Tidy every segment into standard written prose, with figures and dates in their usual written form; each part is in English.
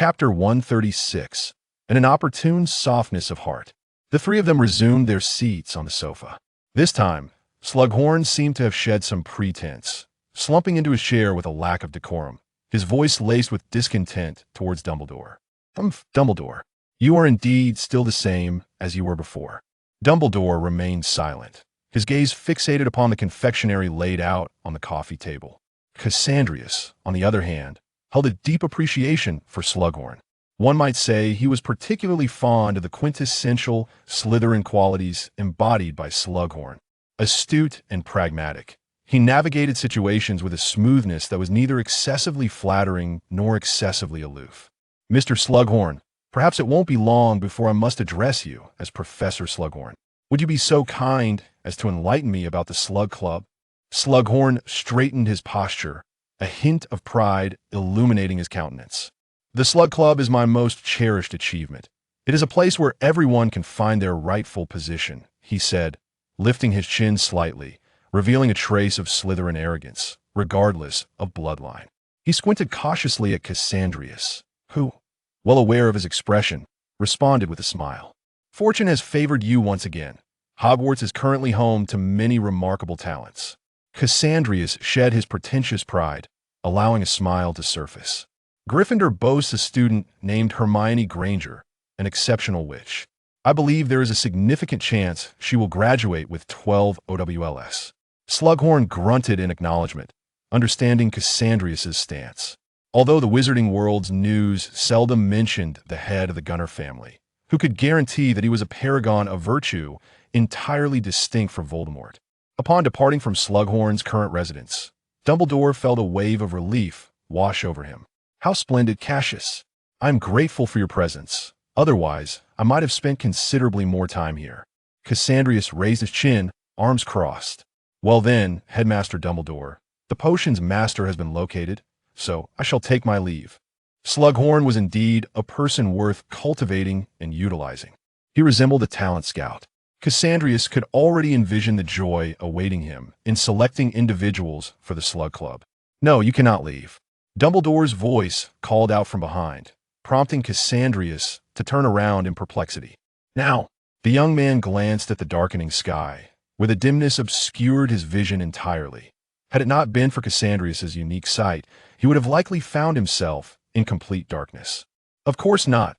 Chapter 136, and an opportune softness of heart. The three of them resumed their seats on the sofa. This time, Slughorn seemed to have shed some pretense, slumping into his chair with a lack of decorum, his voice laced with discontent towards Dumbledore. Dumbledore, you are indeed still the same as you were before. Dumbledore remained silent, his gaze fixated upon the confectionery laid out on the coffee table. Cassandrius, on the other hand, held a deep appreciation for Slughorn. One might say he was particularly fond of the quintessential Slytherin qualities embodied by Slughorn. Astute and pragmatic, he navigated situations with a smoothness that was neither excessively flattering nor excessively aloof. Mr. Slughorn, perhaps it won't be long before I must address you as Professor Slughorn. Would you be so kind as to enlighten me about the Slug Club? Slughorn straightened his posture, a hint of pride illuminating his countenance. The Slug Club is my most cherished achievement. It is a place where everyone can find their rightful position, he said, lifting his chin slightly, revealing a trace of Slytherin arrogance, regardless of bloodline. He squinted cautiously at Cassandrius, who, well aware of his expression, responded with a smile. Fortune has favored you once again. Hogwarts is currently home to many remarkable talents. Cassandrius shed his pretentious pride, allowing a smile to surface. Gryffindor boasts a student named Hermione Granger, an exceptional witch. I believe there is a significant chance she will graduate with 12 OWLs. Slughorn grunted in acknowledgement, understanding Cassandrius's stance. Although the Wizarding World's news seldom mentioned the head of the Gunner family, who could guarantee that he was a paragon of virtue entirely distinct from Voldemort. Upon departing from Slughorn's current residence, Dumbledore felt a wave of relief wash over him. How splendid, Cassius! I am grateful for your presence. Otherwise, I might have spent considerably more time here. Cassandrius raised his chin, arms crossed. Well then, Headmaster Dumbledore, the potion's master has been located, so I shall take my leave. Slughorn was indeed a person worth cultivating and utilizing. He resembled a talent scout. Cassandrius could already envision the joy awaiting him in selecting individuals for the Slug Club. No, you cannot leave. Dumbledore's voice called out from behind, prompting Cassandrius to turn around in perplexity. Now, the young man glanced at the darkening sky, where the dimness obscured his vision entirely. Had it not been for Cassandrius's unique sight, he would have likely found himself in complete darkness. Of course not.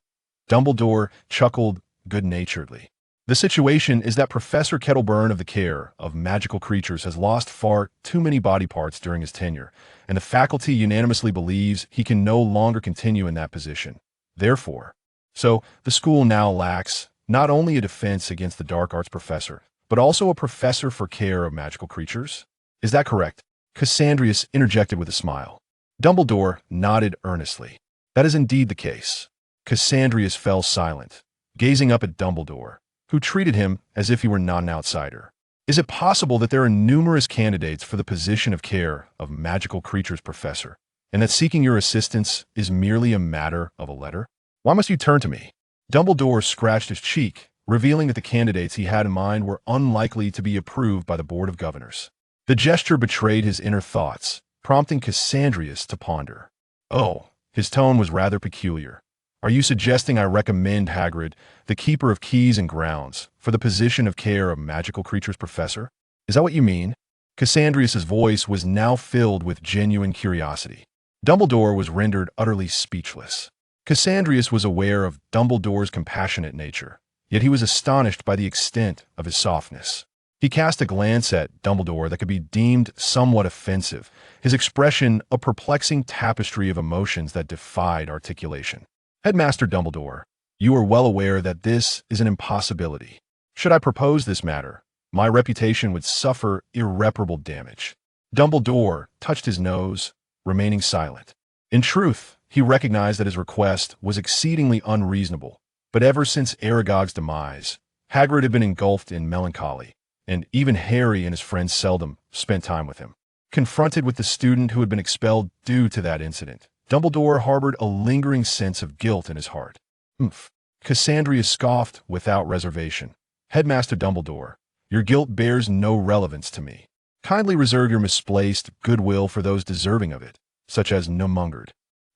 Dumbledore chuckled good-naturedly. The situation is that Professor Kettleburn of the Care of Magical Creatures has lost far too many body parts during his tenure, and the faculty unanimously believes he can no longer continue in that position. Therefore, the school now lacks not only a defense against the dark arts professor, but also a professor for care of magical creatures. Is that correct? Cassandrius interjected with a smile. Dumbledore nodded earnestly. That is indeed the case. Cassandrius fell silent, gazing up at Dumbledore, who treated him as if he were not an outsider. Is it possible that there are numerous candidates for the position of care of magical creatures professor, and that seeking your assistance is merely a matter of a letter? Why must you turn to me? Dumbledore scratched his cheek, revealing that the candidates he had in mind were unlikely to be approved by the Board of Governors. The gesture betrayed his inner thoughts, prompting Cassandrius to ponder. Oh, his tone was rather peculiar. Are you suggesting I recommend Hagrid, the keeper of keys and grounds, for the position of care of magical creatures professor? Is that what you mean? Cassandrius's voice was now filled with genuine curiosity. Dumbledore was rendered utterly speechless. Cassandrius was aware of Dumbledore's compassionate nature, yet he was astonished by the extent of his softness. He cast a glance at Dumbledore that could be deemed somewhat offensive, his expression a perplexing tapestry of emotions that defied articulation. Headmaster Dumbledore, you are well aware that this is an impossibility. Should I propose this matter, my reputation would suffer irreparable damage. Dumbledore touched his nose, remaining silent. In truth, he recognized that his request was exceedingly unreasonable, but ever since Aragog's demise, Hagrid had been engulfed in melancholy, and even Harry and his friends seldom spent time with him. Confronted with the student who had been expelled due to that incident, Dumbledore harbored a lingering sense of guilt in his heart. Cassandrius scoffed without reservation. Headmaster Dumbledore, your guilt bears no relevance to me. Kindly reserve your misplaced goodwill for those deserving of it, such as Numungard.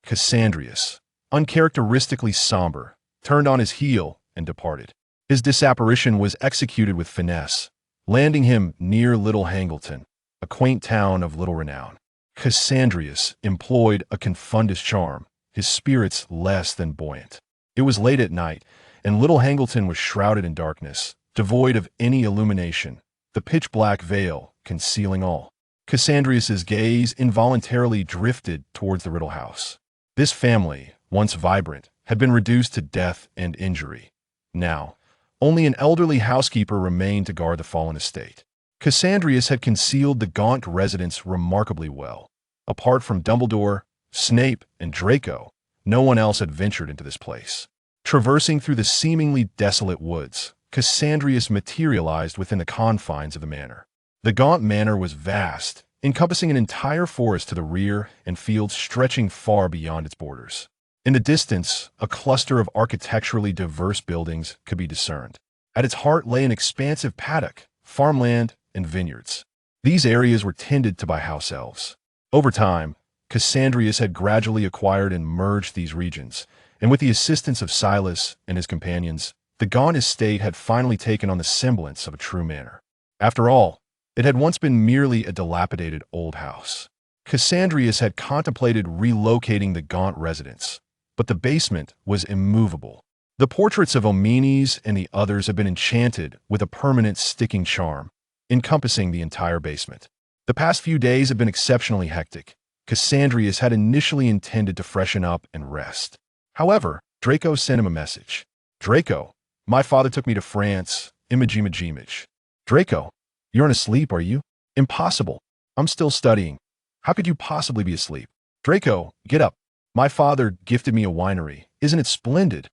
Cassandrius, uncharacteristically somber, turned on his heel and departed. His disapparition was executed with finesse, landing him near Little Hangleton, a quaint town of little renown. Cassandrius employed a confundus charm, his spirits less than buoyant. It was late at night, and Little Hangleton was shrouded in darkness, devoid of any illumination, the pitch-black veil concealing all. Cassandrius's gaze involuntarily drifted towards the Riddle House. This family, once vibrant, had been reduced to death and injury. Now, only an elderly housekeeper remained to guard the fallen estate. Cassandrius had concealed the gaunt residence remarkably well. Apart from Dumbledore, Snape, and Draco, no one else had ventured into this place. Traversing through the seemingly desolate woods, Cassandrius materialized within the confines of the manor. The gaunt manor was vast, encompassing an entire forest to the rear and fields stretching far beyond its borders. In the distance, a cluster of architecturally diverse buildings could be discerned. At its heart lay an expansive paddock, farmland, and vineyards. These areas were tended to by house elves. Over time, Cassandrius had gradually acquired and merged these regions, and with the assistance of Silas and his companions, the gaunt estate had finally taken on the semblance of a true manor. After all, it had once been merely a dilapidated old house. Cassandrius had contemplated relocating the gaunt residence, but the basement was immovable. The portraits of Omenes and the others had been enchanted with a permanent sticking charm, encompassing the entire basement. The past few days had been exceptionally hectic. Cassandrius had initially intended to freshen up and rest. However, Draco sent him a message. "Draco, my father took me to France. Image. Draco, you aren't asleep, are you? Impossible. I'm still studying. How could you possibly be asleep? Draco, get up. My father gifted me a winery. Isn't it splendid?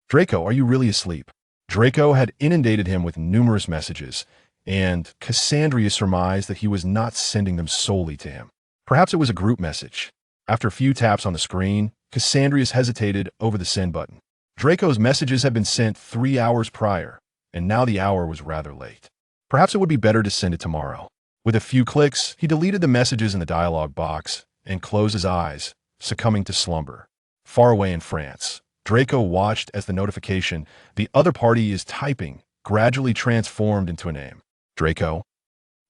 Draco, are you really asleep?" Draco had inundated him with numerous messages, and Cassandrius surmised that he was not sending them solely to him. Perhaps it was a group message. After a few taps on the screen, Cassandrius hesitated over the send button. Draco's messages had been sent 3 hours prior, and now the hour was rather late. Perhaps it would be better to send it tomorrow. With a few clicks, he deleted the messages in the dialog box and closed his eyes, succumbing to slumber. Far away in France, Draco watched as the notification, "The other party is typing," gradually transformed into a name. Draco.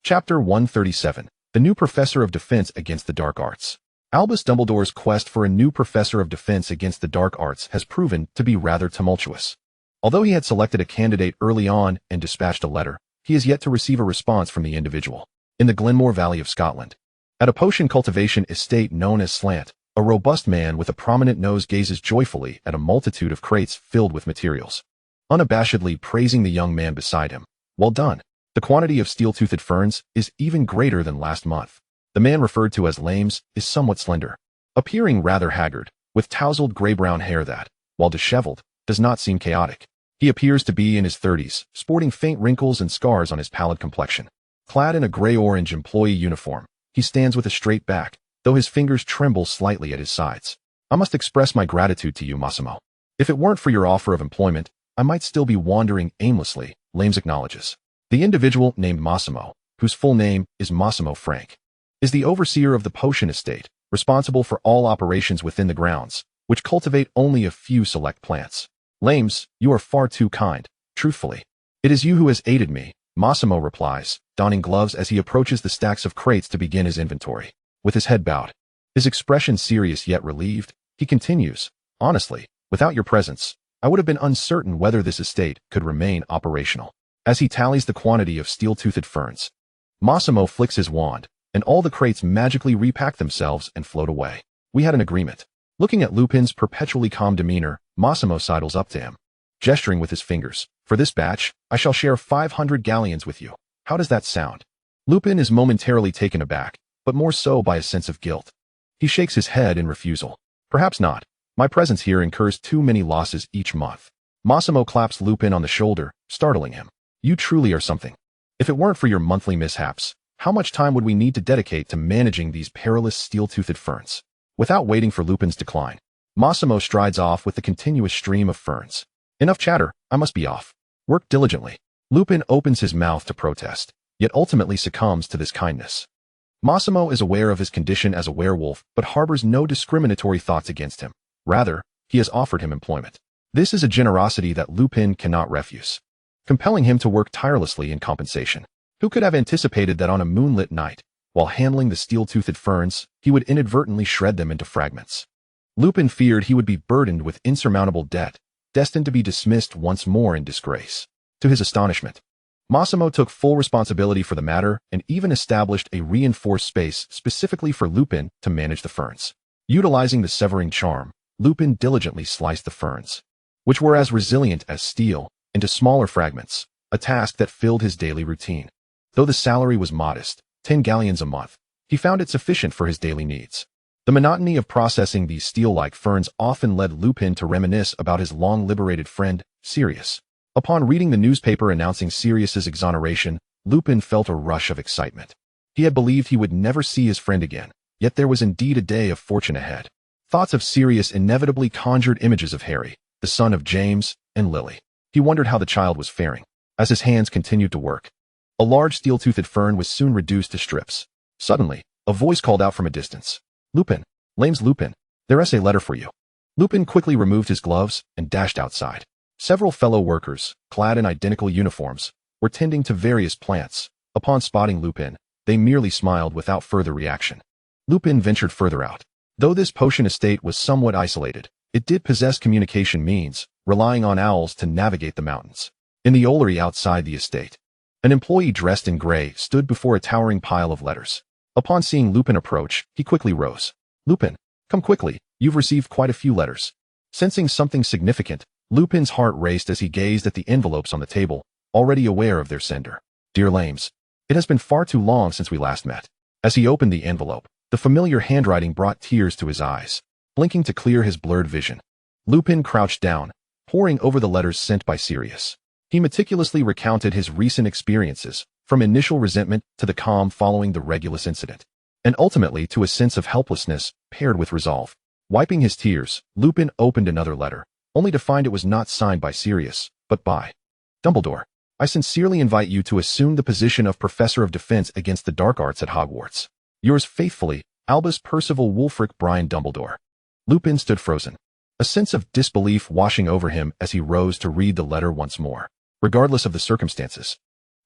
Chapter 137. The New Professor of Defense Against the Dark Arts. Albus Dumbledore's quest for a new professor of defense against the dark arts has proven to be rather tumultuous. Although he had selected a candidate early on and dispatched a letter, he has yet to receive a response from the individual. In the Glenmore Valley of Scotland, at a potion cultivation estate known as Slant, a robust man with a prominent nose gazes joyfully at a multitude of crates filled with materials, unabashedly praising the young man beside him. "Well done. The quantity of steel-toothed ferns is even greater than last month." The man referred to as Lames is somewhat slender, appearing rather haggard, with tousled gray-brown hair that, while disheveled, does not seem chaotic. He appears to be in his 30s, sporting faint wrinkles and scars on his pallid complexion. Clad in a gray-orange employee uniform, he stands with a straight back, though his fingers tremble slightly at his sides. "I must express my gratitude to you, Massimo. If it weren't for your offer of employment, I might still be wandering aimlessly," Lames acknowledges. The individual named Massimo, whose full name is Massimo Frank, is the overseer of the potion estate, responsible for all operations within the grounds, which cultivate only a few select plants. "Lames, you are far too kind, truthfully. It is you who has aided me," Massimo replies, donning gloves as he approaches the stacks of crates to begin his inventory. With his head bowed, his expression serious yet relieved, he continues, "Honestly, without your presence, I would have been uncertain whether this estate could remain operational." As he tallies the quantity of steel-toothed ferns, Massimo flicks his wand, and all the crates magically repack themselves and float away. "We had an agreement." Looking at Lupin's perpetually calm demeanor, Massimo sidles up to him, gesturing with his fingers. "For this batch, I shall share 500 galleons with you. How does that sound?" Lupin is momentarily taken aback, but more so by a sense of guilt. He shakes his head in refusal. "Perhaps not. My presence here incurs too many losses each month." Massimo claps Lupin on the shoulder, startling him. "You truly are something. If it weren't for your monthly mishaps, how much time would we need to dedicate to managing these perilous steel-toothed ferns?" Without waiting for Lupin's decline, Massimo strides off with the continuous stream of ferns. "Enough chatter, I must be off. Work diligently." Lupin opens his mouth to protest, yet ultimately succumbs to this kindness. Massimo is aware of his condition as a werewolf, but harbors no discriminatory thoughts against him. Rather, he has offered him employment. This is a generosity that Lupin cannot refuse, compelling him to work tirelessly in compensation. Who could have anticipated that on a moonlit night, while handling the steel-toothed ferns, he would inadvertently shred them into fragments? Lupin feared he would be burdened with insurmountable debt, destined to be dismissed once more in disgrace. To his astonishment, Massimo took full responsibility for the matter and even established a reinforced space specifically for Lupin to manage the ferns. Utilizing the severing charm, Lupin diligently sliced the ferns, which were as resilient as steel, into smaller fragments, a task that filled his daily routine. Though the salary was modest, 10 galleons a month, he found it sufficient for his daily needs. The monotony of processing these steel-like ferns often led Lupin to reminisce about his long-liberated friend, Sirius. Upon reading the newspaper announcing Sirius's exoneration, Lupin felt a rush of excitement. He had believed he would never see his friend again, yet there was indeed a day of fortune ahead. Thoughts of Sirius inevitably conjured images of Harry, the son of James, and Lily. He wondered how the child was faring, as his hands continued to work. A large steel-toothed fern was soon reduced to strips. Suddenly, a voice called out from a distance. "Lupin, Lames Lupin, there is a letter for you." Lupin quickly removed his gloves and dashed outside. Several fellow workers, clad in identical uniforms, were tending to various plants. Upon spotting Lupin, they merely smiled without further reaction. Lupin ventured further out. Though this potion estate was somewhat isolated, it did possess communication means, relying on owls to navigate the mountains. In the olery outside the estate, an employee dressed in gray stood before a towering pile of letters. Upon seeing Lupin approach, he quickly rose. "Lupin, come quickly, you've received quite a few letters." Sensing something significant, Lupin's heart raced as he gazed at the envelopes on the table, already aware of their sender. "Dear Lames, it has been far too long since we last met." As he opened the envelope, the familiar handwriting brought tears to his eyes, blinking to clear his blurred vision. Lupin crouched down, poring over the letters sent by Sirius. He meticulously recounted his recent experiences, from initial resentment to the calm following the Regulus incident, and ultimately to a sense of helplessness paired with resolve. Wiping his tears, Lupin opened another letter, only to find it was not signed by Sirius, but by Dumbledore. "I sincerely invite you to assume the position of Professor of Defense against the Dark Arts at Hogwarts. Yours faithfully, Albus Percival Wulfric Brian Dumbledore." Lupin stood frozen, a sense of disbelief washing over him as he rose to read the letter once more. Regardless of the circumstances,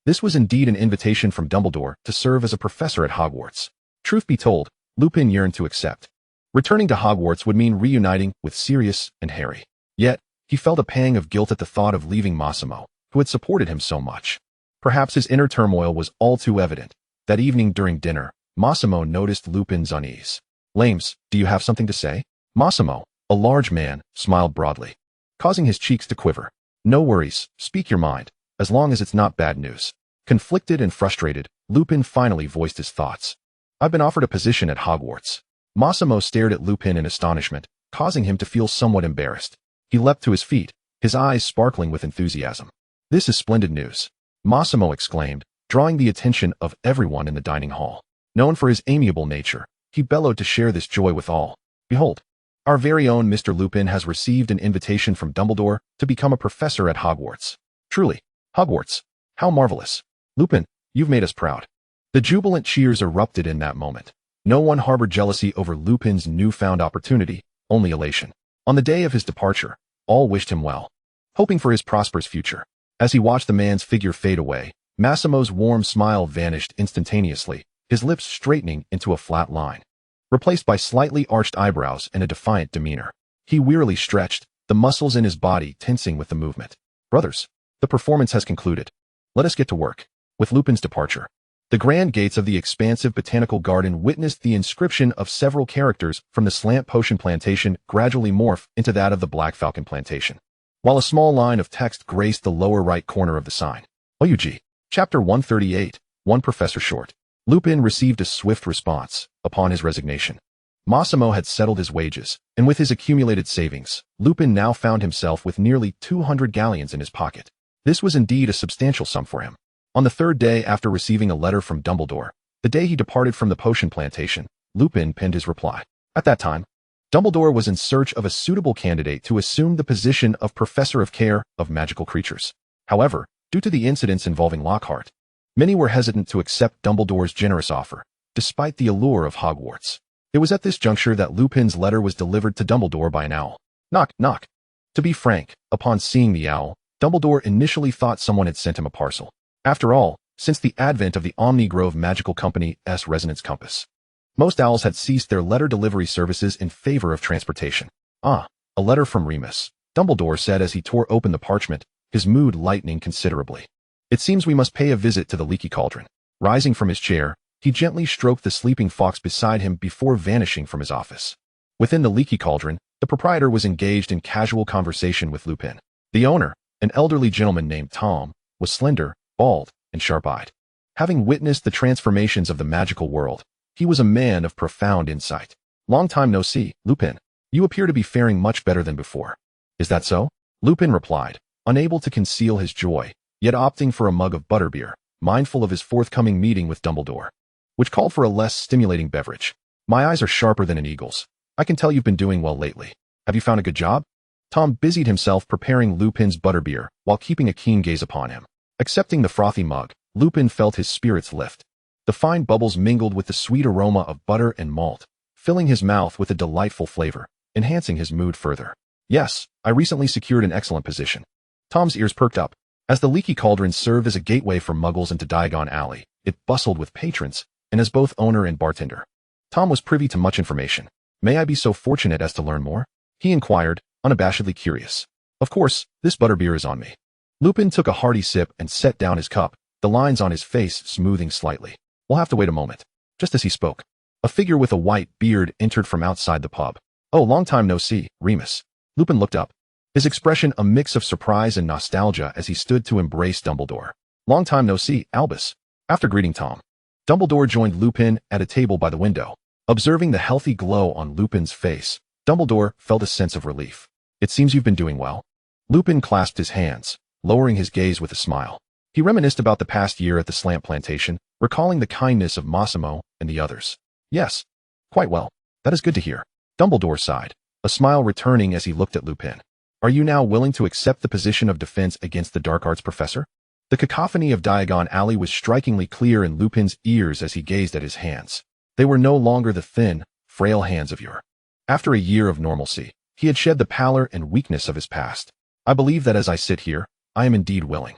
this was indeed an invitation from Dumbledore to serve as a professor at Hogwarts. Truth be told, Lupin yearned to accept. Returning to Hogwarts would mean reuniting with Sirius and Harry. Yet, he felt a pang of guilt at the thought of leaving Massimo, who had supported him so much. Perhaps his inner turmoil was all too evident. That evening during dinner, Massimo noticed Lupin's unease. "Lames, do you have something to say?" Massimo, a large man, smiled broadly, causing his cheeks to quiver. "No worries, speak your mind, as long as it's not bad news." Conflicted and frustrated, Lupin finally voiced his thoughts. "I've been offered a position at Hogwarts." Massimo stared at Lupin in astonishment, causing him to feel somewhat embarrassed. He leapt to his feet, his eyes sparkling with enthusiasm. "This is splendid news," Massimo exclaimed, drawing the attention of everyone in the dining hall. Known for his amiable nature, he bellowed to share this joy with all. "Behold, our very own Mr. Lupin has received an invitation from Dumbledore to become a professor at Hogwarts. Truly, Hogwarts, how marvelous. Lupin, you've made us proud." The jubilant cheers erupted in that moment. No one harbored jealousy over Lupin's newfound opportunity, only elation. On the day of his departure, all wished him well, hoping for his prosperous future. As he watched the man's figure fade away, Massimo's warm smile vanished instantaneously, his lips straightening into a flat line, replaced by slightly arched eyebrows and a defiant demeanor. He wearily stretched, the muscles in his body tensing with the movement. "Brothers, the performance has concluded. Let us get to work." With Lupin's departure, the grand gates of the expansive botanical garden witnessed the inscription of several characters from the Slant Potion Plantation gradually morph into that of the Black Falcon Plantation, while a small line of text graced the lower right corner of the sign. OUG. Chapter 138, One Professor Short. Lupin received a swift response upon his resignation. Massimo had settled his wages, and with his accumulated savings, Lupin now found himself with nearly 200 galleons in his pocket. This was indeed a substantial sum for him. On the third day after receiving a letter from Dumbledore, the day he departed from the potion plantation, Lupin penned his reply. At that time, Dumbledore was in search of a suitable candidate to assume the position of Professor of Care of Magical Creatures. However, due to the incidents involving Lockhart, many were hesitant to accept Dumbledore's generous offer, despite the allure of Hogwarts. It was at this juncture that Lupin's letter was delivered to Dumbledore by an owl. Knock, knock. To be frank, upon seeing the owl, Dumbledore initially thought someone had sent him a parcel. After all, since the advent of the Omnigrove Magical Company's Resonance Compass, most owls had ceased their letter delivery services in favor of transportation. Ah, a letter from Remus, Dumbledore said as he tore open the parchment, his mood lightening considerably. It seems we must pay a visit to the Leaky Cauldron. Rising from his chair, he gently stroked the sleeping fox beside him before vanishing from his office. Within the Leaky Cauldron, the proprietor was engaged in casual conversation with Lupin. The owner, an elderly gentleman named Tom, was slender, bald, and sharp-eyed. Having witnessed the transformations of the magical world, he was a man of profound insight. Long time no see, Lupin. You appear to be faring much better than before. Is that so? Lupin replied, unable to conceal his joy, yet opting for a mug of butterbeer, mindful of his forthcoming meeting with Dumbledore, which called for a less stimulating beverage. My eyes are sharper than an eagle's. I can tell you've been doing well lately. Have you found a good job? Tom busied himself preparing Lupin's butterbeer while keeping a keen gaze upon him. Accepting the frothy mug, Lupin felt his spirits lift. The fine bubbles mingled with the sweet aroma of butter and malt, filling his mouth with a delightful flavor, enhancing his mood further. Yes, I recently secured an excellent position. Tom's ears perked up. As the Leaky Cauldron served as a gateway for muggles into Diagon Alley, it bustled with patrons, and as both owner and bartender, Tom was privy to much information. May I be so fortunate as to learn more? He inquired, unabashedly curious. Of course, this butterbeer is on me. Lupin took a hearty sip and set down his cup, the lines on his face smoothing slightly. We'll have to wait a moment. Just as he spoke, a figure with a white beard entered from outside the pub. Oh, long time no see, Remus. Lupin looked up, his expression a mix of surprise and nostalgia as he stood to embrace Dumbledore. Long time no see, Albus. After greeting Tom, Dumbledore joined Lupin at a table by the window. Observing the healthy glow on Lupin's face, Dumbledore felt a sense of relief. It seems you've been doing well. Lupin clasped his hands, lowering his gaze with a smile. He reminisced about the past year at the Slant Plantation, recalling the kindness of Massimo and the others. Yes, quite well. That is good to hear. Dumbledore sighed, a smile returning as he looked at Lupin. Are you now willing to accept the position of defense against the dark arts professor? The cacophony of Diagon Alley was strikingly clear in Lupin's ears as he gazed at his hands. They were no longer the thin, frail hands of yore. After a year of normalcy, he had shed the pallor and weakness of his past. I believe that as I sit here, I am indeed willing.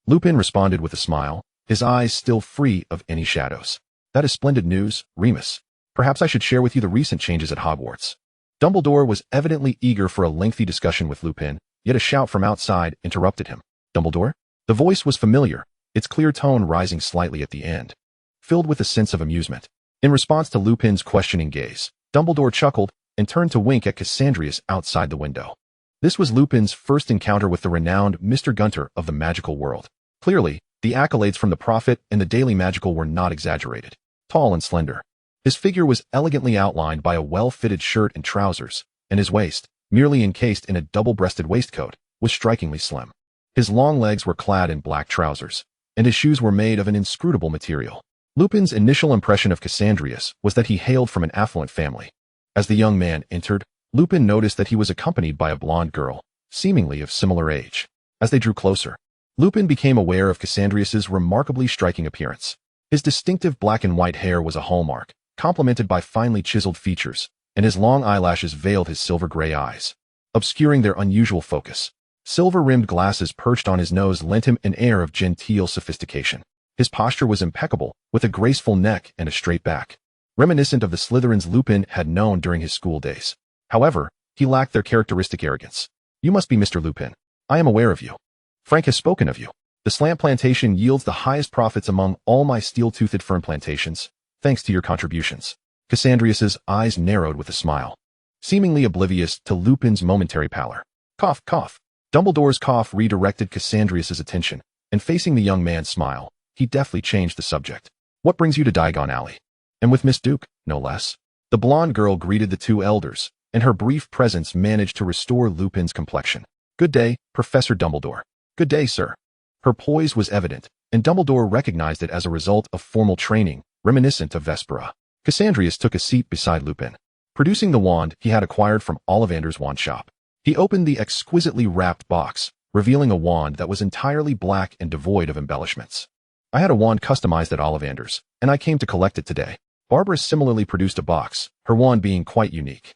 Lupin responded with a smile, his eyes still free of any shadows. That is splendid news, Remus. Perhaps I should share with you the recent changes at Hogwarts. Dumbledore was evidently eager for a lengthy discussion with Lupin, yet a shout from outside interrupted him. Dumbledore? The voice was familiar, its clear tone rising slightly at the end, filled with a sense of amusement. In response to Lupin's questioning gaze, Dumbledore chuckled and turned to wink at Cassandrius outside the window. This was Lupin's first encounter with the renowned Mr. Gunter of the magical world. Clearly, the accolades from the Prophet and the Daily Magical were not exaggerated. Tall and slender, his figure was elegantly outlined by a well-fitted shirt and trousers, and his waist, merely encased in a double-breasted waistcoat, was strikingly slim. His long legs were clad in black trousers, and his shoes were made of an inscrutable material. Lupin's initial impression of Cassandrius was that he hailed from an affluent family. As the young man entered, Lupin noticed that he was accompanied by a blonde girl, seemingly of similar age. As they drew closer, Lupin became aware of Cassandrius's remarkably striking appearance. His distinctive black and white hair was a hallmark, complemented by finely chiseled features, and his long eyelashes veiled his silver-gray eyes, obscuring their unusual focus. Silver-rimmed glasses perched on his nose lent him an air of genteel sophistication. His posture was impeccable, with a graceful neck and a straight back, reminiscent of the Slytherins Lupin had known during his school days. However, he lacked their characteristic arrogance. You must be Mr. Lupin. I am aware of you. Frank has spoken of you. The Slant Plantation yields the highest profits among all my steel-toothed fern plantations, thanks to your contributions. Cassandrius's eyes narrowed with a smile, seemingly oblivious to Lupin's momentary pallor. Cough, cough. Dumbledore's cough redirected Cassandrius's attention, and facing the young man's smile, he deftly changed the subject. What brings you to Diagon Alley? And with Miss Duke, no less. The blonde girl greeted the two elders, and her brief presence managed to restore Lupin's complexion. Good day, Professor Dumbledore. Good day, sir. Her poise was evident, and Dumbledore recognized it as a result of formal training, reminiscent of Vespera. Cassandrius took a seat beside Lupin, producing the wand he had acquired from Ollivander's wand shop. He opened the exquisitely wrapped box, revealing a wand that was entirely black and devoid of embellishments. I had a wand customized at Ollivander's, and I came to collect it today. Barbara similarly produced a box, her wand being quite unique.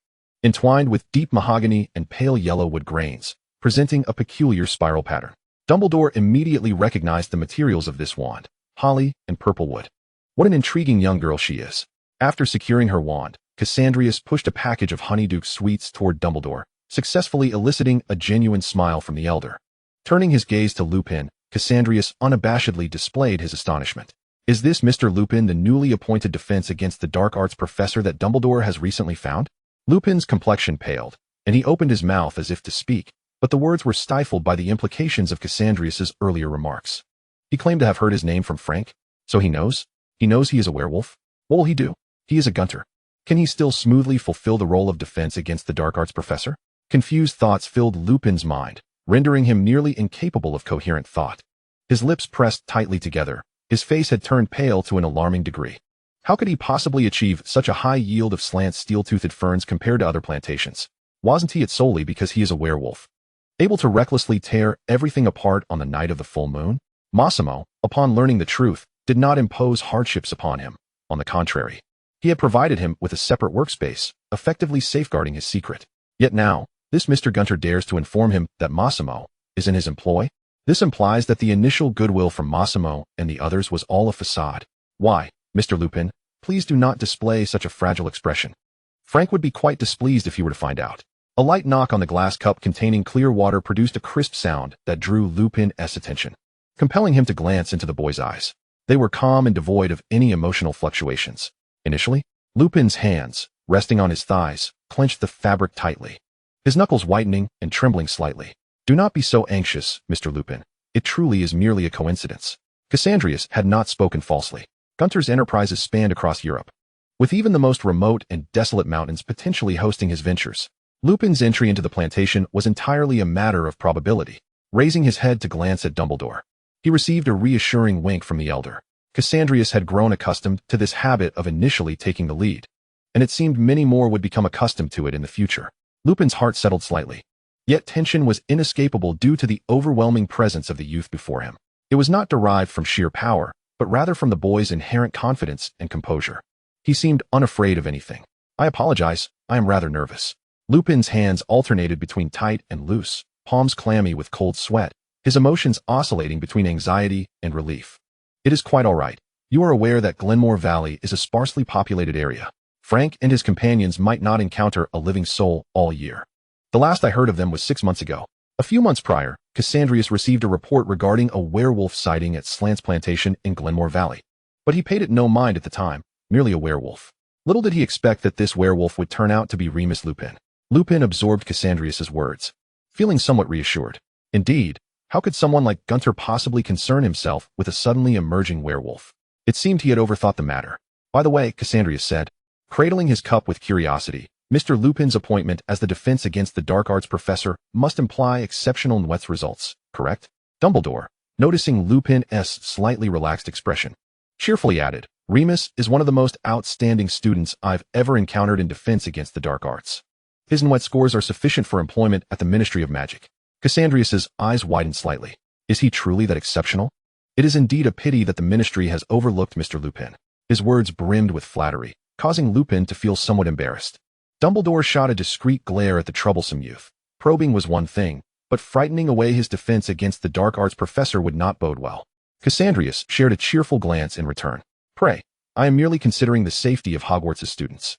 entwined with deep mahogany and pale yellow wood grains, presenting a peculiar spiral pattern. Dumbledore immediately recognized the materials of this wand, holly and purple wood. What an intriguing young girl she is. After securing her wand, Cassandrius pushed a package of honeydew sweets toward Dumbledore, successfully eliciting a genuine smile from the elder. Turning his gaze to Lupin, Cassandrius unabashedly displayed his astonishment. Is this Mr. Lupin, the newly appointed Defense Against the Dark Arts professor that Dumbledore has recently found? Lupin's complexion paled, and he opened his mouth as if to speak, but the words were stifled by the implications of Cassandrius's earlier remarks. He claimed to have heard his name from Frank, so he knows? He knows he is a werewolf? What will he do? He is a Gunter. Can he still smoothly fulfill the role of Defense Against the Dark Arts professor? Confused thoughts filled Lupin's mind, rendering him nearly incapable of coherent thought. His lips pressed tightly together. His face had turned pale to an alarming degree. How could he possibly achieve such a high yield of slant steel-toothed ferns compared to other plantations? Wasn't he it solely because he is a werewolf? Able to recklessly tear everything apart on the night of the full moon? Massimo, upon learning the truth, did not impose hardships upon him. On the contrary, he had provided him with a separate workspace, effectively safeguarding his secret. Yet now, this Mr. Gunter dares to inform him that Massimo is in his employ? This implies that the initial goodwill from Massimo and the others was all a facade. Why, Mr. Lupin, please do not display such a fragile expression. Frank would be quite displeased if he were to find out. A light knock on the glass cup containing clear water produced a crisp sound that drew Lupin's attention, compelling him to glance into the boy's eyes. They were calm and devoid of any emotional fluctuations. Initially, Lupin's hands, resting on his thighs, clenched the fabric tightly, his knuckles whitening and trembling slightly. Do not be so anxious, Mr. Lupin. It truly is merely a coincidence. Cassandrius had not spoken falsely. Gunter's enterprises spanned across Europe, with even the most remote and desolate mountains potentially hosting his ventures. Lupin's entry into the plantation was entirely a matter of probability. Raising his head to glance at Dumbledore, he received a reassuring wink from the elder. Cassandrius had grown accustomed to this habit of initially taking the lead, and it seemed many more would become accustomed to it in the future. Lupin's heart settled slightly. Yet tension was inescapable due to the overwhelming presence of the youth before him. It was not derived from sheer power, but rather from the boy's inherent confidence and composure. He seemed unafraid of anything. I apologize, I am rather nervous. Lupin's hands alternated between tight and loose, palms clammy with cold sweat, his emotions oscillating between anxiety and relief. It is quite all right. You are aware that Glenmore Valley is a sparsely populated area. Frank and his companions might not encounter a living soul all year. The last I heard of them was 6 months ago. A few months prior, Cassandrius received a report regarding a werewolf sighting at Slant's plantation in Glenmore Valley. But he paid it no mind at the time, merely a werewolf. Little did he expect that this werewolf would turn out to be Remus Lupin. Lupin absorbed Cassandrius's words, feeling somewhat reassured. Indeed, how could someone like Gunter possibly concern himself with a suddenly emerging werewolf? It seemed he had overthought the matter. By the way, Cassandrius said, cradling his cup with curiosity, Mr. Lupin's appointment as the Defense Against the Dark Arts professor must imply exceptional NWETS results, correct? Dumbledore, noticing Lupin's slightly relaxed expression, cheerfully added, Remus is one of the most outstanding students I've ever encountered in Defense Against the Dark Arts. His NWET scores are sufficient for employment at the Ministry of Magic. Cassandrius's eyes widened slightly. Is he truly that exceptional? It is indeed a pity that the Ministry has overlooked Mr. Lupin. His words brimmed with flattery, causing Lupin to feel somewhat embarrassed. Dumbledore shot a discreet glare at the troublesome youth. Probing was one thing, but frightening away his Defense Against the Dark Arts professor would not bode well. Cassandrius shared a cheerful glance in return. Pray, I am merely considering the safety of Hogwarts' students.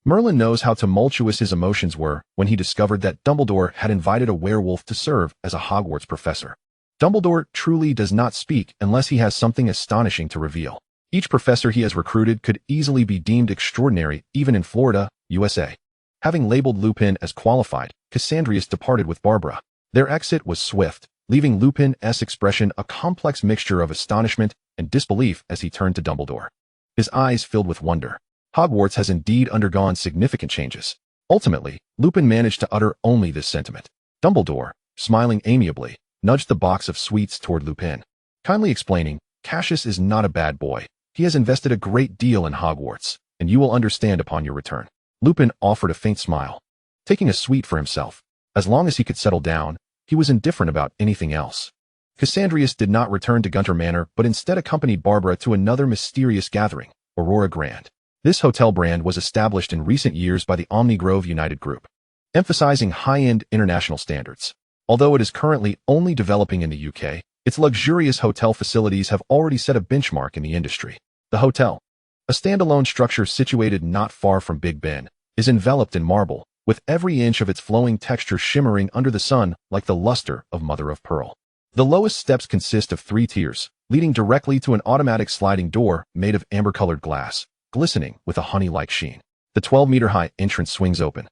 Merlin knows how tumultuous his emotions were when he discovered that Dumbledore had invited a werewolf to serve as a Hogwarts professor. Dumbledore truly does not speak unless he has something astonishing to reveal. Each professor he has recruited could easily be deemed extraordinary, even in Florida, USA. Having labeled Lupin as qualified, Cassandrius departed with Barbara. Their exit was swift, leaving Lupin's expression a complex mixture of astonishment and disbelief as he turned to Dumbledore. His eyes filled with wonder. Hogwarts has indeed undergone significant changes. Ultimately, Lupin managed to utter only this sentiment. Dumbledore, smiling amiably, nudged the box of sweets toward Lupin, kindly explaining, Cassius is not a bad boy. He has invested a great deal in Hogwarts, and you will understand upon your return. Lupin offered a faint smile, taking a sweet for himself. As long as he could settle down, he was indifferent about anything else. Cassandrius did not return to Gunter Manor, but instead accompanied Barbara to another mysterious gathering, Aurora Grand. This hotel brand was established in recent years by the Omni Grove United Group. emphasizing high-end international standards. Although it is currently only developing in the UK, its luxurious hotel facilities have already set a benchmark in the industry. The hotel, a standalone structure situated not far from Big Ben, is enveloped in marble, with every inch of its flowing texture shimmering under the sun like the luster of mother-of-pearl. The lowest steps consist of 3 tiers, leading directly to an automatic sliding door made of amber-colored glass, glistening with a honey-like sheen. The 12-meter-high entrance swings open,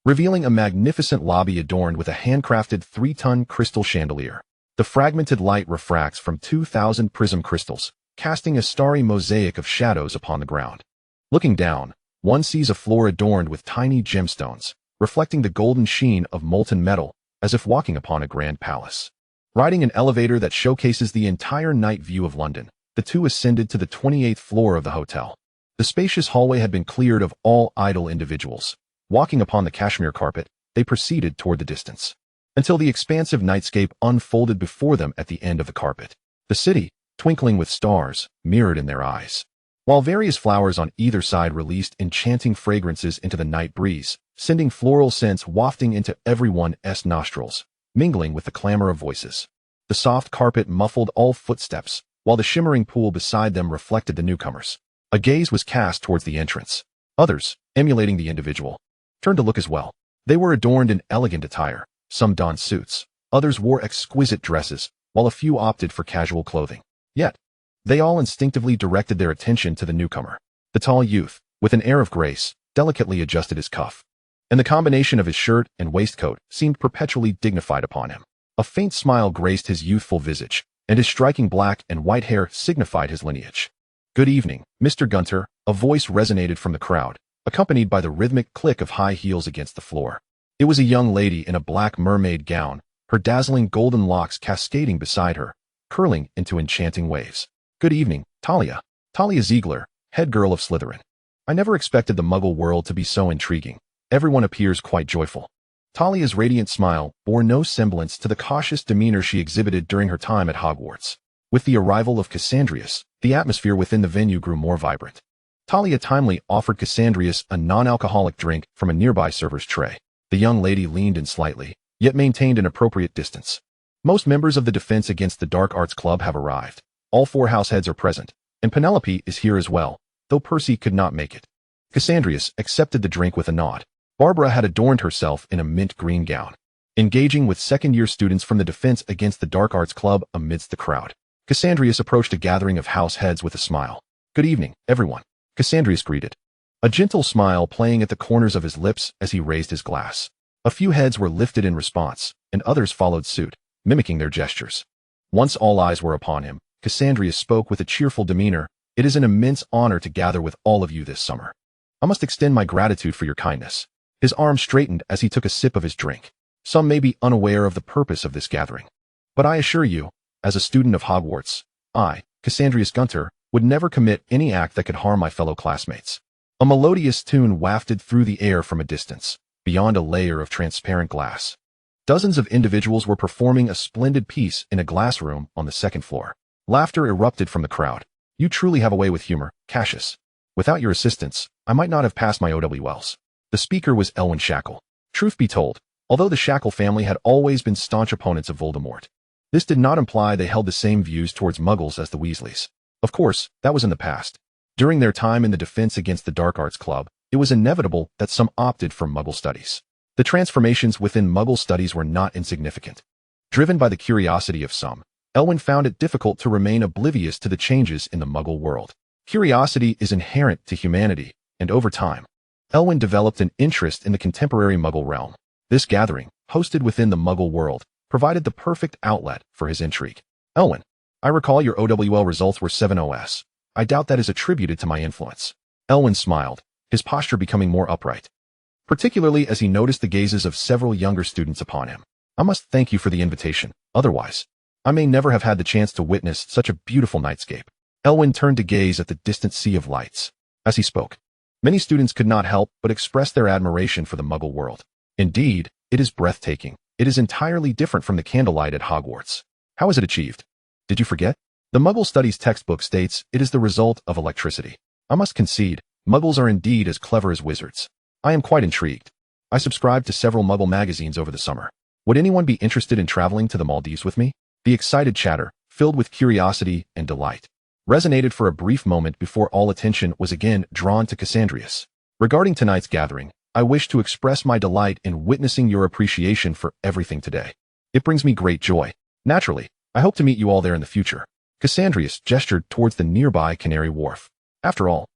revealing a magnificent lobby adorned with a handcrafted 3-ton crystal chandelier. The fragmented light refracts from 2,000 prism crystals, casting a starry mosaic of shadows upon the ground. Looking down, one sees a floor adorned with tiny gemstones, reflecting the golden sheen of molten metal, as if walking upon a grand palace. Riding an elevator that showcases the entire night view of London, the two ascended to the 28th floor of the hotel. The spacious hallway had been cleared of all idle individuals. Walking upon the cashmere carpet, they proceeded toward the distance, until the expansive nightscape unfolded before them at the end of the carpet. The city, twinkling with stars, mirrored in their eyes, while various flowers on either side released enchanting fragrances into the night breeze, sending floral scents wafting into everyone's nostrils, mingling with the clamor of voices. The soft carpet muffled all footsteps, while the shimmering pool beside them reflected the newcomers. A gaze was cast towards the entrance. Others, emulating the individual, turned to look as well. They were adorned in elegant attire. Some donned suits, others wore exquisite dresses, while a few opted for casual clothing. Yet, they all instinctively directed their attention to the newcomer. The tall youth, with an air of grace, delicately adjusted his cuff, and the combination of his shirt and waistcoat seemed perpetually dignified upon him. A faint smile graced his youthful visage, and his striking black and white hair signified his lineage. "Good evening, Mr. Gunter," a voice resonated from the crowd, accompanied by the rhythmic click of high heels against the floor. It was a young lady in a black mermaid gown, her dazzling golden locks cascading beside her, curling into enchanting waves. "Good evening, Talia." Talia Ziegler, head girl of Slytherin. "I never expected the Muggle world to be so intriguing." Everyone appears quite joyful. Talia's radiant smile bore no semblance to the cautious demeanor she exhibited during her time at Hogwarts. With the arrival of Cassandrius, the atmosphere within the venue grew more vibrant. Talia timely offered Cassandrius a non-alcoholic drink from a nearby server's tray. The young lady leaned in slightly, yet maintained an appropriate distance. Most members of the Defense Against the Dark Arts Club have arrived. All 4 househeads are present, and Penelope is here as well, though Percy could not make it. Cassandrius accepted the drink with a nod. Barbara had adorned herself in a mint green gown, engaging with second-year students from the Defense Against the Dark Arts Club amidst the crowd. Cassandrius approached a gathering of househeads with a smile. "Good evening, everyone," Cassandrius greeted, a gentle smile playing at the corners of his lips as he raised his glass. A few heads were lifted in response, and others followed suit, mimicking their gestures. Once all eyes were upon him, Cassandrius spoke with a cheerful demeanor. "It is an immense honor to gather with all of you this summer. I must extend my gratitude for your kindness." His arm straightened as he took a sip of his drink. "Some may be unaware of the purpose of this gathering, but I assure you, as a student of Hogwarts, I, Cassandrius Gunter, would never commit any act that could harm my fellow classmates." A melodious tune wafted through the air from a distance, beyond a layer of transparent glass. Dozens of individuals were performing a splendid piece in a glass room on the 2nd floor. Laughter erupted from the crowd. "You truly have a way with humor, Cassius. Without your assistance, I might not have passed my OWLs." The speaker was Elwyn Shackle. Truth be told, although the Shackle family had always been staunch opponents of Voldemort, this did not imply they held the same views towards Muggles as the Weasleys. Of course, that was in the past. During their time in the Defense Against the Dark Arts Club, it was inevitable that some opted for Muggle studies. The transformations within Muggle studies were not insignificant. Driven by the curiosity of some, Elwyn found it difficult to remain oblivious to the changes in the Muggle world. Curiosity is inherent to humanity, and over time, Elwyn developed an interest in the contemporary Muggle realm. This gathering, hosted within the Muggle world, provided the perfect outlet for his intrigue. "Elwyn, I recall your OWL results were 7.0s. I doubt that is attributed to my influence." Elwyn smiled, his posture becoming more upright, particularly as he noticed the gazes of several younger students upon him. "I must thank you for the invitation. Otherwise, I may never have had the chance to witness such a beautiful nightscape." Elwyn turned to gaze at the distant sea of lights. As he spoke, many students could not help but express their admiration for the Muggle world. "Indeed, it is breathtaking. It is entirely different from the candlelight at Hogwarts. How is it achieved? Did you forget? The Muggle Studies textbook states it is the result of electricity. I must concede, Muggles are indeed as clever as wizards. I am quite intrigued." I subscribed to several Muggle magazines over the summer. Would anyone be interested in traveling to the Maldives with me? The excited chatter, filled with curiosity and delight, resonated for a brief moment before all attention was again drawn to Cassandrius. Regarding tonight's gathering, I wish to express my delight in witnessing your appreciation for everything today. It brings me great joy. Naturally, I hope to meet you all there in the future. Cassandrius gestured towards the nearby Canary Wharf. After all,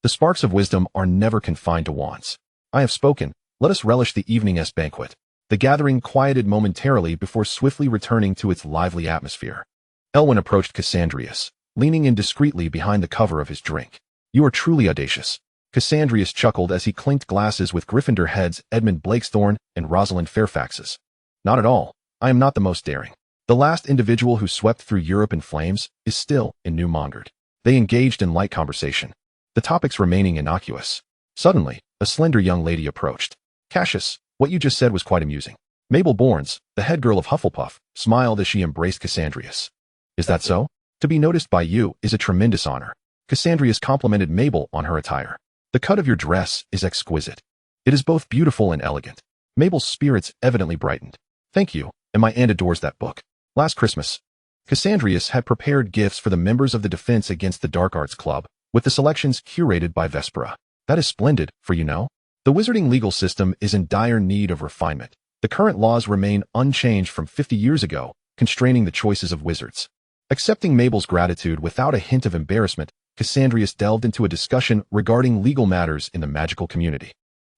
the sparks of wisdom are never confined to wands. I have spoken. Let us relish the evening's banquet. The gathering quieted momentarily before swiftly returning to its lively atmosphere. Elwyn approached Cassandrius, leaning in discreetly behind the cover of his drink. You are truly audacious. Cassandrius chuckled as he clinked glasses with Gryffindor heads Edmund Blakesthorne and Rosalind Fairfax's. Not at all. I am not the most daring. The last individual who swept through Europe in flames is still in New Mongered. They engaged in light conversation, the topics remaining innocuous. Suddenly, a slender young lady approached. Cassius, what you just said was quite amusing. Mabel Bournes, the head girl of Hufflepuff, smiled as she embraced Cassandrius. Is that so? To be noticed by you is a tremendous honor. Cassandrius complimented Mabel on her attire. The cut of your dress is exquisite. It is both beautiful and elegant. Mabel's spirits evidently brightened. Thank you, and my aunt adores that book. Last Christmas, Cassandrius had prepared gifts for the members of the Defense Against the Dark Arts Club, with the selections curated by Vespera. That is splendid, for you know, the wizarding legal system is in dire need of refinement. The current laws remain unchanged from 50 years ago, constraining the choices of wizards. Accepting Mabel's gratitude without a hint of embarrassment, Cassandrius delved into a discussion regarding legal matters in the magical community.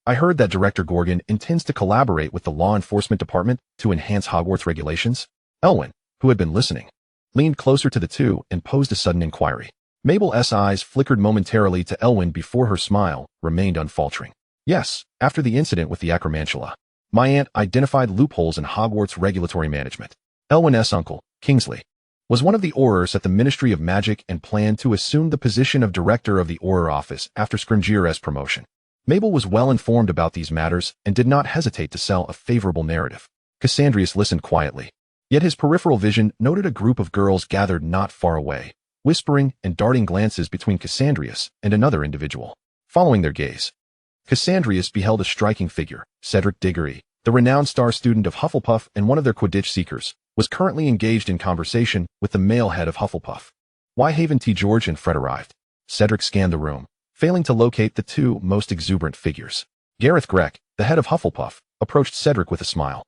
I heard that Director Gorgon intends to collaborate with the law enforcement department to enhance Hogwarts regulations. Elwyn, who had been listening, leaned closer to the two and posed a sudden inquiry. Mabel's eyes flickered momentarily to Elwyn before her smile remained unfaltering. Yes, after the incident with the Acromantula, my aunt identified loopholes in Hogwarts regulatory management. Elwyn's uncle, Kingsley, was one of the Aurors at the Ministry of Magic and planned to assume the position of director of the Auror office after Scrimgeour's promotion. Mabel was well informed about these matters and did not hesitate to sell a favorable narrative. Cassandrius listened quietly, yet his peripheral vision noted a group of girls gathered not far away, whispering and darting glances between Cassandrius and another individual. Following their gaze, Cassandrius beheld a striking figure. Cedric Diggory, the renowned star student of Hufflepuff and one of their Quidditch seekers, was currently engaged in conversation with the male head of Hufflepuff. Wyhaven T. George and Fred arrived. Cedric scanned the room, failing to locate the two most exuberant figures. Gareth Grec, the head of Hufflepuff, approached Cedric with a smile,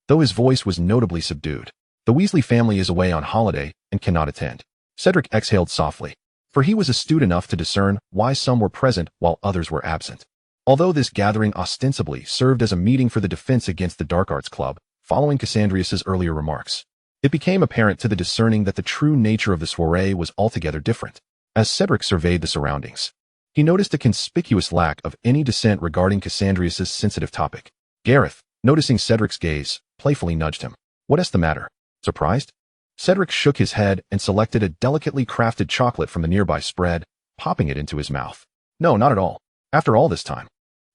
though his voice was notably subdued. The Weasley family is away on holiday and cannot attend. Cedric exhaled softly, for he was astute enough to discern why some were present while others were absent. Although this gathering ostensibly served as a meeting for the Defense Against the Dark Arts Club, following Cassandrius's earlier remarks, it became apparent to the discerning that the true nature of the soiree was altogether different. As Cedric surveyed the surroundings, he noticed a conspicuous lack of any dissent regarding Cassandrius's sensitive topic. Gareth, noticing Cedric's gaze, playfully nudged him. What's the matter? Surprised? Cedric shook his head and selected a delicately crafted chocolate from the nearby spread, popping it into his mouth. No, not at all. After all this time,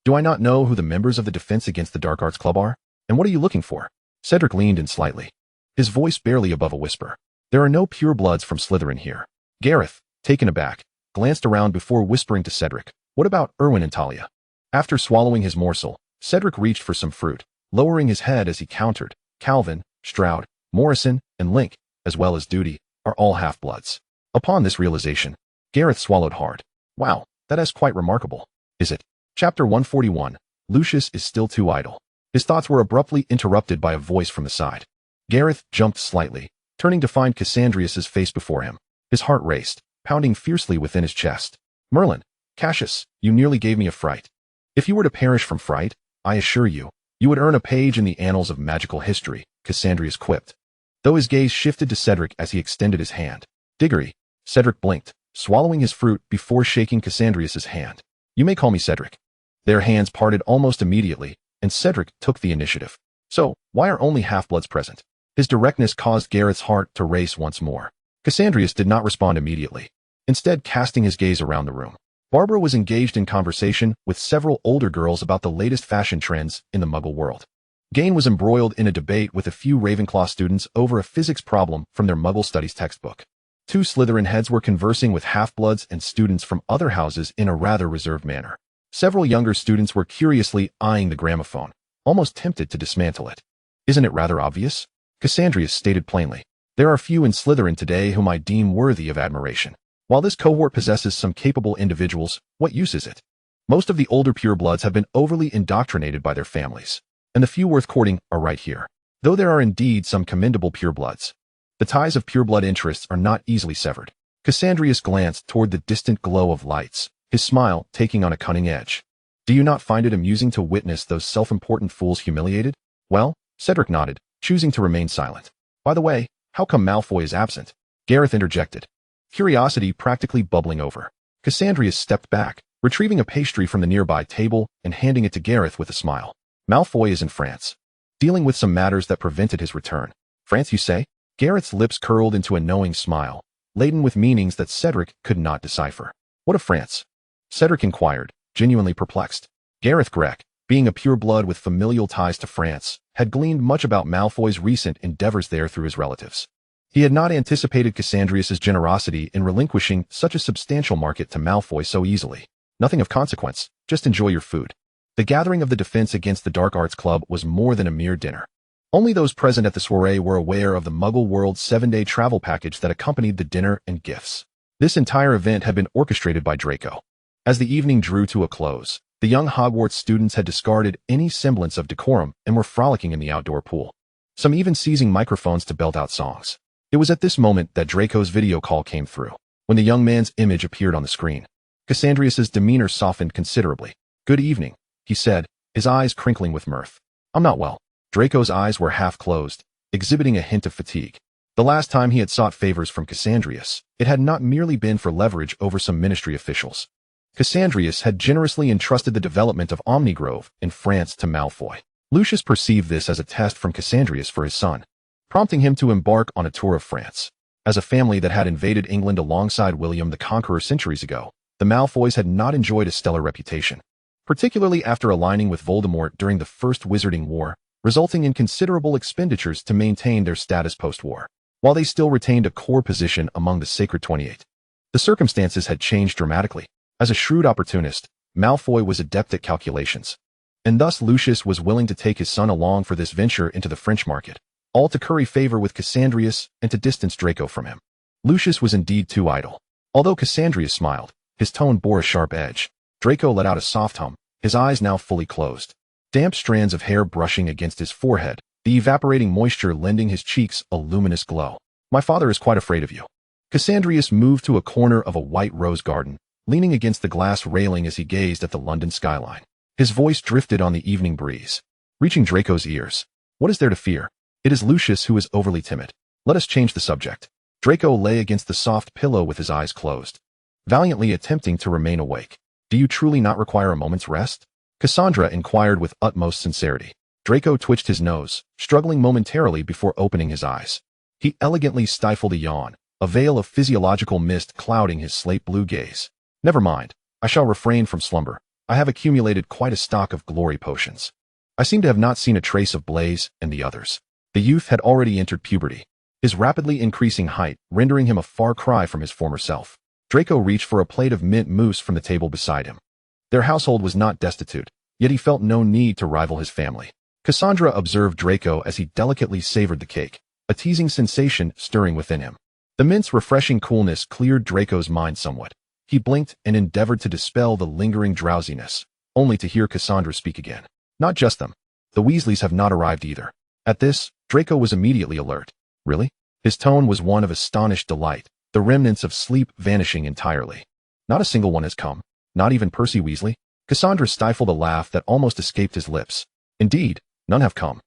do I not know who the members of the Defense Against the Dark Arts Club are? And what are you looking for? Cedric leaned in slightly, his voice barely above a whisper. There are no purebloods from Slytherin here. Gareth, taken aback, glanced around before whispering to Cedric, what about Erwin and Talia? After swallowing his morsel, Cedric reached for some fruit, lowering his head as he countered. Calvin, Stroud, Morrison, and Link, as well as Duty, are all half-bloods. Upon this realization, Gareth swallowed hard. Wow, that is quite remarkable, is it? Chapter 141, Lucius is still too idle. His thoughts were abruptly interrupted by a voice from the side. Gareth jumped slightly, turning to find Cassandrius's face before him. His heart raced, pounding fiercely within his chest. Merlin, Cassius, you nearly gave me a fright. If you were to perish from fright, I assure you, you would earn a page in the annals of magical history, Cassandrius quipped, though his gaze shifted to Cedric as he extended his hand. Diggory, Cedric blinked, swallowing his fruit before shaking Cassandrius's hand. You may call me Cedric. Their hands parted almost immediately, and Cedric took the initiative. So, why are only half-bloods present? His directness caused Gareth's heart to race once more. Cassandrius did not respond immediately, instead casting his gaze around the room. Barbara was engaged in conversation with several older girls about the latest fashion trends in the Muggle world. Gain was embroiled in a debate with a few Ravenclaw students over a physics problem from their Muggle studies textbook. Two Slytherin heads were conversing with half-bloods and students from other houses in a rather reserved manner. Several younger students were curiously eyeing the gramophone, almost tempted to dismantle it. Isn't it rather obvious? Cassandrius stated plainly. There are few in Slytherin today whom I deem worthy of admiration. While this cohort possesses some capable individuals, what use is it? Most of the older purebloods have been overly indoctrinated by their families, and the few worth courting are right here. Though there are indeed some commendable purebloods, the ties of pureblood interests are not easily severed. Cassandrius glanced toward the distant glow of lights, his smile taking on a cunning edge. Do you not find it amusing to witness those self-important fools humiliated? Well, Cedric nodded, choosing to remain silent. By the way, how come Malfoy is absent? Gareth interjected, curiosity practically bubbling over. Cassandrius stepped back, retrieving a pastry from the nearby table and handing it to Gareth with a smile. Malfoy is in France, dealing with some matters that prevented his return. France, you say? Gareth's lips curled into a knowing smile, laden with meanings that Cedric could not decipher. What of France? Cedric inquired, genuinely perplexed. Gareth Grec, being a pureblood with familial ties to France, had gleaned much about Malfoy's recent endeavors there through his relatives. He had not anticipated Cassandrius's generosity in relinquishing such a substantial market to Malfoy so easily. Nothing of consequence, just enjoy your food. The gathering of the Defense Against the Dark Arts Club was more than a mere dinner. Only those present at the soiree were aware of the Muggle World 7-day travel package that accompanied the dinner and gifts. This entire event had been orchestrated by Draco. As the evening drew to a close, the young Hogwarts students had discarded any semblance of decorum and were frolicking in the outdoor pool. Some even seizing microphones to belt out songs. It was at this moment that Draco's video call came through. When the young man's image appeared on the screen, Cassandrius's demeanor softened considerably. Good evening, he said, his eyes crinkling with mirth. I'm not well. Draco's eyes were half closed, exhibiting a hint of fatigue. The last time he had sought favors from Cassandrius, it had not merely been for leverage over some ministry officials. Cassandrius had generously entrusted the development of Omnigrove in France to Malfoy. Lucius perceived this as a test from Cassandrius for his son, prompting him to embark on a tour of France. As a family that had invaded England alongside William the Conqueror centuries ago, the Malfoys had not enjoyed a stellar reputation, particularly after aligning with Voldemort during the First Wizarding War, resulting in considerable expenditures to maintain their status post-war. While they still retained a core position among the Sacred 28, the circumstances had changed dramatically. As a shrewd opportunist, Malfoy was adept at calculations, and thus Lucius was willing to take his son along for this venture into the French market, all to curry favor with Cassandrius and to distance Draco from him. Lucius was indeed too idle. Although Cassandrius smiled, his tone bore a sharp edge. Draco let out a soft hum, his eyes now fully closed. Damp strands of hair brushing against his forehead, the evaporating moisture lending his cheeks a luminous glow. My father is quite afraid of you. Cassandrius moved to a corner of a white rose garden, leaning against the glass railing as he gazed at the London skyline. His voice drifted on the evening breeze, reaching Draco's ears. What is there to fear? It is Lucius who is overly timid. Let us change the subject. Draco lay against the soft pillow with his eyes closed, valiantly attempting to remain awake. Do you truly not require a moment's rest? Cassandra inquired with utmost sincerity. Draco twitched his nose, struggling momentarily before opening his eyes. He elegantly stifled a yawn, a veil of physiological mist clouding his slate-blue gaze. Never mind, I shall refrain from slumber. I have accumulated quite a stock of glory potions. I seem to have not seen a trace of Blaze and the others. The youth had already entered puberty, his rapidly increasing height rendering him a far cry from his former self. Draco reached for a plate of mint mousse from the table beside him. Their household was not destitute, yet he felt no need to rival his family. Cassandra observed Draco as he delicately savored the cake, a teasing sensation stirring within him. The mint's refreshing coolness cleared Draco's mind somewhat. He blinked and endeavored to dispel the lingering drowsiness, only to hear Cassandra speak again. Not just them. The Weasleys have not arrived either. At this, Draco was immediately alert. Really? His tone was one of astonished delight, the remnants of sleep vanishing entirely. Not a single one has come. Not even Percy Weasley? Cassandra stifled a laugh that almost escaped his lips. Indeed, none have come.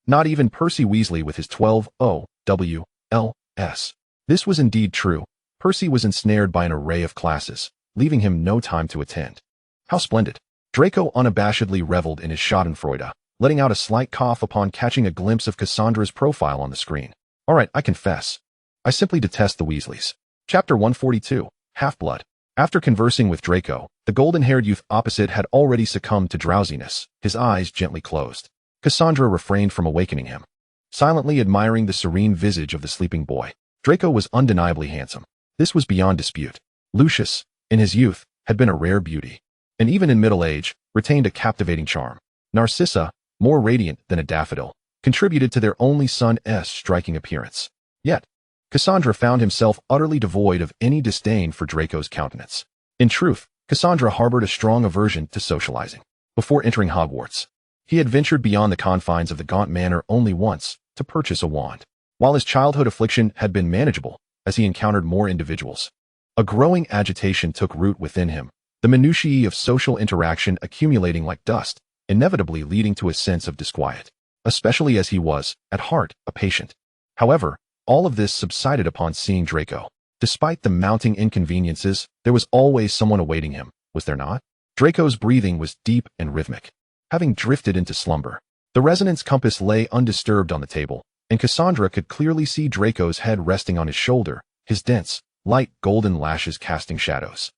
Not even Percy Weasley with his 12 O-W-L-S. This was indeed true. Percy was ensnared by an array of classes, leaving him no time to attend. How splendid. Draco unabashedly reveled in his schadenfreude, letting out a slight cough upon catching a glimpse of Cassandra's profile on the screen. All right, I confess. I simply detest the Weasleys. Chapter 142, Half-Blood. After conversing with Draco, the golden-haired youth opposite had already succumbed to drowsiness, his eyes gently closed. Cassandra refrained from awakening him. Silently admiring the serene visage of the sleeping boy, Draco was undeniably handsome. This was beyond dispute. Lucius, in his youth, had been a rare beauty, and even in middle age, retained a captivating charm. Narcissa, more radiant than a daffodil, contributed to their only son's striking appearance. Yet, Cassandra found himself utterly devoid of any disdain for Draco's countenance. In truth, Cassandra harbored a strong aversion to socializing. Before entering Hogwarts, he had ventured beyond the confines of the Gaunt Manor only once to purchase a wand. While his childhood affliction had been manageable, as he encountered more individuals, a growing agitation took root within him, the minutiae of social interaction accumulating like dust, inevitably leading to a sense of disquiet, especially as he was, at heart, a patient. However, all of this subsided upon seeing Draco. Despite the mounting inconveniences, there was always someone awaiting him, was there not? Draco's breathing was deep and rhythmic. Having drifted into slumber, the resonance compass lay undisturbed on the table, and Cassandra could clearly see Draco's head resting on his shoulder, his dense, light golden lashes casting shadows.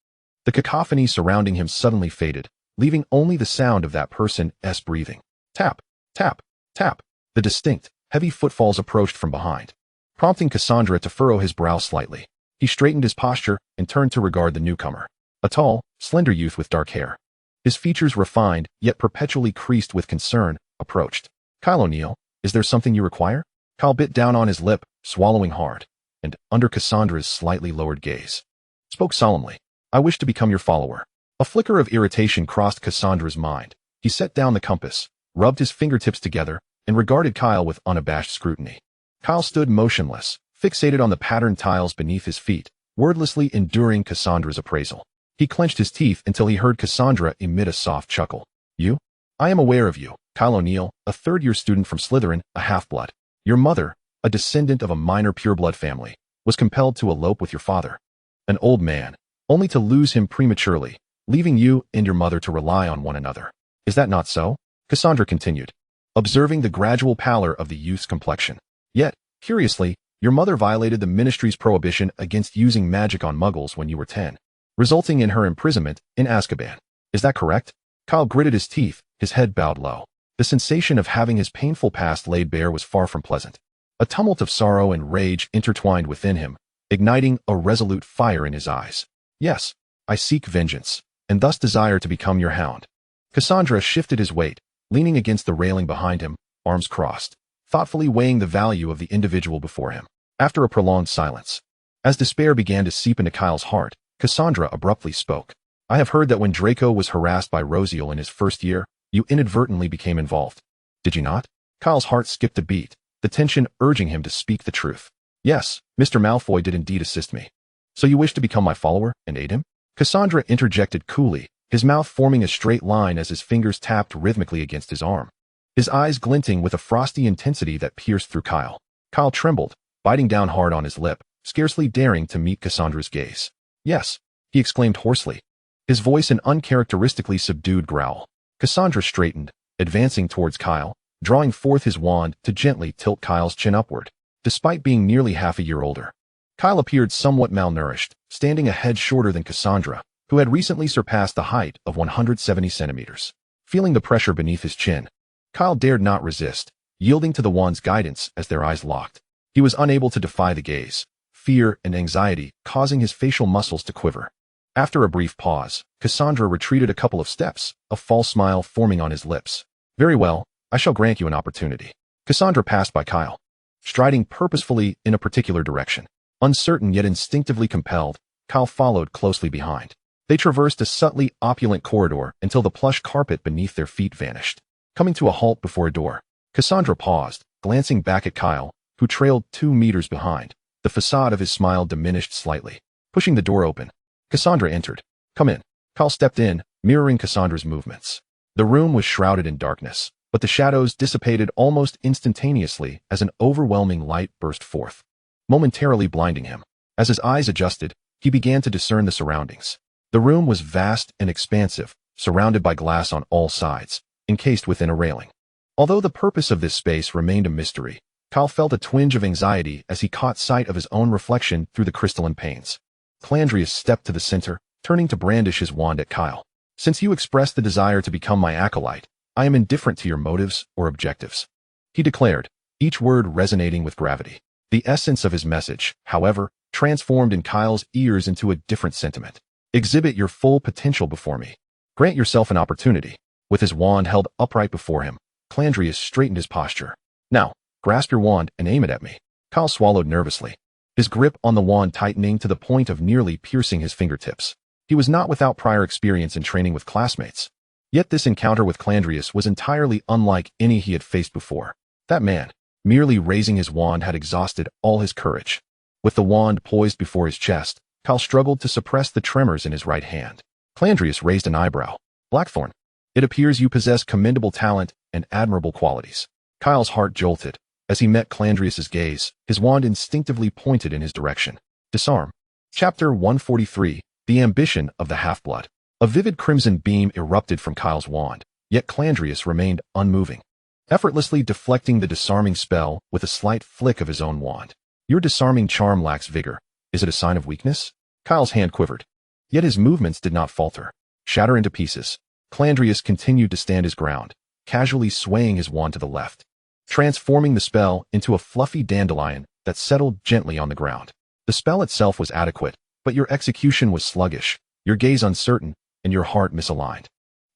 The cacophony surrounding him suddenly faded, leaving only the sound of that person's breathing. Tap, tap, tap. The distinct, heavy footfalls approached from behind, prompting Cassandra to furrow his brow slightly. He straightened his posture and turned to regard the newcomer, a tall, slender youth with dark hair. His features refined, yet perpetually creased with concern, approached. "Kyle O'Neill, is there something you require?" Kyle bit down on his lip, swallowing hard, and, under Cassandra's slightly lowered gaze, spoke solemnly. "I wish to become your follower." A flicker of irritation crossed Cassandra's mind. He set down the compass, rubbed his fingertips together, and regarded Kyle with unabashed scrutiny. Kyle stood motionless, fixated on the patterned tiles beneath his feet, wordlessly enduring Cassandra's appraisal. He clenched his teeth until he heard Cassandra emit a soft chuckle. "You? I am aware of you, Kyle O'Neill, a third-year student from Slytherin, a half-blood. Your mother, a descendant of a minor pureblood family, was compelled to elope with your father, an old man, only to lose him prematurely, leaving you and your mother to rely on one another. Is that not so?" Cassandra continued, observing the gradual pallor of the youth's complexion. "Yet, curiously, your mother violated the Ministry's prohibition against using magic on muggles when you were 10, resulting in her imprisonment in Azkaban. Is that correct?" Kyle gritted his teeth, his head bowed low. The sensation of having his painful past laid bare was far from pleasant. A tumult of sorrow and rage intertwined within him, igniting a resolute fire in his eyes. "Yes, I seek vengeance, and thus desire to become your hound." Cassandra shifted his weight, leaning against the railing behind him, arms crossed, thoughtfully weighing the value of the individual before him. After a prolonged silence, as despair began to seep into Kyle's heart, Cassandra abruptly spoke. "I have heard that when Draco was harassed by Rosiel in his first year, you inadvertently became involved. Did you not?" Kyle's heart skipped a beat, the tension urging him to speak the truth. "Yes, Mr. Malfoy did indeed assist me." "So you wish to become my follower and aid him?" Cassandra interjected coolly, his mouth forming a straight line as his fingers tapped rhythmically against his arm, his eyes glinting with a frosty intensity that pierced through Kyle. Kyle trembled, biting down hard on his lip, scarcely daring to meet Cassandra's gaze. "Yes," he exclaimed hoarsely, his voice an uncharacteristically subdued growl. Cassandra straightened, advancing towards Kyle, drawing forth his wand to gently tilt Kyle's chin upward. Despite being nearly half a year older, Kyle appeared somewhat malnourished, standing a head shorter than Cassandra, who had recently surpassed the height of 170 centimeters. Feeling the pressure beneath his chin, Kyle dared not resist, yielding to the wand's guidance as their eyes locked. He was unable to defy the gaze, fear and anxiety causing his facial muscles to quiver. After a brief pause, Cassandra retreated a couple of steps, a false smile forming on his lips. "Very well, I shall grant you an opportunity." Cassandra passed by Kyle, striding purposefully in a particular direction. Uncertain yet instinctively compelled, Kyle followed closely behind. They traversed a subtly opulent corridor until the plush carpet beneath their feet vanished. Coming to a halt before a door, Cassandra paused, glancing back at Kyle, who trailed 2 meters behind. The facade of his smile diminished slightly. Pushing the door open, Cassandra entered. "Come in." Kyle stepped in, mirroring Cassandra's movements. The room was shrouded in darkness, but the shadows dissipated almost instantaneously as an overwhelming light burst forth, momentarily blinding him. As his eyes adjusted, he began to discern the surroundings. The room was vast and expansive, surrounded by glass on all sides, encased within a railing. Although the purpose of this space remained a mystery, Kyle felt a twinge of anxiety as he caught sight of his own reflection through the crystalline panes. Cassandrius stepped to the center, turning to brandish his wand at Kyle. "Since you expressed the desire to become my acolyte, I am indifferent to your motives or objectives," he declared, each word resonating with gravity. The essence of his message, however, transformed in Kyle's ears into a different sentiment. "Exhibit your full potential before me. Grant yourself an opportunity." With his wand held upright before him, Cassandrius straightened his posture. Now, grasp your wand and aim it at me. Kyle swallowed nervously, his grip on the wand tightening to the point of nearly piercing his fingertips. He was not without prior experience in training with classmates. Yet this encounter with Cassandrius was entirely unlike any he had faced before. That man, merely raising his wand, had exhausted all his courage. With the wand poised before his chest, Kyle struggled to suppress the tremors in his right hand. Cassandrius raised an eyebrow. Blackthorn, it appears you possess commendable talent and admirable qualities. Kyle's heart jolted. As he met Cassandrius's gaze, his wand instinctively pointed in his direction. Disarm. Chapter 143, The Ambition of the Half-Blood. A vivid crimson beam erupted from Kyle's wand, yet Cassandrius remained unmoving, effortlessly deflecting the disarming spell with a slight flick of his own wand. Your disarming charm lacks vigor. Is it a sign of weakness? Kyle's hand quivered, yet his movements did not falter. Shatter into pieces. Cassandrius continued to stand his ground, casually swaying his wand to the left, transforming the spell into a fluffy dandelion that settled gently on the ground. The spell itself was adequate, but your execution was sluggish, your gaze uncertain, and your heart misaligned.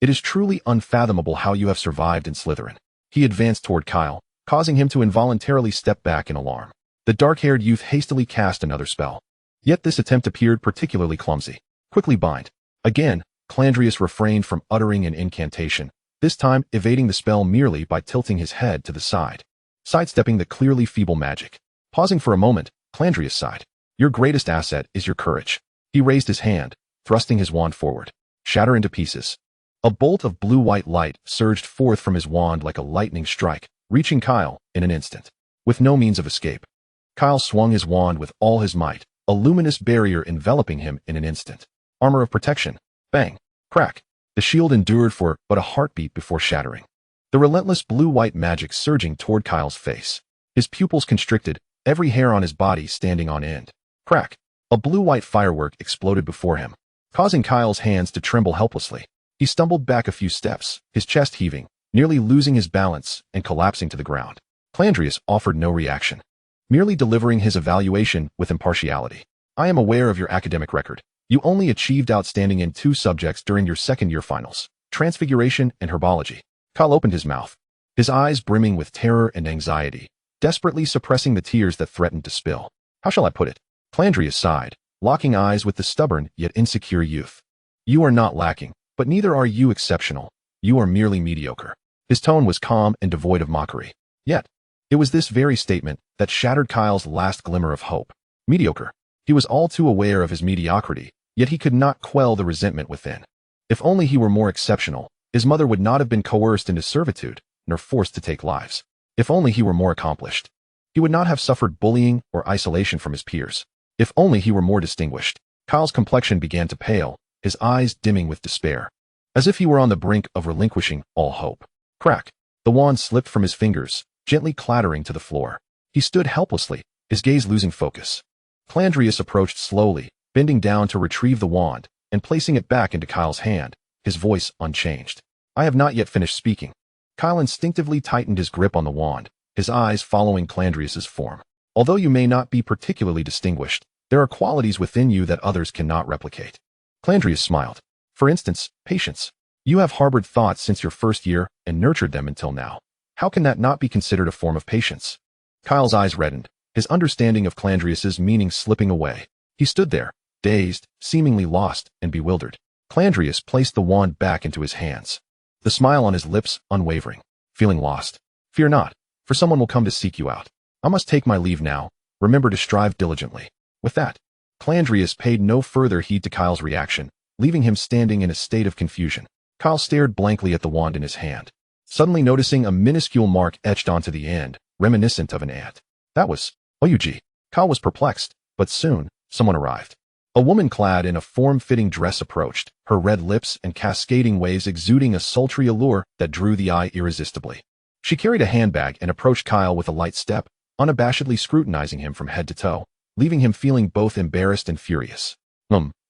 It is truly unfathomable how you have survived in Slytherin. He advanced toward Kyle, causing him to involuntarily step back in alarm. The dark-haired youth hastily cast another spell. Yet this attempt appeared particularly clumsy. Quickly bind. Again, Cassandrius refrained from uttering an incantation, this time evading the spell merely by tilting his head to the side, sidestepping the clearly feeble magic. Pausing for a moment, Cassandrius sighed. Your greatest asset is your courage. He raised his hand, thrusting his wand forward. Shatter into pieces. A bolt of blue-white light surged forth from his wand like a lightning strike, reaching Kyle in an instant. With no means of escape, Kyle swung his wand with all his might, a luminous barrier enveloping him in an instant. Armor of protection. Bang. Crack. The shield endured for but a heartbeat before shattering, the relentless blue-white magic surging toward Kyle's face. His pupils constricted, every hair on his body standing on end. Crack. A blue-white firework exploded before him, causing Kyle's hands to tremble helplessly. He stumbled back a few steps, his chest heaving, nearly losing his balance and collapsing to the ground. Cassandrius offered no reaction, merely delivering his evaluation with impartiality. I am aware of your academic record. You only achieved outstanding in 2 subjects during your second-year finals, transfiguration and herbology. Kyle opened his mouth, his eyes brimming with terror and anxiety, desperately suppressing the tears that threatened to spill. How shall I put it? Cassandrius sighed, locking eyes with the stubborn yet insecure youth. You are not lacking, but neither are you exceptional. You are merely mediocre. His tone was calm and devoid of mockery. Yet, it was this very statement that shattered Kyle's last glimmer of hope. Mediocre. He was all too aware of his mediocrity, yet he could not quell the resentment within. If only he were more exceptional, his mother would not have been coerced into servitude, nor forced to take lives. If only he were more accomplished, he would not have suffered bullying or isolation from his peers. If only he were more distinguished. Kyle's complexion began to pale, his eyes dimming with despair, as if he were on the brink of relinquishing all hope. Crack. The wand slipped from his fingers, gently clattering to the floor. He stood helplessly, his gaze losing focus. Cassandrius approached slowly, bending down to retrieve the wand and placing it back into Kyle's hand, his voice unchanged. I have not yet finished speaking. Kyle instinctively tightened his grip on the wand, his eyes following Cassandrius's form. Although you may not be particularly distinguished, there are qualities within you that others cannot replicate. Cassandrius smiled. For instance, patience. You have harbored thoughts since your first year and nurtured them until now. How can that not be considered a form of patience? Kyle's eyes reddened, his understanding of Cassandrius's meaning slipping away. He stood there, dazed, seemingly lost and bewildered. Cassandrius placed the wand back into his hands, the smile on his lips unwavering. Feeling lost? Fear not, for someone will come to seek you out. I must take my leave now. Remember to strive diligently. With that, Cassandrius paid no further heed to Kyle's reaction, leaving him standing in a state of confusion. Kyle stared blankly at the wand in his hand, suddenly noticing a minuscule mark etched onto the end, reminiscent of an ant. That was OUG. Kyle was perplexed, but soon, someone arrived. A woman clad in a form-fitting dress approached, her red lips and cascading waves exuding a sultry allure that drew the eye irresistibly. She carried a handbag and approached Kyle with a light step, unabashedly scrutinizing him from head to toe, leaving him feeling both embarrassed and furious.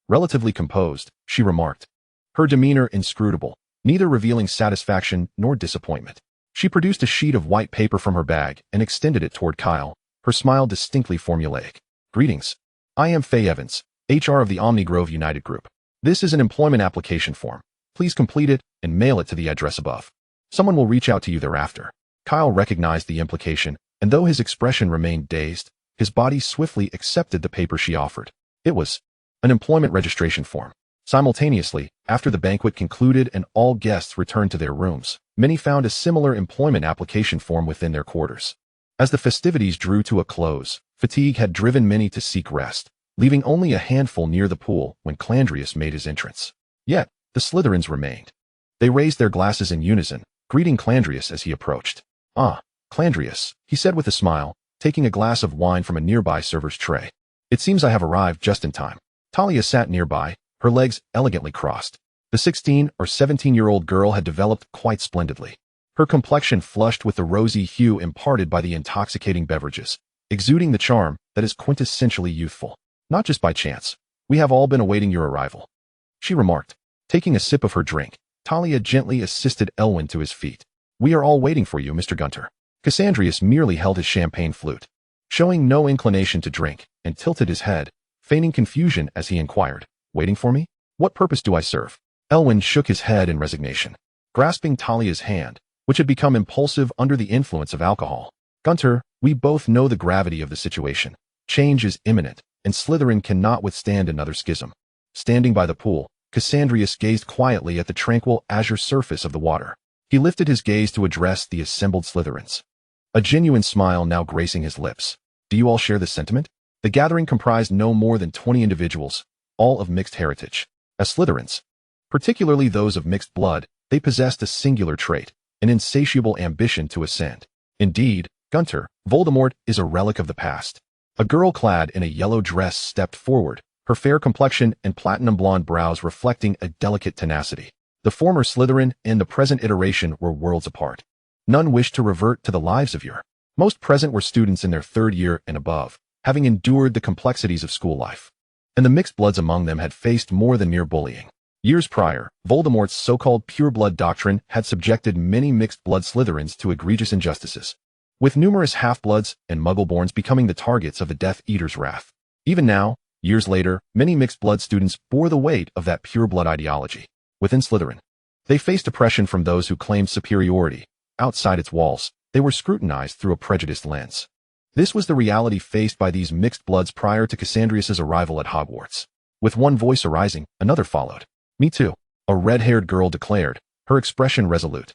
Relatively composed, she remarked, her demeanor inscrutable, neither revealing satisfaction nor disappointment. She produced a sheet of white paper from her bag and extended it toward Kyle, her smile distinctly formulaic. Greetings. I am Faye Evans, HR of the Omnigrove United Group. This is an employment application form. Please complete it and mail it to the address above. Someone will reach out to you thereafter. Kyle recognized the implication, and though his expression remained dazed, his body swiftly accepted the paper she offered. It was an employment registration form. Simultaneously, after the banquet concluded and all guests returned to their rooms, many found a similar employment application form within their quarters. As the festivities drew to a close, fatigue had driven many to seek rest, leaving only a handful near the pool when Cassandrius made his entrance. Yet, the Slytherins remained. They raised their glasses in unison, greeting Cassandrius as he approached. "Ah, Cassandrius," he said with a smile, taking a glass of wine from a nearby server's tray. "It seems I have arrived just in time." Talia sat nearby, her legs elegantly crossed. The 16 or 17-year-old girl had developed quite splendidly. Her complexion flushed with the rosy hue imparted by the intoxicating beverages, exuding the charm that is quintessentially youthful. "Not just by chance. We have all been awaiting your arrival," she remarked. Taking a sip of her drink, Talia gently assisted Elwyn to his feet. "We are all waiting for you, Mr. Gunter." Cassandrius merely held his champagne flute, showing no inclination to drink, and tilted his head, feigning confusion as he inquired, "Waiting for me? What purpose do I serve?" Elwyn shook his head in resignation, grasping Talia's hand, which had become impulsive under the influence of alcohol. "Gunter, we both know the gravity of the situation. Change is imminent, and Slytherin cannot withstand another schism." Standing by the pool, Cassandrius gazed quietly at the tranquil azure surface of the water. He lifted his gaze to address the assembled Slytherins, a genuine smile now gracing his lips. "Do you all share this sentiment?" The gathering comprised no more than 20 individuals, all of mixed heritage. As Slytherins, particularly those of mixed blood, they possessed a singular trait, an insatiable ambition to ascend. Indeed, Gunter, Voldemort is a relic of the past. A girl clad in a yellow dress stepped forward, her fair complexion and platinum blonde brows reflecting a delicate tenacity. The former Slytherin and the present iteration were worlds apart. None wished to revert to the lives of yore. Most present were students in their third year and above, having endured the complexities of school life. And the mixed bloods among them had faced more than mere bullying. Years prior, Voldemort's so-called pure-blood doctrine had subjected many mixed-blood Slytherins to egregious injustices, with numerous half-bloods and Muggleborns becoming the targets of the Death Eater's wrath. Even now, years later, many mixed-blood students bore the weight of that pure-blood ideology. Within Slytherin, they faced oppression from those who claimed superiority. Outside its walls, they were scrutinized through a prejudiced lens. This was the reality faced by these mixed bloods prior to Cassandrius' arrival at Hogwarts. With one voice arising, another followed. "Me too," a red-haired girl declared, her expression resolute,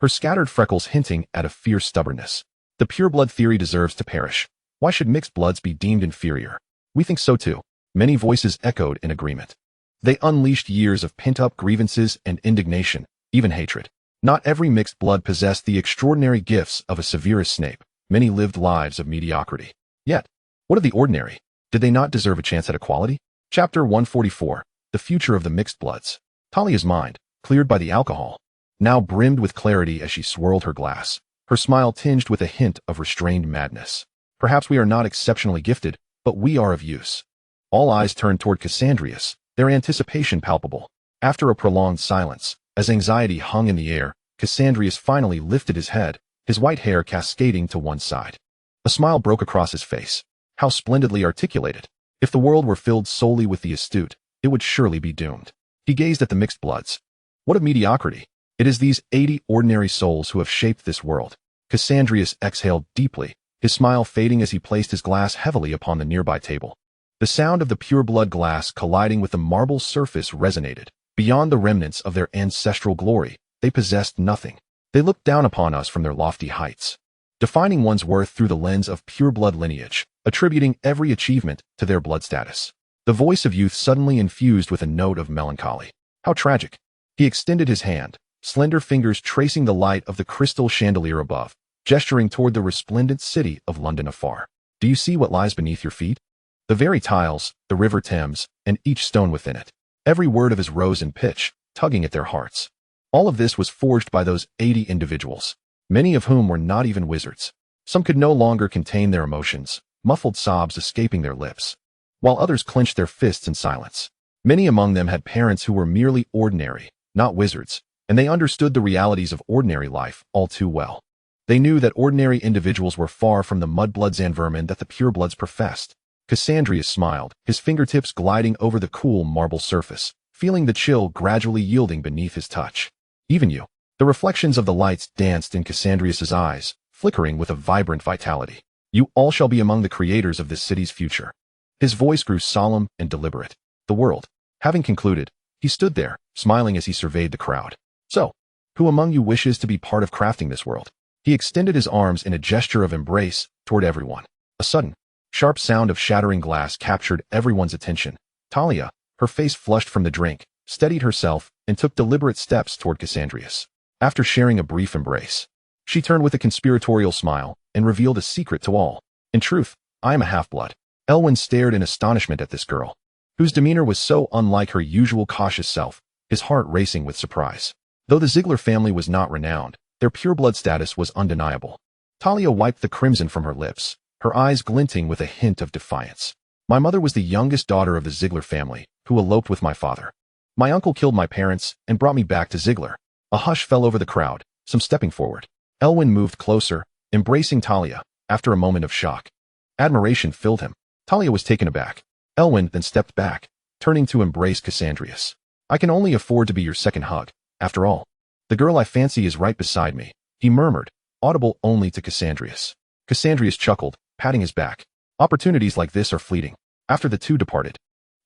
her scattered freckles hinting at a fierce stubbornness. "The pure-blood theory deserves to perish. Why should mixed bloods be deemed inferior?" "We think so too," many voices echoed in agreement. They unleashed years of pent-up grievances and indignation, even hatred. Not every mixed blood possessed the extraordinary gifts of a Severus Snape. Many lived lives of mediocrity. Yet, what of the ordinary? Did they not deserve a chance at equality? Chapter 144. The Future of the Mixed Bloods. Talia's mind, cleared by the alcohol, now brimmed with clarity as she swirled her glass, her smile tinged with a hint of restrained madness. "Perhaps we are not exceptionally gifted, but we are of use." All eyes turned toward Cassandrius, their anticipation palpable. After a prolonged silence, as anxiety hung in the air, Cassandrius finally lifted his head, his white hair cascading to one side. A smile broke across his face. How splendidly articulated. If the world were filled solely with the astute, it would surely be doomed. He gazed at the mixed bloods. What of mediocrity? It is these 80 ordinary souls who have shaped this world. Cassandrius exhaled deeply, his smile fading as he placed his glass heavily upon the nearby table. The sound of the pure-blood glass colliding with the marble surface resonated. Beyond the remnants of their ancestral glory, they possessed nothing. They looked down upon us from their lofty heights, defining one's worth through the lens of pure-blood lineage, attributing every achievement to their blood status. The voice of youth suddenly infused with a note of melancholy. How tragic. He extended his hand, slender fingers tracing the light of the crystal chandelier above, gesturing toward the resplendent city of London afar. "Do you see what lies beneath your feet? The very tiles, the river Thames, and each stone within it. Every word of his rose in pitch, tugging at their hearts. All of this was forged by those 80 individuals, many of whom were not even wizards. Some could no longer contain their emotions, muffled sobs escaping their lips, while others clenched their fists in silence. Many among them had parents who were merely ordinary, not wizards, and they understood the realities of ordinary life all too well. They knew that ordinary individuals were far from the mudbloods and vermin that the purebloods professed. Cassandrius smiled, his fingertips gliding over the cool marble surface, feeling the chill gradually yielding beneath his touch. "Even you." The reflections of the lights danced in Cassandrius's eyes, flickering with a vibrant vitality. You all shall be among the creators of this city's future. His voice grew solemn and deliberate. The world. Having concluded, he stood there, smiling as he surveyed the crowd. So, who among you wishes to be part of crafting this world? He extended his arms in a gesture of embrace toward everyone. A sudden, sharp sound of shattering glass captured everyone's attention. Talia, her face flushed from the drink, steadied herself and took deliberate steps toward Cassandrius. After sharing a brief embrace, she turned with a conspiratorial smile and revealed a secret to all. In truth, I am a half-blood. Elwyn stared in astonishment at this girl, whose demeanor was so unlike her usual cautious self, his heart racing with surprise. Though the Ziegler family was not renowned, their pureblood status was undeniable. Talia wiped the crimson from her lips, her eyes glinting with a hint of defiance. My mother was the youngest daughter of the Ziegler family, who eloped with my father. My uncle killed my parents and brought me back to Ziegler. A hush fell over the crowd, some stepping forward. Elwyn moved closer, embracing Talia, after a moment of shock. Admiration filled him. Talia was taken aback. Elwyn then stepped back, turning to embrace Cassandrius. I can only afford to be your second hug, after all. The girl I fancy is right beside me, he murmured, audible only to Cassandrius. Cassandrius chuckled, patting his back. Opportunities like this are fleeting. After the two departed,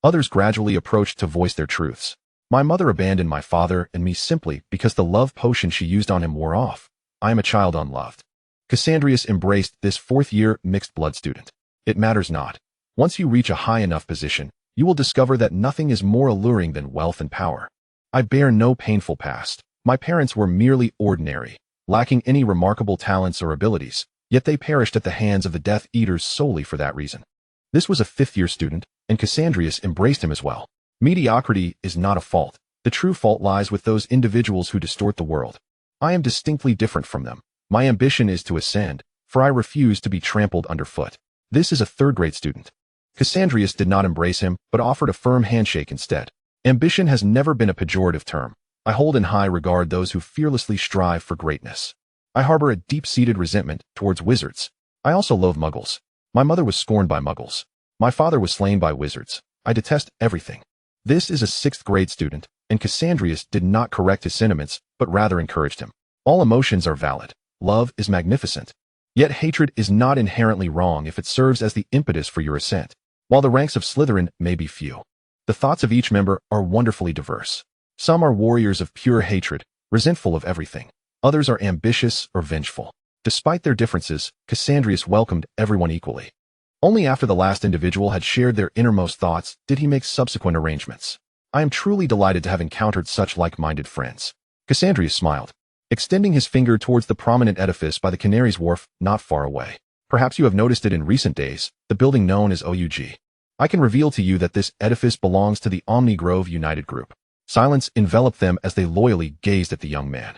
others gradually approached to voice their truths. My mother abandoned my father and me simply because the love potion she used on him wore off. I am a child unloved. Cassandrius embraced this fourth-year mixed-blood student. It matters not. Once you reach a high enough position, you will discover that nothing is more alluring than wealth and power. I bear no painful past. My parents were merely ordinary, lacking any remarkable talents or abilities, yet they perished at the hands of the Death Eaters solely for that reason. This was a fifth-year student, and Cassandrius embraced him as well. Mediocrity is not a fault. The true fault lies with those individuals who distort the world. I am distinctly different from them. My ambition is to ascend, for I refuse to be trampled underfoot. This is a third-grade student. Cassandrius did not embrace him, but offered a firm handshake instead. Ambition has never been a pejorative term. I hold in high regard those who fearlessly strive for greatness. I harbor a deep-seated resentment towards wizards. I also loathe muggles. My mother was scorned by muggles. My father was slain by wizards. I detest everything. This is a sixth-grade student, and Cassandrius did not correct his sentiments, but rather encouraged him. All emotions are valid. Love is magnificent. Yet hatred is not inherently wrong if it serves as the impetus for your ascent. While the ranks of Slytherin may be few, the thoughts of each member are wonderfully diverse. Some are warriors of pure hatred, resentful of everything. Others are ambitious or vengeful. Despite their differences, Cassandrius welcomed everyone equally. Only after the last individual had shared their innermost thoughts did he make subsequent arrangements. I am truly delighted to have encountered such like-minded friends. Cassandrius smiled, extending his finger towards the prominent edifice by the Canary's Wharf not far away. Perhaps you have noticed it in recent days, the building known as OUG. I can reveal to you that this edifice belongs to the Omni Grove United Group. Silence enveloped them as they loyally gazed at the young man.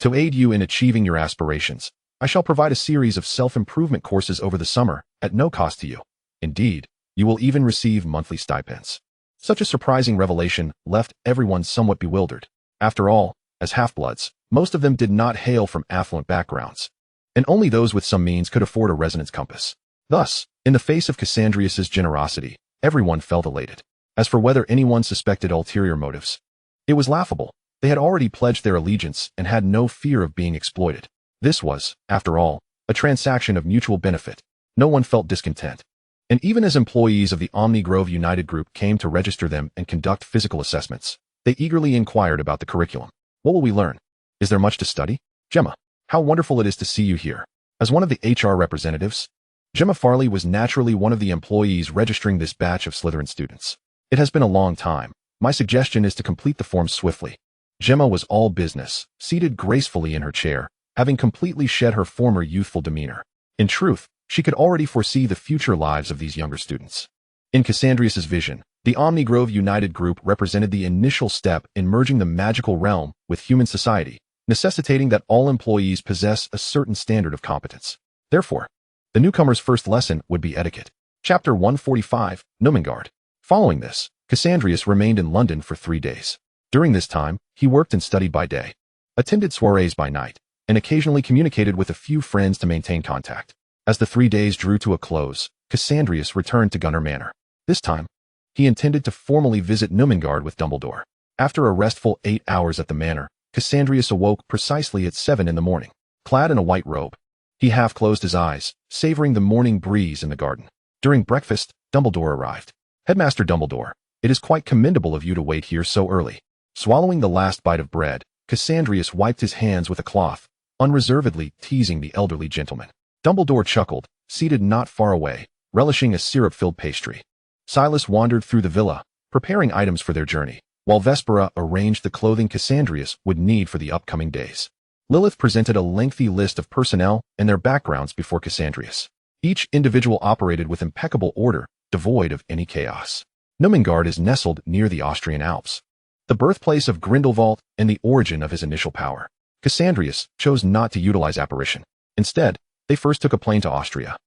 To aid you in achieving your aspirations, I shall provide a series of self-improvement courses over the summer, at no cost to you. Indeed, you will even receive monthly stipends. Such a surprising revelation left everyone somewhat bewildered. After all, as half-bloods, most of them did not hail from affluent backgrounds, and only those with some means could afford a resonance compass. Thus, in the face of Cassandrius's generosity, everyone felt elated. As for whether anyone suspected ulterior motives, it was laughable. They had already pledged their allegiance and had no fear of being exploited. This was, after all, a transaction of mutual benefit. No one felt discontent. And even as employees of the Omni Grove United Group came to register them and conduct physical assessments, they eagerly inquired about the curriculum. What will we learn? Is there much to study? Gemma, how wonderful it is to see you here. As one of the HR representatives, Gemma Farley was naturally one of the employees registering this batch of Slytherin students. It has been a long time. My suggestion is to complete the forms swiftly. Gemma was all business, seated gracefully in her chair, having completely shed her former youthful demeanor. In truth, she could already foresee the future lives of these younger students. In Cassandrius's vision, the Omni Grove United Group represented the initial step in merging the magical realm with human society, necessitating that all employees possess a certain standard of competence. Therefore, the newcomer's first lesson would be etiquette. Chapter 145, Numengard. Following this, Cassandrius remained in London for 3 days. During this time, he worked and studied by day, attended soirees by night, and occasionally communicated with a few friends to maintain contact. As the 3 days drew to a close, Cassandrius returned to Gunner Manor. This time, he intended to formally visit Numengard with Dumbledore. After a restful 8 hours at the manor, Cassandrius awoke precisely at 7 in the morning, clad in a white robe. He half closed his eyes, savoring the morning breeze in the garden. During breakfast, Dumbledore arrived. "Headmaster Dumbledore, it is quite commendable of you to wait here so early." Swallowing the last bite of bread, Cassandrius wiped his hands with a cloth, unreservedly teasing the elderly gentleman. Dumbledore chuckled, seated not far away, relishing a syrup-filled pastry. Silas wandered through the villa, preparing items for their journey, while Vespera arranged the clothing Cassandrius would need for the upcoming days. Lilith presented a lengthy list of personnel and their backgrounds before Cassandrius. Each individual operated with impeccable order, devoid of any chaos. Numengard is nestled near the Austrian Alps, the birthplace of Grindelwald and the origin of his initial power. Cassandrius chose not to utilize apparition. Instead, they first took a plane to Austria,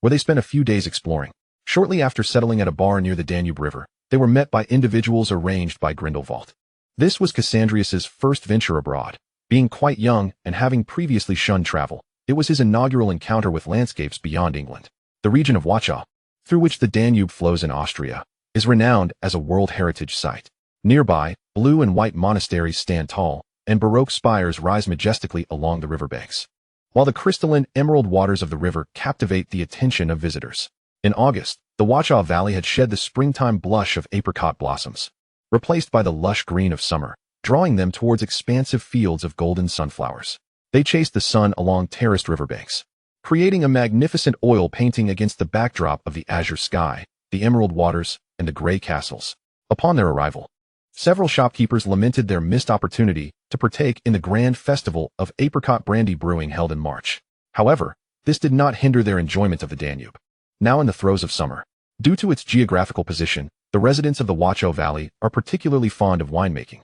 where they spent a few days exploring. Shortly after settling at a bar near the Danube River, they were met by individuals arranged by Grindelwald. This was Cassandrius's first venture abroad. Being quite young and having previously shunned travel, it was his inaugural encounter with landscapes beyond England. The region of Wachau, through which the Danube flows in Austria, is renowned as a World Heritage Site. Nearby, blue and white monasteries stand tall, and Baroque spires rise majestically along the riverbanks, while the crystalline emerald waters of the river captivate the attention of visitors. In August, the Wachau Valley had shed the springtime blush of apricot blossoms, replaced by the lush green of summer, drawing them towards expansive fields of golden sunflowers. They chased the sun along terraced riverbanks, creating a magnificent oil painting against the backdrop of the azure sky, the emerald waters, and the gray castles. Upon their arrival, several shopkeepers lamented their missed opportunity to partake in the grand festival of apricot brandy brewing held in March. However, this did not hinder their enjoyment of the Danube. Now in the throes of summer, due to its geographical position, the residents of the Wachau Valley are particularly fond of winemaking.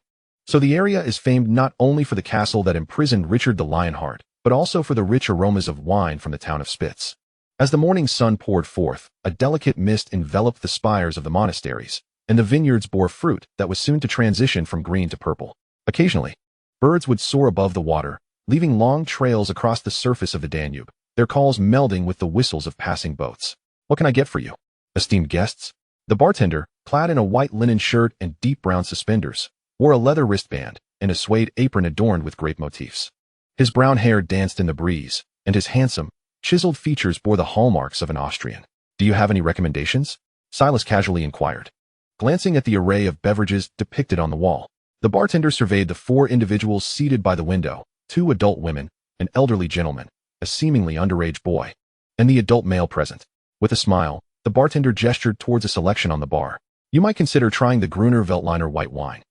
So the area is famed not only for the castle that imprisoned Richard the Lionheart, but also for the rich aromas of wine from the town of Spitz. As the morning sun poured forth, a delicate mist enveloped the spires of the monasteries, and the vineyards bore fruit that was soon to transition from green to purple. Occasionally, birds would soar above the water, leaving long trails across the surface of the Danube, their calls melding with the whistles of passing boats. "What can I get for you, esteemed guests?" The bartender, clad in a white linen shirt and deep brown suspenders, wore a leather wristband and a suede apron adorned with grape motifs. His brown hair danced in the breeze, and his handsome, chiseled features bore the hallmarks of an Austrian. "Do you have any recommendations?" Silas casually inquired. Glancing at the array of beverages depicted on the wall, the bartender surveyed the 4 individuals seated by the window, 2 adult women, an elderly gentleman, a seemingly underage boy, and the adult male present. With a smile, the bartender gestured towards a selection on the bar. "You might consider trying the Gruner Veltliner white wine,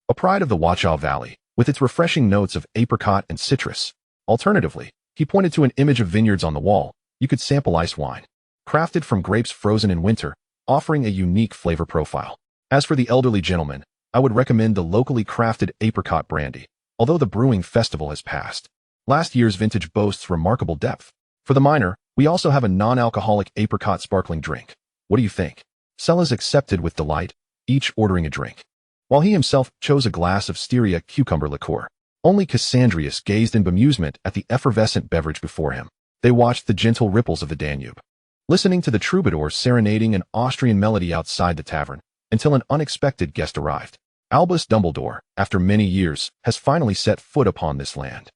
a pride of the Wachau Valley, with its refreshing notes of apricot and citrus. Alternatively," he pointed to an image of vineyards on the wall, "you could sample ice wine, crafted from grapes frozen in winter, offering a unique flavor profile. As for the elderly gentleman, I would recommend the locally crafted apricot brandy, although the brewing festival has passed. Last year's vintage boasts remarkable depth. For the minor, we also have a non-alcoholic apricot sparkling drink. What do you think?" Sellers accepted with delight, each ordering a drink, while he himself chose a glass of Styria cucumber liqueur. Only Cassandrius gazed in bemusement at the effervescent beverage before him. They watched the gentle ripples of the Danube, listening to the troubadours serenading an Austrian melody outside the tavern, until an unexpected guest arrived. Albus Dumbledore, after many years, has finally set foot upon this land.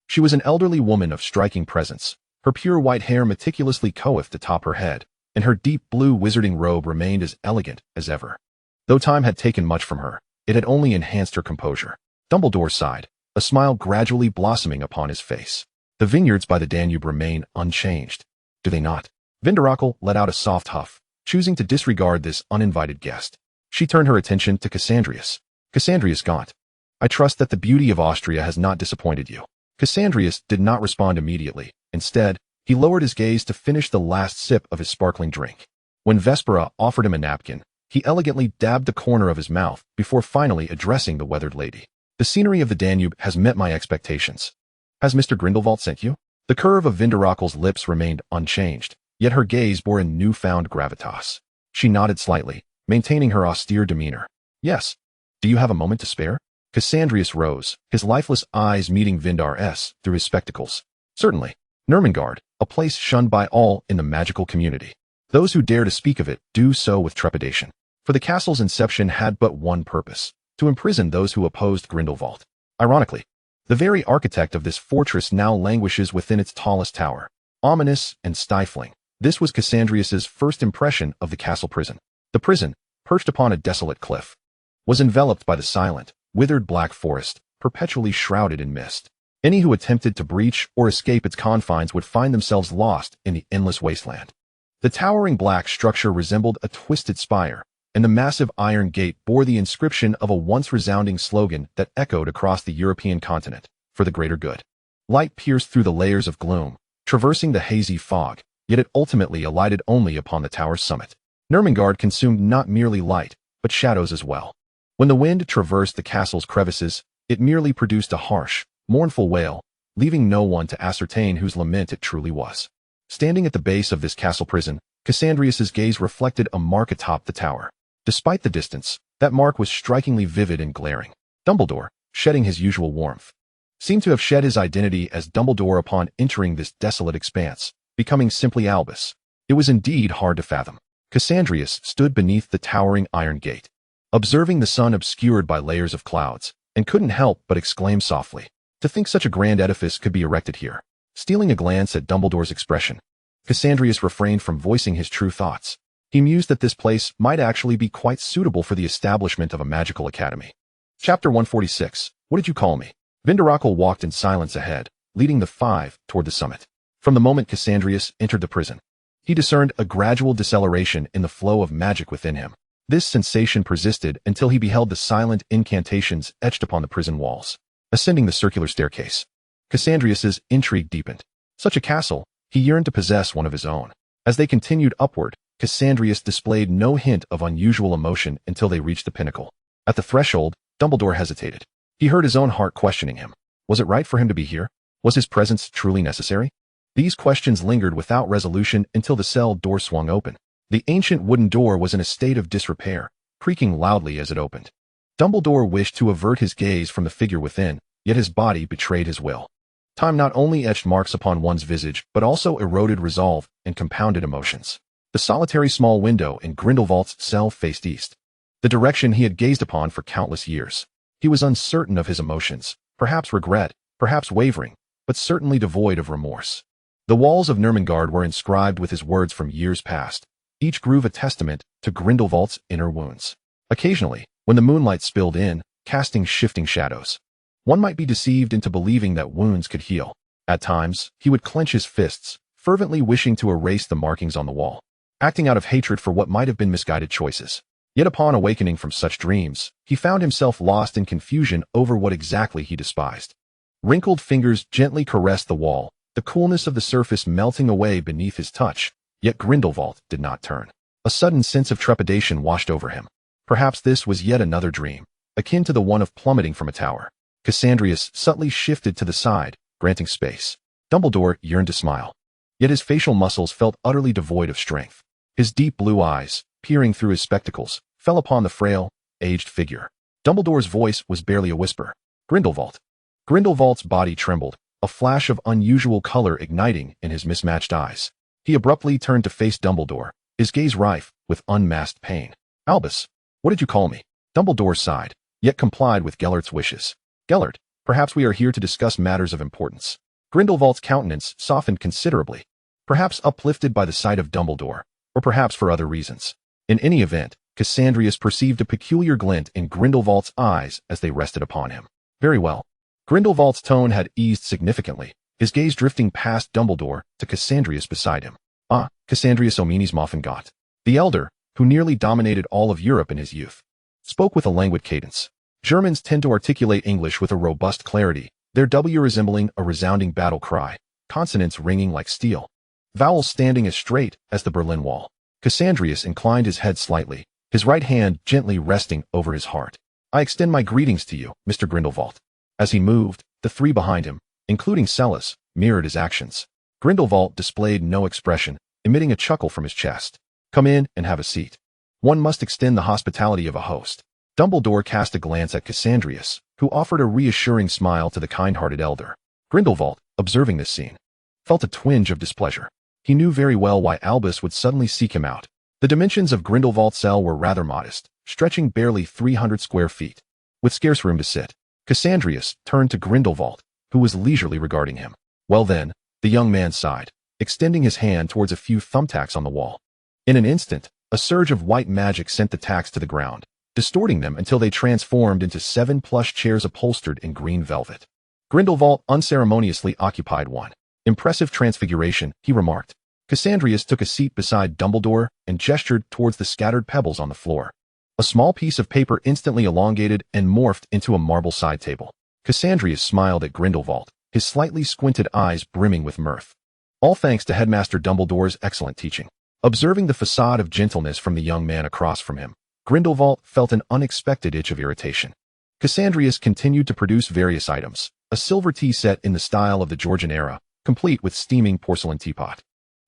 She was an elderly woman of striking presence, her pure white hair meticulously coiffed atop her head, and her deep blue wizarding robe remained as elegant as ever. Though time had taken much from her, it had only enhanced her composure. Dumbledore sighed, a smile gradually blossoming upon his face. "The vineyards by the Danube remain unchanged, do they not?" Vinderakel let out a soft huff, choosing to disregard this uninvited guest. She turned her attention to Cassandrius. "Cassandrius Gaunt, I trust that the beauty of Austria has not disappointed you." Cassandrius did not respond immediately. Instead, he lowered his gaze to finish the last sip of his sparkling drink. When Vespera offered him a napkin, he elegantly dabbed the corner of his mouth before finally addressing the weathered lady. "The scenery of the Danube has met my expectations. Has Mr. Grindelwald sent you?" The curve of Vinderakel's lips remained unchanged, yet her gaze bore a newfound gravitas. She nodded slightly, maintaining her austere demeanor. "Yes. Do you have a moment to spare?" Cassandrius rose, his lifeless eyes meeting Vindar's through his spectacles. "Certainly. Nurmengard, a place shunned by all in the magical community. Those who dare to speak of it do so with trepidation. For the castle's inception had but one purpose, to imprison those who opposed Grindelwald. Ironically, The very architect of this fortress now languishes within its tallest tower. Ominous and stifling, this was Cassandrius's first impression of the castle prison. The prison, perched upon a desolate cliff, was enveloped by the silent, withered black forest, perpetually shrouded in mist. Any who attempted to breach or escape its confines would find themselves lost in the endless wasteland. The towering black structure resembled a twisted spire, and the massive iron gate bore the inscription of a once resounding slogan that echoed across the European continent, for the greater good. Light pierced through the layers of gloom, traversing the hazy fog, yet it ultimately alighted only upon the tower's summit. Nurmengard consumed not merely light, but shadows as well. When the wind traversed the castle's crevices, it merely produced a harsh, mournful wail, leaving no one to ascertain whose lament it truly was. Standing at the base of this castle prison, Cassandrius's gaze reflected a mark atop the tower. Despite the distance, that mark was strikingly vivid and glaring. Dumbledore, shedding his usual warmth, seemed to have shed his identity as Dumbledore upon entering this desolate expanse, becoming simply Albus. It was indeed hard to fathom. Cassandrius stood beneath the towering iron gate, observing the sun obscured by layers of clouds, and couldn't help but exclaim softly, to think such a grand edifice could be erected here. Stealing a glance at Dumbledore's expression, Cassandrius refrained from voicing his true thoughts. He mused that this place might actually be quite suitable for the establishment of a magical academy. Chapter 146. What did you call me? Draco walked in silence ahead, leading the five toward the summit. From the moment Cassandrius entered the prison, he discerned a gradual deceleration in the flow of magic within him. This sensation persisted until he beheld the silent incantations etched upon the prison walls. Ascending the circular staircase, Cassandrius's intrigue deepened. Such a castle, he yearned to possess one of his own. As they continued upward, Cassandrius displayed no hint of unusual emotion until they reached the pinnacle. At the threshold, Dumbledore hesitated. He heard his own heart questioning him. Was it right for him to be here? Was his presence truly necessary? These questions lingered without resolution until the cell door swung open. The ancient wooden door was in a state of disrepair, creaking loudly as it opened. Dumbledore wished to avert his gaze from the figure within, yet his body betrayed his will. Time not only etched marks upon one's visage, but also eroded resolve and compounded emotions. The solitary small window in Grindelwald's cell faced east, the direction he had gazed upon for countless years. He was uncertain of his emotions, perhaps regret, perhaps wavering, but certainly devoid of remorse. The walls of Nurmengard were inscribed with his words from years past, each groove a testament to Grindelwald's inner wounds. Occasionally, when the moonlight spilled in, casting shifting shadows, one might be deceived into believing that wounds could heal. At times, he would clench his fists, fervently wishing to erase the markings on the wall, acting out of hatred for what might have been misguided choices. Yet upon awakening from such dreams, he found himself lost in confusion over what exactly he despised. Wrinkled fingers gently caressed the wall, the coolness of the surface melting away beneath his touch, yet Grindelwald did not turn. A sudden sense of trepidation washed over him. Perhaps this was yet another dream, akin to the one of plummeting from a tower. Cassandrius subtly shifted to the side, granting space. Dumbledore yearned to smile, yet his facial muscles felt utterly devoid of strength. His deep blue eyes, peering through his spectacles, fell upon the frail, aged figure. Dumbledore's voice was barely a whisper. Grindelwald. Grindelwald's body trembled, a flash of unusual color igniting in his mismatched eyes. He abruptly turned to face Dumbledore, his gaze rife with unmasked pain. Albus, what did you call me? Dumbledore sighed, yet complied with Gellert's wishes. Gellert, perhaps we are here to discuss matters of importance. Grindelwald's countenance softened considerably, perhaps uplifted by the sight of Dumbledore, or perhaps for other reasons. In any event, Cassandrius perceived a peculiar glint in Grindelwald's eyes as they rested upon him. Very well. Grindelwald's tone had eased significantly, his gaze drifting past Dumbledore to Cassandrius beside him. Ah, Cassandrius Ominis Moffengot. The elder, who nearly dominated all of Europe in his youth, spoke with a languid cadence. Germans tend to articulate English with a robust clarity, their W resembling a resounding battle cry, consonants ringing like steel, vowels standing as straight as the Berlin Wall. Cassandrius inclined his head slightly, his right hand gently resting over his heart. I extend my greetings to you, Mr. Grindelwald. As he moved, the three behind him, including Celis, mirrored his actions. Grindelwald displayed no expression, emitting a chuckle from his chest. Come in and have a seat. One must extend the hospitality of a host. Dumbledore cast a glance at Cassandrius, who offered a reassuring smile to the kind-hearted elder. Grindelwald, observing this scene, felt a twinge of displeasure. He knew very well why Albus would suddenly seek him out. The dimensions of Grindelwald's cell were rather modest, stretching barely 300 square feet, with scarce room to sit. Cassandrius turned to Grindelwald, who was leisurely regarding him. Well then, the young man sighed, extending his hand towards a few thumbtacks on the wall. In an instant, a surge of white magic sent the tacks to the ground, distorting them until they transformed into 7 plush chairs upholstered in green velvet. Grindelwald unceremoniously occupied one. Impressive transfiguration, he remarked. Cassandrius took a seat beside Dumbledore and gestured towards the scattered pebbles on the floor. A small piece of paper instantly elongated and morphed into a marble side table. Cassandrius smiled at Grindelwald, his slightly squinted eyes brimming with mirth. All thanks to Headmaster Dumbledore's excellent teaching. Observing the facade of gentleness from the young man across from him, Grindelwald felt an unexpected itch of irritation. Cassandrius continued to produce various items, a silver tea set in the style of the Georgian era, complete with steaming porcelain teapot.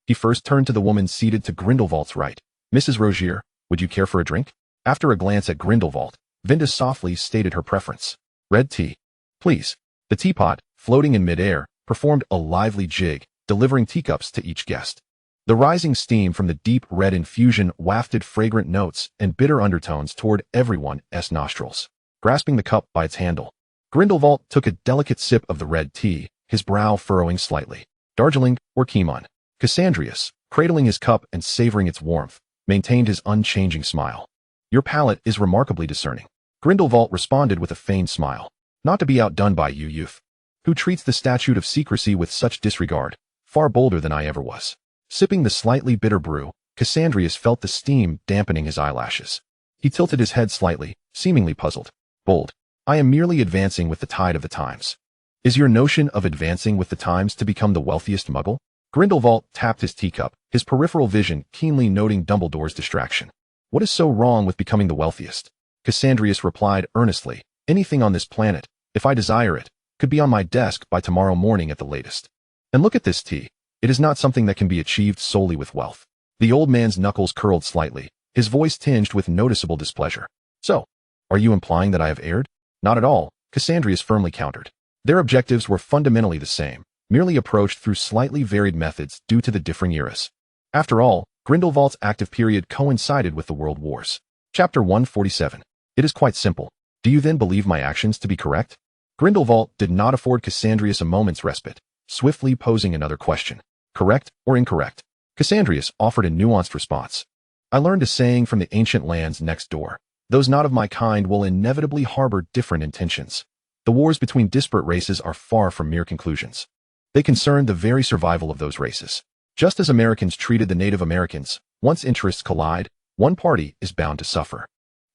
He first turned to the woman seated to Grindelwald's right. Mrs. Rogier, would you care for a drink? After a glance at Grindelwald, Vinda softly stated her preference. Red tea. Please. The teapot, floating in midair, performed a lively jig, delivering teacups to each guest. The rising steam from the deep red infusion wafted fragrant notes and bitter undertones toward everyone's nostrils. Grasping the cup by its handle, Grindelwald took a delicate sip of the red tea, his brow furrowing slightly. Darjeeling or Chiemon? Cassandrius, cradling his cup and savoring its warmth, maintained his unchanging smile. Your palate is remarkably discerning. Grindelwald responded with a feigned smile. Not to be outdone by you, youth, who treats the statute of secrecy with such disregard, far bolder than I ever was. Sipping the slightly bitter brew, Cassandrius felt the steam dampening his eyelashes. He tilted his head slightly, seemingly puzzled. Bold. I am merely advancing with the tide of the times. Is your notion of advancing with the times to become the wealthiest muggle? Grindelwald tapped his teacup, his peripheral vision keenly noting Dumbledore's distraction. What is so wrong with becoming the wealthiest? Cassandrius replied earnestly. Anything on this planet, if I desire it, could be on my desk by tomorrow morning at the latest. And look at this tea. It is not something that can be achieved solely with wealth. The old man's knuckles curled slightly, his voice tinged with noticeable displeasure. So, are you implying that I have erred? Not at all, Cassandrius firmly countered. Their objectives were fundamentally the same, merely approached through slightly varied methods due to the differing eras. After all, Grindelwald's active period coincided with the World Wars. Chapter 147. It is quite simple. Do you then believe my actions to be correct? Grindelwald did not afford Cassandrius a moment's respite, swiftly posing another question. Correct or incorrect? Cassandrius offered a nuanced response. I learned a saying from the ancient lands next door. Those not of my kind will inevitably harbor different intentions. The wars between disparate races are far from mere conclusions. They concern the very survival of those races. Just as Americans treated the Native Americans, once interests collide, one party is bound to suffer.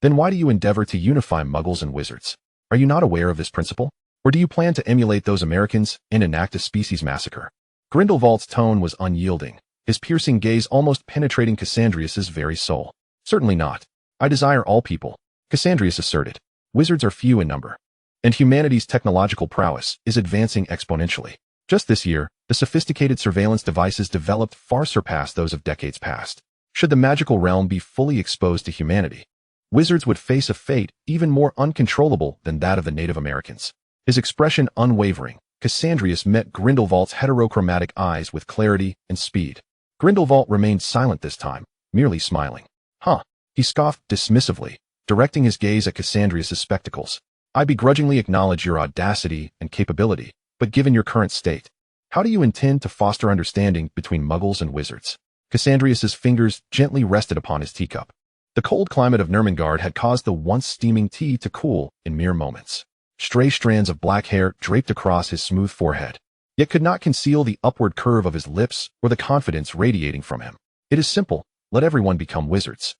Then why do you endeavor to unify muggles and wizards? Are you not aware of this principle? Or do you plan to emulate those Americans and enact a species massacre? Grindelwald's tone was unyielding, his piercing gaze almost penetrating Cassandrius's very soul. Certainly not. I desire all people, Cassandrius asserted. Wizards are few in number, and humanity's technological prowess is advancing exponentially. Just this year, the sophisticated surveillance devices developed far surpass those of decades past. Should the magical realm be fully exposed to humanity, wizards would face a fate even more uncontrollable than that of the Native Americans. His expression unwavering, Cassandrius met Grindelwald's heterochromatic eyes with clarity and speed. Grindelwald remained silent this time, merely smiling. Huh, he scoffed dismissively, directing his gaze at Cassandrius's spectacles. I begrudgingly acknowledge your audacity and capability, but given your current state, how do you intend to foster understanding between muggles and wizards? Cassandrius's fingers gently rested upon his teacup. The cold climate of Nurmengard had caused the once steaming tea to cool in mere moments. Stray strands of black hair draped across his smooth forehead, yet could not conceal the upward curve of his lips or the confidence radiating from him. It is simple, let everyone become wizards.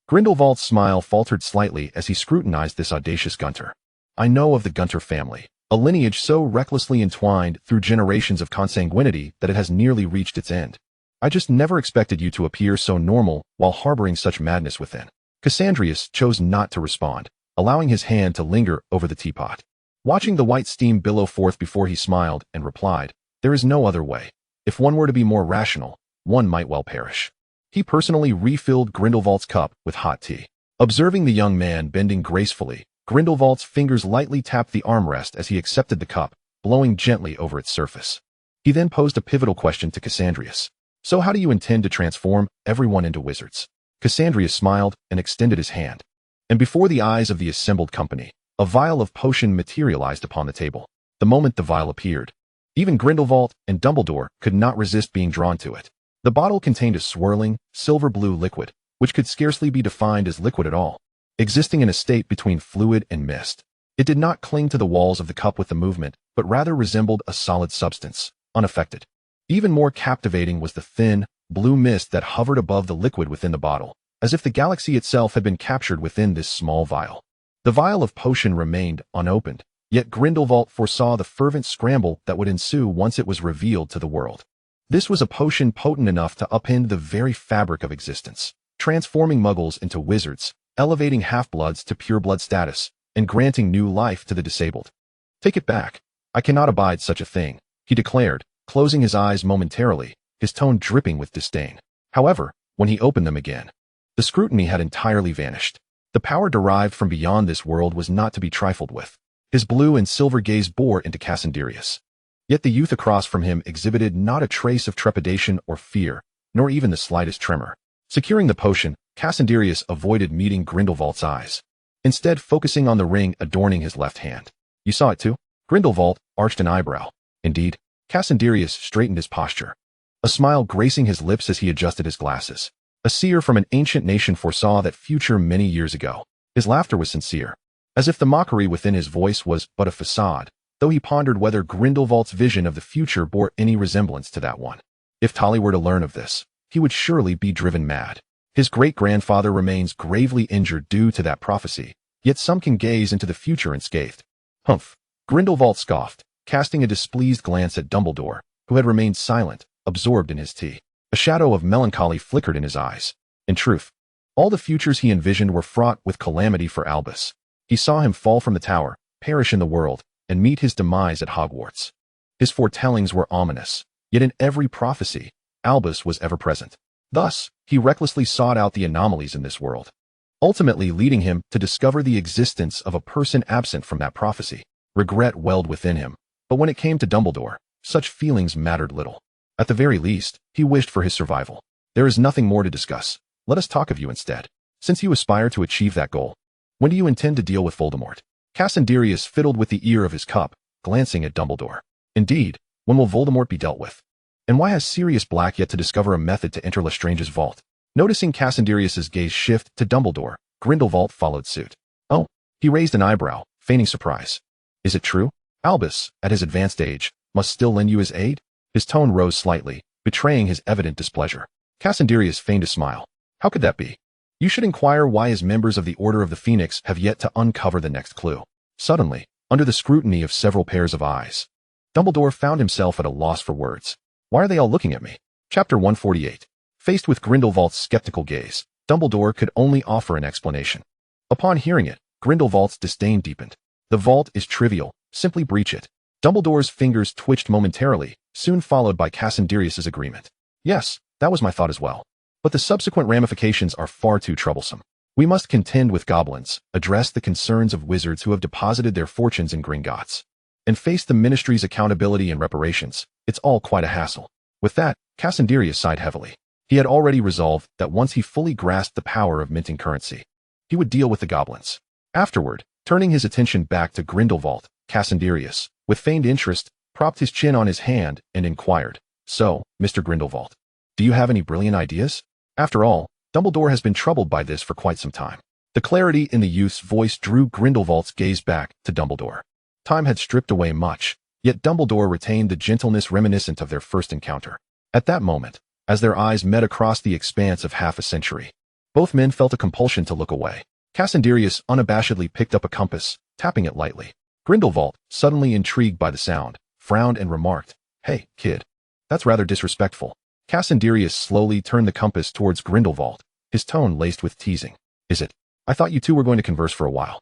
Grindelwald's smile faltered slightly as he scrutinized this audacious Gunter. I know of the Gunter family, a lineage so recklessly entwined through generations of consanguinity that it has nearly reached its end. I just never expected you to appear so normal while harboring such madness within. Cassandrius chose not to respond, allowing his hand to linger over the teapot. Watching the white steam billow forth before he smiled and replied, there is no other way. If one were to be more rational, one might well perish. He personally refilled Grindelwald's cup with hot tea. Observing the young man bending gracefully, Grindelwald's fingers lightly tapped the armrest as he accepted the cup, blowing gently over its surface. He then posed a pivotal question to Cassandrius. So how do you intend to transform everyone into wizards? Cassandrius smiled and extended his hand. And before the eyes of the assembled company, a vial of potion materialized upon the table. the moment the vial appeared. Even Grindelwald and Dumbledore could not resist being drawn to it. The bottle contained a swirling, silver-blue liquid, which could scarcely be defined as liquid at all, existing in a state between fluid and mist. It did not cling to the walls of the cup with the movement, but rather resembled a solid substance, unaffected. Even more captivating was the thin, blue mist that hovered above the liquid within the bottle, as if the galaxy itself had been captured within this small vial. The vial of potion remained unopened, yet Grindelwald foresaw the fervent scramble that would ensue once it was revealed to the world. This was a potion potent enough to upend the very fabric of existence, transforming muggles into wizards, elevating half-bloods to pure-blood status, and granting new life to the disabled. "Take it back. I cannot abide such a thing," he declared, closing his eyes momentarily, his tone dripping with disdain. However, when he opened them again, the scrutiny had entirely vanished. The power derived from beyond this world was not to be trifled with. His blue and silver gaze bore into Cassandrius. Yet the youth across from him exhibited not a trace of trepidation or fear, nor even the slightest tremor. Securing the potion, Cassandrius avoided meeting Grindelwald's eyes, instead focusing on the ring adorning his left hand. "You saw it too?" Grindelwald arched an eyebrow. "Indeed." Cassandrius straightened his posture, a smile gracing his lips as he adjusted his glasses. A seer from an ancient nation foresaw that future many years ago. His laughter was sincere, as if the mockery within his voice was but a facade, though he pondered whether Grindelwald's vision of the future bore any resemblance to that one. If Tali were to learn of this, he would surely be driven mad. His great-grandfather remains gravely injured due to that prophecy, yet some can gaze into the future unscathed. "Humph," Grindelwald scoffed, casting a displeased glance at Dumbledore, who had remained silent, absorbed in his tea. A shadow of melancholy flickered in his eyes. In truth, all the futures he envisioned were fraught with calamity for Albus. He saw him fall from the tower, perish in the world, and meet his demise at Hogwarts. His foretellings were ominous, yet in every prophecy, Albus was ever present. Thus, he recklessly sought out the anomalies in this world, ultimately leading him to discover the existence of a person absent from that prophecy. Regret welled within him, but when it came to Dumbledore, such feelings mattered little. At the very least, he wished for his survival. "There is nothing more to discuss. Let us talk of you instead. Since you aspire to achieve that goal, when do you intend to deal with Voldemort?" Cassandrius fiddled with the ear of his cup, glancing at Dumbledore. "Indeed, when will Voldemort be dealt with? And why has Sirius Black yet to discover a method to enter Lestrange's vault?" Noticing Cassandrius's gaze shift to Dumbledore, Grindelwald followed suit. "Oh," he raised an eyebrow, feigning surprise. "Is it true? Albus, at his advanced age, must still lend you his aid?" His tone rose slightly, betraying his evident displeasure. Cassandrius feigned a smile. "How could that be? You should inquire why his members of the Order of the Phoenix have yet to uncover the next clue." Suddenly, under the scrutiny of several pairs of eyes, Dumbledore found himself at a loss for words. "Why are they all looking at me?" Chapter 148. Faced with Grindelwald's skeptical gaze, Dumbledore could only offer an explanation. Upon hearing it, Grindelwald's disdain deepened. "The vault is trivial, simply breach it." Dumbledore's fingers twitched momentarily, soon followed by Cassandrius's agreement. "Yes, that was my thought as well. But the subsequent ramifications are far too troublesome. We must contend with goblins, address the concerns of wizards who have deposited their fortunes in Gringotts, and face the Ministry's accountability and reparations. It's all quite a hassle." With that, Cassandrius sighed heavily. He had already resolved that once he fully grasped the power of minting currency, he would deal with the goblins. Afterward, turning his attention back to Grindelwald, Cassandrius, with feigned interest, propped his chin on his hand and inquired, "So, Mr. Grindelwald, do you have any brilliant ideas?" After all, Dumbledore has been troubled by this for quite some time. The clarity in the youth's voice drew Grindelwald's gaze back to Dumbledore. Time had stripped away much, yet Dumbledore retained the gentleness reminiscent of their first encounter. At that moment, as their eyes met across the expanse of half a century, both men felt a compulsion to look away. Cassandrius unabashedly picked up a compass, tapping it lightly. Grindelwald, suddenly intrigued by the sound, frowned and remarked, "Hey, kid, that's rather disrespectful." Cassandrius slowly turned the compass towards Grindelwald, his tone laced with teasing. "Is it? I thought you two were going to converse for a while."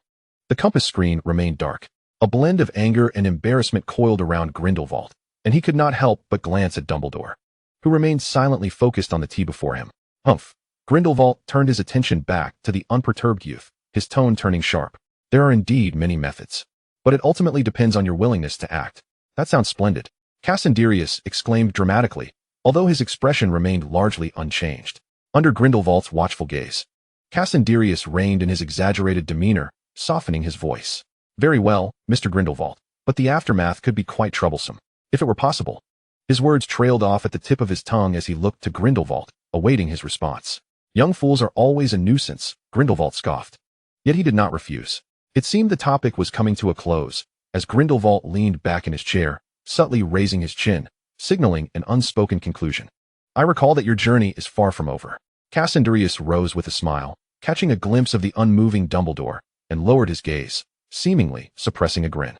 The compass screen remained dark. A blend of anger and embarrassment coiled around Grindelwald, and he could not help but glance at Dumbledore, who remained silently focused on the tea before him. "Humph." Grindelwald turned his attention back to the unperturbed youth, his tone turning sharp. "There are indeed many methods, but it ultimately depends on your willingness to act." "That sounds splendid," Cassandrius exclaimed dramatically, although his expression remained largely unchanged. Under Grindelwald's watchful gaze, Cassandrius reined in his exaggerated demeanor, softening his voice. "Very well, Mr. Grindelwald. but the aftermath could be quite troublesome, if it were possible. His words trailed off at the tip of his tongue as he looked to Grindelwald, awaiting his response. Young fools are always a nuisance, Grindelwald scoffed. Yet he did not refuse. It seemed the topic was coming to a close, as Grindelwald leaned back in his chair, subtly raising his chin, signaling an unspoken conclusion. I recall that your journey is far from over. Cassandrius rose with a smile, catching a glimpse of the unmoving Dumbledore, and lowered his gaze, seemingly suppressing a grin.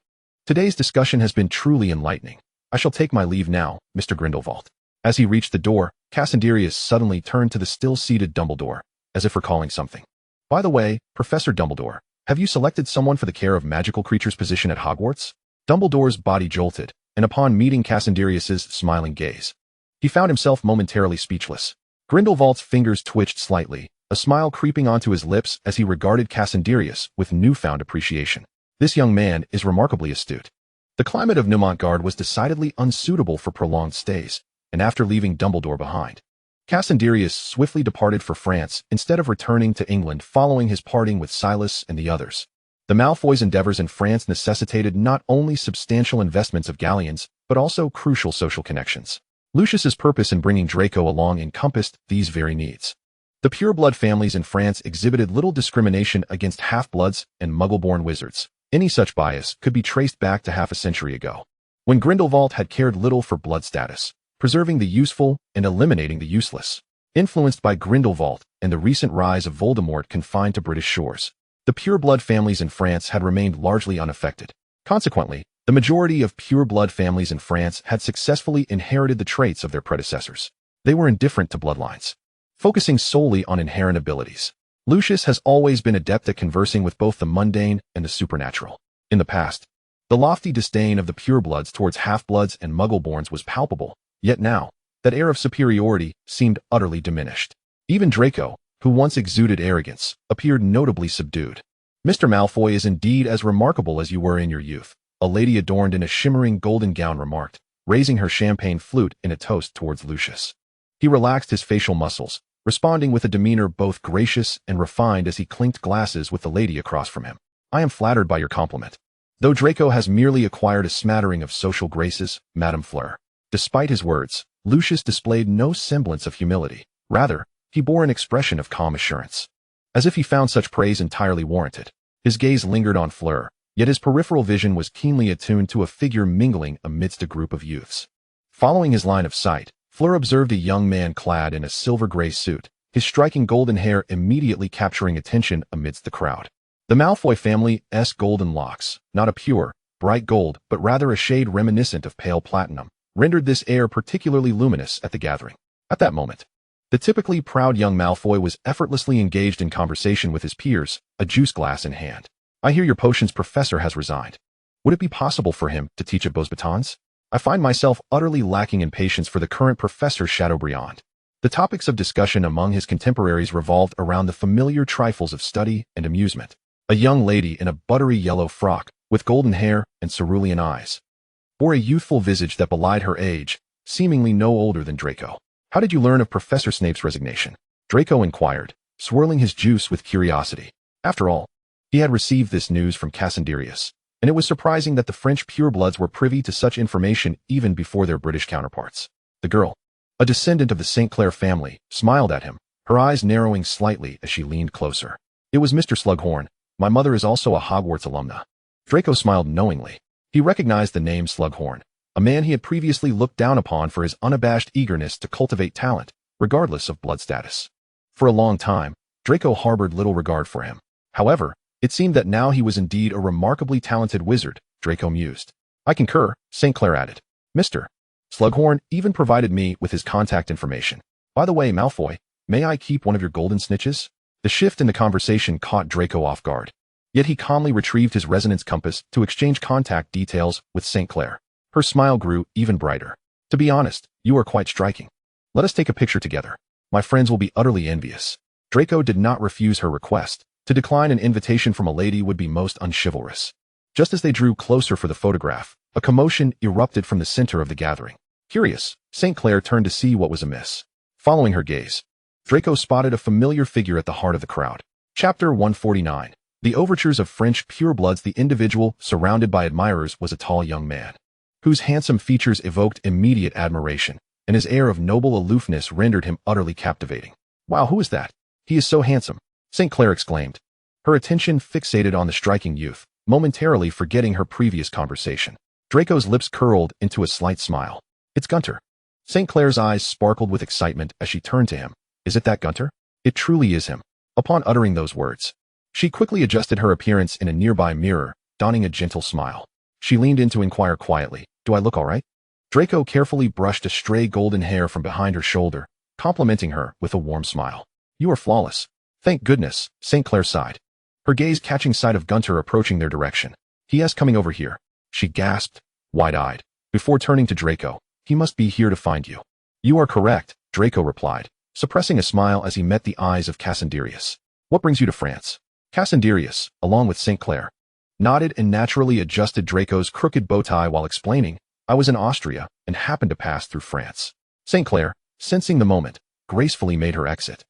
Today's discussion has been truly enlightening. I shall take my leave now, Mr. Grindelwald. As he reached the door, Cassandrius suddenly turned to the still-seated Dumbledore, as if recalling something. By the way, Professor Dumbledore, have you selected someone for the care of magical creatures position at Hogwarts? Dumbledore's body jolted, and upon meeting Cassandrius's smiling gaze, he found himself momentarily speechless. Grindelwald's fingers twitched slightly, a smile creeping onto his lips as he regarded Cassandrius with newfound appreciation. This young man is remarkably astute. The climate of Nemontgard was decidedly unsuitable for prolonged stays, and after leaving Dumbledore behind, Cassandrius swiftly departed for France instead of returning to England following his parting with Silas and the others. The Malfoys' endeavors in France necessitated not only substantial investments of galleons, but also crucial social connections. Lucius's purpose in bringing Draco along encompassed these very needs. The pureblood families in France exhibited little discrimination against half-bloods and muggle-born wizards. Any such bias could be traced back to half a century ago, when Grindelwald had cared little for blood status, preserving the useful and eliminating the useless. Influenced by Grindelwald and the recent rise of Voldemort confined to British shores, the pureblood families in France had remained largely unaffected. Consequently, the majority of pureblood families in France had successfully inherited the traits of their predecessors. They were indifferent to bloodlines, focusing solely on inherent abilities. Lucius has always been adept at conversing with both the mundane and the supernatural. In the past, the lofty disdain of the purebloods towards half-bloods and muggle-borns was palpable, yet now, that air of superiority seemed utterly diminished. Even Draco, who once exuded arrogance, appeared notably subdued. Mr. Malfoy is indeed as remarkable as you were in your youth, a lady adorned in a shimmering golden gown remarked, raising her champagne flute in a toast towards Lucius. He relaxed his facial muscles, responding with a demeanor both gracious and refined as he clinked glasses with the lady across from him. I am flattered by your compliment. Though Draco has merely acquired a smattering of social graces, Madame Fleur. Despite his words, Lucius displayed no semblance of humility. Rather, he bore an expression of calm assurance, as if he found such praise entirely warranted. His gaze lingered on Fleur, yet his peripheral vision was keenly attuned to a figure mingling amidst a group of youths. Following his line of sight, Fleur observed a young man clad in a silver-gray suit, his striking golden hair immediately capturing attention amidst the crowd. The Malfoy family's golden locks, not a pure, bright gold, but rather a shade reminiscent of pale platinum, rendered this air particularly luminous at the gathering. At that moment, the typically proud young Malfoy was effortlessly engaged in conversation with his peers, a juice glass in hand. I hear your potions professor has resigned. Would it be possible for him to teach at Beauxbatons? I find myself utterly lacking in patience for the current Professor Chateaubriand. The topics of discussion among his contemporaries revolved around the familiar trifles of study and amusement. A young lady in a buttery yellow frock, with golden hair and cerulean eyes, bore a youthful visage that belied her age, seemingly no older than Draco. How did you learn of Professor Snape's resignation? Draco inquired, swirling his juice with curiosity. After all, he had received this news from Cassandrius, and it was surprising that the French purebloods were privy to such information even before their British counterparts. The girl, a descendant of the St. Clair family, smiled at him, her eyes narrowing slightly as she leaned closer. It was Mr. Slughorn. My mother is also a Hogwarts alumna. Draco smiled knowingly. He recognized the name Slughorn, a man he had previously looked down upon for his unabashed eagerness to cultivate talent, regardless of blood status. For a long time, Draco harbored little regard for him. However, it seemed that now he was indeed a remarkably talented wizard, Draco mused. I concur, St. Clair added. Mr. Slughorn even provided me with his contact information. By the way, Malfoy, may I keep one of your golden snitches? The shift in the conversation caught Draco off guard. Yet he calmly retrieved his resonance compass to exchange contact details with St. Clair. Her smile grew even brighter. To be honest, you are quite striking. Let us take a picture together. My friends will be utterly envious. Draco did not refuse her request. To decline an invitation from a lady would be most unchivalrous. Just as they drew closer for the photograph, a commotion erupted from the center of the gathering. Curious, St. Clair turned to see what was amiss. Following her gaze, Draco spotted a familiar figure at the heart of the crowd. Chapter 149. The overtures of French purebloods, the individual surrounded by admirers was a tall young man, whose handsome features evoked immediate admiration, and his air of noble aloofness rendered him utterly captivating. "Wow, who is that? He is so handsome," St. Clair exclaimed, her attention fixated on the striking youth, momentarily forgetting her previous conversation. Draco's lips curled into a slight smile. "It's Gunter." St. Clair's eyes sparkled with excitement as she turned to him. "Is it that Gunter?" "It truly is him." Upon uttering those words, she quickly adjusted her appearance in a nearby mirror, donning a gentle smile. She leaned in to inquire quietly, "Do I look all right?" Draco carefully brushed a stray golden hair from behind her shoulder, complimenting her with a warm smile. "You are flawless." "Thank goodness," St. Clair sighed, her gaze catching sight of Gunter approaching their direction. "He is coming over here," she gasped, wide-eyed, before turning to Draco. "He must be here to find you." "You are correct," Draco replied, suppressing a smile as he met the eyes of Cassandrius. "What brings you to France?" Cassandrius, along with St. Clair, nodded and naturally adjusted Draco's crooked bow tie while explaining, "I was in Austria and happened to pass through France." St. Clair, sensing the moment, gracefully made her exit,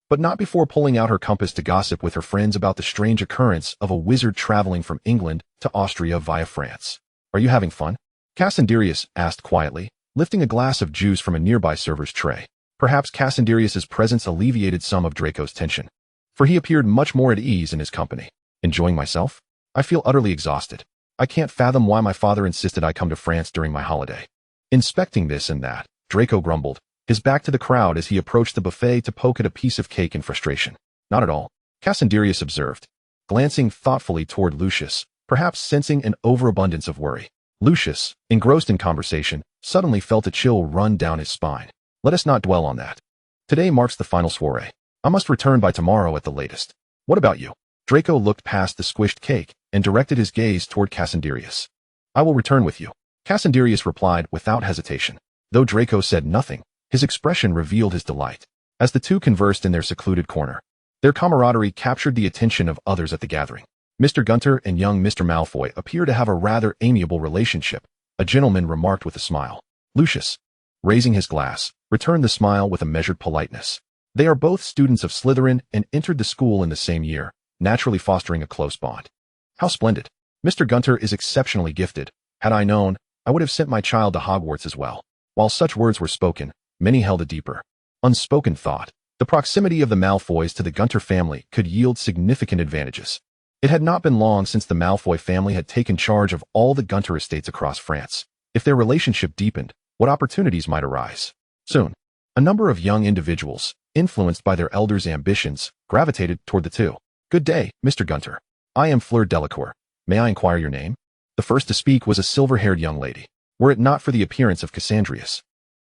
but not before pulling out her compass to gossip with her friends about the strange occurrence of a wizard traveling from England to Austria via France. "Are you having fun?" Cassandrius asked quietly, lifting a glass of juice from a nearby server's tray. Perhaps Cassandrius's presence alleviated some of Draco's tension, for he appeared much more at ease in his company. "Enjoying myself? I feel utterly exhausted. I can't fathom why my father insisted I come to France during my holiday." Inspecting this and that, Draco grumbled, his back to the crowd as he approached the buffet to poke at a piece of cake in frustration. "Not at all," Cassandrius observed, glancing thoughtfully toward Lucius, perhaps sensing an overabundance of worry. Lucius, engrossed in conversation, suddenly felt a chill run down his spine. "Let us not dwell on that. Today marks the final soiree. I must return by tomorrow at the latest. What about you?" Draco looked past the squished cake and directed his gaze toward Cassandrius. "I will return with you," Cassandrius replied without hesitation. Though Draco said nothing, his expression revealed his delight. As the two conversed in their secluded corner, their camaraderie captured the attention of others at the gathering. "Mr. Gunter and young Mr. Malfoy appear to have a rather amiable relationship," a gentleman remarked with a smile. Lucius, raising his glass, returned the smile with a measured politeness. "They are both students of Slytherin and entered the school in the same year, naturally fostering a close bond." "How splendid. Mr. Gunter is exceptionally gifted. Had I known, I would have sent my child to Hogwarts as well." While such words were spoken, many held a deeper, unspoken thought. The proximity of the Malfoys to the Gunter family could yield significant advantages. It had not been long since the Malfoy family had taken charge of all the Gunter estates across France. If their relationship deepened, what opportunities might arise? Soon, a number of young individuals, influenced by their elders' ambitions, gravitated toward the two. "Good day, Mr. Gunter. I am Fleur Delacour. May I inquire your name?" The first to speak was a silver-haired young lady. Were it not for the appearance of Cassandrius,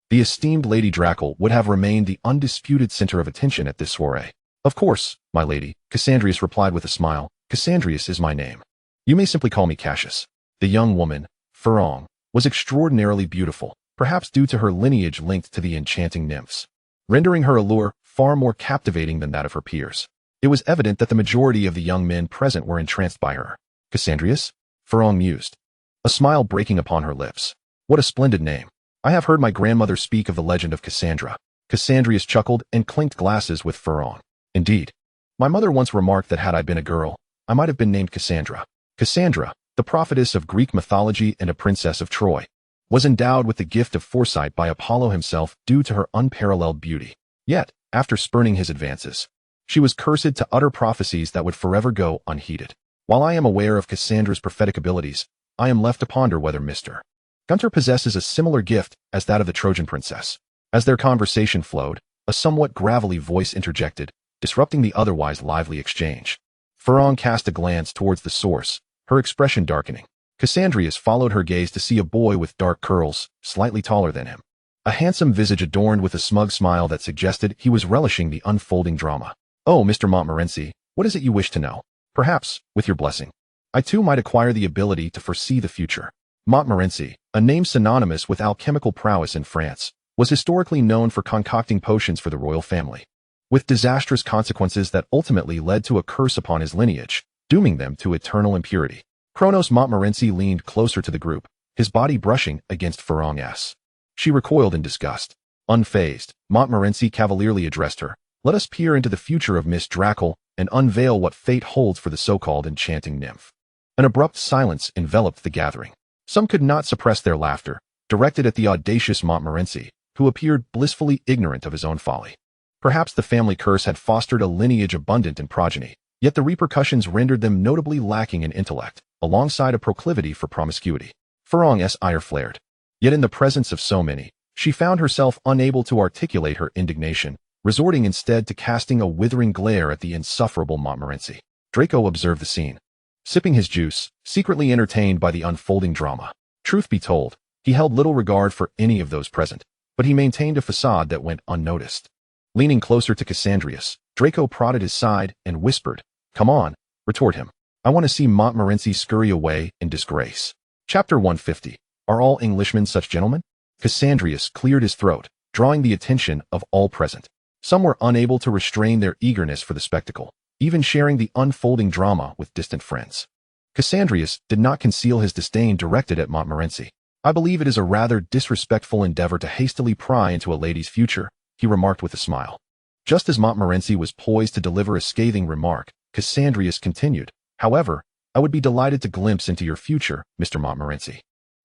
the esteemed Lady Draco would have remained the undisputed center of attention at this soiree. "Of course, my lady," Cassandrius replied with a smile. "Cassandrius is my name. You may simply call me Cassius." The young woman, Ferong, was extraordinarily beautiful, perhaps due to her lineage linked to the enchanting nymphs, rendering her allure far more captivating than that of her peers. It was evident that the majority of the young men present were entranced by her. "Cassandrius?" Ferong mused, a smile breaking upon her lips. "What a splendid name. I have heard my grandmother speak of the legend of Cassandra." Cassandrius chuckled and clinked glasses with Ferong. "Indeed. My mother once remarked that had I been a girl, I might have been named Cassandra." Cassandra, the prophetess of Greek mythology and a princess of Troy, was endowed with the gift of foresight by Apollo himself due to her unparalleled beauty. Yet, after spurning his advances, she was cursed to utter prophecies that would forever go unheeded. While I am aware of Cassandra's prophetic abilities, I am left to ponder whether Mr. Gunter possesses a similar gift as that of the Trojan princess. As their conversation flowed, a somewhat gravelly voice interjected, disrupting the otherwise lively exchange. Ferong cast a glance towards the source, her expression darkening. Cassandrius followed her gaze to see a boy with dark curls, slightly taller than him. A handsome visage adorned with a smug smile that suggested he was relishing the unfolding drama. "Oh, Mr. Montmorency, what is it you wish to know? Perhaps, with your blessing, I too might acquire the ability to foresee the future." Montmorency, a name synonymous with alchemical prowess in France, was historically known for concocting potions for the royal family, with disastrous consequences that ultimately led to a curse upon his lineage, dooming them to eternal impurity. Kronos Montmorency leaned closer to the group, his body brushing against Ferong's. She recoiled in disgust. Unfazed, Montmorency cavalierly addressed her. "Let us peer into the future of Miss Draco and unveil what fate holds for the so-called enchanting nymph. An abrupt silence enveloped the gathering. Some could not suppress their laughter, directed at the audacious Montmorency, who appeared blissfully ignorant of his own folly. Perhaps the family curse had fostered a lineage abundant in progeny, yet the repercussions rendered them notably lacking in intellect, alongside a proclivity for promiscuity. Farong's ire flared. Yet in the presence of so many, she found herself unable to articulate her indignation, resorting instead to casting a withering glare at the insufferable Montmorency. Draco observed the scene, sipping his juice, secretly entertained by the unfolding drama. Truth be told, he held little regard for any of those present, but he maintained a facade that went unnoticed. Leaning closer to Cassandrius, Draco prodded his side and whispered, "Come on, retort him. I want to see Montmorency scurry away in disgrace." Chapter 150. Are all Englishmen such gentlemen? Cassandrius cleared his throat, drawing the attention of all present. Some were unable to restrain their eagerness for the spectacle, even sharing the unfolding drama with distant friends. Cassandrius did not conceal his disdain directed at Montmorency. "I believe it is a rather disrespectful endeavor to hastily pry into a lady's future," he remarked with a smile. Just as Montmorency was poised to deliver a scathing remark, Cassandrius continued, "However, I would be delighted to glimpse into your future, Mr. Montmorency."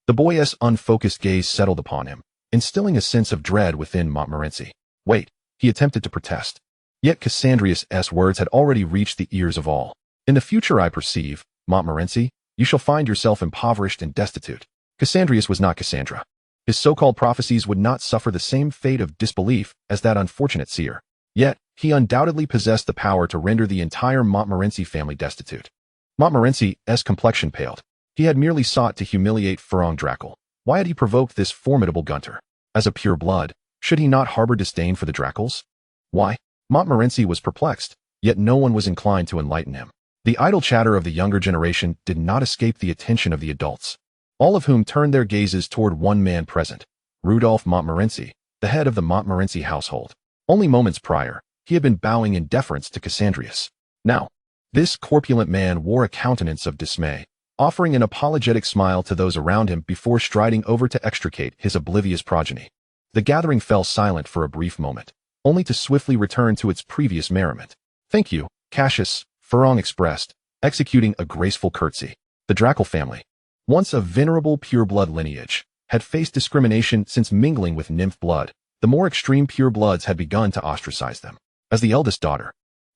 The boy's unfocused gaze settled upon him, instilling a sense of dread within Montmorency. "Wait," he attempted to protest. Yet Cassandrius' words had already reached the ears of all. "In the future, I perceive, Montmorency, you shall find yourself impoverished and destitute." Cassandrius was not Cassandra. His so-called prophecies would not suffer the same fate of disbelief as that unfortunate seer. Yet, he undoubtedly possessed the power to render the entire Montmorency family destitute. Montmorency's complexion paled. He had merely sought to humiliate Farong Draco. Why had he provoked this formidable gunter? As a pure blood, should he not harbor disdain for the Dracos? Why? Montmorency was perplexed, yet no one was inclined to enlighten him. The idle chatter of the younger generation did not escape the attention of the adults, all of whom turned their gazes toward one man present, Rudolph Montmorency, the head of the Montmorency household. Only moments prior, he had been bowing in deference to Cassandrius. Now, this corpulent man wore a countenance of dismay, offering an apologetic smile to those around him before striding over to extricate his oblivious progeny. The gathering fell silent for a brief moment, only to swiftly return to its previous merriment. "Thank you, Cassius," Farong expressed, executing a graceful curtsy. The Draco family, once a venerable pure-blood lineage, had faced discrimination since mingling with nymph blood. The more extreme pure-bloods had begun to ostracize them. As the eldest daughter,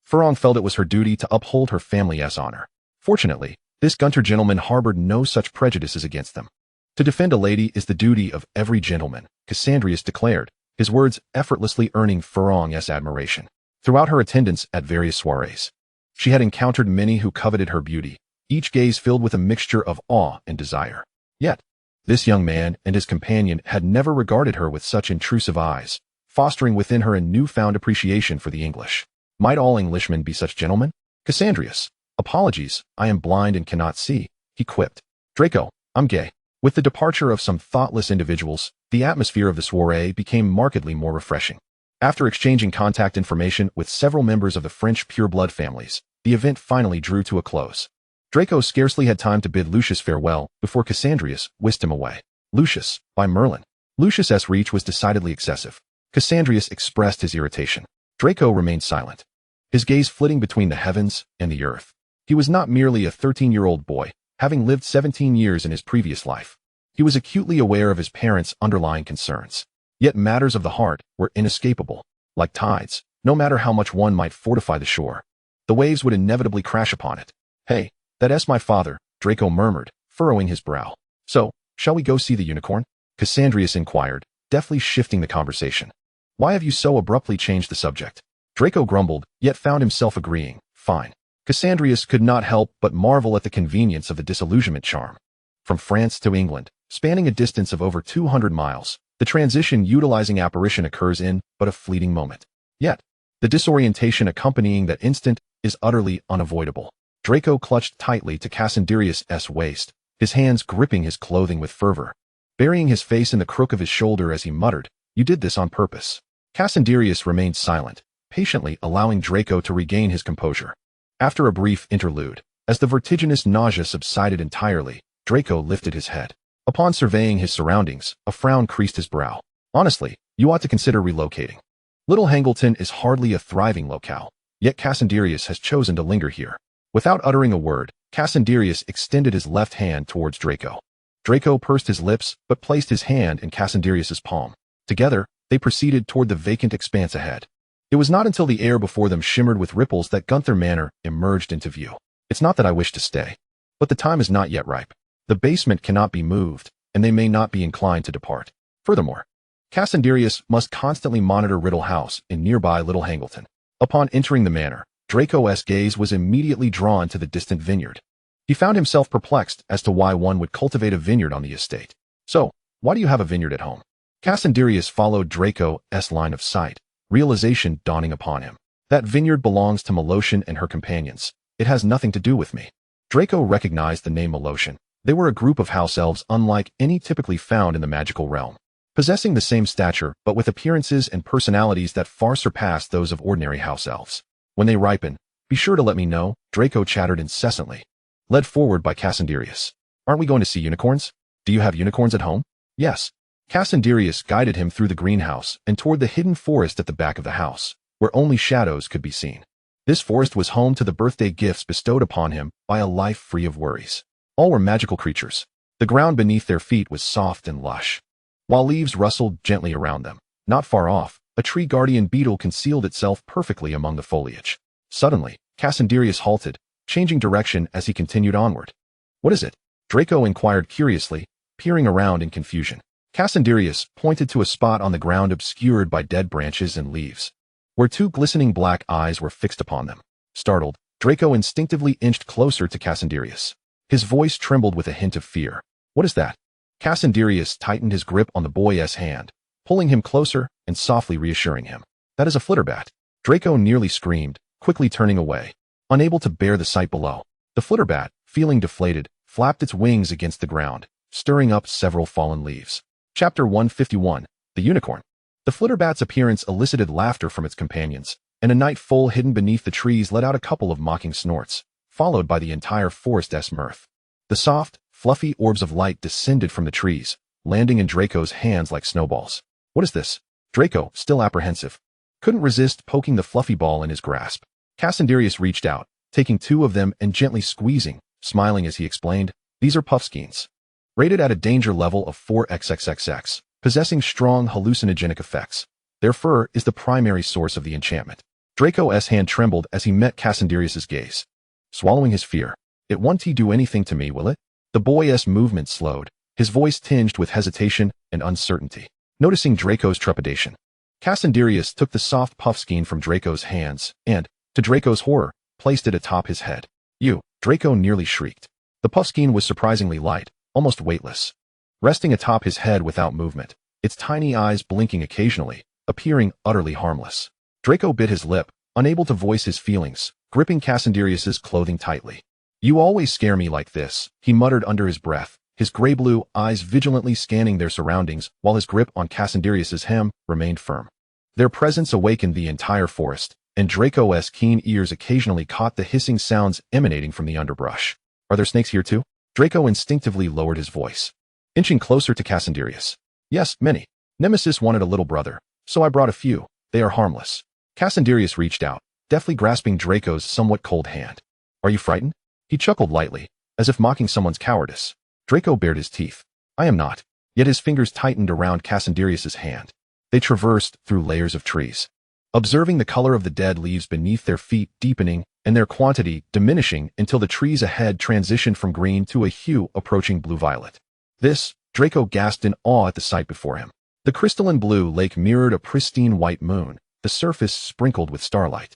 Farong felt it was her duty to uphold her family's honor. Fortunately, this Gunter gentleman harbored no such prejudices against them. "To defend a lady is the duty of every gentleman," Cassandrius declared, his words effortlessly earning Farong's admiration. Throughout her attendance at various soirees, she had encountered many who coveted her beauty, each gaze filled with a mixture of awe and desire. Yet, this young man and his companion had never regarded her with such intrusive eyes, fostering within her a newfound appreciation for the English. Might all Englishmen be such gentlemen? "Cassandrius, apologies, I am blind and cannot see," he quipped. "Draco, I'm gay." With the departure of some thoughtless individuals, the atmosphere of the soiree became markedly more refreshing. After exchanging contact information with several members of the French pure-blood families, the event finally drew to a close. Draco scarcely had time to bid Lucius farewell before Cassandrius whisked him away. "Lucius, by Merlin." Lucius's reach was decidedly excessive. Cassandrius expressed his irritation. Draco remained silent, his gaze flitting between the heavens and the earth. He was not merely a 13-year-old boy, having lived 17 years in his previous life. He was acutely aware of his parents' underlying concerns. Yet matters of the heart were inescapable. Like tides, no matter how much one might fortify the shore, the waves would inevitably crash upon it. "Hey, that's my father," Draco murmured, furrowing his brow. "So, shall we go see the unicorn?" Cassandrius inquired, deftly shifting the conversation. "Why have you so abruptly changed the subject?" Draco grumbled, yet found himself agreeing. "Fine." Cassandrius could not help but marvel at the convenience of the disillusionment charm. From France to England, spanning a distance of over 200 miles, the transition utilizing apparition occurs in but a fleeting moment. Yet, the disorientation accompanying that instant is utterly unavoidable. Draco clutched tightly to Cassandrius' waist, his hands gripping his clothing with fervor, burying his face in the crook of his shoulder as he muttered, "You did this on purpose." Cassandrius remained silent, patiently allowing Draco to regain his composure. After a brief interlude, as the vertiginous nausea subsided entirely, Draco lifted his head. Upon surveying his surroundings, a frown creased his brow. "Honestly, you ought to consider relocating. Little Hangleton is hardly a thriving locale. Yet Cassandrius has chosen to linger here. Without uttering a word, Cassandrius extended his left hand towards Draco. Draco pursed his lips, but placed his hand in Cassandrius's palm. Together, they proceeded toward the vacant expanse ahead. It was not until the air before them shimmered with ripples that Gunther Manor emerged into view. It's not that I wish to stay, but the time is not yet ripe. The basement cannot be moved, and they may not be inclined to depart. Furthermore, Cassandrius must constantly monitor Riddle House in nearby Little Hangleton. Upon entering the manor, Draco's gaze was immediately drawn to the distant vineyard. He found himself perplexed as to why one would cultivate a vineyard on the estate. So, why do you have a vineyard at home? Cassandrius followed Draco's line of sight, realization dawning upon him. That vineyard belongs to Malocian and her companions. It has nothing to do with me. Draco recognized the name Malocian. They were a group of house elves unlike any typically found in the magical realm, possessing the same stature but with appearances and personalities that far surpassed those of ordinary house elves. When they ripen, be sure to let me know, Draco chattered incessantly, led forward by Cassandrius. Aren't we going to see unicorns? Do you have unicorns at home? Yes. Cassandrius guided him through the greenhouse and toward the hidden forest at the back of the house, where only shadows could be seen. This forest was home to the birthday gifts bestowed upon him by a life free of worries. All were magical creatures. The ground beneath their feet was soft and lush, while leaves rustled gently around them. Not far off, a tree guardian beetle concealed itself perfectly among the foliage. Suddenly, Cassandrius halted, changing direction as he continued onward. What is it? Draco inquired curiously, peering around in confusion. Cassandrius pointed to a spot on the ground obscured by dead branches and leaves, where two glistening black eyes were fixed upon them. Startled, Draco instinctively inched closer to Cassandrius. His voice trembled with a hint of fear. What is that? Cassandrius tightened his grip on the boy's hand, pulling him closer and softly reassuring him. That is a flitterbat. Draco nearly screamed, quickly turning away, unable to bear the sight below. The flitterbat, feeling deflated, flapped its wings against the ground, stirring up several fallen leaves. Chapter 151, The Unicorn. The flitterbat's appearance elicited laughter from its companions, and a night foal hidden beneath the trees let out a couple of mocking snorts, followed by the entire forest's mirth. The soft, fluffy orbs of light descended from the trees, landing in Draco's hands like snowballs. What is this? Draco, still apprehensive, couldn't resist poking the fluffy ball in his grasp. Cassandrius reached out, taking two of them and gently squeezing, smiling as he explained, these are puffskeins. Rated at a danger level of 4xxxx, possessing strong hallucinogenic effects. Their fur is the primary source of the enchantment. Draco's hand trembled as he met Cassandrius's gaze. Swallowing his fear, it won't do anything to me, will it? The boy's movement slowed, his voice tinged with hesitation and uncertainty. Noticing Draco's trepidation, Cassandrius took the soft puffskein from Draco's hands and, to Draco's horror, placed it atop his head. You, Draco nearly shrieked. The puffskein was surprisingly light, almost weightless, resting atop his head without movement, its tiny eyes blinking occasionally, appearing utterly harmless. Draco bit his lip, unable to voice his feelings, gripping Cassandrius's clothing tightly. You always scare me like this, he muttered under his breath, his gray-blue eyes vigilantly scanning their surroundings while his grip on Cassandrius's hem remained firm. Their presence awakened the entire forest, and Draco's keen ears occasionally caught the hissing sounds emanating from the underbrush. Are there snakes here too? Draco instinctively lowered his voice, inching closer to Cassandrius. Yes, many. Nemesis wanted a little brother, so I brought a few. They are harmless. Cassandrius reached out, deftly grasping Draco's somewhat cold hand. Are you frightened? He chuckled lightly, as if mocking someone's cowardice. Draco bared his teeth. I am not. Yet his fingers tightened around Cassandrius's hand. They traversed through layers of trees, observing the color of the dead leaves beneath their feet deepening and their quantity diminishing until the trees ahead transitioned from green to a hue approaching blue-violet. This, Draco gasped in awe at the sight before him. The crystalline blue lake mirrored a pristine white moon, the surface sprinkled with starlight,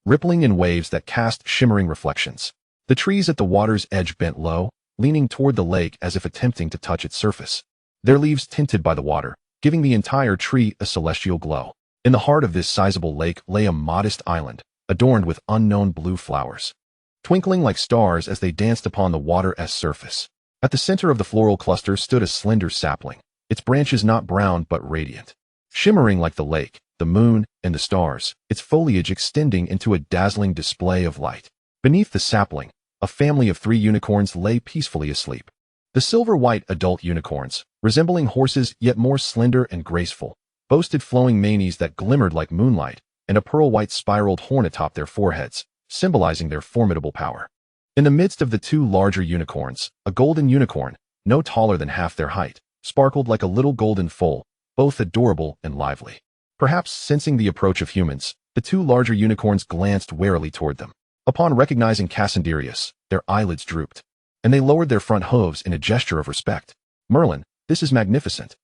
rippling in waves that cast shimmering reflections. The trees at the water's edge bent low, leaning toward the lake as if attempting to touch its surface, their leaves tinted by the water, giving the entire tree a celestial glow. In the heart of this sizable lake lay a modest island, adorned with unknown blue flowers, twinkling like stars as they danced upon the water's surface. At the center of the floral cluster stood a slender sapling, its branches not brown but radiant, shimmering like the lake, the moon, and the stars, its foliage extending into a dazzling display of light. Beneath the sapling, a family of 3 unicorns lay peacefully asleep. The silver-white adult unicorns, resembling horses yet more slender and graceful, boasted flowing manes that glimmered like moonlight, and a pearl-white spiraled horn atop their foreheads, symbolizing their formidable power. In the midst of the two larger unicorns, a golden unicorn, no taller than half their height, sparkled like a little golden foal, both adorable and lively. Perhaps sensing the approach of humans, the two larger unicorns glanced warily toward them. Upon recognizing Cassandrius, their eyelids drooped, and they lowered their front hooves in a gesture of respect. Merlin, this is magnificent.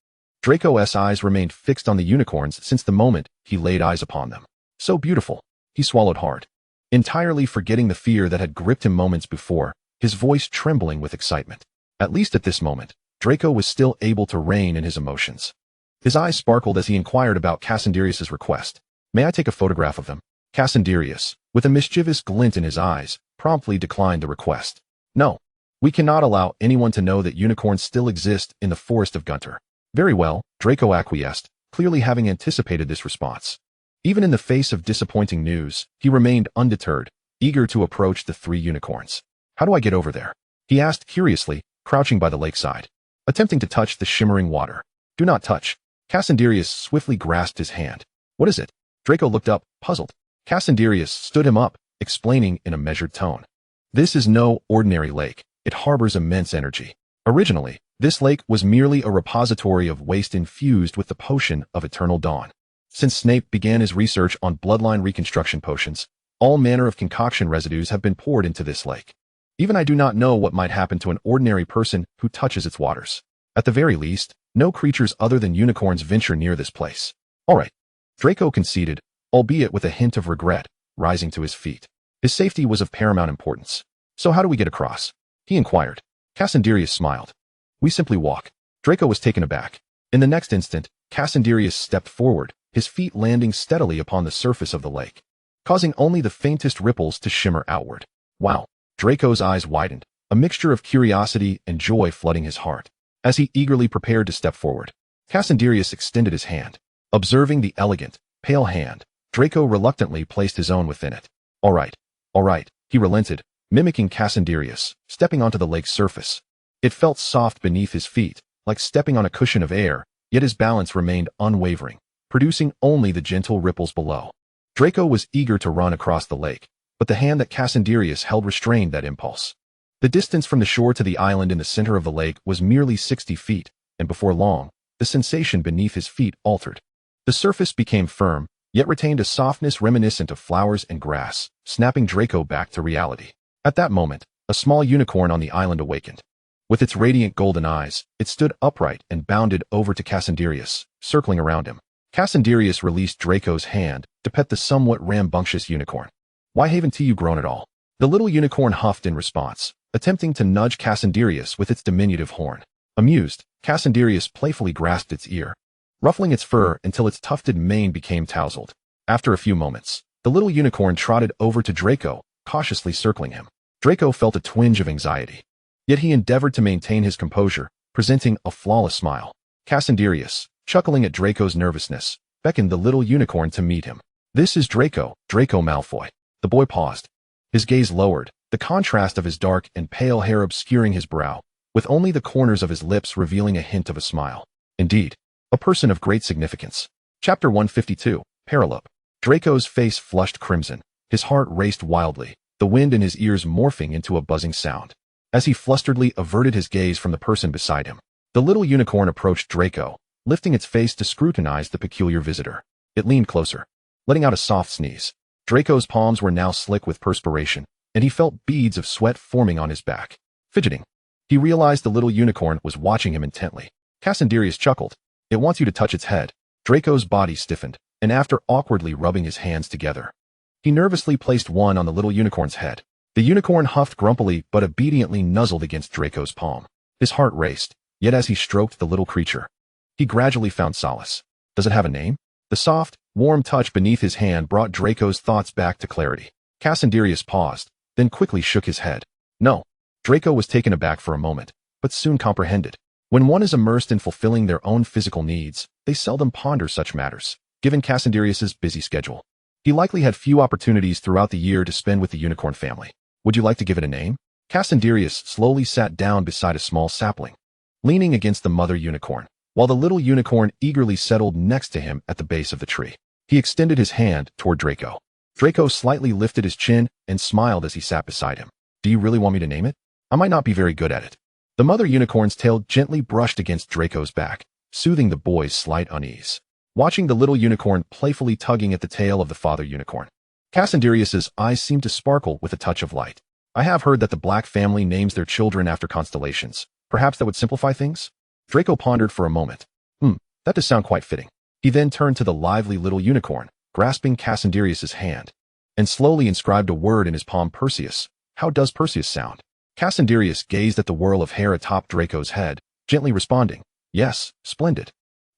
Draco's eyes remained fixed on the unicorns since the moment he laid eyes upon them. So beautiful. He swallowed hard, entirely forgetting the fear that had gripped him moments before, his voice trembling with excitement. At least at this moment, Draco was still able to rein in his emotions. His eyes sparkled as he inquired about Cassandrius's request. May I take a photograph of them? Cassandrius, with a mischievous glint in his eyes, promptly declined the request. No. We cannot allow anyone to know that unicorns still exist in the forest of Gunter. Very well, Draco acquiesced, clearly having anticipated this response. Even in the face of disappointing news, he remained undeterred, eager to approach the three unicorns. How do I get over there? He asked curiously, crouching by the lakeside, attempting to touch the shimmering water. Do not touch. Cassandrius swiftly grasped his hand. What is it? Draco looked up, puzzled. Cassandrius stood him up, explaining in a measured tone. This is no ordinary lake. It harbors immense energy. Originally, this lake was merely a repository of waste infused with the potion of eternal dawn. Since Snape began his research on bloodline reconstruction potions, all manner of concoction residues have been poured into this lake. Even I do not know what might happen to an ordinary person who touches its waters. At the very least, no creatures other than unicorns venture near this place. All right. Draco conceded, albeit with a hint of regret, rising to his feet. His safety was of paramount importance. So how do we get across? He inquired. Cassandrius smiled. We simply walk. Draco was taken aback. In the next instant, Cassandrius stepped forward, his feet landing steadily upon the surface of the lake, causing only the faintest ripples to shimmer outward. Wow. Draco's eyes widened, a mixture of curiosity and joy flooding his heart. As he eagerly prepared to step forward, Cassandrius extended his hand. Observing the elegant, pale hand, Draco reluctantly placed his own within it. All right, he relented, mimicking Cassandrius, stepping onto the lake's surface. It felt soft beneath his feet, like stepping on a cushion of air, yet his balance remained unwavering, producing only the gentle ripples below. Draco was eager to run across the lake, but the hand that Cassandrius held restrained that impulse. The distance from the shore to the island in the center of the lake was merely 60 feet, and before long, the sensation beneath his feet altered. The surface became firm, yet retained a softness reminiscent of flowers and grass, snapping Draco back to reality. At that moment, a small unicorn on the island awakened. With its radiant golden eyes, it stood upright and bounded over to Cassandrius, circling around him. Cassandrius released Draco's hand to pet the somewhat rambunctious unicorn. Why haven't you grown at all? The little unicorn huffed in response, attempting to nudge Cassandrius with its diminutive horn. Amused, Cassandrius playfully grasped its ear, ruffling its fur until its tufted mane became tousled. After a few moments, the little unicorn trotted over to Draco, cautiously circling him. Draco felt a twinge of anxiety. Yet he endeavored to maintain his composure, presenting a flawless smile. Cassandrius, chuckling at Draco's nervousness, beckoned the little unicorn to meet him. This is Draco Malfoy. The boy paused. His gaze lowered, the contrast of his dark and pale hair obscuring his brow, with only the corners of his lips revealing a hint of a smile. Indeed, a person of great significance. Chapter 152, Perilous. Draco's face flushed crimson. His heart raced wildly, the wind in his ears morphing into a buzzing sound. As he flusteredly averted his gaze from the person beside him, the little unicorn approached Draco, lifting its face to scrutinize the peculiar visitor. It leaned closer, letting out a soft sneeze. Draco's palms were now slick with perspiration, and he felt beads of sweat forming on his back. Fidgeting, he realized the little unicorn was watching him intently. Cassandrius chuckled. It wants you to touch its head. Draco's body stiffened, and after awkwardly rubbing his hands together, he nervously placed one on the little unicorn's head. The unicorn huffed grumpily but obediently nuzzled against Draco's palm. His heart raced, yet as he stroked the little creature, he gradually found solace. Does it have a name? The soft, warm touch beneath his hand brought Draco's thoughts back to clarity. Cassandrius paused, then quickly shook his head. No. Draco was taken aback for a moment, but soon comprehended. When one is immersed in fulfilling their own physical needs, they seldom ponder such matters, given Cassandrius's busy schedule. He likely had few opportunities throughout the year to spend with the unicorn family. Would you like to give it a name? Cassandrius slowly sat down beside a small sapling, leaning against the mother unicorn, while the little unicorn eagerly settled next to him at the base of the tree. He extended his hand toward Draco. Draco slightly lifted his chin and smiled as he sat beside him. Do you really want me to name it? I might not be very good at it. The mother unicorn's tail gently brushed against Draco's back, soothing the boy's slight unease. Watching the little unicorn playfully tugging at the tail of the father unicorn, Cassandrius's eyes seemed to sparkle with a touch of light. I have heard that the Black family names their children after constellations. Perhaps that would simplify things? Draco pondered for a moment. That does sound quite fitting. He then turned to the lively little unicorn, grasping Cassandrius's hand, and slowly inscribed a word in his palm. Perseus. How does Perseus sound? Cassandrius gazed at the whirl of hair atop Draco's head, gently responding, yes, splendid.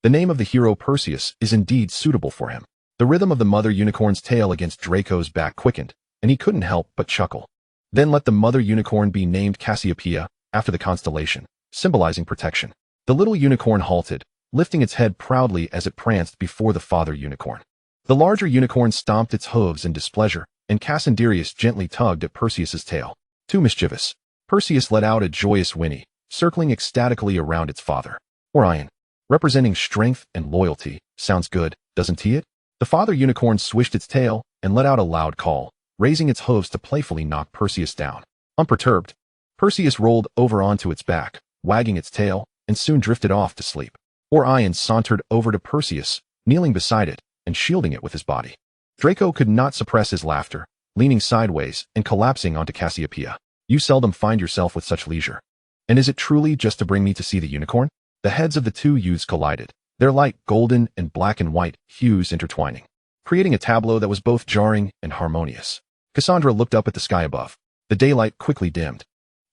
The name of the hero Perseus is indeed suitable for him. The rhythm of the mother unicorn's tail against Draco's back quickened, and he couldn't help but chuckle. Then let the mother unicorn be named Cassiopeia, after the constellation, symbolizing protection. The little unicorn halted, lifting its head proudly as it pranced before the father unicorn. The larger unicorn stomped its hooves in displeasure, and Cassandrius gently tugged at Perseus's tail. Too mischievous. Perseus let out a joyous whinny, circling ecstatically around its father. Orion, representing strength and loyalty. Sounds good, doesn't it? The father unicorn swished its tail and let out a loud call, raising its hooves to playfully knock Perseus down. Unperturbed, Perseus rolled over onto its back, wagging its tail, and soon drifted off to sleep. Orion sauntered over to Perseus, kneeling beside it and shielding it with his body. Draco could not suppress his laughter, leaning sideways and collapsing onto Cassiopeia. You seldom find yourself with such leisure. And is it truly just to bring me to see the unicorn? The heads of the two youths collided, their light golden and black and white hues intertwining, creating a tableau that was both jarring and harmonious. Cassandra looked up at the sky above. The daylight quickly dimmed,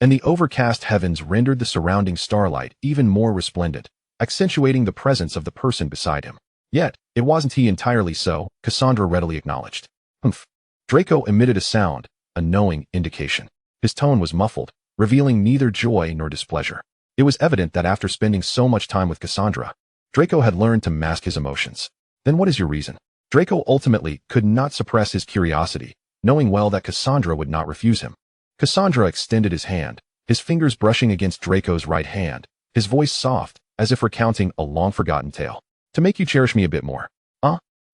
and the overcast heavens rendered the surrounding starlight even more resplendent, accentuating the presence of the person beside him. Yet, it wasn't he entirely so, Cassandra readily acknowledged. Humph. Draco emitted a sound, a knowing indication. His tone was muffled, revealing neither joy nor displeasure. It was evident that after spending so much time with Cassandra, Draco had learned to mask his emotions. Then what is your reason? Draco ultimately could not suppress his curiosity, knowing well that Cassandra would not refuse him. Cassandra extended his hand, his fingers brushing against Draco's right hand, his voice soft, as if recounting a long-forgotten tale. To make you cherish me a bit more.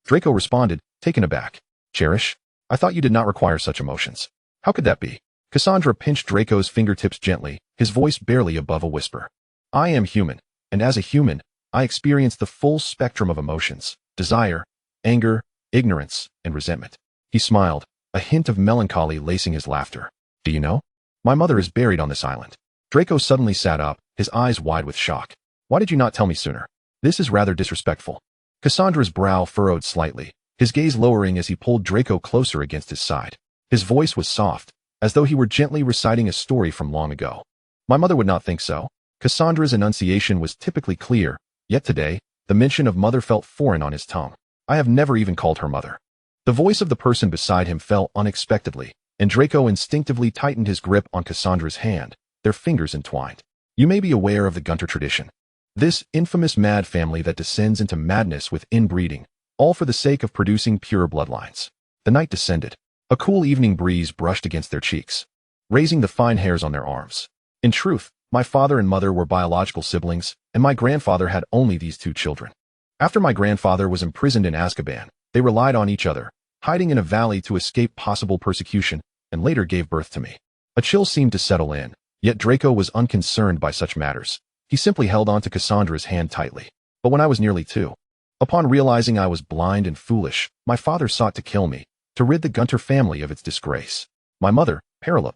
Draco responded, taken aback. Cherish? I thought you did not require such emotions. How could that be? Cassandra pinched Draco's fingertips gently, his voice barely above a whisper. I am human, and as a human, I experience the full spectrum of emotions, desire, anger, ignorance, and resentment. He smiled, a hint of melancholy lacing his laughter. Do you know? My mother is buried on this island. Draco suddenly sat up, his eyes wide with shock. Why did you not tell me sooner? This is rather disrespectful. Cassandra's brow furrowed slightly, his gaze lowering as he pulled Draco closer against his side. His voice was soft, as though he were gently reciting a story from long ago. My mother would not think so. Cassandra's enunciation was typically clear, yet today, the mention of mother felt foreign on his tongue. I have never even called her mother. The voice of the person beside him fell unexpectedly, and Draco instinctively tightened his grip on Cassandra's hand, their fingers entwined. You may be aware of the Gunter tradition. This infamous mad family that descends into madness with inbreeding, all for the sake of producing pure bloodlines. The night descended. A cool evening breeze brushed against their cheeks, raising the fine hairs on their arms. In truth, my father and mother were biological siblings, and my grandfather had only these two children. After my grandfather was imprisoned in Azkaban, they relied on each other, hiding in a valley to escape possible persecution, and later gave birth to me. A chill seemed to settle in, yet Draco was unconcerned by such matters. He simply held on to Cassandra's hand tightly. But when I was nearly 2, upon realizing I was blind and foolish, my father sought to kill me, to rid the Gunter family of its disgrace. My mother, Perilous,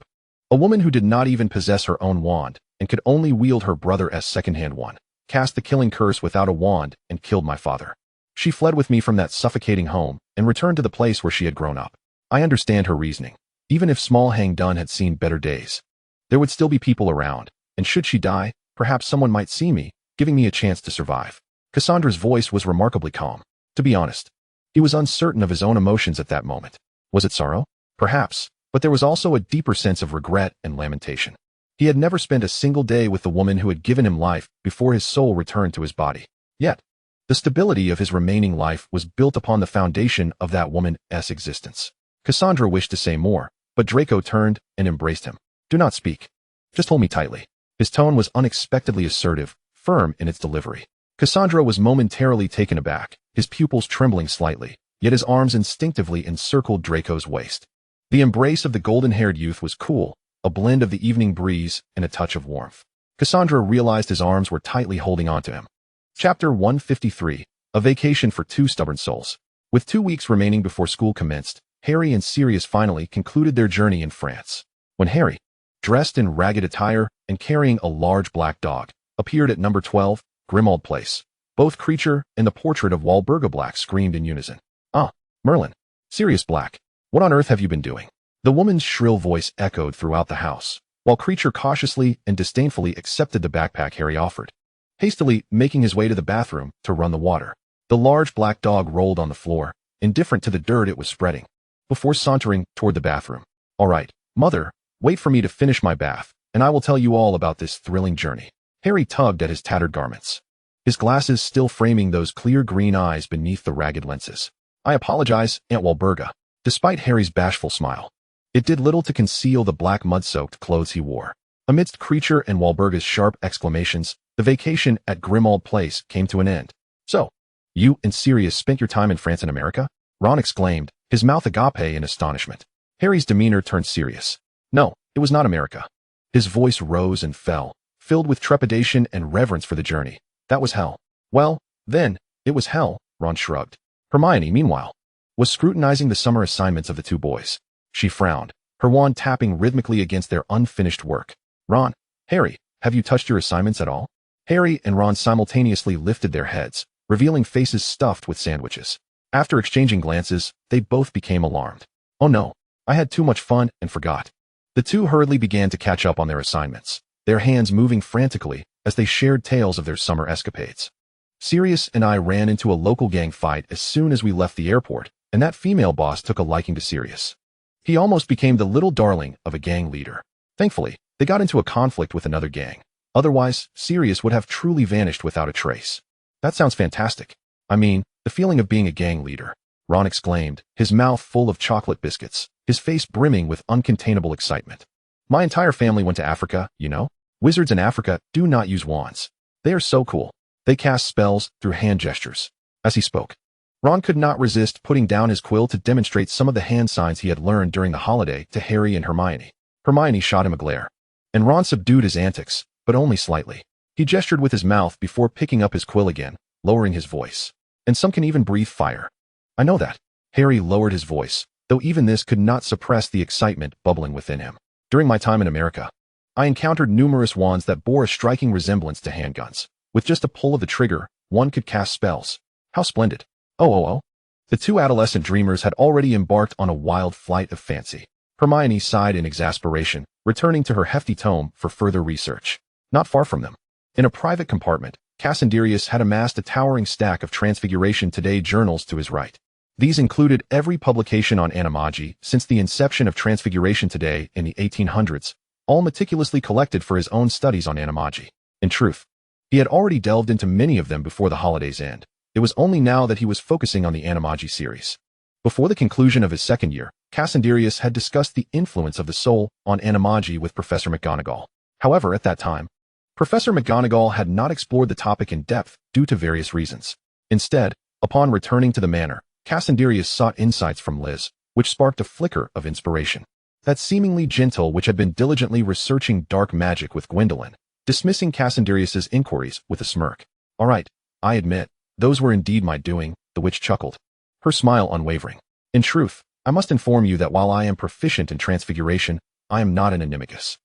a woman who did not even possess her own wand, and could only wield her brother's second-hand one, cast the killing curse without a wand and killed my father. She fled with me from that suffocating home, and returned to the place where she had grown up. I understand her reasoning. Even if Small Hang Dun had seen better days, there would still be people around, and should she die, perhaps someone might see me, giving me a chance to survive. Cassandra's voice was remarkably calm. To be honest, he was uncertain of his own emotions at that moment. Was it sorrow? Perhaps, but there was also a deeper sense of regret and lamentation. He had never spent a single day with the woman who had given him life before his soul returned to his body. Yet, the stability of his remaining life was built upon the foundation of that woman's existence. Cassandra wished to say more, but Draco turned and embraced him. Do not speak. Just hold me tightly. His tone was unexpectedly assertive, firm in its delivery. Cassandra was momentarily taken aback, his pupils trembling slightly, yet his arms instinctively encircled Draco's waist. The embrace of the golden-haired youth was cool, a blend of the evening breeze and a touch of warmth. Cassandra realized his arms were tightly holding onto him. Chapter 153, A Vacation for Two Stubborn Souls. With 2 weeks remaining before school commenced, Harry and Sirius finally concluded their journey in France. When Harry, dressed in ragged attire and carrying a large black dog, appeared at number 12, Grimmauld Place, both Creature and the portrait of Walburga Black screamed in unison. "Ah, Merlin. Sirius Black. What on earth have you been doing?" The woman's shrill voice echoed throughout the house, while Creature cautiously and disdainfully accepted the backpack Harry offered, hastily making his way to the bathroom to run the water. The large black dog rolled on the floor, indifferent to the dirt it was spreading, before sauntering toward the bathroom. "All right, Mother, wait for me to finish my bath, and I will tell you all about this thrilling journey." Harry tugged at his tattered garments, his glasses still framing those clear green eyes beneath the ragged lenses. "I apologize, Aunt Walburga." Despite Harry's bashful smile, it did little to conceal the black mud-soaked clothes he wore. Amidst Creature and Walburga's sharp exclamations, the vacation at Grimmauld Place came to an end. "So, you and Sirius spent your time in France and America?" Ron exclaimed, his mouth agape in astonishment. Harry's demeanor turned serious. "No, it was not America." His voice rose and fell, filled with trepidation and reverence for the journey. "That was hell." "Well, then, it was hell," Ron shrugged. Hermione, meanwhile, was scrutinizing the summer assignments of the two boys. She frowned, her wand tapping rhythmically against their unfinished work. "Ron, Harry, have you touched your assignments at all?" Harry and Ron simultaneously lifted their heads, revealing faces stuffed with sandwiches. After exchanging glances, they both became alarmed. "Oh no, I had too much fun and forgot." The two hurriedly began to catch up on their assignments, their hands moving frantically as they shared tales of their summer escapades. "Sirius and I ran into a local gang fight as soon as we left the airport, and that female boss took a liking to Sirius. He almost became the little darling of a gang leader. Thankfully, they got into a conflict with another gang. Otherwise, Sirius would have truly vanished without a trace." "That sounds fantastic. I mean, the feeling of being a gang leader," Ron exclaimed, his mouth full of chocolate biscuits, his face brimming with uncontainable excitement. "My entire family went to Africa, you know? Wizards in Africa do not use wands. They are so cool. They cast spells through hand gestures." As he spoke, Ron could not resist putting down his quill to demonstrate some of the hand signs he had learned during the holiday to Harry and Hermione. Hermione shot him a glare, and Ron subdued his antics, but only slightly. He gestured with his mouth before picking up his quill again, lowering his voice. "And some can even breathe fire." "I know that." Harry lowered his voice, though even this could not suppress the excitement bubbling within him. "During my time in America, I encountered numerous wands that bore a striking resemblance to handguns. With just a pull of the trigger, one could cast spells." "How splendid." Oh. The two adolescent dreamers had already embarked on a wild flight of fancy. Hermione sighed in exasperation, returning to her hefty tome for further research. Not far from them, in a private compartment, Cassandrius had amassed a towering stack of Transfiguration Today journals to his right. These included every publication on animagi since the inception of Transfiguration Today in the 1800s, all meticulously collected for his own studies on animagi. In truth, he had already delved into many of them before the holiday's end. It was only now that he was focusing on the animagi series. Before the conclusion of his second year, Cassandrius had discussed the influence of the soul on animagi with Professor McGonagall. However, at that time, Professor McGonagall had not explored the topic in depth due to various reasons. Instead, upon returning to the manor, Cassandrius sought insights from Liz, which sparked a flicker of inspiration. That seemingly gentle which had been diligently researching dark magic with Gwendolen, dismissing Cassandrius's inquiries with a smirk. "All right, I admit, those were indeed my doing," the witch chuckled, her smile unwavering. "In truth, I must inform you that while I am proficient in transfiguration, I am not an animagus."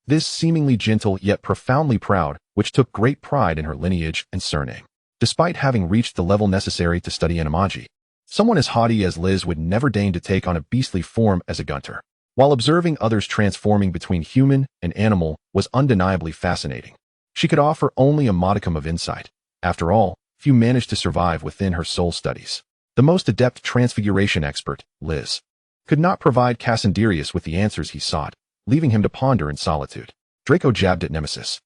This seemingly gentle yet profoundly proud, which took great pride in her lineage and surname. Despite having reached the level necessary to study animagi, someone as haughty as Liz would never deign to take on a beastly form as a gunter. While observing others transforming between human and animal was undeniably fascinating, she could offer only a modicum of insight. After all, few managed to survive within her soul studies. The most adept transfiguration expert, Liz, could not provide Cassandrius with the answers he sought, leaving him to ponder in solitude. Draco jabbed at Nemesis,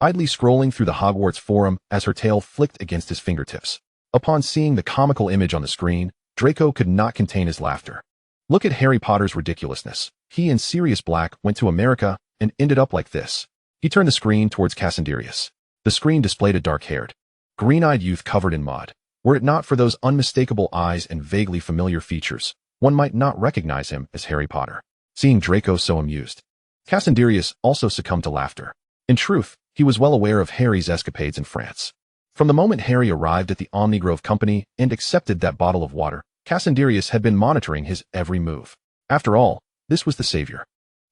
idly scrolling through the Hogwarts forum as her tail flicked against his fingertips. Upon seeing the comical image on the screen, Draco could not contain his laughter. Look at Harry Potter's ridiculousness. He and Sirius Black went to America and ended up like this. He turned the screen towards Cassandrius. The screen displayed a dark-haired, green-eyed youth covered in mud, Were it not for those unmistakable eyes and vaguely familiar features, one might not recognize him as Harry Potter. Seeing Draco so amused, Cassandrius also succumbed to laughter. In truth, he was well aware of Harry's escapades in France. From the moment Harry arrived at the Omnigrove Company and accepted that bottle of water, Cassandrius had been monitoring his every move. After all, this was the savior,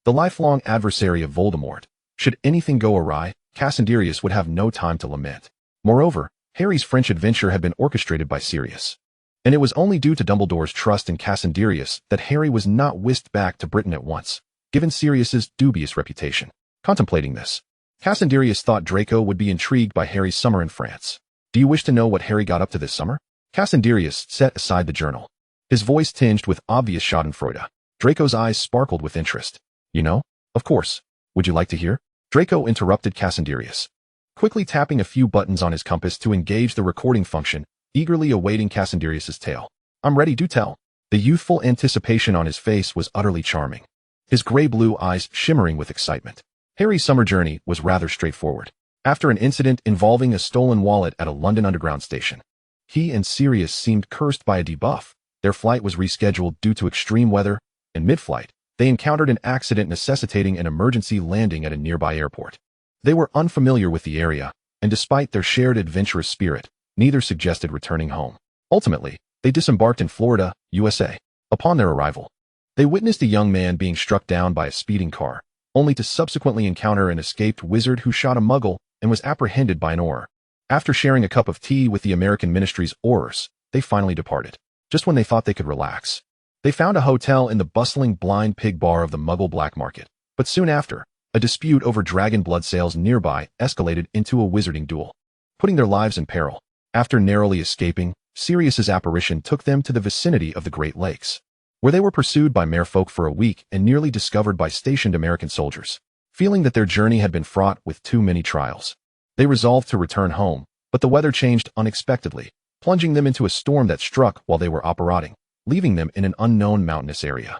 the lifelong adversary of Voldemort. Should anything go awry, Cassandrius would have no time to lament. Moreover, Harry's French adventure had been orchestrated by Sirius, and it was only due to Dumbledore's trust in Cassandrius that Harry was not whisked back to Britain at once, given Sirius's dubious reputation. Contemplating this, Cassandrius thought Draco would be intrigued by Harry's summer in France. Do you wish to know what Harry got up to this summer? Cassandrius set aside the journal, his voice tinged with obvious schadenfreude. Draco's eyes sparkled with interest. You know? Of course. Would you like to hear? Draco interrupted Cassandrius, quickly tapping a few buttons on his compass to engage the recording function, eagerly awaiting Cassandrius's tale. I'm ready, do tell. The youthful anticipation on his face was utterly charming, his gray-blue eyes shimmering with excitement. Harry's summer journey was rather straightforward. After an incident involving a stolen wallet at a London Underground station, he and Sirius seemed cursed by a debuff. Their flight was rescheduled due to extreme weather, and mid-flight, they encountered an accident necessitating an emergency landing at a nearby airport. They were unfamiliar with the area, and despite their shared adventurous spirit, neither suggested returning home. Ultimately, they disembarked in Florida, USA. Upon their arrival, they witnessed a young man being struck down by a speeding car, only to subsequently encounter an escaped wizard who shot a muggle and was apprehended by an Auror. After sharing a cup of tea with the American Ministry's Aurors, they finally departed. Just when they thought they could relax, they found a hotel in the bustling Blind Pig Bar of the Muggle black market. But soon after, a dispute over dragon blood sales nearby escalated into a wizarding duel, putting their lives in peril. After narrowly escaping, Sirius's apparition took them to the vicinity of the Great Lakes, where they were pursued by merfolk for a week and nearly discovered by stationed American soldiers. Feeling that their journey had been fraught with too many trials, they resolved to return home, but the weather changed unexpectedly, plunging them into a storm that struck while they were operating, leaving them in an unknown mountainous area.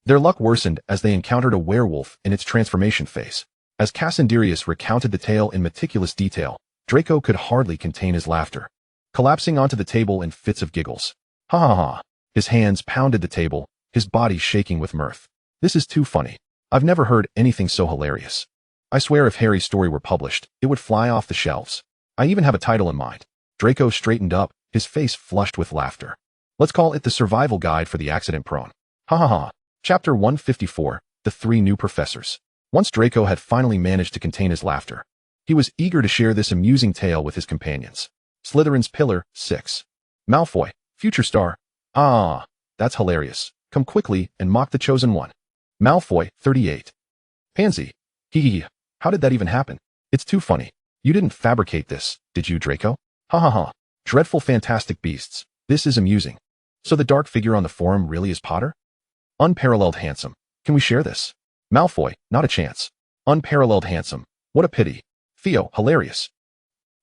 Their luck worsened as they encountered a werewolf in its transformation phase. As Cassandrius recounted the tale in meticulous detail, Draco could hardly contain his laughter, collapsing onto the table in fits of giggles. Ha ha ha. His hands pounded the table, his body shaking with mirth. This is too funny. I've never heard anything so hilarious. I swear if Harry's story were published, it would fly off the shelves. I even have a title in mind. Draco straightened up, his face flushed with laughter. Let's call it The Survival Guide for the Accident Prone. Ha ha ha. Chapter 154, The Three New Professors. Once Draco had finally managed to contain his laughter, he was eager to share this amusing tale with his companions. Slytherin's Pillar, 6. Malfoy, future star. Ah, that's hilarious. Come quickly and mock the chosen one. Malfoy, 38. Pansy. Hee hee. How did that even happen? It's too funny. You didn't fabricate this, did you, Draco? Ha ha ha. Dreadful fantastic beasts. This is amusing. So the dark figure on the forum really is Potter? Unparalleled handsome. Can we share this? Malfoy, not a chance. Unparalleled handsome. What a pity. Theo, hilarious.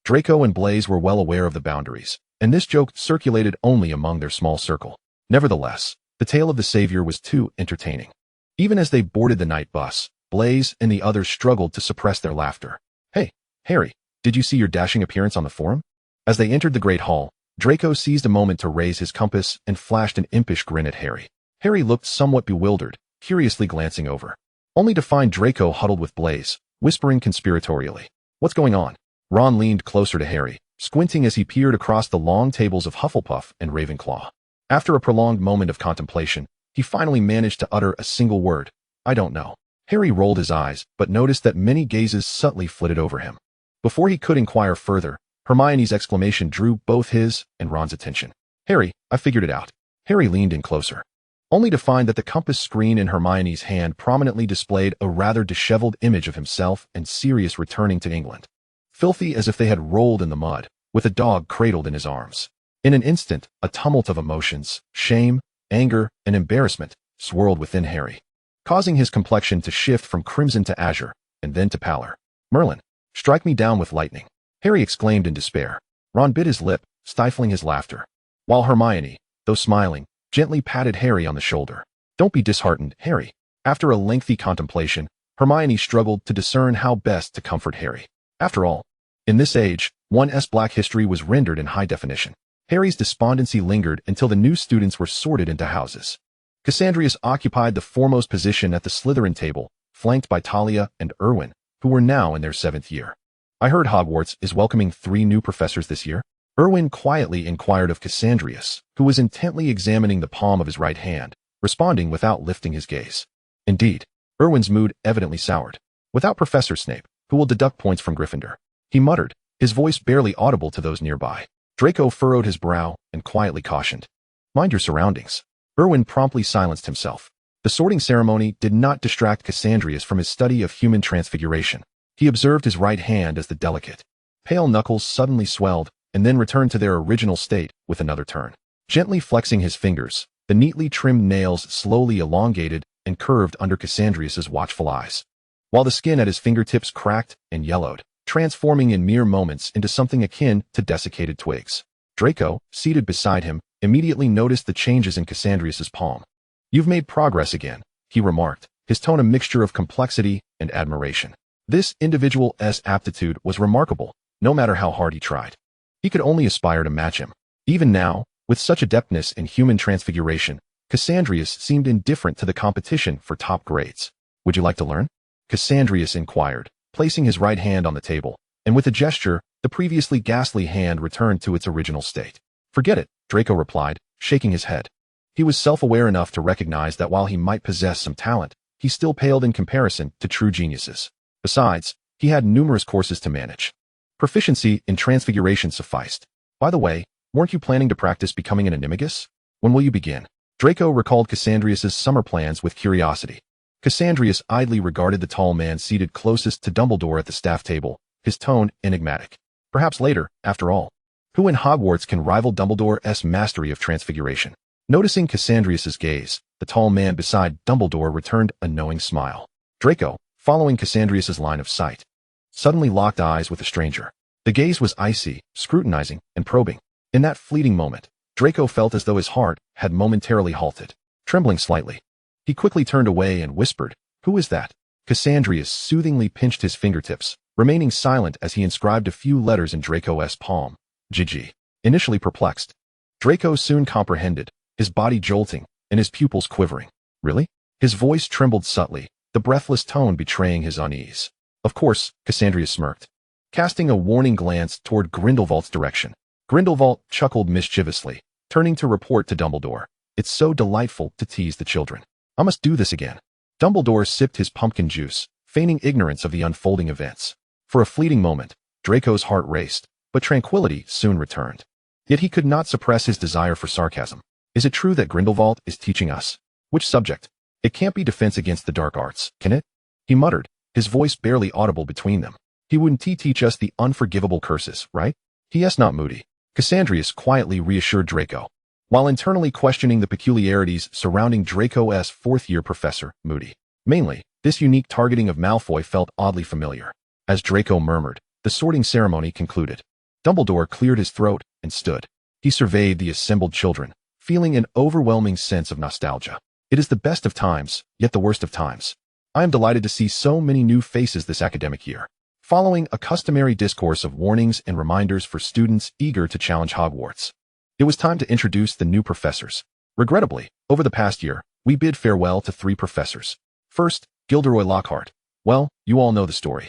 Draco and Blaise were well aware of the boundaries, and this joke circulated only among their small circle. Nevertheless, the tale of the savior was too entertaining. Even as they boarded the night bus, Blaise and the others struggled to suppress their laughter. Hey, Harry, did you see your dashing appearance on the forum? As they entered the Great Hall, Draco seized a moment to raise his compass and flashed an impish grin at Harry. Harry looked somewhat bewildered, curiously glancing over, only to find Draco huddled with Blaise, whispering conspiratorially. What's going on? Ron leaned closer to Harry, squinting as he peered across the long tables of Hufflepuff and Ravenclaw. After a prolonged moment of contemplation, he finally managed to utter a single word. I don't know. Harry rolled his eyes, but noticed that many gazes subtly flitted over him. Before he could inquire further, Hermione's exclamation drew both his and Ron's attention. Harry, I figured it out. Harry leaned in closer, only to find that the compass screen in Hermione's hand prominently displayed a rather disheveled image of himself and Sirius returning to England, filthy as if they had rolled in the mud, with a dog cradled in his arms. In an instant, a tumult of emotions, shame, anger, and embarrassment swirled within Harry, causing his complexion to shift from crimson to azure, and then to pallor. Merlin, strike me down with lightning, Harry exclaimed in despair. Ron bit his lip, stifling his laughter, while Hermione, though smiling, gently patted Harry on the shoulder. Don't be disheartened, Harry. After a lengthy contemplation, Hermione struggled to discern how best to comfort Harry. After all, in this age, one's Black history was rendered in high definition. Harry's despondency lingered until the new students were sorted into houses. Cassandrius occupied the foremost position at the Slytherin table, flanked by Talia and Erwin, who were now in their 7th year. I heard Hogwarts is welcoming 3 new professors this year. Erwin quietly inquired of Cassandrius, who was intently examining the palm of his right hand, responding without lifting his gaze. Indeed, Erwin's mood evidently soured. Without Professor Snape, who will deduct points from Gryffindor, he muttered, his voice barely audible to those nearby. Draco furrowed his brow and quietly cautioned, "Mind your surroundings." Erwin promptly silenced himself. The sorting ceremony did not distract Cassandrius from his study of human transfiguration. He observed his right hand as the delicate, pale knuckles suddenly swelled and then returned to their original state with another turn. Gently flexing his fingers, the neatly trimmed nails slowly elongated and curved under Cassandrius's watchful eyes, while the skin at his fingertips cracked and yellowed, transforming in mere moments into something akin to desiccated twigs. Draco, seated beside him, immediately noticed the changes in Cassandrius's palm. "You've made progress again," he remarked, his tone a mixture of complexity and admiration. This individual's aptitude was remarkable, no matter how hard he tried. He could only aspire to match him. Even now, with such adeptness in human transfiguration, Cassandrius seemed indifferent to the competition for top grades. "Would you like to learn?" Cassandrius inquired, placing his right hand on the table, and with a gesture, the previously ghastly hand returned to its original state. "Forget it," Draco replied, shaking his head. He was self-aware enough to recognize that while he might possess some talent, he still paled in comparison to true geniuses. Besides, he had numerous courses to manage. Proficiency in transfiguration sufficed. "By the way, weren't you planning to practice becoming an animagus? When will you begin?" Draco recalled Cassandrius's summer plans with curiosity. Cassandrius idly regarded the tall man seated closest to Dumbledore at the staff table, his tone enigmatic. "Perhaps later, after all. Who in Hogwarts can rival Dumbledore's mastery of transfiguration?" Noticing Cassandrius's gaze, the tall man beside Dumbledore returned a knowing smile. Draco, following Cassandrius's line of sight, suddenly locked eyes with the stranger. The gaze was icy, scrutinizing, and probing. In that fleeting moment, Draco felt as though his heart had momentarily halted. Trembling slightly, he quickly turned away and whispered, "Who is that?" Cassandrius soothingly pinched his fingertips, remaining silent as he inscribed a few letters in Draco's palm. "GG." Initially perplexed, Draco soon comprehended, his body jolting and his pupils quivering. "Really?" His voice trembled subtly, the breathless tone betraying his unease. "Of course," Cassandrius smirked, casting a warning glance toward Grindelwald's direction. Grindelwald chuckled mischievously, turning to report to Dumbledore, "It's so delightful to tease the children. I must do this again." Dumbledore sipped his pumpkin juice, feigning ignorance of the unfolding events. For a fleeting moment, Draco's heart raced, but tranquility soon returned. Yet he could not suppress his desire for sarcasm. "Is it true that Grindelwald is teaching us?" "Which subject?" "It can't be defense against the dark arts, can it?" he muttered, his voice barely audible between them. "He wouldn't teach us the unforgivable curses, right?" "He is not moody," Cassandrius quietly reassured Draco, while internally questioning the peculiarities surrounding Draco's 4th-year professor, Moody. Mainly, this unique targeting of Malfoy felt oddly familiar. As Draco murmured, the sorting ceremony concluded. Dumbledore cleared his throat and stood. He surveyed the assembled children, feeling an overwhelming sense of nostalgia. "It is the best of times, yet the worst of times. I am delighted to see so many new faces this academic year." Following a customary discourse of warnings and reminders for students eager to challenge Hogwarts, it was time to introduce the new professors. Regrettably, over the past year, we bid farewell to 3 professors. First, Gilderoy Lockhart. Well, you all know the story.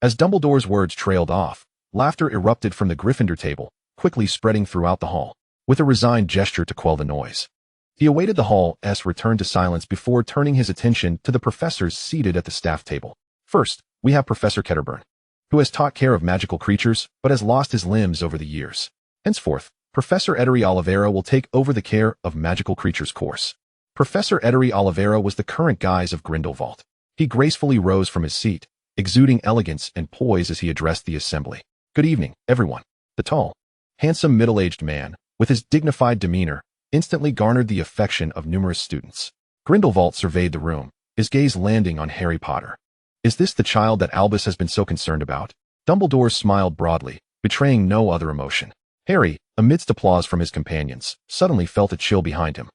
As Dumbledore's words trailed off, laughter erupted from the Gryffindor table, quickly spreading throughout the hall. With a resigned gesture to quell the noise, he awaited the hall's return to silence before turning his attention to the professors seated at the staff table. First, we have Professor Ketterburn, who has taught care of magical creatures but has lost his limbs over the years. Henceforth, Professor Ettery Oliveira will take over the care of magical creatures course. Professor Ettery Oliveira was the current guise of Grindelwald. He gracefully rose from his seat, exuding elegance and poise as he addressed the assembly. "Good evening, everyone." The tall, handsome middle-aged man, with his dignified demeanor, instantly garnered the affection of numerous students. Grindelwald surveyed the room, his gaze landing on Harry Potter. "Is this the child that Albus has been so concerned about?" Dumbledore smiled broadly, betraying no other emotion. Harry, amidst applause from his companions, suddenly felt a chill behind him,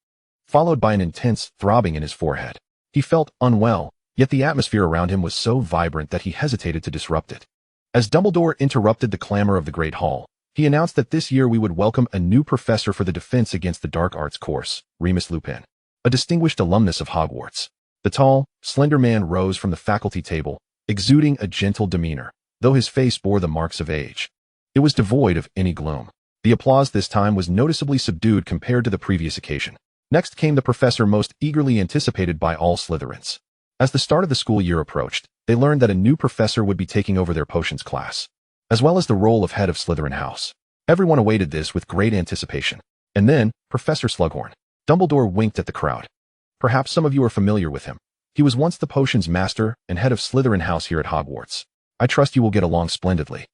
followed by an intense throbbing in his forehead. He felt unwell, yet the atmosphere around him was so vibrant that he hesitated to disrupt it. As Dumbledore interrupted the clamor of the Great Hall, He announced that this year we would welcome a new professor for the Defense Against the Dark Arts course, Remus Lupin, a distinguished alumnus of Hogwarts. The tall, slender man rose from the faculty table, exuding a gentle demeanor, though his face bore the marks of age. It was devoid of any gloom. The applause this time was noticeably subdued compared to the previous occasion. Next came the professor most eagerly anticipated by all Slytherins. As the start of the school year approached, they learned that a new professor would be taking over their potions class, as well as the role of head of Slytherin House. Everyone awaited this with great anticipation. And then, Professor Slughorn. Dumbledore winked at the crowd. Perhaps some of you are familiar with him. He was once the potions master and head of Slytherin House here at Hogwarts. I trust you will get along splendidly.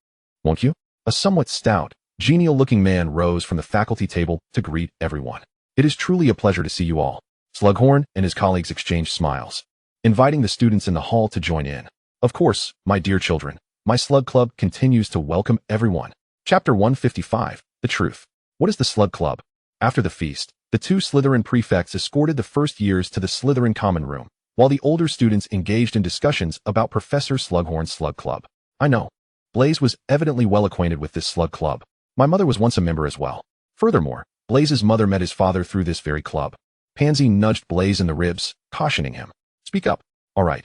Won't you? A somewhat stout, genial-looking man rose from the faculty table to greet everyone. It is truly a pleasure to see you all. Slughorn and his colleagues exchanged smiles, inviting the students in the hall to join in. Of course, my dear children, my Slug Club continues to welcome everyone. Chapter 155, The Truth. What is the Slug Club? After the feast, the two Slytherin prefects escorted the first years to the Slytherin common room, while the older students engaged in discussions about Professor Slughorn's Slug Club. I know. Blaise was evidently well acquainted with this Slug Club. My mother was once a member as well. Furthermore, Blaise's mother met his father through this very club. Pansy nudged Blaise in the ribs, cautioning him. Speak up. All right.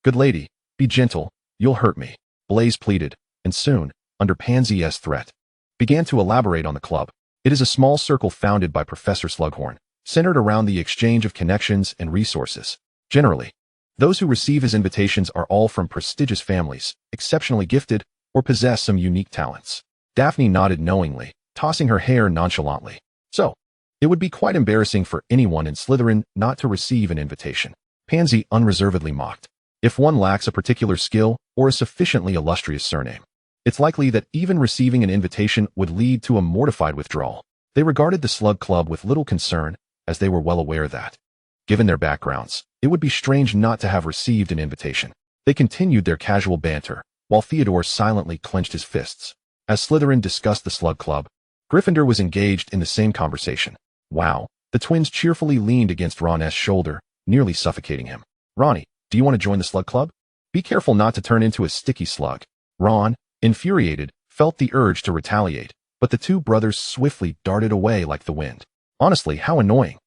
Good lady, be gentle, you'll hurt me. Blaise pleaded, and soon, under Pansy's threat, began to elaborate on the club. It is a small circle founded by Professor Slughorn, centered around the exchange of connections and resources. Generally, those who receive his invitations are all from prestigious families, exceptionally gifted, or possess some unique talents. Daphne nodded knowingly, tossing her hair nonchalantly. So, it would be quite embarrassing for anyone in Slytherin not to receive an invitation. Pansy unreservedly mocked. If one lacks a particular skill or a sufficiently illustrious surname, it's likely that even receiving an invitation would lead to a mortified withdrawal. They regarded the Slug Club with little concern, as they were well aware that, given their backgrounds, it would be strange not to have received an invitation. They continued their casual banter, while Theodore silently clenched his fists. As Slytherin discussed the Slug Club, Gryffindor was engaged in the same conversation. Wow, the twins cheerfully leaned against Ron's shoulder, nearly suffocating him. Ronnie, do you want to join the Slug Club? Be careful not to turn into a sticky slug. Ron, infuriated, felt the urge to retaliate, but the two brothers swiftly darted away like the wind. Honestly, how annoying.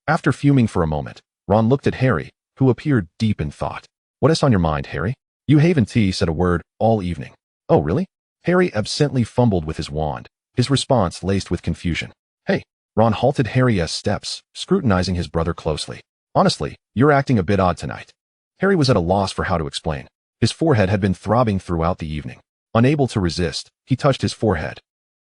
After fuming for a moment, Ron looked at Harry, who appeared deep in thought. What is on your mind, Harry? You haven't said a word all evening. Oh, really? Harry absently fumbled with his wand, his response laced with confusion. Hey, Ron halted Harry's steps, scrutinizing his brother closely. Honestly, you're acting a bit odd tonight. Harry was at a loss for how to explain. His forehead had been throbbing throughout the evening. Unable to resist, he touched his forehead,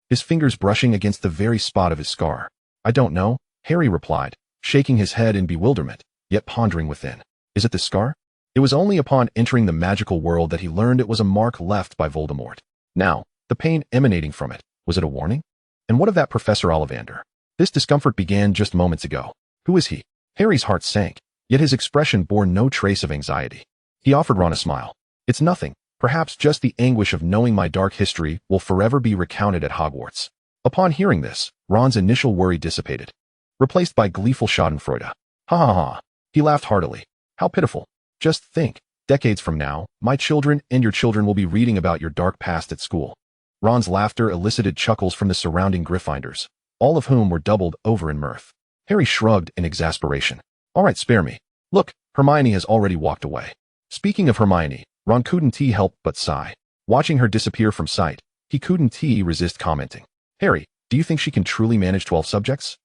his fingers brushing against the very spot of his scar. I don't know, Harry replied, shaking his head in bewilderment, yet pondering within. Is it the scar? It was only upon entering the magical world that he learned it was a mark left by Voldemort. Now, the pain emanating from it, was it a warning? And what of that Professor Ollivander? This discomfort began just moments ago. Who is he? Harry's heart sank, yet his expression bore no trace of anxiety. He offered Ron a smile. It's nothing, perhaps just the anguish of knowing my dark history will forever be recounted at Hogwarts. Upon hearing this, Ron's initial worry dissipated, replaced by gleeful schadenfreude. Ha ha ha. He laughed heartily. How pitiful. Just think, decades from now, my children and your children will be reading about your dark past at school. Ron's laughter elicited chuckles from the surrounding Gryffindors, all of whom were doubled over in mirth. Harry shrugged in exasperation. All right, spare me. Look, Hermione has already walked away. Speaking of Hermione, Ron couldn't help but sigh. Watching her disappear from sight, he couldn't resist commenting. Harry, do you think she can truly manage 12 subjects?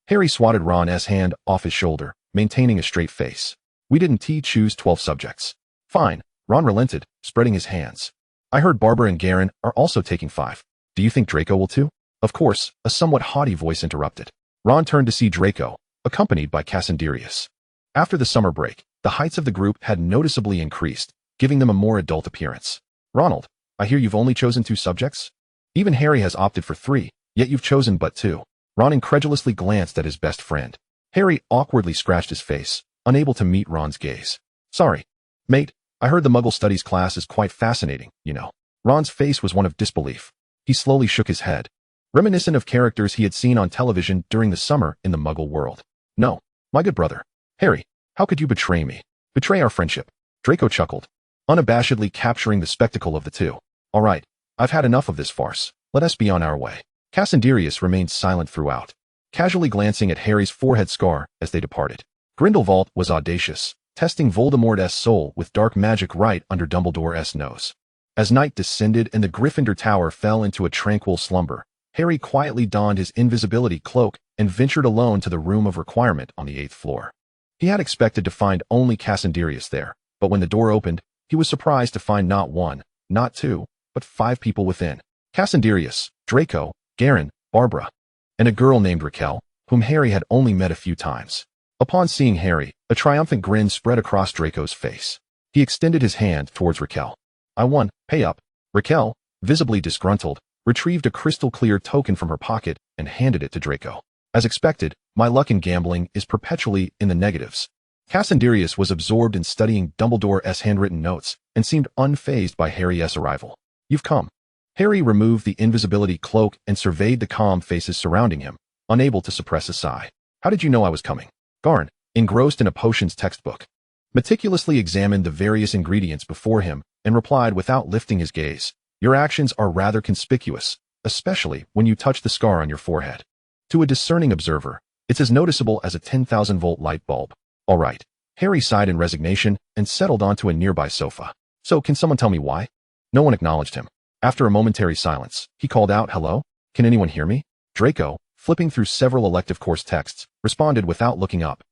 Harry swatted Ron's hand off his shoulder, maintaining a straight face. We didn't choose 12 subjects. Fine, Ron relented, spreading his hands. I heard Barbara and Garen are also taking 5. Do you think Draco will too? Of course, a somewhat haughty voice interrupted. Ron turned to see Draco, accompanied by Cassandrius. After the summer break, the heights of the group had noticeably increased, giving them a more adult appearance. Ronald, I hear you've only chosen 2 subjects? Even Harry has opted for 3, yet you've chosen but 2. Ron incredulously glanced at his best friend. Harry awkwardly scratched his face, unable to meet Ron's gaze. Sorry, mate, I heard the Muggle Studies class is quite fascinating, you know. Ron's face was one of disbelief. He slowly shook his head, reminiscent of characters he had seen on television during the summer in the Muggle world. No, my good brother. Harry, how could you betray me? Betray our friendship? Draco chuckled, unabashedly capturing the spectacle of the two. All right, I've had enough of this farce. Let us be on our way. Cassandrius remained silent throughout, casually glancing at Harry's forehead scar as they departed. Grindelwald was audacious, testing Voldemort's soul with dark magic right under Dumbledore's nose. As night descended and the Gryffindor Tower fell into a tranquil slumber, Harry quietly donned his invisibility cloak and ventured alone to the room of requirement on the 8th floor. He had expected to find only Cassandrius there, but when the door opened, he was surprised to find not one, not two, but 5 people within. Cassandrius, Draco, Garen, Barbara, and a girl named Raquel, whom Harry had only met a few times. Upon seeing Harry, a triumphant grin spread across Draco's face. He extended his hand towards Raquel. I won, pay up. Raquel, visibly disgruntled, retrieved a crystal-clear token from her pocket and handed it to Draco. As expected, my luck in gambling is perpetually in the negatives. Cassandrius was absorbed in studying Dumbledore's handwritten notes and seemed unfazed by Harry's arrival. You've come. Harry removed the invisibility cloak and surveyed the calm faces surrounding him, unable to suppress a sigh. How did you know I was coming? Garn, engrossed in a potions textbook, meticulously examined the various ingredients before him and replied without lifting his gaze. Your actions are rather conspicuous, especially when you touch the scar on your forehead. To a discerning observer, it's as noticeable as a 10,000-volt light bulb. All right. Harry sighed in resignation and settled onto a nearby sofa. So, can someone tell me why? No one acknowledged him. After a momentary silence, he called out, hello? Can anyone hear me? Draco, flipping through several elective course texts, responded without looking up.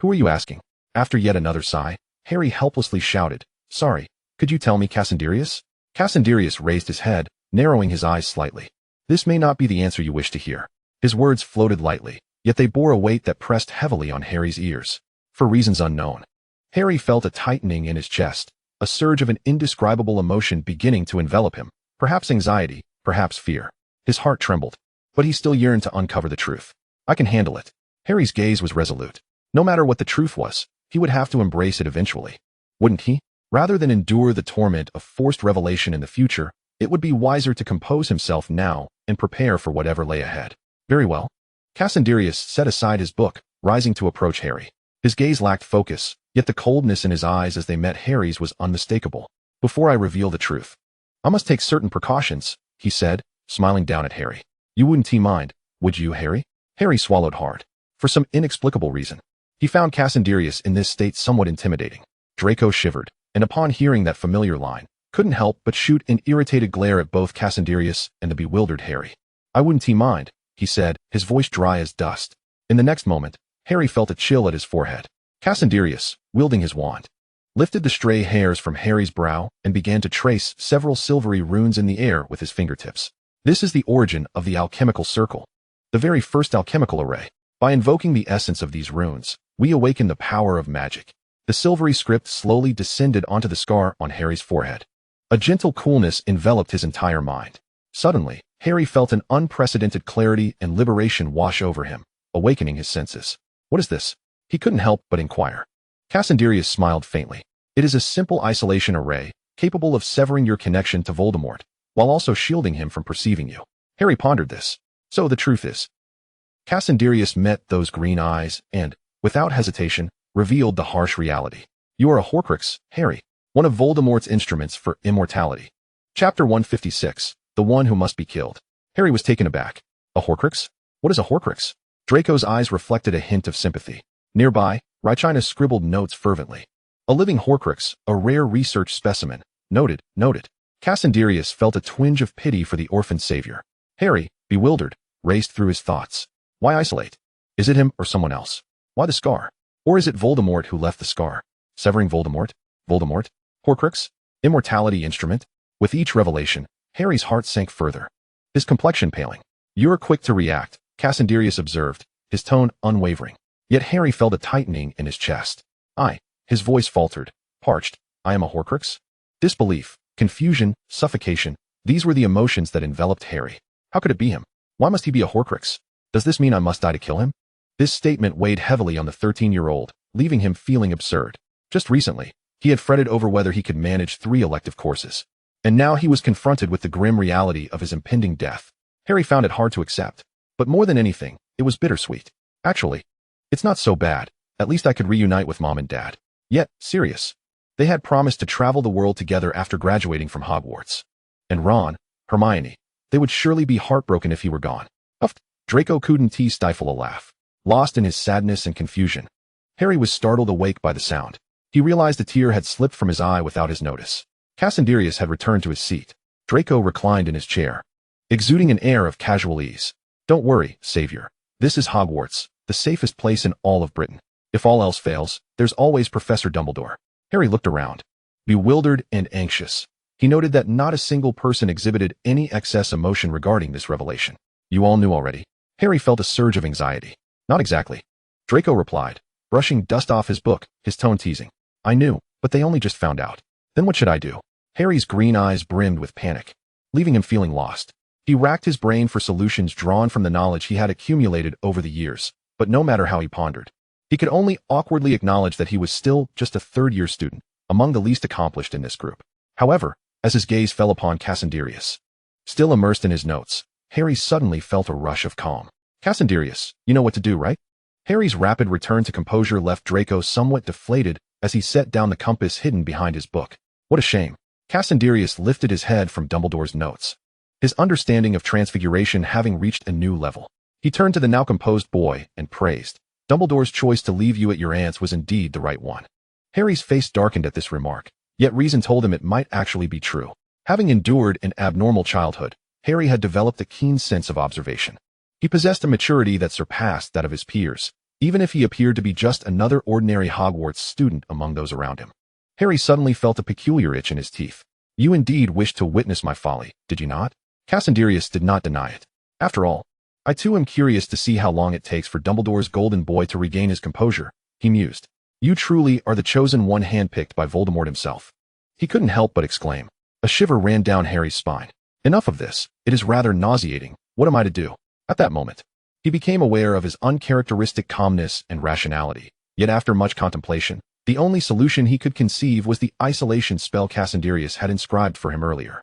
Who are you asking? After yet another sigh, Harry helplessly shouted, sorry, could you tell me Cassandrius? Cassandrius raised his head, narrowing his eyes slightly. This may not be the answer you wish to hear. His words floated lightly, yet they bore a weight that pressed heavily on Harry's ears. For reasons unknown, Harry felt a tightening in his chest, a surge of an indescribable emotion beginning to envelop him, perhaps anxiety, perhaps fear. His heart trembled, but he still yearned to uncover the truth. I can handle it. Harry's gaze was resolute. No matter what the truth was, he would have to embrace it eventually. Wouldn't he? Rather than endure the torment of forced revelation in the future, it would be wiser to compose himself now and prepare for whatever lay ahead. Very well. Cassandrius set aside his book, rising to approach Harry. His gaze lacked focus, yet the coldness in his eyes as they met Harry's was unmistakable. Before I reveal the truth, I must take certain precautions, he said, smiling down at Harry. You wouldn't mind, would you, Harry? Harry swallowed hard. For some inexplicable reason, he found Cassandrius in this state somewhat intimidating. Draco shivered, and upon hearing that familiar line, couldn't help but shoot an irritated glare at both Cassandrius and the bewildered Harry. I wouldn't mind, he said, his voice dry as dust. In the next moment, Harry felt a chill at his forehead. Cassandrius, wielding his wand, lifted the stray hairs from Harry's brow and began to trace several silvery runes in the air with his fingertips. This is the origin of the alchemical circle, the very first alchemical array. By invoking the essence of these runes, we awaken the power of magic. The silvery script slowly descended onto the scar on Harry's forehead. A gentle coolness enveloped his entire mind. Suddenly, Harry felt an unprecedented clarity and liberation wash over him, awakening his senses. What is this? He couldn't help but inquire. Cassandrius smiled faintly. It is a simple isolation array, capable of severing your connection to Voldemort, while also shielding him from perceiving you. Harry pondered this. So the truth is. Cassandrius met those green eyes and, without hesitation, revealed the harsh reality. You are a Horcrux, Harry, one of Voldemort's instruments for immortality. Chapter 156, The One Who Must Be Killed. Harry was taken aback. A Horcrux? What is a Horcrux? Draco's eyes reflected a hint of sympathy. Nearby, Rychina scribbled notes fervently. A living Horcrux, a rare research specimen. Noted. Cassandrius felt a twinge of pity for the orphan savior. Harry, bewildered, raced through his thoughts. Why isolate? Is it him or someone else? Why the scar? Or is it Voldemort who left the scar? Severing Voldemort? Voldemort? Horcrux? Immortality instrument? With each revelation, Harry's heart sank further. His complexion paling. You're quick to react, Cassandrius observed, his tone unwavering. Yet Harry felt a tightening in his chest. His voice faltered, parched. I am a Horcrux? Disbelief, confusion, suffocation, these were the emotions that enveloped Harry. How could it be him? Why must he be a Horcrux? Does this mean I must die to kill him? This statement weighed heavily on the 13-year-old, leaving him feeling absurd. Just recently, he had fretted over whether he could manage 3 elective courses. And now he was confronted with the grim reality of his impending death. Harry found it hard to accept. But more than anything, it was bittersweet. Actually, it's not so bad. At least I could reunite with Mom and Dad. Yet, Sirius. They had promised to travel the world together after graduating from Hogwarts. And Ron, Hermione, They would surely be heartbroken if he were gone. Uff! Draco couldn't stifle a laugh. Lost in his sadness and confusion, Harry was startled awake by the sound. He realized a tear had slipped from his eye without his notice. Cassandrius had returned to his seat. Draco reclined in his chair, exuding an air of casual ease. Don't worry, Savior. This is Hogwarts, the safest place in all of Britain. If all else fails, there's always Professor Dumbledore. Harry looked around, bewildered and anxious. He noted that not a single person exhibited any excess emotion regarding this revelation. You all knew already. Harry felt a surge of anxiety. Not exactly. Draco replied, brushing dust off his book, his tone teasing. I knew, but they only just found out. Then what should I do? Harry's green eyes brimmed with panic, leaving him feeling lost. He racked his brain for solutions drawn from the knowledge he had accumulated over the years, but no matter how he pondered, he could only awkwardly acknowledge that he was still just a third-year student, among the least accomplished in this group. However, as his gaze fell upon Cassandrius, still immersed in his notes, Harry suddenly felt a rush of calm. Cassandrius, you know what to do, right? Harry's rapid return to composure left Draco somewhat deflated as he set down the compass hidden behind his book. What a shame. Cassandrius lifted his head from Dumbledore's notes, his understanding of transfiguration having reached a new level. He turned to the now composed boy and praised. Dumbledore's choice to leave you at your aunt's was indeed the right one. Harry's face darkened at this remark, yet reason told him it might actually be true. Having endured an abnormal childhood, Harry had developed a keen sense of observation. He possessed a maturity that surpassed that of his peers, even if he appeared to be just another ordinary Hogwarts student among those around him. Harry suddenly felt a peculiar itch in his teeth. You indeed wished to witness my folly, did you not? Cassandrius did not deny it. After all, I too am curious to see how long it takes for Dumbledore's golden boy to regain his composure, he mused. You truly are the chosen one handpicked by Voldemort himself. He couldn't help but exclaim. A shiver ran down Harry's spine. Enough of this. It is rather nauseating. What am I to do? At that moment, he became aware of his uncharacteristic calmness and rationality. Yet after much contemplation, the only solution he could conceive was the isolation spell Cassandrius had inscribed for him earlier.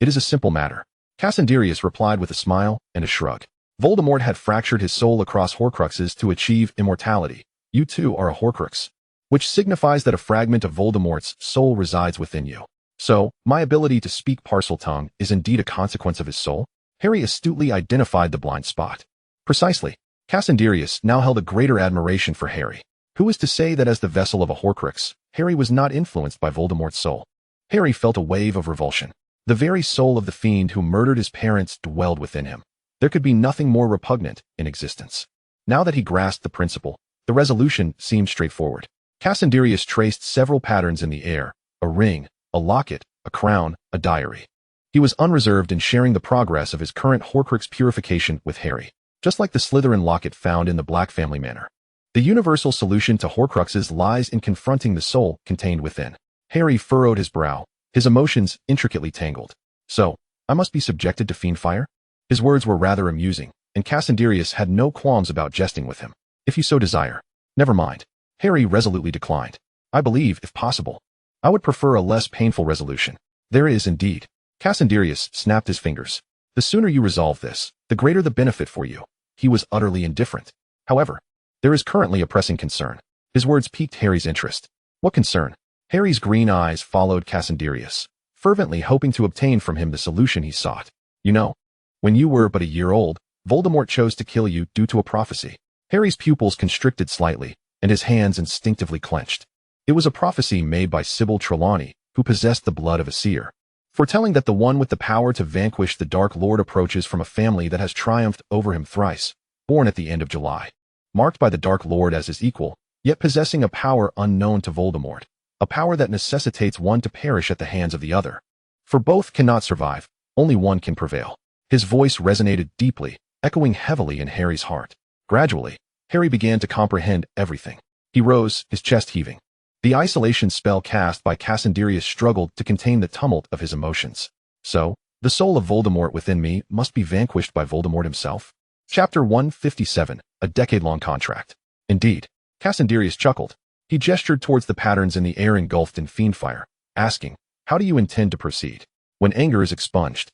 It is a simple matter. Cassandrius replied with a smile and a shrug. Voldemort had fractured his soul across Horcruxes to achieve immortality. You too are a Horcrux, which signifies that a fragment of Voldemort's soul resides within you. So, my ability to speak Parseltongue is indeed a consequence of his soul? Harry astutely identified the blind spot. Precisely. Cassandrius now held a greater admiration for Harry. Who is to say that as the vessel of a Horcrux, Harry was not influenced by Voldemort's soul? Harry felt a wave of revulsion. The very soul of the fiend who murdered his parents dwelled within him. There could be nothing more repugnant in existence. Now that he grasped the principle, the resolution seemed straightforward. Cassandrius traced several patterns in the air, a ring, a locket, a crown, a diary. He was unreserved in sharing the progress of his current Horcrux purification with Harry, just like the Slytherin locket found in the Black family manor. The universal solution to Horcruxes lies in confronting the soul contained within. Harry furrowed his brow, his emotions intricately tangled. So, I must be subjected to fiend fire? His words were rather amusing, and Cassandrius had no qualms about jesting with him. If you so desire. Never mind. Harry resolutely declined. I believe, if possible, I would prefer a less painful resolution. There is indeed. Cassandrius snapped his fingers. The sooner you resolve this, the greater the benefit for you. He was utterly indifferent. However, there is currently a pressing concern. His words piqued Harry's interest. What concern? Harry's green eyes followed Cassandrius, fervently hoping to obtain from him the solution he sought. You know, when you were but a year old, Voldemort chose to kill you due to a prophecy. Harry's pupils constricted slightly, and his hands instinctively clenched. It was a prophecy made by Sybil Trelawney, who possessed the blood of a seer, foretelling that the one with the power to vanquish the Dark Lord approaches from a family that has triumphed over him thrice, born at the end of July, marked by the Dark Lord as his equal, yet possessing a power unknown to Voldemort, a power that necessitates one to perish at the hands of the other. For both cannot survive, only one can prevail. His voice resonated deeply, echoing heavily in Harry's heart. Gradually, Harry began to comprehend everything. He rose, his chest heaving. The isolation spell cast by Cassandrius struggled to contain the tumult of his emotions. So, the soul of Voldemort within me must be vanquished by Voldemort himself? Chapter 157, A Decade-Long Contract. Indeed. Cassandrius chuckled. He gestured towards the patterns in the air engulfed in fiendfire, asking, how do you intend to proceed? When anger is expunged,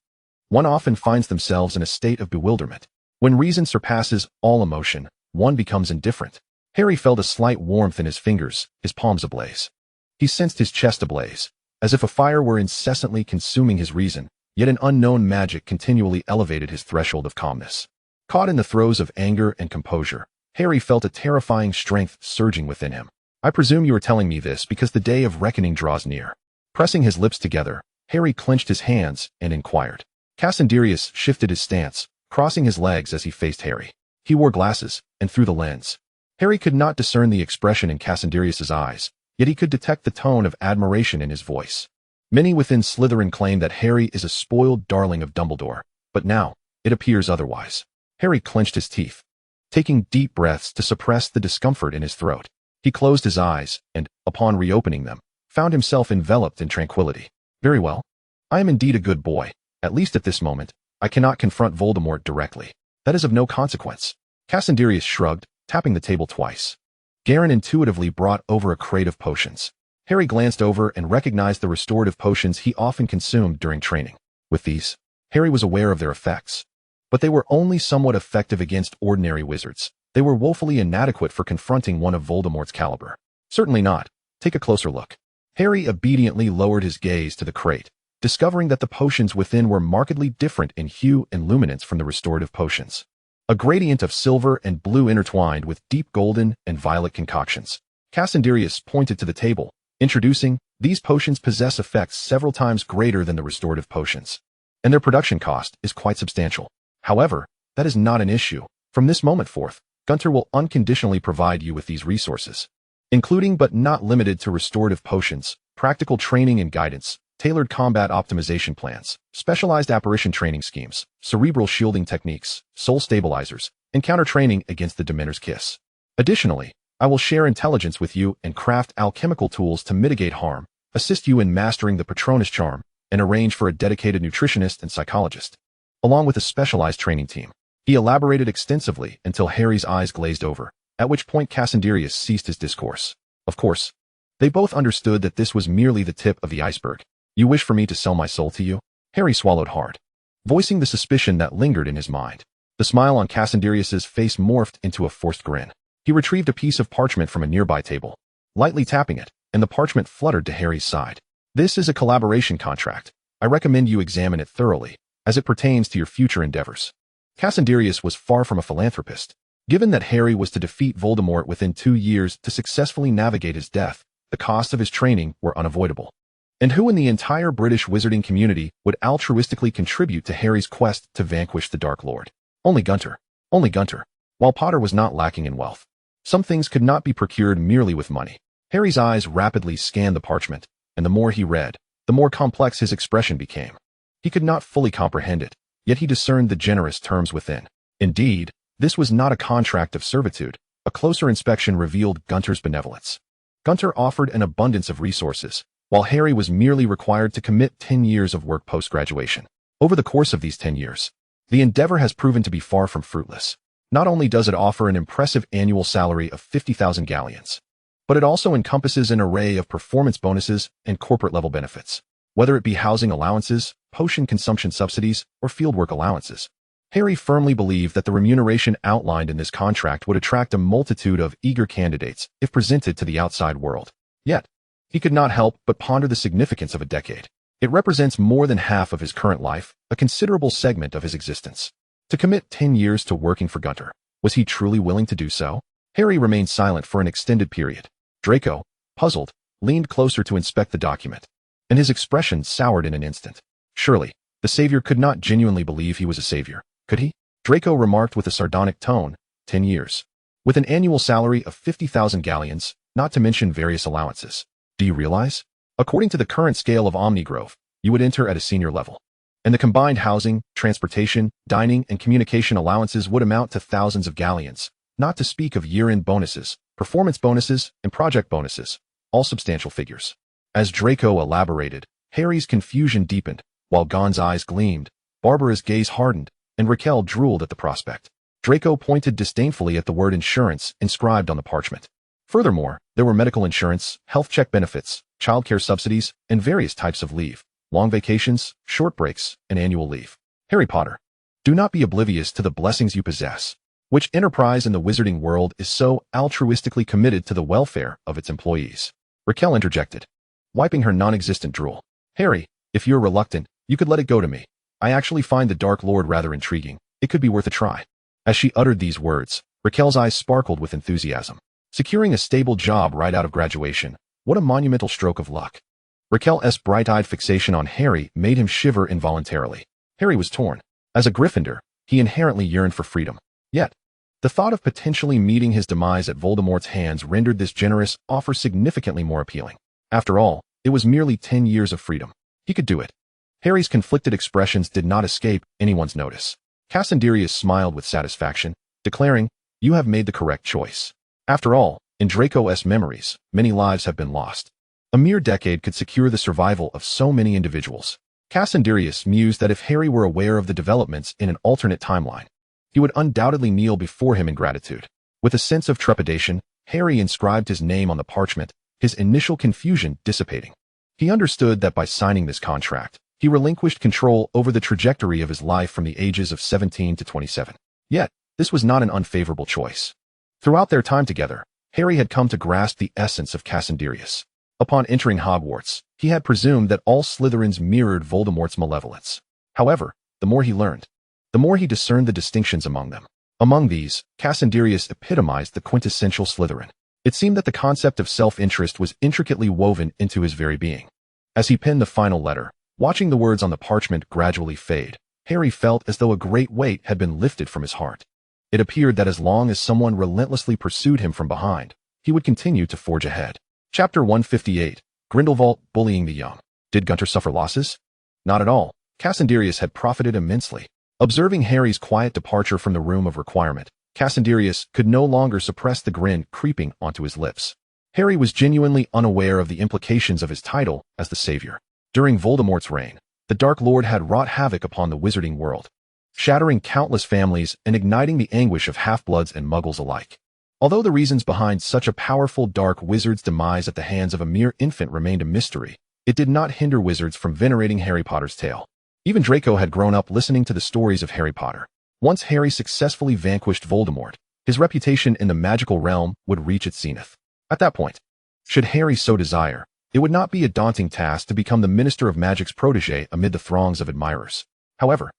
one often finds themselves in a state of bewilderment. When reason surpasses all emotion, one becomes indifferent. Harry felt a slight warmth in his fingers, his palms ablaze. He sensed his chest ablaze, as if a fire were incessantly consuming his reason, yet an unknown magic continually elevated his threshold of calmness. Caught in the throes of anger and composure, Harry felt a terrifying strength surging within him. I presume you are telling me this because the day of reckoning draws near. Pressing his lips together, Harry clenched his hands and inquired. Cassandrius shifted his stance, crossing his legs as he faced Harry. He wore glasses, and through the lens, Harry could not discern the expression in Cassandrius's eyes, yet he could detect the tone of admiration in his voice. Many within Slytherin claim that Harry is a spoiled darling of Dumbledore, but now, it appears otherwise. Harry clenched his teeth, taking deep breaths to suppress the discomfort in his throat. He closed his eyes, and, upon reopening them, found himself enveloped in tranquility. Very well. I am indeed a good boy. At least at this moment, I cannot confront Voldemort directly. That is of no consequence. Cassandrius shrugged, tapping the table twice. Garen intuitively brought over a crate of potions. Harry glanced over and recognized the restorative potions he often consumed during training. With these, Harry was aware of their effects. But they were only somewhat effective against ordinary wizards. They were woefully inadequate for confronting one of Voldemort's caliber. Certainly not. Take a closer look. Harry obediently lowered his gaze to the crate, discovering that the potions within were markedly different in hue and luminance from the restorative potions. A gradient of silver and blue intertwined with deep golden and violet concoctions. Cassandrius pointed to the table, introducing, these potions possess effects several times greater than the restorative potions, and their production cost is quite substantial. However, that is not an issue. From this moment forth, Gunter will unconditionally provide you with these resources, including but not limited to restorative potions, practical training and guidance, tailored combat optimization plans, specialized apparition training schemes, cerebral shielding techniques, soul stabilizers, and counter training against the Dementor's Kiss. Additionally, I will share intelligence with you and craft alchemical tools to mitigate harm, assist you in mastering the Patronus charm, and arrange for a dedicated nutritionist and psychologist, along with a specialized training team. He elaborated extensively until Harry's eyes glazed over, at which point Cassandrius ceased his discourse. Of course, they both understood that this was merely the tip of the iceberg. You wish for me to sell my soul to you? Harry swallowed hard, voicing the suspicion that lingered in his mind. The smile on Cassandrius's face morphed into a forced grin. He retrieved a piece of parchment from a nearby table, lightly tapping it, and the parchment fluttered to Harry's side. This is a collaboration contract. I recommend you examine it thoroughly, as it pertains to your future endeavors. Cassandrius was far from a philanthropist. Given that Harry was to defeat Voldemort within 2 years to successfully navigate his death, the costs of his training were unavoidable. And who in the entire British wizarding community would altruistically contribute to Harry's quest to vanquish the Dark Lord? Only Gunter. Only Gunter. While Potter was not lacking in wealth, some things could not be procured merely with money. Harry's eyes rapidly scanned the parchment, and the more he read, the more complex his expression became. He could not fully comprehend it, yet he discerned the generous terms within. Indeed, this was not a contract of servitude. A closer inspection revealed Gunter's benevolence. Gunter offered an abundance of resources, while Harry was merely required to commit 10 years of work post-graduation. Over the course of these 10 years, the endeavor has proven to be far from fruitless. Not only does it offer an impressive annual salary of 50,000 galleons, but it also encompasses an array of performance bonuses and corporate-level benefits. Whether it be housing allowances, potion consumption subsidies, or fieldwork allowances, Harry firmly believed that the remuneration outlined in this contract would attract a multitude of eager candidates if presented to the outside world. Yet, he could not help but ponder the significance of a decade. It represents more than half of his current life, a considerable segment of his existence. To commit 10 years to working for Gunter, was he truly willing to do so? Harry remained silent for an extended period. Draco, puzzled, leaned closer to inspect the document, and his expression soured in an instant. Surely, the savior could not genuinely believe he was a savior, could he? Draco remarked with a sardonic tone, 10 years. With an annual salary of 50,000 galleons, not to mention various allowances. Do you realize? According to the current scale of Omnigrove, you would enter at a senior level. And the combined housing, transportation, dining, and communication allowances would amount to thousands of galleons, not to speak of year-end bonuses, performance bonuses, and project bonuses, all substantial figures. As Draco elaborated, Harry's confusion deepened, while Gon's eyes gleamed, Barbara's gaze hardened, and Raquel drooled at the prospect. Draco pointed disdainfully at the word insurance inscribed on the parchment. Furthermore, there were medical insurance, health check benefits, childcare subsidies, and various types of leave. Long vacations, short breaks, and annual leave. Harry Potter, do not be oblivious to the blessings you possess. Which enterprise in the wizarding world is so altruistically committed to the welfare of its employees? Raquel interjected, wiping her non-existent drool. Harry, if you're reluctant, You could let it go to me. I actually find the Dark Lord rather intriguing. It could be worth a try." As she uttered these words, Raquel's eyes sparkled with enthusiasm. Securing a stable job right out of graduation, what a monumental stroke of luck. Raquel's bright-eyed fixation on Harry made him shiver involuntarily. Harry was torn. As a Gryffindor, he inherently yearned for freedom. Yet, the thought of potentially meeting his demise at Voldemort's hands rendered this generous offer significantly more appealing. After all, it was merely 10 years of freedom. He could do it. Harry's conflicted expressions did not escape anyone's notice. Cassandrius smiled with satisfaction, declaring, "You have made the correct choice. After all, in Draco's memories, many lives have been lost. A mere decade could secure the survival of so many individuals." Cassandrius mused that if Harry were aware of the developments in an alternate timeline, he would undoubtedly kneel before him in gratitude. With a sense of trepidation, Harry inscribed his name on the parchment, his initial confusion dissipating. He understood that by signing this contract, he relinquished control over the trajectory of his life from the ages of 17 to 27. Yet, this was not an unfavorable choice. Throughout their time together, Harry had come to grasp the essence of Cassandrius. Upon entering Hogwarts, he had presumed that all Slytherins mirrored Voldemort's malevolence. However, the more he learned, the more he discerned the distinctions among them. Among these, Cassandrius epitomized the quintessential Slytherin. It seemed that the concept of self-interest was intricately woven into his very being. As he penned the final letter, watching the words on the parchment gradually fade, Harry felt as though a great weight had been lifted from his heart. It appeared that as long as someone relentlessly pursued him from behind, he would continue to forge ahead. Chapter 158, Grindelwald bullying the young. Did Gunter suffer losses? Not at all. Cassandrius had profited immensely. Observing Harry's quiet departure from the room of requirement, Cassandrius could no longer suppress the grin creeping onto his lips. Harry was genuinely unaware of the implications of his title as the Savior. During Voldemort's reign, the Dark Lord had wrought havoc upon the wizarding world, shattering countless families and igniting the anguish of half-bloods and muggles alike. Although the reasons behind such a powerful dark wizard's demise at the hands of a mere infant remained a mystery, it did not hinder wizards from venerating Harry Potter's tale. Even Draco had grown up listening to the stories of Harry Potter. Once Harry successfully vanquished Voldemort, his reputation in the magical realm would reach its zenith. At that point, should Harry so desire, it would not be a daunting task to become the Minister of Magic's protégé amid the throngs of admirers. However,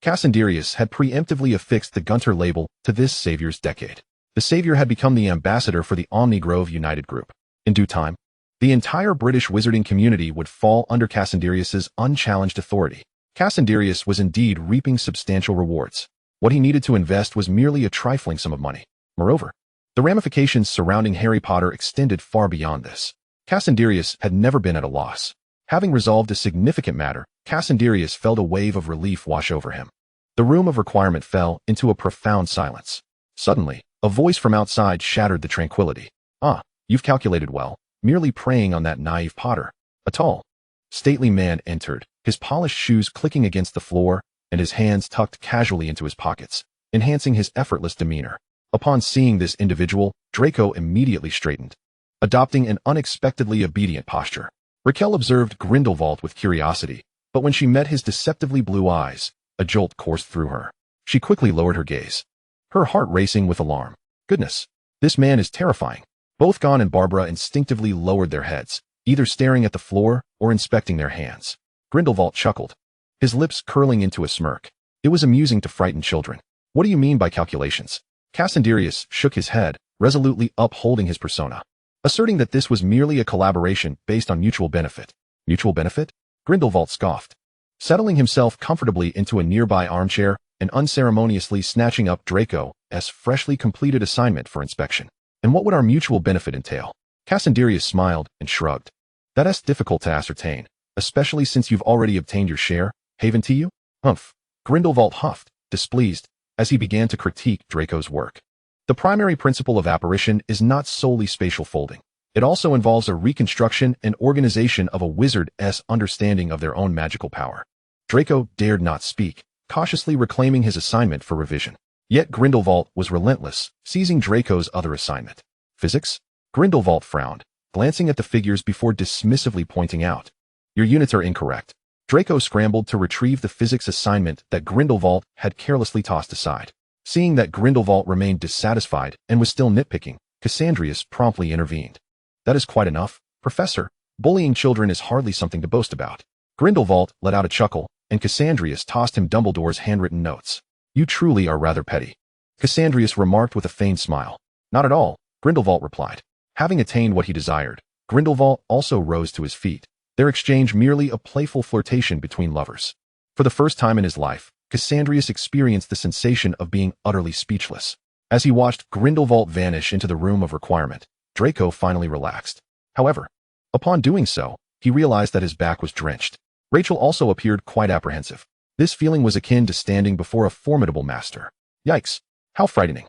Cassandrius had preemptively affixed the Gunter label to this savior's decade. The savior had become the ambassador for the Omnigrove United Group. In due time, the entire British wizarding community would fall under Cassandrius's unchallenged authority. Cassandrius was indeed reaping substantial rewards. What he needed to invest was merely a trifling sum of money. Moreover, the ramifications surrounding Harry Potter extended far beyond this. Cassandrius had never been at a loss. Having resolved a significant matter, Cassandrius felt a wave of relief wash over him. The room of requirement fell into a profound silence. Suddenly, a voice from outside shattered the tranquility. "Ah, you've calculated well, merely preying on that naive Potter." A tall, stately man entered, his polished shoes clicking against the floor and his hands tucked casually into his pockets, enhancing his effortless demeanor. Upon seeing this individual, Draco immediately straightened, adopting an unexpectedly obedient posture. Raquel observed Grindelwald with curiosity, but when she met his deceptively blue eyes, a jolt coursed through her. She quickly lowered her gaze, her heart racing with alarm. Goodness, this man is terrifying. Both Gon and Barbara instinctively lowered their heads, either staring at the floor or inspecting their hands. Grindelwald chuckled, his lips curling into a smirk. It was amusing to frighten children. "What do you mean by calculations?" Cassandrius shook his head, resolutely upholding his persona, asserting that this was merely a collaboration based on mutual benefit. Mutual benefit? Grindelwald scoffed, settling himself comfortably into a nearby armchair and unceremoniously snatching up Draco's freshly completed assignment for inspection. "And what would our mutual benefit entail?" Cassandrius smiled and shrugged. "That's difficult to ascertain, especially since you've already obtained your share, haven't you?" "Humph." Grindelwald huffed, displeased, as he began to critique Draco's work. The primary principle of apparition is not solely spatial folding. It also involves a reconstruction and organization of a wizard's understanding of their own magical power. Draco dared not speak, cautiously reclaiming his assignment for revision. Yet Grindelwald was relentless, seizing Draco's other assignment. "Physics?" Grindelwald frowned, glancing at the figures before dismissively pointing out, "Your units are incorrect." Draco scrambled to retrieve the physics assignment that Grindelwald had carelessly tossed aside. Seeing that Grindelwald remained dissatisfied and was still nitpicking, Cassandrius promptly intervened. "That is quite enough, Professor. Bullying children is hardly something to boast about." Grindelwald let out a chuckle and Cassandrius tossed him Dumbledore's handwritten notes. You truly are rather petty. Cassandrius remarked with a feigned smile. Not at all, Grindelwald replied. Having attained what he desired, Grindelwald also rose to his feet, their exchange merely a playful flirtation between lovers. For the first time in his life, Cassandrius experienced the sensation of being utterly speechless. As he watched Grindelwald vanish into the room of requirement, Draco finally relaxed. However, upon doing so, he realized that his back was drenched. Rachel also appeared quite apprehensive. This feeling was akin to standing before a formidable master. Yikes! How frightening.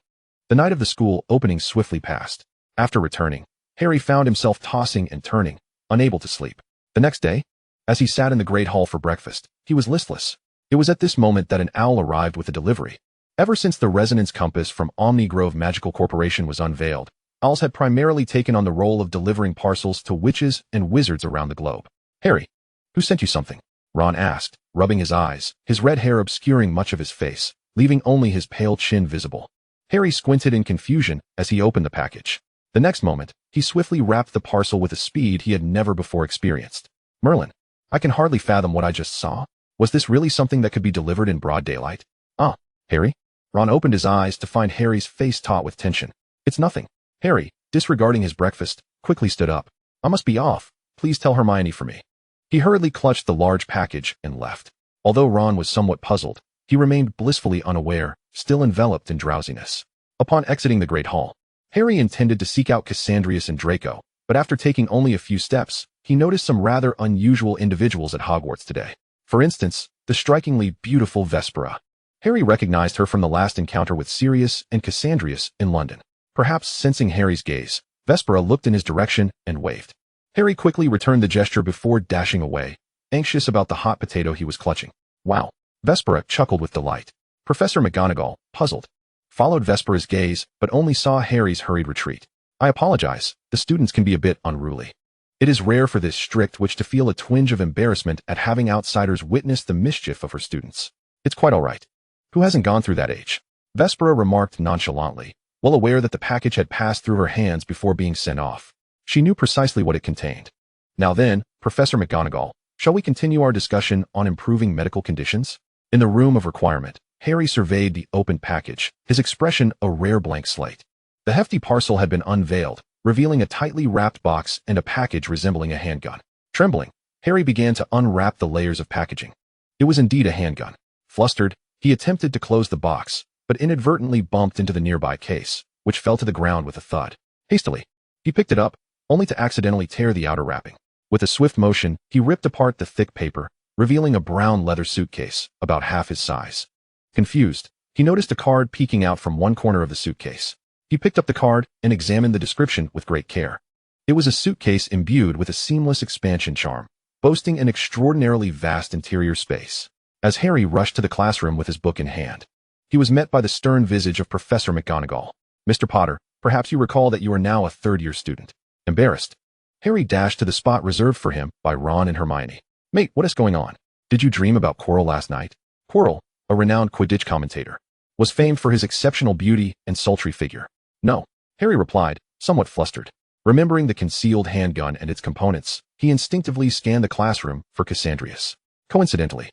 The night of the school opening swiftly passed. After returning, Harry found himself tossing and turning, unable to sleep. The next day, as he sat in the Great Hall for breakfast, he was listless. It was at this moment that an owl arrived with a delivery. Ever since the resonance compass from Omni Grove Magical Corporation was unveiled, owls had primarily taken on the role of delivering parcels to witches and wizards around the globe. Harry, who sent you something? Ron asked, rubbing his eyes, his red hair obscuring much of his face, leaving only his pale chin visible. Harry squinted in confusion as he opened the package. The next moment, he swiftly wrapped the parcel with a speed he had never before experienced. Merlin, I can hardly fathom what I just saw. Was this really something that could be delivered in broad daylight? Ah, Harry? Ron opened his eyes to find Harry's face taut with tension. It's nothing. Harry, disregarding his breakfast, quickly stood up. I must be off. Please tell Hermione for me. He hurriedly clutched the large package and left. Although Ron was somewhat puzzled, he remained blissfully unaware, still enveloped in drowsiness. Upon exiting the Great Hall, Harry intended to seek out Cassandrius and Draco, but after taking only a few steps, he noticed some rather unusual individuals at Hogwarts today. For instance, the strikingly beautiful Vespera. Harry recognized her from the last encounter with Sirius and Cassandrius in London. Perhaps sensing Harry's gaze, Vespera looked in his direction and waved. Harry quickly returned the gesture before dashing away, anxious about the hot potato he was clutching. Wow! Vespera chuckled with delight. Professor McGonagall, puzzled, followed Vespera's gaze but only saw Harry's hurried retreat. I apologize, the students can be a bit unruly. It is rare for this strict witch to feel a twinge of embarrassment at having outsiders witness the mischief of her students. It's quite all right. Who hasn't gone through that age? Vespera remarked nonchalantly, well aware that the package had passed through her hands before being sent off. She knew precisely what it contained. Now then, Professor McGonagall, shall we continue our discussion on improving medical conditions? In the room of requirement, Harry surveyed the open package, his expression a rare blank slate. The hefty parcel had been unveiled, revealing a tightly wrapped box and a package resembling a handgun. Trembling, Harry began to unwrap the layers of packaging. It was indeed a handgun. Flustered, he attempted to close the box, but inadvertently bumped into the nearby case, which fell to the ground with a thud. Hastily, he picked it up, only to accidentally tear the outer wrapping. With a swift motion, he ripped apart the thick paper, revealing a brown leather suitcase, about half his size. Confused, he noticed a card peeking out from one corner of the suitcase. He picked up the card and examined the description with great care. It was a suitcase imbued with a seamless expansion charm, boasting an extraordinarily vast interior space. As Harry rushed to the classroom with his book in hand, he was met by the stern visage of Professor McGonagall. Mr. Potter, perhaps you recall that you are now a third-year student. Embarrassed, Harry dashed to the spot reserved for him by Ron and Hermione. Mate, what is going on? Did you dream about Quirrell last night? Quirrell, a renowned Quidditch commentator, was famed for his exceptional beauty and sultry figure. No, Harry replied, somewhat flustered. Remembering the concealed handgun and its components, he instinctively scanned the classroom for Cassandrius. Coincidentally,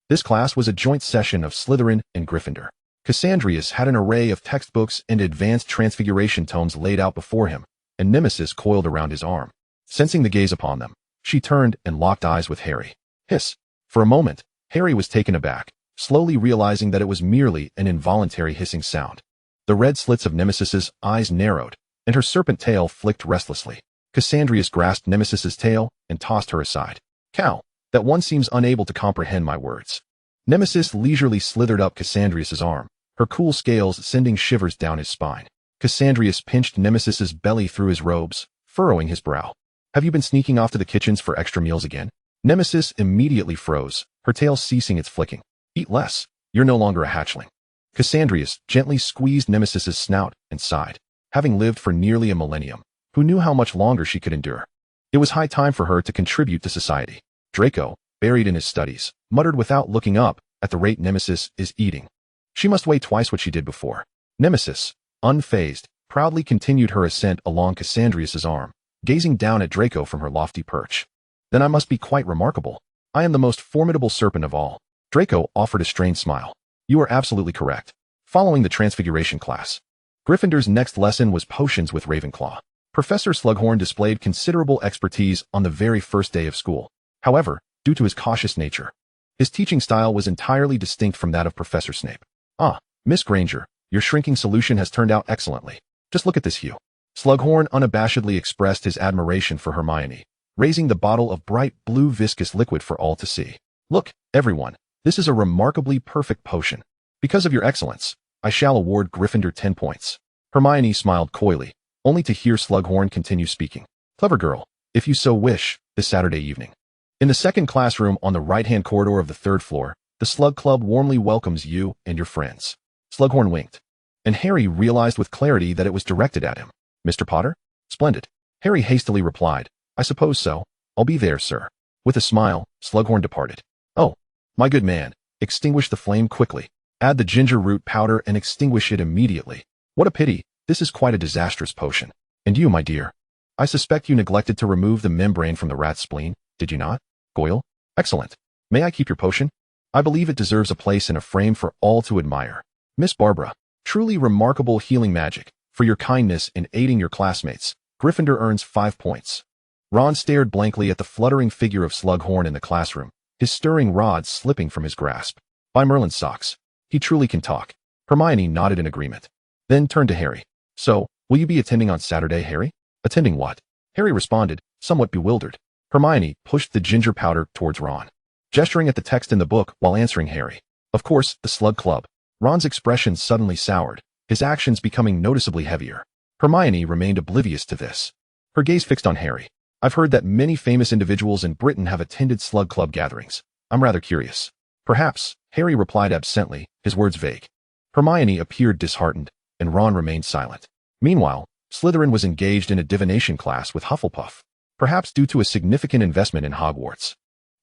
this class was a joint session of Slytherin and Gryffindor. Cassandrius had an array of textbooks and advanced transfiguration tomes laid out before him, and Nemesis coiled around his arm. Sensing the gaze upon them, she turned and locked eyes with Harry. Hiss. For a moment, Harry was taken aback, slowly realizing that it was merely an involuntary hissing sound. The red slits of Nemesis's eyes narrowed, and her serpent tail flicked restlessly. Cassandrius grasped Nemesis's tail and tossed her aside. Cow, that one seems unable to comprehend my words. Nemesis leisurely slithered up Cassandrius's arm, her cool scales sending shivers down his spine. Cassandrius pinched Nemesis's belly through his robes, furrowing his brow. Have you been sneaking off to the kitchens for extra meals again? Nemesis immediately froze, her tail ceasing its flicking. Eat less. You're no longer a hatchling. Cassandrius gently squeezed Nemesis's snout and sighed. Having lived for nearly a millennium, who knew how much longer she could endure? It was high time for her to contribute to society. Draco, buried in his studies, muttered without looking up at the rate Nemesis is eating. She must weigh twice what she did before. Nemesis, unfazed, proudly continued her ascent along Cassandrius's arm, gazing down at Draco from her lofty perch. Then I must be quite remarkable. I am the most formidable serpent of all. Draco offered a strained smile. You are absolutely correct. Following the Transfiguration class, Gryffindor's next lesson was potions with Ravenclaw. Professor Slughorn displayed considerable expertise on the very first day of school. However, due to his cautious nature, his teaching style was entirely distinct from that of Professor Snape. Ah, Miss Granger, your shrinking solution has turned out excellently. Just look at this hue. Slughorn unabashedly expressed his admiration for Hermione, raising the bottle of bright blue viscous liquid for all to see. Look, everyone, this is a remarkably perfect potion. Because of your excellence, I shall award Gryffindor 10 points. Hermione smiled coyly, only to hear Slughorn continue speaking. Clever girl, if you so wish, this Saturday evening. In the second classroom on the right-hand corridor of the third floor, the Slug Club warmly welcomes you and your friends. Slughorn winked, and Harry realized with clarity that it was directed at him. Mr. Potter? Splendid. Harry hastily replied, I suppose so. I'll be there, sir. With a smile, Slughorn departed. Oh, my good man, extinguish the flame quickly. Add the ginger root powder and extinguish it immediately. What a pity, this is quite a disastrous potion. And you, my dear, I suspect you neglected to remove the membrane from the rat's spleen, did you not? Goyle? Excellent. May I keep your potion? I believe it deserves a place in a frame for all to admire. Miss Barbara, truly remarkable healing magic. For your kindness in aiding your classmates, Gryffindor earns 5 points. Ron stared blankly at the fluttering figure of Slughorn in the classroom, his stirring rod slipping from his grasp. By Merlin's socks, he truly can talk. Hermione nodded in agreement, then turned to Harry. So, will you be attending on Saturday, Harry? Attending what? Harry responded, somewhat bewildered. Hermione pushed the ginger powder towards Ron, gesturing at the text in the book while answering Harry. Of course, the Slug Club. Ron's expression suddenly soured, his actions becoming noticeably heavier. Hermione remained oblivious to this, her gaze fixed on Harry. I've heard that many famous individuals in Britain have attended Slug Club gatherings. I'm rather curious. Perhaps, Harry replied absently, his words vague. Hermione appeared disheartened, and Ron remained silent. Meanwhile, Slytherin was engaged in a divination class with Hufflepuff, perhaps due to a significant investment in Hogwarts.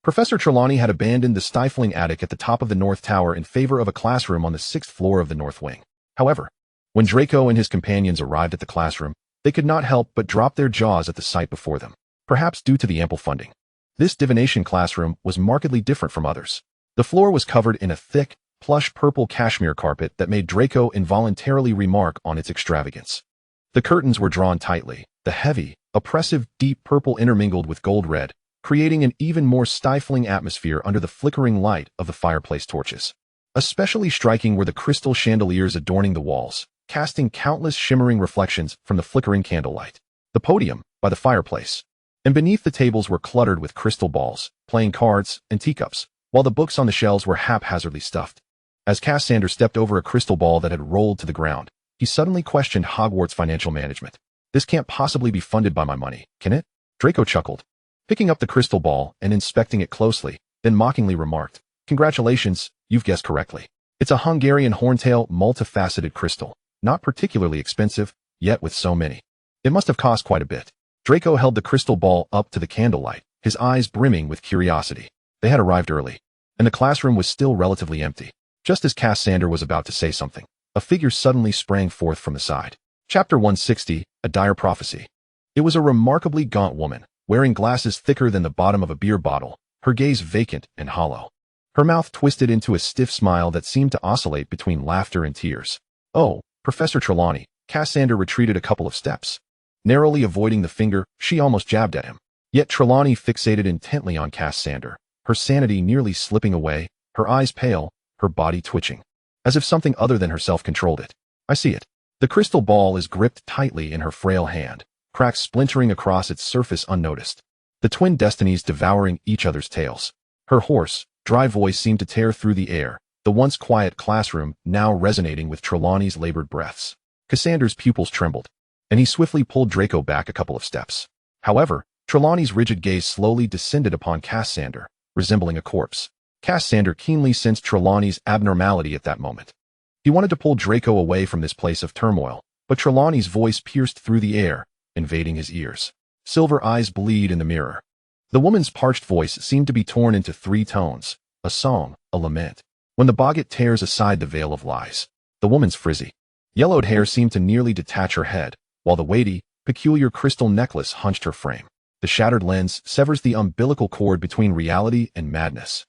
Professor Trelawney had abandoned the stifling attic at the top of the North Tower in favor of a classroom on the 6th floor of the North Wing. However, when Draco and his companions arrived at the classroom, they could not help but drop their jaws at the sight before them, perhaps due to the ample funding. This divination classroom was markedly different from others. The floor was covered in a thick, plush purple cashmere carpet that made Draco involuntarily remark on its extravagance. The curtains were drawn tightly, the heavy, oppressive deep purple intermingled with gold red, creating an even more stifling atmosphere under the flickering light of the fireplace torches. Especially striking were the crystal chandeliers adorning the walls, casting countless shimmering reflections from the flickering candlelight. The podium, by the fireplace, and beneath the tables were cluttered with crystal balls, playing cards, and teacups, while the books on the shelves were haphazardly stuffed. As Cassander stepped over a crystal ball that had rolled to the ground, he suddenly questioned Hogwarts' financial management. This can't possibly be funded by my money, can it? Draco chuckled, picking up the crystal ball and inspecting it closely, then mockingly remarked, Congratulations, you've guessed correctly. It's a Hungarian horntail multifaceted crystal, not particularly expensive, yet with so many. It must have cost quite a bit. Draco held the crystal ball up to the candlelight, his eyes brimming with curiosity. They had arrived early, and the classroom was still relatively empty. Just as Cassander was about to say something, a figure suddenly sprang forth from the side. Chapter 160, A Dire Prophecy. It was a remarkably gaunt woman, wearing glasses thicker than the bottom of a beer bottle, her gaze vacant and hollow. Her mouth twisted into a stiff smile that seemed to oscillate between laughter and tears. Oh, Professor Trelawney. Cassander retreated a couple of steps. Narrowly avoiding the finger, she almost jabbed at him. Yet Trelawney fixated intently on Cassander, her sanity nearly slipping away, her eyes pale, her body twitching, as if something other than herself controlled it. I see it. The crystal ball is gripped tightly in her frail hand, cracks splintering across its surface unnoticed. The twin destinies devouring each other's tails. Her hoarse, dry voice seemed to tear through the air, the once quiet classroom now resonating with Trelawney's labored breaths. Cassander's pupils trembled, and he swiftly pulled Draco back a couple of steps. However, Trelawney's rigid gaze slowly descended upon Cassander, resembling a corpse. Cassander keenly sensed Trelawney's abnormality at that moment. He wanted to pull Draco away from this place of turmoil, but Trelawney's voice pierced through the air, invading his ears. Silver eyes bleed in the mirror. The woman's parched voice seemed to be torn into 3 tones, a song, a lament. When the boggart tears aside the veil of lies. The woman's frizzy, yellowed hair seemed to nearly detach her head, while the weighty, peculiar crystal necklace hunched her frame. The shattered lens severs the umbilical cord between reality and madness.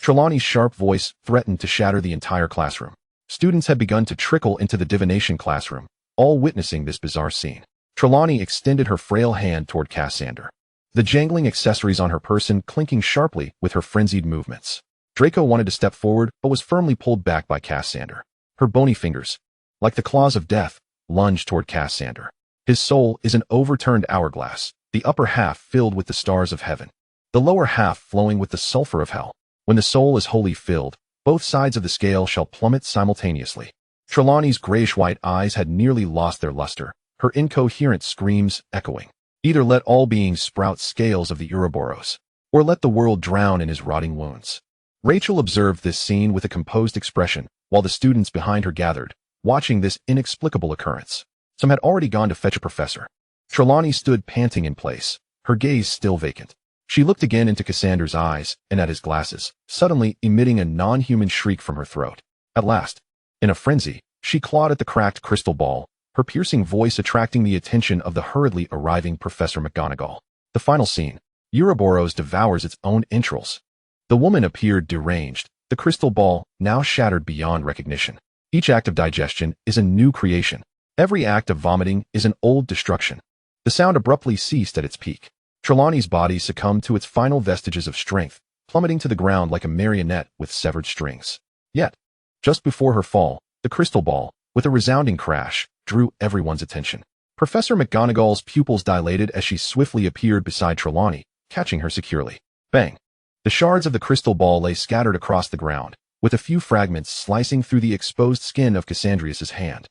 Trelawney's sharp voice threatened to shatter the entire classroom. Students had begun to trickle into the divination classroom, all witnessing this bizarre scene. Trelawney extended her frail hand toward Cassander, the jangling accessories on her person clinking sharply with her frenzied movements. Draco wanted to step forward but was firmly pulled back by Cassander. Her bony fingers, like the claws of death, lunged toward Cassander. His soul is an overturned hourglass, the upper half filled with the stars of heaven, the lower half flowing with the sulfur of hell. When the soul is wholly filled, both sides of the scale shall plummet simultaneously. Trelawney's grayish-white eyes had nearly lost their luster, her incoherent screams echoing. Either let all beings sprout scales of the Ouroboros, or let the world drown in his rotting wounds. Rachel observed this scene with a composed expression, while the students behind her gathered, watching this inexplicable occurrence. Some had already gone to fetch a professor. Trelawney stood panting in place, her gaze still vacant. She looked again into Cassander's eyes and at his glasses, suddenly emitting a non-human shriek from her throat. At last, in a frenzy, she clawed at the cracked crystal ball, her piercing voice attracting the attention of the hurriedly arriving Professor McGonagall. The final scene. Ouroboros devours its own entrails. The woman appeared deranged, the crystal ball now shattered beyond recognition. Each act of digestion is a new creation. Every act of vomiting is an old destruction. The sound abruptly ceased at its peak. Trelawney's body succumbed to its final vestiges of strength, plummeting to the ground like a marionette with severed strings. Yet, just before her fall, the crystal ball, with a resounding crash, drew everyone's attention. Professor McGonagall's pupils dilated as she swiftly appeared beside Trelawney, catching her securely. Bang! The shards of the crystal ball lay scattered across the ground, with a few fragments slicing through the exposed skin of Cassandrius's hand,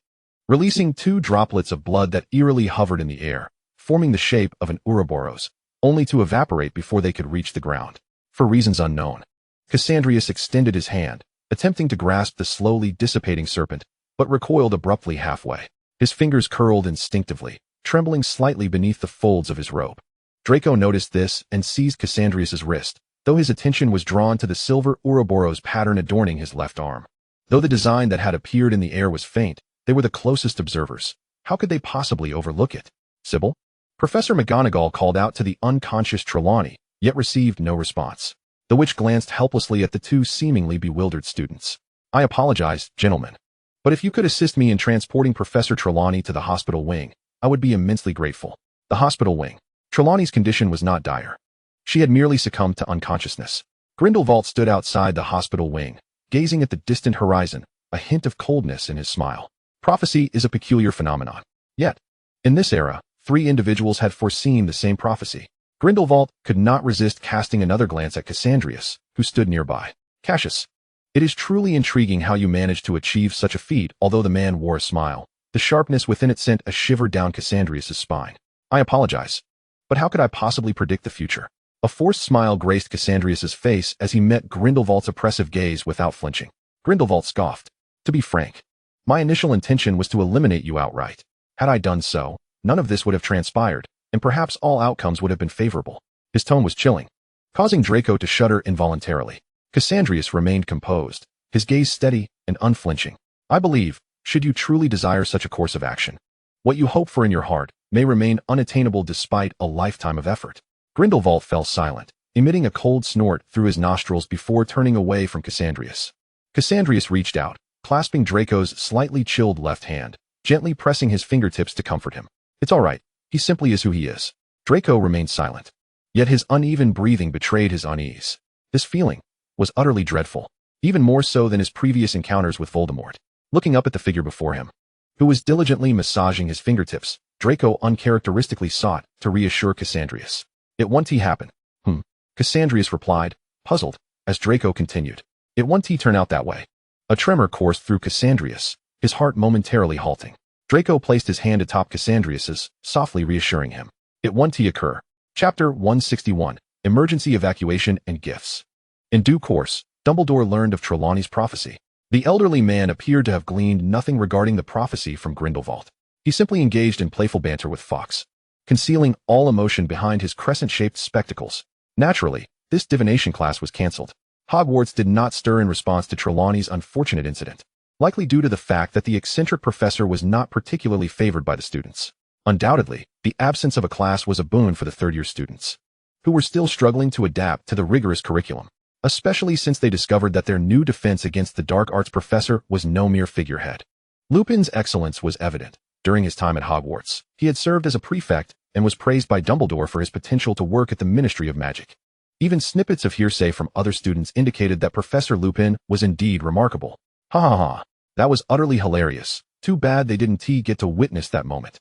releasing 2 droplets of blood that eerily hovered in the air, forming the shape of an Ouroboros, only to evaporate before they could reach the ground. For reasons unknown, Cassandrius extended his hand, attempting to grasp the slowly dissipating serpent, but recoiled abruptly halfway. His fingers curled instinctively, trembling slightly beneath the folds of his robe. Draco noticed this and seized Cassandrius's wrist, though his attention was drawn to the silver Ouroboros pattern adorning his left arm. Though the design that had appeared in the air was faint, they were the closest observers. How could they possibly overlook it? Sybil? Professor McGonagall called out to the unconscious Trelawney, yet received no response. The witch glanced helplessly at the 2 seemingly bewildered students. I apologize, gentlemen, but if you could assist me in transporting Professor Trelawney to the hospital wing, I would be immensely grateful. The hospital wing. Trelawney's condition was not dire. She had merely succumbed to unconsciousness. Grindelwald stood outside the hospital wing, gazing at the distant horizon, a hint of coldness in his smile. Prophecy is a peculiar phenomenon. Yet, in this era, 3 individuals had foreseen the same prophecy. Grindelwald could not resist casting another glance at Cassandrius, who stood nearby. Cassius, it is truly intriguing how you managed to achieve such a feat. Although the man wore a smile, the sharpness within it sent a shiver down Cassandrius's spine. I apologize, but how could I possibly predict the future? A forced smile graced Cassandrius's face as he met Grindelwald's oppressive gaze without flinching. Grindelwald scoffed. To be frank, my initial intention was to eliminate you outright. Had I done so, none of this would have transpired, and perhaps all outcomes would have been favorable. His tone was chilling, causing Draco to shudder involuntarily. Cassandrius remained composed, his gaze steady and unflinching. I believe, should you truly desire such a course of action, what you hope for in your heart may remain unattainable despite a lifetime of effort. Grindelwald fell silent, emitting a cold snort through his nostrils before turning away from Cassandrius. Cassandrius reached out, clasping Draco's slightly chilled left hand, gently pressing his fingertips to comfort him. It's all right. He simply is who he is. Draco remained silent. Yet his uneven breathing betrayed his unease. This feeling was utterly dreadful, even more so than his previous encounters with Voldemort. Looking up at the figure before him, who was diligently massaging his fingertips, Draco uncharacteristically sought to reassure Cassandrius. It won't happen. Cassandrius replied, puzzled, as Draco continued. It won't turn out that way. A tremor coursed through Cassandrius, his heart momentarily halting. Draco placed his hand atop Cassandrius's, softly reassuring him. It won't occur. Chapter 161, Emergency Evacuation and Gifts. In due course, Dumbledore learned of Trelawney's prophecy. The elderly man appeared to have gleaned nothing regarding the prophecy from Grindelwald. He simply engaged in playful banter with Fawkes, concealing all emotion behind his crescent-shaped spectacles. Naturally, this divination class was cancelled. Hogwarts did not stir in response to Trelawney's unfortunate incident, likely due to the fact that the eccentric professor was not particularly favored by the students. Undoubtedly, the absence of a class was a boon for the third-year students, who were still struggling to adapt to the rigorous curriculum. especially since they discovered that their new defense against the dark arts professor was no mere figurehead. Lupin's excellence was evident. During his time at Hogwarts, he had served as a prefect and was praised by Dumbledore for his potential to work at the Ministry of Magic. Even snippets of hearsay from other students indicated that Professor Lupin was indeed remarkable. Ha ha ha. That was utterly hilarious. Too bad they didn't get to witness that moment.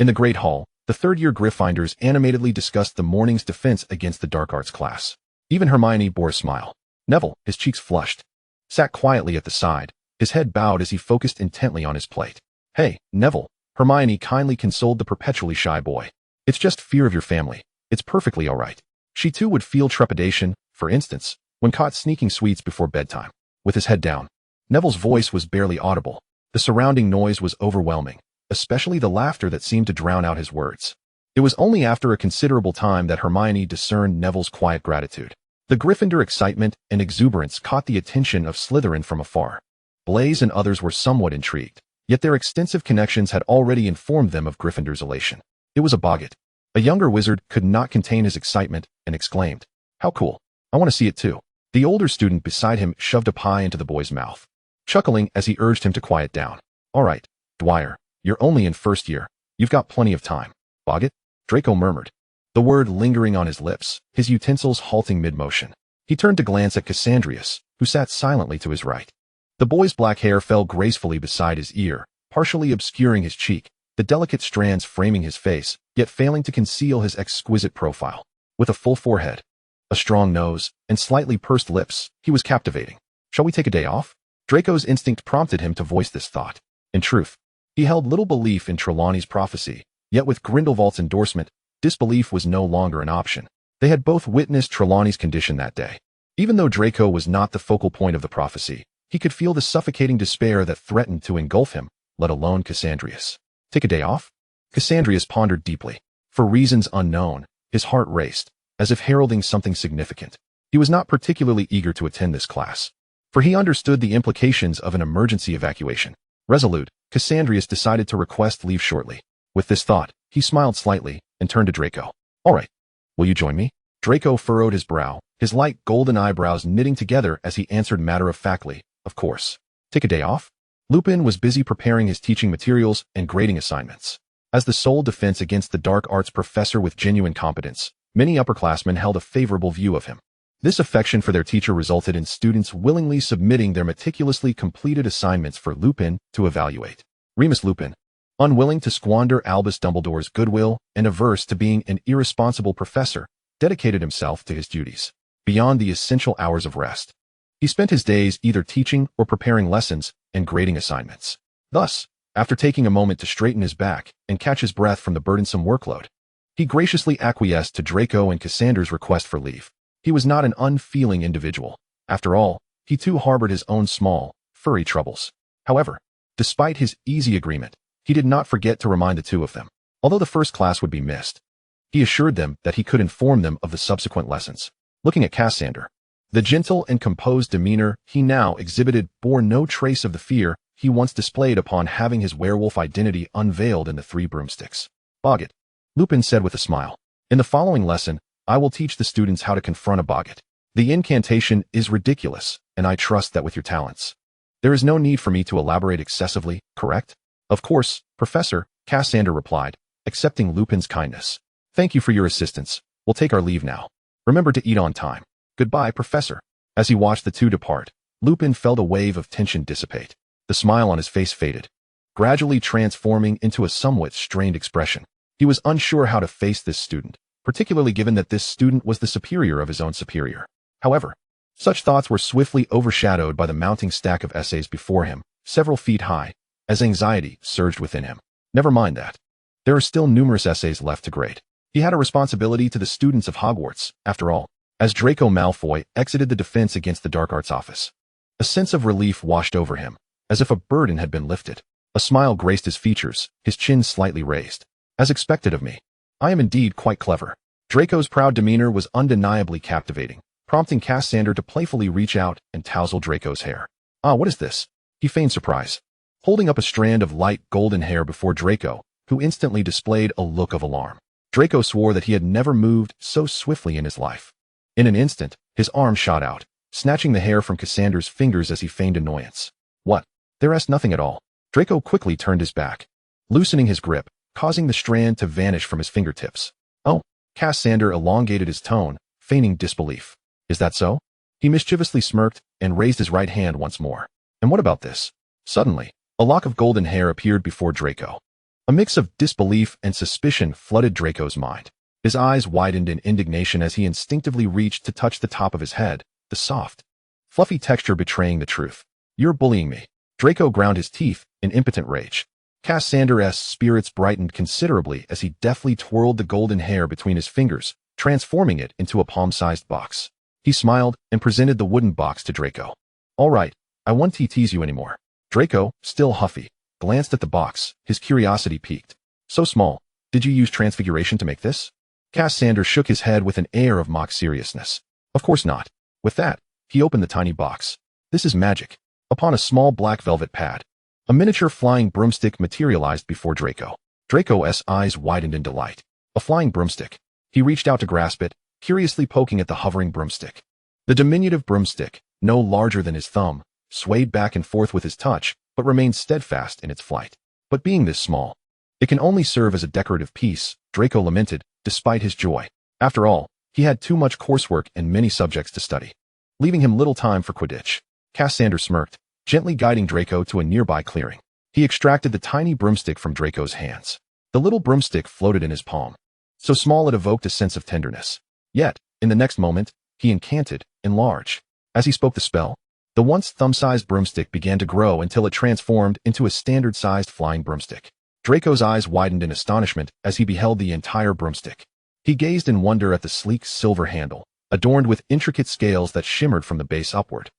In the Great Hall, the third-year Gryffindors animatedly discussed the morning's defense against the dark arts class. Even Hermione bore a smile. Neville, his cheeks flushed, sat quietly at the side, his head bowed as he focused intently on his plate. Hey, Neville, Hermione kindly consoled the perpetually shy boy. It's just fear of your family. It's perfectly all right. She too would feel trepidation, for instance, when caught sneaking sweets before bedtime. With his head down, Neville's voice was barely audible. The surrounding noise was overwhelming, especially the laughter that seemed to drown out his words. It was only after a considerable time that Hermione discerned Neville's quiet gratitude. The Gryffindor excitement and exuberance caught the attention of Slytherin from afar. Blaise and others were somewhat intrigued, yet their extensive connections had already informed them of Gryffindor's elation. It was a boggart. A younger wizard could not contain his excitement and exclaimed, "How cool. I want to see it too." The older student beside him shoved a pie into the boy's mouth, chuckling as he urged him to quiet down. "All right, Dwyer, you're only in first year. You've got plenty of time." "Boggart?" Draco murmured, the word lingering on his lips, his utensils halting mid-motion. He turned to glance at Cassandrius, who sat silently to his right. The boy's black hair fell gracefully beside his ear, partially obscuring his cheek, the delicate strands framing his face, yet failing to conceal his exquisite profile. With a full forehead, a strong nose, and slightly pursed lips, he was captivating. "Shall we take a day off?" Draco's instinct prompted him to voice this thought. In truth, he held little belief in Trelawney's prophecy, yet with Grindelwald's endorsement, disbelief was no longer an option. They had both witnessed Trelawney's condition that day. Even though Draco was not the focal point of the prophecy, he could feel the suffocating despair that threatened to engulf him, let alone Cassandrius. Take a day off? Cassandrius pondered deeply. For reasons unknown, his heart raced, as if heralding something significant. He was not particularly eager to attend this class, for he understood the implications of an emergency evacuation. Resolute, Cassandrius decided to request leave shortly. With this thought, he smiled slightly and turned to Draco. "All right. Will you join me?" Draco furrowed his brow, his light golden eyebrows knitting together as he answered matter-of-factly, "Of course." "Take a day off?" Lupin was busy preparing his teaching materials and grading assignments. As the sole defense against the dark arts professor with genuine competence, many upperclassmen held a favorable view of him. This affection for their teacher resulted in students willingly submitting their meticulously completed assignments for Lupin to evaluate. Remus Lupin, unwilling to squander Albus Dumbledore's goodwill and averse to being an irresponsible professor, dedicated himself to his duties beyond the essential hours of rest. He spent his days either teaching or preparing lessons and grading assignments. Thus, after taking a moment to straighten his back and catch his breath from the burdensome workload, he graciously acquiesced to Draco and Cassandra's request for leave. He was not an unfeeling individual. After all, he too harbored his own small, furry troubles. However, despite his easy agreement, he did not forget to remind the two of them. Although the first class would be missed, he assured them that he could inform them of the subsequent lessons. Looking at Cassandra, the gentle and composed demeanor he now exhibited bore no trace of the fear he once displayed upon having his werewolf identity unveiled in the Three Broomsticks. "Boggart," Lupin said with a smile. "In the following lesson, I will teach the students how to confront a boggart. The incantation is ridiculous, and I trust that with your talents, there is no need for me to elaborate excessively, correct?" "Of course, Professor," Cassandra replied, accepting Lupin's kindness. "Thank you for your assistance. We'll take our leave now. Remember to eat on time." "Goodbye, Professor." As he watched the two depart, Lupin felt a wave of tension dissipate. The smile on his face faded, gradually transforming into a somewhat strained expression. He was unsure how to face this student, particularly given that this student was the superior of his own superior. However, such thoughts were swiftly overshadowed by the mounting stack of essays before him, several feet high, as anxiety surged within him. Never mind that. There are still numerous essays left to grade. He had a responsibility to the students of Hogwarts, after all. As Draco Malfoy exited the defense against the dark arts office, a sense of relief washed over him, as if a burden had been lifted. A smile graced his features, his chin slightly raised. "As expected of me. I am indeed quite clever." Draco's proud demeanor was undeniably captivating, prompting Cassandra to playfully reach out and touzle Draco's hair. "Ah, what is this?" He feigned surprise, holding up a strand of light golden hair before Draco, who instantly displayed a look of alarm. Draco swore that he had never moved so swiftly in his life. In an instant, his arm shot out, snatching the hair from Cassandra's fingers as he feigned annoyance. What? There asked nothing at all. Draco quickly turned his back, loosening his grip, causing the strand to vanish from his fingertips. Oh, Cassandra elongated his tone, feigning disbelief. Is that so? He mischievously smirked and raised his right hand once more. And what about this? Suddenly, a lock of golden hair appeared before Draco. A mix of disbelief and suspicion flooded Draco's mind. His eyes widened in indignation as he instinctively reached to touch the top of his head, the soft, fluffy texture betraying the truth. You're bullying me. Draco ground his teeth in impotent rage. Cassandra's spirits brightened considerably as he deftly twirled the golden hair between his fingers, transforming it into a palm-sized box. He smiled and presented the wooden box to Draco. All right, I won't tease you anymore. Draco, still huffy, glanced at the box, his curiosity piqued. So small. Did you use transfiguration to make this? Cassandra shook his head with an air of mock seriousness. Of course not. With that, he opened the tiny box. This is magic. Upon a small black velvet pad, a miniature flying broomstick materialized before Draco. Draco's eyes widened in delight. A flying broomstick. He reached out to grasp it, curiously poking at the hovering broomstick. The diminutive broomstick, no larger than his thumb, swayed back and forth with his touch, but remained steadfast in its flight. But being this small, it can only serve as a decorative piece, Draco lamented, despite his joy. After all, he had too much coursework and many subjects to study, leaving him little time for Quidditch. Cassandra smirked, gently guiding Draco to a nearby clearing. He extracted the tiny broomstick from Draco's hands. The little broomstick floated in his palm, so small it evoked a sense of tenderness. Yet, in the next moment, he incanted, enlarge. As he spoke the spell, the once thumb-sized broomstick began to grow until it transformed into a standard-sized flying broomstick. Draco's eyes widened in astonishment as he beheld the entire broomstick. He gazed in wonder at the sleek silver handle, adorned with intricate scales that shimmered from the base upward,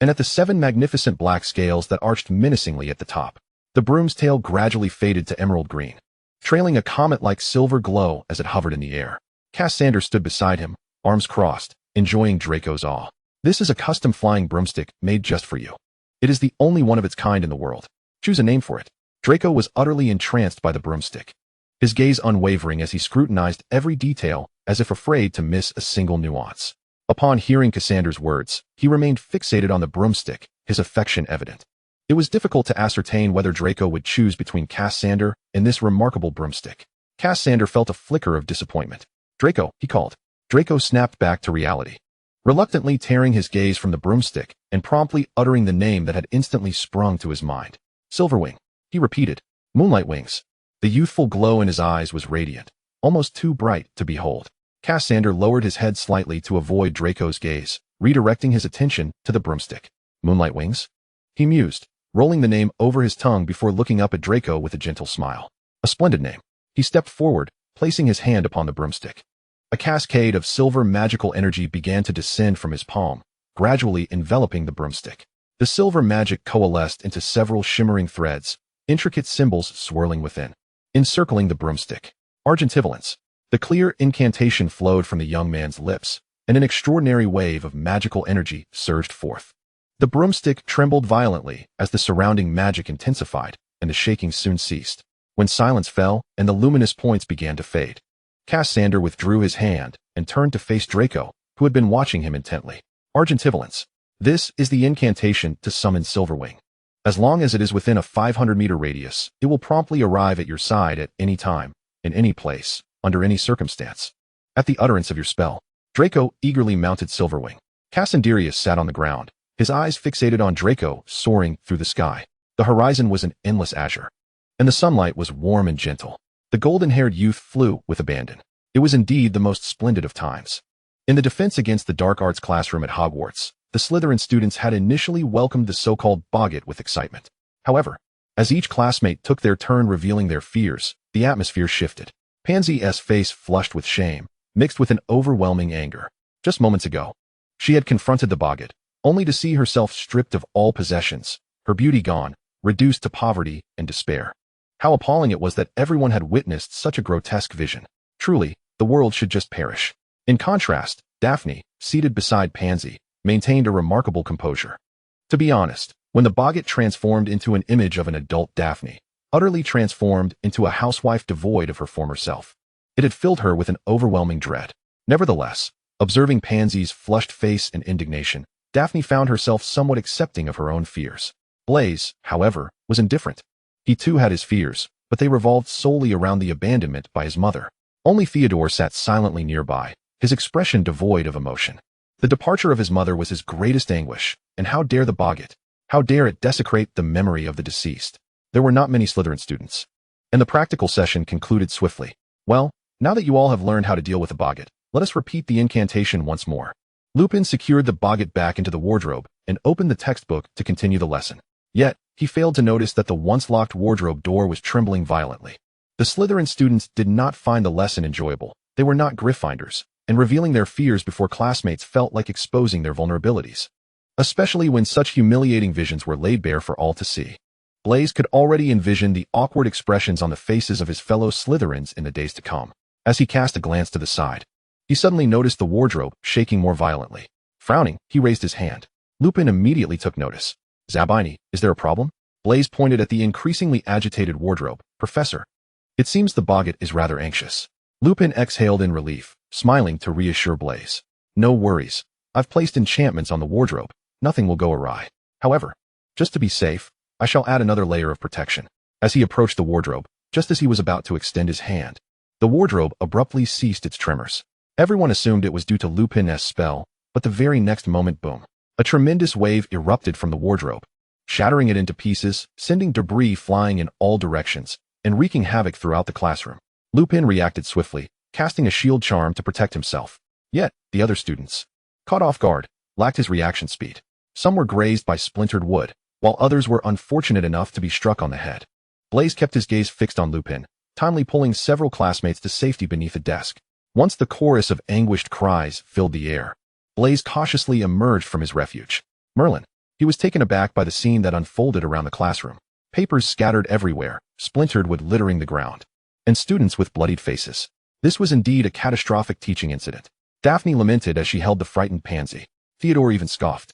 and at the 7 magnificent black scales that arched menacingly at the top. The broom's tail gradually faded to emerald green, trailing a comet-like silver glow as it hovered in the air. Cassandra stood beside him, arms crossed, enjoying Draco's awe. This is a custom flying broomstick made just for you. It is the only one of its kind in the world. Choose a name for it. Draco was utterly entranced by the broomstick, his gaze unwavering as he scrutinized every detail as if afraid to miss a single nuance. Upon hearing Cassandra's words, he remained fixated on the broomstick, his affection evident. It was difficult to ascertain whether Draco would choose between Cassandra and this remarkable broomstick. Cassandra felt a flicker of disappointment. Draco, he called. Draco snapped back to reality, reluctantly tearing his gaze from the broomstick and promptly uttering the name that had instantly sprung to his mind. Silverwing. He repeated. Moonlight wings. The youthful glow in his eyes was radiant, almost too bright to behold. Cassandra lowered his head slightly to avoid Draco's gaze, redirecting his attention to the broomstick. Moonlight wings? He mused, rolling the name over his tongue before looking up at Draco with a gentle smile. A splendid name. He stepped forward, placing his hand upon the broomstick. A cascade of silver magical energy began to descend from his palm, gradually enveloping the broomstick. The silver magic coalesced into several shimmering threads, intricate symbols swirling within, encircling the broomstick. Argentivolence. The clear incantation flowed from the young man's lips, and an extraordinary wave of magical energy surged forth. The broomstick trembled violently as the surrounding magic intensified, and the shaking soon ceased. When silence fell and the luminous points began to fade, Cassandra withdrew his hand and turned to face Draco, who had been watching him intently. Argentivolence. This is the incantation to summon Silverwing. As long as it is within a 500-meter radius, it will promptly arrive at your side at any time, in any place, under any circumstance. At the utterance of your spell, Draco eagerly mounted Silverwing. Cassandrius sat on the ground, his eyes fixated on Draco soaring through the sky. The horizon was an endless azure, and the sunlight was warm and gentle. The golden-haired youth flew with abandon. It was indeed the most splendid of times. In the defense against the dark arts classroom at Hogwarts, the Slytherin students had initially welcomed the so-called boggart with excitement. However, as each classmate took their turn revealing their fears, the atmosphere shifted. Pansy's face flushed with shame, mixed with an overwhelming anger. Just moments ago, she had confronted the boggart, only to see herself stripped of all possessions, her beauty gone, reduced to poverty and despair. How appalling it was that everyone had witnessed such a grotesque vision. Truly, the world should just perish. In contrast, Daphne, seated beside Pansy, maintained a remarkable composure. To be honest, when the boggart transformed into an image of an adult Daphne, utterly transformed into a housewife devoid of her former self, it had filled her with an overwhelming dread. Nevertheless, observing Pansy's flushed face and indignation, Daphne found herself somewhat accepting of her own fears. Blaise, however, was indifferent. He too had his fears, but they revolved solely around the abandonment by his mother. Only Theodore sat silently nearby, his expression devoid of emotion. The departure of his mother was his greatest anguish, and how dare the boggart? How dare it desecrate the memory of the deceased? There were not many Slytherin students, and the practical session concluded swiftly. Well, now that you all have learned how to deal with the boggart, let us repeat the incantation once more. Lupin secured the boggart back into the wardrobe and opened the textbook to continue the lesson. Yet, he failed to notice that the once-locked wardrobe door was trembling violently. The Slytherin students did not find the lesson enjoyable. They were not Gryffindors, and revealing their fears before classmates felt like exposing their vulnerabilities, especially when such humiliating visions were laid bare for all to see. Blaise could already envision the awkward expressions on the faces of his fellow Slytherins in the days to come. As he cast a glance to the side, he suddenly noticed the wardrobe shaking more violently. Frowning, he raised his hand. Lupin immediately took notice. Zabini, is there a problem? Blaise pointed at the increasingly agitated wardrobe. Professor, it seems the boggart is rather anxious. Lupin exhaled in relief, smiling to reassure Blaise. No worries. I've placed enchantments on the wardrobe. Nothing will go awry. However, just to be safe, I shall add another layer of protection. As he approached the wardrobe, just as he was about to extend his hand, the wardrobe abruptly ceased its tremors. Everyone assumed it was due to Lupin's spell, but the very next moment, boom. A tremendous wave erupted from the wardrobe, shattering it into pieces, sending debris flying in all directions, and wreaking havoc throughout the classroom. Lupin reacted swiftly, casting a shield charm to protect himself. Yet, the other students, caught off guard, lacked his reaction speed. Some were grazed by splintered wood, while others were unfortunate enough to be struck on the head. Blaise kept his gaze fixed on Lupin, timely pulling several classmates to safety beneath a desk. Once the chorus of anguished cries filled the air, Blaise cautiously emerged from his refuge. Merlin. He was taken aback by the scene that unfolded around the classroom. Papers scattered everywhere, splintered wood littering the ground, and students with bloodied faces. This was indeed a catastrophic teaching incident. Daphne lamented as she held the frightened Pansy. Theodore even scoffed.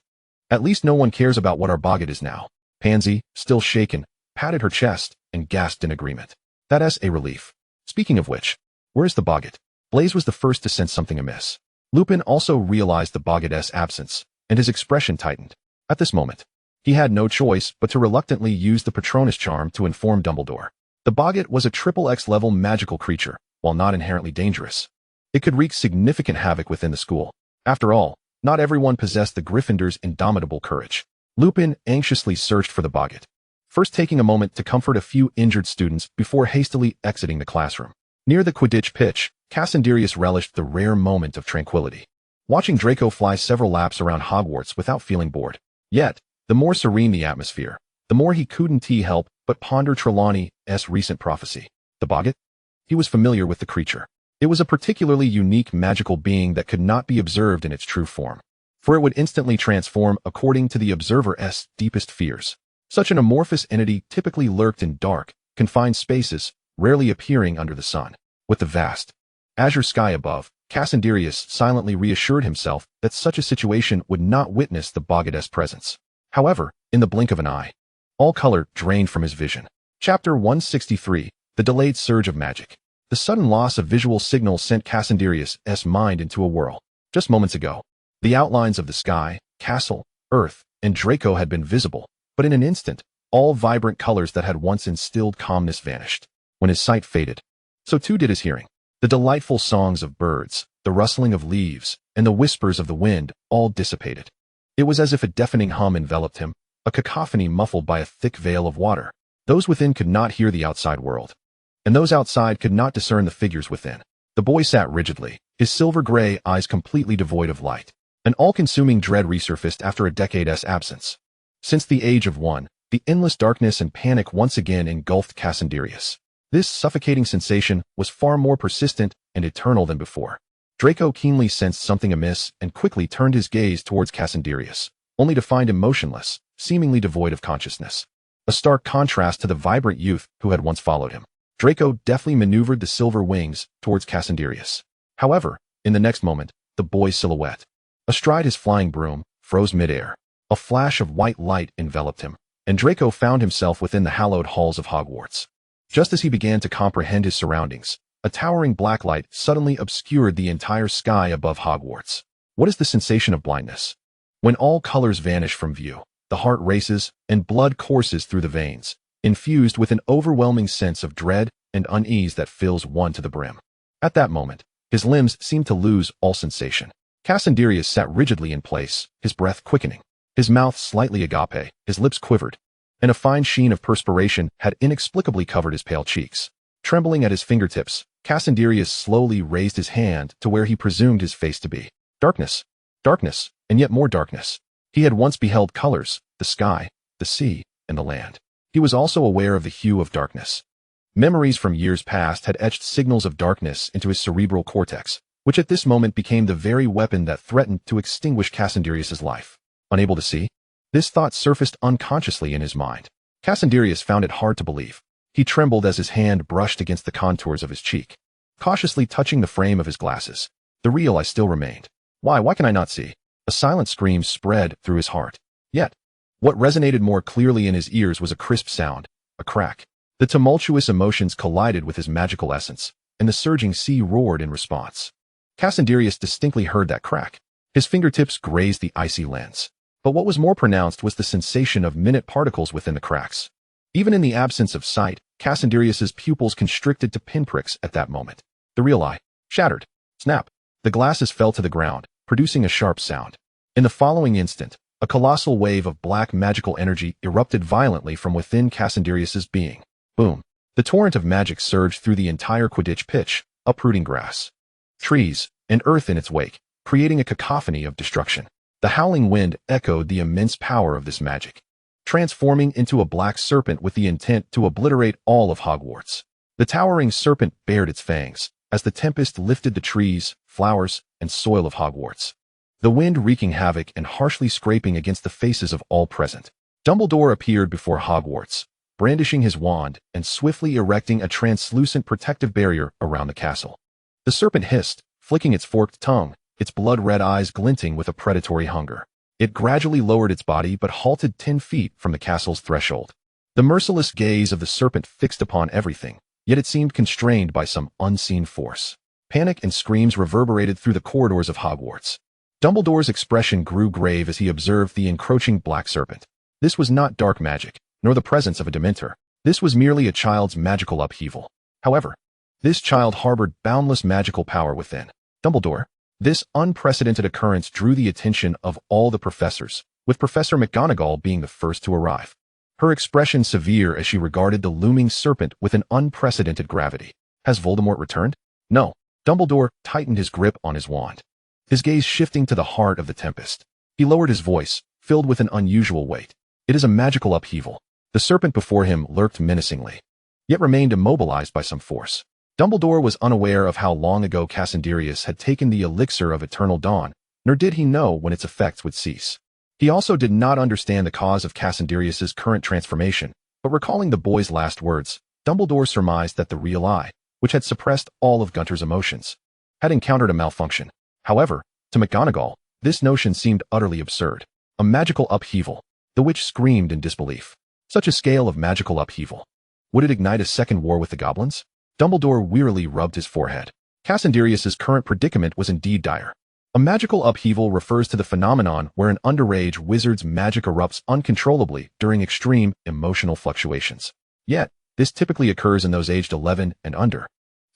At least no one cares about what our boggart is now. Pansy, still shaken, patted her chest and gasped in agreement. That's a relief. Speaking of which, where's the boggart? Blaise was the first to sense something amiss. Lupin also realized the boggart's absence, and his expression tightened. At this moment, he had no choice but to reluctantly use the Patronus charm to inform Dumbledore. The boggart was a XXX level magical creature, while not inherently dangerous. It could wreak significant havoc within the school. After all, not everyone possessed the Gryffindor's indomitable courage. Lupin anxiously searched for the boggart, first taking a moment to comfort a few injured students before hastily exiting the classroom. Near the Quidditch pitch, Cassandrius relished the rare moment of tranquility, watching Draco fly several laps around Hogwarts without feeling bored. Yet, the more serene the atmosphere, the more he couldn't help but ponder Trelawney's recent prophecy. The boggart? He was familiar with the creature. It was a particularly unique magical being that could not be observed in its true form, for it would instantly transform according to the observer's deepest fears. Such an amorphous entity typically lurked in dark, confined spaces, rarely appearing under the sun. With the vast, azure sky above, Cassandrius silently reassured himself that such a situation would not witness the boggart's presence. However, in the blink of an eye, all color drained from his vision. Chapter 163, The Delayed Surge of Magic. The sudden loss of visual signal sent Cassandrius' mind into a whirl. Just moments ago, the outlines of the sky, castle, earth, and Draco had been visible, but in an instant, all vibrant colors that had once instilled calmness vanished. When his sight faded, so too did his hearing. The delightful songs of birds, the rustling of leaves, and the whispers of the wind all dissipated. It was as if a deafening hum enveloped him, a cacophony muffled by a thick veil of water. Those within could not hear the outside world, and those outside could not discern the figures within. The boy sat rigidly, his silver-gray eyes completely devoid of light. An all-consuming dread resurfaced after a decade's absence. Since the age of 1, the endless darkness and panic once again engulfed Cassandrius. This suffocating sensation was far more persistent and eternal than before. Draco keenly sensed something amiss and quickly turned his gaze towards Cassandrius, only to find him motionless, seemingly devoid of consciousness. A stark contrast to the vibrant youth who had once followed him. Draco deftly maneuvered the silver wings towards Cassandrius. However, in the next moment, the boy's silhouette, astride his flying broom, froze midair. A flash of white light enveloped him, and Draco found himself within the hallowed halls of Hogwarts. Just as he began to comprehend his surroundings, a towering black light suddenly obscured the entire sky above Hogwarts. What is the sensation of blindness? When all colors vanish from view, the heart races and blood courses through the veins, infused with an overwhelming sense of dread and unease that fills one to the brim. At that moment, his limbs seemed to lose all sensation. Cassandrius sat rigidly in place, his breath quickening, his mouth slightly agape, his lips quivered, and a fine sheen of perspiration had inexplicably covered his pale cheeks. Trembling at his fingertips, Cassandrius slowly raised his hand to where he presumed his face to be. Darkness, darkness, and yet more darkness. He had once beheld colors, the sky, the sea, and the land. He was also aware of the hue of darkness. Memories from years past had etched signals of darkness into his cerebral cortex, which at this moment became the very weapon that threatened to extinguish Cassandrius's life. Unable to see? This thought surfaced unconsciously in his mind. Cassandrius found it hard to believe. He trembled as his hand brushed against the contours of his cheek, cautiously touching the frame of his glasses. The real I still remained. Why can I not see? A silent scream spread through his heart. Yet, what resonated more clearly in his ears was a crisp sound, a crack. The tumultuous emotions collided with his magical essence, and the surging sea roared in response. Cassandrius distinctly heard that crack. His fingertips grazed the icy lens. But what was more pronounced was the sensation of minute particles within the cracks. Even in the absence of sight, Cassandrius's pupils constricted to pinpricks at that moment. The real eye shattered. Snap. The glasses fell to the ground, producing a sharp sound. In the following instant, a colossal wave of black magical energy erupted violently from within Cassandrius's being. Boom. The torrent of magic surged through the entire Quidditch pitch, uprooting grass, trees, and earth in its wake, creating a cacophony of destruction. The howling wind echoed the immense power of this magic, transforming into a black serpent with the intent to obliterate all of Hogwarts. The towering serpent bared its fangs as the tempest lifted the trees, flowers, and soil of Hogwarts, the wind wreaking havoc and harshly scraping against the faces of all present. Dumbledore appeared before Hogwarts, brandishing his wand and swiftly erecting a translucent protective barrier around the castle. The serpent hissed, flicking its forked tongue, its blood-red eyes glinting with a predatory hunger. It gradually lowered its body but halted 10 feet from the castle's threshold. The merciless gaze of the serpent fixed upon everything, yet it seemed constrained by some unseen force. Panic and screams reverberated through the corridors of Hogwarts. Dumbledore's expression grew grave as he observed the encroaching black serpent. This was not dark magic, nor the presence of a Dementor. This was merely a child's magical upheaval. However, this child harbored boundless magical power within. Dumbledore. This unprecedented occurrence drew the attention of all the professors, with Professor McGonagall being the first to arrive. Her expression severe as she regarded the looming serpent with an unprecedented gravity. Has Voldemort returned? No. Dumbledore tightened his grip on his wand, his gaze shifting to the heart of the tempest. He lowered his voice, filled with an unusual weight. It is a magical upheaval. The serpent before him lurked menacingly, yet remained immobilized by some force. Dumbledore was unaware of how long ago Cassandrius had taken the elixir of eternal dawn, nor did he know when its effects would cease. He also did not understand the cause of Cassandrius's current transformation, but recalling the boy's last words, Dumbledore surmised that the real eye, which had suppressed all of Gunter's emotions, had encountered a malfunction. However, to McGonagall, this notion seemed utterly absurd. A magical upheaval. The witch screamed in disbelief. Such a scale of magical upheaval. Would it ignite a second war with the goblins? Dumbledore wearily rubbed his forehead. Cassandrius's current predicament was indeed dire. A magical upheaval refers to the phenomenon where an underage wizard's magic erupts uncontrollably during extreme emotional fluctuations. Yet, this typically occurs in those aged 11 and under.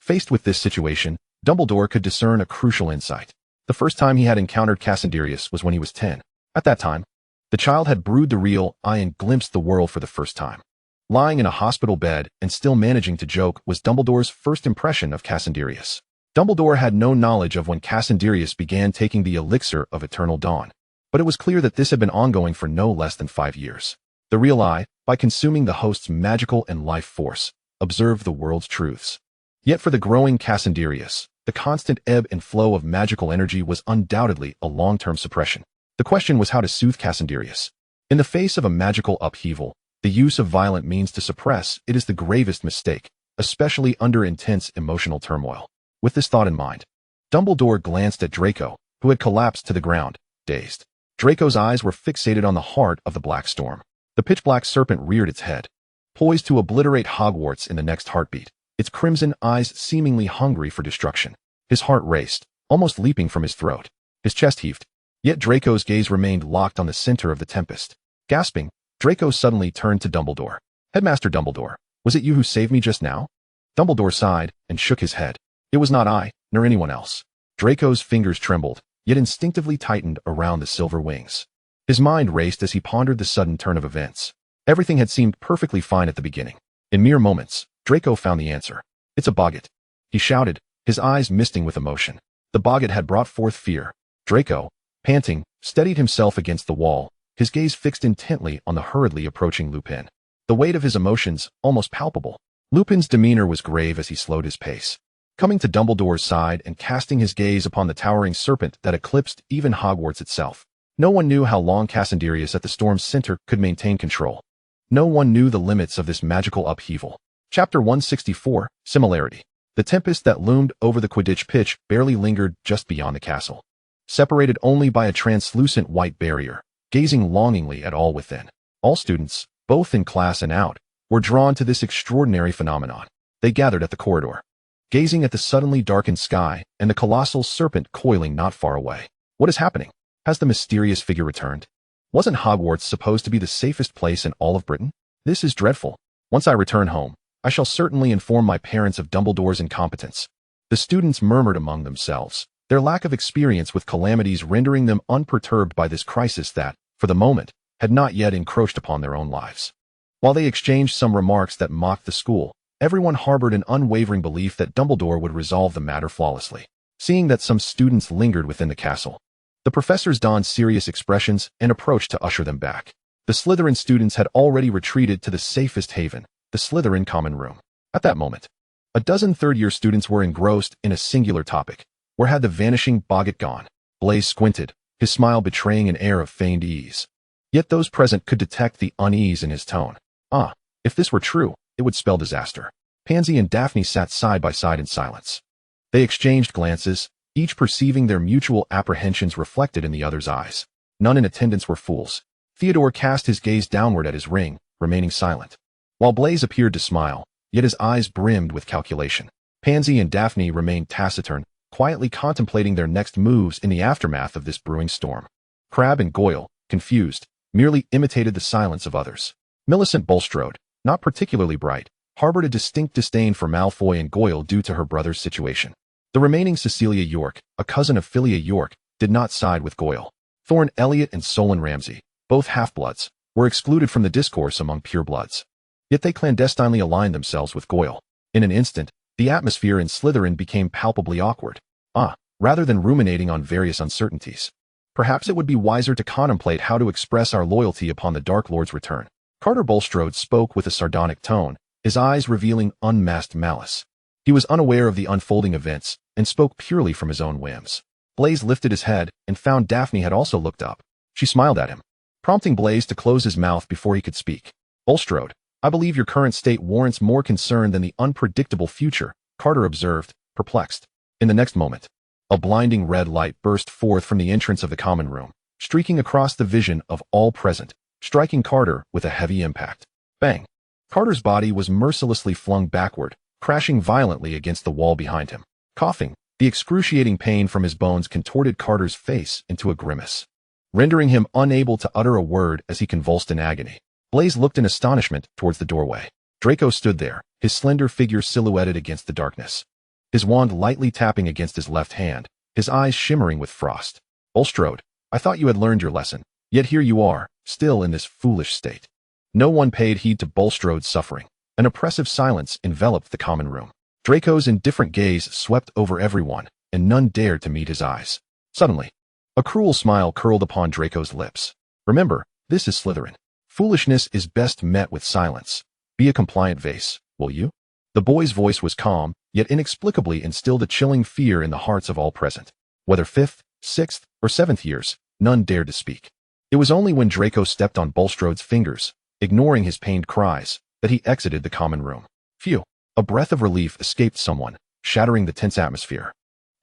Faced with this situation, Dumbledore could discern a crucial insight. The first time he had encountered Cassandrius was when he was 10. At that time, the child had brewed the real eye and glimpsed the world for the first time. Lying in a hospital bed and still managing to joke was Dumbledore's first impression of Cassandrius. Dumbledore had no knowledge of when Cassandrius began taking the elixir of eternal dawn, but it was clear that this had been ongoing for no less than 5 years. The real eye, by consuming the host's magical and life force, observed the world's truths. Yet for the growing Cassandrius, the constant ebb and flow of magical energy was undoubtedly a long-term suppression. The question was how to soothe Cassandrius. In the face of a magical upheaval, the use of violent means to suppress it is the gravest mistake, especially under intense emotional turmoil. With this thought in mind, Dumbledore glanced at Draco, who had collapsed to the ground, dazed. Draco's eyes were fixated on the heart of the black storm. The pitch-black serpent reared its head, poised to obliterate Hogwarts in the next heartbeat, its crimson eyes seemingly hungry for destruction. His heart raced, almost leaping from his throat. His chest heaved. Yet Draco's gaze remained locked on the center of the tempest. Gasping, Draco suddenly turned to Dumbledore. "Headmaster Dumbledore, was it you who saved me just now?" Dumbledore sighed and shook his head. "It was not I, nor anyone else." Draco's fingers trembled, yet instinctively tightened around the silver wings. His mind raced as he pondered the sudden turn of events. Everything had seemed perfectly fine at the beginning. In mere moments, Draco found the answer. "It's a boggart," he shouted, his eyes misting with emotion. The boggart had brought forth fear. Draco, panting, steadied himself against the wall, his gaze fixed intently on the hurriedly approaching Lupin. The weight of his emotions, almost palpable. Lupin's demeanor was grave as he slowed his pace. Coming to Dumbledore's side and casting his gaze upon the towering serpent that eclipsed even Hogwarts itself. No one knew how long Cassandrius at the storm's center could maintain control. No one knew the limits of this magical upheaval. Chapter 164, Similarity. The tempest that loomed over the Quidditch pitch barely lingered just beyond the castle. Separated only by a translucent white barrier, gazing longingly at all within. All students, both in class and out, were drawn to this extraordinary phenomenon. They gathered at the corridor, gazing at the suddenly darkened sky and the colossal serpent coiling not far away. What is happening? Has the mysterious figure returned? Wasn't Hogwarts supposed to be the safest place in all of Britain? This is dreadful. Once I return home, I shall certainly inform my parents of Dumbledore's incompetence. The students murmured among themselves, their lack of experience with calamities rendering them unperturbed by this crisis that, for the moment, had not yet encroached upon their own lives. While they exchanged some remarks that mocked the school, everyone harbored an unwavering belief that Dumbledore would resolve the matter flawlessly. Seeing that some students lingered within the castle, the professors donned serious expressions and approached to usher them back. The Slytherin students had already retreated to the safest haven, the Slytherin common room. At that moment, a dozen third-year students were engrossed in a singular topic. Where had the vanishing boggart gone? Blaise squinted, his smile betraying an air of feigned ease. Yet those present could detect the unease in his tone. If this were true, it would spell disaster. Pansy and Daphne sat side by side in silence. They exchanged glances, each perceiving their mutual apprehensions reflected in the other's eyes. None in attendance were fools. Theodore cast his gaze downward at his ring, remaining silent. While Blaise appeared to smile, yet his eyes brimmed with calculation. Pansy and Daphne remained taciturn, quietly contemplating their next moves in the aftermath of this brewing storm. Crabbe and Goyle, confused, merely imitated the silence of others. Millicent Bulstrode, not particularly bright, harbored a distinct disdain for Malfoy and Goyle due to her brother's situation. The remaining Cecilia York, a cousin of Philia York, did not side with Goyle. Thorne Eliot and Solon Ramsay, both half-bloods, were excluded from the discourse among purebloods. Yet they clandestinely aligned themselves with Goyle. In an instant, the atmosphere in Slytherin became palpably awkward. Rather than ruminating on various uncertainties, perhaps it would be wiser to contemplate how to express our loyalty upon the Dark Lord's return. Carter Bulstrode spoke with a sardonic tone, his eyes revealing unmasked malice. He was unaware of the unfolding events and spoke purely from his own whims. Blaise lifted his head and found Daphne had also looked up. She smiled at him, prompting Blaise to close his mouth before he could speak. "Bulstrode, I believe your current state warrants more concern than the unpredictable future," Carter observed, perplexed. In the next moment, a blinding red light burst forth from the entrance of the common room, streaking across the vision of all present, striking Carter with a heavy impact. Bang! Carter's body was mercilessly flung backward, crashing violently against the wall behind him. Coughing, the excruciating pain from his bones contorted Carter's face into a grimace, rendering him unable to utter a word as he convulsed in agony. Blaise looked in astonishment towards the doorway. Draco stood there, his slender figure silhouetted against the darkness, his wand lightly tapping against his left hand, his eyes shimmering with frost. "Bulstrode, I thought you had learned your lesson, yet here you are, still in this foolish state." No one paid heed to Bulstrode's suffering. An oppressive silence enveloped the common room. Draco's indifferent gaze swept over everyone, and none dared to meet his eyes. Suddenly, a cruel smile curled upon Draco's lips. "Remember, this is Slytherin. Foolishness is best met with silence. Be a compliant vase, will you?" The boy's voice was calm, yet inexplicably instilled a chilling fear in the hearts of all present. Whether 5th, 6th, or 7th years, none dared to speak. It was only when Draco stepped on Bulstrode's fingers, ignoring his pained cries, that he exited the common room. Phew! A breath of relief escaped someone, shattering the tense atmosphere.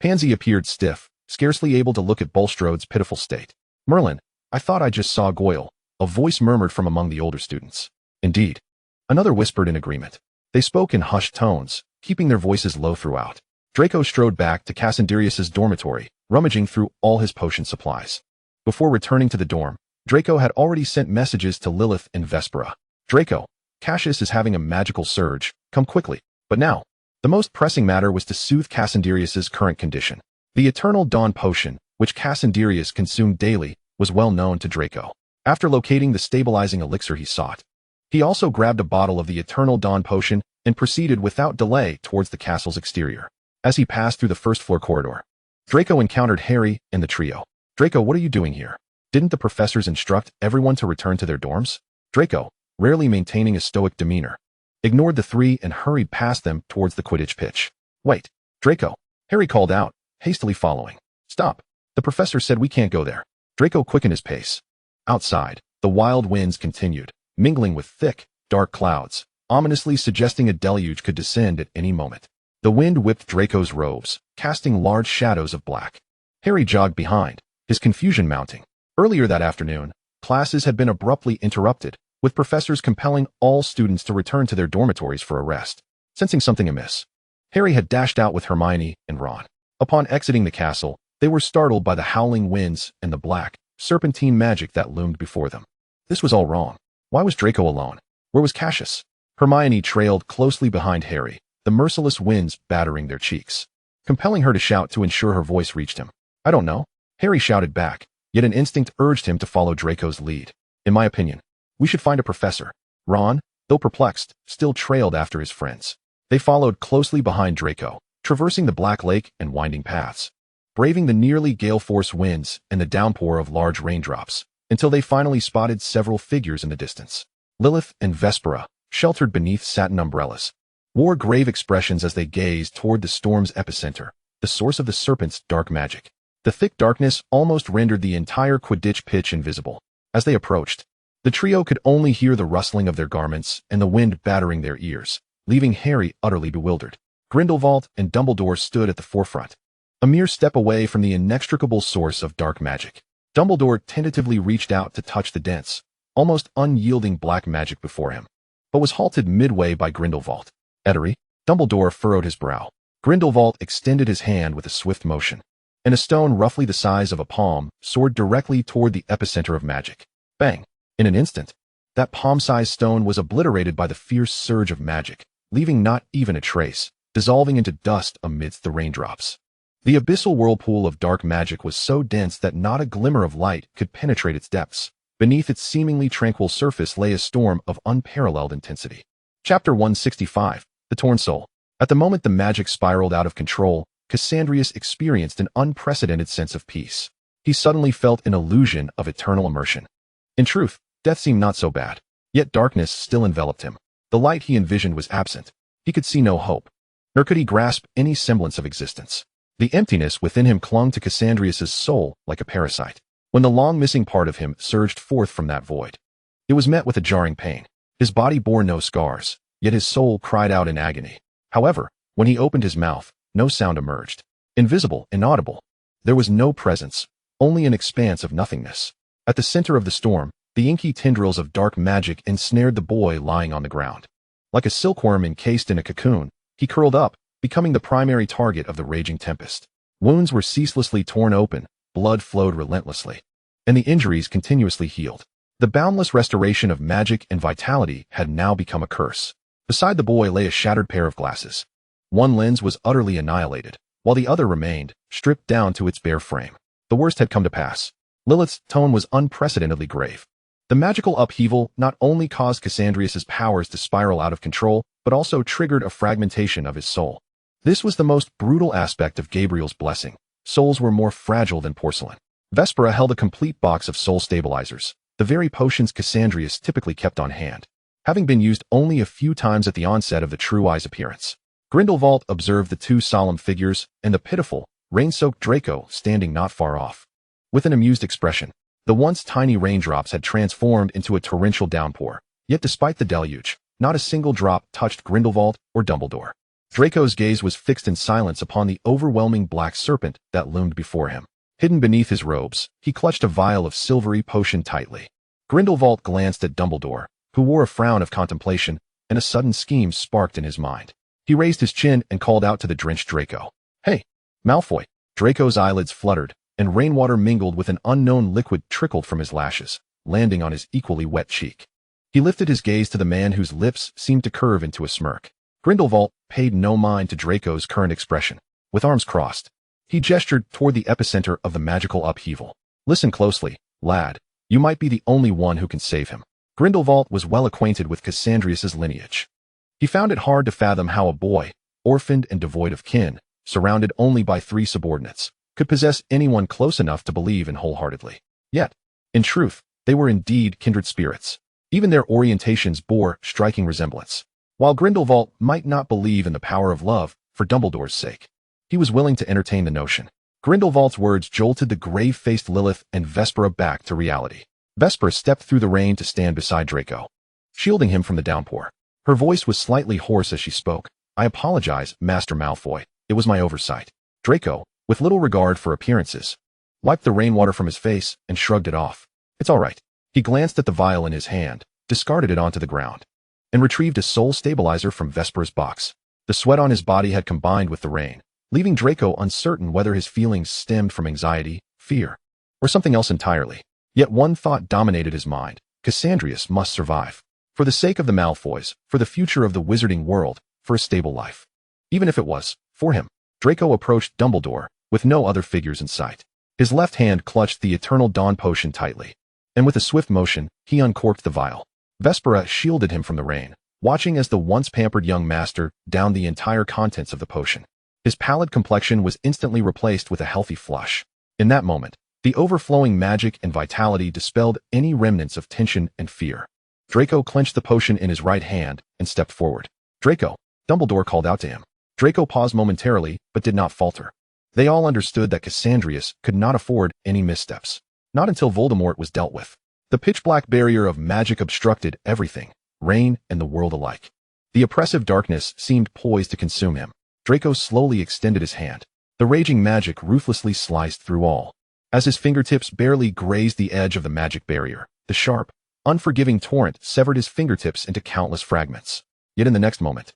Pansy appeared stiff, scarcely able to look at Bulstrode's pitiful state. "Merlin, I thought I just saw Goyle," a voice murmured from among the older students. "Indeed." Another whispered in agreement. They spoke in hushed tones, keeping their voices low throughout. Draco strode back to Cassandrius's dormitory, rummaging through all his potion supplies. Before returning to the dorm, Draco had already sent messages to Lilith and Vespera. Draco, Cassius is having a magical surge, come quickly. But now, the most pressing matter was to soothe Cassandrius's current condition. The Eternal Dawn potion, which Cassandrius consumed daily, was well known to Draco. After locating the stabilizing elixir he sought, he also grabbed a bottle of the Eternal Dawn potion and proceeded without delay towards the castle's exterior. As he passed through the first-floor corridor, Draco encountered Harry and the trio. Draco, what are you doing here? Didn't the professors instruct everyone to return to their dorms? Draco, rarely maintaining a stoic demeanor, ignored the three and hurried past them towards the Quidditch pitch. Wait, Draco, Harry called out, hastily following. Stop. The professor said we can't go there. Draco quickened his pace. Outside, the wild winds continued, mingling with thick, dark clouds, ominously suggesting a deluge could descend at any moment. The wind whipped Draco's robes, casting large shadows of black. Harry jogged behind, his confusion mounting. Earlier that afternoon, classes had been abruptly interrupted, with professors compelling all students to return to their dormitories for a rest. Sensing something amiss, Harry had dashed out with Hermione and Ron. Upon exiting the castle, they were startled by the howling winds and the black, serpentine magic that loomed before them. This was all wrong. Why was Draco alone? Where was Cassius? Hermione trailed closely behind Harry, the merciless winds battering their cheeks, compelling her to shout to ensure her voice reached him. I don't know. Harry shouted back, yet an instinct urged him to follow Draco's lead. In my opinion, we should find a professor. Ron, though perplexed, still trailed after his friends. They followed closely behind Draco, traversing the black lake and winding paths, braving the nearly gale-force winds and the downpour of large raindrops, until they finally spotted several figures in the distance. Lilith and Vespera, sheltered beneath satin umbrellas, wore grave expressions as they gazed toward the storm's epicenter, the source of the serpent's dark magic. The thick darkness almost rendered the entire Quidditch pitch invisible. As they approached, the trio could only hear the rustling of their garments and the wind battering their ears, leaving Harry utterly bewildered. Grindelwald and Dumbledore stood at the forefront, a mere step away from the inextricable source of dark magic. Dumbledore tentatively reached out to touch the dense, almost unyielding black magic before him, but was halted midway by Grindelwald. Ettery, Dumbledore furrowed his brow. Grindelwald extended his hand with a swift motion, and a stone roughly the size of a palm soared directly toward the epicenter of magic. Bang! In an instant, that palm-sized stone was obliterated by the fierce surge of magic, leaving not even a trace, dissolving into dust amidst the raindrops. The abyssal whirlpool of dark magic was so dense that not a glimmer of light could penetrate its depths. Beneath its seemingly tranquil surface lay a storm of unparalleled intensity. Chapter 165, The Torn Soul. At the moment the magic spiraled out of control, Cassandrius experienced an unprecedented sense of peace. He suddenly felt an illusion of eternal immersion. In truth, death seemed not so bad. Yet darkness still enveloped him. The light he envisioned was absent. He could see no hope, nor could he grasp any semblance of existence. The emptiness within him clung to Cassandrius's soul like a parasite. When the long-missing part of him surged forth from that void, it was met with a jarring pain. His body bore no scars, yet his soul cried out in agony. However, when he opened his mouth, no sound emerged. Invisible, inaudible. There was no presence, only an expanse of nothingness. At the center of the storm, the inky tendrils of dark magic ensnared the boy lying on the ground. Like a silkworm encased in a cocoon, he curled up, becoming the primary target of the raging tempest. Wounds were ceaselessly torn open, blood flowed relentlessly, and the injuries continuously healed. The boundless restoration of magic and vitality had now become a curse. Beside the boy lay a shattered pair of glasses. One lens was utterly annihilated, while the other remained, stripped down to its bare frame. The worst had come to pass. Lilith's tone was unprecedentedly grave. The magical upheaval not only caused Cassandrius's powers to spiral out of control, but also triggered a fragmentation of his soul. This was the most brutal aspect of Gabriel's blessing. Souls were more fragile than porcelain. Vespera held a complete box of soul stabilizers, the very potions Cassandrius typically kept on hand, having been used only a few times at the onset of the True Eye's appearance. Grindelwald observed the two solemn figures and the pitiful, rain-soaked Draco standing not far off. With an amused expression, the once tiny raindrops had transformed into a torrential downpour, yet despite the deluge, not a single drop touched Grindelwald or Dumbledore. Draco's gaze was fixed in silence upon the overwhelming black serpent that loomed before him. Hidden beneath his robes, he clutched a vial of silvery potion tightly. Grindelwald glanced at Dumbledore, who wore a frown of contemplation, and a sudden scheme sparked in his mind. He raised his chin and called out to the drenched Draco. Hey, Malfoy! Draco's eyelids fluttered, and rainwater mingled with an unknown liquid trickled from his lashes, landing on his equally wet cheek. He lifted his gaze to the man whose lips seemed to curve into a smirk. Grindelwald paid no mind to Draco's current expression. With arms crossed, he gestured toward the epicenter of the magical upheaval. Listen closely, lad. You might be the only one who can save him. Grindelwald was well acquainted with Cassandrius's lineage. He found it hard to fathom how a boy, orphaned and devoid of kin, surrounded only by 3 subordinates, could possess anyone close enough to believe in wholeheartedly. Yet, in truth, they were indeed kindred spirits. Even their orientations bore striking resemblance. While Grindelwald might not believe in the power of love, for Dumbledore's sake, he was willing to entertain the notion. Grindelwald's words jolted the grave-faced Lilith and Vespera back to reality. Vespera stepped through the rain to stand beside Draco, shielding him from the downpour. Her voice was slightly hoarse as she spoke. I apologize, Master Malfoy. It was my oversight. Draco, with little regard for appearances, wiped the rainwater from his face and shrugged it off. It's all right. He glanced at the vial in his hand, discarded it onto the ground, and retrieved a soul stabilizer from Vespera's box. The sweat on his body had combined with the rain, leaving Draco uncertain whether his feelings stemmed from anxiety, fear, or something else entirely. Yet one thought dominated his mind. Cassandrius must survive. For the sake of the Malfoys, for the future of the wizarding world, for a stable life. Even if it was, for him. Draco approached Dumbledore, with no other figures in sight. His left hand clutched the Eternal Dawn potion tightly, and with a swift motion, he uncorked the vial. Vespera shielded him from the rain, watching as the once pampered young master downed the entire contents of the potion. His pallid complexion was instantly replaced with a healthy flush. In that moment, the overflowing magic and vitality dispelled any remnants of tension and fear. Draco clenched the potion in his right hand and stepped forward. Draco, Dumbledore called out to him. Draco paused momentarily, but did not falter. They all understood that Cassandrius could not afford any missteps. Not until Voldemort was dealt with. The pitch-black barrier of magic obstructed everything, rain and the world alike. The oppressive darkness seemed poised to consume him. Draco slowly extended his hand. The raging magic ruthlessly sliced through all. As his fingertips barely grazed the edge of the magic barrier, the sharp, unforgiving torrent severed his fingertips into countless fragments. Yet in the next moment,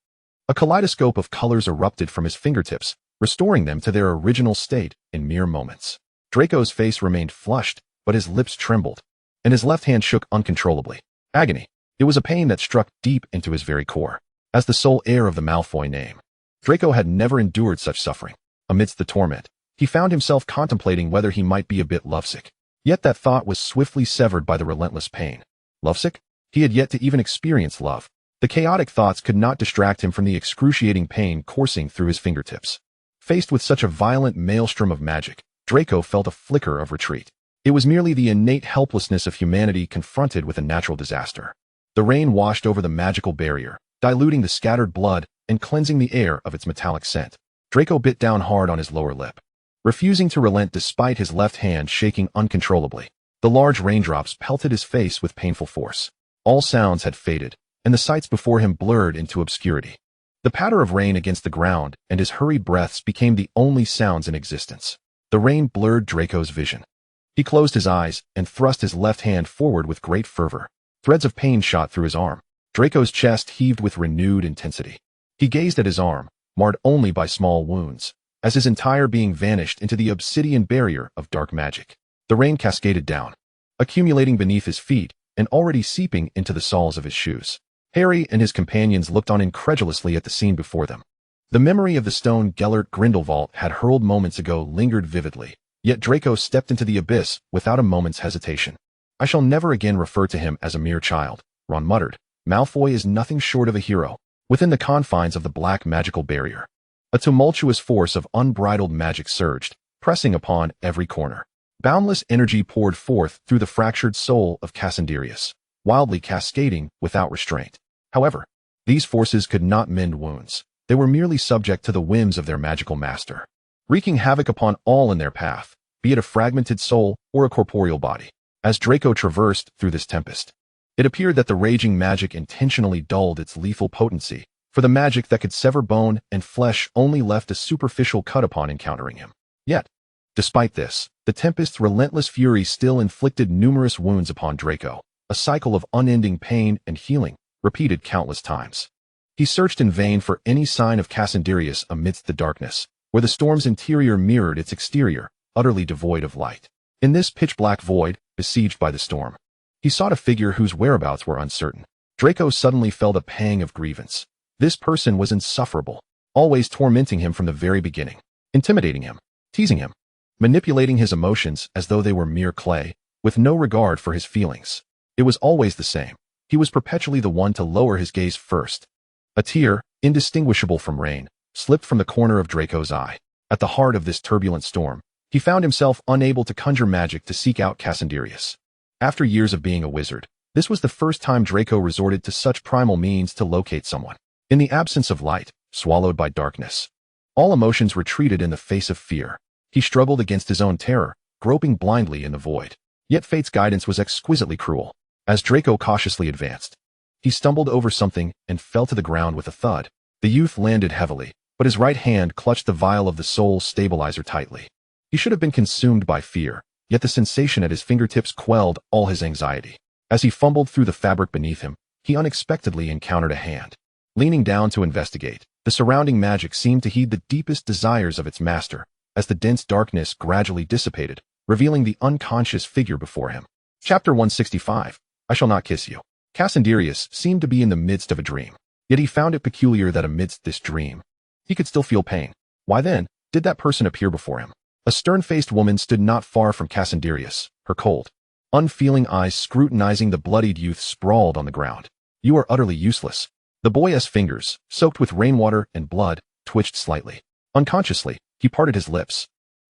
a kaleidoscope of colors erupted from his fingertips, restoring them to their original state in mere moments. Draco's face remained flushed, but his lips trembled, and his left hand shook uncontrollably. Agony. It was a pain that struck deep into his very core. As the sole heir of the Malfoy name, Draco had never endured such suffering. Amidst the torment, he found himself contemplating whether he might be a bit lovesick. Yet that thought was swiftly severed by the relentless pain. Lovesick? He had yet to even experience love. The chaotic thoughts could not distract him from the excruciating pain coursing through his fingertips. Faced with such a violent maelstrom of magic, Draco felt a flicker of retreat. It was merely the innate helplessness of humanity confronted with a natural disaster. The rain washed over the magical barrier, diluting the scattered blood and cleansing the air of its metallic scent. Draco bit down hard on his lower lip, refusing to relent despite his left hand shaking uncontrollably. The large raindrops pelted his face with painful force. All sounds had faded, and the sights before him blurred into obscurity. The patter of rain against the ground and his hurried breaths became the only sounds in existence. The rain blurred Draco's vision. He closed his eyes and thrust his left hand forward with great fervor. Threads of pain shot through his arm. Draco's chest heaved with renewed intensity. He gazed at his arm, marred only by small wounds, as his entire being vanished into the obsidian barrier of dark magic. The rain cascaded down, accumulating beneath his feet and already seeping into the soles of his shoes. Harry and his companions looked on incredulously at the scene before them. The memory of the stone Gellert Grindelwald had hurled moments ago lingered vividly, yet Draco stepped into the abyss without a moment's hesitation. I shall never again refer to him as a mere child, Ron muttered. Malfoy is nothing short of a hero, within the confines of the black magical barrier. A tumultuous force of unbridled magic surged, pressing upon every corner. Boundless energy poured forth through the fractured soul of Cassandrius, wildly cascading without restraint. However, these forces could not mend wounds. They were merely subject to the whims of their magical master, wreaking havoc upon all in their path, be it a fragmented soul or a corporeal body. As Draco traversed through this tempest, it appeared that the raging magic intentionally dulled its lethal potency, for the magic that could sever bone and flesh only left a superficial cut upon encountering him. Yet, despite this, the tempest's relentless fury still inflicted numerous wounds upon Draco, a cycle of unending pain and healing, repeated countless times. He searched in vain for any sign of Cassandrius amidst the darkness, where the storm's interior mirrored its exterior, utterly devoid of light. In this pitch-black void, besieged by the storm, he sought a figure whose whereabouts were uncertain. Draco suddenly felt a pang of grievance. This person was insufferable, always tormenting him from the very beginning, intimidating him, teasing him, manipulating his emotions as though they were mere clay, with no regard for his feelings. It was always the same. He was perpetually the one to lower his gaze first. A tear, indistinguishable from rain, slipped from the corner of Draco's eye. At the heart of this turbulent storm, he found himself unable to conjure magic to seek out Cassandrius. After years of being a wizard, this was the first time Draco resorted to such primal means to locate someone. In the absence of light, swallowed by darkness, all emotions retreated in the face of fear. He struggled against his own terror, groping blindly in the void. Yet fate's guidance was exquisitely cruel. As Draco cautiously advanced, he stumbled over something and fell to the ground with a thud. The youth landed heavily, but his right hand clutched the vial of the soul stabilizer tightly. He should have been consumed by fear, yet the sensation at his fingertips quelled all his anxiety. As he fumbled through the fabric beneath him, he unexpectedly encountered a hand. Leaning down to investigate, the surrounding magic seemed to heed the deepest desires of its master, as the dense darkness gradually dissipated, revealing the unconscious figure before him. Chapter 165. I Shall Not Kiss You. Cassandrius seemed to be in the midst of a dream, yet he found it peculiar that amidst this dream, he could still feel pain. Why then did that person appear before him? A stern-faced woman stood not far from Cassandrius, her cold, unfeeling eyes scrutinizing the bloodied youth sprawled on the ground. You are utterly useless. The boy's fingers, soaked with rainwater and blood, twitched slightly. Unconsciously, he parted his lips,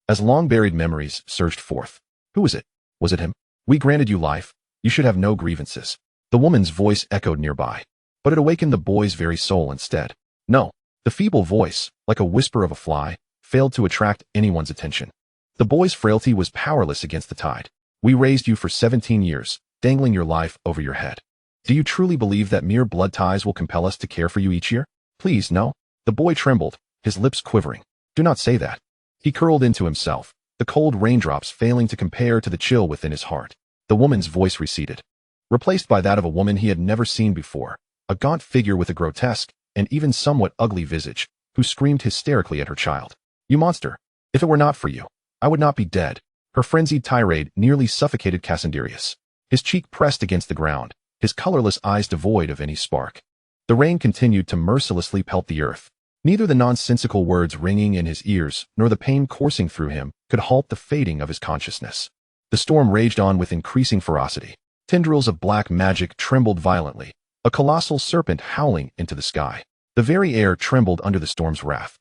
as long-buried memories surged forth. Who was it? Was it him? We granted you life. You should have no grievances. The woman's voice echoed nearby, but it awakened the boy's very soul instead. No. The feeble voice, like a whisper of a fly, failed to attract anyone's attention. The boy's frailty was powerless against the tide. We raised you for 17 years, dangling your life over your head. Do you truly believe that mere blood ties will compel us to care for you each year? Please, no. The boy trembled, his lips quivering. Do not say that. He curled into himself, the cold raindrops failing to compare to the chill within his heart. The woman's voice receded, replaced by that of a woman he had never seen before, a gaunt figure with a grotesque and even somewhat ugly visage, who screamed hysterically at her child. You monster! If it were not for you, I would not be dead. Her frenzied tirade nearly suffocated Cassandrius. His cheek pressed against the ground, his colorless eyes devoid of any spark. The rain continued to mercilessly pelt the earth. Neither the nonsensical words ringing in his ears nor the pain coursing through him could halt the fading of his consciousness. The storm raged on with increasing ferocity. Tendrils of black magic trembled violently, a colossal serpent howling into the sky. The very air trembled under the storm's wrath.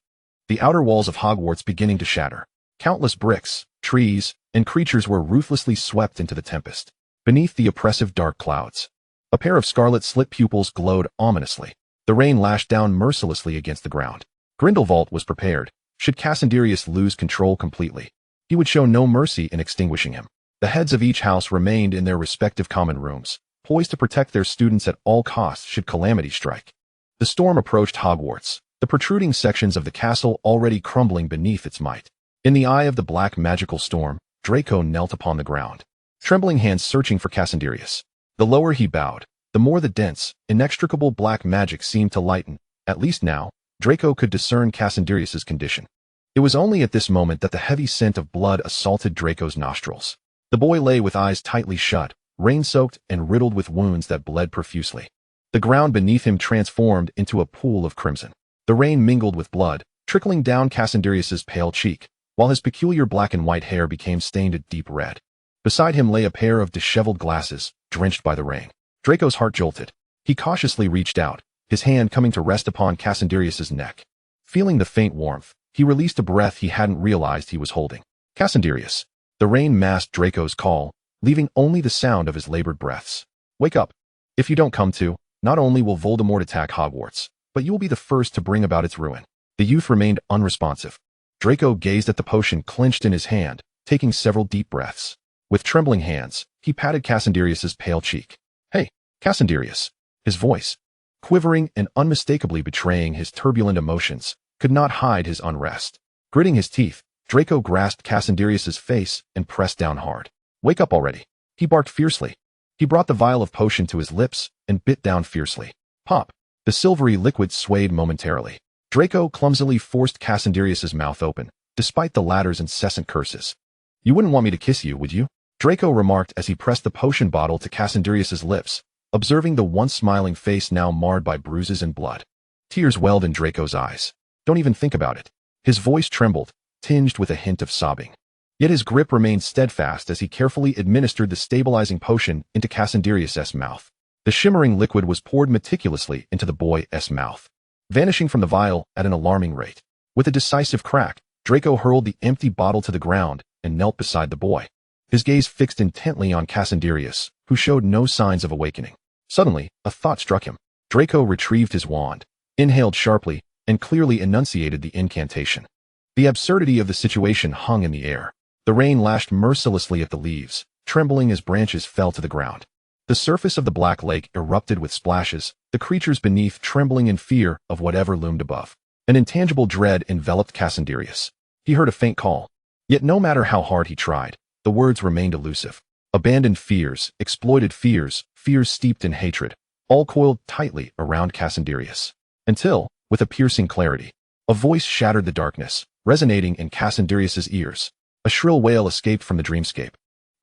The outer walls of Hogwarts beginning to shatter. Countless bricks, trees, and creatures were ruthlessly swept into the tempest. Beneath the oppressive dark clouds, a pair of scarlet slit pupils glowed ominously. The rain lashed down mercilessly against the ground. Grindelwald was prepared. Should Cassandrius lose control completely, he would show no mercy in extinguishing him. The heads of each house remained in their respective common rooms, poised to protect their students at all costs should calamity strike. The storm approached Hogwarts, the protruding sections of the castle already crumbling beneath its might. In the eye of the black magical storm, Draco knelt upon the ground, trembling hands searching for Cassandrius. The lower he bowed, the more the dense, inextricable black magic seemed to lighten. At least now, Draco could discern Cassandrius's condition. It was only at this moment that the heavy scent of blood assaulted Draco's nostrils. The boy lay with eyes tightly shut, rain-soaked and riddled with wounds that bled profusely. The ground beneath him transformed into a pool of crimson. The rain mingled with blood, trickling down Cassandrius's pale cheek, while his peculiar black and white hair became stained a deep red. Beside him lay a pair of disheveled glasses, drenched by the rain. Draco's heart jolted. He cautiously reached out, his hand coming to rest upon Cassandrius's neck. Feeling the faint warmth, he released a breath he hadn't realized he was holding. Cassandrius. The rain masked Draco's call, leaving only the sound of his labored breaths. Wake up. If you don't come to, not only will Voldemort attack Hogwarts, but you will be the first to bring about its ruin. The youth remained unresponsive. Draco gazed at the potion clenched in his hand, taking several deep breaths. With trembling hands, he patted Cassandrius's pale cheek. Hey, Cassandrius. His voice, quivering and unmistakably betraying his turbulent emotions, could not hide his unrest. Gritting his teeth, Draco grasped Cassandrius's face and pressed down hard. Wake up already. He barked fiercely. He brought the vial of potion to his lips and bit down fiercely. Pop. The silvery liquid swayed momentarily. Draco clumsily forced Cassandrius's mouth open, despite the latter's incessant curses. You wouldn't want me to kiss you, would you? Draco remarked as he pressed the potion bottle to Cassandrius's lips, observing the once smiling face now marred by bruises and blood. Tears welled in Draco's eyes. Don't even think about it. His voice trembled, tinged with a hint of sobbing. Yet his grip remained steadfast as he carefully administered the stabilizing potion into Cassandrius's mouth. The shimmering liquid was poured meticulously into the boy's mouth, vanishing from the vial at an alarming rate. With a decisive crack, Draco hurled the empty bottle to the ground and knelt beside the boy, his gaze fixed intently on Cassandrius, who showed no signs of awakening. Suddenly, a thought struck him. Draco retrieved his wand, inhaled sharply, and clearly enunciated the incantation. The absurdity of the situation hung in the air. The rain lashed mercilessly at the leaves, trembling as branches fell to the ground. The surface of the black lake erupted with splashes, the creatures beneath trembling in fear of whatever loomed above. An intangible dread enveloped Cassandrius. He heard a faint call. Yet no matter how hard he tried, the words remained elusive. Abandoned fears, exploited fears, fears steeped in hatred, all coiled tightly around Cassandrius. Until, with a piercing clarity, a voice shattered the darkness, resonating in Cassandrius's ears. A shrill wail escaped from the dreamscape,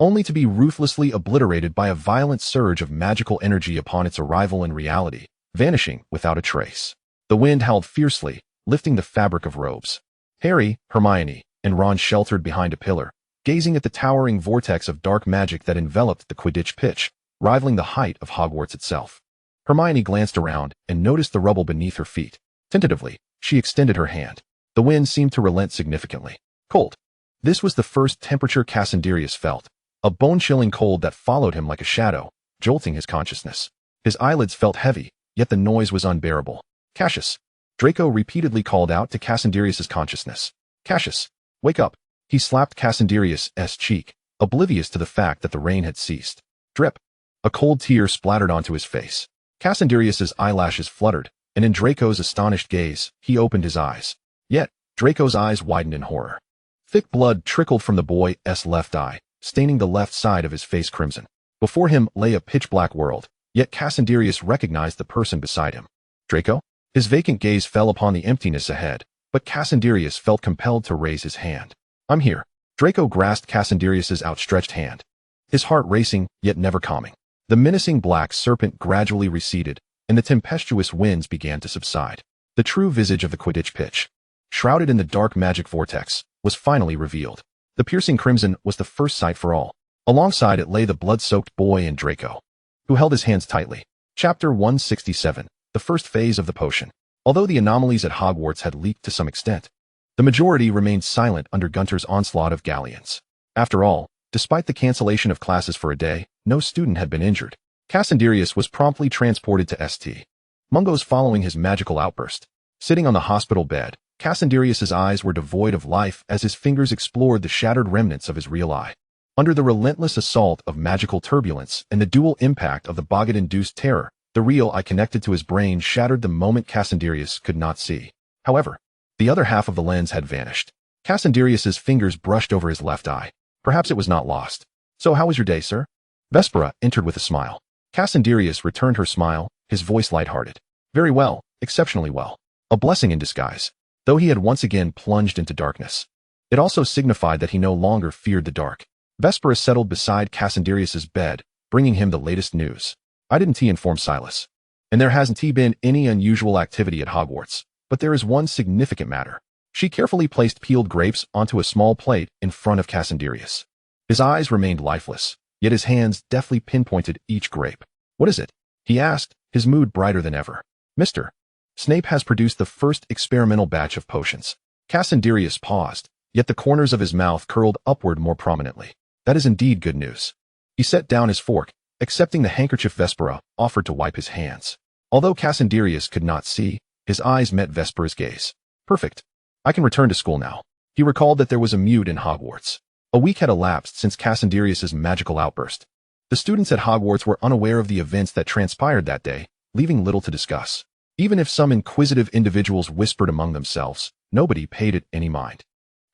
only to be ruthlessly obliterated by a violent surge of magical energy upon its arrival in reality, vanishing without a trace. The wind howled fiercely, lifting the fabric of robes. Harry, Hermione, and Ron sheltered behind a pillar, gazing at the towering vortex of dark magic that enveloped the Quidditch pitch, rivaling the height of Hogwarts itself. Hermione glanced around and noticed the rubble beneath her feet. Tentatively, she extended her hand. The wind seemed to relent significantly. Cold. This was the first temperature Cassandrius felt, a bone-chilling cold that followed him like a shadow, jolting his consciousness. His eyelids felt heavy, yet the noise was unbearable. Cassius. Draco repeatedly called out to Cassandrius's consciousness. Cassius, wake up. He slapped Cassandrius's cheek, oblivious to the fact that the rain had ceased. Drip. A cold tear splattered onto his face. Cassandrius's eyelashes fluttered, and in Draco's astonished gaze, he opened his eyes. Yet, Draco's eyes widened in horror. Thick blood trickled from the boy's left eye, staining the left side of his face crimson. Before him lay a pitch-black world, yet Cassandrius recognized the person beside him. Draco? His vacant gaze fell upon the emptiness ahead, but Cassandrius felt compelled to raise his hand. I'm here. Draco grasped Cassandrius's outstretched hand, his heart racing, yet never calming. The menacing black serpent gradually receded, and the tempestuous winds began to subside. The true visage of the Quidditch pitch, shrouded in the dark magic vortex, was finally revealed. The piercing crimson was the first sight for all. Alongside it lay the blood-soaked boy and Draco, who held his hands tightly. Chapter 167, the first phase of the potion. Although the anomalies at Hogwarts had leaked to some extent, the majority remained silent under Gunter's onslaught of galleons. After all, despite the cancellation of classes for a day, no student had been injured. Cassandrius was promptly transported to St. Mungo's following his magical outburst. Sitting on the hospital bed, Cassandrius's eyes were devoid of life as his fingers explored the shattered remnants of his real eye. Under the relentless assault of magical turbulence and the dual impact of the Boggart-induced terror, the real eye connected to his brain shattered the moment Cassandrius could not see. However, the other half of the lens had vanished. Cassandrius's fingers brushed over his left eye. Perhaps it was not lost. So how was your day, sir? Vespera entered with a smile. Cassandrius returned her smile, his voice lighthearted. Very well, exceptionally well. A blessing in disguise. Though he had once again plunged into darkness, it also signified that he no longer feared the dark. Vespera settled beside Cassandrius's bed, bringing him the latest news. I didn't inform Silas. And there hasn't been any unusual activity at Hogwarts, but there is one significant matter. She carefully placed peeled grapes onto a small plate in front of Cassandrius. His eyes remained lifeless, yet his hands deftly pinpointed each grape. What is it? He asked, his mood brighter than ever. Mr. Snape has produced the first experimental batch of potions. Cassandrius paused, yet the corners of his mouth curled upward more prominently. That is indeed good news. He set down his fork, accepting the handkerchief Vespera offered to wipe his hands. Although Cassandrius could not see, his eyes met Vespera's gaze. Perfect. I can return to school now. He recalled that there was a mute in Hogwarts. A week had elapsed since Cassandrius's magical outburst. The students at Hogwarts were unaware of the events that transpired that day, leaving little to discuss. Even if some inquisitive individuals whispered among themselves, nobody paid it any mind.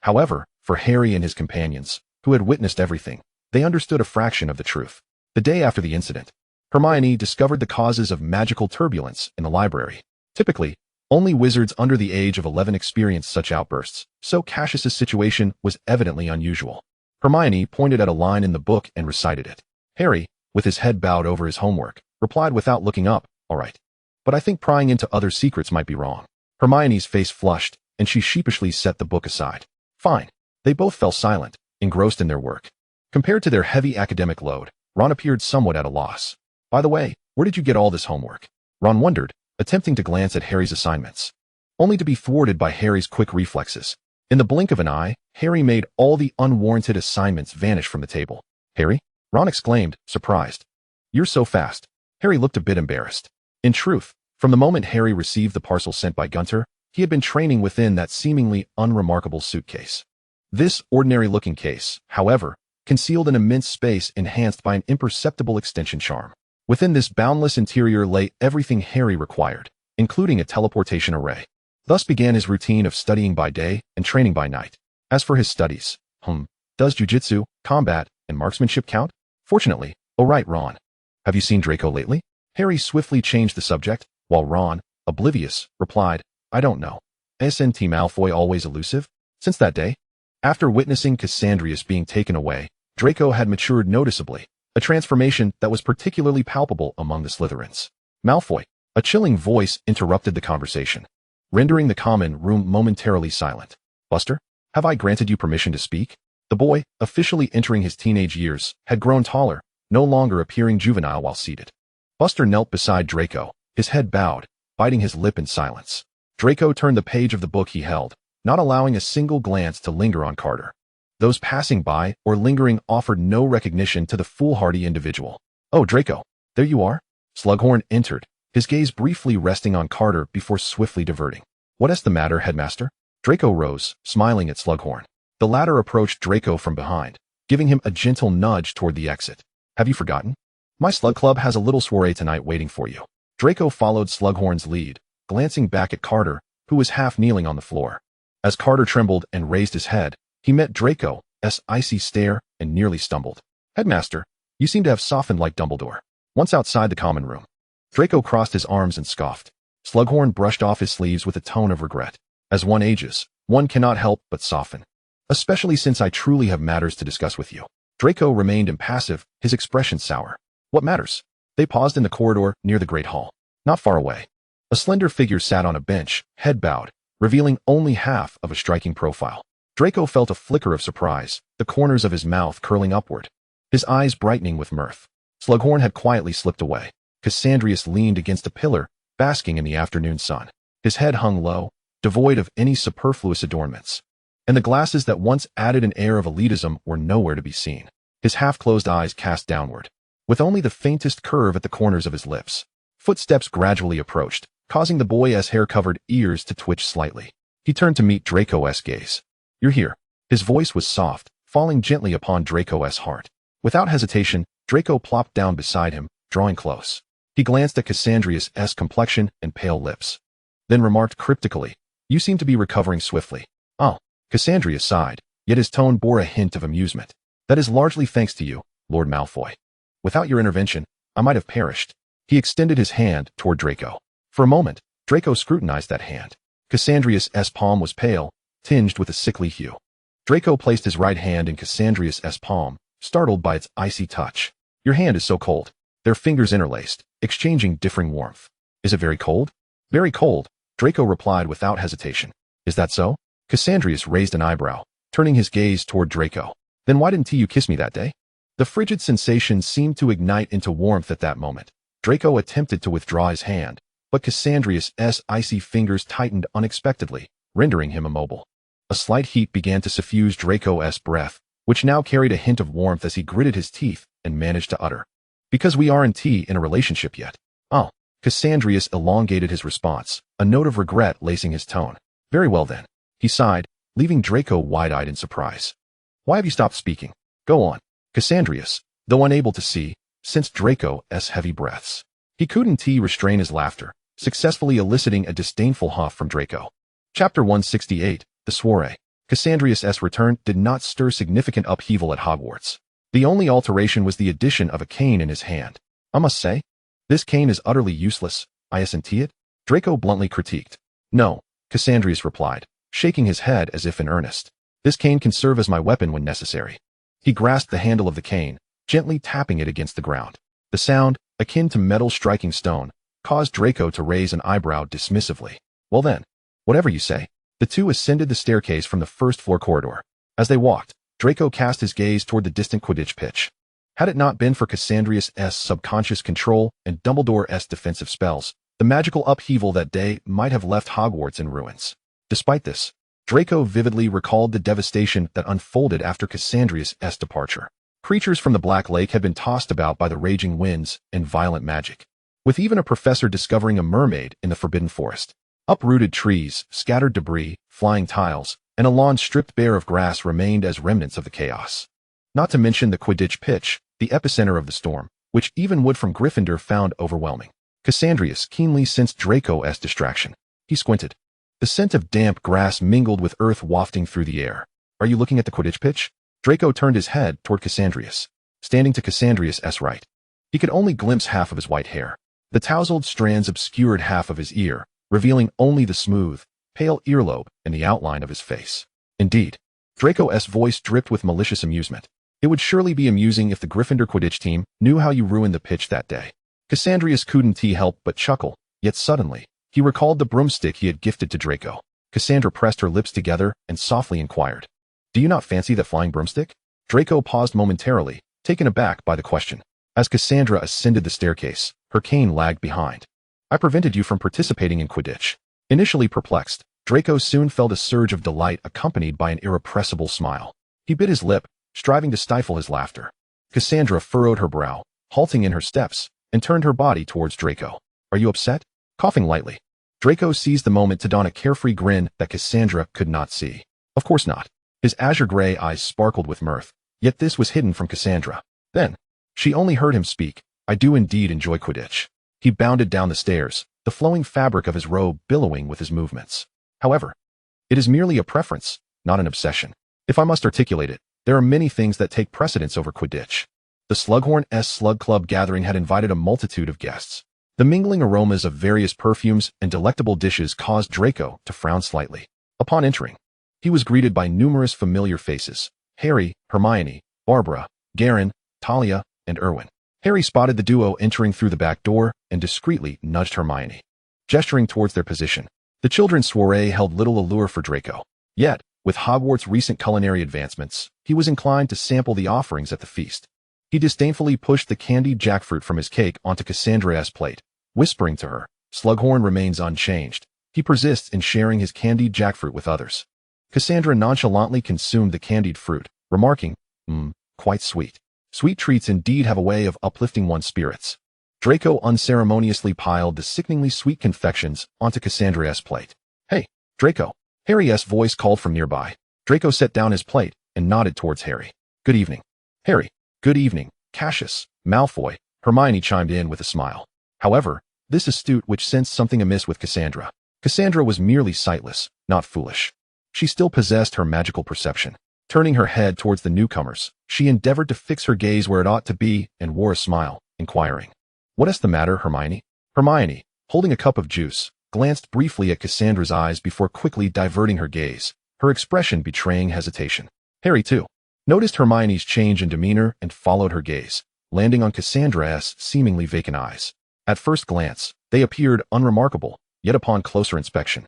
However, for Harry and his companions, who had witnessed everything, they understood a fraction of the truth. The day after the incident, Hermione discovered the causes of magical turbulence in the library. Typically, only wizards under the age of 11 experienced such outbursts, so Cassius's situation was evidently unusual. Hermione pointed at a line in the book and recited it. Harry, with his head bowed over his homework, replied without looking up, "All right. But I think prying into other secrets might be wrong." Hermione's face flushed, and she sheepishly set the book aside. Fine. They both fell silent, engrossed in their work. Compared to their heavy academic load, Ron appeared somewhat at a loss. "By the way, where did you get all this homework?" Ron wondered, attempting to glance at Harry's assignments, only to be thwarted by Harry's quick reflexes. In the blink of an eye, Harry made all the unwarranted assignments vanish from the table. "Harry?" Ron exclaimed, surprised. "You're so fast." Harry looked a bit embarrassed. In truth, from the moment Harry received the parcel sent by Gunter, he had been training within that seemingly unremarkable suitcase. This ordinary-looking case, however, concealed an immense space enhanced by an imperceptible extension charm. Within this boundless interior lay everything Harry required, including a teleportation array. Thus began his routine of studying by day and training by night. As for his studies, does jujitsu, combat, and marksmanship count? Fortunately, oh right, Ron. Have you seen Draco lately? Harry swiftly changed the subject, while Ron, oblivious, replied, "I don't know. Isn't Malfoy always elusive?" Since that day, after witnessing Cassandrius being taken away, Draco had matured noticeably, a transformation that was particularly palpable among the Slytherins. "Malfoy," a chilling voice interrupted the conversation, rendering the common room momentarily silent. "Buster, have I granted you permission to speak?" The boy, officially entering his teenage years, had grown taller, no longer appearing juvenile while seated. Buster knelt beside Draco, his head bowed, biting his lip in silence. Draco turned the page of the book he held, not allowing a single glance to linger on Carter. Those passing by or lingering offered no recognition to the foolhardy individual. "Oh, Draco, there you are?" Slughorn entered, his gaze briefly resting on Carter before swiftly diverting. "What is the matter, Headmaster?" Draco rose, smiling at Slughorn. The latter approached Draco from behind, giving him a gentle nudge toward the exit. "Have you forgotten? My slug club has a little soiree tonight waiting for you." Draco followed Slughorn's lead, glancing back at Carter, who was half kneeling on the floor. As Carter trembled and raised his head, he met Draco's icy stare and nearly stumbled. "Headmaster, you seem to have softened like Dumbledore." Once outside the common room, Draco crossed his arms and scoffed. Slughorn brushed off his sleeves with a tone of regret. "As one ages, one cannot help but soften. Especially since I truly have matters to discuss with you." Draco remained impassive, his expression sour. "What matters?" They paused in the corridor near the Great Hall. Not far away, a slender figure sat on a bench, head bowed, revealing only half of a striking profile. Draco felt a flicker of surprise, the corners of his mouth curling upward, his eyes brightening with mirth. Slughorn had quietly slipped away. Cassandrius leaned against a pillar, basking in the afternoon sun. His head hung low, devoid of any superfluous adornments, and the glasses that once added an air of elitism were nowhere to be seen. His half-closed eyes cast downward, with only the faintest curve at the corners of his lips. Footsteps gradually approached, causing the boy's hair-covered ears to twitch slightly. He turned to meet Draco's gaze. "You're here." His voice was soft, falling gently upon Draco's heart. Without hesitation, Draco plopped down beside him, drawing close. He glanced at Cassandrius' complexion and pale lips, then remarked cryptically, "You seem to be recovering swiftly." "Oh." Cassandrius sighed, yet his tone bore a hint of amusement. "That is largely thanks to you, Lord Malfoy. Without your intervention, I might have perished." He extended his hand toward Draco. For a moment, Draco scrutinized that hand. Cassandrius' palm was pale, tinged with a sickly hue. Draco placed his right hand in Cassandrius' palm, startled by its icy touch. "Your hand is so cold." Their fingers interlaced, exchanging differing warmth. "Is it very cold?" "Very cold," Draco replied without hesitation. "Is that so?" Cassandrius raised an eyebrow, turning his gaze toward Draco. "Then why didn't you kiss me that day?" The frigid sensation seemed to ignite into warmth at that moment. Draco attempted to withdraw his hand, but Cassandrius' icy fingers tightened unexpectedly, rendering him immobile. A slight heat began to suffuse Draco's breath, which now carried a hint of warmth as he gritted his teeth and managed to utter, "Because we aren't in a relationship yet." "Oh." Cassandrius elongated his response, a note of regret lacing his tone. "Very well then." He sighed, leaving Draco wide-eyed in surprise. "Why have you stopped speaking? Go on." Cassandrius, though unable to see, sensed Draco's heavy breaths. He couldn't restrain his laughter, successfully eliciting a disdainful huff from Draco. Chapter 168, The Soiree. Cassandrius' return did not stir significant upheaval at Hogwarts. The only alteration was the addition of a cane in his hand. "I must say, this cane is utterly useless, isn't it?" Draco bluntly critiqued. "No," Cassandrius replied, shaking his head as if in earnest. "This cane can serve as my weapon when necessary." He grasped the handle of the cane, gently tapping it against the ground. The sound, akin to metal striking stone, caused Draco to raise an eyebrow dismissively. Well then, whatever you say. The two ascended the staircase from the first-floor corridor. As they walked, Draco cast his gaze toward the distant Quidditch pitch. Had it not been for Cassandrius' subconscious control and Dumbledore's defensive spells, the magical upheaval that day might have left Hogwarts in ruins. Despite this, Draco vividly recalled the devastation that unfolded after Cassandrius' departure. Creatures from the Black Lake had been tossed about by the raging winds and violent magic, with even a professor discovering a mermaid in the Forbidden Forest. Uprooted trees, scattered debris, flying tiles, and a lawn stripped bare of grass remained as remnants of the chaos. Not to mention the Quidditch pitch, the epicenter of the storm, which even Wood from Gryffindor found overwhelming. Cassandrius keenly sensed Draco's distraction. He squinted. The scent of damp grass mingled with earth wafting through the air. Are you looking at the Quidditch pitch? Draco turned his head toward Cassandrius, standing to Cassandrius' right. He could only glimpse half of his white hair. The tousled strands obscured half of his ear, revealing only the smooth, pale earlobe and the outline of his face. Indeed, Draco's voice dripped with malicious amusement. It would surely be amusing if the Gryffindor Quidditch team knew how you ruined the pitch that day. Cassandrius couldn't help but chuckle, yet suddenly, he recalled the broomstick he had gifted to Draco. Cassandra pressed her lips together and softly inquired, "Do you not fancy the flying broomstick?" Draco paused momentarily, taken aback by the question. As Cassandra ascended the staircase, her cane lagged behind. "I prevented you from participating in Quidditch." Initially perplexed, Draco soon felt a surge of delight accompanied by an irrepressible smile. He bit his lip, striving to stifle his laughter. Cassandra furrowed her brow, halting in her steps, and turned her body towards Draco. "Are you upset?" Coughing lightly, Draco seized the moment to don a carefree grin that Cassandra could not see. Of course not. His azure gray eyes sparkled with mirth, yet this was hidden from Cassandra. Then, she only heard him speak, "I do indeed enjoy Quidditch." He bounded down the stairs, the flowing fabric of his robe billowing with his movements. However, it is merely a preference, not an obsession. If I must articulate it, there are many things that take precedence over Quidditch. The Slughorn's Slug Club gathering had invited a multitude of guests. The mingling aromas of various perfumes and delectable dishes caused Draco to frown slightly. Upon entering, he was greeted by numerous familiar faces: Harry, Hermione, Barbara, Garen, Talia, and Erwin. Harry spotted the duo entering through the back door and discreetly nudged Hermione, gesturing towards their position. The children's soiree held little allure for Draco. Yet, with Hogwarts' recent culinary advancements, he was inclined to sample the offerings at the feast. He disdainfully pushed the candied jackfruit from his cake onto Cassandra's plate, whispering to her, "Slughorn remains unchanged. He persists in sharing his candied jackfruit with others." Cassandra nonchalantly consumed the candied fruit, remarking, quite sweet. Sweet treats indeed have a way of uplifting one's spirits." Draco unceremoniously piled the sickeningly sweet confections onto Cassandra's plate. "Hey, Draco." Harry's voice called from nearby. Draco set down his plate and nodded towards Harry. "Good evening." "Harry." "Good evening, Cassius." Malfoy. Hermione chimed in with a smile. However, this astute witch sensed something amiss with Cassandra. Cassandra was merely sightless, not foolish. She still possessed her magical perception. Turning her head towards the newcomers, she endeavored to fix her gaze where it ought to be and wore a smile, inquiring, "What is the matter, Hermione?" Hermione, holding a cup of juice, glanced briefly at Cassandra's eyes before quickly diverting her gaze, her expression betraying hesitation. Harry, too, noticed Hermione's change in demeanor and followed her gaze, landing on Cassandra's seemingly vacant eyes. At first glance, they appeared unremarkable, yet upon closer inspection,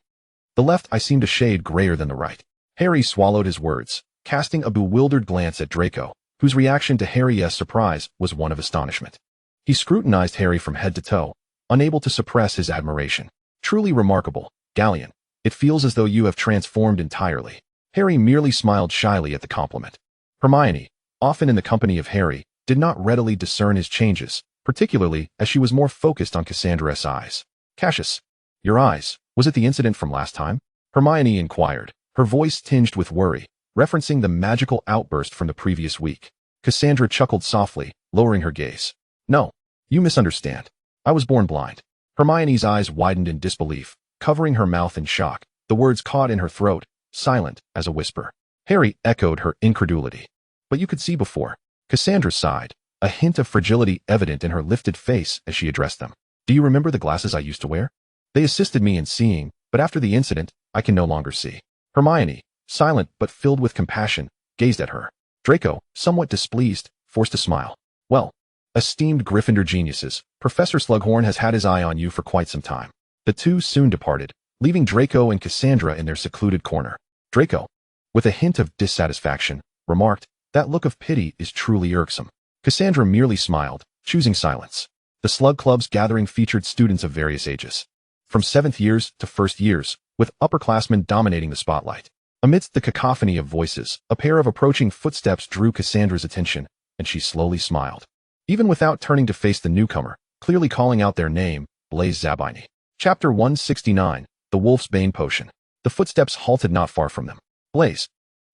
the left eye seemed a shade grayer than the right. Harry swallowed his words, casting a bewildered glance at Draco, whose reaction to Harry's surprise was one of astonishment. He scrutinized Harry from head to toe, unable to suppress his admiration. "Truly remarkable, Galleon. It feels as though you have transformed entirely." Harry merely smiled shyly at the compliment. Hermione, often in the company of Harry, did not readily discern his changes, particularly as she was more focused on Cassandra's eyes. "Cassius, your eyes, was it the incident from last time?" Hermione inquired, her voice tinged with worry, referencing the magical outburst from the previous week. Cassandra chuckled softly, lowering her gaze. "No, you misunderstand. I was born blind." Hermione's eyes widened in disbelief, covering her mouth in shock, the words caught in her throat, silent as a whisper. Harry echoed her incredulity. "But you could see before." Cassandra sighed, a hint of fragility evident in her lifted face as she addressed them. "Do you remember the glasses I used to wear? They assisted me in seeing, but after the incident, I can no longer see." Hermione, silent but filled with compassion, gazed at her. Draco, somewhat displeased, forced a smile. Well, esteemed Gryffindor geniuses, Professor Slughorn has had his eye on you for quite some time. The two soon departed, leaving Draco and Cassandra in their secluded corner. Draco, with a hint of dissatisfaction, remarked, "That look of pity is truly irksome." Cassandra merely smiled, choosing silence. The Slug Club's gathering featured students of various ages, from 7th years to 1st years, with upperclassmen dominating the spotlight. Amidst the cacophony of voices, a pair of approaching footsteps drew Cassandra's attention, and she slowly smiled. Even without turning to face the newcomer, clearly calling out their name, Blaise Zabini. Chapter 169, The Wolf's Bane Potion. The footsteps halted not far from them. Blaise,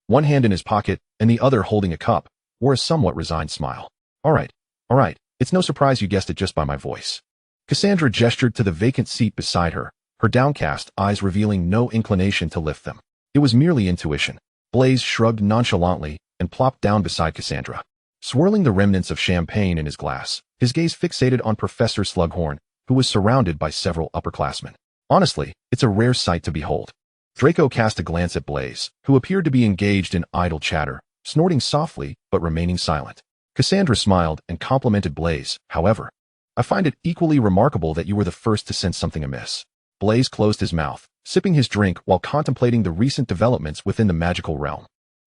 one hand in his pocket and the other holding a cup, wore a somewhat resigned smile. All right, it's no surprise you guessed it just by my voice." Cassandra gestured to the vacant seat beside her, her downcast eyes revealing no inclination to lift them. It was merely intuition. Blaise shrugged nonchalantly and plopped down beside Cassandra. Swirling the remnants of champagne in his glass, his gaze fixated on Professor Slughorn, who was surrounded by several upperclassmen. Honestly, it's a rare sight to behold. Draco cast a glance at Blaise, who appeared to be engaged in idle chatter, snorting softly but remaining silent. Cassandra smiled and complimented Blaise, however. "I find it equally remarkable that you were the first to sense something amiss." Blaise closed his mouth, sipping his drink while contemplating the recent developments within the magical realm.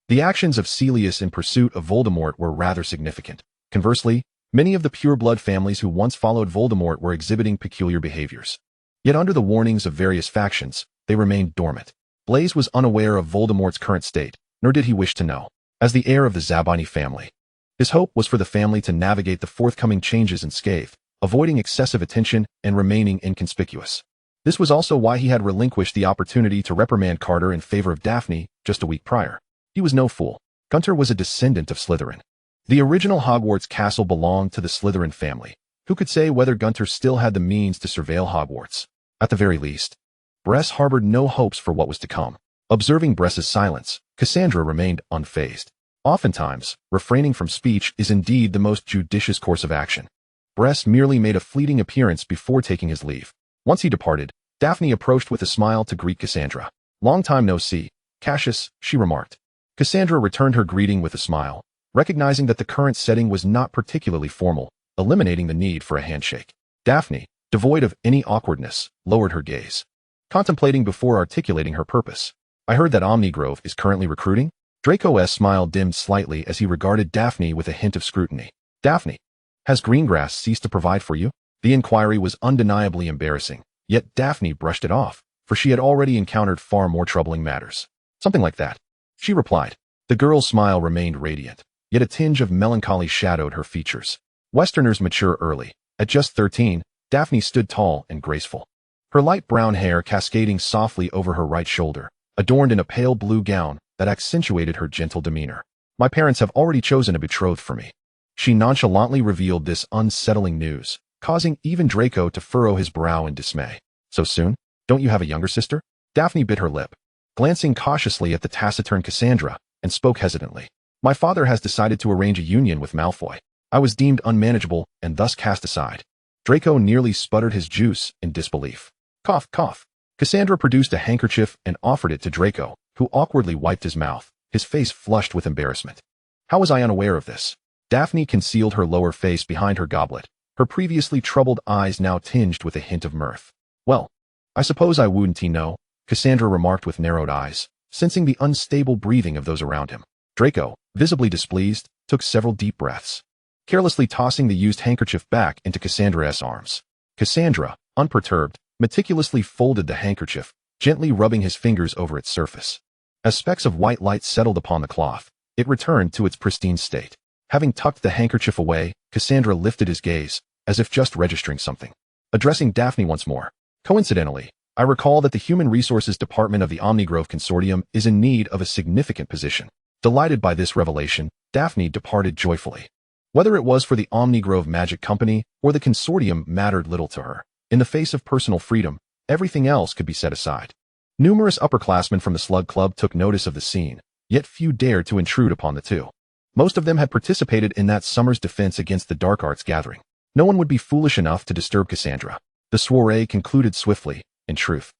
The actions of Celius in pursuit of Voldemort were rather significant. Conversely, many of the pureblood families who once followed Voldemort were exhibiting peculiar behaviors. Yet under the warnings of various factions, they remained dormant. Blaise was unaware of Voldemort's current state, nor did he wish to know. As the heir of the Zabini family, his hope was for the family to navigate the forthcoming changes unscathed, avoiding excessive attention and remaining inconspicuous. This was also why he had relinquished the opportunity to reprimand Carter in favor of Daphne just a week prior. He was no fool. Gunter was a descendant of Slytherin. The original Hogwarts castle belonged to the Slytherin family. Who could say whether Gunter still had the means to surveil Hogwarts? At the very least, Bress harbored no hopes for what was to come. Observing Bress's silence, Cassandra remained unfazed. Oftentimes, refraining from speech is indeed the most judicious course of action. Bress merely made a fleeting appearance before taking his leave. Once he departed, Daphne approached with a smile to greet Cassandra. "Long time no see, Cassius," she remarked. Cassandra returned her greeting with a smile, recognizing that the current setting was not particularly formal, eliminating the need for a handshake. Daphne, devoid of any awkwardness, lowered her gaze, contemplating before articulating her purpose. "I heard that Omnigrove is currently recruiting?" Draco's smile dimmed slightly as he regarded Daphne with a hint of scrutiny. "Daphne, has Greengrass ceased to provide for you?" The inquiry was undeniably embarrassing, yet Daphne brushed it off, for she had already encountered far more troubling matters. "Something like that," she replied. The girl's smile remained radiant, yet a tinge of melancholy shadowed her features. Westerners mature early. At just 13, Daphne stood tall and graceful, her light brown hair cascading softly over her right shoulder, adorned in a pale blue gown that accentuated her gentle demeanor. "My parents have already chosen a betrothed for me." She nonchalantly revealed this unsettling news, causing even Draco to furrow his brow in dismay. "So soon? Don't you have a younger sister?" Daphne bit her lip, glancing cautiously at the taciturn Cassandra, and spoke hesitantly. "My father has decided to arrange a union with Malfoy. I was deemed unmanageable and thus cast aside." Draco nearly sputtered his juice in disbelief. Cough, cough. Cassandra produced a handkerchief and offered it to Draco, who awkwardly wiped his mouth, his face flushed with embarrassment. "How was I unaware of this?" Daphne concealed her lower face behind her goblet, her previously troubled eyes now tinged with a hint of mirth. "Well, I suppose I wouldn't know," Cassandra remarked with narrowed eyes, sensing the unstable breathing of those around him. Draco, visibly displeased, took several deep breaths, carelessly tossing the used handkerchief back into Cassandra's arms. Cassandra, unperturbed, meticulously folded the handkerchief, gently rubbing his fingers over its surface. As specks of white light settled upon the cloth, it returned to its pristine state. Having tucked the handkerchief away, Cassandra lifted his gaze, as if just registering something. Addressing Daphne once more. "Coincidentally, I recall that the Human Resources Department of the Omnigrove Consortium is in need of a significant position." Delighted by this revelation, Daphne departed joyfully. Whether it was for the Omnigrove Magic Company or the consortium mattered little to her. In the face of personal freedom, everything else could be set aside. Numerous upperclassmen from the Slug Club took notice of the scene, yet few dared to intrude upon the two. Most of them had participated in that summer's defense against the dark arts gathering. No one would be foolish enough to disturb Cassandra. The soiree concluded swiftly, in truth.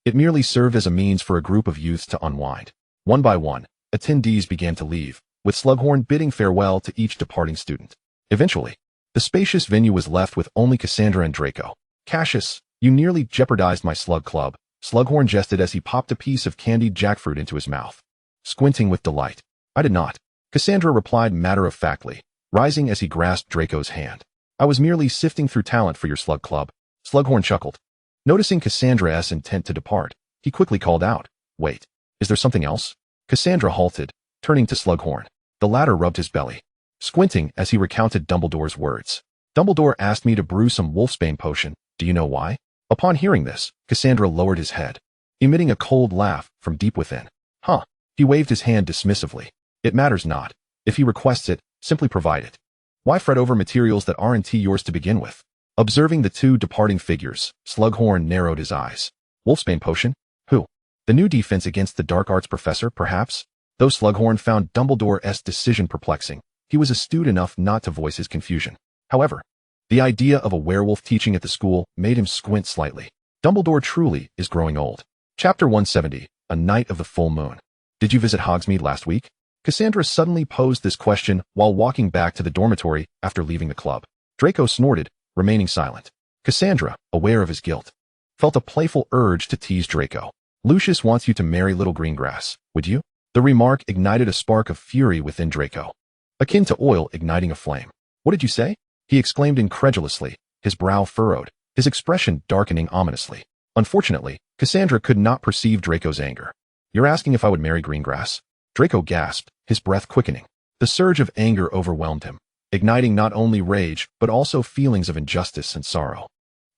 It merely served as a means for a group of youths to unwind. One by one, attendees began to leave, with Slughorn bidding farewell to each departing student. Eventually, the spacious venue was left with only Cassandra and Draco. "Cassius, you nearly jeopardized my slug club," Slughorn jested as he popped a piece of candied jackfruit into his mouth, squinting with delight. "I did not," Cassandra replied matter-of-factly, rising as he grasped Draco's hand. "I was merely sifting through talent for your slug club." Slughorn chuckled. Noticing Cassandra's intent to depart, he quickly called out, "Wait, is there something else?" Cassandra halted, turning to Slughorn. The latter rubbed his belly, squinting as he recounted Dumbledore's words. "Dumbledore asked me to brew some wolfsbane potion. Do you know why?" Upon hearing this, Cassandra lowered his head, emitting a cold laugh from deep within. "Huh." He waved his hand dismissively. "It matters not. If he requests it, simply provide it. Why fret over materials that aren't yours to begin with?" Observing the two departing figures, Slughorn narrowed his eyes. "Wolfsbane potion? Who? The new defense against the dark arts professor, perhaps?" Though Slughorn found Dumbledore's decision perplexing, he was astute enough not to voice his confusion. However, the idea of a werewolf teaching at the school made him squint slightly. Dumbledore truly is growing old. Chapter 170, A Night of the Full Moon. "Did you visit Hogsmeade last week?" Cassandra suddenly posed this question while walking back to the dormitory after leaving the club. Draco snorted, remaining silent. Cassandra, aware of his guilt, felt a playful urge to tease Draco. "Lucius wants you to marry little Greengrass, would you?" The remark ignited a spark of fury within Draco, akin to oil igniting a flame. "What did you say?" he exclaimed incredulously, his brow furrowed, his expression darkening ominously. Unfortunately, Cassandra could not perceive Draco's anger. "You're asking if I would marry Greengrass?" Draco gasped, his breath quickening. The surge of anger overwhelmed him, igniting not only rage but also feelings of injustice and sorrow.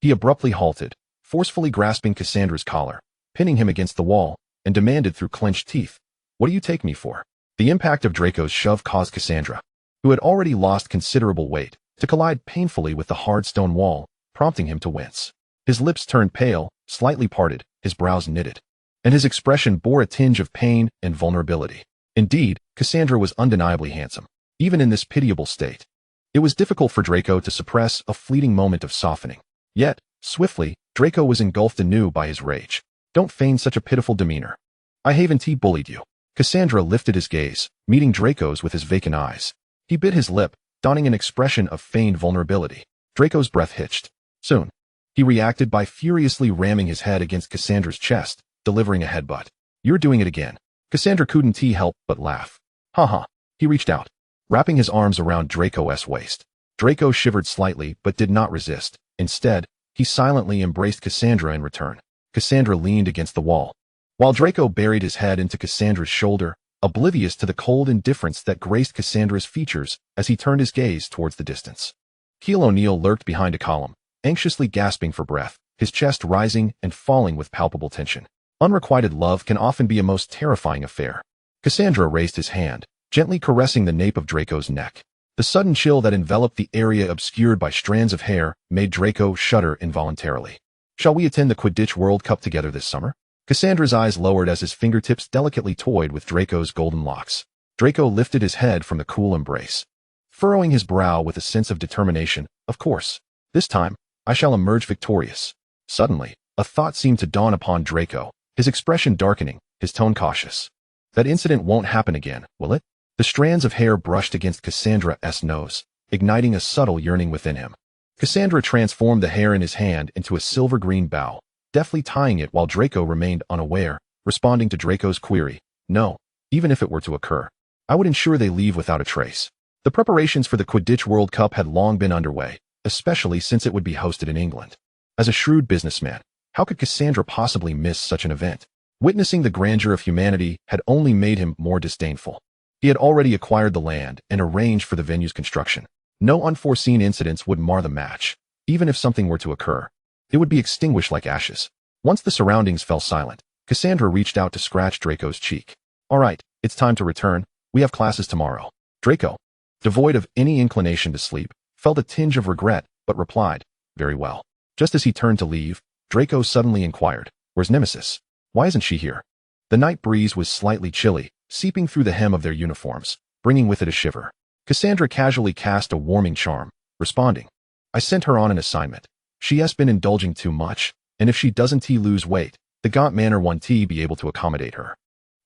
He abruptly halted, forcefully grasping Cassandra's collar, pinning him against the wall, and demanded through clenched teeth, "What do you take me for?" The impact of Draco's shove caused Cassandra, who had already lost considerable weight, to collide painfully with the hard stone wall, prompting him to wince. His lips turned pale, slightly parted, his brows knitted, and his expression bore a tinge of pain and vulnerability. Indeed, Cassandra was undeniably handsome, even in this pitiable state. It was difficult for Draco to suppress a fleeting moment of softening. Yet, swiftly, Draco was engulfed anew by his rage. "Don't feign such a pitiful demeanor. I haven't bullied you." Cassandra lifted his gaze, meeting Draco's with his vacant eyes. He bit his lip, donning an expression of feigned vulnerability. Draco's breath hitched. Soon, he reacted by furiously ramming his head against Cassandra's chest, delivering a headbutt. "You're doing it again." Cassandra couldn't help but laugh. "Ha." He reached out, wrapping his arms around Draco's waist. Draco shivered slightly but did not resist. Instead, he silently embraced Cassandra in return. Cassandra leaned against the wall, while Draco buried his head into Cassandra's shoulder, oblivious to the cold indifference that graced Cassandra's features as he turned his gaze towards the distance. Keil O'Neill lurked behind a column, anxiously gasping for breath, his chest rising and falling with palpable tension. Unrequited love can often be a most terrifying affair. Cassandra raised his hand, gently caressing the nape of Draco's neck. The sudden chill that enveloped the area obscured by strands of hair made Draco shudder involuntarily. "Shall we attend the Quidditch World Cup together this summer?" Cassandra's eyes lowered as his fingertips delicately toyed with Draco's golden locks. Draco lifted his head from the cool embrace, furrowing his brow with a sense of determination. "Of course. This time, I shall emerge victorious." Suddenly, a thought seemed to dawn upon Draco, his expression darkening, his tone cautious. "That incident won't happen again, will it?" The strands of hair brushed against Cassandra's nose, igniting a subtle yearning within him. Cassandra transformed the hair in his hand into a silver-green bow, deftly tying it while Draco remained unaware, responding to Draco's query. "No, even if it were to occur, I would ensure they leave without a trace." The preparations for the Quidditch World Cup had long been underway, especially since it would be hosted in England. As a shrewd businessman, how could Cassandra possibly miss such an event? Witnessing the grandeur of humanity had only made him more disdainful. He had already acquired the land and arranged for the venue's construction. No unforeseen incidents would mar the match. Even if something were to occur, it would be extinguished like ashes. Once the surroundings fell silent, Cassandra reached out to scratch Draco's cheek. "All right, it's time to return. We have classes tomorrow." Draco, devoid of any inclination to sleep, felt a tinge of regret, but replied, "Very well." Just as he turned to leave, Draco suddenly inquired, "Where's Nemesis? Why isn't she here?" The night breeze was slightly chilly, seeping through the hem of their uniforms, bringing with it a shiver. Cassandra casually cast a warming charm, responding, "I sent her on an assignment. She has been indulging too much, and if she doesn't lose weight, the Gaunt Manor won't be able to accommodate her.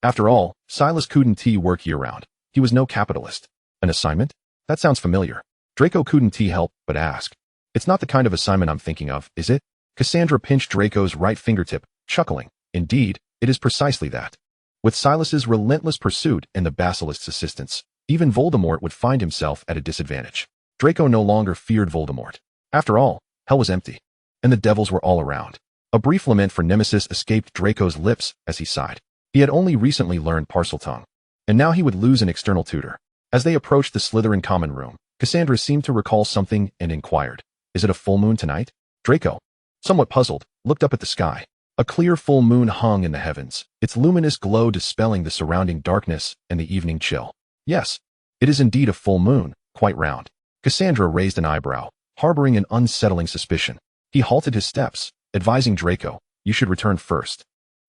After all, Silas couldn't work year-round. He was no capitalist. An assignment? That sounds familiar. Draco couldn't help but ask. It's not the kind of assignment I'm thinking of, is it? Cassandra pinched Draco's right fingertip, chuckling. Indeed, it is precisely that. With Silas's relentless pursuit and the basilisk's assistance, even Voldemort would find himself at a disadvantage. Draco no longer feared Voldemort. After all, hell was empty, and the devils were all around. A brief lament for Nemesis escaped Draco's lips as he sighed. He had only recently learned Parseltongue, and now he would lose an external tutor. As they approached the Slytherin common room, Cassandra seemed to recall something and inquired, "Is it a full moon tonight?" Draco, somewhat puzzled, looked up at the sky. A clear full moon hung in the heavens, its luminous glow dispelling the surrounding darkness and the evening chill. Yes, it is indeed a full moon, quite round. Cassandra raised an eyebrow, harboring an unsettling suspicion. He halted his steps, advising Draco, "You should return first.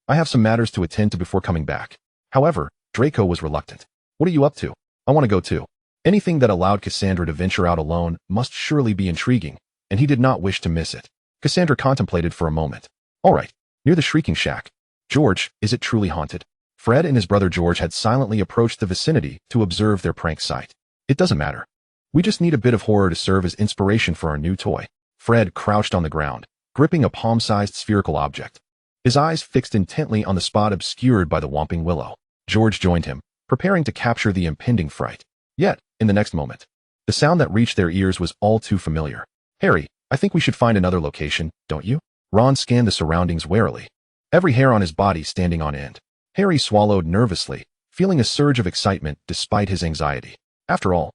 I have some matters to attend to before coming back." However, Draco was reluctant. "What are you up to? I want to go too." Anything that allowed Cassandra to venture out alone must surely be intriguing, and he did not wish to miss it. Cassandra contemplated for a moment. "All right, near the Shrieking Shack. George, is it truly haunted?" Fred and his brother George had silently approached the vicinity to observe their prank site. "It doesn't matter. We just need a bit of horror to serve as inspiration for our new toy." Fred crouched on the ground, gripping a palm-sized spherical object, his eyes fixed intently on the spot obscured by the Whomping Willow. George joined him, preparing to capture the impending fright. Yet, in the next moment, the sound that reached their ears was all too familiar. "Harry, I think we should find another location, don't you?" Ron scanned the surroundings warily, every hair on his body standing on end. Harry swallowed nervously, feeling a surge of excitement despite his anxiety. After all,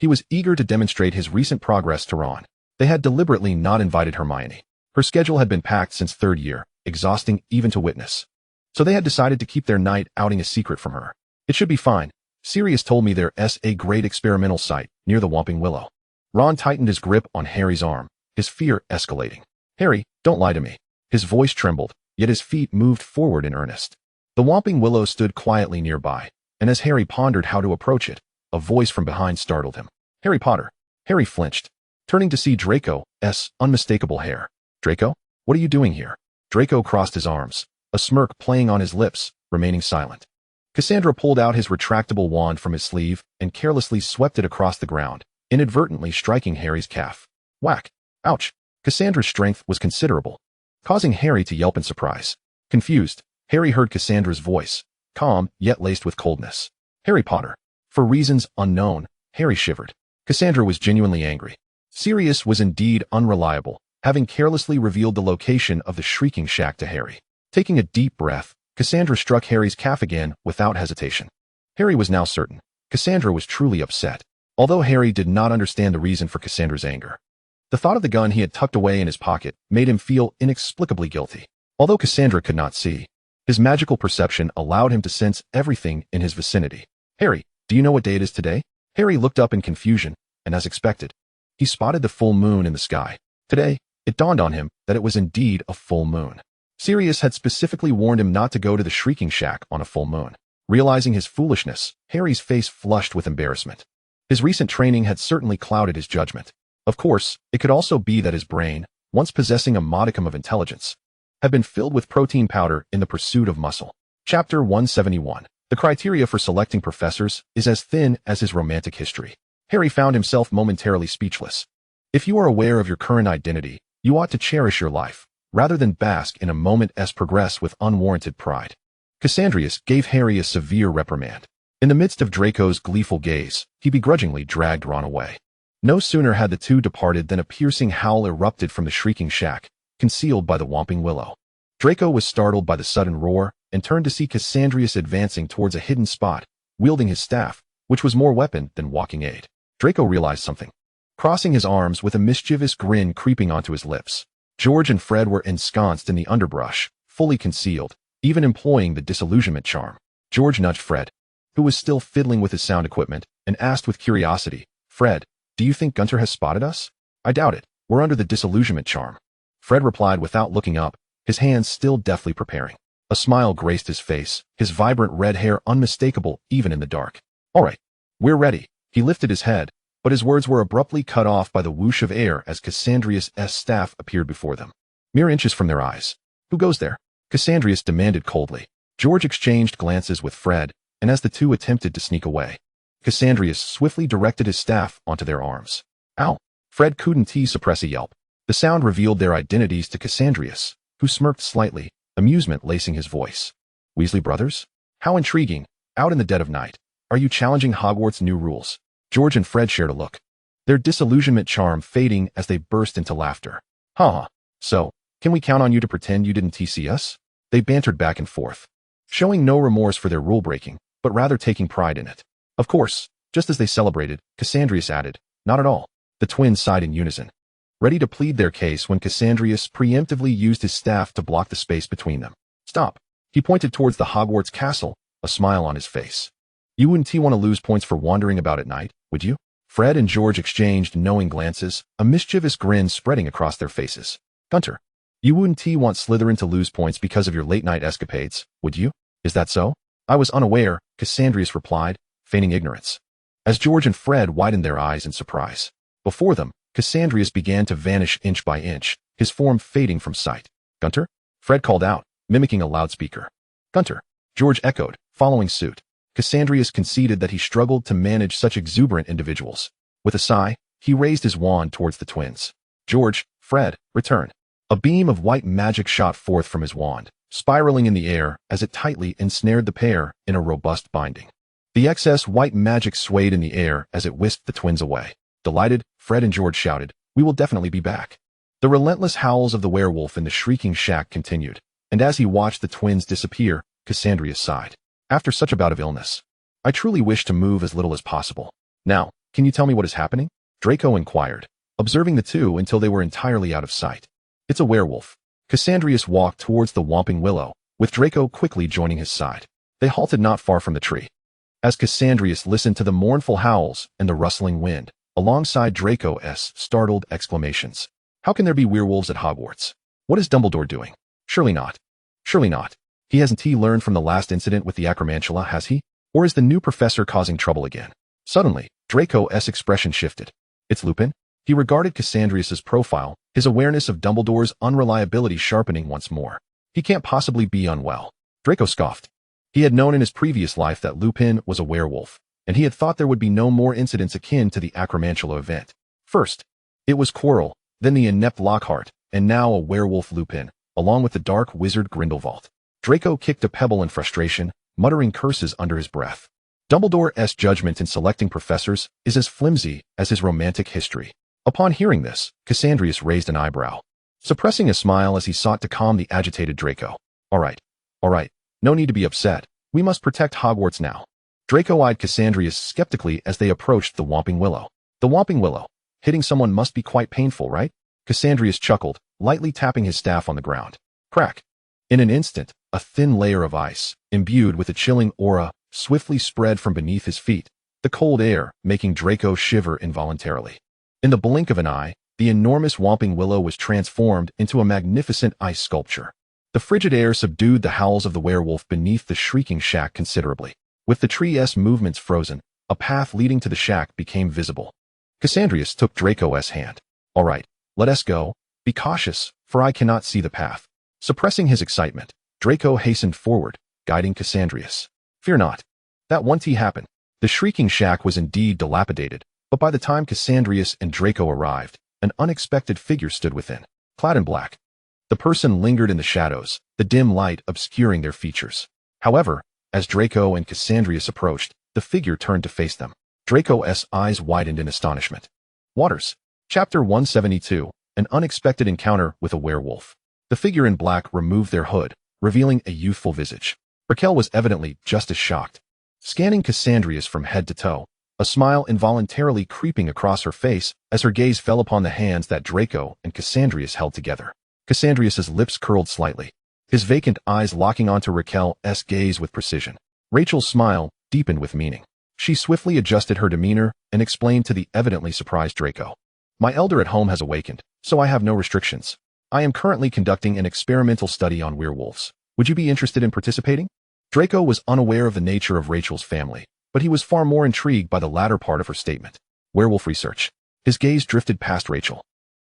he was eager to demonstrate his recent progress to Ron. They had deliberately not invited Hermione. Her schedule had been packed since third year, exhausting even to witness. So they had decided to keep their night outing a secret from her. "It should be fine. Sirius told me there's a great experimental site near the Whomping Willow." Ron tightened his grip on Harry's arm, his fear escalating. "Harry, don't lie to me." His voice trembled, yet his feet moved forward in earnest. The Whomping Willow stood quietly nearby, and as Harry pondered how to approach it, a voice from behind startled him. "Harry Potter." Harry flinched, turning to see Draco's unmistakable hair. "Draco, what are you doing here?" Draco crossed his arms, a smirk playing on his lips, remaining silent. Cassandra pulled out his retractable wand from his sleeve and carelessly swept it across the ground, inadvertently striking Harry's calf. Whack! Ouch! Cassandra's strength was considerable, causing Harry to yelp in surprise. Confused, Harry heard Cassandra's voice, calm yet laced with coldness. "Harry Potter." For reasons unknown, Harry shivered. Cassandra was genuinely angry. Sirius was indeed unreliable, having carelessly revealed the location of the Shrieking Shack to Harry. Taking a deep breath, Cassandra struck Harry's calf again without hesitation. Harry was now certain. Cassandra was truly upset, although Harry did not understand the reason for Cassandra's anger. The thought of the gun he had tucked away in his pocket made him feel inexplicably guilty. Although Cassandra could not see, his magical perception allowed him to sense everything in his vicinity. "Harry, do you know what day it is today?" Harry looked up in confusion, and as expected, he spotted the full moon in the sky. Today, it dawned on him that it was indeed a full moon. Sirius had specifically warned him not to go to the Shrieking Shack on a full moon. Realizing his foolishness, Harry's face flushed with embarrassment. His recent training had certainly clouded his judgment. Of course, it could also be that his brain, once possessing a modicum of intelligence, had been filled with protein powder in the pursuit of muscle. Chapter 171. The criteria for selecting professors is as thin as his romantic history. Harry found himself momentarily speechless. If you are aware of your current identity, you ought to cherish your life, rather than bask in a moment's progress with unwarranted pride. Cassandrius gave Harry a severe reprimand. In the midst of Draco's gleeful gaze, he begrudgingly dragged Ron away. No sooner had the two departed than a piercing howl erupted from the Shrieking Shack, concealed by the Whomping Willow. Draco was startled by the sudden roar and turned to see Cassandrius advancing towards a hidden spot, wielding his staff, which was more weapon than walking aid. Draco realized something, crossing his arms with a mischievous grin creeping onto his lips. George and Fred were ensconced in the underbrush, fully concealed, even employing the disillusionment charm. George nudged Fred, who was still fiddling with his sound equipment, and asked with curiosity, "Fred, do you think Gunter has spotted us?" "I doubt it. We're under the disillusionment charm." Fred replied without looking up, his hands still deftly preparing. A smile graced his face, his vibrant red hair unmistakable even in the dark. "All right, we're ready." He lifted his head, but his words were abruptly cut off by the whoosh of air as Cassandrius' staff appeared before them, mere inches from their eyes. "Who goes there?" Cassandrius demanded coldly. George exchanged glances with Fred, and as the two attempted to sneak away, Cassandrius swiftly directed his staff onto their arms. Ow! Fred couldn't suppress a yelp. The sound revealed their identities to Cassandrius, who smirked slightly, amusement lacing his voice. Weasley brothers? How intriguing. Out in the dead of night. Are you challenging Hogwarts' new rules? George and Fred shared a look, their disillusionment charm fading as they burst into laughter. Ha! So, can we count on you to pretend you didn't see us? They bantered back and forth, showing no remorse for their rule-breaking, but rather taking pride in it. Of course, just as they celebrated, Cassandrius added, not at all. The twins sighed in unison, ready to plead their case when Cassandrius preemptively used his staff to block the space between them. Stop. He pointed towards the Hogwarts castle, a smile on his face. You wouldn't want to lose points for wandering about at night, would you? Fred and George exchanged knowing glances, a mischievous grin spreading across their faces. Gunter, you wouldn't want Slytherin to lose points because of your late-night escapades, would you? Is that so? I was unaware, Cassandrius replied, feigning ignorance. As George and Fred widened their eyes in surprise. Before them, Cassandrius began to vanish inch by inch, his form fading from sight. Gunter? Fred called out, mimicking a loudspeaker. Gunter, George echoed, following suit. Cassandrius conceded that he struggled to manage such exuberant individuals. With a sigh, he raised his wand towards the twins. George, Fred, return. A beam of white magic shot forth from his wand, spiraling in the air as it tightly ensnared the pair in a robust binding. The excess white magic swayed in the air as it whisked the twins away. Delighted, Fred and George shouted, "We will definitely be back." The relentless howls of the werewolf in the shrieking shack continued, and as he watched the twins disappear, Cassandrius sighed. After such a bout of illness, I truly wish to move as little as possible. Now, can you tell me what is happening? Draco inquired, observing the two until they were entirely out of sight. It's a werewolf. Cassandrius walked towards the Whomping Willow, with Draco quickly joining his side. They halted not far from the tree. As Cassandrius listened to the mournful howls and the rustling wind, alongside Draco's startled exclamations. How can there be werewolves at Hogwarts? What is Dumbledore doing? Surely not. Surely not. He hasn't learned from the last incident with the Acromantula, has he? Or is the new professor causing trouble again? Suddenly, Draco's expression shifted. It's Lupin? He regarded Cassandrius's profile, his awareness of Dumbledore's unreliability sharpening once more. He can't possibly be unwell. Draco scoffed. He had known in his previous life that Lupin was a werewolf, and he had thought there would be no more incidents akin to the Acromantula event. First, it was Quirrell, then the inept Lockhart, and now a werewolf Lupin, along with the dark wizard Grindelwald. Draco kicked a pebble in frustration, muttering curses under his breath. Dumbledore's judgment in selecting professors is as flimsy as his romantic history. Upon hearing this, Cassandrius raised an eyebrow, suppressing a smile as he sought to calm the agitated Draco. All right. No need to be upset. We must protect Hogwarts now. Draco eyed Cassandrius skeptically as they approached the Whomping Willow. The Whomping Willow. Hitting someone must be quite painful, right? Cassandrius chuckled, lightly tapping his staff on the ground. Crack. In an instant, a thin layer of ice, imbued with a chilling aura, swiftly spread from beneath his feet, the cold air making Draco shiver involuntarily. In the blink of an eye, the enormous Whomping Willow was transformed into a magnificent ice sculpture. The frigid air subdued the howls of the werewolf beneath the shrieking shack considerably. With the tree's movements frozen, a path leading to the shack became visible. Cassandrius took Draco's hand. All right, let us go. Be cautious, for I cannot see the path. Suppressing his excitement, Draco hastened forward, guiding Cassandrius. Fear not. That won't happen. The shrieking shack was indeed dilapidated, but by the time Cassandrius and Draco arrived, an unexpected figure stood within, clad in black. The person lingered in the shadows, the dim light obscuring their features. However, as Draco and Cassandrius approached, the figure turned to face them. Draco's eyes widened in astonishment. Waters. Chapter 172, An Unexpected Encounter with a Werewolf. The figure in black removed their hood, revealing a youthful visage. Raquel was evidently just as shocked. Scanning Cassandrius from head to toe, a smile involuntarily creeping across her face as her gaze fell upon the hands that Draco and Cassandrius held together. Cassandrius's lips curled slightly, his vacant eyes locking onto Raquel's gaze with precision. Rachel's smile deepened with meaning. She swiftly adjusted her demeanor and explained to the evidently surprised Draco. My elder at home has awakened, so I have no restrictions. I am currently conducting an experimental study on werewolves. Would you be interested in participating? Draco was unaware of the nature of Rachel's family, but he was far more intrigued by the latter part of her statement. Werewolf research. His gaze drifted past Rachel.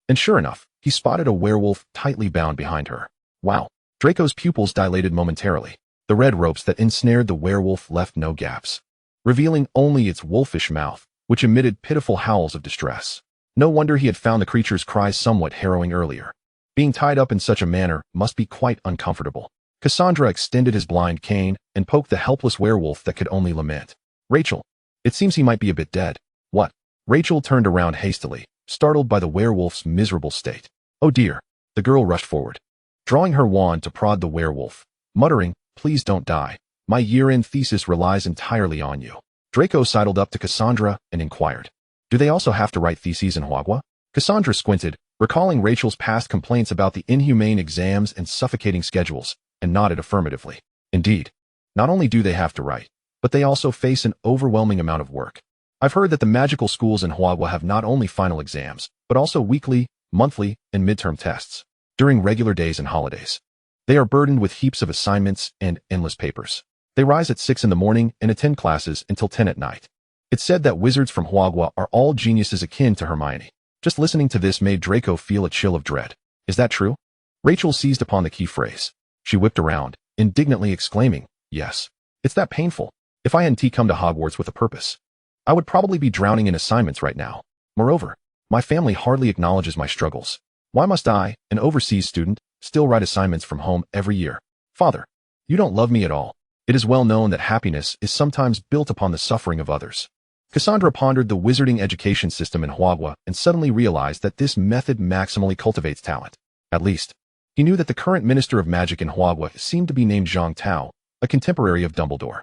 And sure enough, he spotted a werewolf tightly bound behind her. Wow. Draco's pupils dilated momentarily. The red ropes that ensnared the werewolf left no gaps. revealing only its wolfish mouth, which emitted pitiful howls of distress. No wonder he had found the creature's cries somewhat harrowing earlier. Being tied up in such a manner must be quite uncomfortable. Cassandra extended his blind cane and poked the helpless werewolf that could only lament. Rachel, it seems he might be a bit dead. What? Rachel turned around hastily, startled by the werewolf's miserable state. Oh dear. The girl rushed forward, drawing her wand to prod the werewolf, muttering, please don't die. My year-end thesis relies entirely on you. Draco sidled up to Cassandra and inquired, do they also have to write theses in Hogwa? Cassandra squinted, recalling Rachel's past complaints about the inhumane exams and suffocating schedules, and nodded affirmatively. Indeed. Not only do they have to write, but they also face an overwhelming amount of work. I've heard that the magical schools in Hogwa have not only final exams, but also weekly, monthly, and midterm tests during regular days and holidays. They are burdened with heaps of assignments and endless papers. They rise at 6 in the morning and attend classes until 10 at night. It's said that wizards from Hogwa are all geniuses akin to Hermione. Just listening to this made Draco feel a chill of dread. Is that true? Rachel seized upon the key phrase. She whipped around, indignantly exclaiming, yes. It's that painful. If I hadn't come to Hogwarts with a purpose, I would probably be drowning in assignments right now. Moreover, my family hardly acknowledges my struggles. Why must I, an overseas student, still write assignments from home every year? Father, you don't love me at all. It is well known that happiness is sometimes built upon the suffering of others. Cassandra pondered the wizarding education system in Hogwa and suddenly realized that this method maximally cultivates talent. At least, he knew that the current Minister of Magic in Hogwa seemed to be named Zhang Tao, a contemporary of Dumbledore.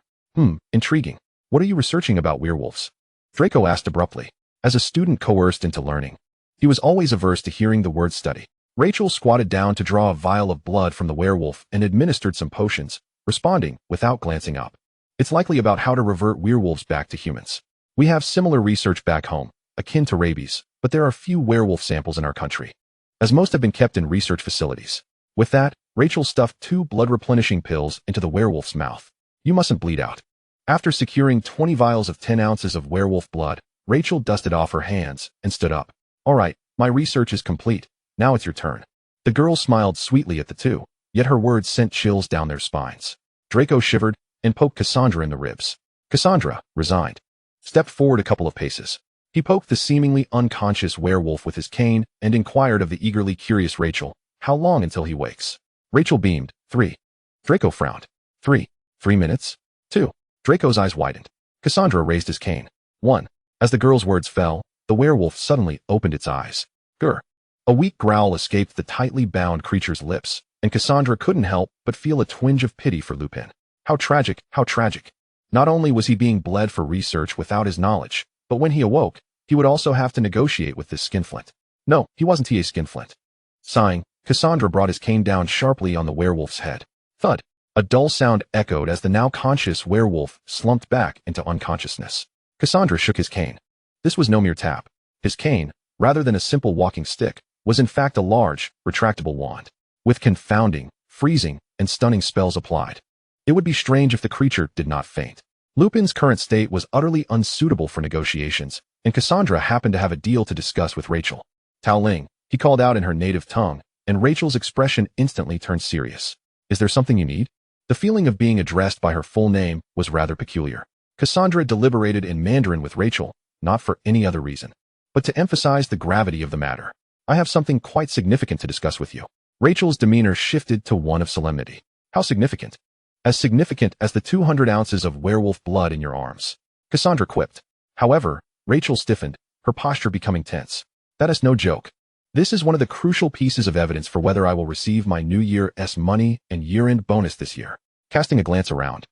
Intriguing. What are you researching about werewolves? Draco asked abruptly, as a student coerced into learning. He was always averse to hearing the word study. Rachel squatted down to draw a vial of blood from the werewolf and administered some potions, responding without glancing up. It's likely about how to revert werewolves back to humans. We have similar research back home, akin to rabies, but there are few werewolf samples in our country, as most have been kept in research facilities. With that, Rachel stuffed 2 blood-replenishing pills into the werewolf's mouth. You mustn't bleed out. After securing 20 vials of 10 ounces of werewolf blood, Rachel dusted off her hands and stood up. All right, my research is complete. Now it's your turn. The girl smiled sweetly at the two, yet her words sent chills down their spines. Draco shivered and poked Cassandra in the ribs. Cassandra, resigned, stepped forward a couple of paces. He poked the seemingly unconscious werewolf with his cane and inquired of the eagerly curious Rachel, how long until he wakes? Rachel beamed. 3. Draco frowned. 3 minutes? 2. Draco's eyes widened. Cassandra raised his cane. 1. As the girl's words fell, the werewolf suddenly opened its eyes. Grr. A weak growl escaped the tightly bound creature's lips, and Cassandra couldn't help but feel a twinge of pity for Lupin. How tragic, how tragic. Not only was he being bled for research without his knowledge, but when he awoke, he would also have to negotiate with this skinflint. No, he wasn't a skinflint. Sighing, Cassandra brought his cane down sharply on the werewolf's head. Thud. A dull sound echoed as the now conscious werewolf slumped back into unconsciousness. Cassandra shook his cane. This was no mere tap. His cane, rather than a simple walking stick, was in fact a large, retractable wand, with confounding, freezing, and stunning spells applied. It would be strange if the creature did not faint. Lupin's current state was utterly unsuitable for negotiations, and Cassandra happened to have a deal to discuss with Rachel. Tao Ling, he called out in her native tongue, and Rachel's expression instantly turned serious. Is there something you need? The feeling of being addressed by her full name was rather peculiar. Cassandra deliberated in Mandarin with Rachel, not for any other reason, but to emphasize the gravity of the matter. I have something quite significant to discuss with you. Rachel's demeanor shifted to one of solemnity. How significant? As significant as the 200 ounces of werewolf blood in your arms, Cassandra quipped. However, Rachel stiffened, her posture becoming tense. That is no joke. This is one of the crucial pieces of evidence for whether I will receive my New Year's money and year-end bonus this year. Casting a glance around,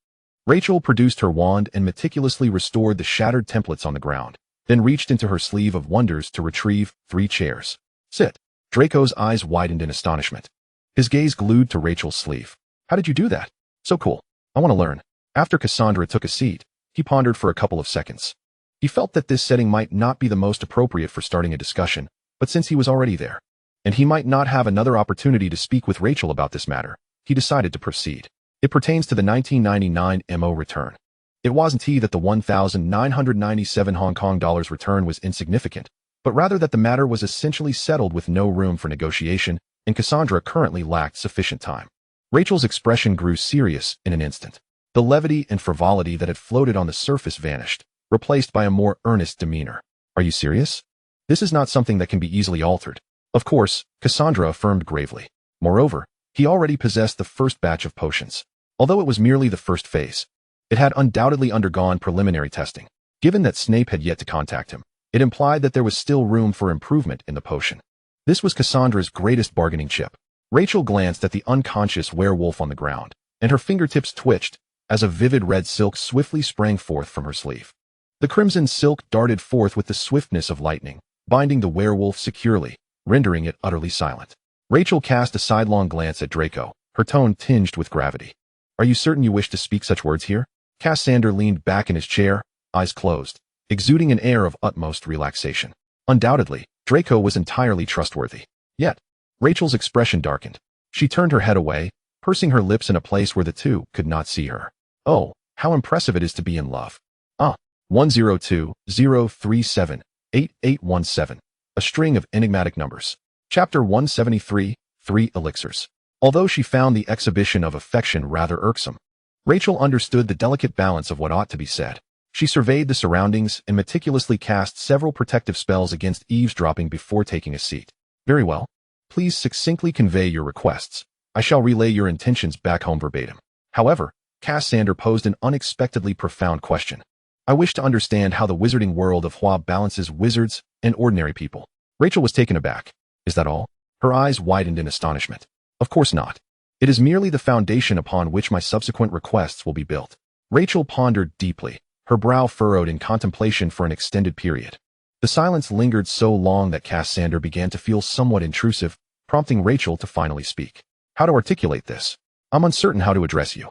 Rachel produced her wand and meticulously restored the shattered templates on the ground, then reached into her sleeve of wonders to retrieve 3 chairs. Sit. Draco's eyes widened in astonishment. His gaze glued to Rachel's sleeve. How did you do that? So cool. I want to learn. After Cassandra took a seat, he pondered for a couple of seconds. He felt that this setting might not be the most appropriate for starting a discussion, but since he was already there, and he might not have another opportunity to speak with Rachel about this matter, he decided to proceed. It pertains to the 1999 MO return. It wasn't that the 1,997 Hong Kong dollars return was insignificant, but rather that the matter was essentially settled with no room for negotiation, and Cassandra currently lacked sufficient time. Rachel's expression grew serious in an instant. The levity and frivolity that had floated on the surface vanished, replaced by a more earnest demeanor. Are you serious? This is not something that can be easily altered. Of course, Cassandra affirmed gravely. Moreover, he already possessed the first batch of potions. Although it was merely the first phase, it had undoubtedly undergone preliminary testing. Given that Snape had yet to contact him, it implied that there was still room for improvement in the potion. This was Cassandra's greatest bargaining chip. Rachel glanced at the unconscious werewolf on the ground, and her fingertips twitched as a vivid red silk swiftly sprang forth from her sleeve. The crimson silk darted forth with the swiftness of lightning, binding the werewolf securely, rendering it utterly silent. Rachel cast a sidelong glance at Draco, her tone tinged with gravity. Are you certain you wish to speak such words here? Cassander leaned back in his chair, eyes closed, exuding an air of utmost relaxation. Undoubtedly, Draco was entirely trustworthy. Yet, Rachel's expression darkened. She turned her head away, pursing her lips in a place where the two could not see her. Oh, how impressive it is to be in love. 102-037-8817. A string of enigmatic numbers. Chapter 173, 3 Elixirs. Although she found the exhibition of affection rather irksome, Rachel understood the delicate balance of what ought to be said. She surveyed the surroundings and meticulously cast several protective spells against eavesdropping before taking a seat. Very well. Please succinctly convey your requests. I shall relay your intentions back home verbatim. However, Cassander posed an unexpectedly profound question. I wish to understand how the wizarding world of Hua balances wizards and ordinary people. Rachel was taken aback. Is that all? Her eyes widened in astonishment. Of course not. It is merely the foundation upon which my subsequent requests will be built. Rachel pondered deeply, her brow furrowed in contemplation for an extended period. The silence lingered so long that Cassander began to feel somewhat intrusive, prompting Rachel to finally speak. How to articulate this? I'm uncertain how to address you.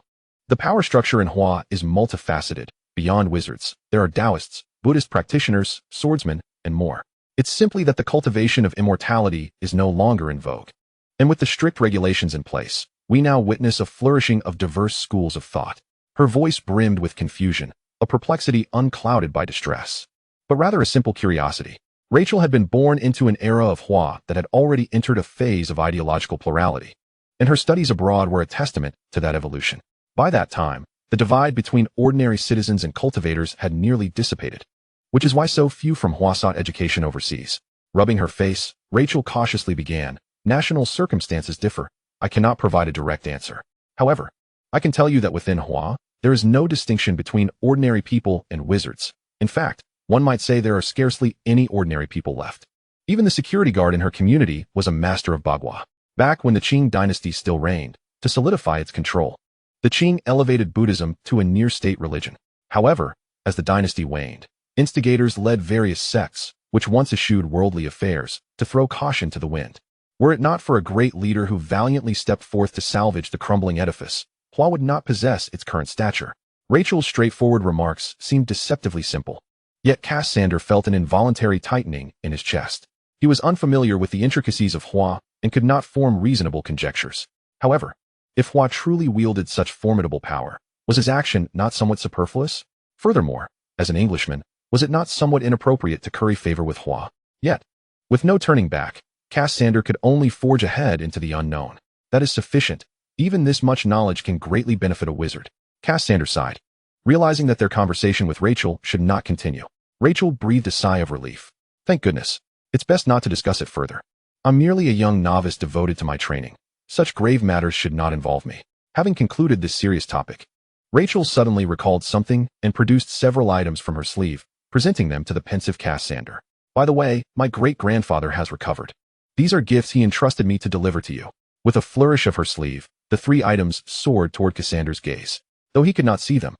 The power structure in Hua is multifaceted. Beyond wizards, there are Taoists, Buddhist practitioners, swordsmen, and more. It's simply that the cultivation of immortality is no longer in vogue. And with the strict regulations in place, we now witness a flourishing of diverse schools of thought. Her voice brimmed with confusion, a perplexity unclouded by distress, but rather a simple curiosity. Rachel had been born into an era of Hua that had already entered a phase of ideological plurality, and her studies abroad were a testament to that evolution. By that time, the divide between ordinary citizens and cultivators had nearly dissipated, which is why so few from Hua sought education overseas. Rubbing her face, Rachel cautiously began. National circumstances differ. I cannot provide a direct answer. However, I can tell you that within Hua, there is no distinction between ordinary people and wizards. In fact, one might say there are scarcely any ordinary people left. Even the security guard in her community was a master of Bagua. Back when the Qing dynasty still reigned, to solidify its control, the Qing elevated Buddhism to a near-state religion. However, as the dynasty waned, instigators led various sects, which once eschewed worldly affairs, to throw caution to the wind. Were it not for a great leader who valiantly stepped forth to salvage the crumbling edifice, Hua would not possess its current stature. Rachel's straightforward remarks seemed deceptively simple. Yet Cassander felt an involuntary tightening in his chest. He was unfamiliar with the intricacies of Hua and could not form reasonable conjectures. However, if Hua truly wielded such formidable power, was his action not somewhat superfluous? Furthermore, as an Englishman, was it not somewhat inappropriate to curry favor with Hua? Yet, with no turning back, Cassander could only forge ahead into the unknown. That is sufficient. Even this much knowledge can greatly benefit a wizard. Cassander sighed, realizing that their conversation with Rachel should not continue. Rachel breathed a sigh of relief. Thank goodness. It's best not to discuss it further. I'm merely a young novice devoted to my training. Such grave matters should not involve me. Having concluded this serious topic, Rachel suddenly recalled something and produced several items from her sleeve, presenting them to the pensive Cassander. By the way, my great-grandfather has recovered. These are gifts he entrusted me to deliver to you. With a flourish of her sleeve, the 3 items soared toward Cassander's gaze. Though he could not see them,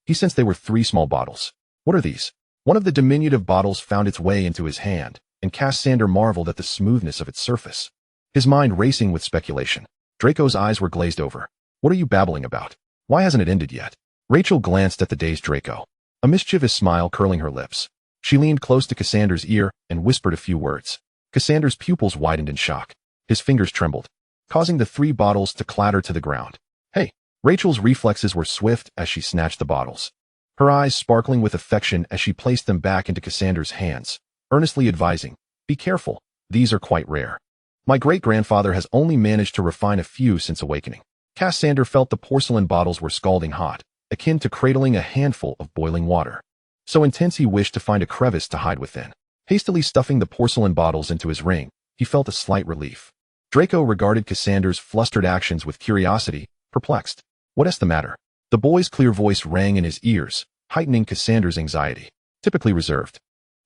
he sensed they were 3 small bottles. What are these? One of the diminutive bottles found its way into his hand, and Cassander marveled at the smoothness of its surface. His mind racing with speculation. Draco's eyes were glazed over. What are you babbling about? Why hasn't it ended yet? Rachel glanced at the dazed Draco, a mischievous smile curling her lips. She leaned close to Cassander's ear and whispered a few words. Cassander's pupils widened in shock. His fingers trembled, causing the 3 bottles to clatter to the ground. Hey! Rachel's reflexes were swift as she snatched the bottles, her eyes sparkling with affection as she placed them back into Cassander's hands, earnestly advising, be careful, these are quite rare. My great-grandfather has only managed to refine a few since awakening. Cassander felt the porcelain bottles were scalding hot, akin to cradling a handful of boiling water. So intense he wished to find a crevice to hide within. Hastily stuffing the porcelain bottles into his ring, he felt a slight relief. Draco regarded Cassandra's flustered actions with curiosity, perplexed. What's the matter? The boy's clear voice rang in his ears, heightening Cassandra's anxiety. Typically reserved.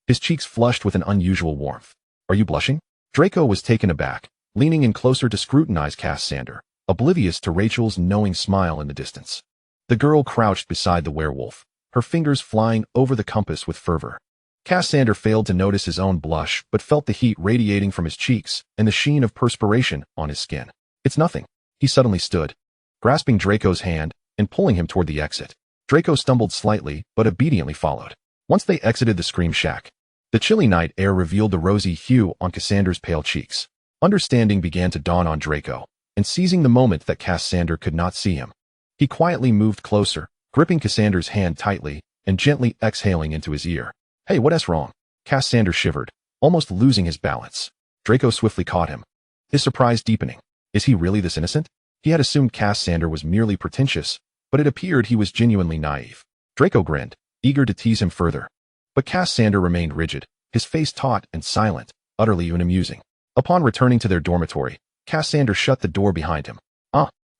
His cheeks flushed with an unusual warmth. Are you blushing? Draco was taken aback, leaning in closer to scrutinize Cassandra, oblivious to Rachel's knowing smile in the distance. The girl crouched beside the werewolf, her fingers flying over the compass with fervor. Cassandra failed to notice his own blush but felt the heat radiating from his cheeks and the sheen of perspiration on his skin. It's nothing. He suddenly stood, grasping Draco's hand and pulling him toward the exit. Draco stumbled slightly but obediently followed. Once they exited the Scream Shack, the chilly night air revealed the rosy hue on Cassandra's pale cheeks. Understanding began to dawn on Draco, and seizing the moment that Cassandra could not see him, he quietly moved closer, gripping Cassandra's hand tightly and gently exhaling into his ear. Hey, what's wrong? Cassandra shivered, almost losing his balance. Draco swiftly caught him, his surprise deepening. Is he really this innocent? He had assumed Cassandra was merely pretentious, but it appeared he was genuinely naive. Draco grinned, eager to tease him further. But Cassandra remained rigid, his face taut and silent, utterly unamusing. Upon returning to their dormitory, Cassandra shut the door behind him.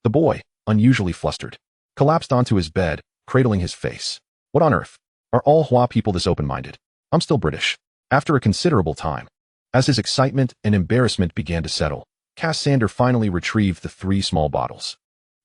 The boy, unusually flustered, collapsed onto his bed, cradling his face. What on earth? Are all Hua people this open-minded? I'm still British. After a considerable time, as his excitement and embarrassment began to settle, Cassandra finally retrieved the 3 small bottles.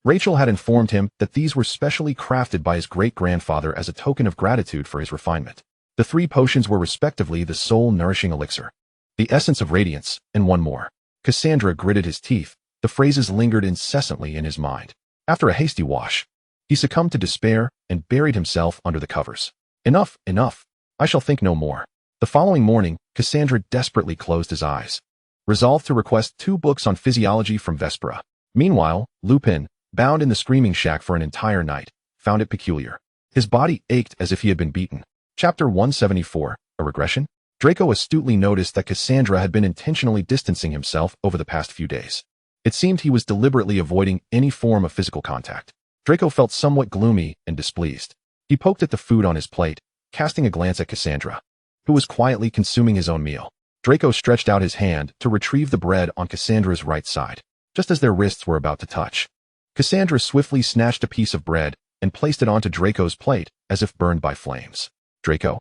Rachel had informed him that these were specially crafted by his great-grandfather as a token of gratitude for his refinement. The 3 potions were respectively the soul-nourishing elixir, the essence of radiance, and one more. Cassandra gritted his teeth. The phrases lingered incessantly in his mind. After a hasty wash, he succumbed to despair and buried himself under the covers. Enough, enough. I shall think no more. The following morning, Cassandra desperately closed his eyes, resolved to request 2 books on physiology from Vespera. Meanwhile, Lupin, bound in the Screaming Shack for an entire night, found it peculiar. His body ached as if he had been beaten. Chapter 174, A Regression? Draco astutely noticed that Cassandra had been intentionally distancing himself over the past few days. It seemed he was deliberately avoiding any form of physical contact. Draco felt somewhat gloomy and displeased. He poked at the food on his plate, casting a glance at Cassandra, who was quietly consuming his own meal. Draco stretched out his hand to retrieve the bread on Cassandra's right side, just as their wrists were about to touch. Cassandra swiftly snatched a piece of bread and placed it onto Draco's plate as if burned by flames. Draco?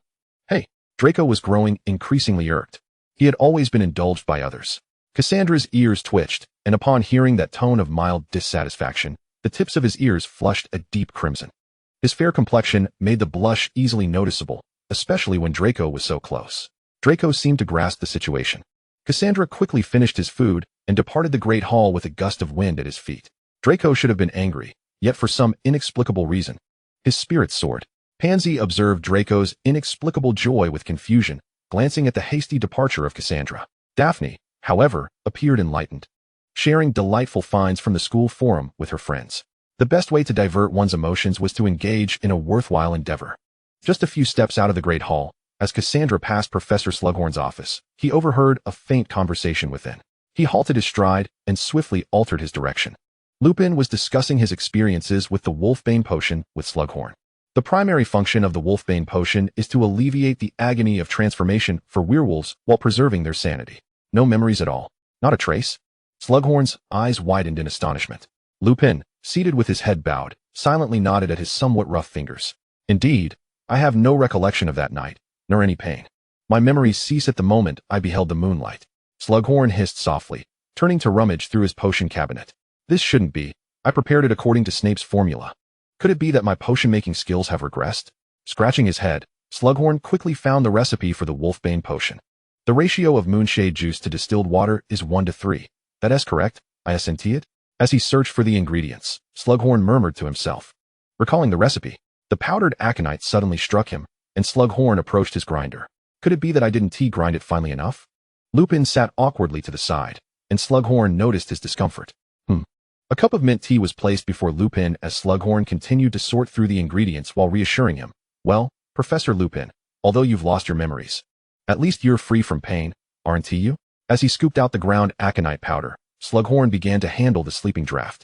Hey. Draco was growing increasingly irked. He had always been indulged by others. Cassandra's ears twitched, and upon hearing that tone of mild dissatisfaction, the tips of his ears flushed a deep crimson. His fair complexion made the blush easily noticeable, especially when Draco was so close. Draco seemed to grasp the situation. Cassandra quickly finished his food and departed the great hall with a gust of wind at his feet. Draco should have been angry, yet for some inexplicable reason, his spirits soared. Pansy observed Draco's inexplicable joy with confusion, glancing at the hasty departure of Cassandra. Daphne, however, appeared enlightened, sharing delightful finds from the school forum with her friends. The best way to divert one's emotions was to engage in a worthwhile endeavor. Just a few steps out of the great hall, as Cassandra passed Professor Slughorn's office, he overheard a faint conversation within. He halted his stride and swiftly altered his direction. Lupin was discussing his experiences with the Wolfbane potion with Slughorn. The primary function of the Wolfbane potion is to alleviate the agony of transformation for werewolves while preserving their sanity. No memories at all. Not a trace. Slughorn's eyes widened in astonishment. Lupin, seated with his head bowed, silently nodded at his somewhat rough fingers. Indeed, I have no recollection of that night, nor any pain. My memories cease at the moment I beheld the moonlight. Slughorn hissed softly, turning to rummage through his potion cabinet. This shouldn't be. I prepared it according to Snape's formula. Could it be that my potion-making skills have regressed? Scratching his head, Slughorn quickly found the recipe for the Wolfbane potion. The ratio of moonshade juice to distilled water is 1:3. That is correct, I assented. As he searched for the ingredients, Slughorn murmured to himself. Recalling the recipe, the powdered aconite suddenly struck him, and Slughorn approached his grinder. Could it be that I didn't grind it finely enough? Lupin sat awkwardly to the side, and Slughorn noticed his discomfort. A cup of mint tea was placed before Lupin as Slughorn continued to sort through the ingredients while reassuring him. Well, Professor Lupin, although you've lost your memories, at least you're free from pain, aren't you? As he scooped out the ground aconite powder, Slughorn began to handle the sleeping draught.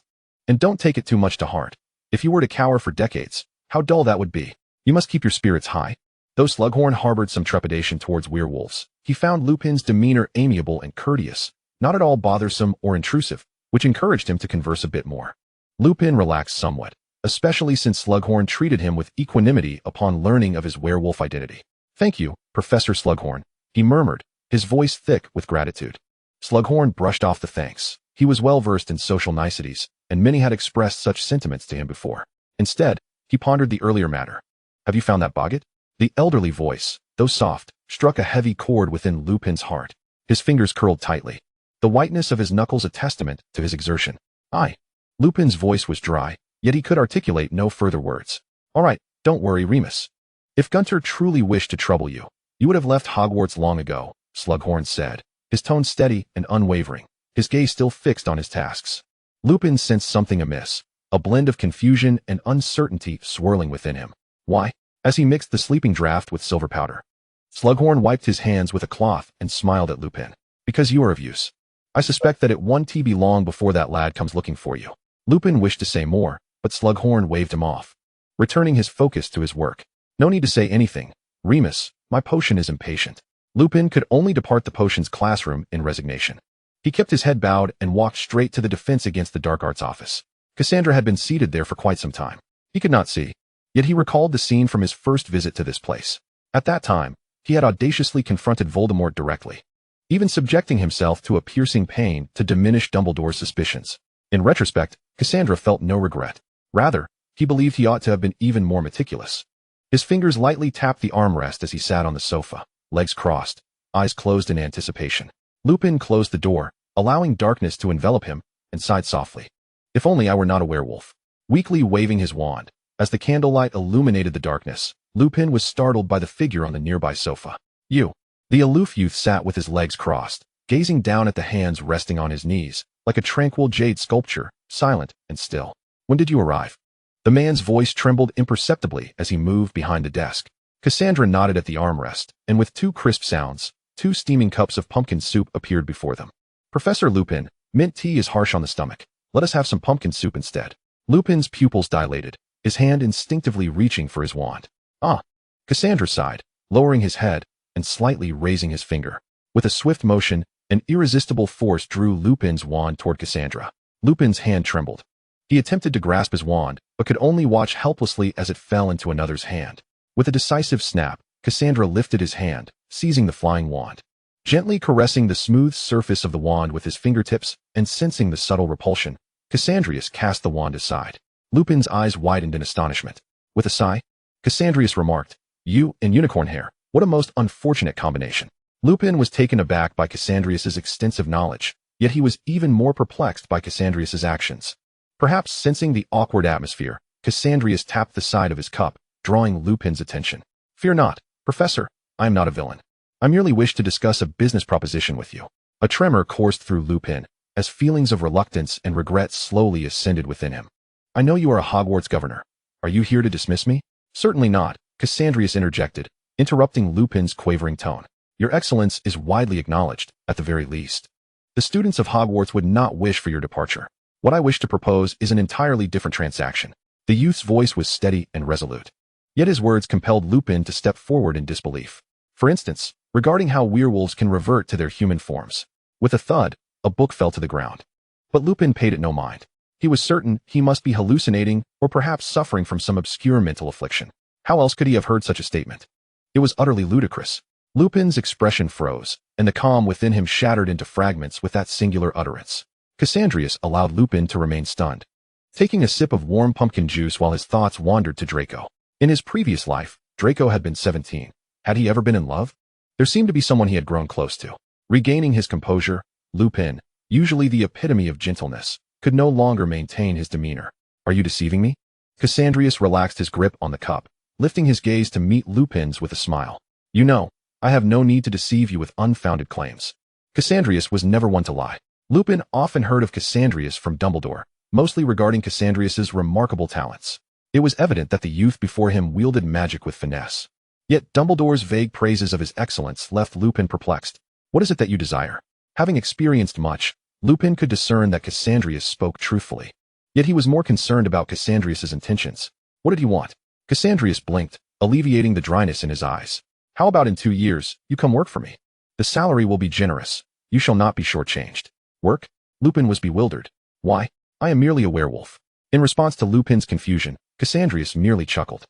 And don't take it too much to heart. If you were to cower for decades, How dull that would be. You must keep your spirits high. Though Slughorn harbored some trepidation towards werewolves, he found Lupin's demeanor amiable and courteous, not at all bothersome or intrusive, which encouraged him to converse a bit more. Lupin relaxed somewhat, especially since Slughorn treated him with equanimity upon learning of his werewolf identity. "Thank you, Professor Slughorn," he murmured, his voice thick with gratitude. Slughorn brushed off the thanks. He was well versed in social niceties, and many had expressed such sentiments to him before. Instead, he pondered the earlier matter. "Have you found that boggart?" The elderly voice, though soft, struck a heavy chord within Lupin's heart. His fingers curled tightly, the whiteness of his knuckles a testament to his exertion. "Aye." Lupin's voice was dry, yet he could articulate no further words. "All right, don't worry, Remus. If Gunter truly wished to trouble you, you would have left Hogwarts long ago," Slughorn said, his tone steady and unwavering, his gaze still fixed on his tasks. Lupin sensed something amiss, a blend of confusion and uncertainty swirling within him. "Why?" As he mixed the sleeping draught with silver powder. Slughorn wiped his hands with a cloth and smiled at Lupin. "Because you are of use. I suspect that it won't be long before that lad comes looking for you." Lupin wished to say more, but Slughorn waved him off, returning his focus to his work. "No need to say anything, Remus. My potion is impatient." Lupin could only depart the potions classroom in resignation. He kept his head bowed and walked straight to the Defense Against the Dark Arts office. Cassandra had been seated there for quite some time. He could not see, yet he recalled the scene from his first visit to this place. At that time, he had audaciously confronted Voldemort directly, even subjecting himself to a piercing pain to diminish Dumbledore's suspicions. In retrospect, Cassandra felt no regret. Rather, he believed he ought to have been even more meticulous. His fingers lightly tapped the armrest as he sat on the sofa, legs crossed, eyes closed in anticipation. Lupin closed the door, allowing darkness to envelop him, and sighed softly. "If only I were not a werewolf." Weakly waving his wand, as the candlelight illuminated the darkness, Lupin was startled by the figure on the nearby sofa. "You." The aloof youth sat with his legs crossed, gazing down at the hands resting on his knees, like a tranquil jade sculpture, silent and still. "When did you arrive?" The man's voice trembled imperceptibly as he moved behind the desk. Cassandra nodded at the armrest, and with two crisp sounds, 2 steaming cups of pumpkin soup appeared before them. "Professor Lupin, mint tea is harsh on the stomach. Let us have some pumpkin soup instead." Lupin's pupils dilated, his hand instinctively reaching for his wand. "Ah." Cassandra sighed, lowering his head and slightly raising his finger. With a swift motion, an irresistible force drew Lupin's wand toward Cassandra. Lupin's hand trembled. He attempted to grasp his wand, but could only watch helplessly as it fell into another's hand. With a decisive snap, Cassandra lifted his hand, seizing the flying wand. Gently caressing the smooth surface of the wand with his fingertips and sensing the subtle repulsion, Cassandrius cast the wand aside. Lupin's eyes widened in astonishment. With a sigh, Cassandrius remarked, "You and unicorn hair, what a most unfortunate combination." Lupin was taken aback by Cassandrius's extensive knowledge, yet he was even more perplexed by Cassandrius's actions. Perhaps sensing the awkward atmosphere, Cassandrius tapped the side of his cup, drawing Lupin's attention. "Fear not, Professor, I am not a villain. I merely wish to discuss a business proposition with you." A tremor coursed through Lupin, as feelings of reluctance and regret slowly ascended within him. "I know you are a Hogwarts governor. Are you here to dismiss me?" "Certainly not," Cassandrius interjected, interrupting Lupin's quavering tone. "Your excellence is widely acknowledged, at the very least. The students of Hogwarts would not wish for your departure. What I wish to propose is an entirely different transaction." The youth's voice was steady and resolute. Yet his words compelled Lupin to step forward in disbelief. For instance, regarding how werewolves can revert to their human forms. With a thud, a book fell to the ground. But Lupin paid it no mind. He was certain he must be hallucinating or perhaps suffering from some obscure mental affliction. How else could he have heard such a statement? It was utterly ludicrous. Lupin's expression froze, and the calm within him shattered into fragments with that singular utterance. Cassandrius allowed Lupin to remain stunned, taking a sip of warm pumpkin juice while his thoughts wandered to Draco. In his previous life, Draco had been 17. Had he ever been in love? There seemed to be someone he had grown close to. Regaining his composure, Lupin, usually the epitome of gentleness, could no longer maintain his demeanor. "Are you deceiving me?" Cassandrius relaxed his grip on the cup, lifting his gaze to meet Lupin's with a smile. "You know, I have no need to deceive you with unfounded claims." Cassandrius was never one to lie. Lupin often heard of Cassandrius from Dumbledore, mostly regarding Cassandrius's remarkable talents. It was evident that the youth before him wielded magic with finesse. Yet Dumbledore's vague praises of his excellence left Lupin perplexed. "What is it that you desire?" Having experienced much, Lupin could discern that Cassandrius spoke truthfully. Yet he was more concerned about Cassandrius's intentions. What did he want? Cassandrius blinked, alleviating the dryness in his eyes. How about in 2 years, you come work for me? The salary will be generous. You shall not be shortchanged. Work? Lupin was bewildered. Why? I am merely a werewolf. In response to Lupin's confusion, Cassandrius merely chuckled.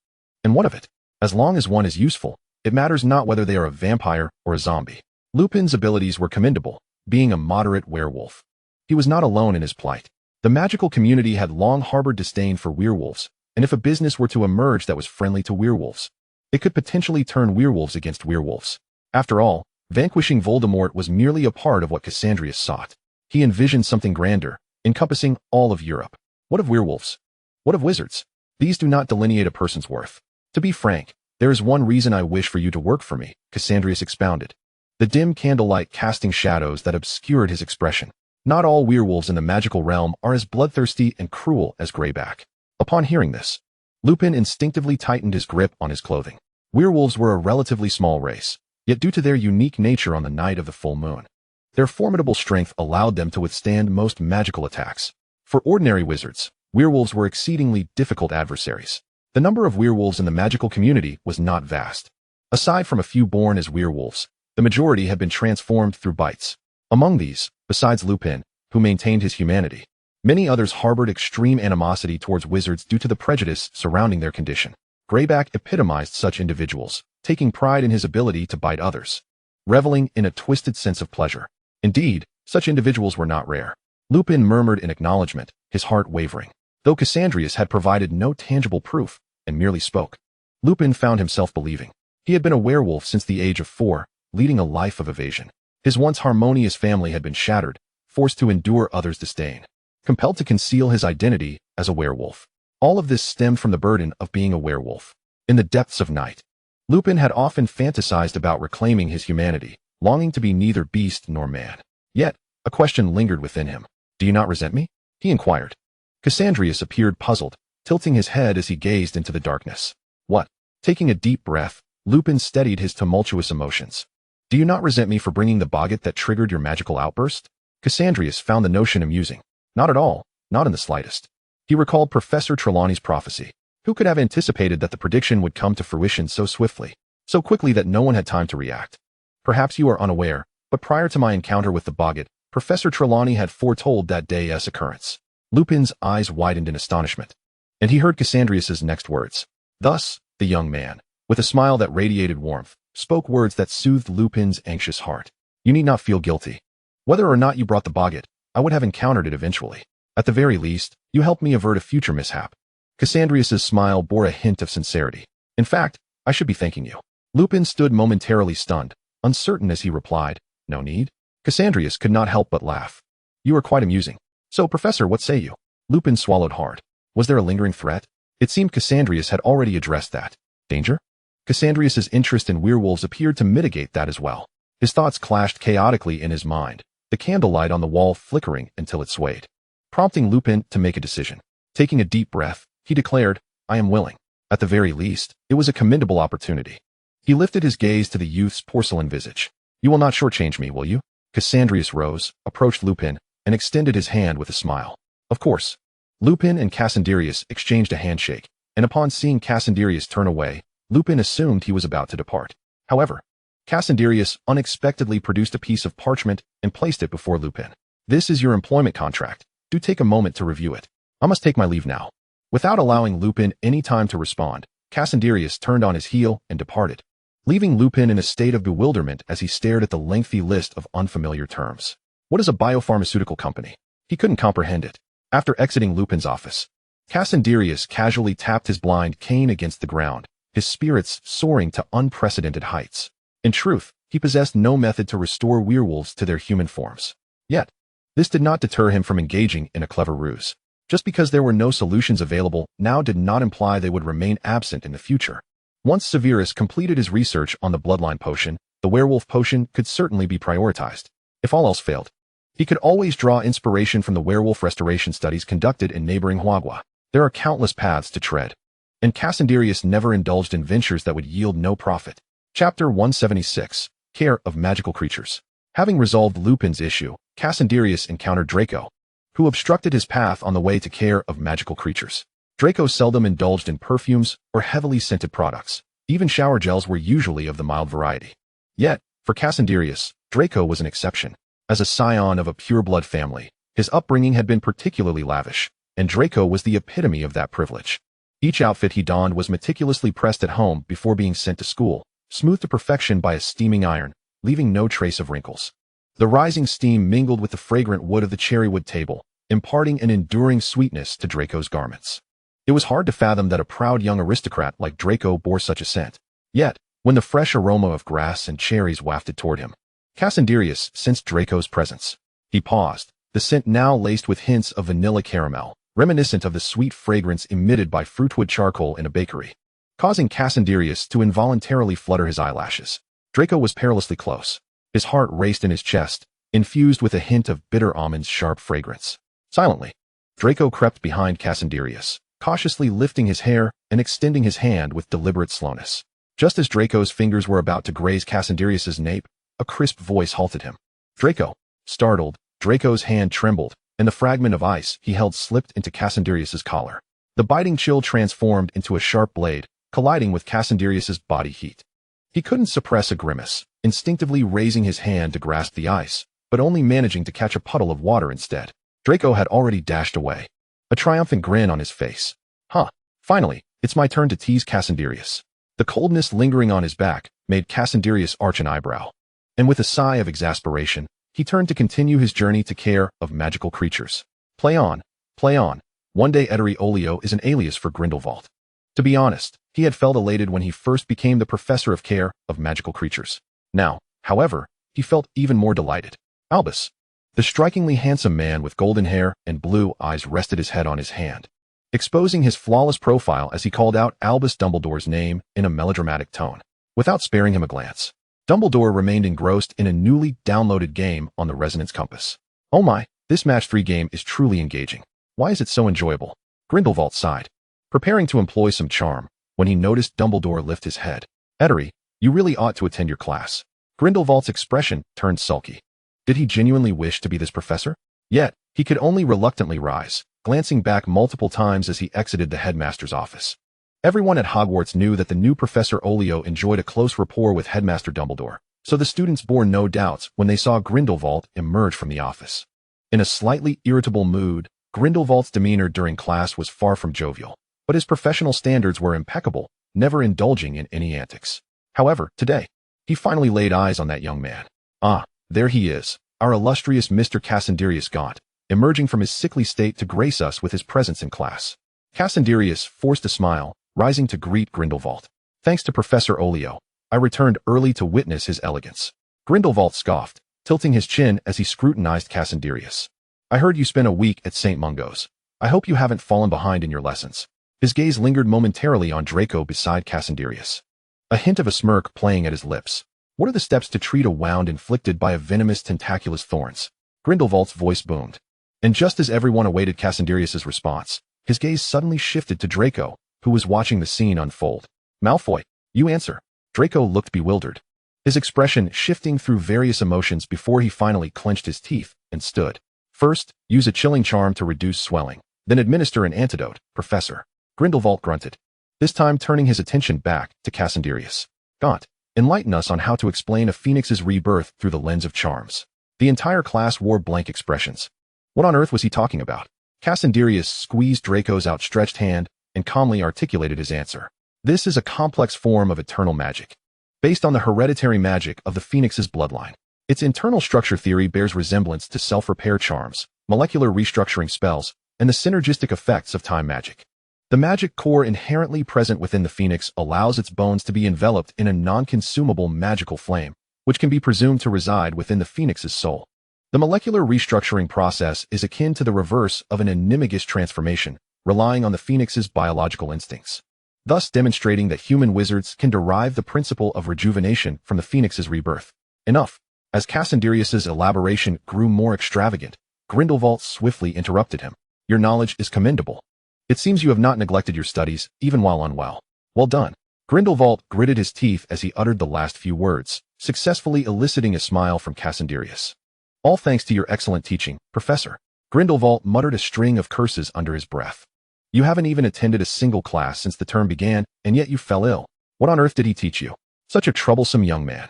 And what of it? As long as one is useful, it matters not whether they are a vampire or a zombie. Lupin's abilities were commendable, being a moderate werewolf. He was not alone in his plight. The magical community had long harbored disdain for werewolves, and if a business were to emerge that was friendly to werewolves, it could potentially turn werewolves against werewolves. After all, vanquishing Voldemort was merely a part of what Cassandrius sought. He envisioned something grander, encompassing all of Europe. What of werewolves? What of wizards? These do not delineate a person's worth. To be frank, there is one reason I wish for you to work for me, Cassandrius expounded. The dim candlelight casting shadows that obscured his expression. Not all werewolves in the magical realm are as bloodthirsty and cruel as Greyback. Upon hearing this, Lupin instinctively tightened his grip on his clothing. Werewolves were a relatively small race, yet due to their unique nature on the night of the full moon, their formidable strength allowed them to withstand most magical attacks. For ordinary wizards, werewolves were exceedingly difficult adversaries. The number of werewolves in the magical community was not vast. Aside from a few born as werewolves, the majority had been transformed through bites. Among these, besides Lupin, who maintained his humanity, many others harbored extreme animosity towards wizards due to the prejudice surrounding their condition. Greyback epitomized such individuals, taking pride in his ability to bite others, reveling in a twisted sense of pleasure. Indeed, such individuals were not rare. Lupin murmured in acknowledgement, his heart wavering. Though Cassandrius had provided no tangible proof, and merely spoke, Lupin found himself believing. He had been a werewolf since the age of 4, leading a life of evasion. His once harmonious family had been shattered, forced to endure others' disdain, compelled to conceal his identity as a werewolf. All of this stemmed from the burden of being a werewolf. In the depths of night, Lupin had often fantasized about reclaiming his humanity, longing to be neither beast nor man. Yet, a question lingered within him. Do you not resent me? He inquired. Cassandrius appeared puzzled, tilting his head as he gazed into the darkness. What? Taking a deep breath, Lupin steadied his tumultuous emotions. Do you not resent me for bringing the boggart that triggered your magical outburst? Cassandrius found the notion amusing. Not at all, not in the slightest. He recalled Professor Trelawney's prophecy. Who could have anticipated that the prediction would come to fruition so swiftly, so quickly that no one had time to react? Perhaps you are unaware, but prior to my encounter with the boggart, Professor Trelawney had foretold that day's occurrence. Lupin's eyes widened in astonishment, and he heard Cassandrius's next words. Thus, the young man, with a smile that radiated warmth, spoke words that soothed Lupin's anxious heart. You need not feel guilty. Whether or not you brought the boggart, I would have encountered it eventually. At the very least, you helped me avert a future mishap. Cassandrius's smile bore a hint of sincerity. In fact, I should be thanking you. Lupin stood momentarily stunned, uncertain as he replied, No need. Cassandrius could not help but laugh. You are quite amusing. So, Professor, what say you? Lupin swallowed hard. Was there a lingering threat? It seemed Cassandrius had already addressed that. Danger? Cassandrius's interest in werewolves appeared to mitigate that as well. His thoughts clashed chaotically in his mind, the candlelight on the wall flickering until it swayed, prompting Lupin to make a decision. Taking a deep breath, he declared, I am willing. At the very least, it was a commendable opportunity. He lifted his gaze to the youth's porcelain visage. You will not shortchange me, will you? Cassandrius rose, approached Lupin, and extended his hand with a smile. Of course. Lupin and Cassandrius exchanged a handshake, and upon seeing Cassandrius turn away, Lupin assumed he was about to depart. However, Cassandrius unexpectedly produced a piece of parchment and placed it before Lupin. This is your employment contract. Do take a moment to review it. I must take my leave now. Without allowing Lupin any time to respond, Cassandrius turned on his heel and departed, leaving Lupin in a state of bewilderment as he stared at the lengthy list of unfamiliar terms. What is a biopharmaceutical company? He couldn't comprehend it. After exiting Lupin's office, Cassandrius casually tapped his blind cane against the ground, his spirits soaring to unprecedented heights. In truth, he possessed no method to restore werewolves to their human forms. Yet, this did not deter him from engaging in a clever ruse. Just because there were no solutions available now did not imply they would remain absent in the future. Once Severus completed his research on the bloodline potion, the werewolf potion could certainly be prioritized. If all else failed, he could always draw inspiration from the werewolf restoration studies conducted in neighboring Huagua. There are countless paths to tread, and Cassandrius never indulged in ventures that would yield no profit. Chapter 176, Care of Magical Creatures. Having resolved Lupin's issue, Cassandrius encountered Draco, who obstructed his path on the way to Care of Magical Creatures. Draco seldom indulged in perfumes or heavily scented products. Even shower gels were usually of the mild variety. Yet, for Cassandrius, Draco was an exception. As a scion of a pure-blood family, his upbringing had been particularly lavish, and Draco was the epitome of that privilege. Each outfit he donned was meticulously pressed at home before being sent to school, smoothed to perfection by a steaming iron, leaving no trace of wrinkles. The rising steam mingled with the fragrant wood of the cherrywood table, imparting an enduring sweetness to Draco's garments. It was hard to fathom that a proud young aristocrat like Draco bore such a scent. Yet, when the fresh aroma of grass and cherries wafted toward him, Cassandrius sensed Draco's presence. He paused, the scent now laced with hints of vanilla caramel, reminiscent of the sweet fragrance emitted by fruitwood charcoal in a bakery, causing Cassandrius to involuntarily flutter his eyelashes. Draco was perilously close. His heart raced in his chest, infused with a hint of bitter almond's sharp fragrance. Silently, Draco crept behind Cassandrius, cautiously lifting his hair and extending his hand with deliberate slowness. Just as Draco's fingers were about to graze Cassandrius's nape, a crisp voice halted him. Draco. Startled, Draco's hand trembled, and the fragment of ice he held slipped into Cassandrius's collar. The biting chill transformed into a sharp blade, colliding with Cassandrius's body heat. He couldn't suppress a grimace, instinctively raising his hand to grasp the ice, but only managing to catch a puddle of water instead. Draco had already dashed away, a triumphant grin on his face. Finally, it's my turn to tease Cassandrius. The coldness lingering on his back made Cassandrius arch an eyebrow, and with a sigh of exasperation, he turned to continue his journey to care of magical creatures. Play on, play on. One day Ettore Olio is an alias for Grindelwald. To be honest, he had felt elated when he first became the professor of care of magical creatures. Now, however, he felt even more delighted. Albus, the strikingly handsome man with golden hair and blue eyes, rested his head on his hand, exposing his flawless profile as he called out Albus Dumbledore's name in a melodramatic tone, without sparing him a glance. Dumbledore remained engrossed in a newly downloaded game on the Resonance Compass. Oh my, this match 3 game is truly engaging. Why is it so enjoyable? Grindelwald sighed, preparing to employ some charm, when he noticed Dumbledore lift his head. Ettore, you really ought to attend your class. Grindelwald's expression turned sulky. Did he genuinely wish to be this professor? Yet, he could only reluctantly rise, glancing back multiple times as he exited the headmaster's office. Everyone at Hogwarts knew that the new Professor Olio enjoyed a close rapport with Headmaster Dumbledore, so the students bore no doubts when they saw Grindelwald emerge from the office. In a slightly irritable mood, Grindelwald's demeanor during class was far from jovial, but his professional standards were impeccable, never indulging in any antics. However, today, he finally laid eyes on that young man. Ah, there he is, our illustrious Mr. Cassandrius Gaunt, emerging from his sickly state to grace us with his presence in class. Cassandrius forced a smile, rising to greet Grindelwald. Thanks to Professor Olio, I returned early to witness his elegance. Grindelwald scoffed, tilting his chin as he scrutinized Cassandrius. I heard you spent a week at St. Mungo's. I hope you haven't fallen behind in your lessons. His gaze lingered momentarily on Draco beside Cassandrius, a hint of a smirk playing at his lips. What are the steps to treat a wound inflicted by a venomous tentaculous thorns? Grindelwald's voice boomed. And just as everyone awaited Cassandrius's response, his gaze suddenly shifted to Draco, who was watching the scene unfold. Malfoy, you answer. Draco looked bewildered, his expression shifting through various emotions before he finally clenched his teeth and stood. First, use a chilling charm to reduce swelling, then administer an antidote, Professor. Grindelwald grunted, this time turning his attention back to Cassandrius. Gaunt, enlighten us on how to explain a phoenix's rebirth through the lens of charms. The entire class wore blank expressions. What on earth was he talking about? Cassandrius squeezed Draco's outstretched hand and calmly articulated his answer. This is a complex form of eternal magic, based on the hereditary magic of the phoenix's bloodline. Its internal structure theory bears resemblance to self-repair charms, molecular restructuring spells, and the synergistic effects of time magic. The magic core inherently present within the phoenix allows its bones to be enveloped in a non-consumable magical flame, which can be presumed to reside within the phoenix's soul. The molecular restructuring process is akin to the reverse of an animagus transformation, relying on the phoenix's biological instincts, thus demonstrating that human wizards can derive the principle of rejuvenation from the phoenix's rebirth. Enough. As Cassandrius's elaboration grew more extravagant, Grindelwald swiftly interrupted him. Your knowledge is commendable. It seems you have not neglected your studies, even while unwell. Well done. Grindelwald gritted his teeth as he uttered the last few words, successfully eliciting a smile from Cassandrius. All thanks to your excellent teaching, Professor. Grindelwald muttered a string of curses under his breath. You haven't even attended a single class since the term began, and yet you fell ill. What on earth did he teach you? Such a troublesome young man.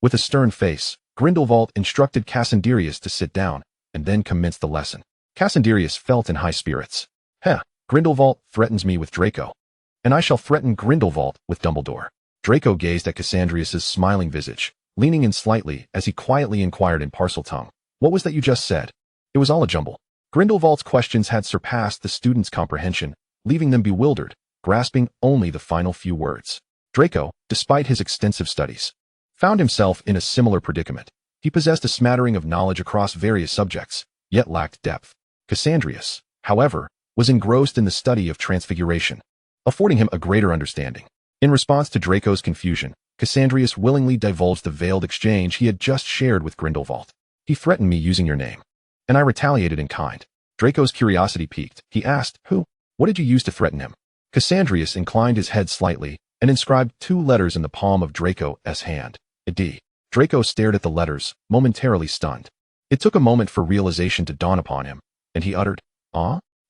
With a stern face, Grindelwald instructed Cassandrius to sit down, and then commenced the lesson. Cassandrius felt in high spirits. Grindelwald threatens me with Draco, and I shall threaten Grindelwald with Dumbledore. Draco gazed at Cassandrius's smiling visage, leaning in slightly as he quietly inquired in Parseltongue. What was that you just said? It was all a jumble. Grindelwald's questions had surpassed the students' comprehension, leaving them bewildered, grasping only the final few words. Draco, despite his extensive studies, found himself in a similar predicament. He possessed a smattering of knowledge across various subjects, yet lacked depth. Cassandrius, however, was engrossed in the study of transfiguration, affording him a greater understanding. In response to Draco's confusion, Cassandrius willingly divulged the veiled exchange he had just shared with Grindelwald. He threatened me using your name, and I retaliated in kind. Draco's curiosity piqued. He asked, Who? What did you use to threaten him? Cassandrius inclined his head slightly and inscribed 2 letters in the palm of Draco's hand. A D. Draco stared at the letters, momentarily stunned. It took a moment for realization to dawn upon him, and he uttered,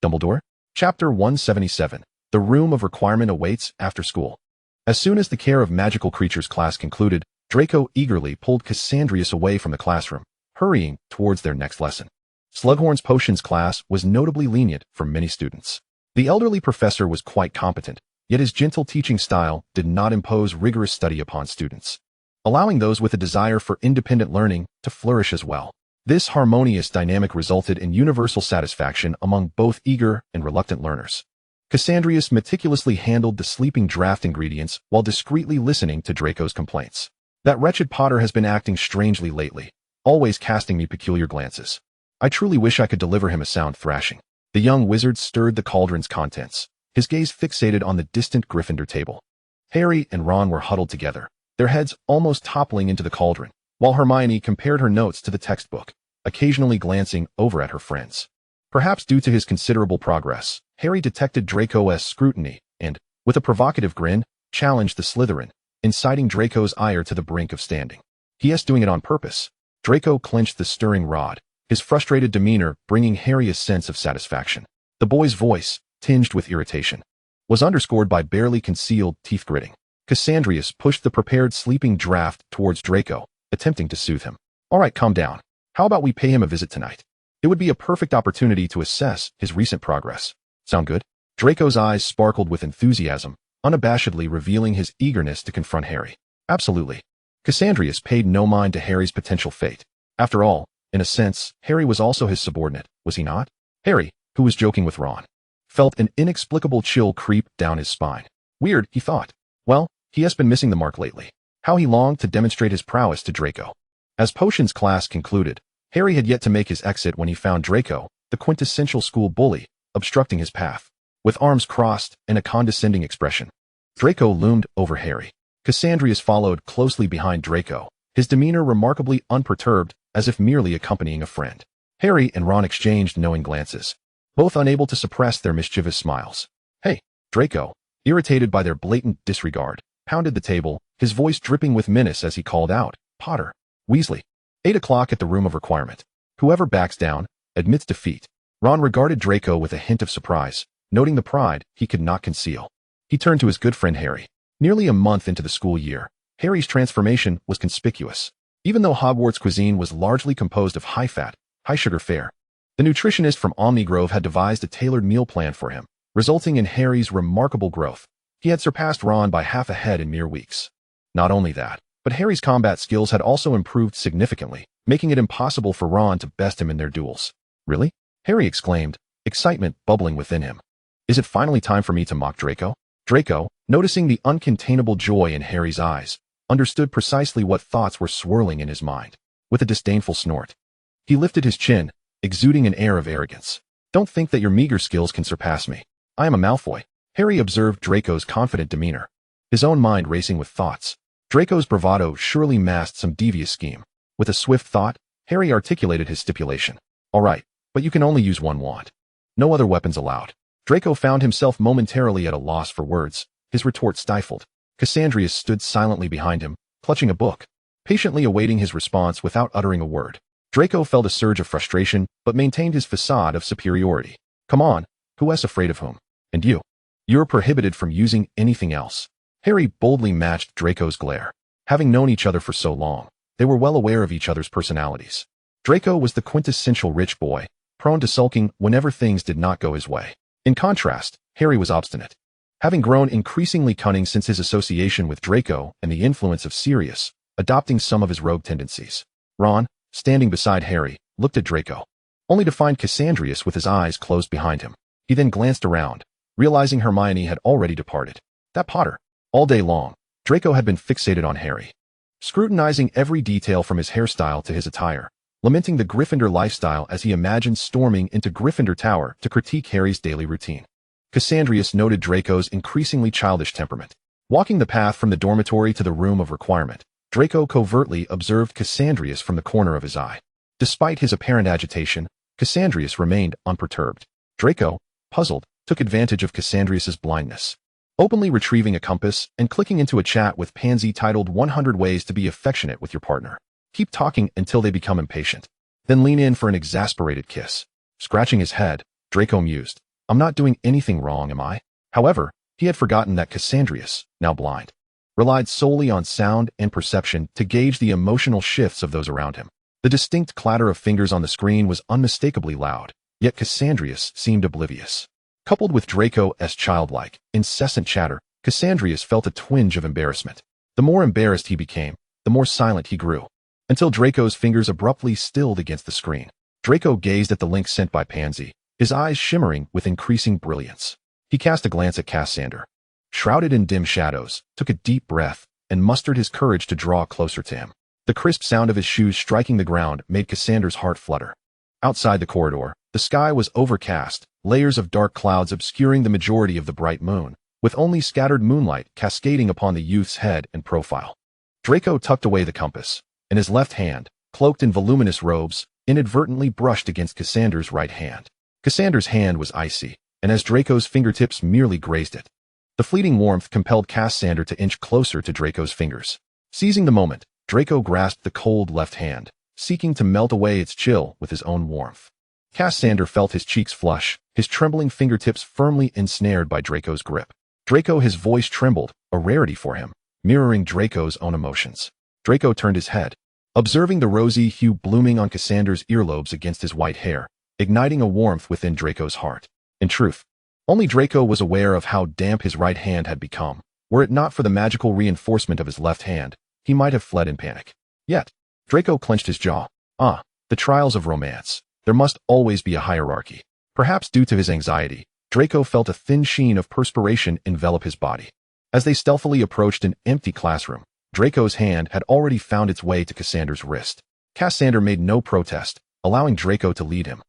Dumbledore? Chapter 177. The Room of Requirement awaits after school. As soon as the Care of Magical Creatures class concluded, Draco eagerly pulled Cassandrius away from the classroom, hurrying towards their next lesson. Slughorn's Potions class was notably lenient for many students. The elderly professor was quite competent, yet his gentle teaching style did not impose rigorous study upon students, allowing those with a desire for independent learning to flourish as well. This harmonious dynamic resulted in universal satisfaction among both eager and reluctant learners. Cassandrius meticulously handled the sleeping draft ingredients while discreetly listening to Draco's complaints. That wretched Potter has been acting strangely lately, always casting me peculiar glances. I truly wish I could deliver him a sound thrashing. The young wizard stirred the cauldron's contents, his gaze fixated on the distant Gryffindor table. Harry and Ron were huddled together, their heads almost toppling into the cauldron, while Hermione compared her notes to the textbook, occasionally glancing over at her friends. Perhaps due to his considerable progress, Harry detected Draco's scrutiny and, with a provocative grin, challenged the Slytherin, inciting Draco's ire to the brink of standing. He doing it on purpose. Draco clenched the stirring rod, his frustrated demeanor bringing Harry a sense of satisfaction. The boy's voice, tinged with irritation, was underscored by barely concealed teeth gritting. Cassandrius pushed the prepared sleeping draft towards Draco, attempting to soothe him. All right, calm down. How about we pay him a visit tonight? It would be a perfect opportunity to assess his recent progress. Sound good? Draco's eyes sparkled with enthusiasm, unabashedly revealing his eagerness to confront Harry. Absolutely. Cassandrius paid no mind to Harry's potential fate. After all, in a sense, Harry was also his subordinate, was he not? Harry, who was joking with Ron, felt an inexplicable chill creep down his spine. Weird, he thought. Well, he has been missing the mark lately. How he longed to demonstrate his prowess to Draco. As Potions class concluded, Harry had yet to make his exit when he found Draco, the quintessential school bully, obstructing his path. With arms crossed and a condescending expression, Draco loomed over Harry. Cassandrius followed closely behind Draco, his demeanor remarkably unperturbed, as if merely accompanying a friend. Harry and Ron exchanged knowing glances, both unable to suppress their mischievous smiles. Hey, Draco, irritated by their blatant disregard, pounded the table, his voice dripping with menace as he called out, Potter, Weasley. 8 o'clock at the Room of Requirement. Whoever backs down, admits defeat. Ron regarded Draco with a hint of surprise, noting the pride he could not conceal. He turned to his good friend Harry. Nearly a month into the school year, Harry's transformation was conspicuous. Even though Hogwarts cuisine was largely composed of high-fat, high-sugar fare, the nutritionist from Omnigrove had devised a tailored meal plan for him, resulting in Harry's remarkable growth. He had surpassed Ron by half a head in mere weeks. Not only that, but Harry's combat skills had also improved significantly, making it impossible for Ron to best him in their duels. Really? Harry exclaimed, excitement bubbling within him. Is it finally time for me to mock Draco? Draco, noticing the uncontainable joy in Harry's eyes, understood precisely what thoughts were swirling in his mind. With a disdainful snort, he lifted his chin, exuding an air of arrogance. Don't think that your meager skills can surpass me. I am a Malfoy. Harry observed Draco's confident demeanor, his own mind racing with thoughts. Draco's bravado surely masked some devious scheme. With a swift thought, Harry articulated his stipulation. All right, but you can only use one wand. No other weapons allowed. Draco found himself momentarily at a loss for words, his retort stifled. Cassandrius stood silently behind him, clutching a book, patiently awaiting his response without uttering a word. Draco felt a surge of frustration, but maintained his facade of superiority. Come on, who is afraid of whom? And you? You're prohibited from using anything else. Harry boldly matched Draco's glare. Having known each other for so long, they were well aware of each other's personalities. Draco was the quintessential rich boy, prone to sulking whenever things did not go his way. In contrast, Harry was obstinate. Having grown increasingly cunning since his association with Draco and the influence of Sirius, adopting some of his rogue tendencies. Ron, standing beside Harry, looked at Draco, only to find Cassandrius with his eyes closed behind him. He then glanced around, realizing Hermione had already departed. That Potter. All day long, Draco had been fixated on Harry, scrutinizing every detail from his hairstyle to his attire, lamenting the Gryffindor lifestyle as he imagined storming into Gryffindor Tower to critique Harry's daily routine. Cassandrius noted Draco's increasingly childish temperament. Walking the path from the dormitory to the room of requirement, Draco covertly observed Cassandrius from the corner of his eye. Despite his apparent agitation, Cassandrius remained unperturbed. Draco, puzzled, took advantage of Cassandrius's blindness, openly retrieving a compass and clicking into a chat with Pansy titled 100 Ways to be Affectionate with Your Partner. Keep talking until they become impatient. Then lean in for an exasperated kiss. Scratching his head, Draco mused, I'm not doing anything wrong, am I? However, he had forgotten that Cassandrius, now blind, relied solely on sound and perception to gauge the emotional shifts of those around him. The distinct clatter of fingers on the screen was unmistakably loud, yet Cassandrius seemed oblivious. Coupled with Draco's childlike, incessant chatter, Cassandrius felt a twinge of embarrassment. The more embarrassed he became, the more silent he grew, until Draco's fingers abruptly stilled against the screen. Draco gazed at the link sent by Pansy, his eyes shimmering with increasing brilliance. He cast a glance at Cassander, shrouded in dim shadows, took a deep breath, and mustered his courage to draw closer to him. The crisp sound of his shoes striking the ground made Cassander's heart flutter. Outside the corridor, the sky was overcast, layers of dark clouds obscuring the majority of the bright moon, with only scattered moonlight cascading upon the youth's head and profile. Draco tucked away the compass, and his left hand, cloaked in voluminous robes, inadvertently brushed against Cassander's right hand. Cassander's hand was icy, and as Draco's fingertips merely grazed it, the fleeting warmth compelled Cassander to inch closer to Draco's fingers. Seizing the moment, Draco grasped the cold left hand, seeking to melt away its chill with his own warmth. Cassander felt his cheeks flush, his trembling fingertips firmly ensnared by Draco's grip. Draco, his voice trembled, a rarity for him, mirroring Draco's own emotions. Draco turned his head, observing the rosy hue blooming on Cassander's earlobes against his white hair, igniting a warmth within Draco's heart. In truth, only Draco was aware of how damp his right hand had become. Were it not for the magical reinforcement of his left hand, he might have fled in panic. Yet, Draco clenched his jaw. The trials of romance. There must always be a hierarchy. Perhaps due to his anxiety, Draco felt a thin sheen of perspiration envelop his body. As they stealthily approached an empty classroom, Draco's hand had already found its way to Cassander's wrist. Cassander made no protest, allowing Draco to lead him.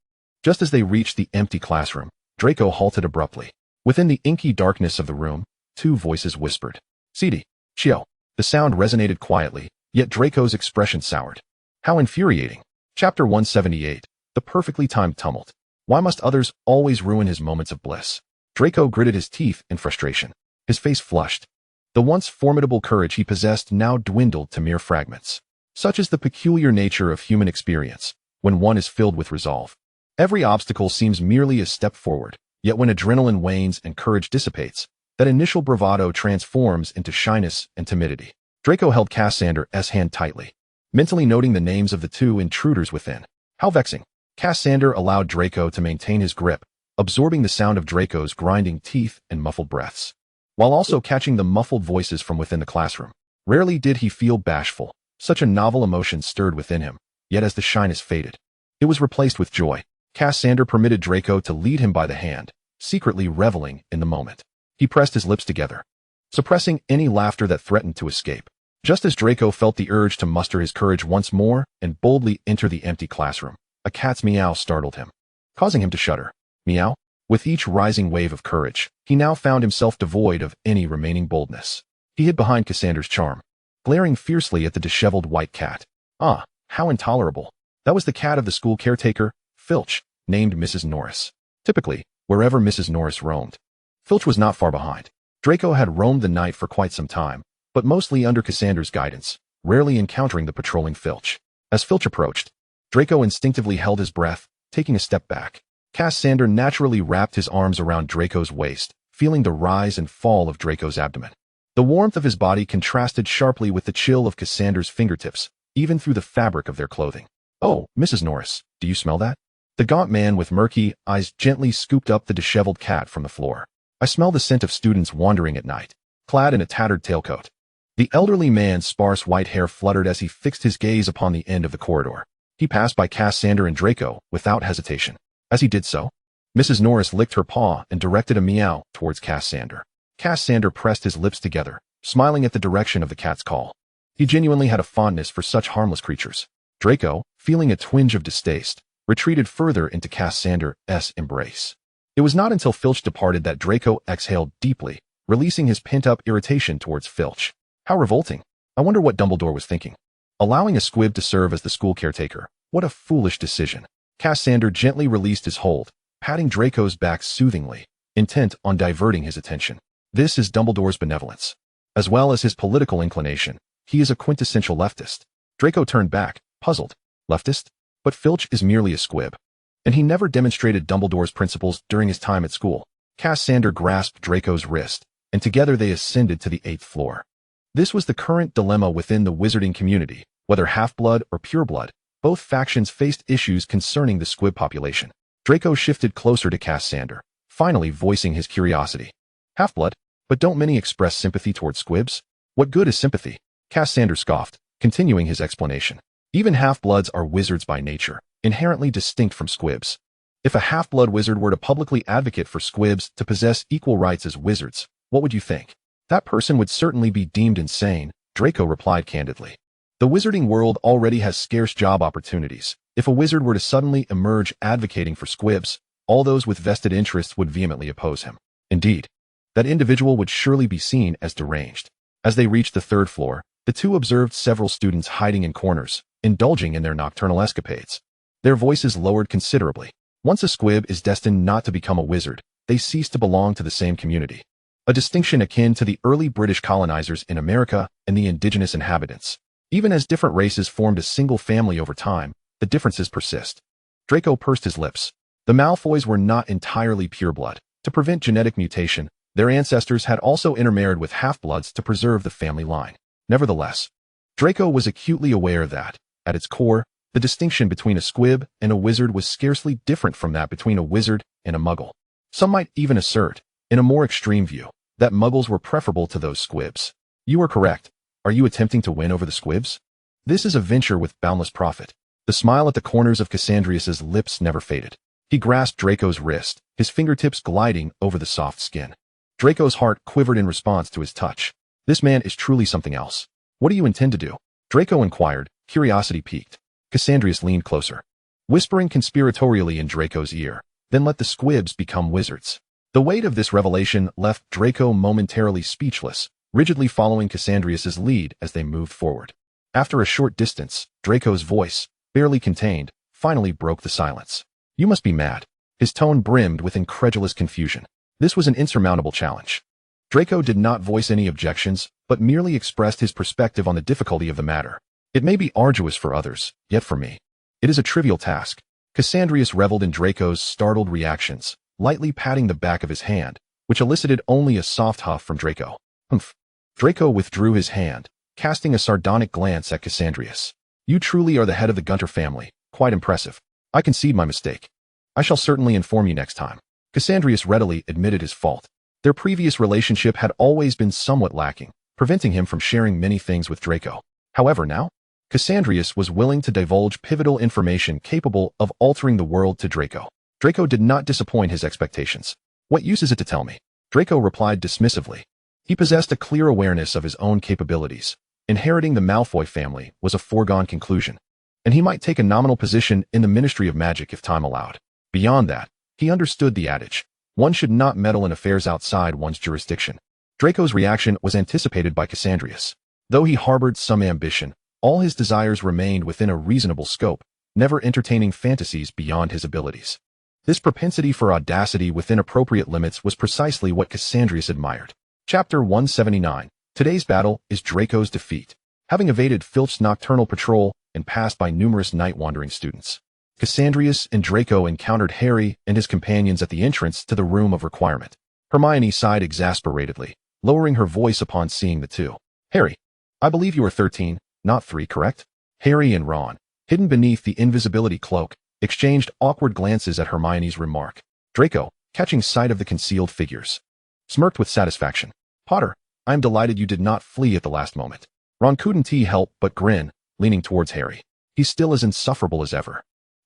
Just as they reached the empty classroom, Draco halted abruptly. Within the inky darkness of the room, two voices whispered. Cidi, Chio. The sound resonated quietly, yet Draco's expression soured. How infuriating. Chapter 178. The perfectly timed tumult. Why must others always ruin his moments of bliss? Draco gritted his teeth in frustration. His face flushed. The once formidable courage he possessed now dwindled to mere fragments. Such is the peculiar nature of human experience, when one is filled with resolve. Every obstacle seems merely a step forward, yet when adrenaline wanes and courage dissipates, that initial bravado transforms into shyness and timidity. Draco held Cassander's hand tightly, mentally noting the names of the two intruders within. How vexing. Cassander allowed Draco to maintain his grip, absorbing the sound of Draco's grinding teeth and muffled breaths, while also catching the muffled voices from within the classroom. Rarely did he feel bashful. Such a novel emotion stirred within him, yet as the shyness faded, it was replaced with joy. Cassander permitted Draco to lead him by the hand, secretly reveling in the moment. He pressed his lips together, suppressing any laughter that threatened to escape. Just as Draco felt the urge to muster his courage once more and boldly enter the empty classroom, a cat's meow startled him, causing him to shudder. Meow? With each rising wave of courage, he now found himself devoid of any remaining boldness. He hid behind Cassander's charm, glaring fiercely at the disheveled white cat. How intolerable. That was the cat of the school caretaker, Filch, named Mrs. Norris. Typically, wherever Mrs. Norris roamed, Filch was not far behind. Draco had roamed the night for quite some time, but mostly under Cassander's guidance, rarely encountering the patrolling Filch. As Filch approached, Draco instinctively held his breath, taking a step back. Cassandra naturally wrapped his arms around Draco's waist, feeling the rise and fall of Draco's abdomen. The warmth of his body contrasted sharply with the chill of Cassandra's fingertips, even through the fabric of their clothing. "Oh, Mrs. Norris, do you smell that?" The gaunt man with murky eyes gently scooped up the disheveled cat from the floor. "I smell the scent of students wandering at night, clad in a tattered tailcoat." The elderly man's sparse white hair fluttered as he fixed his gaze upon the end of the corridor. He passed by Cassandra and Draco without hesitation. As he did so, Mrs. Norris licked her paw and directed a meow towards Cassandra. Cassandra pressed his lips together, smiling at the direction of the cat's call. He genuinely had a fondness for such harmless creatures. Draco, feeling a twinge of distaste, retreated further into Cassandra's embrace. It was not until Filch departed that Draco exhaled deeply, releasing his pent-up irritation towards Filch. How revolting. I wonder what Dumbledore was thinking. Allowing a squib to serve as the school caretaker. What a foolish decision. Cassandra gently released his hold, patting Draco's back soothingly, intent on diverting his attention. This is Dumbledore's benevolence. As well as his political inclination, he is a quintessential leftist. Draco turned back, puzzled. Leftist? But Filch is merely a squib. And he never demonstrated Dumbledore's principles during his time at school. Cassandra grasped Draco's wrist, and together they ascended to the 8th floor. This was the current dilemma within the wizarding community. Whether half-blood or pureblood, both factions faced issues concerning the squib population. Draco shifted closer to Cassandra, finally voicing his curiosity. Half-blood? But don't many express sympathy towards squibs? What good is sympathy? Cassandra scoffed, continuing his explanation. Even half-bloods are wizards by nature, inherently distinct from squibs. If a half-blood wizard were to publicly advocate for squibs to possess equal rights as wizards, what would you think? That person would certainly be deemed insane, Draco replied candidly. The wizarding world already has scarce job opportunities. If a wizard were to suddenly emerge advocating for squibs, all those with vested interests would vehemently oppose him. Indeed, that individual would surely be seen as deranged. As they reached the 3rd floor, the two observed several students hiding in corners, indulging in their nocturnal escapades. Their voices lowered considerably. Once a squib is destined not to become a wizard, they cease to belong to the same community. A distinction akin to the early British colonizers in America and the indigenous inhabitants. Even as different races formed a single family over time, the differences persist. Draco pursed his lips. The Malfoys were not entirely pureblood. To prevent genetic mutation, their ancestors had also intermarried with half-bloods to preserve the family line. Nevertheless, Draco was acutely aware that, at its core, the distinction between a squib and a wizard was scarcely different from that between a wizard and a muggle. Some might even assert, in a more extreme view, that muggles were preferable to those squibs. You are correct. Are you attempting to win over the squibs? This is a venture with boundless profit. The smile at the corners of Cassandrius's lips never faded. He grasped Draco's wrist, his fingertips gliding over the soft skin. Draco's heart quivered in response to his touch. This man is truly something else. What do you intend to do? Draco inquired, curiosity piqued. Cassandrius leaned closer, whispering conspiratorially in Draco's ear, "Then let the squibs become wizards." The weight of this revelation left Draco momentarily speechless, rigidly following Cassandrius's lead as they moved forward. After a short distance, Draco's voice, barely contained, finally broke the silence. "You must be mad." His tone brimmed with incredulous confusion. This was an insurmountable challenge. Draco did not voice any objections, but merely expressed his perspective on the difficulty of the matter. "It may be arduous for others, yet for me, it is a trivial task." Cassandrius reveled in Draco's startled reactions, lightly patting the back of his hand, which elicited only a soft huff from Draco. "Humph." Draco withdrew his hand, casting a sardonic glance at Cassandrius. "You truly are the head of the Gunter family. Quite impressive. I concede my mistake. I shall certainly inform you next time." Cassandrius readily admitted his fault. Their previous relationship had always been somewhat lacking, preventing him from sharing many things with Draco. However, now, Cassandrius was willing to divulge pivotal information capable of altering the world to Draco. Draco did not disappoint his expectations. "What use is it to tell me?" Draco replied dismissively. He possessed a clear awareness of his own capabilities. Inheriting the Malfoy family was a foregone conclusion, and he might take a nominal position in the Ministry of Magic if time allowed. Beyond that, he understood the adage, one should not meddle in affairs outside one's jurisdiction. Draco's reaction was anticipated by Cassandrius. Though he harbored some ambition, all his desires remained within a reasonable scope, never entertaining fantasies beyond his abilities. This propensity for audacity within appropriate limits was precisely what Cassandrius admired. Chapter 179. Today's battle is Draco's defeat. Having evaded Filch's nocturnal patrol and passed by numerous night-wandering students, Cassandrius and Draco encountered Harry and his companions at the entrance to the room of requirement. Hermione sighed exasperatedly, lowering her voice upon seeing the two. Harry, I believe you are 13, not 3, correct? Harry and Ron, hidden beneath the invisibility cloak, exchanged awkward glances at Hermione's remark. Draco, catching sight of the concealed figures, smirked with satisfaction. Potter, I am delighted you did not flee at the last moment. Ron couldn't help but grin, leaning towards Harry. He's still as insufferable as ever.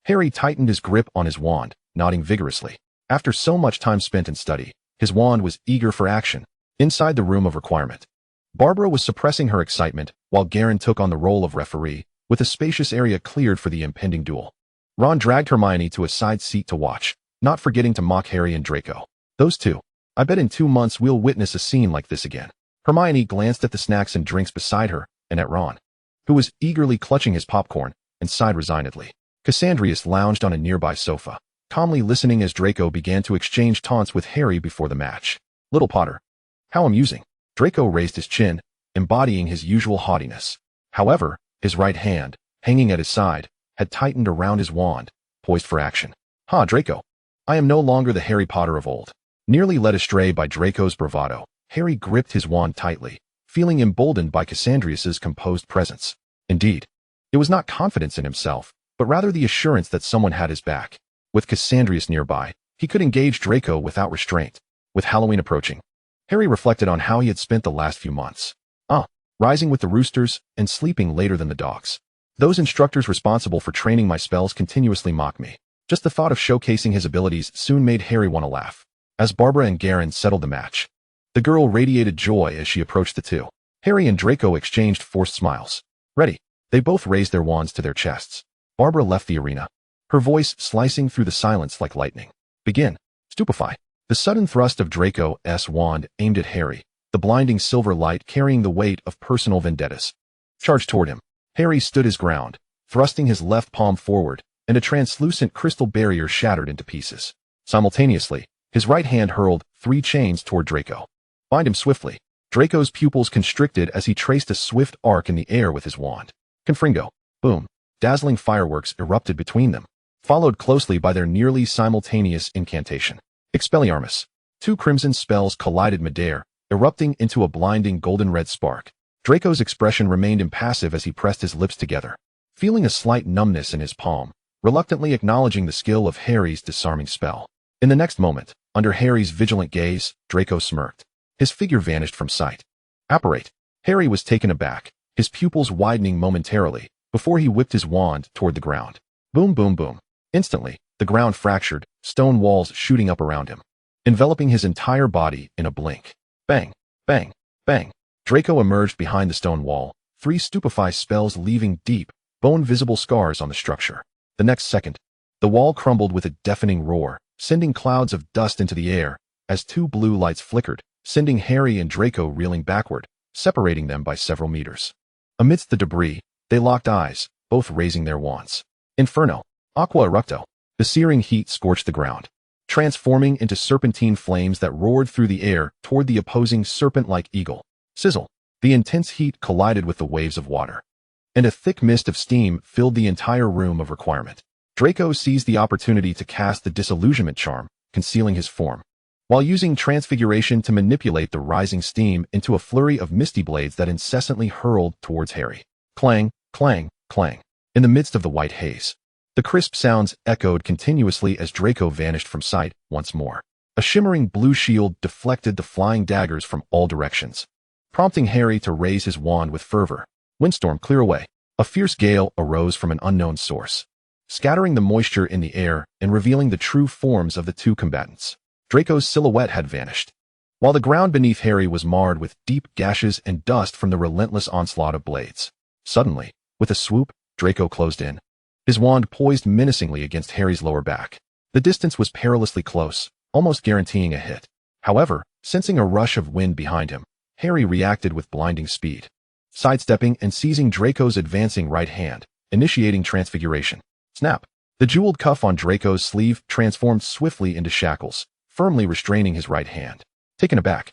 Harry tightened his grip on his wand, nodding vigorously. After so much time spent in study, his wand was eager for action. Inside the room of requirement, Barbara was suppressing her excitement while Garen took on the role of referee, with a spacious area cleared for the impending duel. Ron dragged Hermione to a side seat to watch, not forgetting to mock Harry and Draco. Those two. I bet in 2 months we'll witness a scene like this again. Hermione glanced at the snacks and drinks beside her, and at Ron, who was eagerly clutching his popcorn, and sighed resignedly. Cassandrius lounged on a nearby sofa, calmly listening as Draco began to exchange taunts with Harry before the match. Little Potter. How amusing. Draco raised his chin, embodying his usual haughtiness. However, his right hand, hanging at his side, had tightened around his wand, poised for action. Ha, Draco. I am no longer the Harry Potter of old. Nearly led astray by Draco's bravado, Harry gripped his wand tightly, feeling emboldened by Cassandrius's composed presence. Indeed, it was not confidence in himself, but rather the assurance that someone had his back. With Cassandrius nearby, he could engage Draco without restraint. With Halloween approaching, Harry reflected on how he had spent the last few months. Rising with the roosters and sleeping later than the dogs. Those instructors responsible for training my spells continuously mock me. Just the thought of showcasing his abilities soon made Harry want to laugh. As Barbara and Garen settled the match, the girl radiated joy as she approached the two. Harry and Draco exchanged forced smiles. Ready. They both raised their wands to their chests. Barbara left the arena, her voice slicing through the silence like lightning. Begin. Stupefy. The sudden thrust of Draco's wand aimed at Harry, the blinding silver light carrying the weight of personal vendettas. Charged toward him. Harry stood his ground, thrusting his left palm forward, and a translucent crystal barrier shattered into pieces. Simultaneously, his right hand hurled 3 chains toward Draco. Bind him swiftly. Draco's pupils constricted as he traced a swift arc in the air with his wand. Confringo. Boom. Dazzling fireworks erupted between them, followed closely by their nearly simultaneous incantation. Expelliarmus. 2 crimson spells collided midair, erupting into a blinding golden-red spark. Draco's expression remained impassive as he pressed his lips together, feeling a slight numbness in his palm, reluctantly acknowledging the skill of Harry's disarming spell. In the next moment, under Harry's vigilant gaze, Draco smirked. His figure vanished from sight. Apparate. Harry was taken aback, his pupils widening momentarily, before he whipped his wand toward the ground. Boom, boom, boom. Instantly, the ground fractured, stone walls shooting up around him, enveloping his entire body in a blink. Bang, bang, bang. Draco emerged behind the stone wall, 3 stupefy spells leaving deep, bone-visible scars on the structure. The next second, the wall crumbled with a deafening roar, sending clouds of dust into the air, as 2 blue lights flickered, sending Harry and Draco reeling backward, separating them by several meters. Amidst the debris, they locked eyes, both raising their wands. Inferno. Aqua Eructo. The searing heat scorched the ground, transforming into serpentine flames that roared through the air toward the opposing serpent-like eagle. Sizzle. The intense heat collided with the waves of water, and a thick mist of steam filled the entire room of requirement. Draco seized the opportunity to cast the disillusionment charm, concealing his form, while using transfiguration to manipulate the rising steam into a flurry of misty blades that incessantly hurled towards Harry. Clang, clang, clang. In the midst of the white haze, the crisp sounds echoed continuously as Draco vanished from sight once more. A shimmering blue shield deflected the flying daggers from all directions, prompting Harry to raise his wand with fervor. Windstorm, clear away. A fierce gale arose from an unknown source, scattering the moisture in the air and revealing the true forms of the two combatants. Draco's silhouette had vanished, while the ground beneath Harry was marred with deep gashes and dust from the relentless onslaught of blades. Suddenly, with a swoop, Draco closed in, his wand poised menacingly against Harry's lower back. The distance was perilously close, almost guaranteeing a hit. However, sensing a rush of wind behind him, Harry reacted with blinding speed, sidestepping and seizing Draco's advancing right hand, initiating transfiguration. Snap! The jeweled cuff on Draco's sleeve transformed swiftly into shackles, firmly restraining his right hand. Taken aback,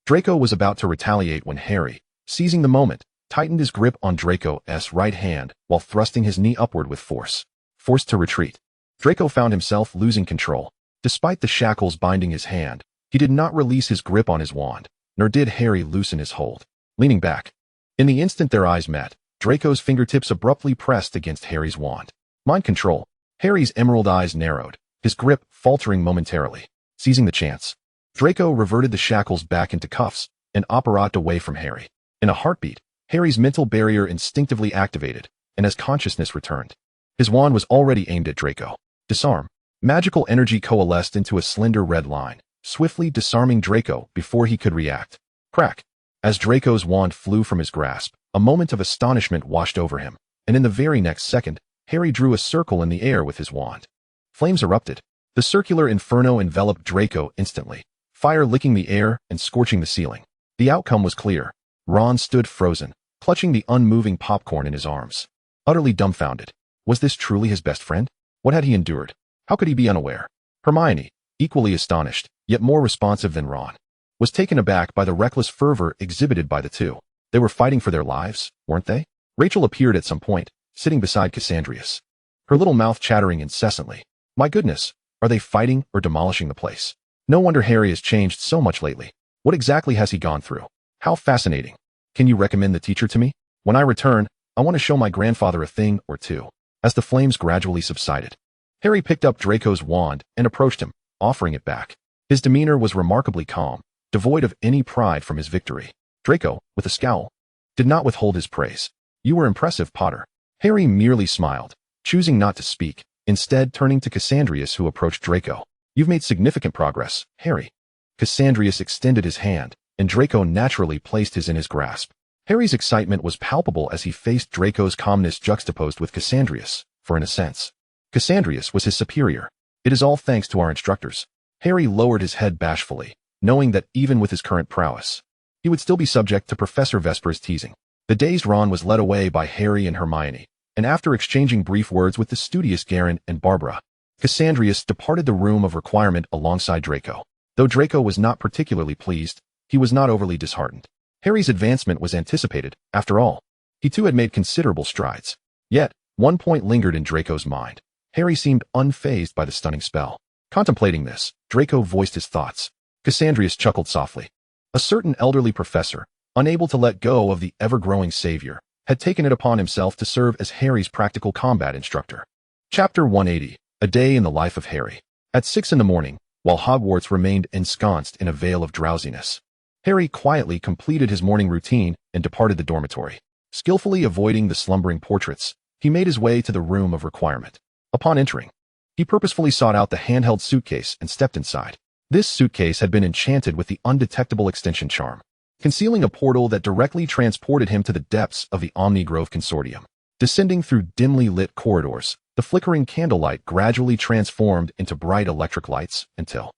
Draco was about to retaliate when Harry, seizing the moment, tightened his grip on Draco's right hand while thrusting his knee upward with force. Forced to retreat, Draco found himself losing control. Despite the shackles binding his hand, he did not release his grip on his wand, nor did Harry loosen his hold. Leaning back, in the instant their eyes met, Draco's fingertips abruptly pressed against Harry's wand. Mind control. Harry's emerald eyes narrowed, his grip faltering momentarily. Seizing the chance, Draco reverted the shackles back into cuffs and apparat away from Harry. In a heartbeat, Harry's mental barrier instinctively activated, and as consciousness returned, his wand was already aimed at Draco. Disarm. Magical energy coalesced into a slender red line, swiftly disarming Draco before he could react. Crack. As Draco's wand flew from his grasp, a moment of astonishment washed over him, and in the very next second, Harry drew a circle in the air with his wand. Flames erupted. The circular inferno enveloped Draco instantly, fire licking the air and scorching the ceiling. The outcome was clear. Ron stood frozen, clutching the unmoving popcorn in his arms. Utterly dumbfounded. Was this truly his best friend? What had he endured? How could he be unaware? Hermione, equally astonished, yet more responsive than Ron, was taken aback by the reckless fervor exhibited by the two. They were fighting for their lives, weren't they? Rachel appeared at some point, sitting beside Cassandrius, her little mouth chattering incessantly. My goodness, are they fighting or demolishing the place? No wonder Harry has changed so much lately. What exactly has he gone through? How fascinating. Can you recommend the teacher to me? When I return, I want to show my grandfather a thing or two. As the flames gradually subsided, Harry picked up Draco's wand and approached him, offering it back. His demeanor was remarkably calm, devoid of any pride from his victory. Draco, with a scowl, did not withhold his praise. You were impressive, Potter. Harry merely smiled, choosing not to speak, instead turning to Cassandrius, who approached Draco. You've made significant progress, Harry. Cassandrius extended his hand, and Draco naturally placed his in his grasp. Harry's excitement was palpable as he faced Draco's calmness juxtaposed with Cassandrius, for in a sense, Cassandrius was his superior. It is all thanks to our instructors. Harry lowered his head bashfully, knowing that even with his current prowess, he would still be subject to Professor Vesper's teasing. The dazed Ron was led away by Harry and Hermione, and after exchanging brief words with the studious Garen and Barbara, Cassandrius departed the room of requirement alongside Draco. Though Draco was not particularly pleased, he was not overly disheartened. Harry's advancement was anticipated, after all. He too had made considerable strides. Yet, one point lingered in Draco's mind. Harry seemed unfazed by the stunning spell. Contemplating this, Draco voiced his thoughts. Cassandrius chuckled softly. A certain elderly professor, unable to let go of the ever-growing savior, had taken it upon himself to serve as Harry's practical combat instructor. Chapter 180. A Day in the Life of Harry. At 6 in the morning, while Hogwarts remained ensconced in a veil of drowsiness, Harry quietly completed his morning routine and departed the dormitory. Skillfully avoiding the slumbering portraits, he made his way to the room of requirement. Upon entering, he purposefully sought out the handheld suitcase and stepped inside. This suitcase had been enchanted with the undetectable extension charm, concealing a portal that directly transported him to the depths of the Omnigrove Consortium. Descending through dimly lit corridors, the flickering candlelight gradually transformed into bright electric lights until,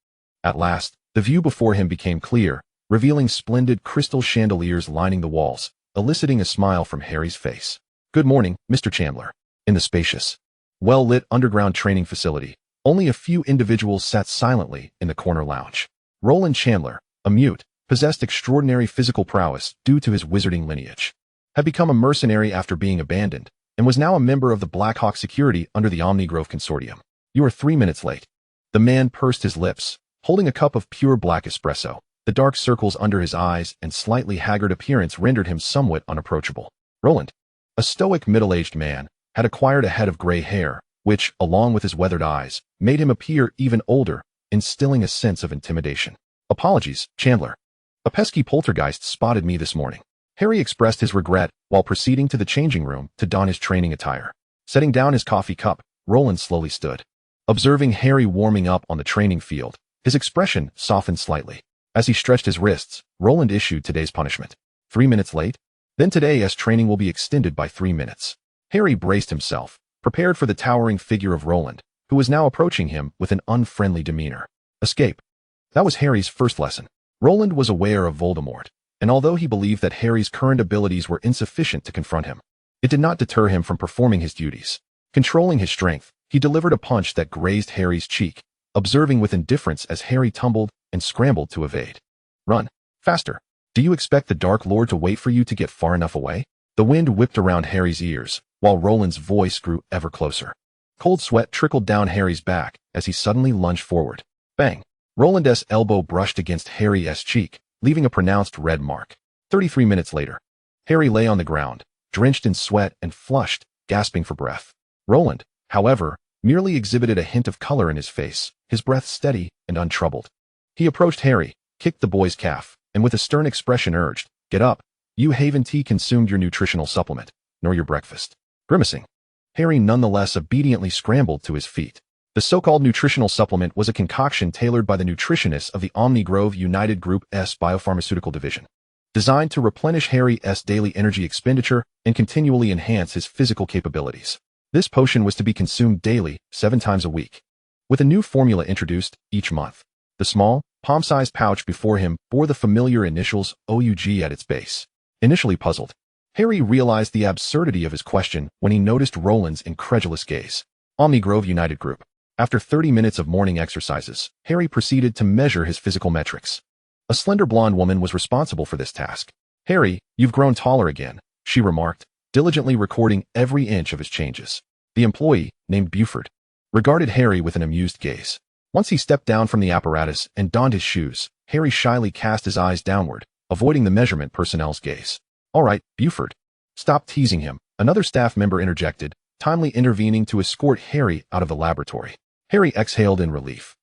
at last, the view before him became clear, revealing splendid crystal chandeliers lining the walls, eliciting a smile from Harry's face. Good morning, Mr. Chandler. In the spacious, well-lit underground training facility, only a few individuals sat silently in the corner lounge. Roland Chandler, a mute, possessed extraordinary physical prowess due to his wizarding lineage, had become a mercenary after being abandoned, and was now a member of the Blackhawk security under the Omnigrove Consortium. You are 3 minutes late. The man pursed his lips, holding a cup of pure black espresso. The dark circles under his eyes and slightly haggard appearance rendered him somewhat unapproachable. Roland, a stoic middle-aged man, had acquired a head of gray hair, which, along with his weathered eyes, made him appear even older, instilling a sense of intimidation. Apologies, Chandler. A pesky poltergeist spotted me this morning. Harry expressed his regret while proceeding to the changing room to don his training attire. Setting down his coffee cup, Roland slowly stood. Observing Harry warming up on the training field, his expression softened slightly. As he stretched his wrists, Roland issued today's punishment. 3 minutes late? Then today's training will be extended by 3 minutes. Harry braced himself, prepared for the towering figure of Roland, who was now approaching him with an unfriendly demeanor. Escape. That was Harry's first lesson. Roland was aware of Voldemort, and although he believed that Harry's current abilities were insufficient to confront him, it did not deter him from performing his duties. Controlling his strength, he delivered a punch that grazed Harry's cheek, observing with indifference as Harry tumbled and scrambled to evade. Run. Faster. Do you expect the Dark Lord to wait for you to get far enough away? The wind whipped around Harry's ears, while Roland's voice grew ever closer. Cold sweat trickled down Harry's back as he suddenly lunged forward. Bang! Roland's elbow brushed against Harry's cheek, leaving a pronounced red mark. 33 minutes later, Harry lay on the ground, drenched in sweat and flushed, gasping for breath. Roland, however, merely exhibited a hint of color in his face, his breath steady and untroubled. He approached Harry, kicked the boy's calf, and with a stern expression urged, "Get up. You haven't consumed your nutritional supplement, nor your breakfast." Grimacing, Harry nonetheless obediently scrambled to his feet. The so-called nutritional supplement was a concoction tailored by the nutritionists of the Omnigrove United Group's biopharmaceutical division, designed to replenish Harry's daily energy expenditure and continually enhance his physical capabilities. This potion was to be consumed daily, 7 times a week, with a new formula introduced each month. The small, palm-sized pouch before him bore the familiar initials OUG at its base. Initially puzzled, Harry realized the absurdity of his question when he noticed Roland's incredulous gaze. Omnigrove United Group. After 30 minutes of morning exercises, Harry proceeded to measure his physical metrics. A slender blonde woman was responsible for this task. "Harry, you've grown taller again," she remarked, diligently recording every inch of his changes. The employee, named Buford, regarded Harry with an amused gaze. Once he stepped down from the apparatus and donned his shoes, Harry shyly cast his eyes downward, avoiding the measurement personnel's gaze. "All right, Buford. Stop teasing him," another staff member interjected, timely intervening to escort Harry out of the laboratory. Harry exhaled in relief.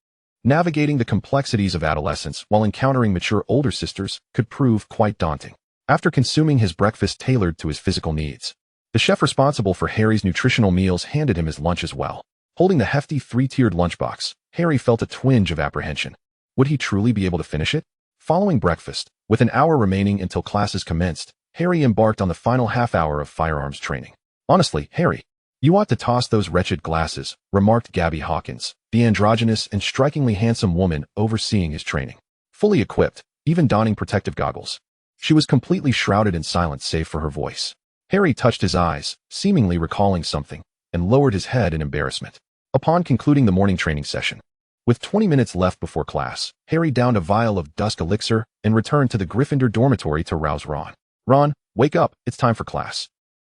Navigating the complexities of adolescence while encountering mature older sisters could prove quite daunting. After consuming his breakfast tailored to his physical needs, the chef responsible for Harry's nutritional meals handed him his lunch as well. Holding the hefty 3-tiered lunchbox, Harry felt a twinge of apprehension. Would he truly be able to finish it? Following breakfast, with an hour remaining until classes commenced, Harry embarked on the final half-hour of firearms training. "Honestly, Harry, you ought to toss those wretched glasses," remarked Gabby Hawkins, the androgynous and strikingly handsome woman overseeing his training. Fully equipped, even donning protective goggles, she was completely shrouded in silence save for her voice. Harry touched his eyes, seemingly recalling something, and lowered his head in embarrassment. Upon concluding the morning training session, with 20 minutes left before class, Harry downed a vial of dusk elixir and returned to the Gryffindor dormitory to rouse Ron. "Ron, wake up, it's time for class."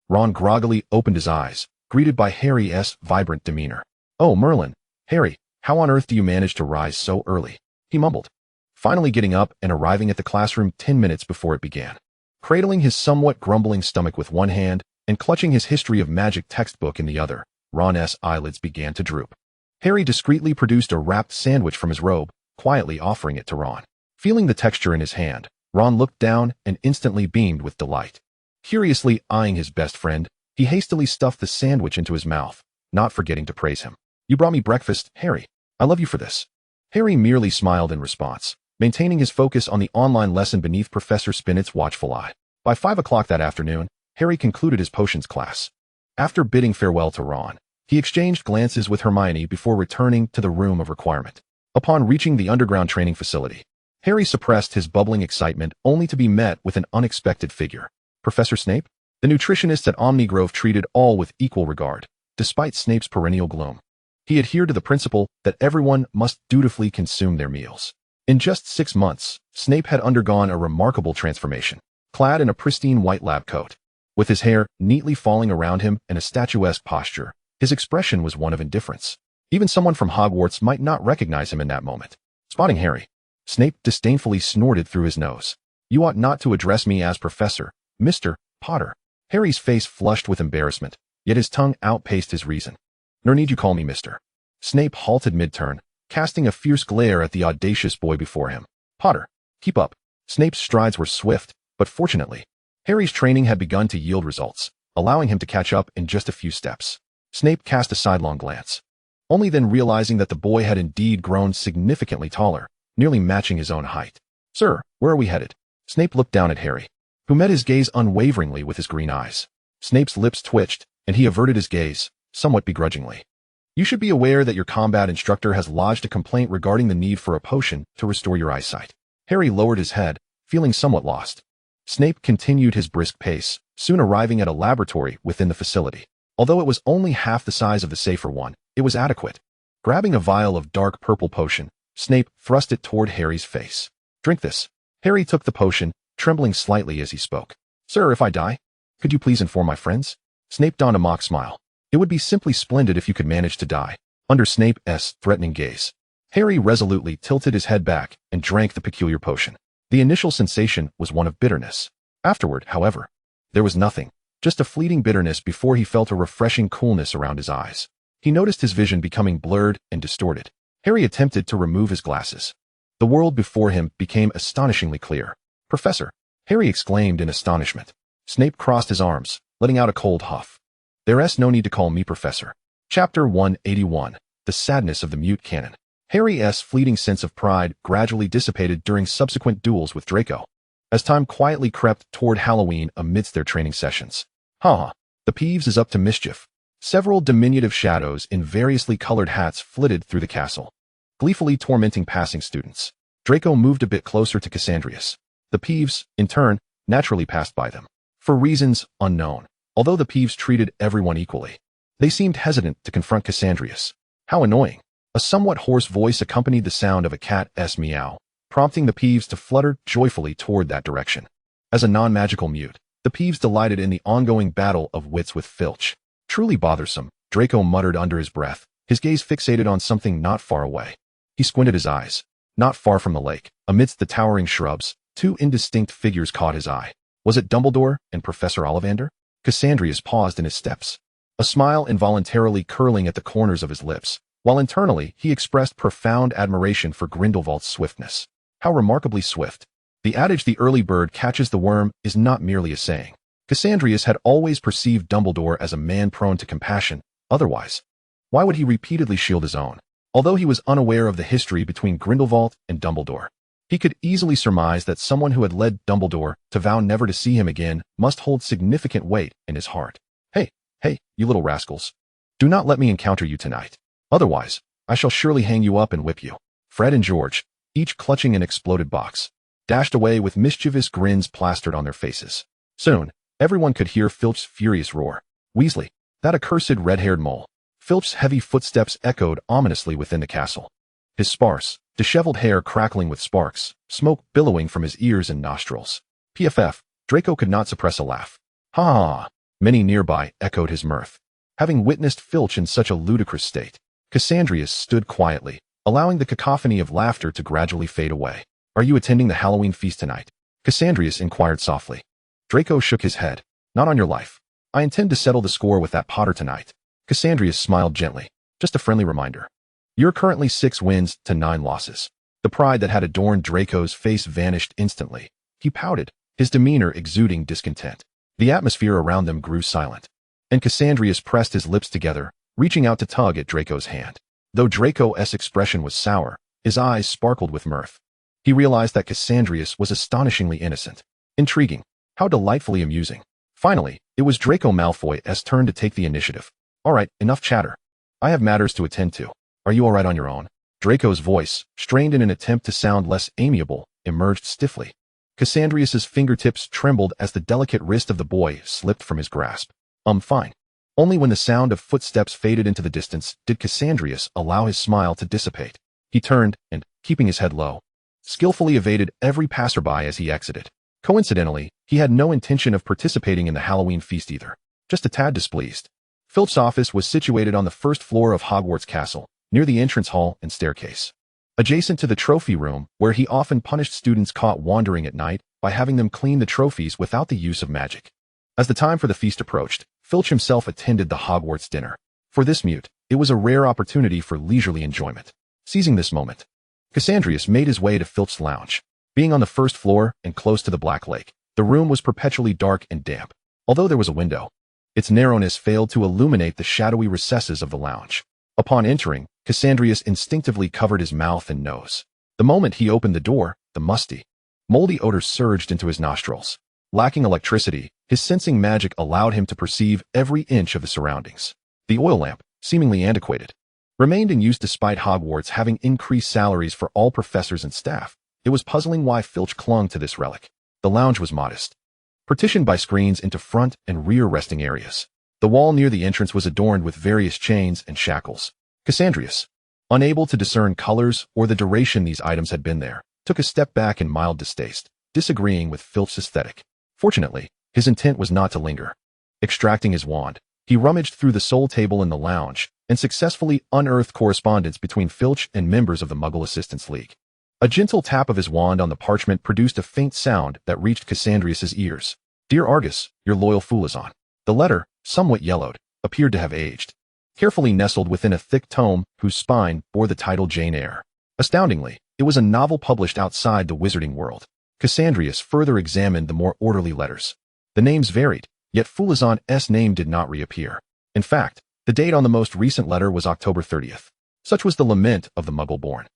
Ron groggily opened his eyes, greeted by Harry's vibrant demeanor. "Oh, Merlin. Harry, how on earth do you manage to rise so early?" he mumbled, finally getting up and arriving at the classroom 10 minutes before it began. Cradling his somewhat grumbling stomach with one hand and clutching his history of magic textbook in the other, Ron's eyelids began to droop. Harry discreetly produced a wrapped sandwich from his robe, quietly offering it to Ron. Feeling the texture in his hand, Ron looked down and instantly beamed with delight. Curiously eyeing his best friend, he hastily stuffed the sandwich into his mouth, not forgetting to praise him. "You brought me breakfast, Harry. I love you for this." Harry merely smiled in response, maintaining his focus on the online lesson beneath Professor Spinett's watchful eye. By 5 o'clock that afternoon, Harry concluded his potions class. After bidding farewell to Ron, he exchanged glances with Hermione before returning to the room of requirement. Upon reaching the underground training facility, Harry suppressed his bubbling excitement only to be met with an unexpected figure. Professor Snape? The nutritionists at Omnigrove treated all with equal regard, despite Snape's perennial gloom. He adhered to the principle that everyone must dutifully consume their meals. In just 6 months, Snape had undergone a remarkable transformation. Clad in a pristine white lab coat, with his hair neatly falling around him and a statuesque posture, his expression was one of indifference. Even someone from Hogwarts might not recognize him in that moment. Spotting Harry, Snape disdainfully snorted through his nose. "You ought not to address me as Professor, Mr. Potter." Harry's face flushed with embarrassment, yet his tongue outpaced his reason. "Nor need you call me Mr." Snape halted mid-turn, casting a fierce glare at the audacious boy before him. "Potter, keep up." Snape's strides were swift, but fortunately, Harry's training had begun to yield results, allowing him to catch up in just a few steps. Snape cast a sidelong glance, only then realizing that the boy had indeed grown significantly taller, nearly matching his own height. "Sir, where are we headed?" Snape looked down at Harry, who met his gaze unwaveringly with his green eyes. Snape's lips twitched, and he averted his gaze, somewhat begrudgingly. "You should be aware that your combat instructor has lodged a complaint regarding the need for a potion to restore your eyesight." Harry lowered his head, feeling somewhat lost. Snape continued his brisk pace, soon arriving at a laboratory within the facility. Although it was only half the size of the safer one, it was adequate. Grabbing a vial of dark purple potion, Snape thrust it toward Harry's face. "Drink this." Harry took the potion, trembling slightly as he spoke. "Sir, if I die, could you please inform my friends?" Snape donned a mock smile. It would be simply splendid if you could manage to die. Under Snape's threatening gaze, Harry resolutely tilted his head back and drank the peculiar potion. The initial sensation was one of bitterness. Afterward, however, there was nothing, just a fleeting bitterness before he felt a refreshing coolness around his eyes. He noticed his vision becoming blurred and distorted. Harry attempted to remove his glasses. The world before him became astonishingly clear. "Professor!" Harry exclaimed in astonishment. Snape crossed his arms, letting out a cold huff. "There's no need to call me Professor." Chapter 181. The Sadness of the Mute Canon. Harry's fleeting sense of pride gradually dissipated during subsequent duels with Draco, as time quietly crept toward Halloween amidst their training sessions. "Ha! The Peeves is up to mischief." Several diminutive shadows in variously colored hats flitted through the castle, gleefully tormenting passing students. Draco moved a bit closer to Cassandrius. The Peeves, in turn, naturally passed by them. For reasons unknown, although the Peeves treated everyone equally, they seemed hesitant to confront Cassandrius. How annoying. A somewhat hoarse voice accompanied the sound of a cat's meow, prompting the Peeves to flutter joyfully toward that direction. As a non-magical mute, the Peeves delighted in the ongoing battle of wits with Filch. "Truly bothersome," Draco muttered under his breath, his gaze fixated on something not far away. He squinted his eyes. Not far from the lake, amidst the towering shrubs, two indistinct figures caught his eye. Was it Dumbledore and Professor Ollivander? Cassandrius paused in his steps, a smile involuntarily curling at the corners of his lips, while internally he expressed profound admiration for Grindelwald's swiftness. How remarkably swift. The adage "the early bird catches the worm" is not merely a saying. Cassandrius had always perceived Dumbledore as a man prone to compassion. Otherwise, why would he repeatedly shield his own? Although he was unaware of the history between Grindelwald and Dumbledore, he could easily surmise that someone who had led Dumbledore to vow never to see him again must hold significant weight in his heart. Hey, you little rascals. Do not let me encounter you tonight. Otherwise, I shall surely hang you up and whip you. Fred and George, each clutching an exploded box, dashed away with mischievous grins plastered on their faces. Soon, everyone could hear Filch's furious roar. "Weasley, that accursed red-haired mole." Filch's heavy footsteps echoed ominously within the castle, his sparse, disheveled hair crackling with sparks, smoke billowing from his ears and nostrils. PFF, Draco could not suppress a laugh. "Ha ha!" Many nearby echoed his mirth. Having witnessed Filch in such a ludicrous state, Cassandrius stood quietly, allowing the cacophony of laughter to gradually fade away. "Are you attending the Halloween feast tonight?" Cassandrius inquired softly. Draco shook his head. "Not on your life. I intend to settle the score with that Potter tonight." Cassandrius smiled gently. "Just a friendly reminder. You're currently 6 wins to 9 losses." The pride that had adorned Draco's face vanished instantly. He pouted, his demeanor exuding discontent. The atmosphere around them grew silent, and Cassandrius pressed his lips together, reaching out to tug at Draco's hand. Though Draco's expression was sour, his eyes sparkled with mirth. He realized that Cassandrius was astonishingly innocent. Intriguing. How delightfully amusing. Finally, it was Draco Malfoy's turn to take the initiative. "All right, enough chatter. I have matters to attend to. Are you all right on your own?" Draco's voice, strained in an attempt to sound less amiable, emerged stiffly. Cassandrius's fingertips trembled as the delicate wrist of the boy slipped from his grasp. Fine." Only when the sound of footsteps faded into the distance did Cassandrius allow his smile to dissipate. He turned and, keeping his head low, skillfully evaded every passerby as he exited. Coincidentally, he had no intention of participating in the Halloween feast either. Just a tad displeased. Filch's office was situated on the first floor of Hogwarts Castle, near the entrance hall and staircase, adjacent to the trophy room, where he often punished students caught wandering at night by having them clean the trophies without the use of magic. As the time for the feast approached, Filch himself attended the Hogwarts dinner. For this mute, it was a rare opportunity for leisurely enjoyment. Seizing this moment, Cassandrius made his way to Filch's lounge. Being on the first floor and close to the Black Lake, the room was perpetually dark and damp. Although there was a window, its narrowness failed to illuminate the shadowy recesses of the lounge. Upon entering, Cassandrius instinctively covered his mouth and nose. The moment he opened the door, the musty, moldy odor surged into his nostrils. Lacking electricity, his sensing magic allowed him to perceive every inch of the surroundings. The oil lamp, seemingly antiquated, remained in use despite Hogwarts having increased salaries for all professors and staff. It was puzzling why Filch clung to this relic. The lounge was modest, partitioned by screens into front and rear resting areas. The wall near the entrance was adorned with various chains and shackles. Cassandrius, unable to discern colors or the duration these items had been there, took a step back in mild distaste, disagreeing with Filch's aesthetic. Fortunately, his intent was not to linger. Extracting his wand, He rummaged through the soul table in the lounge and successfully unearthed correspondence between Filch and members of the Muggle Assistance League. A gentle tap of his wand on the parchment produced a faint sound that reached Cassandrius's ears. "Dear Argus, your loyal Fulazon." The letter, somewhat yellowed, appeared to have aged. Carefully nestled within a thick tome whose spine bore the title Jane Eyre. Astoundingly, it was a novel published outside the wizarding world. Cassandrius further examined the more orderly letters. The names varied, yet Fulazon's name did not reappear. In fact, the date on the most recent letter was October 30th. Such was the lament of the Muggle-born.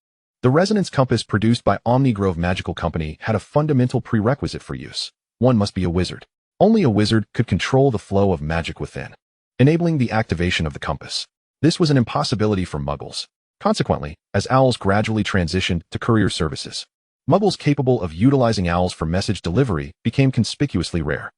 The resonance compass produced by Omnigrove Magical Company had a fundamental prerequisite for use. One must be a wizard. Only a wizard could control the flow of magic within, enabling the activation of the compass. This was an impossibility for Muggles. Consequently, as owls gradually transitioned to courier services, Muggles capable of utilizing owls for message delivery became conspicuously rare.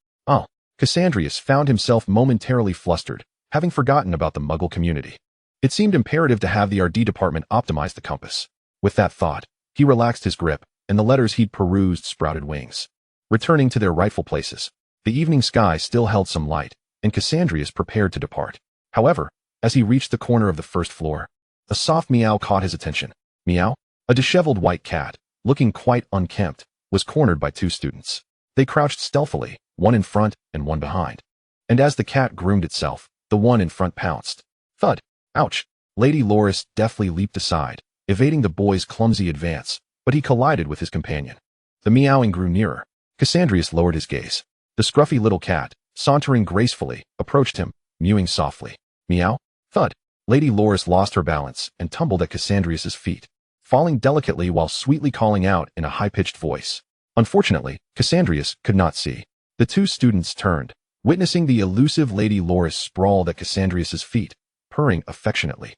Cassandrius found himself momentarily flustered, having forgotten about the Muggle community. It seemed imperative to have the RD department optimize the compass. With that thought, he relaxed his grip, and the letters he'd perused sprouted wings. Returning to their rightful places, the evening sky still held some light, and Cassandrius prepared to depart. However, as he reached the corner of the first floor, a soft meow caught his attention. Meow? A disheveled white cat, looking quite unkempt, was cornered by two students. They crouched stealthily, one in front and one behind. And as the cat groomed itself, the one in front pounced. Thud! Ouch! Lady Loris deftly leaped aside, evading the boy's clumsy advance, but he collided with his companion. The meowing grew nearer. Cassandrius lowered his gaze. The scruffy little cat, sauntering gracefully, approached him, mewing softly. Meow? Thud! Lady Loris lost her balance and tumbled at Cassandrius's feet, falling delicately while sweetly calling out in a high-pitched voice. Unfortunately, Cassandrius could not see. The two students turned, witnessing the elusive Lady Loris sprawled at Cassandrius's feet, purring affectionately.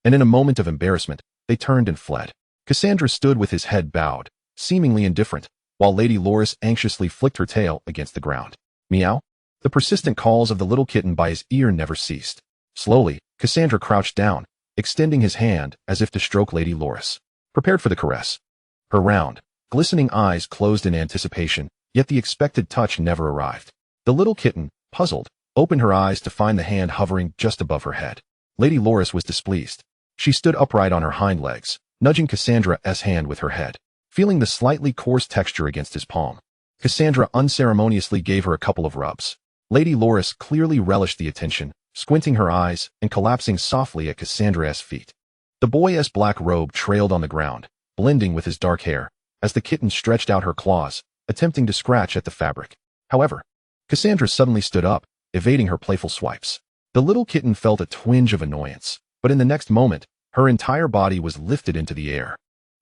And in a moment of embarrassment, they turned and fled. Cassandra stood with his head bowed, seemingly indifferent, while Lady Loris anxiously flicked her tail against the ground. Meow? The persistent calls of the little kitten by his ear never ceased. Slowly, Cassandra crouched down, extending his hand as if to stroke Lady Loris, prepared for the caress. Her round, glistening eyes closed in anticipation, yet the expected touch never arrived. The little kitten, puzzled, opened her eyes to find the hand hovering just above her head. Lady Loris was displeased. She stood upright on her hind legs, nudging Cassandra's hand with her head, feeling the slightly coarse texture against his palm. Cassandra unceremoniously gave her a couple of rubs. Lady Loris clearly relished the attention, squinting her eyes and collapsing softly at Cassandra's feet. The boy's black robe trailed on the ground, blending with his dark hair, as the kitten stretched out her claws, attempting to scratch at the fabric. However, Cassandra suddenly stood up, evading her playful swipes. The little kitten felt a twinge of annoyance, but in the next moment, her entire body was lifted into the air.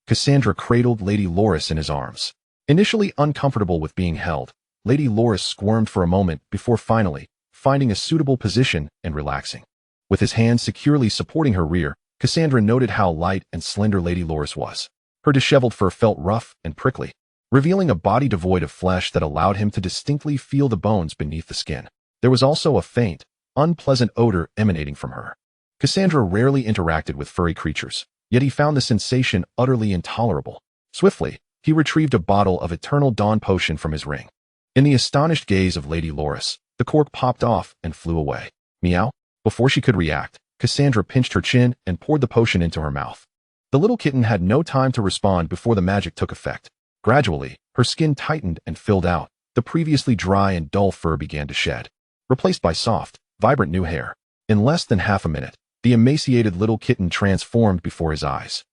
Cassandra cradled Lady Loris in his arms. Initially uncomfortable with being held, Lady Loris squirmed for a moment before finally finding a suitable position and relaxing. With his hands securely supporting her rear, Cassandra noted how light and slender Lady Loris was. Her disheveled fur felt rough and prickly, revealing a body devoid of flesh that allowed him to distinctly feel the bones beneath the skin. There was also a faint, unpleasant odor emanating from her. Cassandra rarely interacted with furry creatures, yet he found the sensation utterly intolerable. Swiftly, he retrieved a bottle of Eternal Dawn potion from his ring. In the astonished gaze of Lady Loris, the cork popped off and flew away. Meow? Before she could react, Cassandra pinched her chin and poured the potion into her mouth. The little kitten had no time to respond before the magic took effect. Gradually, her skin tightened and filled out. The previously dry and dull fur began to shed, replaced by soft, vibrant new hair. In less than half a minute, the emaciated little kitten transformed before his eyes.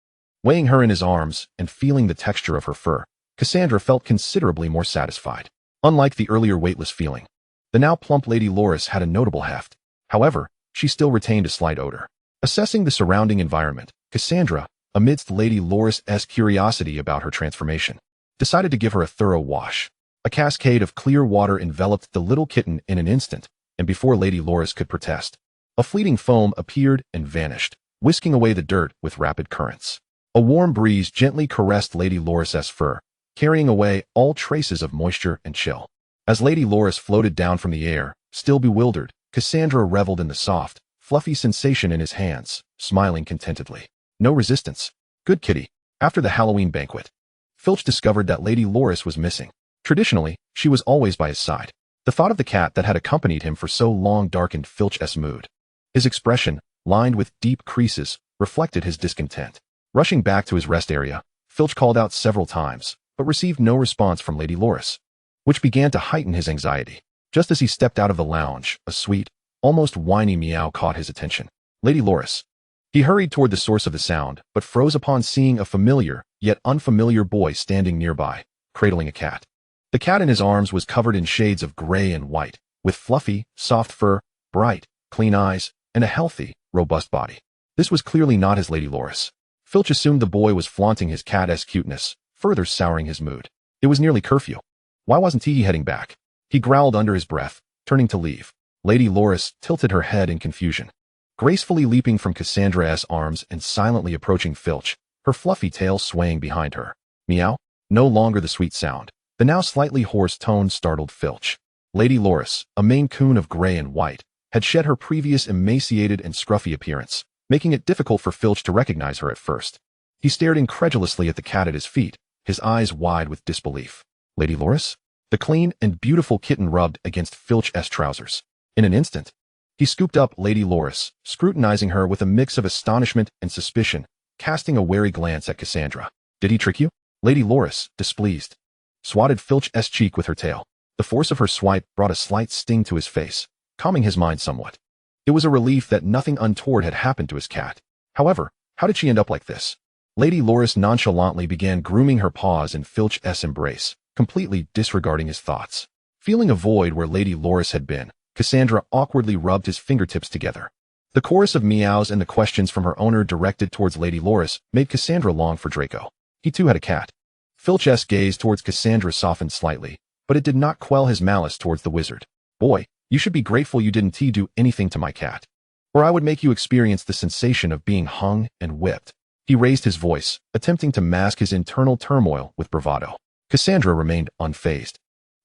Weighing her in his arms and feeling the texture of her fur, Cassandra felt considerably more satisfied. Unlike the earlier weightless feeling, the now plump Lady Loris had a notable heft. However, she still retained a slight odor. Assessing the surrounding environment, Cassandra, amidst Lady Loris's curiosity about her transformation, decided to give her a thorough wash. A cascade of clear water enveloped the little kitten in an instant, and before Lady Loris could protest, a fleeting foam appeared and vanished, whisking away the dirt with rapid currents. A warm breeze gently caressed Lady Loris's fur, carrying away all traces of moisture and chill. As Lady Loris floated down from the air, still bewildered, Cassandra reveled in the soft, fluffy sensation in his hands, smiling contentedly. No resistance. Good kitty. After the Halloween banquet, Filch discovered that Lady Loris was missing. Traditionally, she was always by his side. The thought of the cat that had accompanied him for so long darkened Filch's mood. His expression, lined with deep creases, reflected his discontent. Rushing back to his rest area, Filch called out several times, but received no response from Lady Loris, which began to heighten his anxiety. Just as he stepped out of the lounge, a sweet, almost whiny meow caught his attention. Lady Loris. He hurried toward the source of the sound, but froze upon seeing a familiar, yet unfamiliar boy standing nearby, cradling a cat. The cat in his arms was covered in shades of gray and white, with fluffy, soft fur, bright, clean eyes, and a healthy, robust body. This was clearly not his Lady Loris. Filch assumed the boy was flaunting his cat-esque cuteness, further souring his mood. It was nearly curfew. Why wasn't he heading back? He growled under his breath, turning to leave. Lady Loris tilted her head in confusion. Gracefully leaping from Cassandrius' arms and silently approaching Filch, her fluffy tail swaying behind her. Meow? No longer the sweet sound. The now slightly hoarse tone startled Filch. Lady Loris, a Maine Coon of gray and white, had shed her previous emaciated and scruffy appearance, making it difficult for Filch to recognize her at first. He stared incredulously at the cat at his feet, his eyes wide with disbelief. Lady Loris? The clean and beautiful kitten rubbed against Filch's trousers. In an instant, he scooped up Lady Loris, scrutinizing her with a mix of astonishment and suspicion, casting a wary glance at Cassandra. Did he trick you? Lady Loris, displeased, swatted Filch's cheek with her tail. The force of her swipe brought a slight sting to his face, calming his mind somewhat. It was a relief that nothing untoward had happened to his cat. However, how did she end up like this? Lady Loris nonchalantly began grooming her paws in Filch's embrace, completely disregarding his thoughts. Feeling a void where Lady Loris had been, Cassandra awkwardly rubbed his fingertips together. The chorus of meows and the questions from her owner directed towards Lady Loris made Cassandra long for Draco. He too had a cat. Filch's gaze towards Cassandra softened slightly, but it did not quell his malice towards the wizard. Boy, you should be grateful you didn't do anything to my cat, or I would make you experience the sensation of being hung and whipped. He raised his voice, attempting to mask his internal turmoil with bravado. Cassandra remained unfazed,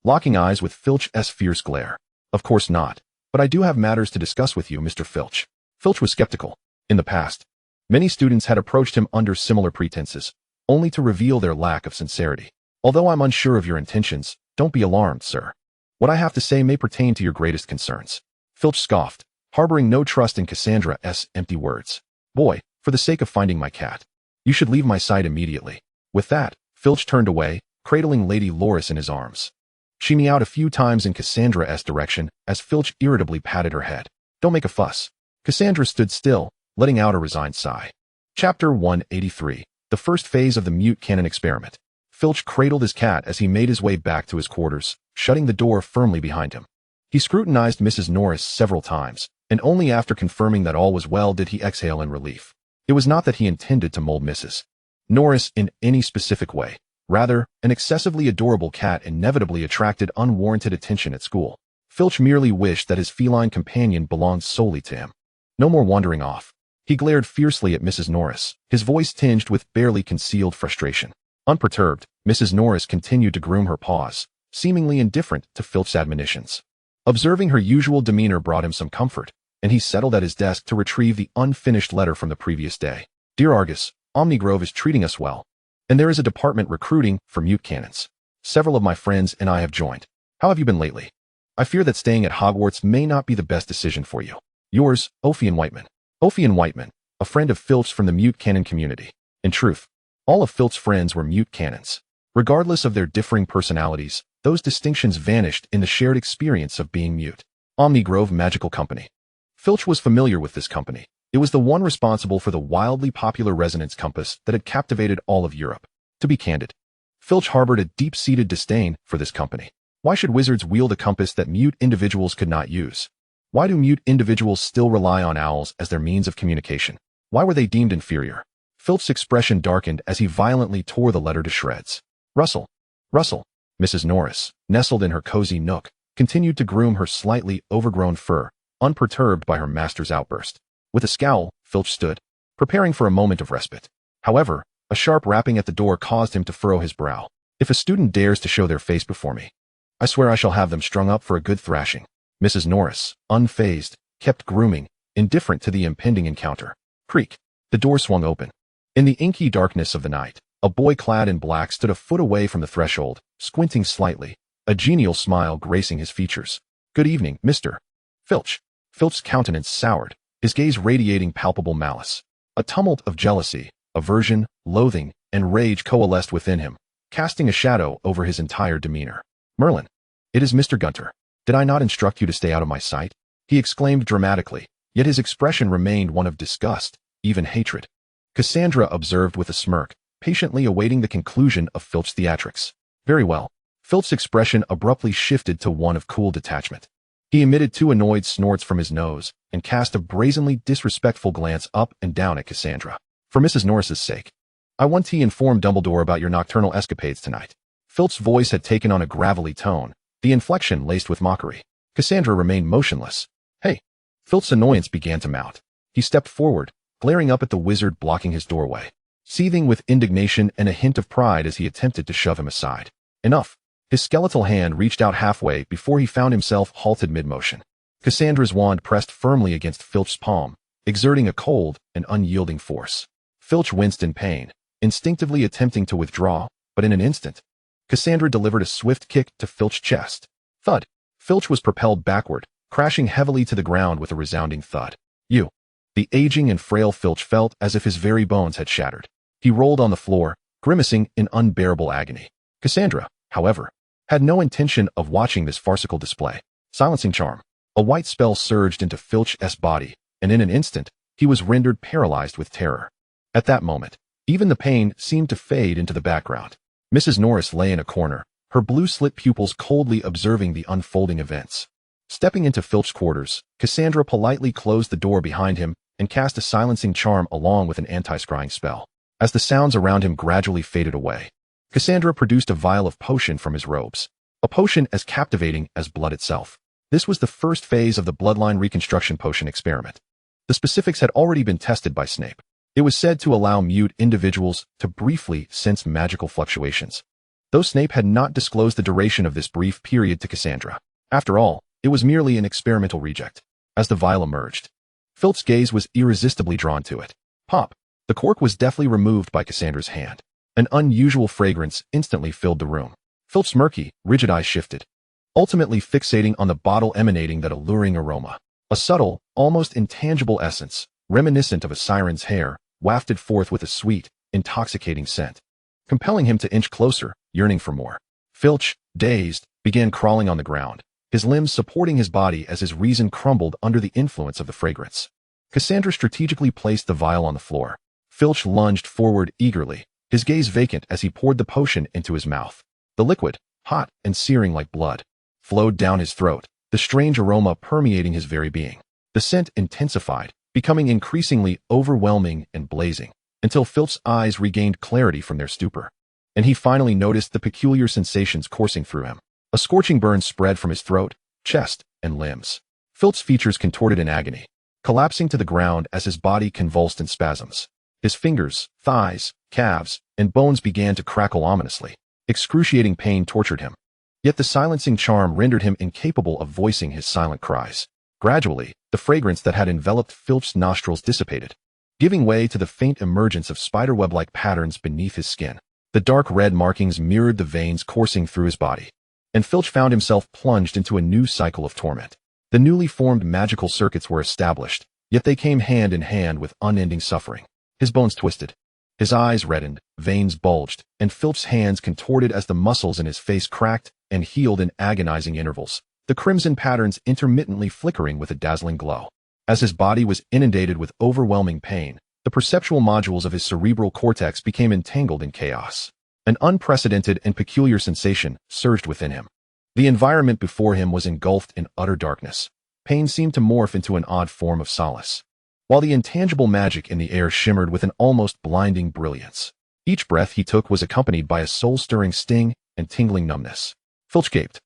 locking eyes with Filch's fierce glare. Of course not, but I do have matters to discuss with you, Mr. Filch. Filch was skeptical. In the past, many students had approached him under similar pretenses, only to reveal their lack of sincerity. Although I'm unsure of your intentions, don't be alarmed, sir. What I have to say may pertain to your greatest concerns. Filch scoffed, harboring no trust in Cassandra's empty words. Boy, for the sake of finding my cat, you should leave my sight immediately. With that, Filch turned away, cradling Lady Loris in his arms. She meowed a few times in Cassandra's direction as Filch irritably patted her head. Don't make a fuss. Cassandra stood still, letting out a resigned sigh. Chapter 183. The first phase of the mute cannon experiment. Filch cradled his cat as he made his way back to his quarters, shutting the door firmly behind him. He scrutinized Mrs. Norris several times, and only after confirming that all was well did he exhale in relief. It was not that he intended to mold Mrs. Norris in any specific way. Rather, an excessively adorable cat inevitably attracted unwarranted attention at school. Filch merely wished that his feline companion belonged solely to him. No more wandering off. He glared fiercely at Mrs. Norris, his voice tinged with barely concealed frustration. Unperturbed, Mrs. Norris continued to groom her paws, seemingly indifferent to Filch's admonitions. Observing her usual demeanor brought him some comfort, and he settled at his desk to retrieve the unfinished letter from the previous day. Dear Argus, Omnigrove is treating us well, and there is a department recruiting for mute cannons. Several of my friends and I have joined. How have you been lately? I fear that staying at Hogwarts may not be the best decision for you. Yours, Ophian Whiteman. Ophian Whiteman, a friend of Filch's from the mute cannon community. In truth, all of Filch's friends were mute cannons. Regardless of their differing personalities, those distinctions vanished in the shared experience of being mute. Omnigrove Magical Company. Filch was familiar with this company. It was the one responsible for the wildly popular resonance compass that had captivated all of Europe. To be candid, Filch harbored a deep-seated disdain for this company. Why should wizards wield a compass that mute individuals could not use? Why do mute individuals still rely on owls as their means of communication? Why were they deemed inferior? Filch's expression darkened as he violently tore the letter to shreds. Russell. Russell. Mrs. Norris, nestled in her cozy nook, continued to groom her slightly overgrown fur, unperturbed by her master's outburst. With a scowl, Filch stood, preparing for a moment of respite. However, a sharp rapping at the door caused him to furrow his brow. If a student dares to show their face before me, I swear I shall have them strung up for a good thrashing. Mrs. Norris, unfazed, kept grooming, indifferent to the impending encounter. Creak. The door swung open. In the inky darkness of the night, a boy clad in black stood a foot away from the threshold, squinting slightly, a genial smile gracing his features. "Good evening, Mr. Filch." Filch's countenance soured, his gaze radiating palpable malice. A tumult of jealousy, aversion, loathing, and rage coalesced within him, casting a shadow over his entire demeanor. "Merlin, it is Mr. Gunter. Did I not instruct you to stay out of my sight?" he exclaimed dramatically, yet his expression remained one of disgust, even hatred. Cassandra observed with a smirk, patiently awaiting the conclusion of Filch's theatrics. "Very well." Filch's expression abruptly shifted to one of cool detachment. He emitted 2 annoyed snorts from his nose and cast a brazenly disrespectful glance up and down at Cassandra. "For Mrs. Norris's sake, I want to inform Dumbledore about your nocturnal escapades tonight." Filch's voice had taken on a gravelly tone, the inflection laced with mockery. Cassandra remained motionless. "Hey!" Filch's annoyance began to mount. He stepped forward, glaring up at the wizard blocking his doorway, seething with indignation and a hint of pride as he attempted to shove him aside. "Enough!" His skeletal hand reached out halfway before he found himself halted mid-motion. Cassandra's wand pressed firmly against Filch's palm, exerting a cold and unyielding force. Filch winced in pain, instinctively attempting to withdraw, but in an instant, Cassandra delivered a swift kick to Filch's chest. Thud! Filch was propelled backward, crashing heavily to the ground with a resounding thud. "You!" The aging and frail Filch felt as if his very bones had shattered. He rolled on the floor, grimacing in unbearable agony. Cassandra, however, had no intention of watching this farcical display. Silencing charm. A white spell surged into Filch's body, and in an instant, he was rendered paralyzed with terror. At that moment, even the pain seemed to fade into the background. Mrs. Norris lay in a corner, her blue-slit pupils coldly observing the unfolding events. Stepping into Filch's quarters, Cassandra politely closed the door behind him and cast a silencing charm along with an anti-scrying spell. As the sounds around him gradually faded away, Cassandra produced a vial of potion from his robes, a potion as captivating as blood itself. This was the first phase of the bloodline reconstruction potion experiment. The specifics had already been tested by Snape. It was said to allow mute individuals to briefly sense magical fluctuations, though Snape had not disclosed the duration of this brief period to Cassandra. After all, it was merely an experimental reject. As the vial emerged, Filch's gaze was irresistibly drawn to it. Pop! The cork was deftly removed by Cassandra's hand. An unusual fragrance instantly filled the room. Filch's murky, rigid eyes shifted, ultimately fixating on the bottle emanating that alluring aroma. A subtle, almost intangible essence, reminiscent of a siren's hair, wafted forth with a sweet, intoxicating scent, compelling him to inch closer, yearning for more. Filch, dazed, began crawling on the ground, his limbs supporting his body as his reason crumbled under the influence of the fragrance. Cassandra strategically placed the vial on the floor. Filch lunged forward eagerly, his gaze vacant as he poured the potion into his mouth. The liquid, hot and searing like blood, flowed down his throat, the strange aroma permeating his very being. The scent intensified, becoming increasingly overwhelming and blazing, until Filch's eyes regained clarity from their stupor, and he finally noticed the peculiar sensations coursing through him. A scorching burn spread from his throat, chest, and limbs. Filch's features contorted in agony, collapsing to the ground as his body convulsed in spasms. His fingers, thighs, calves, and bones began to crackle ominously. Excruciating pain tortured him, yet the silencing charm rendered him incapable of voicing his silent cries. Gradually, the fragrance that had enveloped Filch's nostrils dissipated, giving way to the faint emergence of spiderweb-like patterns beneath his skin. The dark red markings mirrored the veins coursing through his body, and Filch found himself plunged into a new cycle of torment. The newly formed magical circuits were established, yet they came hand in hand with unending suffering. His bones twisted, his eyes reddened, veins bulged, and Filch's hands contorted as the muscles in his face cracked and healed in agonizing intervals, the crimson patterns intermittently flickering with a dazzling glow. As his body was inundated with overwhelming pain, the perceptual modules of his cerebral cortex became entangled in chaos. An unprecedented and peculiar sensation surged within him. The environment before him was engulfed in utter darkness. Pain seemed to morph into an odd form of solace, while the intangible magic in the air shimmered with an almost blinding brilliance. Each breath he took was accompanied by a soul-stirring sting and tingling numbness. Filch gaped,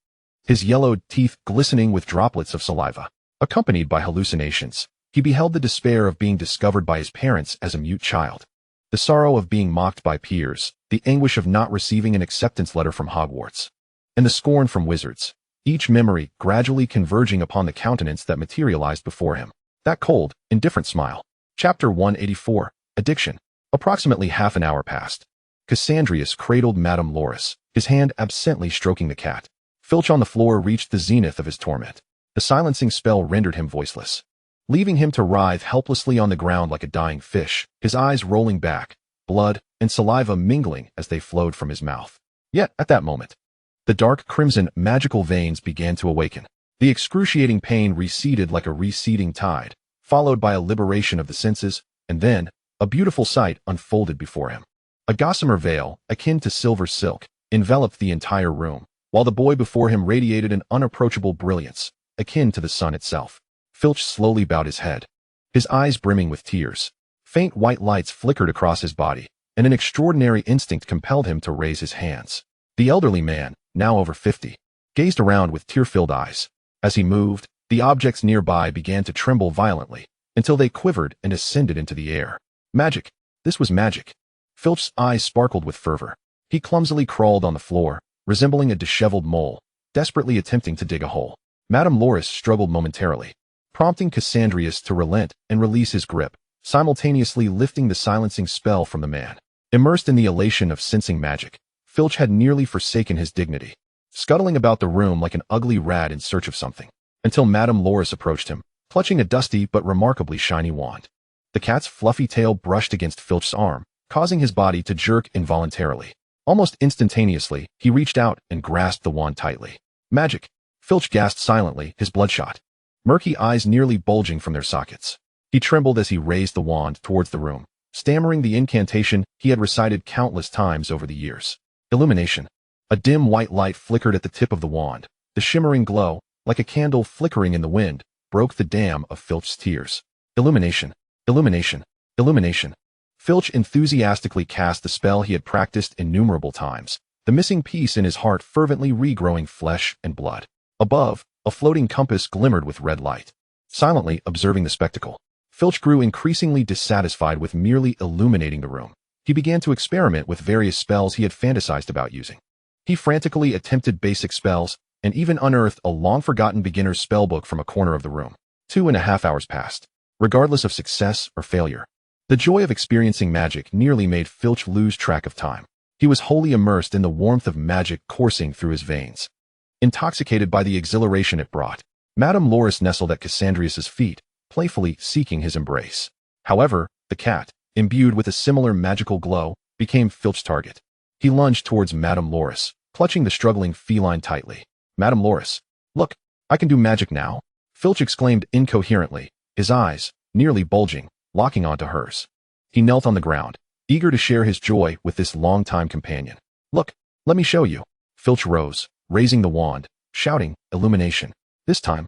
his yellowed teeth glistening with droplets of saliva. Accompanied by hallucinations, he beheld the despair of being discovered by his parents as a mute child, the sorrow of being mocked by peers, the anguish of not receiving an acceptance letter from Hogwarts, and the scorn from wizards, each memory gradually converging upon the countenance that materialized before him. That cold, indifferent smile. Chapter 184, Addiction. Approximately half an hour passed. Cassandrius cradled Madame Loris, his hand absently stroking the cat. Filch on the floor reached the zenith of his torment. The silencing spell rendered him voiceless, leaving him to writhe helplessly on the ground like a dying fish, his eyes rolling back, blood and saliva mingling as they flowed from his mouth. Yet, at that moment, the dark crimson magical veins began to awaken. The excruciating pain receded like a receding tide, followed by a liberation of the senses, and then, a beautiful sight unfolded before him. A gossamer veil, akin to silver silk, enveloped the entire room, while the boy before him radiated an unapproachable brilliance, akin to the sun itself. Filch slowly bowed his head, his eyes brimming with tears. Faint white lights flickered across his body, and an extraordinary instinct compelled him to raise his hands. The elderly man, now over 50, gazed around with tear-filled eyes. As he moved, the objects nearby began to tremble violently, until they quivered and ascended into the air. Magic! This was magic! Filch's eyes sparkled with fervor. He clumsily crawled on the floor, resembling a disheveled mole, desperately attempting to dig a hole. Madame Loris struggled momentarily, prompting Cassandrius to relent and release his grip, simultaneously lifting the silencing spell from the man. Immersed in the elation of sensing magic, Filch had nearly forsaken his dignity, scuttling about the room like an ugly rat in search of something, until Madame Loris approached him, clutching a dusty but remarkably shiny wand. The cat's fluffy tail brushed against Filch's arm, causing his body to jerk involuntarily. Almost instantaneously, he reached out and grasped the wand tightly. Magic! Filch gasped silently, his bloodshot, murky eyes nearly bulging from their sockets. He trembled as he raised the wand towards the room, stammering the incantation he had recited countless times over the years. Illumination. A dim white light flickered at the tip of the wand. The shimmering glow, like a candle flickering in the wind, broke the dam of Filch's tears. Illumination. Illumination. Illumination. Filch enthusiastically cast the spell he had practiced innumerable times, the missing piece in his heart fervently regrowing flesh and blood. Above, a floating compass glimmered with red light. Silently observing the spectacle, Filch grew increasingly dissatisfied with merely illuminating the room. He began to experiment with various spells he had fantasized about using. He frantically attempted basic spells, and even unearthed a long-forgotten beginner's spellbook from a corner of the room. 2.5 hours passed. Regardless of success or failure, the joy of experiencing magic nearly made Filch lose track of time. He was wholly immersed in the warmth of magic coursing through his veins. Intoxicated by the exhilaration it brought, Madame Loris nestled at Cassandrius's feet, playfully seeking his embrace. However, the cat, imbued with a similar magical glow, became Filch's target. He lunged towards Madame Loris, clutching the struggling feline tightly. Madame Loris, look, I can do magic now, Filch exclaimed incoherently, his eyes, nearly bulging, locking onto hers. He knelt on the ground, eager to share his joy with this longtime companion. Look, let me show you. Filch rose, raising the wand, shouting, illumination. This time,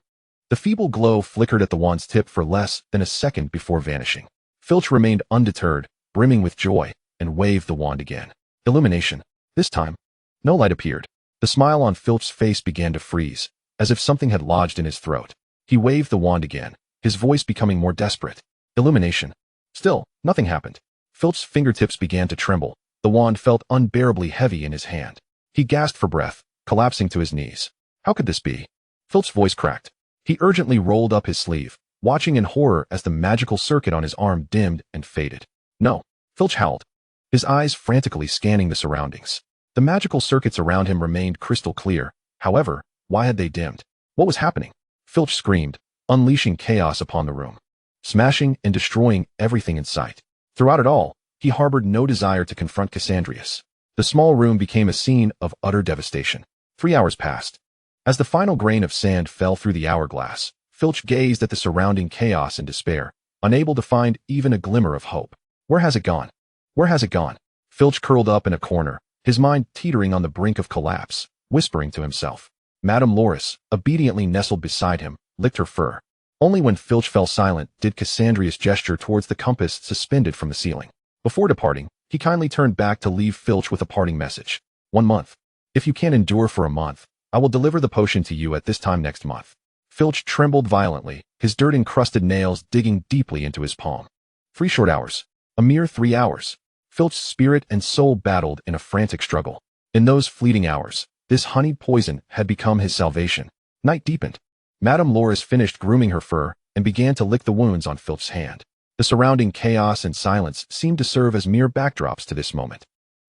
the feeble glow flickered at the wand's tip for less than a second before vanishing. Filch remained undeterred, brimming with joy, and waved the wand again. Illumination. This time, no light appeared. The smile on Filch's face began to freeze, as if something had lodged in his throat. He waved the wand again, his voice becoming more desperate. Illumination. Still, nothing happened. Filch's fingertips began to tremble. The wand felt unbearably heavy in his hand. He gasped for breath, collapsing to his knees. How could this be? Filch's voice cracked. He urgently rolled up his sleeve, watching in horror as the magical circuit on his arm dimmed and faded. No, Filch howled, his eyes frantically scanning the surroundings. The magical circuits around him remained crystal clear. However, why had they dimmed? What was happening? Filch screamed, unleashing chaos upon the room, smashing and destroying everything in sight. Throughout it all, he harbored no desire to confront Cassandrius. The small room became a scene of utter devastation. 3 hours passed. As the final grain of sand fell through the hourglass, Filch gazed at the surrounding chaos in despair, unable to find even a glimmer of hope. Where has it gone? Where has it gone? Filch curled up in a corner, his mind teetering on the brink of collapse, whispering to himself. Madame Loris, obediently nestled beside him, licked her fur. Only when Filch fell silent did Cassandrius gesture towards the compass suspended from the ceiling. Before departing, he kindly turned back to leave Filch with a parting message. 1 month. If you can't endure for a month, I will deliver the potion to you at this time next month. Filch trembled violently, his dirt-encrusted nails digging deeply into his palm. 3 short hours. A mere 3 hours. Filch's spirit and soul battled in a frantic struggle. In those fleeting hours, this honeyed poison had become his salvation. Night deepened. Madame Loris finished grooming her fur and began to lick the wounds on Filch's hand. The surrounding chaos and silence seemed to serve as mere backdrops to this moment.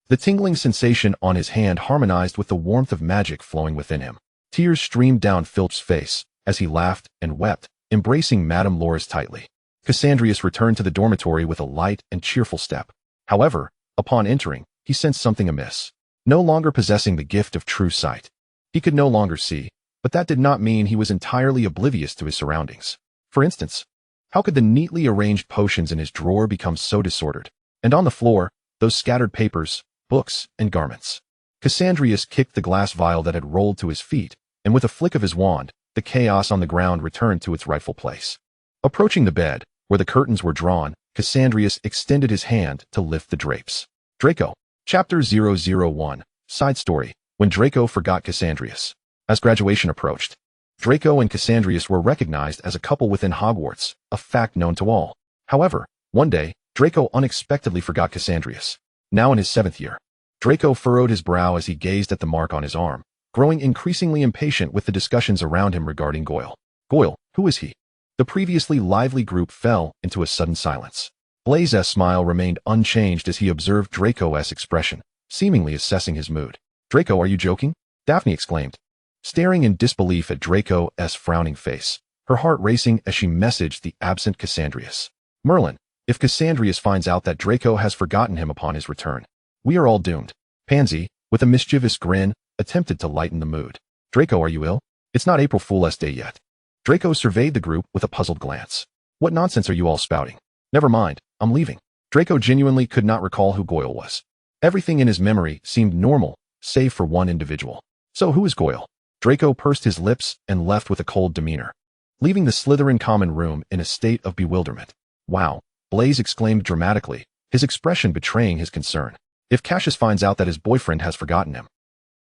The tingling sensation on his hand harmonized with the warmth of magic flowing within him. Tears streamed down Philip's face as he laughed and wept, embracing Madame Loris tightly. Cassandrius returned to the dormitory with a light and cheerful step. However, upon entering, he sensed something amiss. No longer possessing the gift of true sight, he could no longer see, but that did not mean he was entirely oblivious to his surroundings. For instance, how could the neatly arranged potions in his drawer become so disordered? And on the floor, those scattered papers, books, and garments. Cassandrius kicked the glass vial that had rolled to his feet, and with a flick of his wand, the chaos on the ground returned to its rightful place. Approaching the bed, where the curtains were drawn, Cassandrius extended his hand to lift the drapes. Draco. Chapter 001. Side story. When Draco forgot Cassandrius. As graduation approached, Draco and Cassandrius were recognized as a couple within Hogwarts, a fact known to all. However, one day, Draco unexpectedly forgot Cassandrius. Now in his 7th year, Draco furrowed his brow as he gazed at the mark on his arm, growing increasingly impatient with the discussions around him regarding Goyle. Goyle, who is he? The previously lively group fell into a sudden silence. Blaze's smile remained unchanged as he observed Draco's expression, seemingly assessing his mood. Draco, are you joking? Daphne exclaimed, staring in disbelief at Draco's frowning face, her heart racing as she messaged the absent Cassandrius. Merlin, if Cassandrius finds out that Draco has forgotten him upon his return, we are all doomed. Pansy, with a mischievous grin, attempted to lighten the mood. Draco, are you ill? It's not April Fool's Day yet. Draco surveyed the group with a puzzled glance. What nonsense are you all spouting? Never mind, I'm leaving. Draco genuinely could not recall who Goyle was. Everything in his memory seemed normal, save for one individual. So who is Goyle? Draco pursed his lips and left with a cold demeanor, leaving the Slytherin common room in a state of bewilderment. Wow, Blaze exclaimed dramatically, his expression betraying his concern. If Cassius finds out that his boyfriend has forgotten him.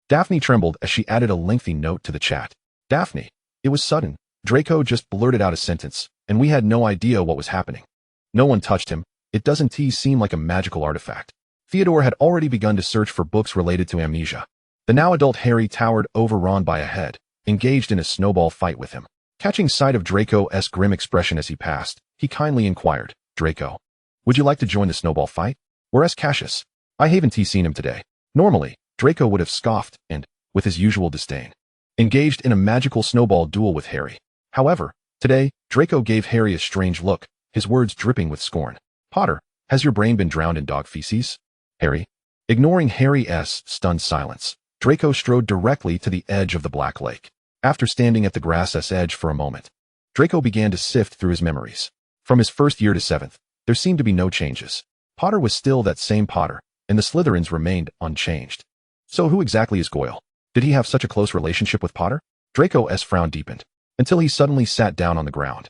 Daphne trembled as she added a lengthy note to the chat. Daphne, it was sudden. Draco just blurted out a sentence, and we had no idea what was happening. No one touched him. It doesn't seem like a magical artifact. Theodore had already begun to search for books related to amnesia. The now adult Harry towered over Ron by a head, engaged in a snowball fight with him. Catching sight of Draco's grim expression as he passed, he kindly inquired, Draco, would you like to join the snowball fight? Whereas Cassius? I haven't seen him today. Normally, Draco would have scoffed and, with his usual disdain, engaged in a magical snowball duel with Harry. However, today, Draco gave Harry a strange look, his words dripping with scorn. Potter, has your brain been drowned in dog feces? Harry? Ignoring Harry's stunned silence, Draco strode directly to the edge of the Black Lake. After standing at the grass's edge for a moment, Draco began to sift through his memories. From his first year to 7th, there seemed to be no changes. Potter was still that same Potter, and the Slytherins remained unchanged. So who exactly is Goyle? Did he have such a close relationship with Potter? Draco's frown deepened, until he suddenly sat down on the ground.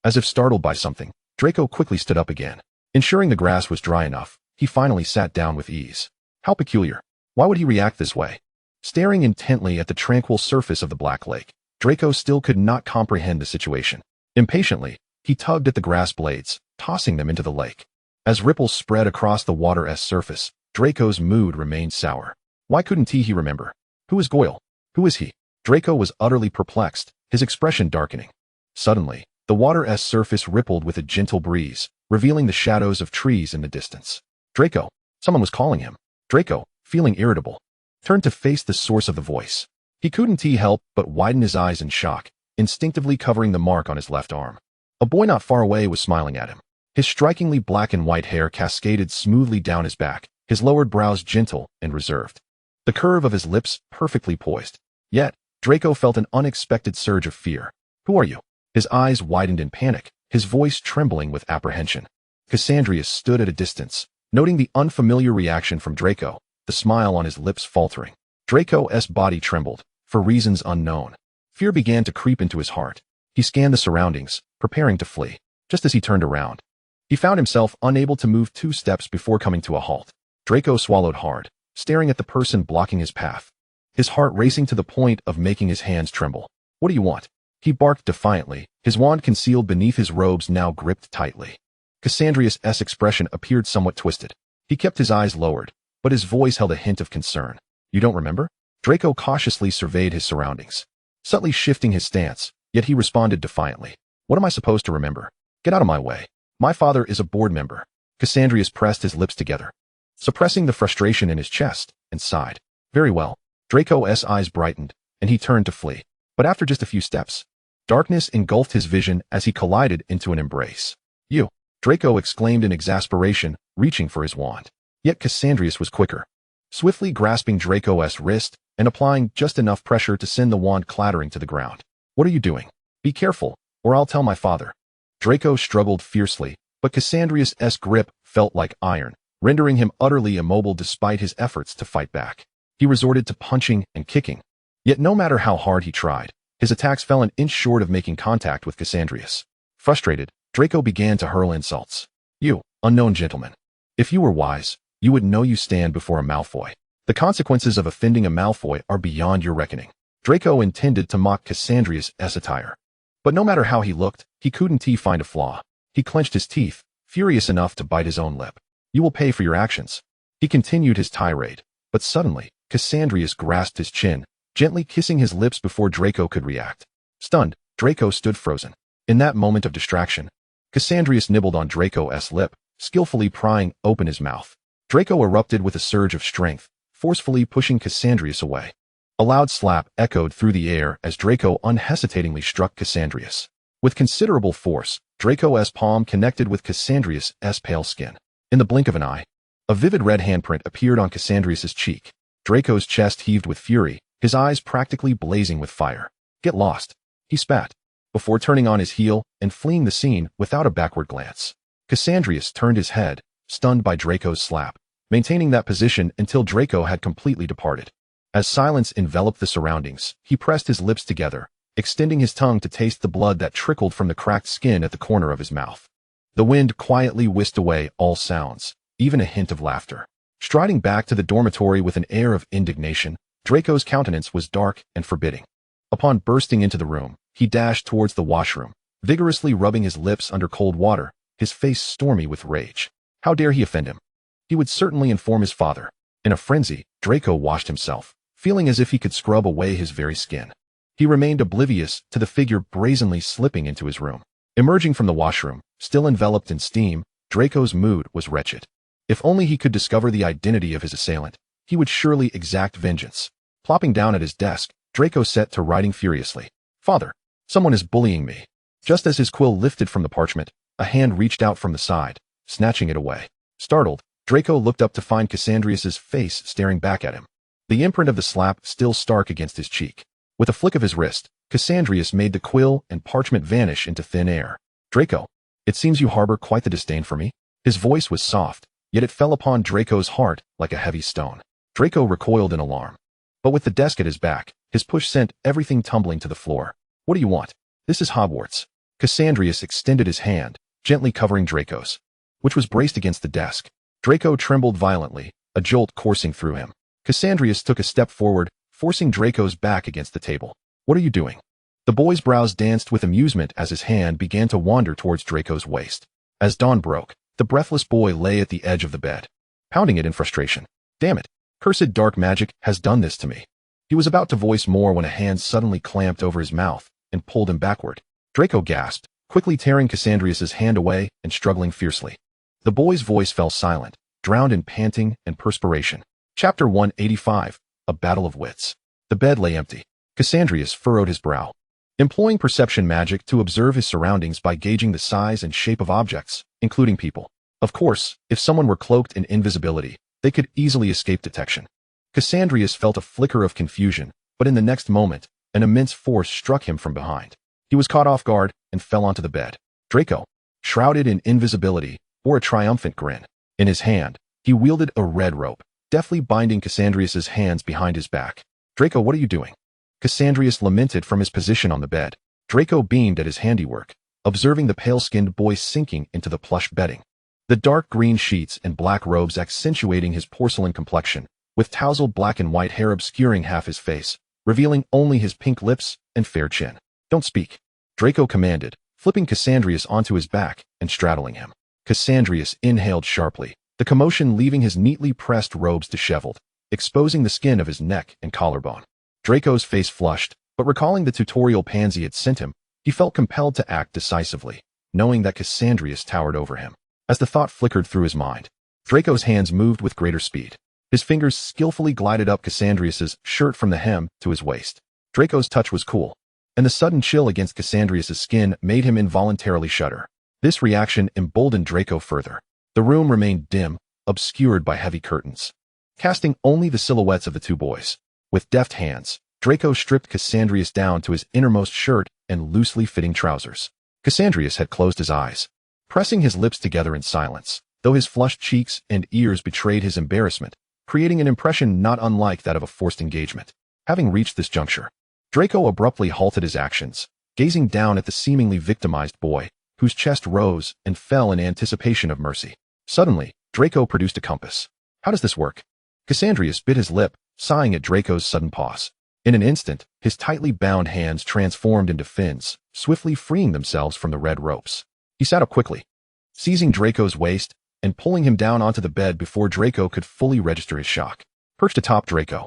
As if startled by something, Draco quickly stood up again. Ensuring the grass was dry enough, he finally sat down with ease. How peculiar. Why would he react this way? Staring intently at the tranquil surface of the Black Lake, Draco still could not comprehend the situation. Impatiently, he tugged at the grass blades, tossing them into the lake. As ripples spread across the water's surface, Draco's mood remained sour. Why couldn't he remember? Who is Goyle? Who is he? Draco was utterly perplexed, his expression darkening. Suddenly, the water's surface rippled with a gentle breeze, revealing the shadows of trees in the distance. Draco. Someone was calling him. Draco, feeling irritable, turned to face the source of the voice. He couldn't help but widen his eyes in shock, instinctively covering the mark on his left arm. A boy not far away was smiling at him. His strikingly black and white hair cascaded smoothly down his back, his lowered brows gentle and reserved, the curve of his lips perfectly poised. Yet, Draco felt an unexpected surge of fear. Who are you? His eyes widened in panic, his voice trembling with apprehension. Cassandrius stood at a distance, noting the unfamiliar reaction from Draco, the smile on his lips faltering. Draco's body trembled, for reasons unknown. Fear began to creep into his heart. He scanned the surroundings, preparing to flee. Just as he turned around, he found himself unable to move 2 steps before coming to a halt. Draco swallowed hard, staring at the person blocking his path, his heart racing to the point of making his hands tremble. What do you want? He barked defiantly, his wand concealed beneath his robes now gripped tightly. Cassandrius' expression appeared somewhat twisted. He kept his eyes lowered, but his voice held a hint of concern. You don't remember? Draco cautiously surveyed his surroundings, subtly shifting his stance, yet he responded defiantly. What am I supposed to remember? Get out of my way. My father is a board member. Cassandrius pressed his lips together, suppressing the frustration in his chest, and sighed. Very well. Draco's eyes brightened, and he turned to flee. But after just a few steps, darkness engulfed his vision as he collided into an embrace. "You!" Draco exclaimed in exasperation, reaching for his wand. Yet Cassandrius was quicker, swiftly grasping Draco's wrist and applying just enough pressure to send the wand clattering to the ground. "What are you doing? Be careful, or I'll tell my father." Draco struggled fiercely, but Cassandrius' grip felt like iron, rendering him utterly immobile despite his efforts to fight back. He resorted to punching and kicking. Yet no matter how hard he tried, his attacks fell an inch short of making contact with Cassandrius. Frustrated, Draco began to hurl insults. "You, unknown gentleman. If you were wise, you would know you stand before a Malfoy. The consequences of offending a Malfoy are beyond your reckoning." Draco intended to mock Cassandrius' attire. But no matter how he looked, he couldn't find a flaw. He clenched his teeth, furious enough to bite his own lip. "You will pay for your actions." He continued his tirade, but suddenly, Cassandrius grasped his chin, gently kissing his lips before Draco could react. Stunned, Draco stood frozen. In that moment of distraction, Cassandrius nibbled on Draco's lip, skillfully prying open his mouth. Draco erupted with a surge of strength, forcefully pushing Cassandrius away. A loud slap echoed through the air as Draco unhesitatingly struck Cassandrius. With considerable force, Draco's palm connected with Cassandrius' pale skin. In the blink of an eye, a vivid red handprint appeared on Cassandrius' cheek. Draco's chest heaved with fury, his eyes practically blazing with fire. "Get lost," he spat, before turning on his heel and fleeing the scene without a backward glance. Cassandrius turned his head, stunned by Draco's slap, maintaining that position until Draco had completely departed. As silence enveloped the surroundings, he pressed his lips together, extending his tongue to taste the blood that trickled from the cracked skin at the corner of his mouth. The wind quietly whisked away all sounds, even a hint of laughter. Striding back to the dormitory with an air of indignation, Draco's countenance was dark and forbidding. Upon bursting into the room, he dashed towards the washroom, vigorously rubbing his lips under cold water, his face stormy with rage. How dare he offend him? He would certainly inform his father. In a frenzy, Draco washed himself, feeling as if he could scrub away his very skin. He remained oblivious to the figure brazenly slipping into his room. Emerging from the washroom, still enveloped in steam, Draco's mood was wretched. If only he could discover the identity of his assailant, he would surely exact vengeance. Plopping down at his desk, Draco set to writing furiously. "Father, someone is bullying me." Just as his quill lifted from the parchment, a hand reached out from the side, snatching it away. Startled, Draco looked up to find Cassandrius' face staring back at him, the imprint of the slap still stark against his cheek. With a flick of his wrist, Cassandrius made the quill and parchment vanish into thin air. "Draco, it seems you harbor quite the disdain for me." His voice was soft, yet it fell upon Draco's heart like a heavy stone. Draco recoiled in alarm. But with the desk at his back, his push sent everything tumbling to the floor. "What do you want? This is Hogwarts." Cassandrius extended his hand, gently covering Draco's, which was braced against the desk. Draco trembled violently, a jolt coursing through him. Cassandrius took a step forward, forcing Draco's back against the table. "What are you doing?" The boy's brows danced with amusement as his hand began to wander towards Draco's waist. As dawn broke, the breathless boy lay at the edge of the bed, pounding it in frustration. "Damn it! Cursed dark magic has done this to me." He was about to voice more when a hand suddenly clamped over his mouth and pulled him backward. Draco gasped, quickly tearing Cassandrius' hand away and struggling fiercely. The boy's voice fell silent, drowned in panting and perspiration. Chapter 185, A Battle of Wits. The bed lay empty. Cassandrius furrowed his brow, employing perception magic to observe his surroundings by gauging the size and shape of objects, including people. Of course, if someone were cloaked in invisibility, they could easily escape detection. Cassandrius felt a flicker of confusion, but in the next moment, an immense force struck him from behind. He was caught off guard and fell onto the bed. Draco, shrouded in invisibility, bore a triumphant grin. In his hand, he wielded a red rope, deftly binding Cassandrius' hands behind his back. "Draco, what are you doing?" Cassandrius lamented from his position on the bed. Draco beamed at his handiwork, observing the pale-skinned boy sinking into the plush bedding. The dark green sheets and black robes accentuating his porcelain complexion, with tousled black and white hair obscuring half his face, revealing only his pink lips and fair chin. "Don't speak," Draco commanded, flipping Cassandrius onto his back and straddling him. Cassandrius inhaled sharply, the commotion leaving his neatly pressed robes disheveled, exposing the skin of his neck and collarbone. Draco's face flushed, but recalling the tutorial Pansy had sent him, he felt compelled to act decisively, knowing that Cassandrius towered over him. As the thought flickered through his mind, Draco's hands moved with greater speed. His fingers skillfully glided up Cassandrius' shirt from the hem to his waist. Draco's touch was cool, and the sudden chill against Cassandrius' skin made him involuntarily shudder. This reaction emboldened Draco further. The room remained dim, obscured by heavy curtains, casting only the silhouettes of the two boys. With deft hands, Draco stripped Cassandrius down to his innermost shirt and loosely fitting trousers. Cassandrius had closed his eyes, pressing his lips together in silence, though his flushed cheeks and ears betrayed his embarrassment, creating an impression not unlike that of a forced engagement. Having reached this juncture, Draco abruptly halted his actions, gazing down at the seemingly victimized boy, whose chest rose and fell in anticipation of mercy. Suddenly, Draco produced a compass. How does this work? Cassandrius bit his lip, sighing at Draco's sudden pause. In an instant, his tightly bound hands transformed into fins, swiftly freeing themselves from the red ropes. He sat up quickly, seizing Draco's waist and pulling him down onto the bed before Draco could fully register his shock. Perched atop Draco,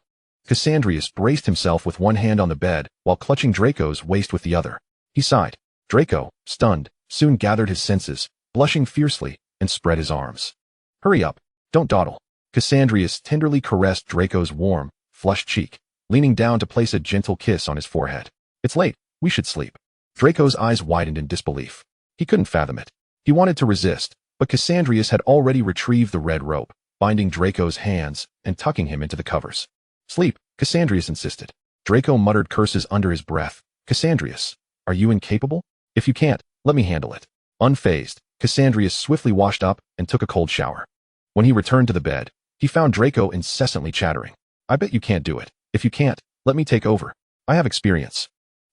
Cassandrius braced himself with one hand on the bed while clutching Draco's waist with the other. He sighed. Draco, stunned, soon gathered his senses, blushing fiercely, and spread his arms. Hurry up, don't dawdle. Cassandrius tenderly caressed Draco's warm, flushed cheek, leaning down to place a gentle kiss on his forehead. It's late, we should sleep. Draco's eyes widened in disbelief. He couldn't fathom it. He wanted to resist, but Cassandrius had already retrieved the red rope, binding Draco's hands and tucking him into the covers. Sleep, Cassandrius insisted. Draco muttered curses under his breath. Cassandrius, are you incapable? If you can't, let me handle it. Unfazed, Cassandrius swiftly washed up and took a cold shower. When he returned to the bed, he found Draco incessantly chattering. I bet you can't do it. If you can't, let me take over. I have experience.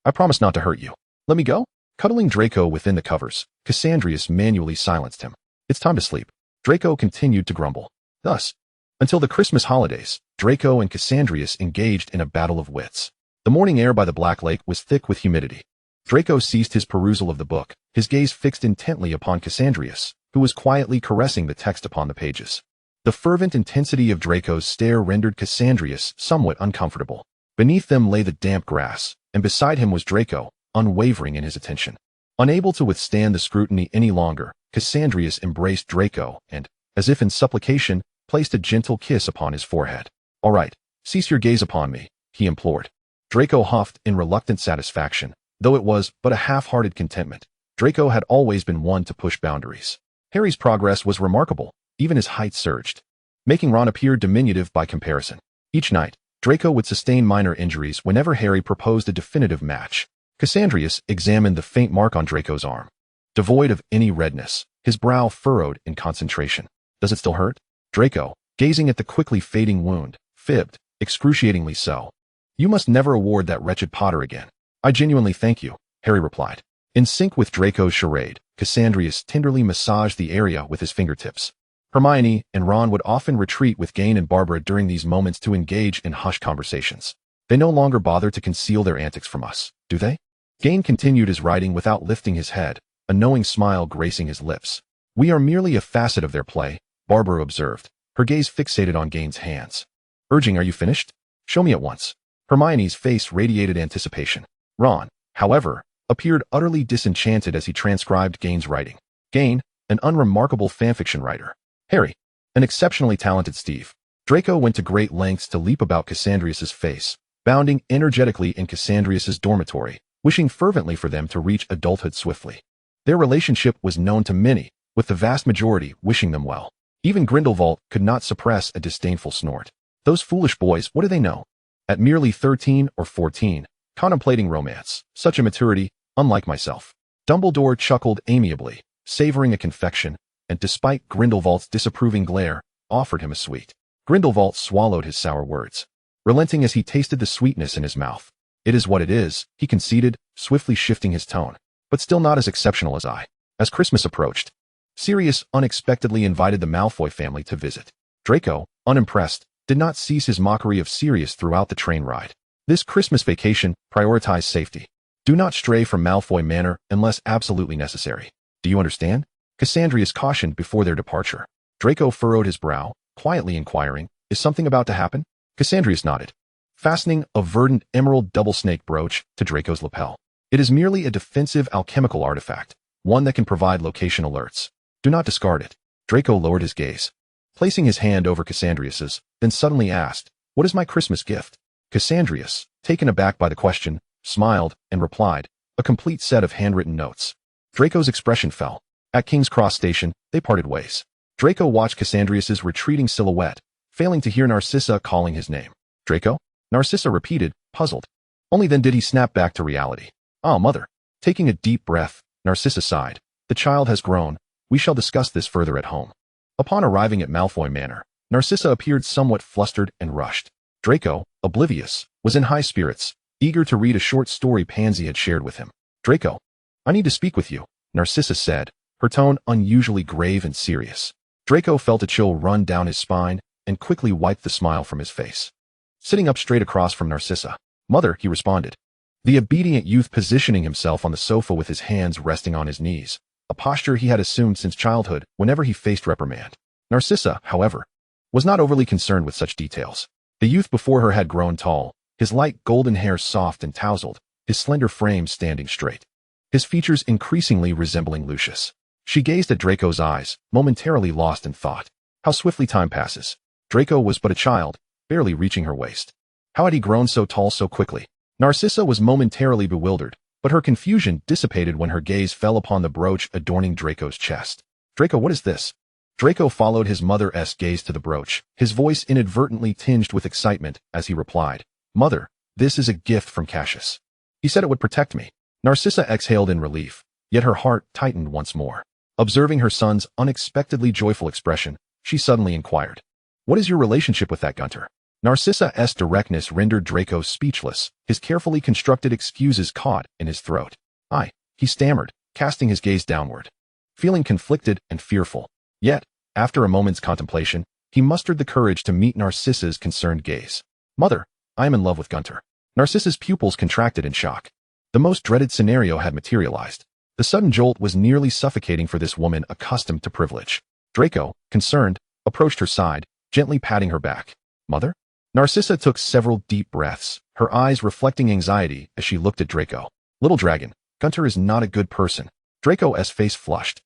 I promise not to hurt you. Let me go? Cuddling Draco within the covers, Cassandrius manually silenced him. It's time to sleep. Draco continued to grumble. Thus, until the Christmas holidays, Draco and Cassandrius engaged in a battle of wits. The morning air by the Black Lake was thick with humidity. Draco ceased his perusal of the book, his gaze fixed intently upon Cassandrius, who was quietly caressing the text upon the pages. The fervent intensity of Draco's stare rendered Cassandrius somewhat uncomfortable. Beneath them lay the damp grass, and beside him was Draco, unwavering in his attention. Unable to withstand the scrutiny any longer, Cassandrius embraced Draco and, as if in supplication, placed a gentle kiss upon his forehead. All right, cease your gaze upon me, he implored. Draco huffed in reluctant satisfaction, though it was but a half-hearted contentment. Draco had always been one to push boundaries. Harry's progress was remarkable. Even his height surged, making Ron appear diminutive by comparison. Each night, Draco would sustain minor injuries whenever Harry proposed a definitive match. Cassandrius examined the faint mark on Draco's arm. Devoid of any redness, his brow furrowed in concentration. Does it still hurt? Draco, gazing at the quickly fading wound, fibbed, excruciatingly so. You must never award that wretched Potter again. I genuinely thank you, Harry replied. In sync with Draco's charade, Cassandrius tenderly massaged the area with his fingertips. Hermione and Ron would often retreat with Gain and Barbara during these moments to engage in hushed conversations. They no longer bother to conceal their antics from us, do they? Gain continued his writing without lifting his head, a knowing smile gracing his lips. We are merely a facet of their play, Barbara observed, her gaze fixated on Gain's hands. Urging, are you finished? Show me at once. Hermione's face radiated anticipation. Ron, however, appeared utterly disenchanted as he transcribed Gain's writing. Gain, an unremarkable fanfiction writer. Harry, an exceptionally talented Steve. Draco went to great lengths to leap about Cassandrius's face, bounding energetically in Cassandrius's dormitory, wishing fervently for them to reach adulthood swiftly. Their relationship was known to many, with the vast majority wishing them well. Even Grindelwald could not suppress a disdainful snort. Those foolish boys, what do they know? At merely 13 or 14, contemplating romance, such a maturity, unlike myself. Dumbledore chuckled amiably, savoring a confection, and despite Grindelwald's disapproving glare, offered him a sweet. Grindelwald swallowed his sour words, relenting as he tasted the sweetness in his mouth. It is what it is, he conceded, swiftly shifting his tone, but still not as exceptional as I. As Christmas approached, Sirius unexpectedly invited the Malfoy family to visit. Draco, unimpressed, did not cease his mockery of Sirius throughout the train ride. This Christmas vacation prioritized safety. Do not stray from Malfoy Manor unless absolutely necessary. Do you understand? Cassandrius cautioned before their departure. Draco furrowed his brow, quietly inquiring, is something about to happen? Cassandrius nodded, fastening a verdant emerald double-snake brooch to Draco's lapel. It is merely a defensive alchemical artifact, one that can provide location alerts. Do not discard it. Draco lowered his gaze, placing his hand over Cassandrius's, then suddenly asked, what is my Christmas gift? Cassandrius, taken aback by the question, smiled, and replied, a complete set of handwritten notes. Draco's expression fell. At King's Cross Station, they parted ways. Draco watched Cassandrius's retreating silhouette, failing to hear Narcissa calling his name. Draco? Narcissa repeated, puzzled. Only then did he snap back to reality. Ah, mother. Taking a deep breath, Narcissa sighed. The child has grown. We shall discuss this further at home. Upon arriving at Malfoy Manor, Narcissa appeared somewhat flustered and rushed. Draco, oblivious, was in high spirits, eager to read a short story Pansy had shared with him. Draco, I need to speak with you, Narcissa said, her tone unusually grave and serious. Draco felt a chill run down his spine and quickly wiped the smile from his face. Sitting up straight across from Narcissa, Mother, he responded, the obedient youth positioning himself on the sofa with his hands resting on his knees, a posture he had assumed since childhood whenever he faced reprimand. Narcissa, however, was not overly concerned with such details. The youth before her had grown tall, his light golden hair soft and tousled, his slender frame standing straight, his features increasingly resembling Lucius. She gazed at Draco's eyes, momentarily lost in thought. How swiftly time passes. Draco was but a child, barely reaching her waist. How had he grown so tall so quickly? Narcissa was momentarily bewildered, but her confusion dissipated when her gaze fell upon the brooch adorning Draco's chest. Draco, what is this? Draco followed his mother's gaze to the brooch, his voice inadvertently tinged with excitement as he replied, Mother, this is a gift from Cassius. He said it would protect me. Narcissa exhaled in relief, yet her heart tightened once more. Observing her son's unexpectedly joyful expression, she suddenly inquired, what is your relationship with that Gunter? Narcissa's directness rendered Draco speechless, his carefully constructed excuses caught in his throat. He stammered, casting his gaze downward. Feeling conflicted and fearful. Yet, after a moment's contemplation, he mustered the courage to meet Narcissa's concerned gaze. Mother, I am in love with Gunter. Narcissa's pupils contracted in shock. The most dreaded scenario had materialized. The sudden jolt was nearly suffocating for this woman accustomed to privilege. Draco, concerned, approached her side, gently patting her back. Mother? Narcissa took several deep breaths, her eyes reflecting anxiety as she looked at Draco. Little dragon, Gunter is not a good person. Draco's face flushed.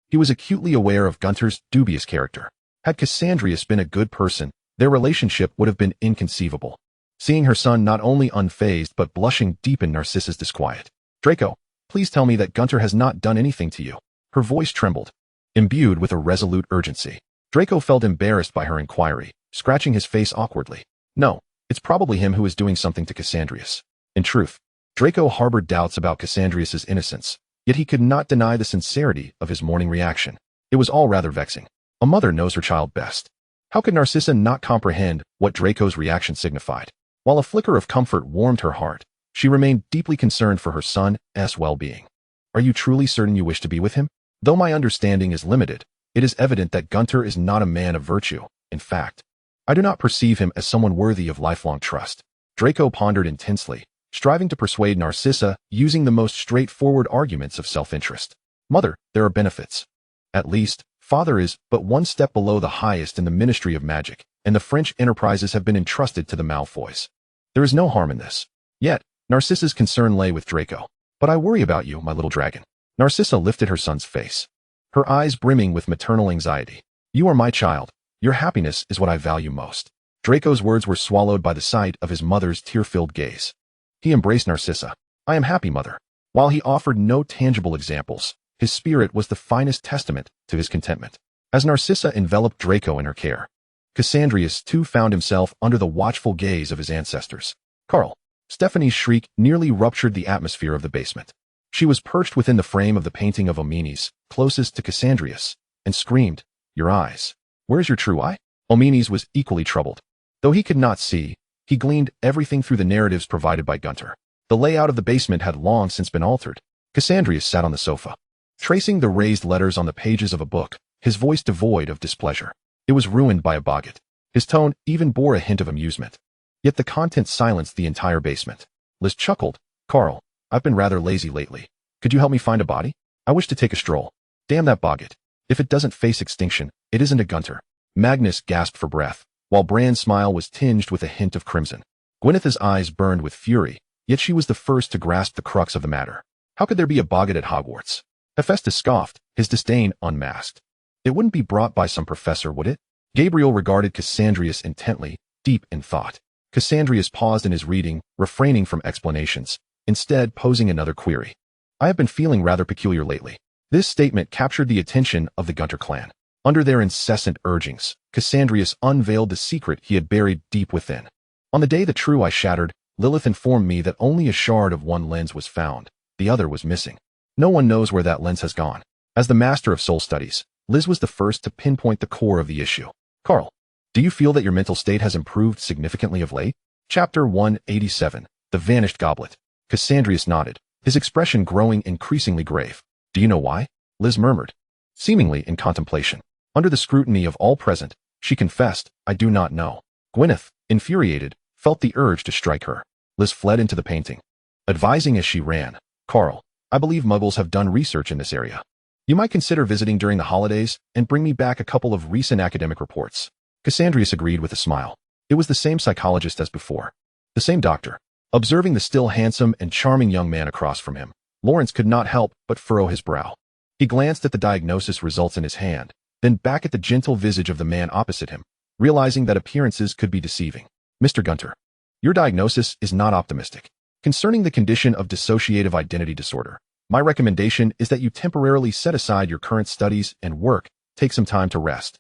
He was acutely aware of Gunter's dubious character. Had Cassandrius been a good person, their relationship would have been inconceivable. Seeing her son not only unfazed but blushing deepened Narcissa's disquiet. Draco, please tell me that Gunter has not done anything to you. Her voice trembled, imbued with a resolute urgency. Draco felt embarrassed by her inquiry, scratching his face awkwardly. No, it's probably him who is doing something to Cassandrius. In truth, Draco harbored doubts about Cassandrius's innocence, yet he could not deny the sincerity of his morning reaction. It was all rather vexing. A mother knows her child best. How could Narcissa not comprehend what Draco's reaction signified? While a flicker of comfort warmed her heart, she remained deeply concerned for her son's well-being. Are you truly certain you wish to be with him? Though my understanding is limited, it is evident that Gunter is not a man of virtue. In fact, I do not perceive him as someone worthy of lifelong trust. Draco pondered intensely, striving to persuade Narcissa using the most straightforward arguments of self-interest. Mother, there are benefits. At least, Father is but one step below the highest in the Ministry of Magic, and the French enterprises have been entrusted to the Malfoys. There is no harm in this. Yet, Narcissa's concern lay with Draco. But I worry about you, my little dragon. Narcissa lifted her son's face, her eyes brimming with maternal anxiety. You are my child. Your happiness is what I value most. Draco's words were swallowed by the sight of his mother's tear-filled gaze. He embraced Narcissa. I am happy, mother. While he offered no tangible examples, his spirit was the finest testament to his contentment. As Narcissa enveloped Draco in her care, Cassandrius too found himself under the watchful gaze of his ancestors. Carl. Stephanie's shriek nearly ruptured the atmosphere of the basement. She was perched within the frame of the painting of Omenes, closest to Cassandrius, and screamed, Your eyes. Where's your true eye? Omenes was equally troubled. Though he could not see, he gleaned everything through the narratives provided by Gunter. The layout of the basement had long since been altered. Cassandrius sat on the sofa, tracing the raised letters on the pages of a book, his voice devoid of displeasure. It was ruined by a boggart. His tone even bore a hint of amusement. Yet the contents silenced the entire basement. Liz chuckled. Carl, I've been rather lazy lately. Could you help me find a body? I wish to take a stroll. Damn that boggart. If it doesn't face extinction, it isn't a Gunter. Magnus gasped for breath, while Bran's smile was tinged with a hint of crimson. Gwyneth's eyes burned with fury, yet she was the first to grasp the crux of the matter. How could there be a boggart at Hogwarts? Hephaestus scoffed, his disdain unmasked. It wouldn't be brought by some professor, would it? Gabriel regarded Cassandrius intently, deep in thought. Cassandrius paused in his reading, refraining from explanations, instead posing another query. I have been feeling rather peculiar lately. This statement captured the attention of the Gunter clan. Under their incessant urgings, Cassandrius unveiled the secret he had buried deep within. On the day the true eye shattered, Lilith informed me that only a shard of one lens was found. The other was missing. No one knows where that lens has gone. As the master of soul studies, Liz was the first to pinpoint the core of the issue. Carl, do you feel that your mental state has improved significantly of late? Chapter 187, The Vanished Goblet. Cassandrius nodded, his expression growing increasingly grave. Do you know why? Liz murmured, seemingly in contemplation. Under the scrutiny of all present, she confessed, I do not know. Gwyneth, infuriated, felt the urge to strike her. Liz fled into the painting, advising as she ran, Carl, I believe Muggles have done research in this area. You might consider visiting during the holidays and bring me back a couple of recent academic reports. Cassandrius agreed with a smile. It was the same psychologist as before. The same doctor. Observing the still handsome and charming young man across from him, Lawrence could not help but furrow his brow. He glanced at the diagnosis results in his hand, then back at the gentle visage of the man opposite him, realizing that appearances could be deceiving. Mr. Gunter, your diagnosis is not optimistic. Concerning the condition of dissociative identity disorder, my recommendation is that you temporarily set aside your current studies and work, take some time to rest,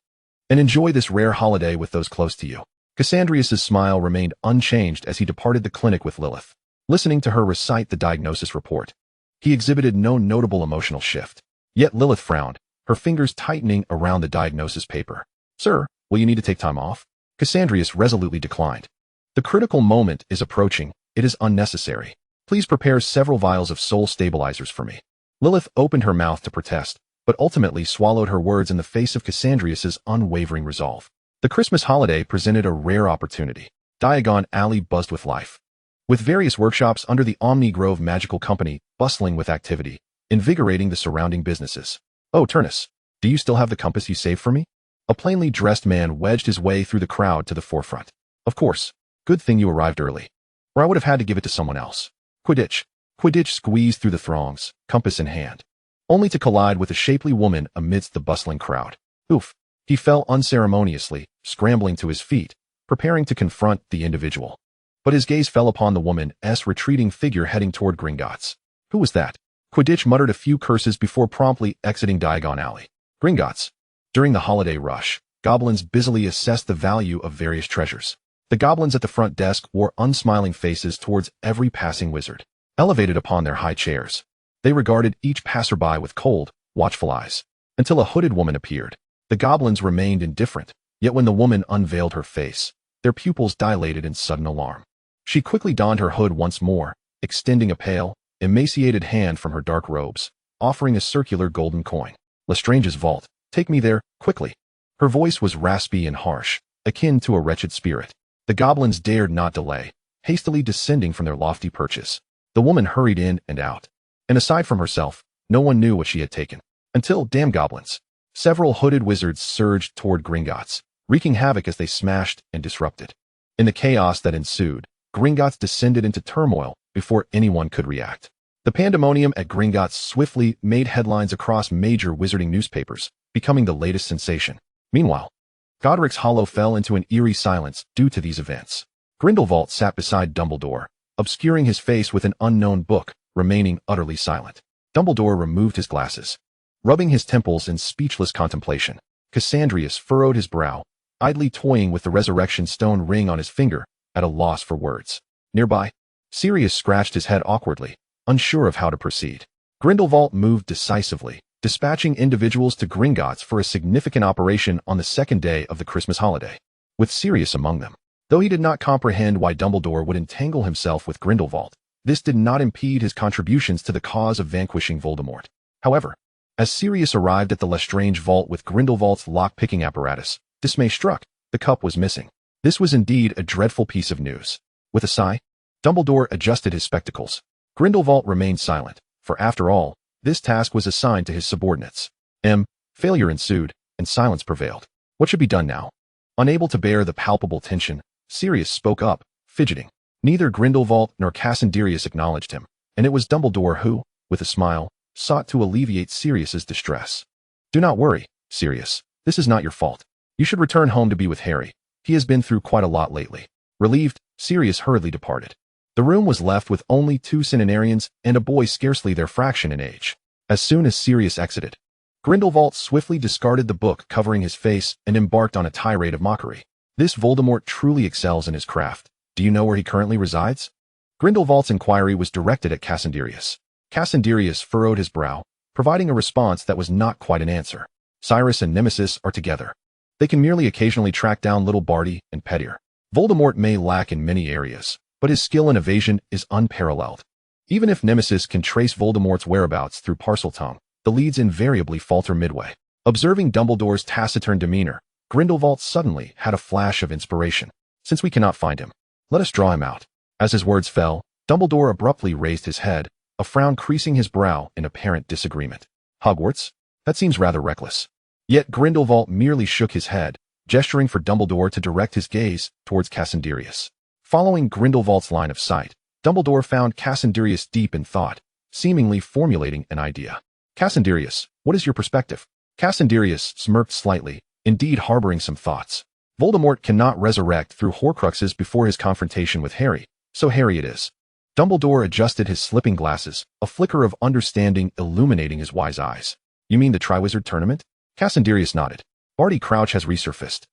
and enjoy this rare holiday with those close to you. Cassandrius's smile remained unchanged as he departed the clinic with Lilith. Listening to her recite the diagnosis report, he exhibited no notable emotional shift. Yet Lilith frowned, her fingers tightening around the diagnosis paper. Sir, will you need to take time off? Cassandrius resolutely declined. The critical moment is approaching. It is unnecessary. Please prepare several vials of soul stabilizers for me. Lilith opened her mouth to protest, but ultimately swallowed her words in the face of Cassandrius's unwavering resolve. The Christmas holiday presented a rare opportunity. Diagon Alley buzzed with life, with various workshops under the Omni Grove Magical Company bustling with activity, invigorating the surrounding businesses. Oh, Turnus, do you still have the compass you saved for me? A plainly dressed man wedged his way through the crowd to the forefront. Of course. Good thing you arrived early, or I would have had to give it to someone else. Quidditch. Quidditch squeezed through the throngs, compass in hand, only to collide with a shapely woman amidst the bustling crowd. Oof. He fell unceremoniously, scrambling to his feet, preparing to confront the individual. But his gaze fell upon the woman's retreating figure heading toward Gringotts. Who was that? Quidditch muttered a few curses before promptly exiting Diagon Alley. Gringotts. During the holiday rush, goblins busily assessed the value of various treasures. The goblins at the front desk wore unsmiling faces towards every passing wizard. Elevated upon their high chairs, they regarded each passerby with cold, watchful eyes. Until a hooded woman appeared, the goblins remained indifferent, yet when the woman unveiled her face, their pupils dilated in sudden alarm. She quickly donned her hood once more, extending a pale, emaciated hand from her dark robes, offering a circular golden coin. Lestrange's vault, take me there, quickly. Her voice was raspy and harsh, akin to a wretched spirit. The goblins dared not delay, hastily descending from their lofty perches. The woman hurried in and out, and aside from herself, no one knew what she had taken. Until, damn goblins. Several hooded wizards surged toward Gringotts, wreaking havoc as they smashed and disrupted. In the chaos that ensued, Gringotts descended into turmoil before anyone could react. The pandemonium at Gringotts swiftly made headlines across major wizarding newspapers, becoming the latest sensation. Meanwhile, Godric's Hollow fell into an eerie silence due to these events. Grindelwald sat beside Dumbledore, obscuring his face with an unknown book, remaining utterly silent. Dumbledore removed his glasses, rubbing his temples in speechless contemplation. Cassandrius furrowed his brow, idly toying with the resurrection stone ring on his finger, at a loss for words. Nearby, Sirius scratched his head awkwardly, unsure of how to proceed. Grindelwald moved decisively, dispatching individuals to Gringotts for a significant operation on the second day of the Christmas holiday, with Sirius among them. Though he did not comprehend why Dumbledore would entangle himself with Grindelwald, this did not impede his contributions to the cause of vanquishing Voldemort. However, as Sirius arrived at the Lestrange vault with Grindelwald's lock-picking apparatus, dismay struck. The cup was missing. This was indeed a dreadful piece of news. With a sigh, Dumbledore adjusted his spectacles. Grindelwald remained silent, for after all, this task was assigned to his subordinates. Failure ensued, and silence prevailed. What should be done now? Unable to bear the palpable tension, Sirius spoke up, fidgeting. Neither Grindelwald nor Cassandrius acknowledged him, and it was Dumbledore who, with a smile, sought to alleviate Sirius's distress. Do not worry, Sirius. This is not your fault. You should return home to be with Harry. He has been through quite a lot lately. Relieved, Sirius hurriedly departed. The room was left with only two centenarians and a boy scarcely their fraction in age. As soon as Sirius exited, Grindelwald swiftly discarded the book covering his face and embarked on a tirade of mockery. This Voldemort truly excels in his craft. Do you know where he currently resides? Grindelwald's inquiry was directed at Cassandrius. Cassandrius furrowed his brow, providing a response that was not quite an answer. Cyrus and Nemesis are together. They can merely occasionally track down little Barty and Petir. Voldemort may lack in many areas, but his skill in evasion is unparalleled. Even if Nemesis can trace Voldemort's whereabouts through Parseltongue, the leads invariably falter midway. Observing Dumbledore's taciturn demeanor, Grindelwald suddenly had a flash of inspiration. Since we cannot find him, let us draw him out. As his words fell, Dumbledore abruptly raised his head, a frown creasing his brow in apparent disagreement. Hogwarts? That seems rather reckless. Yet Grindelwald merely shook his head, gesturing for Dumbledore to direct his gaze towards Cassandrius. Following Grindelwald's line of sight, Dumbledore found Cassandrius deep in thought, seemingly formulating an idea. Cassandrius, what is your perspective? Cassandrius smirked slightly, indeed harboring some thoughts. Voldemort cannot resurrect through Horcruxes before his confrontation with Harry, so Harry it is. Dumbledore adjusted his slipping glasses, a flicker of understanding illuminating his wise eyes. You mean the Triwizard Tournament? Cassandrius nodded. Barty Crouch has resurfaced.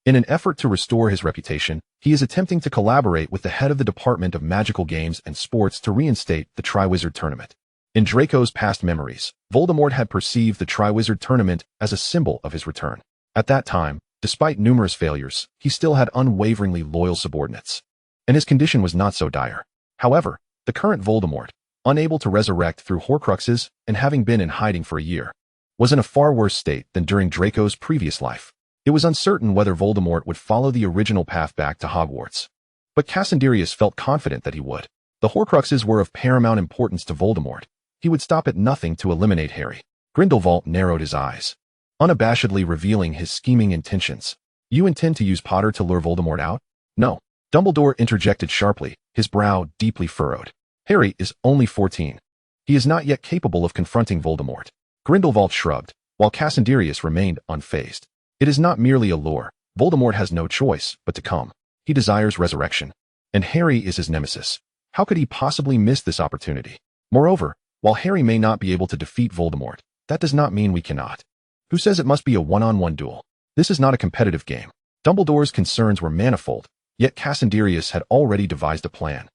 In an effort to restore his reputation, he is attempting to collaborate with the head of the Department of Magical Games and Sports to reinstate the Triwizard Tournament. In Draco's past memories, Voldemort had perceived the Triwizard Tournament as a symbol of his return. At that time, despite numerous failures, he still had unwaveringly loyal subordinates. And his condition was not so dire. However, the current Voldemort, unable to resurrect through Horcruxes and having been in hiding for a year, was in a far worse state than during Draco's previous life. It was uncertain whether Voldemort would follow the original path back to Hogwarts. But Cassandrius felt confident that he would. The Horcruxes were of paramount importance to Voldemort. He would stop at nothing to eliminate Harry. Grindelwald narrowed his eyes, unabashedly revealing his scheming intentions. You intend to use Potter to lure Voldemort out? No. Dumbledore interjected sharply, his brow deeply furrowed. Harry is only 14. He is not yet capable of confronting Voldemort. Grindelwald shrugged, while Cassandrius remained unfazed. It is not merely a lure. Voldemort has no choice but to come. He desires resurrection. And Harry is his nemesis. How could he possibly miss this opportunity? Moreover, while Harry may not be able to defeat Voldemort, that does not mean we cannot. Who says it must be a one-on-one duel? This is not a competitive game. Dumbledore's concerns were manifold, yet Cassandrius had already devised a plan.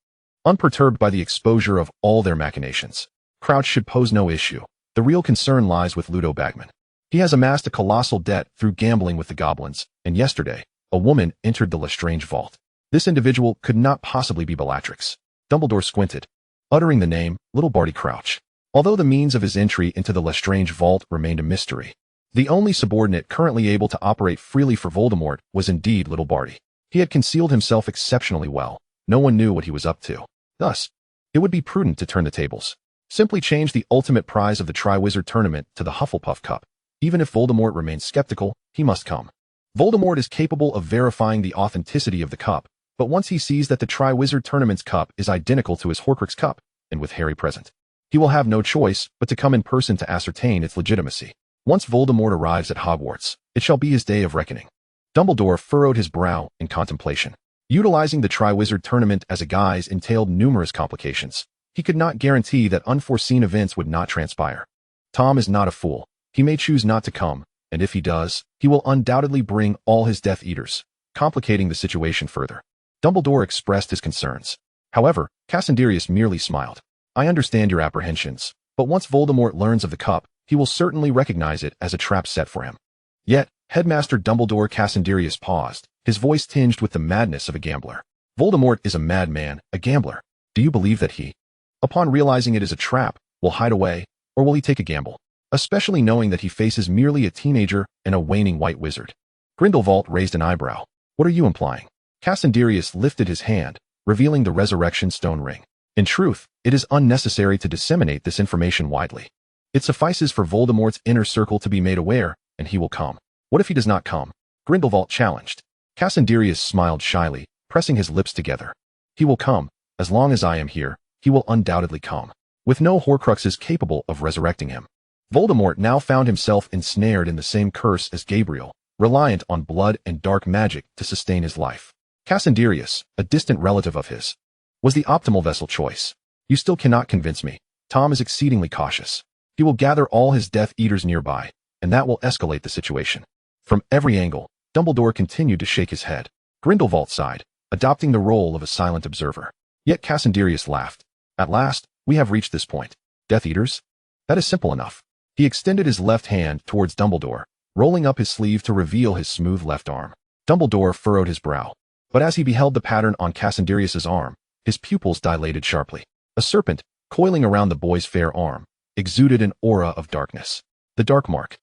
Unperturbed by the exposure of all their machinations, Crouch should pose no issue. The real concern lies with Ludo Bagman. He has amassed a colossal debt through gambling with the goblins, and yesterday, a woman entered the Lestrange vault. This individual could not possibly be Bellatrix. Dumbledore squinted, uttering the name, Little Barty Crouch. Although the means of his entry into the Lestrange vault remained a mystery, the only subordinate currently able to operate freely for Voldemort was indeed Little Barty. He had concealed himself exceptionally well. No one knew what he was up to. Thus, it would be prudent to turn the tables. Simply change the ultimate prize of the Triwizard Tournament to the Hufflepuff Cup. Even if Voldemort remains skeptical, he must come. Voldemort is capable of verifying the authenticity of the cup, but once he sees that the Triwizard Tournament's cup is identical to his Horcrux cup, and with Harry present, he will have no choice but to come in person to ascertain its legitimacy. Once Voldemort arrives at Hogwarts, it shall be his day of reckoning. Dumbledore furrowed his brow in contemplation. Utilizing the Triwizard Tournament as a guise entailed numerous complications. He could not guarantee that unforeseen events would not transpire. Tom is not a fool. He may choose not to come, and if he does, he will undoubtedly bring all his Death Eaters, complicating the situation further. Dumbledore expressed his concerns. However, Cassandrius merely smiled. I understand your apprehensions, but once Voldemort learns of the cup, he will certainly recognize it as a trap set for him. Yet, Headmaster Dumbledore Cassandrius paused, his voice tinged with the madness of a gambler. Voldemort is a madman, a gambler. Do you believe that he, upon realizing it is a trap, will hide away, or will he take a gamble? Especially knowing that he faces merely a teenager and a waning white wizard. Grindelwald raised an eyebrow. What are you implying? Cassandrius lifted his hand, revealing the Resurrection Stone ring. In truth, it is unnecessary to disseminate this information widely. It suffices for Voldemort's inner circle to be made aware, and he will come. What if he does not come? Grindelwald challenged. Cassandrius smiled shyly, pressing his lips together. He will come. As long as I am here, he will undoubtedly come. With no Horcruxes capable of resurrecting him. Voldemort now found himself ensnared in the same curse as Gabriel, reliant on blood and dark magic to sustain his life. Cassandrius, a distant relative of his, was the optimal vessel choice. You still cannot convince me. Tom is exceedingly cautious. He will gather all his Death Eaters nearby, and that will escalate the situation. From every angle, Dumbledore continued to shake his head. Grindelwald sighed, adopting the role of a silent observer. Yet Cassandrius laughed. At last, we have reached this point. Death Eaters? That is simple enough. He extended his left hand towards Dumbledore, rolling up his sleeve to reveal his smooth left arm. Dumbledore furrowed his brow. But as he beheld the pattern on Cassandrius's arm, his pupils dilated sharply. A serpent, coiling around the boy's fair arm, exuded an aura of darkness. The dark mark.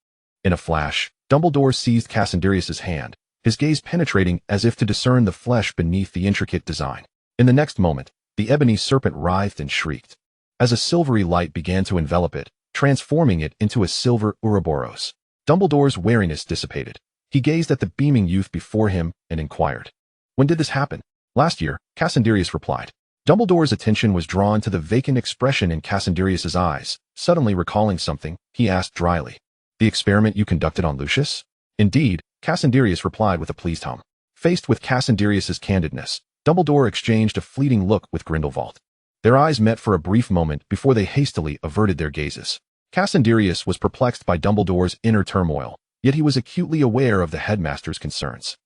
In a flash, Dumbledore seized Cassandrius's hand, his gaze penetrating as if to discern the flesh beneath the intricate design. In the next moment, the ebony serpent writhed and shrieked. As a silvery light began to envelop it, transforming it into a silver Ouroboros. Dumbledore's wariness dissipated. He gazed at the beaming youth before him and inquired, "When did this happen?" "Last year," Cassandrius replied. Dumbledore's attention was drawn to the vacant expression in Cassandrius's eyes. Suddenly recalling something, he asked dryly, "The experiment you conducted on Lucius?" "Indeed," Cassandrius replied with a pleased hum. Faced with Cassandrius's candidness, Dumbledore exchanged a fleeting look with Grindelwald. Their eyes met for a brief moment before they hastily averted their gazes. Cassandrius was perplexed by Dumbledore's inner turmoil, yet he was acutely aware of the headmaster's concerns.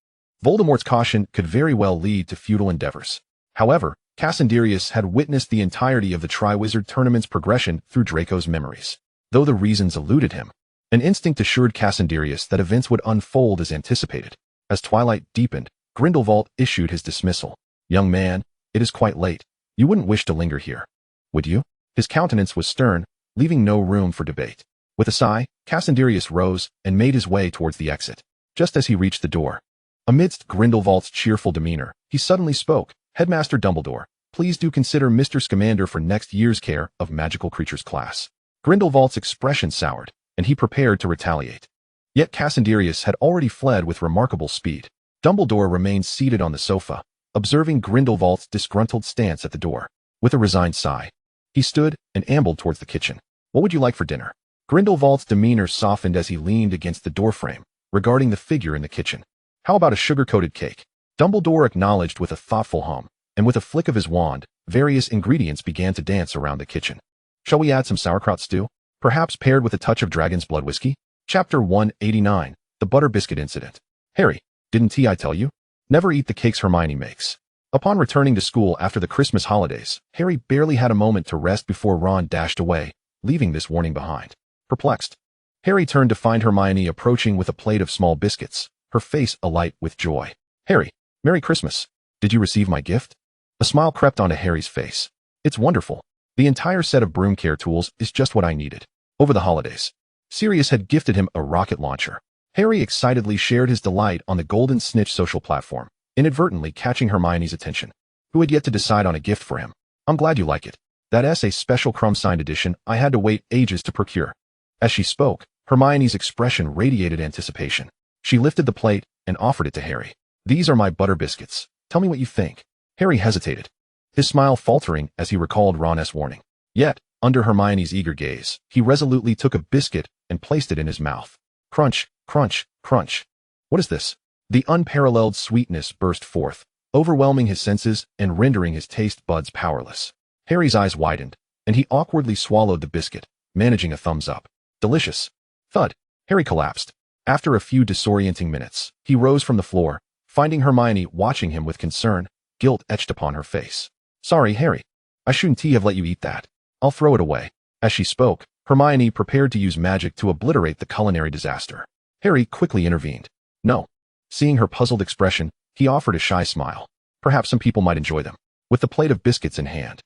Voldemort's caution could very well lead to futile endeavors. However, Cassandrius had witnessed the entirety of the Triwizard Tournament's progression through Draco's memories. Though the reasons eluded him, an instinct assured Cassandrius that events would unfold as anticipated. As twilight deepened, Grindelwald issued his dismissal. "Young man, it is quite late. You wouldn't wish to linger here, would you?" His countenance was stern, leaving no room for debate. With a sigh, Cassandrius rose and made his way towards the exit. Just as he reached the door, amidst Grindelwald's cheerful demeanor, he suddenly spoke. "Headmaster Dumbledore, please do consider Mr. Scamander for next year's care of magical creatures class." Grindelwald's expression soured, and he prepared to retaliate. Yet Cassandrius had already fled with remarkable speed. Dumbledore remained seated on the sofa, observing Grindelwald's disgruntled stance at the door. With a resigned sigh, he stood and ambled towards the kitchen. "What would you like for dinner?" Grindelwald's demeanor softened as he leaned against the doorframe, regarding the figure in the kitchen. "How about a sugar-coated cake?" Dumbledore acknowledged with a thoughtful hum, and with a flick of his wand, various ingredients began to dance around the kitchen. "Shall we add some sauerkraut stew? Perhaps paired with a touch of dragon's blood whiskey?" Chapter 189, The Butter Biscuit Incident. "Harry, didn't I tell you? Never eat the cakes Hermione makes." Upon returning to school after the Christmas holidays, Harry barely had a moment to rest before Ron dashed away, leaving this warning behind. Perplexed, Harry turned to find Hermione approaching with a plate of small biscuits, her face alight with joy. "Harry, Merry Christmas. Did you receive my gift?" A smile crept onto Harry's face. "It's wonderful. The entire set of broom care tools is just what I needed." Over the holidays, Sirius had gifted him a rocket launcher. Harry excitedly shared his delight on the Golden Snitch social platform, inadvertently catching Hermione's attention, who had yet to decide on a gift for him. "I'm glad you like it. That's a special crumb-signed edition I had to wait ages to procure." As she spoke, Hermione's expression radiated anticipation. She lifted the plate and offered it to Harry. "These are my butter biscuits. Tell me what you think." Harry hesitated, his smile faltering as he recalled Ron's warning. Yet, under Hermione's eager gaze, he resolutely took a biscuit and placed it in his mouth. Crunch, crunch, crunch. "What is this?" The unparalleled sweetness burst forth, overwhelming his senses and rendering his taste buds powerless. Harry's eyes widened, and he awkwardly swallowed the biscuit, managing a thumbs up. "Delicious." Thud. Harry collapsed. After a few disorienting minutes, he rose from the floor, finding Hermione watching him with concern, guilt etched upon her face. "Sorry, Harry. I shouldn't have let you eat that. I'll throw it away." As she spoke, Hermione prepared to use magic to obliterate the culinary disaster. Harry quickly intervened. "No." Seeing her puzzled expression, he offered a shy smile. "Perhaps some people might enjoy them." With the plate of biscuits in hand,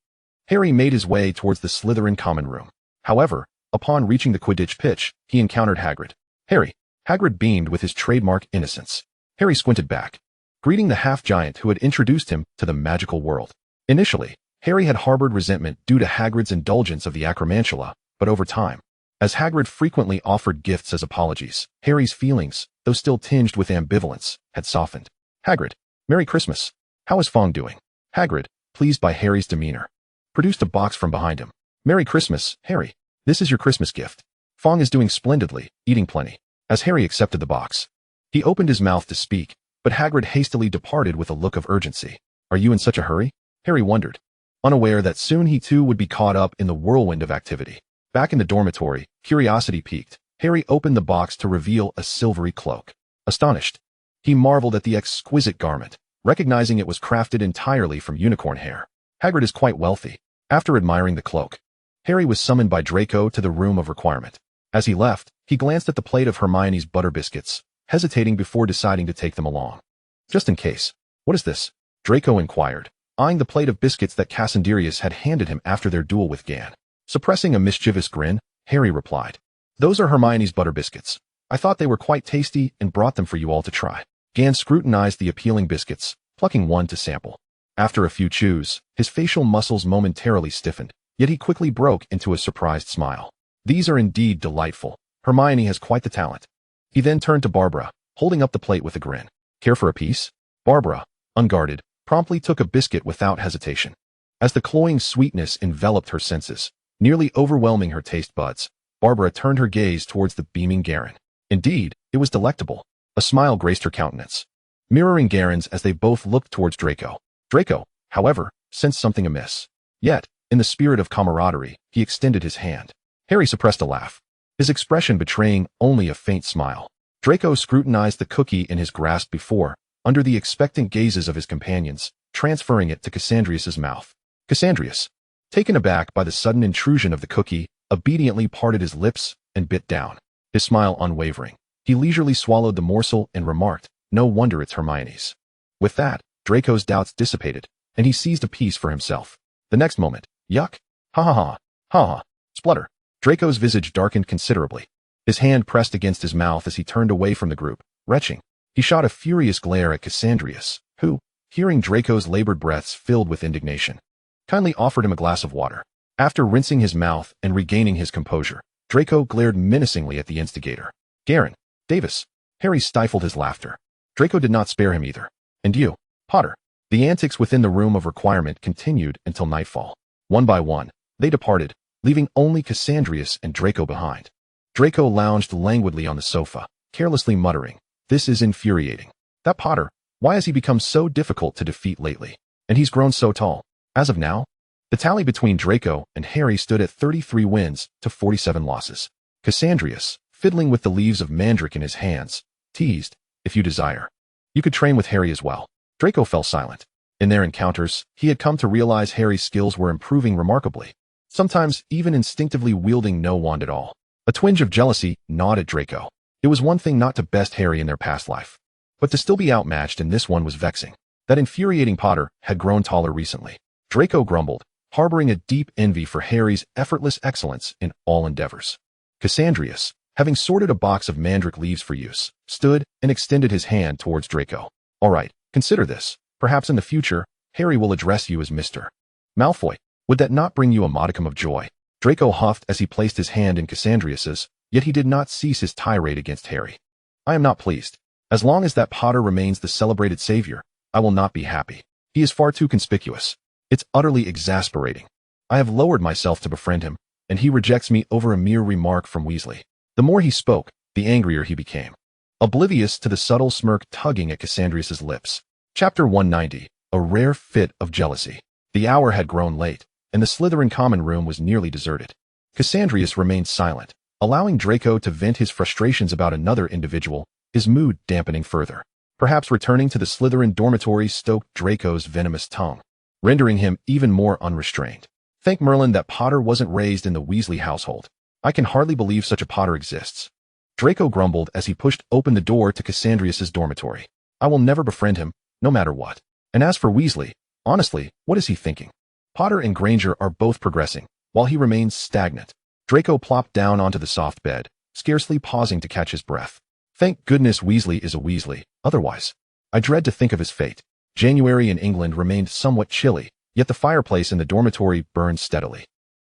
Harry made his way towards the Slytherin common room. However, upon reaching the Quidditch pitch, he encountered Hagrid. "Harry." Hagrid beamed with his trademark innocence. Harry squinted back, greeting the half-giant who had introduced him to the magical world. Initially, Harry had harbored resentment due to Hagrid's indulgence of the acromantula, but over time, as Hagrid frequently offered gifts as apologies, Harry's feelings, though still tinged with ambivalence, had softened. "Hagrid, Merry Christmas. How is Fong doing?" Hagrid, pleased by Harry's demeanor, produced a box from behind him. "Merry Christmas, Harry. This is your Christmas gift." "Fong is doing splendidly, eating plenty." As Harry accepted the box, he opened his mouth to speak, but Hagrid hastily departed with a look of urgency. "Are you in such a hurry?" Harry wondered, unaware that soon he too would be caught up in the whirlwind of activity. Back in the dormitory, curiosity piqued. Harry opened the box to reveal a silvery cloak. Astonished, he marveled at the exquisite garment, recognizing it was crafted entirely from unicorn hair. Hagrid is quite wealthy. After admiring the cloak, Harry was summoned by Draco to the room of requirement. As he left, he glanced at the plate of Hermione's butter biscuits, hesitating before deciding to take them along. Just in case. "What is this?" Draco inquired, eyeing the plate of biscuits that Cassandrius had handed him after their duel with Gan. Suppressing a mischievous grin, Harry replied, "Those are Hermione's butter biscuits. I thought they were quite tasty and brought them for you all to try." Gan scrutinized the appealing biscuits, plucking one to sample. After a few chews, his facial muscles momentarily stiffened, yet he quickly broke into a surprised smile. "These are indeed delightful. Hermione has quite the talent." He then turned to Barbara, holding up the plate with a grin. "Care for a piece?" Barbara, unguarded, promptly took a biscuit without hesitation. As the cloying sweetness enveloped her senses, nearly overwhelming her taste buds, Barbara turned her gaze towards the beaming Garen. Indeed, it was delectable. A smile graced her countenance, mirroring Garen's as they both looked towards Draco. Draco, however, sensed something amiss. Yet, in the spirit of camaraderie, he extended his hand. Harry suppressed a laugh, his expression betraying only a faint smile. Draco scrutinized the cookie in his grasp before, under the expectant gazes of his companions, transferring it to Cassandrius's mouth. Cassandrius, taken aback by the sudden intrusion of the cookie, obediently parted his lips and bit down, his smile unwavering. He leisurely swallowed the morsel and remarked, "No wonder it's Hermione's." With that, Draco's doubts dissipated, and he seized a piece for himself. The next moment, yuck! Ha ha ha! Ha ha! Splutter! Draco's visage darkened considerably. His hand pressed against his mouth as he turned away from the group, retching. He shot a furious glare at Cassandrius, who, hearing Draco's labored breaths filled with indignation, kindly offered him a glass of water. After rinsing his mouth and regaining his composure, Draco glared menacingly at the instigator. "Garen, Davis." Harry stifled his laughter. Draco did not spare him either. "And you, Potter." The antics within the room of requirement continued until nightfall. One by one, they departed, leaving only Cassandrius and Draco behind. Draco lounged languidly on the sofa, carelessly muttering, "This is infuriating. That Potter, why has he become so difficult to defeat lately? And he's grown so tall." As of now, the tally between Draco and Harry stood at 33 wins to 47 losses. Cassandrius, fiddling with the leaves of mandrake in his hands, teased, "If you desire, you could train with Harry as well." Draco fell silent. In their encounters, he had come to realize Harry's skills were improving remarkably, sometimes even instinctively wielding no wand at all. A twinge of jealousy gnawed at Draco. It was one thing not to best Harry in their past life, but to still be outmatched in this one was vexing. That infuriating Potter had grown taller recently. Draco grumbled, harboring a deep envy for Harry's effortless excellence in all endeavors. Cassandrius, having sorted a box of mandrake leaves for use, stood and extended his hand towards Draco. "All right, consider this. Perhaps in the future, Harry will address you as Mr. Malfoy. Would that not bring you a modicum of joy?" Draco huffed as he placed his hand in Cassandrius's, yet he did not cease his tirade against Harry. "I am not pleased. As long as that Potter remains the celebrated savior, I will not be happy. He is far too conspicuous. It's utterly exasperating. I have lowered myself to befriend him, and he rejects me over a mere remark from Weasley." The more he spoke, the angrier he became, oblivious to the subtle smirk tugging at Cassandrius's lips. Chapter 190, A Rare Fit of Jealousy. The hour had grown late, and the Slytherin common room was nearly deserted. Cassandrius remained silent, allowing Draco to vent his frustrations about another individual, his mood dampening further. Perhaps returning to the Slytherin dormitory stoked Draco's venomous tongue, rendering him even more unrestrained. Thank Merlin that Potter wasn't raised in the Weasley household. I can hardly believe such a Potter exists. Draco grumbled as he pushed open the door to Cassandrius's dormitory. "I will never befriend him, no matter what. And as for Weasley, honestly, what is he thinking? Potter and Granger are both progressing, while he remains stagnant." Draco plopped down onto the soft bed, scarcely pausing to catch his breath. "Thank goodness Weasley is a Weasley, otherwise, I dread to think of his fate." January in England remained somewhat chilly, yet the fireplace in the dormitory burned steadily,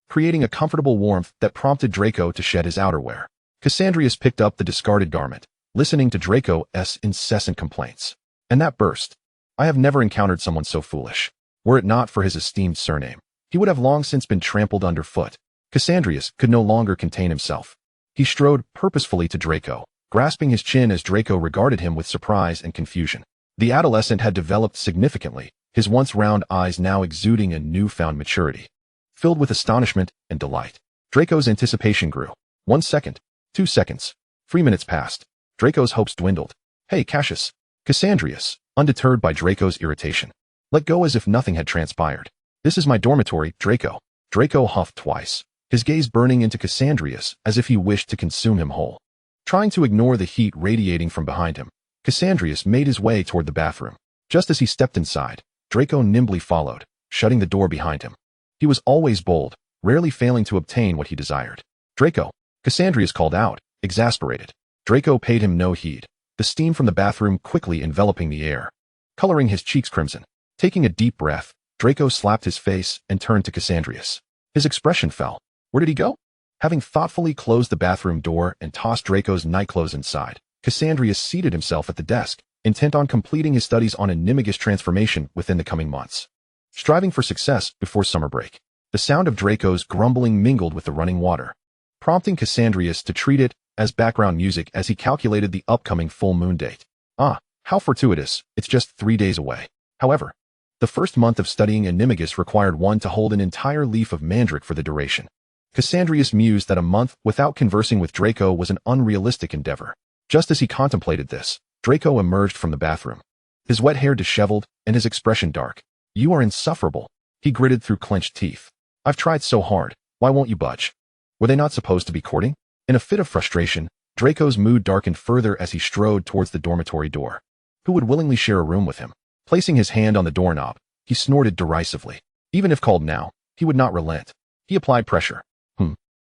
creating a comfortable warmth that prompted Draco to shed his outerwear. Cassandrius picked up the discarded garment, listening to Draco's incessant complaints. And that burst. I have never encountered someone so foolish. Were it not for his esteemed surname, he would have long since been trampled underfoot. Cassandrius could no longer contain himself. He strode purposefully to Draco, grasping his chin as Draco regarded him with surprise and confusion. The adolescent had developed significantly, his once round eyes now exuding a newfound maturity. Filled with astonishment and delight, Draco's anticipation grew. 1 second, 2 seconds, 3 minutes passed. Draco's hopes dwindled. Hey, Cassius. Cassandrius, undeterred by Draco's irritation, let go as if nothing had transpired. This is my dormitory, Draco. Draco huffed twice, his gaze burning into Cassandrius as if he wished to consume him whole. Trying to ignore the heat radiating from behind him, Cassandrius made his way toward the bathroom. Just as he stepped inside, Draco nimbly followed, shutting the door behind him. He was always bold, rarely failing to obtain what he desired. Draco, Cassandrius called out, exasperated. Draco paid him no heed, the steam from the bathroom quickly enveloping the air, coloring his cheeks crimson. Taking a deep breath, Draco slapped his face and turned to Cassandrius. His expression fell. Where did he go? Having thoughtfully closed the bathroom door and tossed Draco's nightclothes inside, Cassandrius seated himself at the desk, intent on completing his studies on animagus transformation within the coming months. Striving for success before summer break, the sound of Draco's grumbling mingled with the running water, prompting Cassandrius to treat it as background music as he calculated the upcoming full moon date. Ah, how fortuitous, it's just 3 days away. However, the first month of studying animagus required one to hold an entire leaf of mandrake for the duration. Cassandrius mused that a month without conversing with Draco was an unrealistic endeavor. Just as he contemplated this, Draco emerged from the bathroom, his wet hair disheveled and his expression dark. You are insufferable, he gritted through clenched teeth. I've tried so hard, why won't you budge? Were they not supposed to be courting? In a fit of frustration, Draco's mood darkened further as he strode towards the dormitory door. Who would willingly share a room with him? Placing his hand on the doorknob, he snorted derisively. Even if called now, he would not relent. He applied pressure.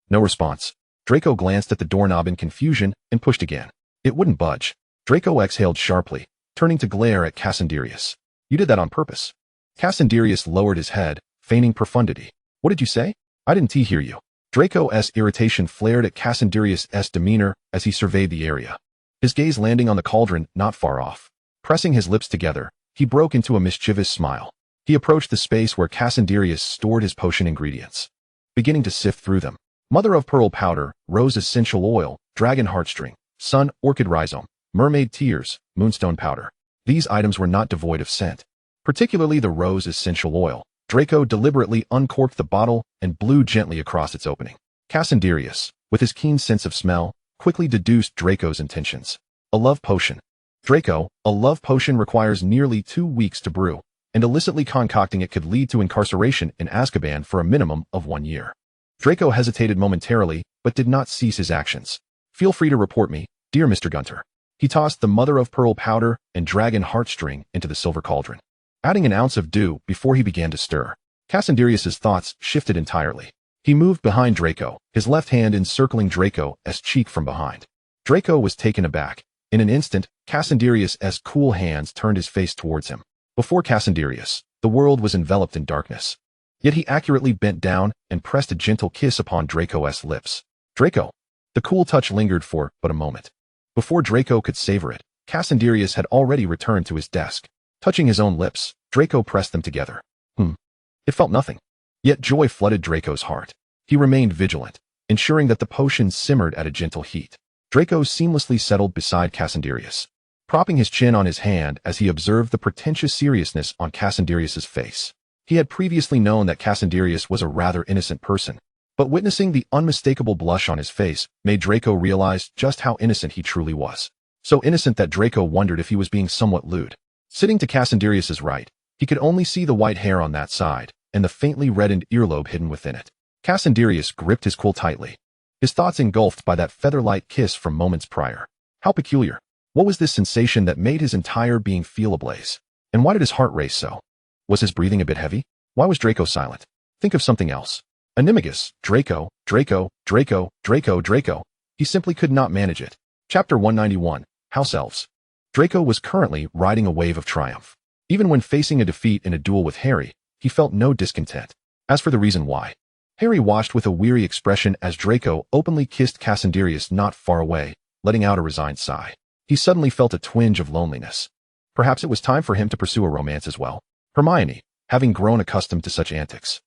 No response. Draco glanced at the doorknob in confusion and pushed again. It wouldn't budge. Draco exhaled sharply, turning to glare at Cassandrius. You did that on purpose. Cassandrius lowered his head, feigning profundity. What did you say? I didn't hear you. Draco's irritation flared at Cassandrius' demeanor as he surveyed the area, his gaze landing on the cauldron not far off. Pressing his lips together, he broke into a mischievous smile. He approached the space where Cassandrius stored his potion ingredients, beginning to sift through them. Mother of pearl powder, rose essential oil, dragon heartstring, sun orchid rhizome, mermaid tears, moonstone powder. These items were not devoid of scent, particularly the rose essential oil. Draco deliberately uncorked the bottle and blew gently across its opening. Cassandrius, with his keen sense of smell, quickly deduced Draco's intentions. A love potion. Draco, a love potion requires nearly 2 weeks to brew, and illicitly concocting it could lead to incarceration in Azkaban for a minimum of 1 year. Draco hesitated momentarily, but did not cease his actions. Feel free to report me, dear Mr. Gunter. He tossed the mother of pearl powder and dragon heartstring into the silver cauldron, adding an ounce of dew before he began to stir. Cassandrius' thoughts shifted entirely. He moved behind Draco, his left hand encircling Draco's cheek from behind. Draco was taken aback. In an instant, Cassandrius' cool hands turned his face towards him. Before Cassandrius, the world was enveloped in darkness. Yet he accurately bent down and pressed a gentle kiss upon Draco's lips. Draco. The cool touch lingered for but a moment. Before Draco could savor it, Cassandrius had already returned to his desk. Touching his own lips, Draco pressed them together. It felt nothing. Yet joy flooded Draco's heart. He remained vigilant, ensuring that the potion simmered at a gentle heat. Draco seamlessly settled beside Cassandrius, propping his chin on his hand as he observed the pretentious seriousness on Cassandrius' face. He had previously known that Cassandrius was a rather innocent person, but witnessing the unmistakable blush on his face made Draco realize just how innocent he truly was. So innocent that Draco wondered if he was being somewhat lewd. Sitting to Cassandrius' right, he could only see the white hair on that side and the faintly reddened earlobe hidden within it. Cassandrius gripped his quill tightly, his thoughts engulfed by that feather-light kiss from moments prior. How peculiar. What was this sensation that made his entire being feel ablaze? And why did his heart race so? Was his breathing a bit heavy? Why was Draco silent? Think of something else. Animagus, Draco. He simply could not manage it. Chapter 191, House Elves. Draco was currently riding a wave of triumph. Even when facing a defeat in a duel with Harry, he felt no discontent. As for the reason why, Harry watched with a weary expression as Draco openly kissed Cassandrius not far away, letting out a resigned sigh. He suddenly felt a twinge of loneliness. Perhaps it was time for him to pursue a romance as well. Hermione, having grown accustomed to such antics,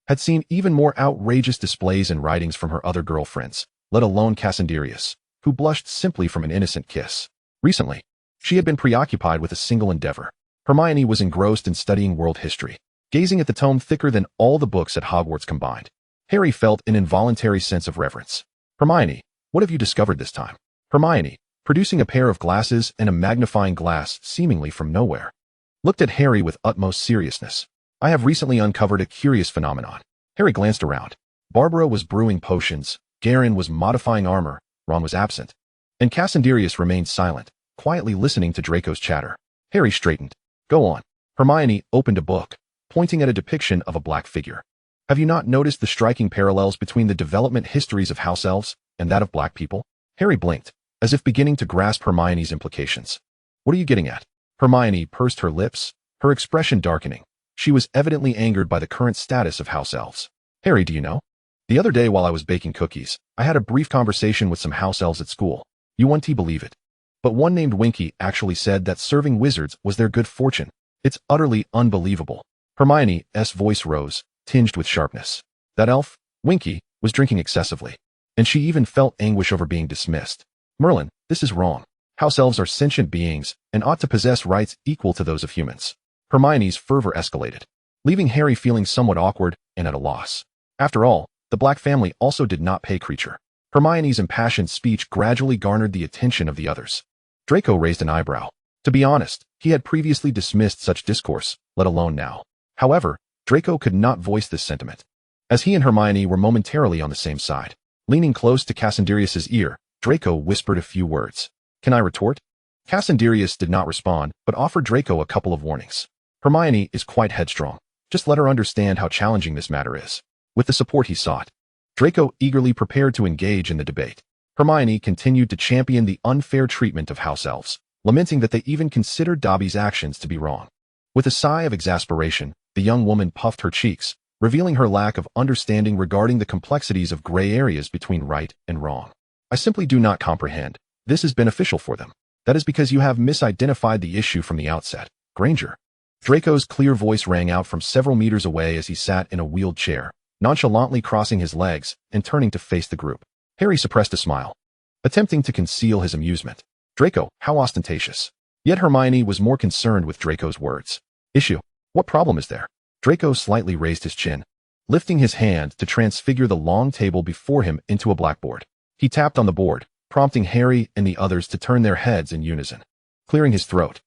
had seen even more outrageous displays and writings from her other girlfriends, let alone Cassandrius, who blushed simply from an innocent kiss. Recently, She had been preoccupied with a single endeavor. Hermione was engrossed in studying world history, gazing at the tome thicker than all the books at Hogwarts combined. Harry felt an involuntary sense of reverence. Hermione, what have you discovered this time? Hermione, producing a pair of glasses and a magnifying glass seemingly from nowhere, looked at Harry with utmost seriousness. I have recently uncovered a curious phenomenon. Harry glanced around. Barbara was brewing potions, Garen was modifying armor, Ron was absent, and Cassandrius remained silent, quietly listening to Draco's chatter. Harry straightened. Go on. Hermione opened a book, pointing at a depiction of a black figure. Have you not noticed the striking parallels between the development histories of house elves and that of black people? Harry blinked, as if beginning to grasp Hermione's implications. What are you getting at? Hermione pursed her lips, her expression darkening. She was evidently angered by the current status of house elves. Harry, do you know? The other day while I was baking cookies, I had a brief conversation with some house elves at school. You won't believe it. But one named Winky actually said that serving wizards was their good fortune. It's utterly unbelievable. Hermione's voice rose, tinged with sharpness. That elf, Winky, was drinking excessively, and she even felt anguish over being dismissed. Merlin, this is wrong. House elves are sentient beings and ought to possess rights equal to those of humans. Hermione's fervor escalated, leaving Harry feeling somewhat awkward and at a loss. After all, the Black family also did not pay creature. Hermione's impassioned speech gradually garnered the attention of the others. Draco raised an eyebrow. To be honest, he had previously dismissed such discourse, let alone now. However, Draco could not voice this sentiment, as he and Hermione were momentarily on the same side. Leaning close to Cassandrius's ear, Draco whispered a few words. Can I retort? Cassandrius did not respond, but offered Draco a couple of warnings. Hermione is quite headstrong. Just let her understand how challenging this matter is. With the support he sought, Draco eagerly prepared to engage in the debate. Hermione continued to champion the unfair treatment of house elves, lamenting that they even considered Dobby's actions to be wrong. With a sigh of exasperation, the young woman puffed her cheeks, revealing her lack of understanding regarding the complexities of gray areas between right and wrong. I simply do not comprehend. This is beneficial for them. That is because you have misidentified the issue from the outset. Granger. Draco's clear voice rang out from several meters away as he sat in a wheeled chair, nonchalantly crossing his legs and turning to face the group. Harry suppressed a smile, attempting to conceal his amusement. Draco, how ostentatious. Yet Hermione was more concerned with Draco's words. Issue. What problem is there? Draco slightly raised his chin, lifting his hand to transfigure the long table before him into a blackboard. He tapped on the board, prompting Harry and the others to turn their heads in unison. Clearing his throat,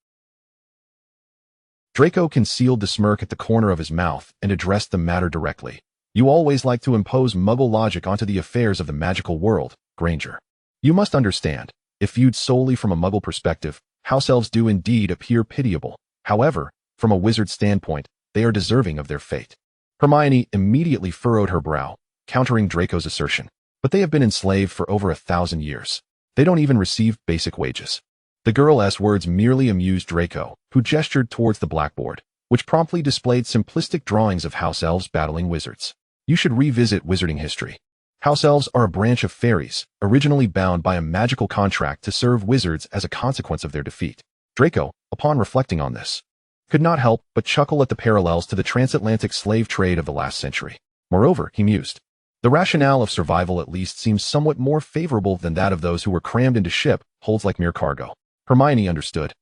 Draco concealed the smirk at the corner of his mouth and addressed the matter directly. You always like to impose Muggle logic onto the affairs of the magical world, Granger. You must understand, if viewed solely from a Muggle perspective, house elves do indeed appear pitiable. However, from a wizard standpoint, they are deserving of their fate. Hermione immediately furrowed her brow, countering Draco's assertion. But they have been enslaved for over 1,000 years. They don't even receive basic wages. The girl's words merely amused Draco, who gestured towards the blackboard, which promptly displayed simplistic drawings of house elves battling wizards. You should revisit wizarding history. House elves are a branch of fairies, originally bound by a magical contract to serve wizards as a consequence of their defeat. Draco, upon reflecting on this, could not help but chuckle at the parallels to the transatlantic slave trade of the last century. Moreover, he mused, the rationale of survival at least seems somewhat more favorable than that of those who were crammed into ship holds like mere cargo. Hermione understood,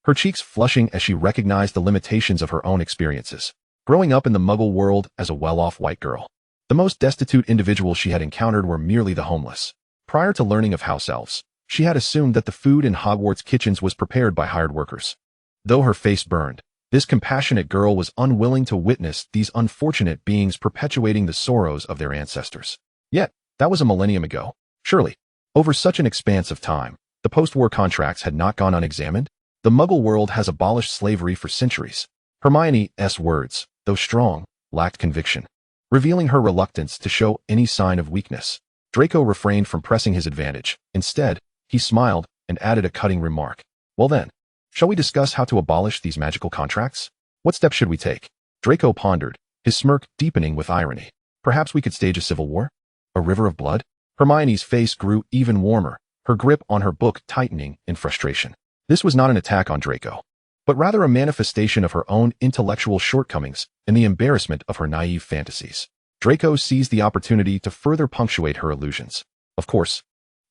her cheeks flushing as she recognized the limitations of her own experiences. Growing up in the Muggle world as a well-off white girl, the most destitute individuals she had encountered were merely the homeless. Prior to learning of house elves, she had assumed that the food in Hogwarts kitchens was prepared by hired workers. Though her face burned, this compassionate girl was unwilling to witness these unfortunate beings perpetuating the sorrows of their ancestors. Yet, that was a millennium ago. Surely, over such an expanse of time, the post-war contracts had not gone unexamined. The Muggle world has abolished slavery for centuries. Hermione's words, though strong, lacked conviction, revealing her reluctance to show any sign of weakness. Draco refrained from pressing his advantage. Instead, he smiled and added a cutting remark. Well then, shall we discuss how to abolish these magical contracts? What steps should we take? Draco pondered, his smirk deepening with irony. Perhaps we could stage a civil war? A river of blood? Hermione's face grew even warmer, her grip on her book tightening in frustration. This was not an attack on Draco, but rather a manifestation of her own intellectual shortcomings and the embarrassment of her naive fantasies. Draco seized the opportunity to further punctuate her illusions. Of course,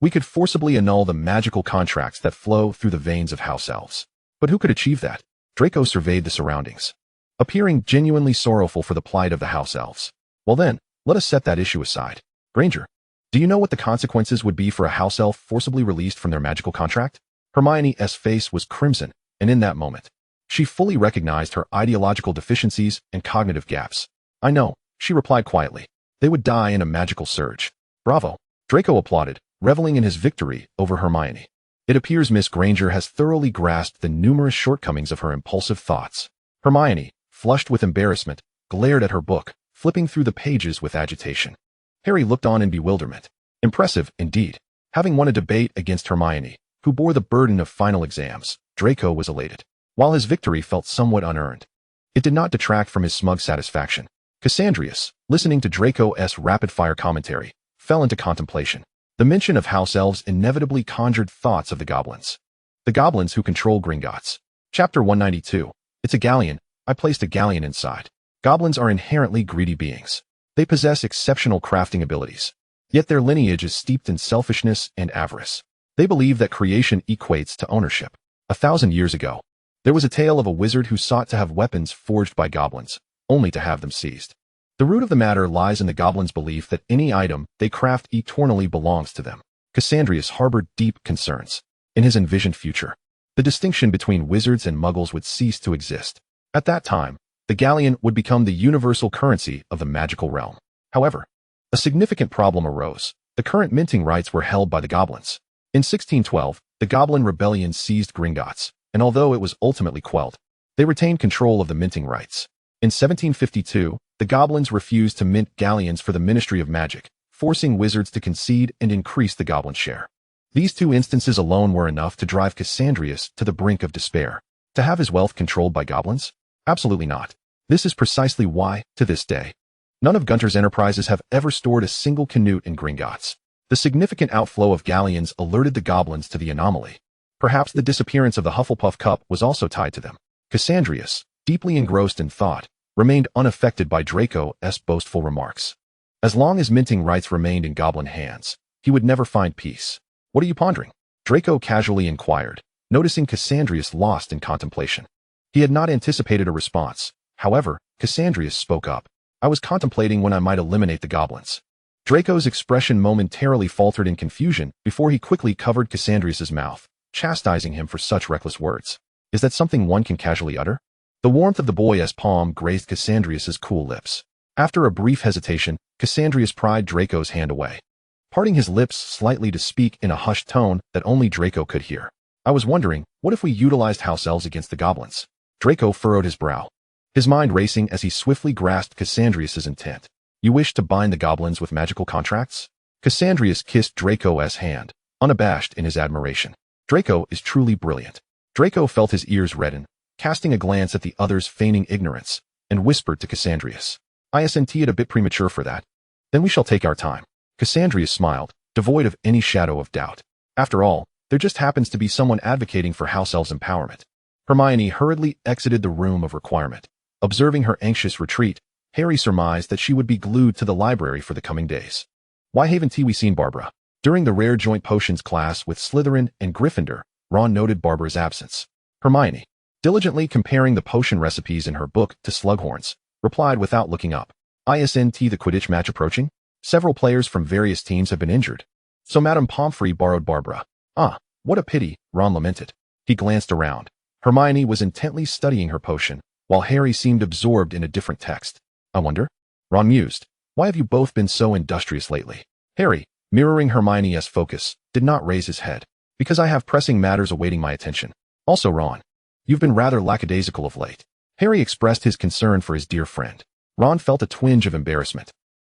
We could forcibly annul the magical contracts that flow through the veins of house elves. But who could achieve that? Draco surveyed the surroundings, appearing genuinely sorrowful for the plight of the house elves. Well then, let us set that issue aside. Granger, do you know what the consequences would be for a house elf forcibly released from their magical contract? Hermione's face was crimson, and in that moment, she fully recognized her ideological deficiencies and cognitive gaps. I know, she replied quietly. They would die in a magical surge. Bravo. Draco applauded, reveling in his victory over Hermione. It appears Miss Granger has thoroughly grasped the numerous shortcomings of her impulsive thoughts. Hermione, flushed with embarrassment, glared at her book, flipping through the pages with agitation. Harry looked on in bewilderment. Impressive, indeed. Having won a debate against Hermione, who bore the burden of final exams, Draco was elated, while his victory felt somewhat unearned. It did not detract from his smug satisfaction. Cassandrius, listening to Draco's rapid-fire commentary, fell into contemplation. The mention of house elves inevitably conjured thoughts of the goblins. The goblins who control Gringotts. Chapter 192. It's a galleon. I placed a galleon inside. Goblins are inherently greedy beings. They possess exceptional crafting abilities. Yet their lineage is steeped in selfishness and avarice. They believe that creation equates to ownership. 1,000 years ago, there was a tale of a wizard who sought to have weapons forged by goblins, only to have them seized. The root of the matter lies in the goblins' belief that any item they craft eternally belongs to them. Cassandrius harbored deep concerns. In his envisioned future, the distinction between wizards and muggles would cease to exist. At that time, the galleon would become the universal currency of the magical realm. However, a significant problem arose. The current minting rights were held by the goblins. In 1612, the Goblin Rebellion seized Gringotts, and although it was ultimately quelled, they retained control of the minting rights. In 1752, the goblins refused to mint galleons for the Ministry of Magic, forcing wizards to concede and increase the goblin share. These two instances alone were enough to drive Cassandrius to the brink of despair. To have his wealth controlled by goblins? Absolutely not. This is precisely why, to this day, none of Gunter's enterprises have ever stored a single canute in Gringotts. The significant outflow of galleons alerted the goblins to the anomaly. Perhaps the disappearance of the Hufflepuff Cup was also tied to them. Cassandrius, deeply engrossed in thought, remained unaffected by Draco's boastful remarks. As long as minting rights remained in goblin hands, he would never find peace. What are you pondering? Draco casually inquired, noticing Cassandrius lost in contemplation. He had not anticipated a response. However, Cassandrius spoke up. I was contemplating when I might eliminate the goblins. Draco's expression momentarily faltered in confusion before he quickly covered Cassandrius's mouth, chastising him for such reckless words. Is that something one can casually utter? The warmth of the boy's palm grazed Cassandrius's cool lips. After a brief hesitation, Cassandrius pried Draco's hand away, parting his lips slightly to speak in a hushed tone that only Draco could hear. I was wondering, what if we utilized house elves against the goblins? Draco furrowed his brow, his mind racing as he swiftly grasped Cassandrius's intent. You wish to bind the goblins with magical contracts? Cassandrius kissed Draco's hand, unabashed in his admiration. Draco is truly brilliant. Draco felt his ears redden, casting a glance at the others feigning ignorance, and whispered to Cassandrius. Isn't it a bit premature for that? Then we shall take our time. Cassandrius smiled, devoid of any shadow of doubt. After all, there just happens to be someone advocating for house elves' empowerment. Hermione hurriedly exited the room of requirement. Observing her anxious retreat, Harry surmised that she would be glued to the library for the coming days. Why haven't we seen Barbara? During the rare joint potions class with Slytherin and Gryffindor, Ron noted Barbara's absence. Hermione, diligently comparing the potion recipes in her book to Slughorn's, replied without looking up. Isn't the Quidditch match approaching? Several players from various teams have been injured. So Madame Pomfrey borrowed Barbara. Ah, what a pity, Ron lamented. He glanced around. Hermione was intently studying her potion, while Harry seemed absorbed in a different text. I wonder? Ron mused. Why have you both been so industrious lately? Harry, mirroring Hermione's focus, did not raise his head. Because I have pressing matters awaiting my attention. Also Ron, you've been rather lackadaisical of late. Harry expressed his concern for his dear friend. Ron felt a twinge of embarrassment,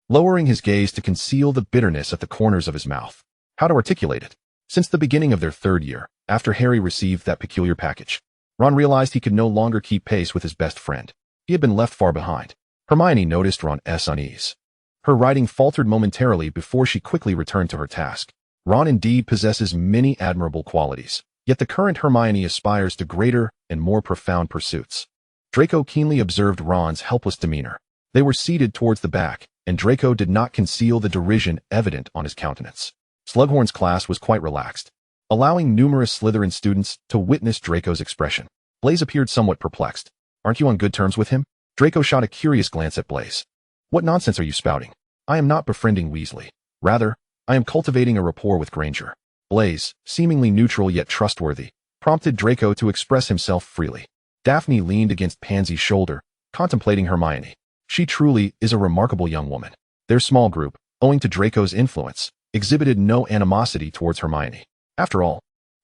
lowering his gaze to conceal the bitterness at the corners of his mouth. How to articulate it? Since the beginning of their third year, after Harry received that peculiar package, Ron realized he could no longer keep pace with his best friend. He had been left far behind. Hermione noticed Ron's unease. Her writing faltered momentarily before she quickly returned to her task. Ron indeed possesses many admirable qualities, yet the current Hermione aspires to greater and more profound pursuits. Draco keenly observed Ron's helpless demeanor. They were seated towards the back, and Draco did not conceal the derision evident on his countenance. Slughorn's class was quite relaxed, allowing numerous Slytherin students to witness Draco's expression. Blaise appeared somewhat perplexed. Aren't you on good terms with him? Draco shot a curious glance at Blaise. What nonsense are you spouting? I am not befriending Weasley. Rather, I am cultivating a rapport with Granger. Blaise, seemingly neutral yet trustworthy, prompted Draco to express himself freely. Daphne leaned against Pansy's shoulder, contemplating Hermione. She truly is a remarkable young woman. Their small group, owing to Draco's influence, exhibited no animosity towards Hermione. After all,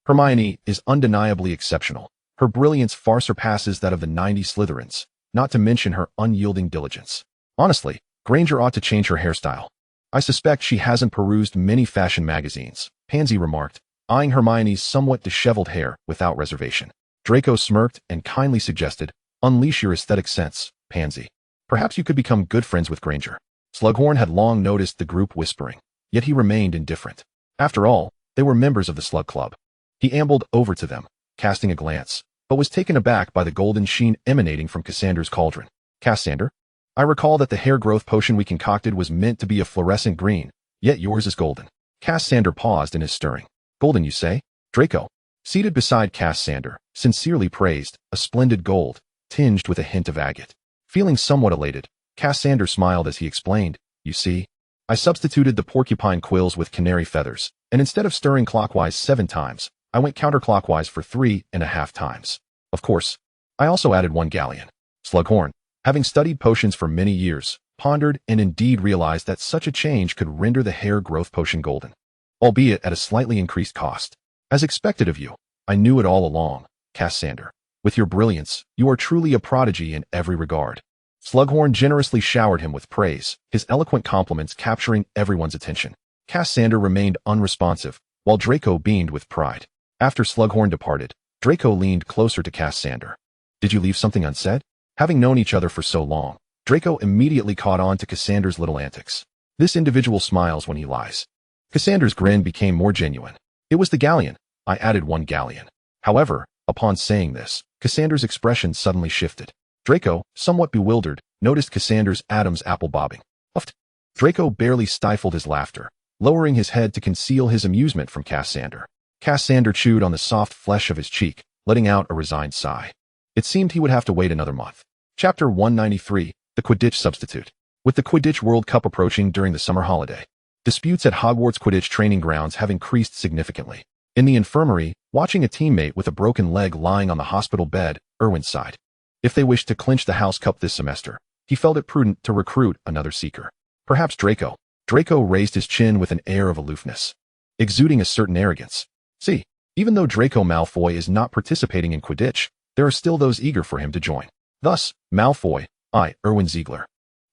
Hermione is undeniably exceptional. Her brilliance far surpasses that of the 90 Slytherins, not to mention her unyielding diligence. Honestly, Granger ought to change her hairstyle. I suspect she hasn't perused many fashion magazines, Pansy remarked, eyeing Hermione's somewhat disheveled hair without reservation. Draco smirked and kindly suggested, unleash your aesthetic sense, Pansy. Perhaps you could become good friends with Granger. Slughorn had long noticed the group whispering, yet he remained indifferent. After all, they were members of the Slug Club. He ambled over to them, casting a glance, but was taken aback by the golden sheen emanating from Cassandra's cauldron. Cassander? I recall that the hair growth potion we concocted was meant to be a fluorescent green, yet yours is golden. Cassander paused in his stirring. Golden, you say? Draco, seated beside Cassander, sincerely praised, a splendid gold, tinged with a hint of agate. Feeling somewhat elated, Cassander smiled as he explained, you see, I substituted the porcupine quills with canary feathers, and instead of stirring clockwise 7 times, I went counterclockwise for 3.5 times. Of course, I also added 1 galleon. Slughorn, having studied potions for many years, pondered and indeed realized that such a change could render the hair growth potion golden, albeit at a slightly increased cost. As expected of you, I knew it all along, Cassander. With your brilliance, you are truly a prodigy in every regard. Slughorn generously showered him with praise, his eloquent compliments capturing everyone's attention. Cassander remained unresponsive, while Draco beamed with pride. After Slughorn departed, Draco leaned closer to Cassander. Did you leave something unsaid? Having known each other for so long, Draco immediately caught on to Cassander's little antics. This individual smiles when he lies. Cassander's grin became more genuine. It was the galleon. I added 1 galleon. However, upon saying this, Cassander's expression suddenly shifted. Draco, somewhat bewildered, noticed Cassander's Adam's apple bobbing. Uffed. Draco barely stifled his laughter, lowering his head to conceal his amusement from Cassander. Cassander chewed on the soft flesh of his cheek, letting out a resigned sigh. It seemed he would have to wait another month. Chapter 193, The Quidditch Substitute. With the Quidditch World Cup approaching during the summer holiday, disputes at Hogwarts Quidditch training grounds have increased significantly. In the infirmary, watching a teammate with a broken leg lying on the hospital bed, Erwin sighed. If they wished to clinch the House Cup this semester, he felt it prudent to recruit another seeker. Perhaps Draco. Draco raised his chin with an air of aloofness, exuding a certain arrogance. See, even though Draco Malfoy is not participating in Quidditch, there are still those eager for him to join. Thus, Malfoy, I, Erwin Ziegler,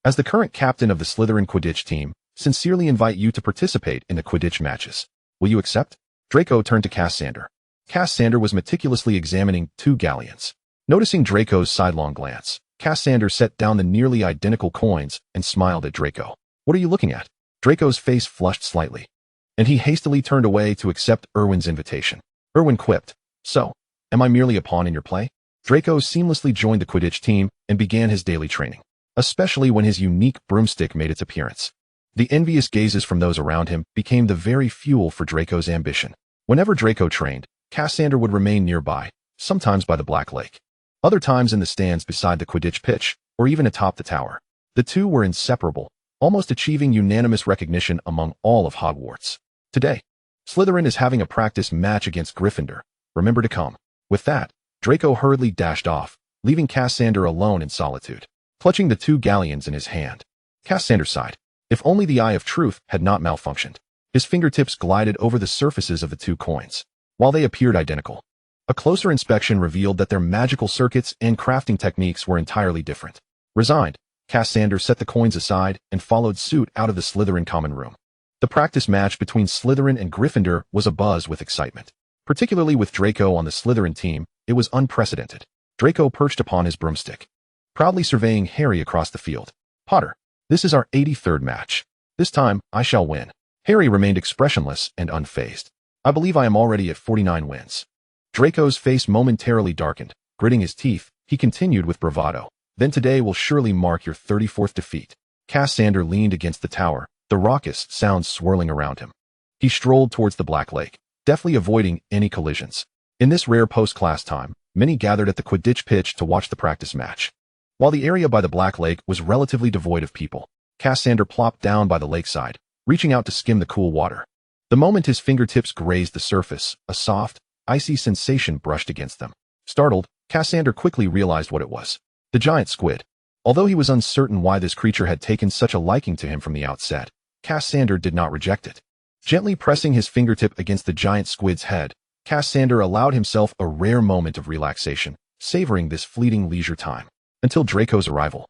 as the current captain of the Slytherin Quidditch team, sincerely invite you to participate in the Quidditch matches. Will you accept? Draco turned to Cassander. Cassander was meticulously examining 2 galleons. Noticing Draco's sidelong glance, Cassander set down the nearly identical coins and smiled at Draco. What are you looking at? Draco's face flushed slightly, and he hastily turned away to accept Erwin's invitation. Erwin quipped, So, am I merely a pawn in your play? Draco seamlessly joined the Quidditch team and began his daily training, especially when his unique broomstick made its appearance. The envious gazes from those around him became the very fuel for Draco's ambition. Whenever Draco trained, Cassander would remain nearby, sometimes by the Black Lake, other times in the stands beside the Quidditch pitch, or even atop the tower. The two were inseparable, almost achieving unanimous recognition among all of Hogwarts. Today, Slytherin is having a practice match against Gryffindor. Remember to come. With that, Draco hurriedly dashed off, leaving Cassander alone in solitude, clutching the 2 galleons in his hand. Cassander sighed. If only the Eye of Truth had not malfunctioned. His fingertips glided over the surfaces of the 2 coins. While they appeared identical, a closer inspection revealed that their magical circuits and crafting techniques were entirely different. Resigned, Cassander set the coins aside and followed suit out of the Slytherin common room. The practice match between Slytherin and Gryffindor was abuzz with excitement. Particularly with Draco on the Slytherin team, it was unprecedented. Draco perched upon his broomstick, proudly surveying Harry across the field. Potter, this is our 83rd match. This time, I shall win. Harry remained expressionless and unfazed. I believe I am already at 49 wins. Draco's face momentarily darkened. Gritting his teeth, he continued with bravado. Then today will surely mark your 34th defeat. Cassander leaned against the tower, the raucous sounds swirling around him. He strolled towards the Black Lake, deftly avoiding any collisions. In this rare post-class time, many gathered at the Quidditch pitch to watch the practice match. While the area by the Black Lake was relatively devoid of people, Cassander plopped down by the lakeside, reaching out to skim the cool water. The moment his fingertips grazed the surface, a soft, icy sensation brushed against them. Startled, Cassander quickly realized what it was. The giant squid. Although he was uncertain why this creature had taken such a liking to him from the outset, Cassander did not reject it. Gently pressing his fingertip against the giant squid's head, Cassander allowed himself a rare moment of relaxation, savoring this fleeting leisure time. Until Draco's arrival.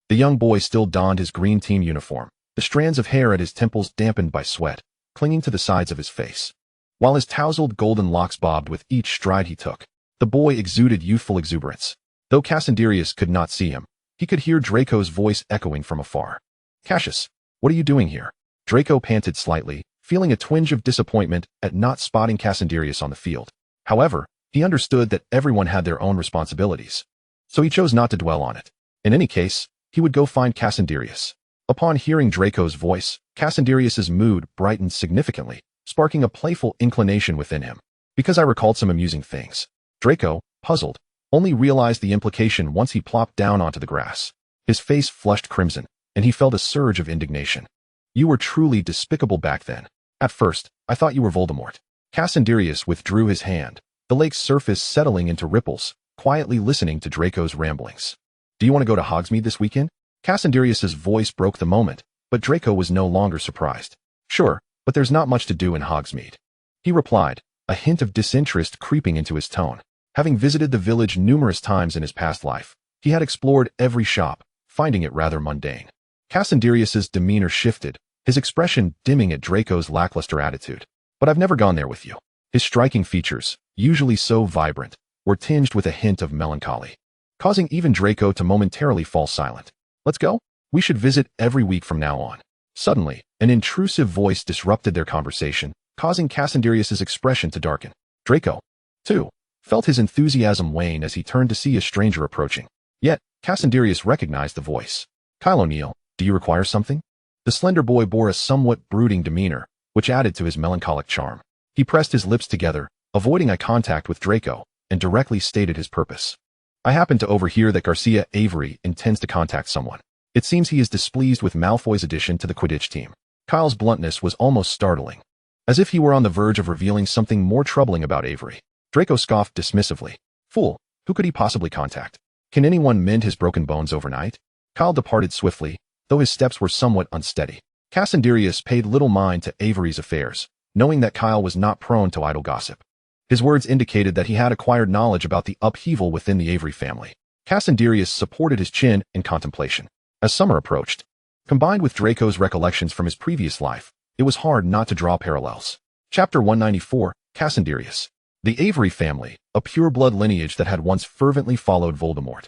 The young boy still donned his green team uniform, the strands of hair at his temples dampened by sweat, clinging to the sides of his face. While his tousled golden locks bobbed with each stride he took, the boy exuded youthful exuberance. Though Cassandrius could not see him, he could hear Draco's voice echoing from afar. "Cassius, what are you doing here?" Draco panted slightly, feeling a twinge of disappointment at not spotting Cassandrius on the field. However, he understood that everyone had their own responsibilities, so he chose not to dwell on it. In any case, he would go find Cassandrius. Upon hearing Draco's voice, Cassandrius's mood brightened significantly, sparking a playful inclination within him. "Because I recalled some amusing things." Draco, puzzled, only realized the implication once he plopped down onto the grass. His face flushed crimson, and he felt a surge of indignation. "You were truly despicable back then. At first, I thought you were Voldemort." Cassandrius withdrew his hand, the lake's surface settling into ripples, quietly listening to Draco's ramblings. "Do you want to go to Hogsmeade this weekend?" Cassandrius's voice broke the moment, but Draco was no longer surprised. "Sure, but there's not much to do in Hogsmeade," he replied, a hint of disinterest creeping into his tone. Having visited the village numerous times in his past life, he had explored every shop, finding it rather mundane. Cassandrius's demeanor shifted, his expression dimming at Draco's lackluster attitude. "But I've never gone there with you." His striking features, usually so vibrant, were tinged with a hint of melancholy, causing even Draco to momentarily fall silent. "Let's go? We should visit every week from now on." Suddenly, an intrusive voice disrupted their conversation, causing Cassandrius's expression to darken. Draco, too, felt his enthusiasm wane as he turned to see a stranger approaching. Yet, Cassandrius recognized the voice. "Kyle O'Neill, do you require something?" The slender boy bore a somewhat brooding demeanor, which added to his melancholic charm. He pressed his lips together, avoiding eye contact with Draco, and directly stated his purpose. "I happen to overhear that Garcia Avery intends to contact someone. It seems he is displeased with Malfoy's addition to the Quidditch team." Kyle's bluntness was almost startling, as if he were on the verge of revealing something more troubling about Avery. Draco scoffed dismissively. "Fool, who could he possibly contact? Can anyone mend his broken bones overnight?" Kyle departed swiftly, though his steps were somewhat unsteady. Cassandrius paid little mind to Avery's affairs, knowing that Kyle was not prone to idle gossip. His words indicated that he had acquired knowledge about the upheaval within the Avery family. Cassandrius supported his chin in contemplation. As summer approached, combined with Draco's recollections from his previous life, it was hard not to draw parallels. Chapter 194, Cassandrius. The Avery family, a pure-blood lineage that had once fervently followed Voldemort,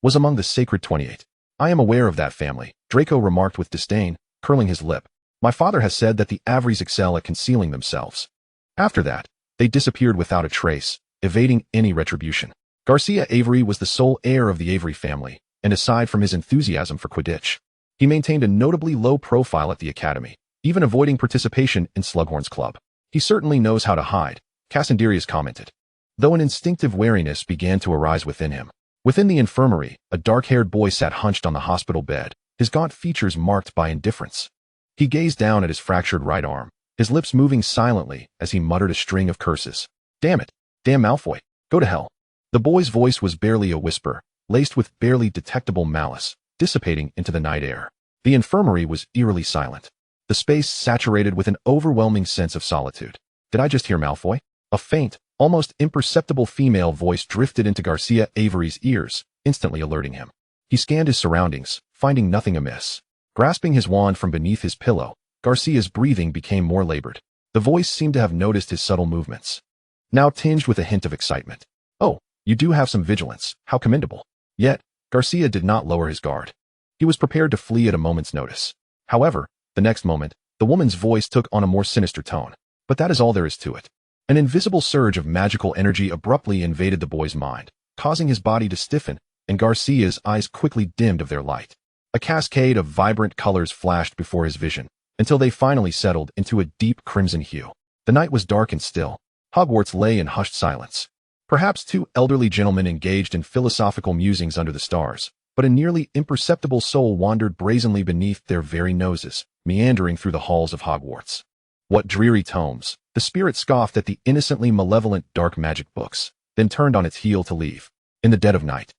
was among the Sacred 28. "I am aware of that family," Draco remarked with disdain, curling his lip. "My father has said that the Averys excel at concealing themselves. After that, they disappeared without a trace, evading any retribution." Garcia Avery was the sole heir of the Avery family, and aside from his enthusiasm for Quidditch, he maintained a notably low profile at the academy, even avoiding participation in Slughorn's club. "He certainly knows how to hide," Cassandrius commented, though an instinctive wariness began to arise within him. Within the infirmary, a dark-haired boy sat hunched on the hospital bed, his gaunt features marked by indifference. He gazed down at his fractured right arm, his lips moving silently as he muttered a string of curses. "Damn it! Damn Malfoy! Go to hell!" The boy's voice was barely a whisper, laced with barely detectable malice, dissipating into the night air. The infirmary was eerily silent, the space saturated with an overwhelming sense of solitude. "Did I just hear Malfoy?" A faint, almost imperceptible female voice drifted into Garcia Avery's ears, instantly alerting him. He scanned his surroundings, finding nothing amiss. Grasping his wand from beneath his pillow, Garcia's breathing became more labored. The voice seemed to have noticed his subtle movements, now tinged with a hint of excitement. "Oh, you do have some vigilance. How commendable." Yet, Garcia did not lower his guard. He was prepared to flee at a moment's notice. However, the next moment, the woman's voice took on a more sinister tone. "But that is all there is to it." An invisible surge of magical energy abruptly invaded the boy's mind, causing his body to stiffen, and Garcia's eyes quickly dimmed of their light. A cascade of vibrant colors flashed before his vision, until they finally settled into a deep crimson hue. The night was dark and still. Hogwarts lay in hushed silence. Perhaps two elderly gentlemen engaged in philosophical musings under the stars, but a nearly imperceptible soul wandered brazenly beneath their very noses, meandering through the halls of Hogwarts. What dreary tomes! The spirit scoffed at the innocently malevolent dark magic books, then turned on its heel to leave. In the dead of night,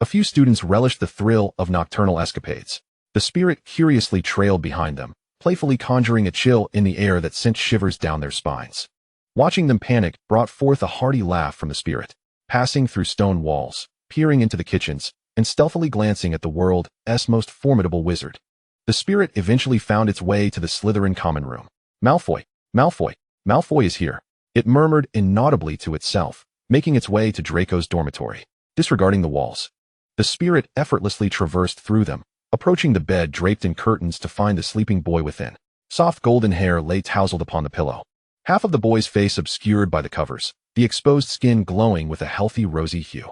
a few students relished the thrill of nocturnal escapades. The spirit curiously trailed behind them, playfully conjuring a chill in the air that sent shivers down their spines. Watching them panic brought forth a hearty laugh from the spirit, passing through stone walls, peering into the kitchens, and stealthily glancing at the world's most formidable wizard. The spirit eventually found its way to the Slytherin common room. Malfoy, Malfoy, Malfoy is here. It murmured inaudibly to itself, making its way to Draco's dormitory. Disregarding the walls, the spirit effortlessly traversed through them, approaching the bed draped in curtains to find the sleeping boy within. Soft golden hair lay tousled upon the pillow. Half of the boy's face obscured by the covers, the exposed skin glowing with a healthy rosy hue.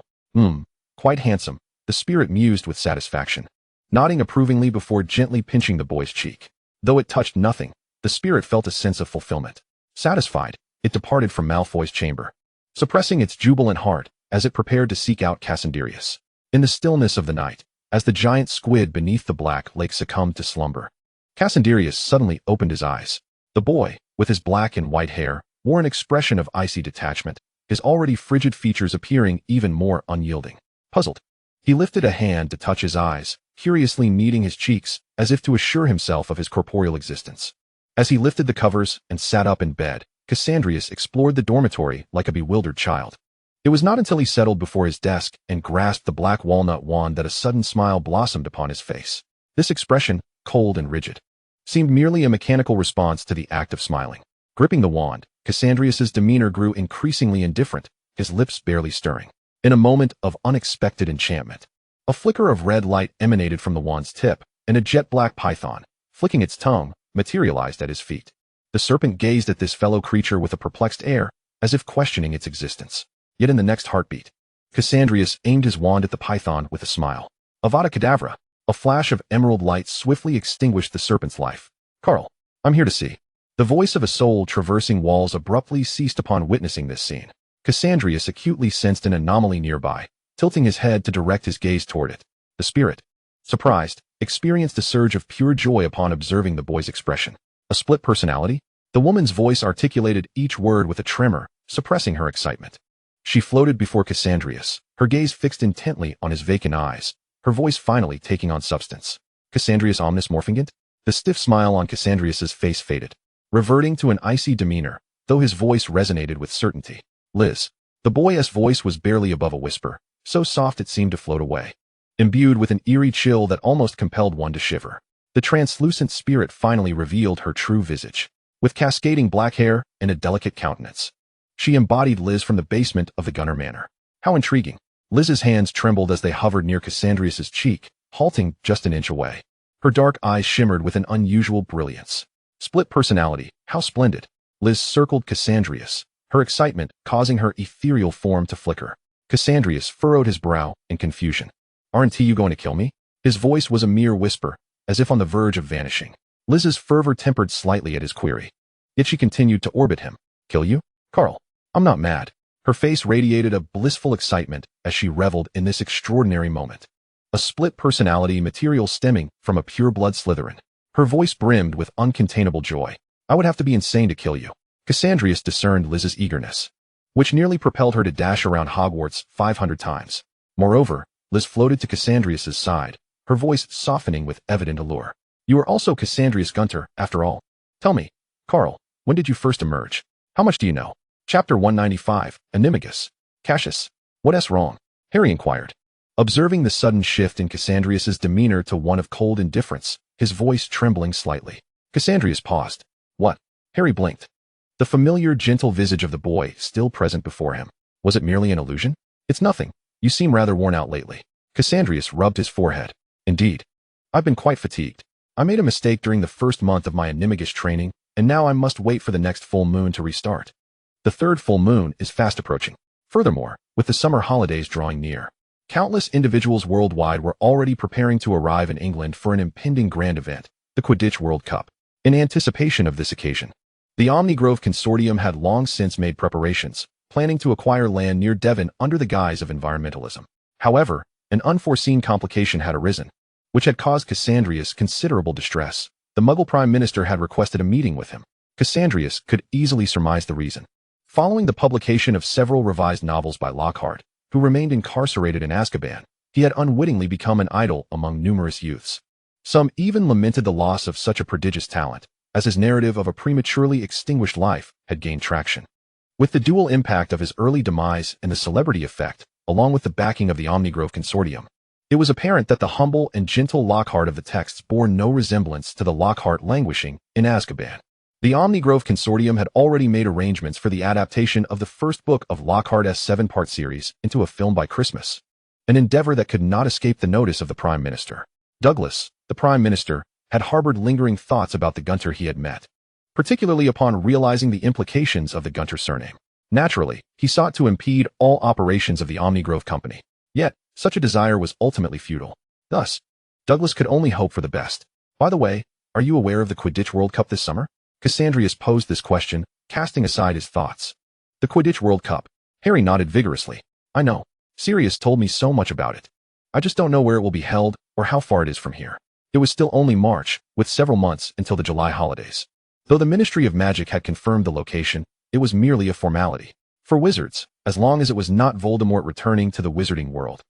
Quite handsome, the spirit mused with satisfaction, nodding approvingly before gently pinching the boy's cheek. Though it touched nothing, the spirit felt a sense of fulfillment. Satisfied, it departed from Malfoy's chamber, suppressing its jubilant heart as it prepared to seek out Cassandrius. In the stillness of the night, as the giant squid beneath the black lake succumbed to slumber, Cassandrius suddenly opened his eyes. The boy, with his black and white hair, wore an expression of icy detachment, his already frigid features appearing even more unyielding. Puzzled, he lifted a hand to touch his eyes, curiously kneading his cheeks, as if to assure himself of his corporeal existence. As he lifted the covers and sat up in bed, Cassandrius explored the dormitory like a bewildered child. It was not until he settled before his desk and grasped the black walnut wand that a sudden smile blossomed upon his face. This expression, cold and rigid, seemed merely a mechanical response to the act of smiling. Gripping the wand, Cassandrius's demeanor grew increasingly indifferent, his lips barely stirring. In a moment of unexpected enchantment, a flicker of red light emanated from the wand's tip, and a jet-black python, flicking its tongue, materialized at his feet. The serpent gazed at this fellow creature with a perplexed air, as if questioning its existence. Yet in the next heartbeat, Cassandrius aimed his wand at the python with a smile. Avada Kedavra! A flash of emerald light swiftly extinguished the serpent's life. Carl, I'm here to see. The voice of a soul traversing walls abruptly ceased upon witnessing this scene. Cassandrius acutely sensed an anomaly nearby, tilting his head to direct his gaze toward it. The spirit, surprised, experienced a surge of pure joy upon observing the boy's expression. A split personality? The woman's voice articulated each word with a tremor, suppressing her excitement. She floated before Cassandrius, her gaze fixed intently on his vacant eyes, her voice finally taking on substance. Cassandrius omnis morphingant? The stiff smile on Cassandrius's face faded, reverting to an icy demeanor, though his voice resonated with certainty. Liz. The boy's voice was barely above a whisper, so soft it seemed to float away, imbued with an eerie chill that almost compelled one to shiver. The translucent spirit finally revealed her true visage, with cascading black hair and a delicate countenance. She embodied Liz from the basement of the Gunner Manor. How intriguing. Liz's hands trembled as they hovered near Cassandrius's cheek, halting just an inch away. Her dark eyes shimmered with an unusual brilliance. Split personality, how splendid. Liz circled Cassandrius, her excitement causing her ethereal form to flicker. Cassandrius furrowed his brow in confusion. Aren't you going to kill me? His voice was a mere whisper, as if on the verge of vanishing. Liz's fervor tempered slightly at his query. Yet she continued to orbit him. Kill you? Carl, I'm not mad. Her face radiated a blissful excitement as she reveled in this extraordinary moment. A split personality material stemming from a pure-blood Slytherin. Her voice brimmed with uncontainable joy. I would have to be insane to kill you. Cassandrius discerned Liz's eagerness, which nearly propelled her to dash around Hogwarts 500 times. Moreover, Liz floated to Cassandrius's side, her voice softening with evident allure. You are also Cassandrius Gunter, after all. Tell me, Carl, when did you first emerge? How much do you know? Chapter 195, Animagus. Cassius. What's wrong? Harry inquired, observing the sudden shift in Cassandrius's demeanor to one of cold indifference, his voice trembling slightly. Cassandrius paused. What? Harry blinked, the familiar gentle visage of the boy still present before him. Was it merely an illusion? It's nothing. You seem rather worn out lately. Cassandrius rubbed his forehead. Indeed. I've been quite fatigued. I made a mistake during the first month of my Animagus training, and now I must wait for the next full moon to restart. The third full moon is fast approaching. Furthermore, with the summer holidays drawing near, countless individuals worldwide were already preparing to arrive in England for an impending grand event, the Quidditch World Cup. In anticipation of this occasion, the Omnigrove Consortium had long since made preparations, planning to acquire land near Devon under the guise of environmentalism. However, an unforeseen complication had arisen, which had caused Cassandrius considerable distress. The Muggle Prime Minister had requested a meeting with him. Cassandrius could easily surmise the reason. Following the publication of several revised novels by Lockhart, who remained incarcerated in Azkaban, he had unwittingly become an idol among numerous youths. Some even lamented the loss of such a prodigious talent, as his narrative of a prematurely extinguished life had gained traction. With the dual impact of his early demise and the celebrity effect, along with the backing of the Omnigrove Consortium, it was apparent that the humble and gentle Lockhart of the texts bore no resemblance to the Lockhart languishing in Azkaban. The Omnigrove Consortium had already made arrangements for the adaptation of the first book of Lockhart's 7-part series into a film by Christmas, an endeavor that could not escape the notice of the Prime Minister. Douglas, the Prime Minister, had harbored lingering thoughts about the Gunter he had met, particularly upon realizing the implications of the Gunter surname. Naturally, he sought to impede all operations of the Omnigrove Company. Yet, such a desire was ultimately futile. Thus, Douglas could only hope for the best. By the way, are you aware of the Quidditch World Cup this summer? Cassandrius posed this question, casting aside his thoughts. The Quidditch World Cup. Harry nodded vigorously. I know. Sirius told me so much about it. I just don't know where it will be held or how far it is from here. It was still only March, with several months until the July holidays. Though the Ministry of Magic had confirmed the location, it was merely a formality. For wizards, as long as it was not Voldemort returning to the wizarding world,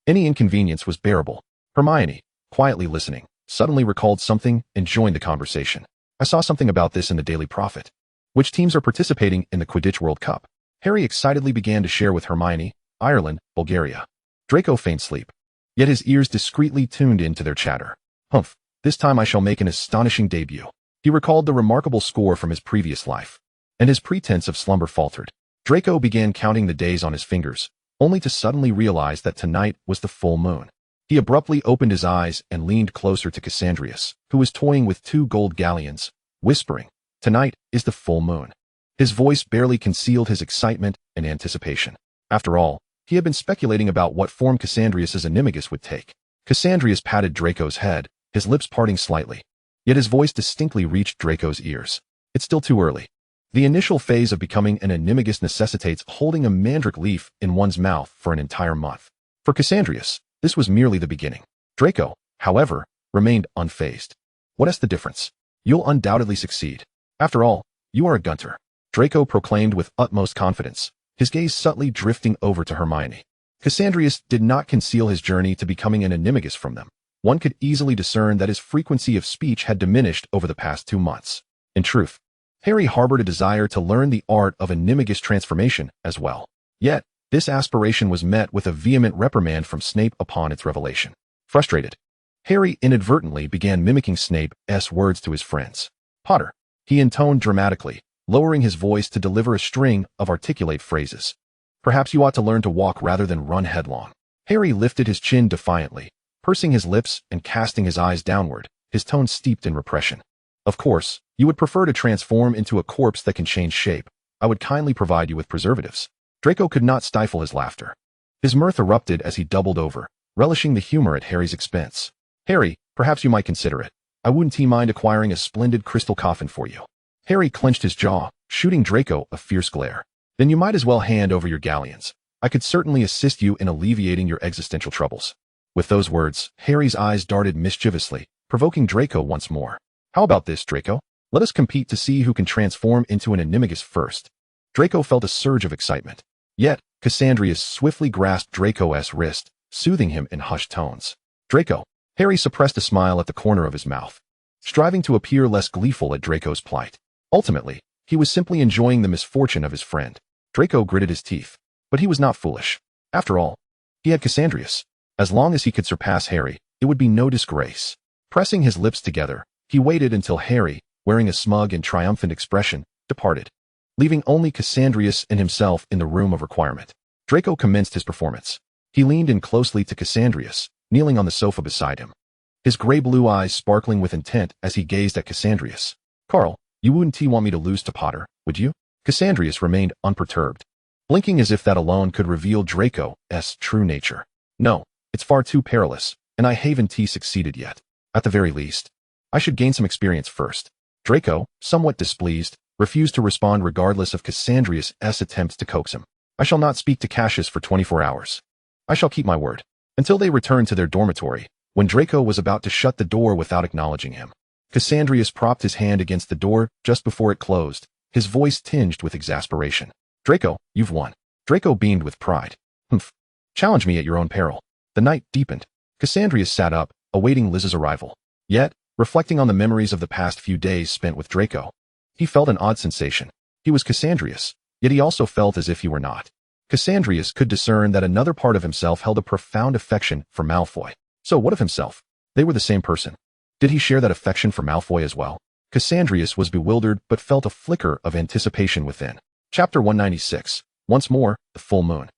any inconvenience was bearable. Hermione, quietly listening, suddenly recalled something and joined the conversation. I saw something about this in the Daily Prophet. Which teams are participating in the Quidditch World Cup? Harry excitedly began to share with Hermione, Ireland, Bulgaria. Draco feigned sleep, yet his ears discreetly tuned in to their chatter. Humph, this time I shall make an astonishing debut. He recalled the remarkable score from his previous life, and his pretense of slumber faltered. Draco began counting the days on his fingers, only to suddenly realize that tonight was the full moon. He abruptly opened his eyes and leaned closer to Cassandrius, who was toying with 2 gold galleons, whispering, "Tonight is the full moon." His voice barely concealed his excitement and anticipation. After all, he had been speculating about what form Cassandrius's animagus would take. Cassandrius patted Draco's head, his lips parting slightly. Yet his voice distinctly reached Draco's ears. It's still too early. The initial phase of becoming an animagus necessitates holding a mandrake leaf in one's mouth for an entire month. For Cassandrius, this was merely the beginning. Draco, however, remained unfazed. What's the difference? You'll undoubtedly succeed. After all, you are a Gunter, Draco proclaimed with utmost confidence, his gaze subtly drifting over to Hermione. Cassandrius did not conceal his journey to becoming an animagus from them. One could easily discern that his frequency of speech had diminished over the past 2 months. In truth, Harry harbored a desire to learn the art of animagus transformation as well. Yet, this aspiration was met with a vehement reprimand from Snape upon its revelation. Frustrated, Harry inadvertently began mimicking Snape's words to his friends. Potter, he intoned dramatically, lowering his voice to deliver a string of articulate phrases. Perhaps you ought to learn to walk rather than run headlong. Harry lifted his chin defiantly, pursing his lips and casting his eyes downward, his tone steeped in repression. Of course, you would prefer to transform into a corpse that can change shape. I would kindly provide you with preservatives. Draco could not stifle his laughter. His mirth erupted as he doubled over, relishing the humor at Harry's expense. Harry, perhaps you might consider it. I wouldn't mind acquiring a splendid crystal coffin for you. Harry clenched his jaw, shooting Draco a fierce glare. Then you might as well hand over your galleons. I could certainly assist you in alleviating your existential troubles. With those words, Harry's eyes darted mischievously, provoking Draco once more. How about this, Draco? Let us compete to see who can transform into an animagus first. Draco felt a surge of excitement. Yet, Cassandrius swiftly grasped Draco's wrist, soothing him in hushed tones. Draco. Harry suppressed a smile at the corner of his mouth, striving to appear less gleeful at Draco's plight. Ultimately, he was simply enjoying the misfortune of his friend. Draco gritted his teeth, but he was not foolish. After all, he had Cassandrius. As long as he could surpass Harry, it would be no disgrace. Pressing his lips together, he waited until Harry, wearing a smug and triumphant expression, departed, leaving only Cassandrius and himself in the room of requirement. Draco commenced his performance. He leaned in closely to Cassandrius, kneeling on the sofa beside him, his gray-blue eyes sparkling with intent as he gazed at Cassandrius. Carl, you wouldn't want me to lose to Potter, would you? Cassandrius remained unperturbed, blinking as if that alone could reveal Draco's true nature. No, it's far too perilous, and I haven't succeeded yet. At the very least, I should gain some experience first. Draco, somewhat displeased, refused to respond regardless of Cassandrius' attempts to coax him. I shall not speak to Cassius for 24 hours. I shall keep my word. Until they returned to their dormitory, when Draco was about to shut the door without acknowledging him. Cassandrius propped his hand against the door just before it closed, his voice tinged with exasperation. Draco, you've won. Draco beamed with pride. Humph. Challenge me at your own peril. The night deepened. Cassandrius sat up, awaiting Liz's arrival. Yet, reflecting on the memories of the past few days spent with Draco, he felt an odd sensation. He was Cassandrius, yet he also felt as if he were not. Cassandrius could discern that another part of himself held a profound affection for Malfoy. So what of himself? They were the same person. Did he share that affection for Malfoy as well? Cassandrius was bewildered but felt a flicker of anticipation within. Chapter 196. Once more, the full moon.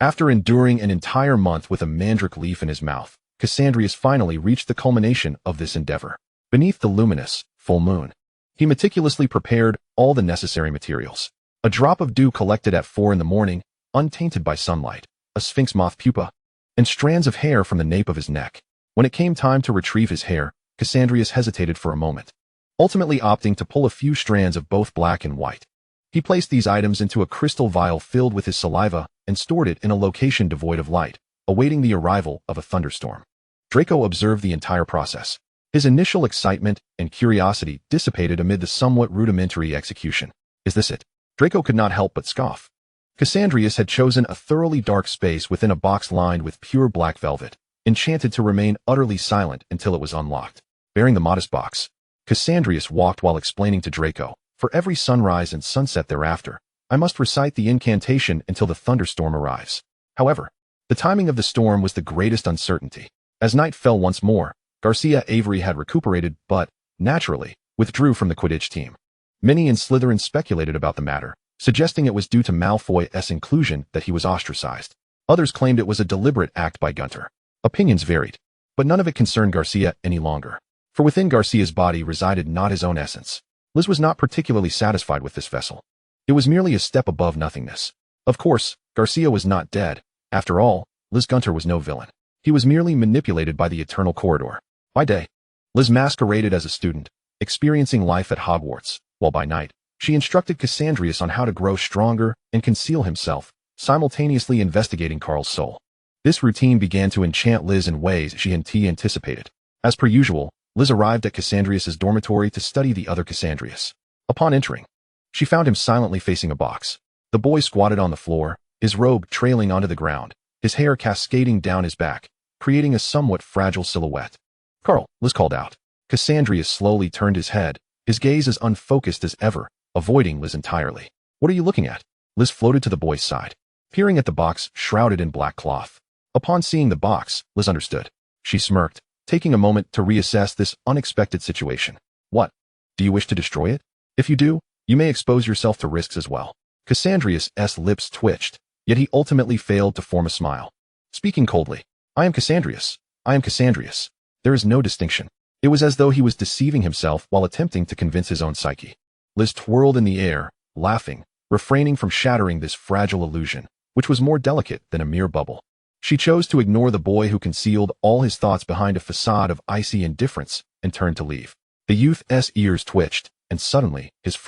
After enduring an entire month with a mandrake leaf in his mouth, Cassandrius finally reached the culmination of this endeavor. Beneath the luminous, full moon, he meticulously prepared all the necessary materials. A drop of dew collected at 4 in the morning, untainted by sunlight, a sphinx moth pupa, and strands of hair from the nape of his neck. When it came time to retrieve his hair, Cassandrius hesitated for a moment, ultimately opting to pull a few strands of both black and white. He placed these items into a crystal vial filled with his saliva and stored it in a location devoid of light, awaiting the arrival of a thunderstorm. Draco observed the entire process. His initial excitement and curiosity dissipated amid the somewhat rudimentary execution. Is this it? Draco could not help but scoff. Cassandrius had chosen a thoroughly dark space within a box lined with pure black velvet, enchanted to remain utterly silent until it was unlocked. Bearing the modest box, Cassandrius walked while explaining to Draco, for every sunrise and sunset thereafter, I must recite the incantation until the thunderstorm arrives. However, the timing of the storm was the greatest uncertainty. As night fell once more, Garcia Avery had recuperated but, naturally, withdrew from the Quidditch team. Many in Slytherin speculated about the matter, suggesting it was due to Malfoy's inclusion that he was ostracized. Others claimed it was a deliberate act by Gunter. Opinions varied, but none of it concerned Garcia any longer. For within Garcia's body resided not his own essence. Liz was not particularly satisfied with this vessel. It was merely a step above nothingness. Of course, Garcia was not dead. After all, Liz Gunter was no villain. He was merely manipulated by the eternal corridor. By day, Liz masqueraded as a student, experiencing life at Hogwarts, while by night, she instructed Cassandrius on how to grow stronger and conceal himself, simultaneously investigating Carl's soul. This routine began to enchant Liz in ways she hadn't anticipated. As per usual, Liz arrived at Cassandrius' dormitory to study the other Cassandrius. Upon entering, she found him silently facing a box. The boy squatted on the floor, his robe trailing onto the ground, his hair cascading down his back, creating a somewhat fragile silhouette. Carl, Liz called out. Cassandrius slowly turned his head, his gaze as unfocused as ever, avoiding Liz entirely. What are you looking at? Liz floated to the boy's side, peering at the box shrouded in black cloth. Upon seeing the box, Liz understood. She smirked, taking a moment to reassess this unexpected situation. What? Do you wish to destroy it? If you do, you may expose yourself to risks as well. Cassandrius' lips twitched, yet he ultimately failed to form a smile. Speaking coldly, I am Cassandrius. I am Cassandrius. There is no distinction. It was as though he was deceiving himself while attempting to convince his own psyche. Liz twirled in the air, laughing, refraining from shattering this fragile illusion, which was more delicate than a mere bubble. She chose to ignore the boy who concealed all his thoughts behind a facade of icy indifference and turned to leave. The youth's ears twitched, and suddenly, his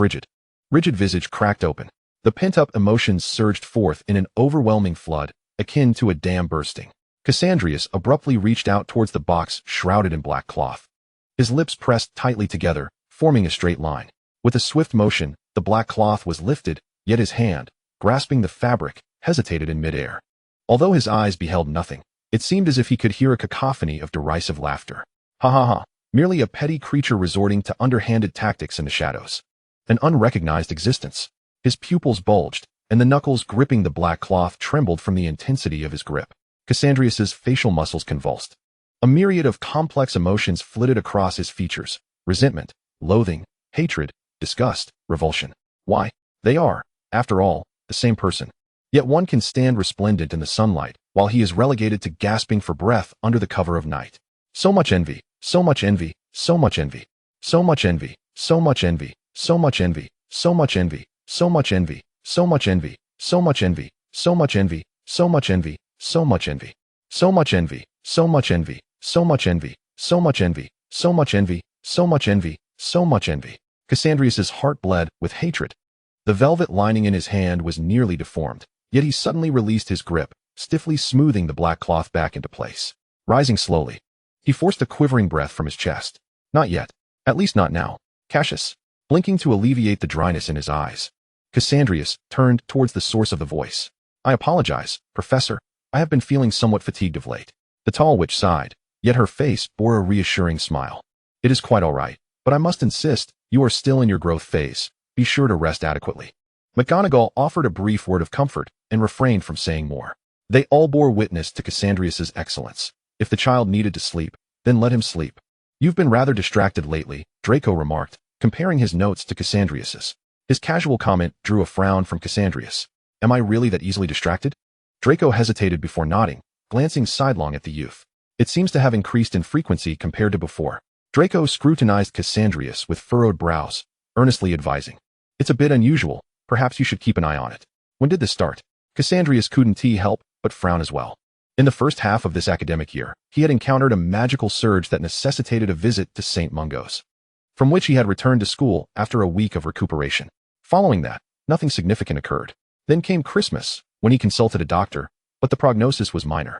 rigid visage cracked open. The pent-up emotions surged forth in an overwhelming flood, akin to a dam bursting. Cassandrius abruptly reached out towards the box shrouded in black cloth. His lips pressed tightly together, forming a straight line. With a swift motion, the black cloth was lifted, yet his hand, grasping the fabric, hesitated in midair. Although his eyes beheld nothing, it seemed as if he could hear a cacophony of derisive laughter. Ha ha ha, merely a petty creature resorting to underhanded tactics in the shadows. An unrecognized existence. His pupils bulged, and the knuckles gripping the black cloth trembled from the intensity of his grip. Cassandrius' facial muscles convulsed. A myriad of complex emotions flitted across his features: resentment, loathing, hatred, disgust, revulsion. Why? They are, after all, the same person. Yet one can stand resplendent in the sunlight, while he is relegated to gasping for breath under the cover of night. So much envy, so much envy, so much envy, so much envy, so much envy, so much envy, so much envy, so much envy, so much envy, so much envy, so much envy, so much envy, so much envy, so much envy, so much envy, so much envy, so much envy, so much envy, so much envy, so much envy. Cassandrius's heart bled with hatred. The velvet lining in his hand was nearly deformed, yet he suddenly released his grip, stiffly smoothing the black cloth back into place. Rising slowly, he forced a quivering breath from his chest. Not yet. At least not now. Cassius, blinking to alleviate the dryness in his eyes. Cassandrius turned towards the source of the voice. I apologize, Professor. I have been feeling somewhat fatigued of late. The tall witch sighed, yet her face bore a reassuring smile. It is quite all right, but I must insist, you are still in your growth phase. Be sure to rest adequately. McGonagall offered a brief word of comfort and refrained from saying more. They all bore witness to Cassandrius's excellence. If the child needed to sleep, then let him sleep. You've been rather distracted lately, Draco remarked, comparing his notes to Cassandrius's. His casual comment drew a frown from Cassandrius. Am I really that easily distracted? Draco hesitated before nodding, glancing sidelong at the youth. It seems to have increased in frequency compared to before. Draco scrutinized Cassandrius with furrowed brows, earnestly advising. It's a bit unusual. Perhaps you should keep an eye on it. When did this start? Cassandrius couldn't help but frown as well. In the first half of this academic year, he had encountered a magical surge that necessitated a visit to St. Mungo's, from which he had returned to school after a week of recuperation. Following that, nothing significant occurred. Then came Christmas, when he consulted a doctor, but the prognosis was minor,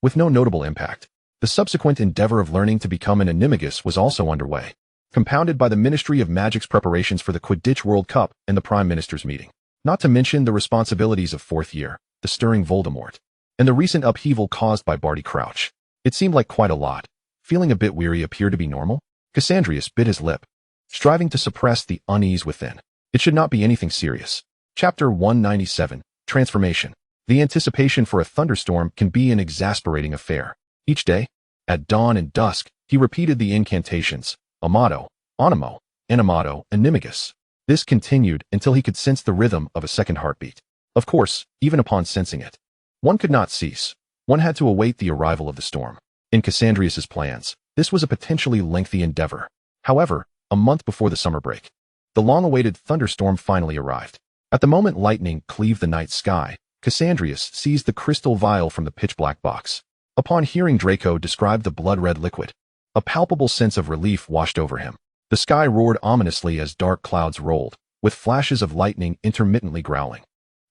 with no notable impact. The subsequent endeavor of learning to become an animagus was also underway, compounded by the Ministry of Magic's preparations for the Quidditch World Cup and the Prime Minister's meeting. Not to mention the responsibilities of fourth year, the stirring Voldemort, and the recent upheaval caused by Barty Crouch. It seemed like quite a lot. Feeling a bit weary appeared to be normal. Cassandrius bit his lip, striving to suppress the unease within. It should not be anything serious. Chapter 197, Transformation. The anticipation for a thunderstorm can be an exasperating affair. Each day, at dawn and dusk, he repeated the incantations, Amato, Animo, Animato, Animagus. This continued until he could sense the rhythm of a second heartbeat. Of course, even upon sensing it, one could not cease. One had to await the arrival of the storm. In Cassandrius's plans, this was a potentially lengthy endeavor. However, a month before the summer break, the long-awaited thunderstorm finally arrived. At the moment lightning cleaved the night sky, Cassandrius seized the crystal vial from the pitch-black box. Upon hearing Draco describe the blood-red liquid, a palpable sense of relief washed over him. The sky roared ominously as dark clouds rolled, with flashes of lightning intermittently growling,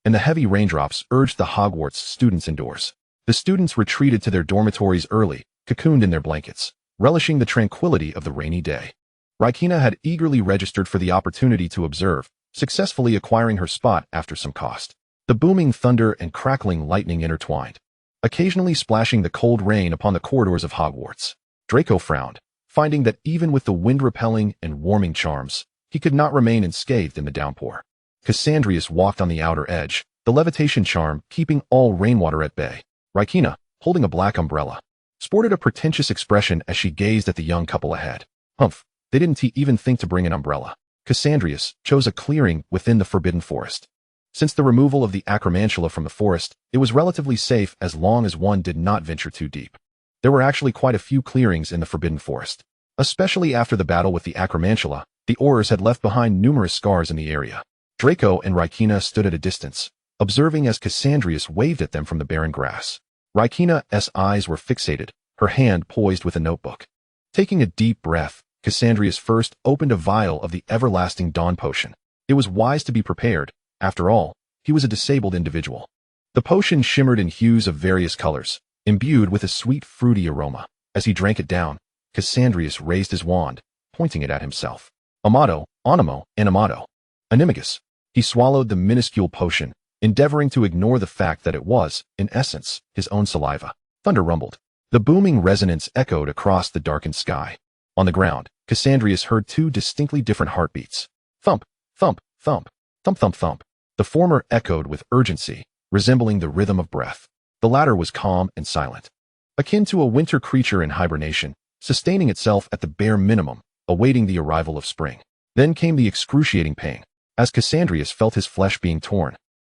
and the heavy raindrops urged the Hogwarts students indoors. The students retreated to their dormitories early, cocooned in their blankets, relishing the tranquility of the rainy day. Rykina had eagerly registered for the opportunity to observe, successfully acquiring her spot after some cost. The booming thunder and crackling lightning intertwined, occasionally splashing the cold rain upon the corridors of Hogwarts. Draco frowned, finding that even with the wind-repelling and warming charms, he could not remain unscathed in the downpour. Cassandrius walked on the outer edge, the levitation charm keeping all rainwater at bay. Rykina, holding a black umbrella, sported a pretentious expression as she gazed at the young couple ahead. Humph, they didn't even think to bring an umbrella. Cassandrius chose a clearing within the Forbidden Forest. Since the removal of the acromantula from the forest, it was relatively safe as long as one did not venture too deep. There were actually quite a few clearings in the Forbidden Forest. Especially after the battle with the acromantula, the Aurors had left behind numerous scars in the area. Draco and Rykina stood at a distance, observing as Cassandrius waved at them from the barren grass. Rykina's eyes were fixated, her hand poised with a notebook. Taking a deep breath, Cassandrius first opened a vial of the everlasting dawn potion. It was wise to be prepared. After all, he was a disabled individual. The potion shimmered in hues of various colors, imbued with a sweet fruity aroma. As he drank it down, Cassandrius raised his wand, pointing it at himself. Amato, Animo, Animato, Animagus. He swallowed the minuscule potion, endeavoring to ignore the fact that it was, in essence, his own saliva. Thunder rumbled. The booming resonance echoed across the darkened sky. On the ground, Cassandrius heard two distinctly different heartbeats. Thump, thump, thump, thump, thump, thump. The former echoed with urgency, resembling the rhythm of breath. The latter was calm and silent, akin to a winter creature in hibernation, sustaining itself at the bare minimum, awaiting the arrival of spring. Then came the excruciating pain. As Cassandrius felt his flesh being torn,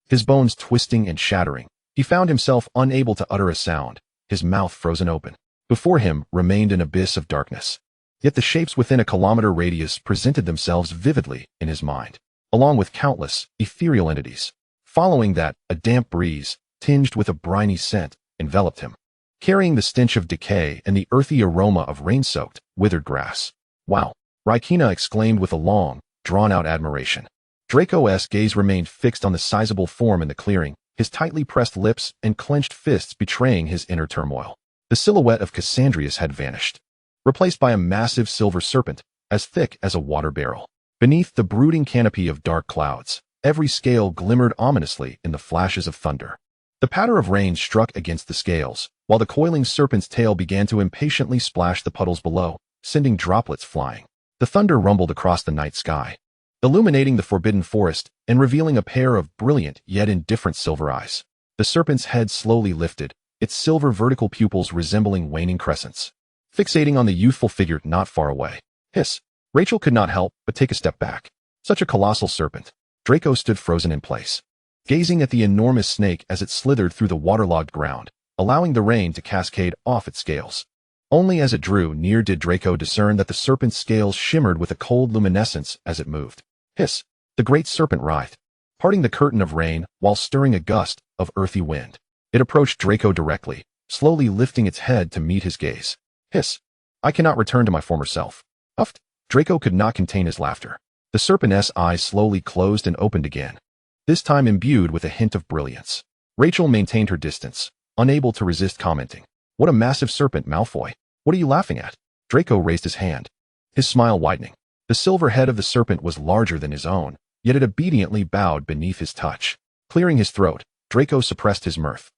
his bones twisting and shattering, he found himself unable to utter a sound, his mouth frozen open. Before him remained an abyss of darkness. Yet the shapes within a kilometer radius presented themselves vividly in his mind, along with countless, ethereal entities. Following that, a damp breeze, tinged with a briny scent, enveloped him, carrying the stench of decay and the earthy aroma of rain-soaked, withered grass. Wow! Rykina exclaimed with a long, drawn-out admiration. Draco's gaze remained fixed on the sizable form in the clearing, his tightly pressed lips and clenched fists betraying his inner turmoil. The silhouette of Cassandrius had vanished, replaced by a massive silver serpent, as thick as a water barrel. Beneath the brooding canopy of dark clouds, every scale glimmered ominously in the flashes of thunder. The patter of rain struck against the scales, while the coiling serpent's tail began to impatiently splash the puddles below, sending droplets flying. The thunder rumbled across the night sky, illuminating the forbidden forest and revealing a pair of brilliant yet indifferent silver eyes. The serpent's head slowly lifted, its silver vertical pupils resembling waning crescents, fixating on the youthful figure not far away. Hiss! Rachel could not help but take a step back. Such a colossal serpent. Draco stood frozen in place, gazing at the enormous snake as it slithered through the waterlogged ground, allowing the rain to cascade off its scales. Only as it drew near did Draco discern that the serpent's scales shimmered with a cold luminescence as it moved. Hiss! The great serpent writhed, parting the curtain of rain while stirring a gust of earthy wind. It approached Draco directly, slowly lifting its head to meet his gaze. Hiss! I cannot return to my former self. Huffed! Draco could not contain his laughter. The serpent's eyes slowly closed and opened again, this time imbued with a hint of brilliance. Rachel maintained her distance, unable to resist commenting. What a massive serpent, Malfoy. What are you laughing at? Draco raised his hand, his smile widening. The silver head of the serpent was larger than his own, yet it obediently bowed beneath his touch. Clearing his throat, Draco suppressed his mirth.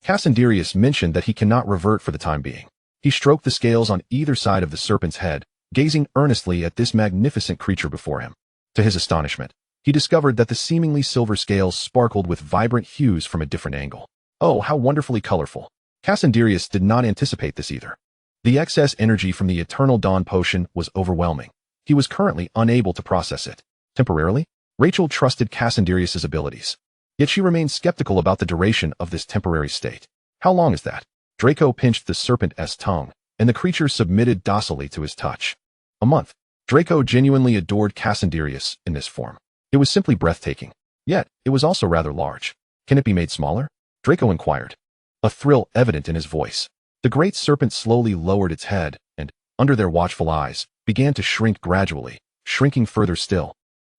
Cassandrius mentioned that he cannot revert for the time being. He stroked the scales on either side of the serpent's head, gazing earnestly at this magnificent creature before him. To his astonishment, he discovered that the seemingly silver scales sparkled with vibrant hues from a different angle. Oh, how wonderfully colorful. Cassandrius did not anticipate this either. The excess energy from the Eternal Dawn potion was overwhelming. He was currently unable to process it. Temporarily, Rachel trusted Cassandrius's abilities. Yet she remained skeptical about the duration of this temporary state. How long is that? Draco pinched the serpent's tongue, and the creature submitted docilely to his touch. A month. Draco genuinely adored Cassandrius in this form. It was simply breathtaking. Yet, it was also rather large. Can it be made smaller? Draco inquired, a thrill evident in his voice. The great serpent slowly lowered its head, and, under their watchful eyes, began to shrink gradually, shrinking further still,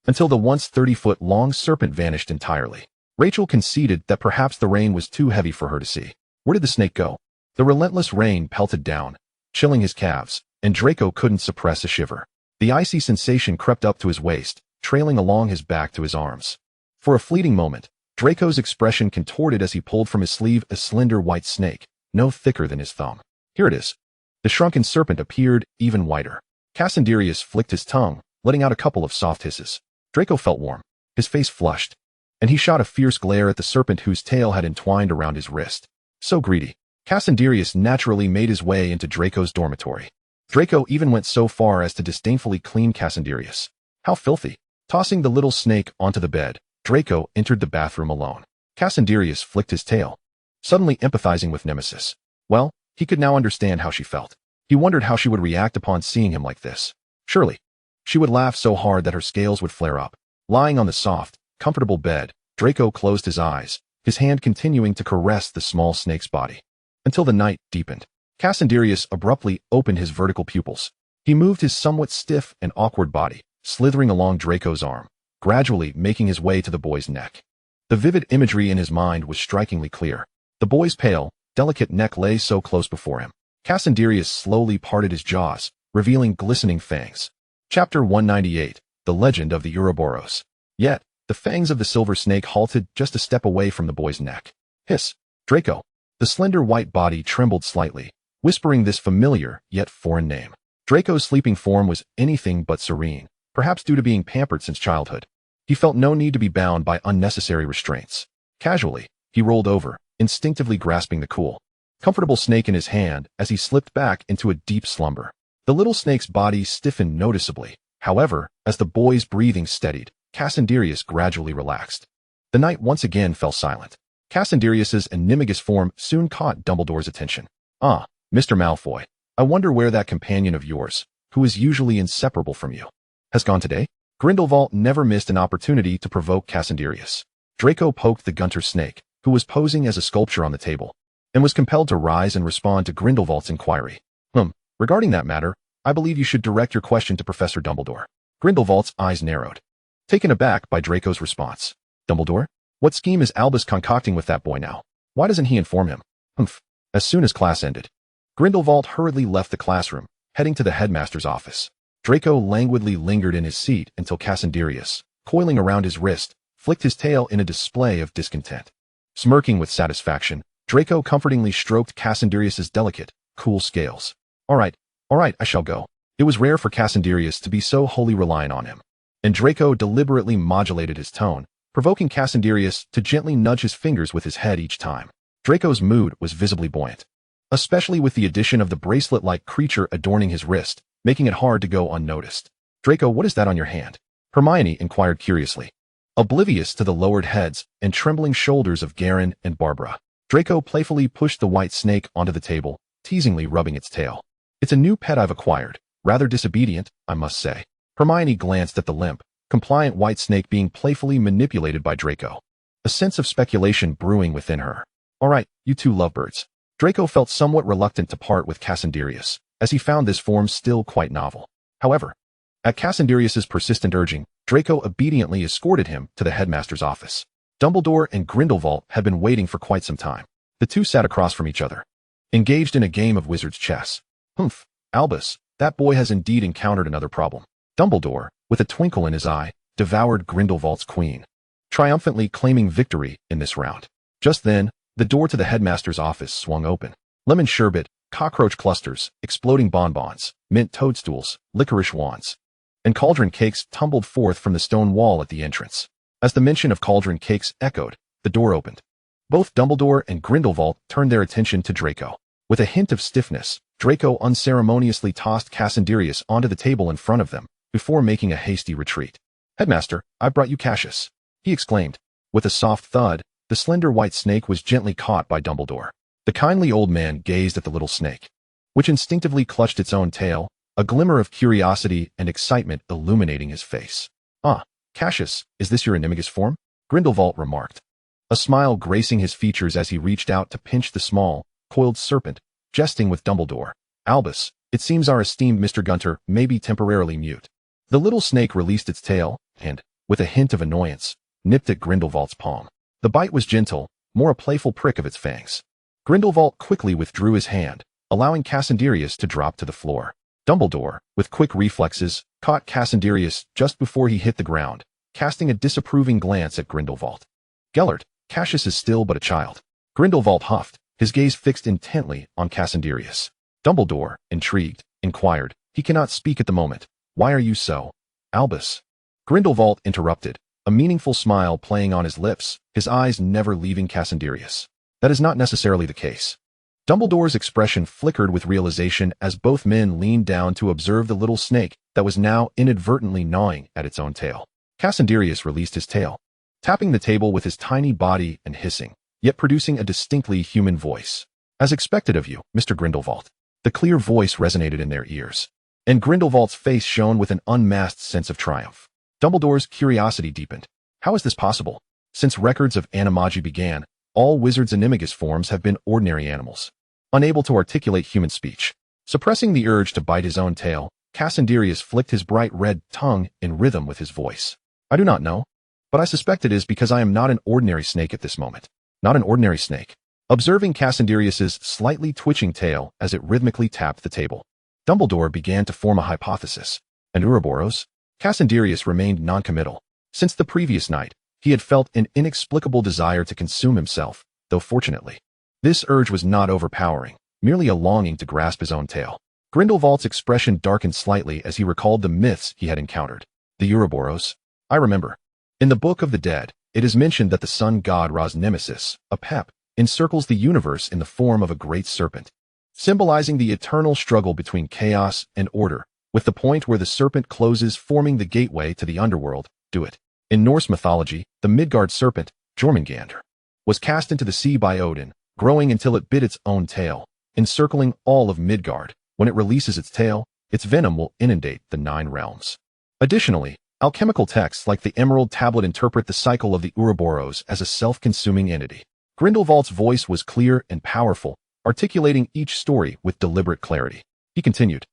until the once 30-foot-long serpent vanished entirely. Rachel conceded that perhaps the rain was too heavy for her to see. Where did the snake go? The relentless rain pelted down, chilling his calves, and Draco couldn't suppress a shiver. The icy sensation crept up to his waist, trailing along his back to his arms. For a fleeting moment, Draco's expression contorted as he pulled from his sleeve a slender white snake, no thicker than his thumb. Here it is. The shrunken serpent appeared even whiter. Cassandrius flicked his tongue, letting out a couple of soft hisses. Draco felt warm. His face flushed, and he shot a fierce glare at the serpent whose tail had entwined around his wrist. So greedy. Cassandrius naturally made his way into Draco's dormitory. Draco even went so far as to disdainfully clean Cassandrius. How filthy. Tossing the little snake onto the bed, Draco entered the bathroom alone. Cassandrius flicked his tail, suddenly empathizing with Nemesis. Well, he could now understand how she felt. He wondered how she would react upon seeing him like this. Surely, she would laugh so hard that her scales would flare up. Lying on the soft, comfortable bed, Draco closed his eyes, his hand continuing to caress the small snake's body. Until the night deepened. Cassandrius abruptly opened his vertical pupils. He moved his somewhat stiff and awkward body, slithering along Draco's arm, gradually making his way to the boy's neck. The vivid imagery in his mind was strikingly clear. The boy's pale, delicate neck lay so close before him. Cassandrius slowly parted his jaws, revealing glistening fangs. Chapter 198, The Legend of the Ouroboros. Yet, the fangs of the silver snake halted just a step away from the boy's neck. Hiss! Draco! The slender white body trembled slightly, whispering this familiar yet foreign name. Draco's sleeping form was anything but serene, perhaps due to being pampered since childhood. He felt no need to be bound by unnecessary restraints. Casually, he rolled over, instinctively grasping the cool, comfortable snake in his hand as he slipped back into a deep slumber. The little snake's body stiffened noticeably. However, as the boy's breathing steadied, Cassandrius gradually relaxed. The night once again fell silent. Cassandrius's animagus form soon caught Dumbledore's attention. Ah, Mr. Malfoy, I wonder where that companion of yours, who is usually inseparable from you, has gone today? Grindelwald never missed an opportunity to provoke Cassandrius. Draco poked the Gunter snake, who was posing as a sculpture on the table, and was compelled to rise and respond to Grindelwald's inquiry. Regarding that matter, I believe you should direct your question to Professor Dumbledore. Grindelwald's eyes narrowed, taken aback by Draco's response. Dumbledore? What scheme is Albus concocting with that boy now? Why doesn't he inform him? Humph. As soon as class ended, Grindelwald hurriedly left the classroom, heading to the headmaster's office. Draco languidly lingered in his seat until Cassandrius, coiling around his wrist, flicked his tail in a display of discontent. Smirking with satisfaction, Draco comfortingly stroked Cassandrius's delicate, cool scales. All right, I shall go. It was rare for Cassandrius to be so wholly reliant on him. And Draco deliberately modulated his tone, provoking Cassandrius to gently nudge his fingers with his head each time. Draco's mood was visibly buoyant, especially with the addition of the bracelet-like creature adorning his wrist, making it hard to go unnoticed. Draco, what is that on your hand? Hermione inquired curiously, oblivious to the lowered heads and trembling shoulders of Garen and Barbara. Draco playfully pushed the white snake onto the table, teasingly rubbing its tail. It's a new pet I've acquired, rather disobedient, I must say. Hermione glanced at the limp, compliant white snake being playfully manipulated by Draco, a sense of speculation brewing within her. All right, you two lovebirds. Draco felt somewhat reluctant to part with Cassandrius, as he found this form still quite novel. However, at Cassandrius's persistent urging, Draco obediently escorted him to the headmaster's office. Dumbledore and Grindelwald had been waiting for quite some time. The two sat across from each other, engaged in a game of wizard's chess. Humph, Albus, that boy has indeed encountered another problem. Dumbledore, with a twinkle in his eye, devoured Grindelwald's queen, triumphantly claiming victory in this round. Just then, the door to the headmaster's office swung open. Lemon sherbet, cockroach clusters, exploding bonbons, mint toadstools, licorice wands, and cauldron cakes tumbled forth from the stone wall at the entrance. As the mention of cauldron cakes echoed, the door opened. Both Dumbledore and Grindelwald turned their attention to Draco. With a hint of stiffness, Draco unceremoniously tossed Cassandrius onto the table in front of them, before making a hasty retreat. Headmaster, I've brought you Cassius, he exclaimed. With a soft thud, the slender white snake was gently caught by Dumbledore. The kindly old man gazed at the little snake, which instinctively clutched its own tail, a glimmer of curiosity and excitement illuminating his face. Ah, Cassius, is this your animagus form? Grindelwald remarked, a smile gracing his features as he reached out to pinch the small, coiled serpent, jesting with Dumbledore. Albus, it seems our esteemed Mr. Gunter may be temporarily mute. The little snake released its tail and, with a hint of annoyance, nipped at Grindelwald's palm. The bite was gentle, more a playful prick of its fangs. Grindelwald quickly withdrew his hand, allowing Cassandrius to drop to the floor. Dumbledore, with quick reflexes, caught Cassandrius just before he hit the ground, casting a disapproving glance at Grindelwald. Gellert, Cassius is still but a child. Grindelwald huffed, his gaze fixed intently on Cassandrius. Dumbledore, intrigued, inquired, he cannot speak at the moment. Why are you so? Albus. Grindelwald interrupted, a meaningful smile playing on his lips, his eyes never leaving Cassandrius. That is not necessarily the case. Dumbledore's expression flickered with realization as both men leaned down to observe the little snake that was now inadvertently gnawing at its own tail. Cassandrius released his tail, tapping the table with his tiny body and hissing, yet producing a distinctly human voice. As expected of you, Mr. Grindelwald. The clear voice resonated in their ears, and Grindelwald's face shone with an unmasked sense of triumph. Dumbledore's curiosity deepened. How is this possible? Since records of animagi began, all wizards' animagus forms have been ordinary animals, unable to articulate human speech. Suppressing the urge to bite his own tail, Cassandrius flicked his bright red tongue in rhythm with his voice. I do not know, but I suspect it is because I am not an ordinary snake at this moment. Not an ordinary snake. Observing Cassandrius's slightly twitching tail as it rhythmically tapped the table, Dumbledore began to form a hypothesis. An Ouroboros? Cassandrius remained noncommittal. Since the previous night, he had felt an inexplicable desire to consume himself, though fortunately, this urge was not overpowering, merely a longing to grasp his own tail. Grindelwald's expression darkened slightly as he recalled the myths he had encountered. The Ouroboros? I remember. In the Book of the Dead, it is mentioned that the sun god Ra's nemesis, Apep, encircles the universe in the form of a great serpent, symbolizing the eternal struggle between chaos and order, with the point where the serpent closes forming the gateway to the underworld, do it. In Norse mythology, the Midgard serpent, Jormungandr, was cast into the sea by Odin, growing until it bit its own tail, encircling all of Midgard. When it releases its tail, its venom will inundate the 9 realms. Additionally, alchemical texts like the Emerald Tablet interpret the cycle of the Ouroboros as a self-consuming entity. Grindelwald's voice was clear and powerful, articulating each story with deliberate clarity. He continued,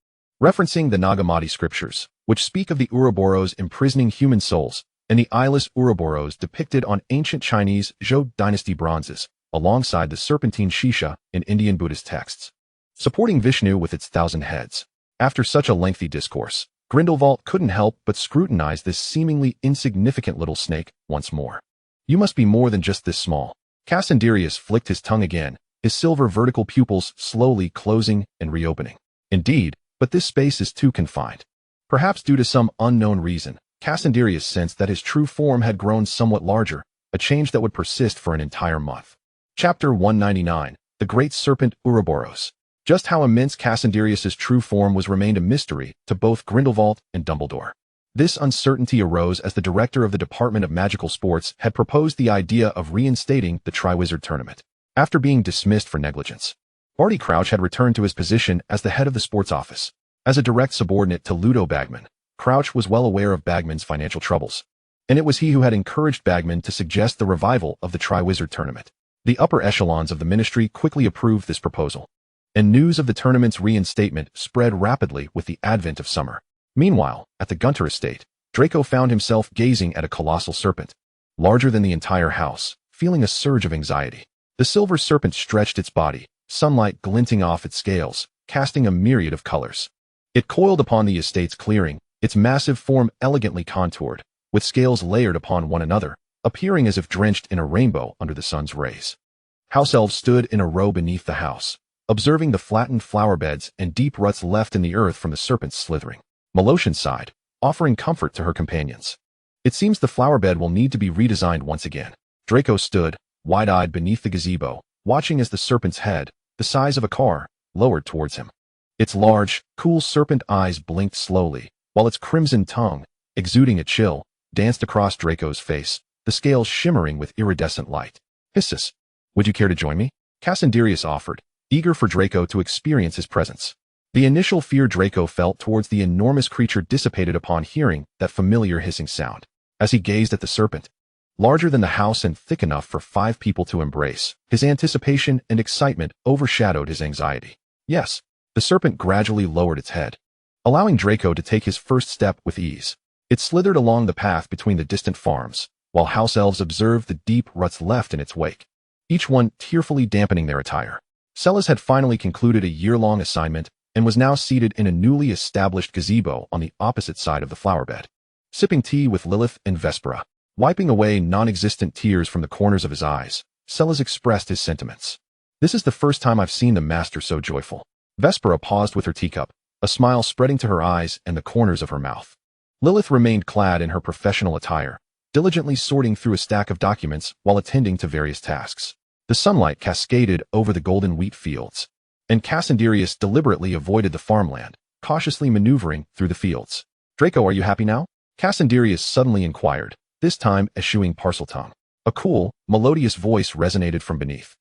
referencing the Nag Hammadi scriptures, which speak of the Ouroboros imprisoning human souls, and the eyeless Ouroboros depicted on ancient Chinese Zhou dynasty bronzes, alongside the serpentine Shisha in Indian Buddhist texts, supporting Vishnu with its 1,000 heads. After such a lengthy discourse, Grindelwald couldn't help but scrutinize this seemingly insignificant little snake once more. You must be more than just this small. Cassandrius flicked his tongue again, his silver vertical pupils slowly closing and reopening. Indeed, but this space is too confined. Perhaps due to some unknown reason, Cassandrius sensed that his true form had grown somewhat larger, a change that would persist for an entire month. Chapter 199, The Great Serpent Ouroboros. Just how immense Cassandrius's true form was remained a mystery to both Grindelwald and Dumbledore. This uncertainty arose as the director of the Department of Magical Sports had proposed the idea of reinstating the Triwizard Tournament, after being dismissed for negligence. Barty Crouch had returned to his position as the head of the sports office. As a direct subordinate to Ludo Bagman, Crouch was well aware of Bagman's financial troubles, and it was he who had encouraged Bagman to suggest the revival of the Triwizard Tournament. The upper echelons of the ministry quickly approved this proposal, and news of the tournament's reinstatement spread rapidly with the advent of summer. Meanwhile, at the Gunter estate, Draco found himself gazing at a colossal serpent, larger than the entire house, feeling a surge of anxiety. The silver serpent stretched its body, sunlight glinting off its scales, casting a myriad of colors. It coiled upon the estate's clearing, its massive form elegantly contoured, with scales layered upon one another, appearing as if drenched in a rainbow under the sun's rays. House elves stood in a row beneath the house, observing the flattened flower beds and deep ruts left in the earth from the serpent's slithering. Malocian sighed, offering comfort to her companions. It seems the flower bed will need to be redesigned once again. Draco stood, wide-eyed beneath the gazebo, watching as the serpent's head, the size of a car, lowered towards him. Its large, cool serpent eyes blinked slowly, while its crimson tongue, exuding a chill, danced across Draco's face, the scales shimmering with iridescent light. Hissus, would you care to join me? Cassandrius offered, eager for Draco to experience his presence. The initial fear Draco felt towards the enormous creature dissipated upon hearing that familiar hissing sound. As he gazed at the serpent, larger than the house and thick enough for 5 people to embrace, his anticipation and excitement overshadowed his anxiety. Yes, the serpent gradually lowered its head, allowing Draco to take his first step with ease. It slithered along the path between the distant farms, while house elves observed the deep ruts left in its wake, each one tearfully dampening their attire. Celes had finally concluded a year-long assignment and was now seated in a newly established gazebo on the opposite side of the flower bed, sipping tea with Lilith and Vespera. Wiping away non-existent tears from the corners of his eyes, Celes expressed his sentiments. This is the first time I've seen the master so joyful. Vespera paused with her teacup, a smile spreading to her eyes and the corners of her mouth. Lilith remained clad in her professional attire, diligently sorting through a stack of documents while attending to various tasks. The sunlight cascaded over the golden wheat fields, and Cassandrius deliberately avoided the farmland, cautiously maneuvering through the fields. Draco, are you happy now? Cassandrius suddenly inquired, this time eschewing Parseltongue. A cool, melodious voice resonated from beneath,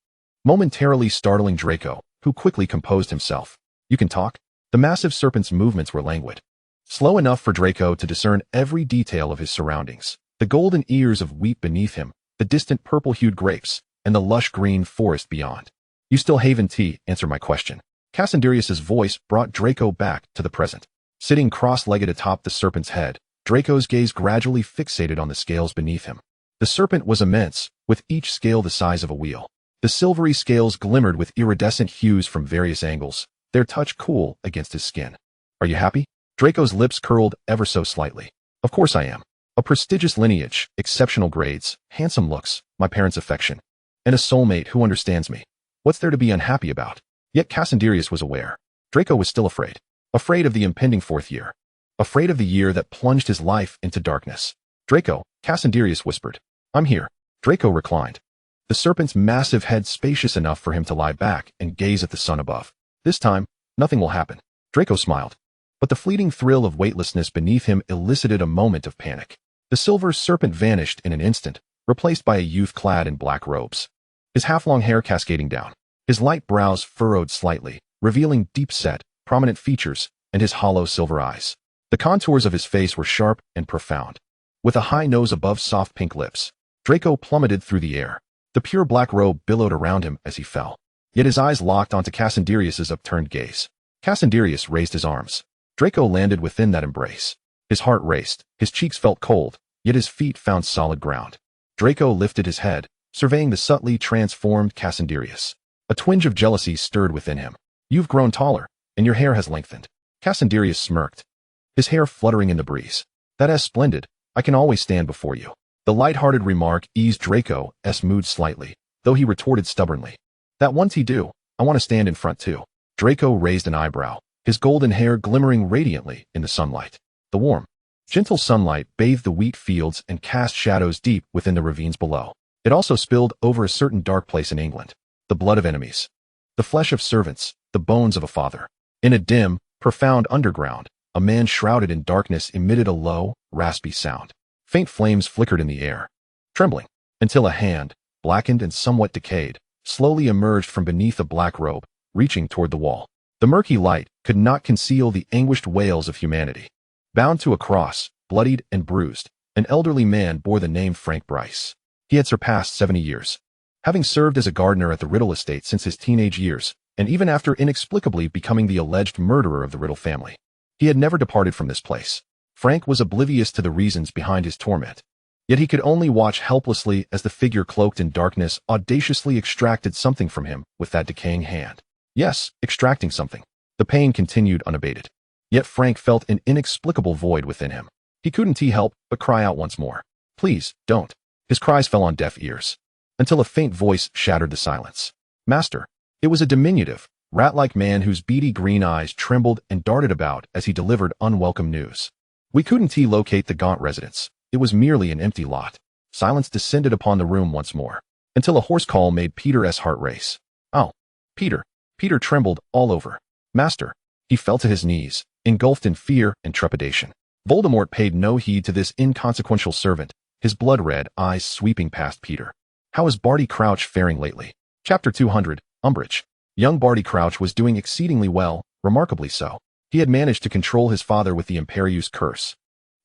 momentarily startling Draco, who quickly composed himself. You can talk? The massive serpent's movements were languid, slow enough for Draco to discern every detail of his surroundings. The golden ears of wheat beneath him, the distant purple-hued grapes, and the lush green forest beyond. You still haven tea, answer my question. Cassandrius's voice brought Draco back to the present. Sitting cross-legged atop the serpent's head, Draco's gaze gradually fixated on the scales beneath him. The serpent was immense, with each scale the size of a wheel. The silvery scales glimmered with iridescent hues from various angles, their touch cool against his skin. Are you happy? Draco's lips curled ever so slightly. Of course I am. A prestigious lineage, exceptional grades, handsome looks, my parents' affection, and a soulmate who understands me. What's there to be unhappy about? Yet Cassandrius was aware. Draco was still afraid. Afraid of the impending 4th year. Afraid of the year that plunged his life into darkness. Draco, Cassandrius whispered. I'm here. Draco reclined, the serpent's massive head spacious enough for him to lie back and gaze at the sun above. This time, nothing will happen. Draco smiled, but the fleeting thrill of weightlessness beneath him elicited a moment of panic. The silver serpent vanished in an instant, replaced by a youth clad in black robes, his half-long hair cascading down, his light brows furrowed slightly, revealing deep-set, prominent features, and his hollow silver eyes. The contours of his face were sharp and profound, with a high nose above soft pink lips. Draco plummeted through the air. The pure black robe billowed around him as he fell, yet his eyes locked onto Cassandrius's upturned gaze. Cassandrius raised his arms. Draco landed within that embrace. His heart raced, his cheeks felt cold, yet his feet found solid ground. Draco lifted his head, surveying the subtly transformed Cassandrius. A twinge of jealousy stirred within him. You've grown taller, and your hair has lengthened. Cassandrius smirked, his hair fluttering in the breeze. That's splendid. I can always stand before you. The light-hearted remark eased Draco's mood slightly, though he retorted stubbornly. That once he do, I want to stand in front too. Draco raised an eyebrow, his golden hair glimmering radiantly in the sunlight. The warm, gentle sunlight bathed the wheat fields and cast shadows deep within the ravines below. It also spilled over a certain dark place in England. The blood of enemies. The flesh of servants, the bones of a father. In a dim, profound underground, a man shrouded in darkness emitted a low, raspy sound. Faint flames flickered in the air, trembling, until a hand, blackened and somewhat decayed, slowly emerged from beneath a black robe, reaching toward the wall. The murky light could not conceal the anguished wails of humanity. Bound to a cross, bloodied and bruised, an elderly man bore the name Frank Bryce. He had surpassed 70 years. Having served as a gardener at the Riddle estate since his teenage years, and even after inexplicably becoming the alleged murderer of the Riddle family, he had never departed from this place. Frank was oblivious to the reasons behind his torment. Yet he could only watch helplessly as the figure cloaked in darkness audaciously extracted something from him with that decaying hand. Yes, extracting something. The pain continued unabated. Yet Frank felt an inexplicable void within him. He couldn't help but cry out once more. Please, don't. His cries fell on deaf ears, until a faint voice shattered the silence. Master. It was a diminutive, rat-like man whose beady green eyes trembled and darted about as he delivered unwelcome news. We couldn't locate the Gaunt residence. It was merely an empty lot. Silence descended upon the room once more, until a hoarse call made Peter's heart race. Oh, Peter. Peter trembled all over. Master. He fell to his knees, engulfed in fear and trepidation. Voldemort paid no heed to this inconsequential servant, his blood-red eyes sweeping past Peter. How is Barty Crouch faring lately? Chapter 200, Umbridge. Young Barty Crouch was doing exceedingly well, remarkably so. He had managed to control his father with the Imperius curse.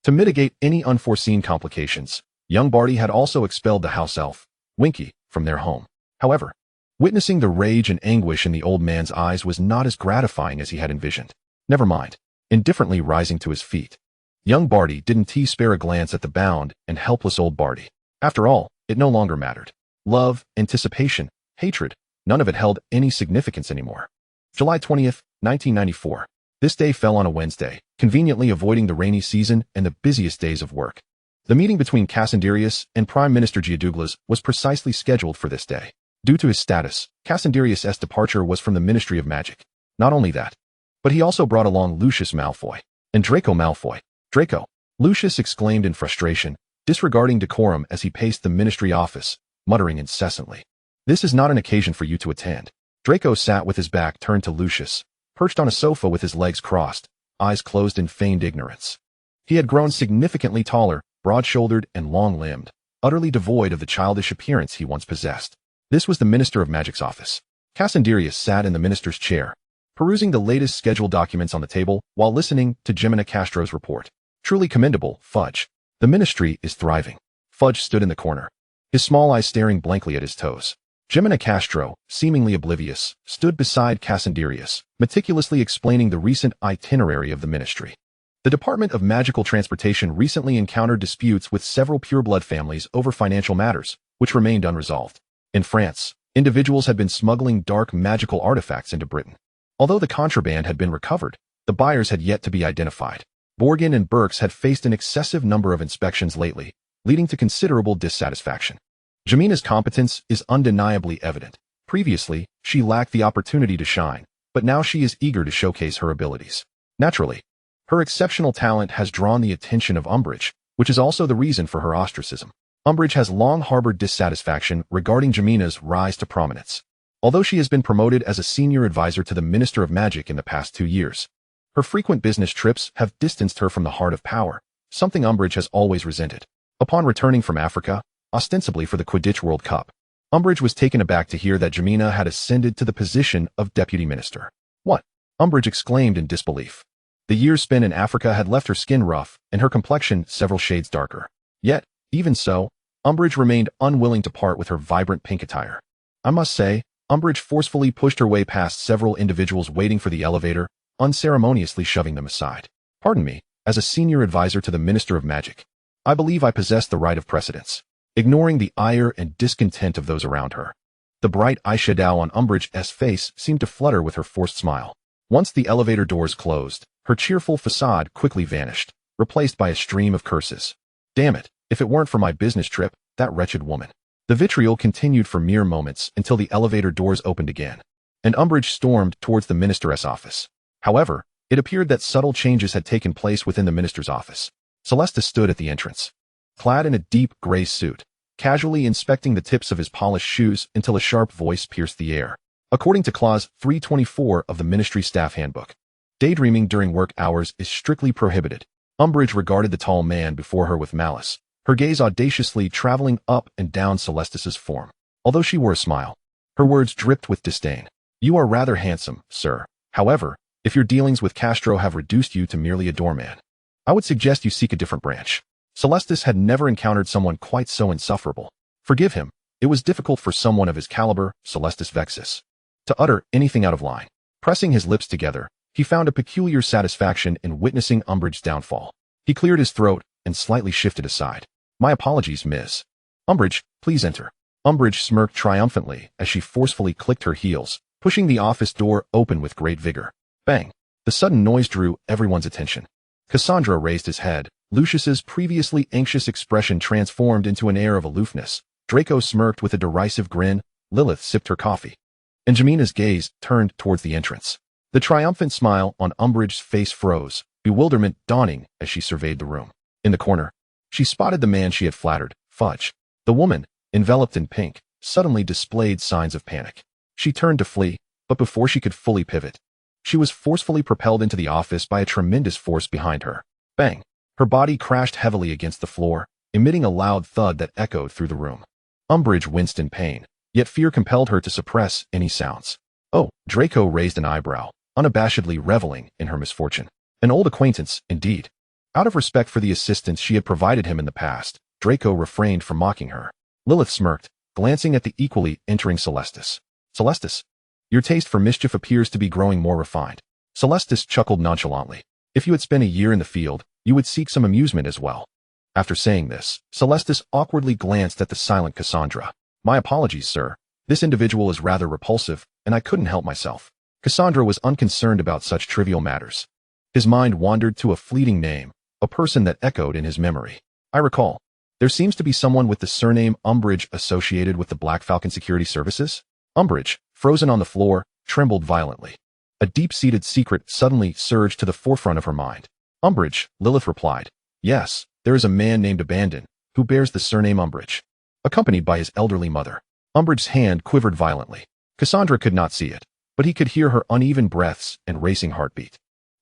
To mitigate any unforeseen complications, young Barty had also expelled the house elf, Winky, from their home. However, witnessing the rage and anguish in the old man's eyes was not as gratifying as he had envisioned. Never mind. Indifferently rising to his feet, young Barty didn't spare a glance at the bound and helpless old Barty. After all, it no longer mattered. Love, anticipation, hatred, none of it held any significance anymore. July 20th, 1994. This day fell on a Wednesday, conveniently avoiding the rainy season and the busiest days of work. The meeting between Cassandrius and Prime Minister Geodouglas was precisely scheduled for this day. Due to his status, Cassandrius' departure was from the Ministry of Magic. Not only that, but he also brought along Lucius Malfoy and Draco Malfoy. Draco! Lucius exclaimed in frustration, disregarding decorum as he paced the ministry office, muttering incessantly. This is not an occasion for you to attend. Draco sat with his back turned to Lucius, perched on a sofa with his legs crossed, eyes closed in feigned ignorance. He had grown significantly taller, broad-shouldered and long-limbed, utterly devoid of the childish appearance he once possessed. This was the Minister of Magic's office. Cassandrius sat in the minister's chair, perusing the latest scheduled documents on the table while listening to Jimena Castro's report. Truly commendable, Fudge. The ministry is thriving. Fudge stood in the corner, his small eyes staring blankly at his toes. Jimena Castro, seemingly oblivious, stood beside Cassandrius, meticulously explaining the recent itinerary of the ministry. The Department of Magical Transportation recently encountered disputes with several pureblood families over financial matters, which remained unresolved. In France, individuals had been smuggling dark magical artifacts into Britain. Although the contraband had been recovered, the buyers had yet to be identified. Borgin and Burks had faced an excessive number of inspections lately, leading to considerable dissatisfaction. Jimena's competence is undeniably evident. Previously, she lacked the opportunity to shine, but now she is eager to showcase her abilities. Naturally, her exceptional talent has drawn the attention of Umbridge, which is also the reason for her ostracism. Umbridge has long harbored dissatisfaction regarding Jimena's rise to prominence. Although she has been promoted as a senior advisor to the Minister of Magic in the past 2 years, her frequent business trips have distanced her from the heart of power, something Umbridge has always resented. Upon returning from Africa, ostensibly for the Quidditch World Cup, Umbridge was taken aback to hear that Jimena had ascended to the position of deputy minister. What? Umbridge exclaimed in disbelief. The years spent in Africa had left her skin rough and her complexion several shades darker. Yet, even so, Umbridge remained unwilling to part with her vibrant pink attire. I must say, Umbridge forcefully pushed her way past several individuals waiting for the elevator, unceremoniously shoving them aside. Pardon me, as a senior advisor to the Minister of Magic. I believe I possess the right of precedence, ignoring the ire and discontent of those around her. The bright eyeshadow on Umbridge's face seemed to flutter with her forced smile. Once the elevator doors closed, her cheerful facade quickly vanished, replaced by a stream of curses. Damn it, if it weren't for my business trip, that wretched woman. The vitriol continued for mere moments until the elevator doors opened again, and Umbridge stormed towards the minister's office. However, it appeared that subtle changes had taken place within the minister's office. Celestis stood at the entrance, clad in a deep gray suit, casually inspecting the tips of his polished shoes until a sharp voice pierced the air. According to Clause 324 of the Ministry Staff Handbook, daydreaming during work hours is strictly prohibited. Umbridge regarded the tall man before her with malice, her gaze audaciously traveling up and down Celestis's form. Although she wore a smile, her words dripped with disdain. You are rather handsome, sir. However, if your dealings with Castro have reduced you to merely a doorman, I would suggest you seek a different branch. Celestis had never encountered someone quite so insufferable. Forgive him, it was difficult for someone of his caliber, Celestis Vexus, to utter anything out of line. Pressing his lips together, he found a peculiar satisfaction in witnessing Umbridge's downfall. He cleared his throat and slightly shifted aside. My apologies, Miss. Umbridge, please enter. Umbridge smirked triumphantly as she forcefully clicked her heels, pushing the office door open with great vigor. Bang! The sudden noise drew everyone's attention. Cassandra raised his head. Lucius's previously anxious expression transformed into an air of aloofness. Draco smirked with a derisive grin. Lilith sipped her coffee, and Jamina's gaze turned towards the entrance. The triumphant smile on Umbridge's face froze, bewilderment dawning as she surveyed the room. In the corner, she spotted the man she had flattered, Fudge. The woman, enveloped in pink, suddenly displayed signs of panic. She turned to flee, but before she could fully pivot, she was forcefully propelled into the office by a tremendous force behind her. Bang! Her body crashed heavily against the floor, emitting a loud thud that echoed through the room. Umbridge winced in pain, yet fear compelled her to suppress any sounds. Oh, Draco raised an eyebrow, unabashedly reveling in her misfortune. An old acquaintance, indeed. Out of respect for the assistance she had provided him in the past, Draco refrained from mocking her. Lilith smirked, glancing at the equally entering Celestis. Celestis, your taste for mischief appears to be growing more refined. Celestis chuckled nonchalantly. If you had spent a year in the field, you would seek some amusement as well. After saying this, Celestis awkwardly glanced at the silent Cassandra. My apologies, sir. This individual is rather repulsive, and I couldn't help myself. Cassandra was unconcerned about such trivial matters. His mind wandered to a fleeting name, a person that echoed in his memory. I recall. There seems to be someone with the surname Umbridge associated with the Black Falcon Security Services? Umbridge, frozen on the floor, trembled violently. A deep-seated secret suddenly surged to the forefront of her mind. Umbridge, Lilith replied. Yes, there is a man named Abandon, who bears the surname Umbridge, accompanied by his elderly mother. Umbridge's hand quivered violently. Cassandra could not see it, but he could hear her uneven breaths and racing heartbeat.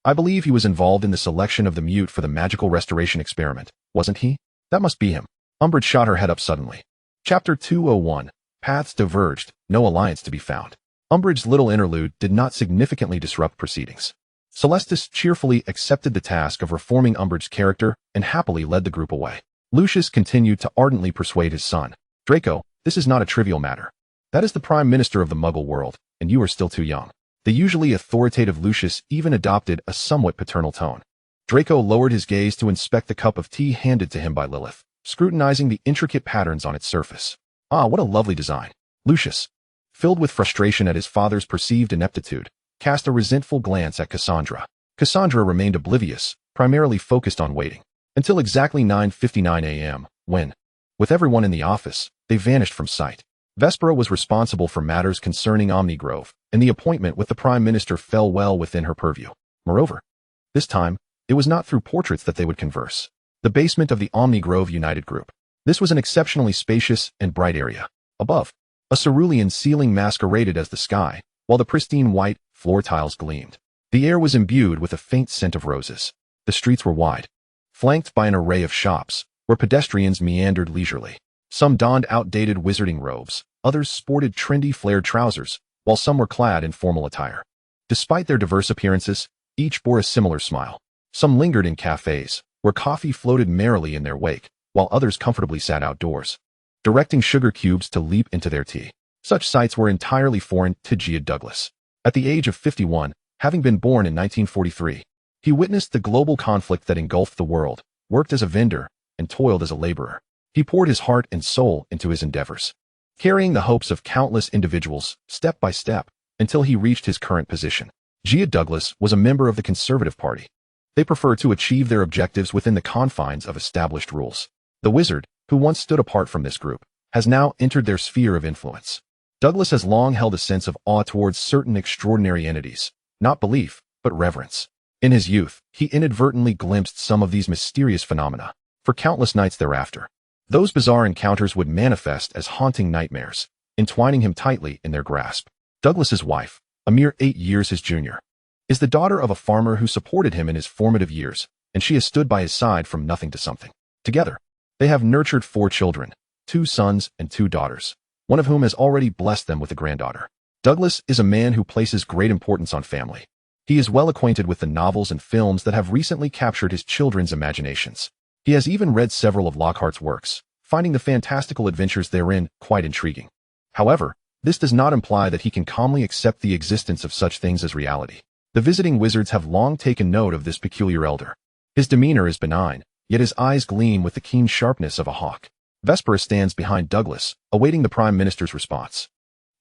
I believe he was involved in the selection of the mute for the magical restoration experiment, wasn't he? That must be him. Umbridge shot her head up suddenly. Chapter 201. Paths diverged, no alliance to be found. Umbridge's little interlude did not significantly disrupt proceedings. Celestis cheerfully accepted the task of reforming Umbridge's character and happily led the group away. Lucius continued to ardently persuade his son. Draco, this is not a trivial matter. That is the Prime Minister of the Muggle world, and you are still too young. The usually authoritative Lucius even adopted a somewhat paternal tone. Draco lowered his gaze to inspect the cup of tea handed to him by Lilith, scrutinizing the intricate patterns on its surface. Ah, what a lovely design. Lucius, filled with frustration at his father's perceived ineptitude, cast a resentful glance at Cassandra. Cassandra remained oblivious, primarily focused on waiting, until exactly 9:59 a.m., when, with everyone in the office, they vanished from sight. Vespera was responsible for matters concerning Omnigrove, and the appointment with the Prime Minister fell well within her purview. Moreover, this time, it was not through portraits that they would converse. The basement of the Omnigrove United Group. This was an exceptionally spacious and bright area. Above, a cerulean ceiling masqueraded as the sky, while the pristine white floor tiles gleamed. The air was imbued with a faint scent of roses. The streets were wide, flanked by an array of shops, where pedestrians meandered leisurely. Some donned outdated wizarding robes, others sported trendy flared trousers, while some were clad in formal attire. Despite their diverse appearances, each bore a similar smile. Some lingered in cafes, where coffee floated merrily in their wake, while others comfortably sat outdoors, directing sugar cubes to leap into their tea. Such sights were entirely foreign to Gia Douglas. At the age of 51, having been born in 1943, He witnessed the global conflict that engulfed the world, worked as a vendor, and toiled as a laborer. He poured his heart and soul into his endeavors, carrying the hopes of countless individuals, step by step, until he reached his current position. Douglas was a member of the Conservative Party. They prefer to achieve their objectives within the confines of established rules. The wizard, who once stood apart from this group, has now entered their sphere of influence. Douglas has long held a sense of awe towards certain extraordinary entities, not belief, but reverence. In his youth, he inadvertently glimpsed some of these mysterious phenomena. For countless nights thereafter, those bizarre encounters would manifest as haunting nightmares, entwining him tightly in their grasp. Douglas's wife, a mere 8 years his junior, is the daughter of a farmer who supported him in his formative years, and she has stood by his side from nothing to something. Together, they have nurtured 4 children, 2 sons and 2 daughters, one of whom has already blessed them with a granddaughter. Douglas is a man who places great importance on family. He is well acquainted with the novels and films that have recently captured his children's imaginations. He has even read several of Lockhart's works, finding the fantastical adventures therein quite intriguing. However, this does not imply that he can calmly accept the existence of such things as reality. The visiting wizards have long taken note of this peculiar elder. His demeanor is benign, yet his eyes gleam with the keen sharpness of a hawk. Vespera stands behind Douglas, awaiting the Prime Minister's response.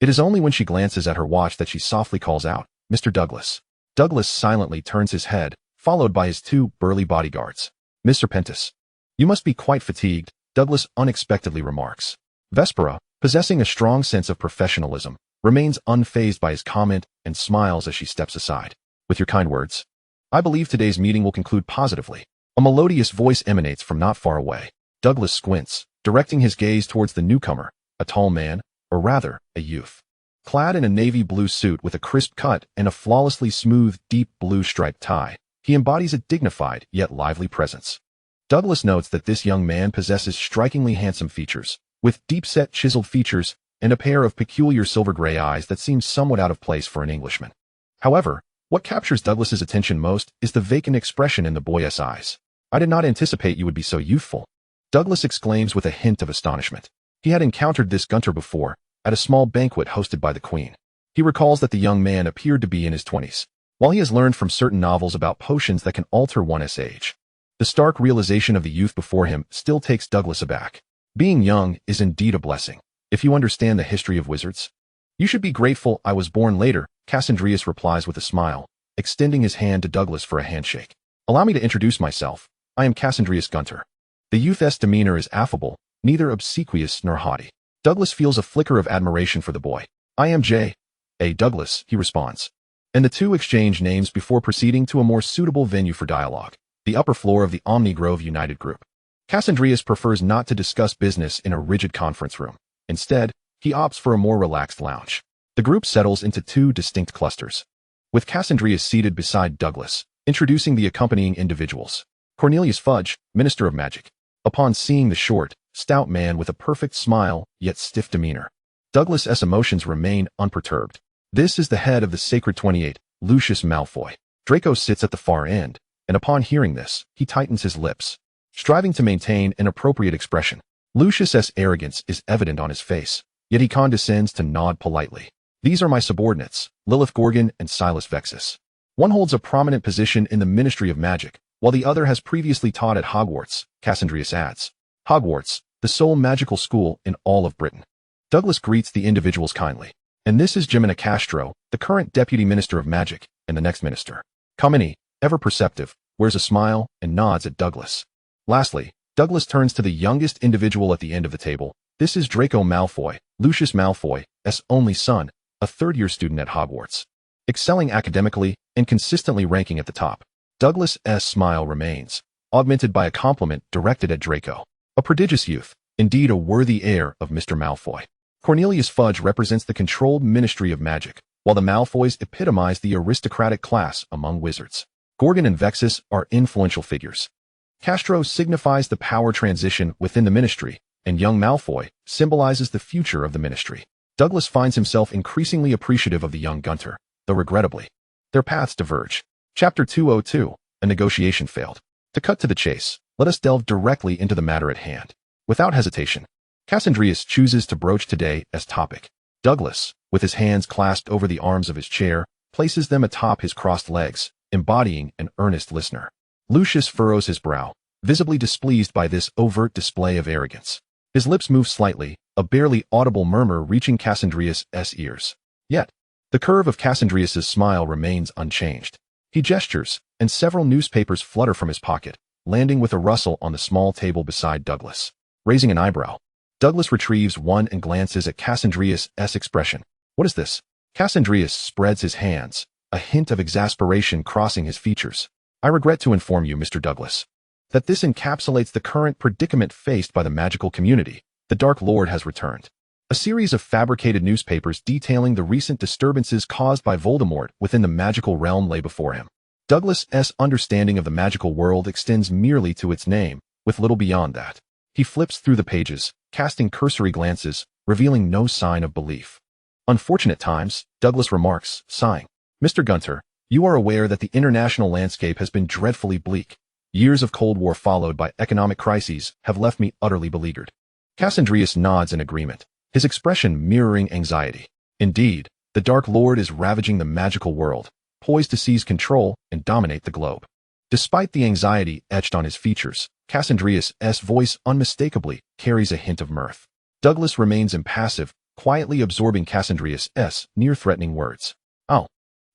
It is only when she glances at her watch that she softly calls out, "Mr. Douglas." Douglas silently turns his head, followed by his 2 burly bodyguards. "Mr. Pentus, you must be quite fatigued," Douglas unexpectedly remarks. Vespera, possessing a strong sense of professionalism, remains unfazed by his comment and smiles as she steps aside. "With your kind words, I believe today's meeting will conclude positively." A melodious voice emanates from not far away. Douglas squints, directing his gaze towards the newcomer, a tall man, or rather, a youth. Clad in a navy blue suit with a crisp cut and a flawlessly smooth, deep blue striped tie, he embodies a dignified yet lively presence. Douglas notes that this young man possesses strikingly handsome features, with deep-set chiseled features and a pair of peculiar silver-gray eyes that seem somewhat out of place for an Englishman. However, what captures Douglas's attention most is the vacant expression in the boy's eyes. "I did not anticipate you would be so youthful," Douglas exclaims with a hint of astonishment. He had encountered this Gunter before, at a small banquet hosted by the Queen. He recalls that the young man appeared to be in his 20s. While he has learned from certain novels about potions that can alter one's age, the stark realization of the youth before him still takes Douglas aback. Being young is indeed a blessing. If you understand the history of wizards, you should be grateful I was born later, Cassandrius replies with a smile, extending his hand to Douglas for a handshake. "Allow me to introduce myself. I am Cassandrius Gunter." The youth's demeanor is affable, neither obsequious nor haughty. Douglas feels a flicker of admiration for the boy. "I am J.A. Douglas," he responds. And the 2 exchange names before proceeding to a more suitable venue for dialogue, the upper floor of the Omni Grove United Group. Cassandrius prefers not to discuss business in a rigid conference room. Instead, he opts for a more relaxed lounge. The group settles into 2 distinct clusters, with Cassandrius seated beside Douglas, introducing the accompanying individuals. Cornelius Fudge, Minister of Magic. Upon seeing the short, stout man with a perfect smile, yet stiff demeanor, Douglas's emotions remain unperturbed. This is the head of the Sacred 28, Lucius Malfoy. Draco sits at the far end, and upon hearing this, he tightens his lips, striving to maintain an appropriate expression. Lucius's arrogance is evident on his face, yet he condescends to nod politely. "These are my subordinates, Lilith Gorgon and Silas Vexus. One holds a prominent position in the Ministry of Magic, while the other has previously taught at Hogwarts," Cassandrius adds. Hogwarts, the sole magical school in all of Britain. Douglas greets the individuals kindly. "And this is Jimena Castro, the current Deputy Minister of Magic, and the next minister." Kamini, ever perceptive, wears a smile and nods at Douglas. Lastly, Douglas turns to the youngest individual at the end of the table. This is Draco Malfoy, Lucius Malfoy's only son, a 3rd-year student at Hogwarts, excelling academically and consistently ranking at the top. Douglas's smile remains, augmented by a compliment directed at Draco. "A prodigious youth, indeed a worthy heir of Mr. Malfoy." Cornelius Fudge represents the controlled Ministry of Magic, while the Malfoys epitomize the aristocratic class among wizards. Gorgon and Vexus are influential figures. Castro signifies the power transition within the ministry, and young Malfoy symbolizes the future of the ministry. Douglas finds himself increasingly appreciative of the young Gunter, though regrettably, their paths diverge. Chapter 202, A Negotiation Failed. To cut to the chase, let us delve directly into the matter at hand. Without hesitation, Cassandrius chooses to broach today as topic. Douglas, with his hands clasped over the arms of his chair, places them atop his crossed legs, embodying an earnest listener. Lucius furrows his brow, visibly displeased by this overt display of arrogance. His lips move slightly, a barely audible murmur reaching Cassandrius' ears. Yet, the curve of Cassandrius' smile remains unchanged. He gestures, and several newspapers flutter from his pocket, landing with a rustle on the small table beside Douglas. Raising an eyebrow, Douglas retrieves one and glances at Cassandrius' expression. What is this? Cassandrius spreads his hands, a hint of exasperation crossing his features. I regret to inform you, Mr. Douglas, that this encapsulates the current predicament faced by the magical community. The Dark Lord has returned. A series of fabricated newspapers detailing the recent disturbances caused by Voldemort within the magical realm lay before him. Douglas's understanding of the magical world extends merely to its name, with little beyond that. He flips through the pages, casting cursory glances, revealing no sign of belief. Unfortunate times, Douglas remarks, sighing. Mr. Gunter, you are aware that the international landscape has been dreadfully bleak. Years of Cold War followed by economic crises have left me utterly beleaguered. Cassandrius nods in agreement, his expression mirroring anxiety. Indeed, the Dark Lord is ravaging the magical world, poised to seize control and dominate the globe. Despite the anxiety etched on his features, Cassandrius' voice unmistakably carries a hint of mirth. Douglas remains impassive, quietly absorbing Cassandrius' near-threatening words. Oh,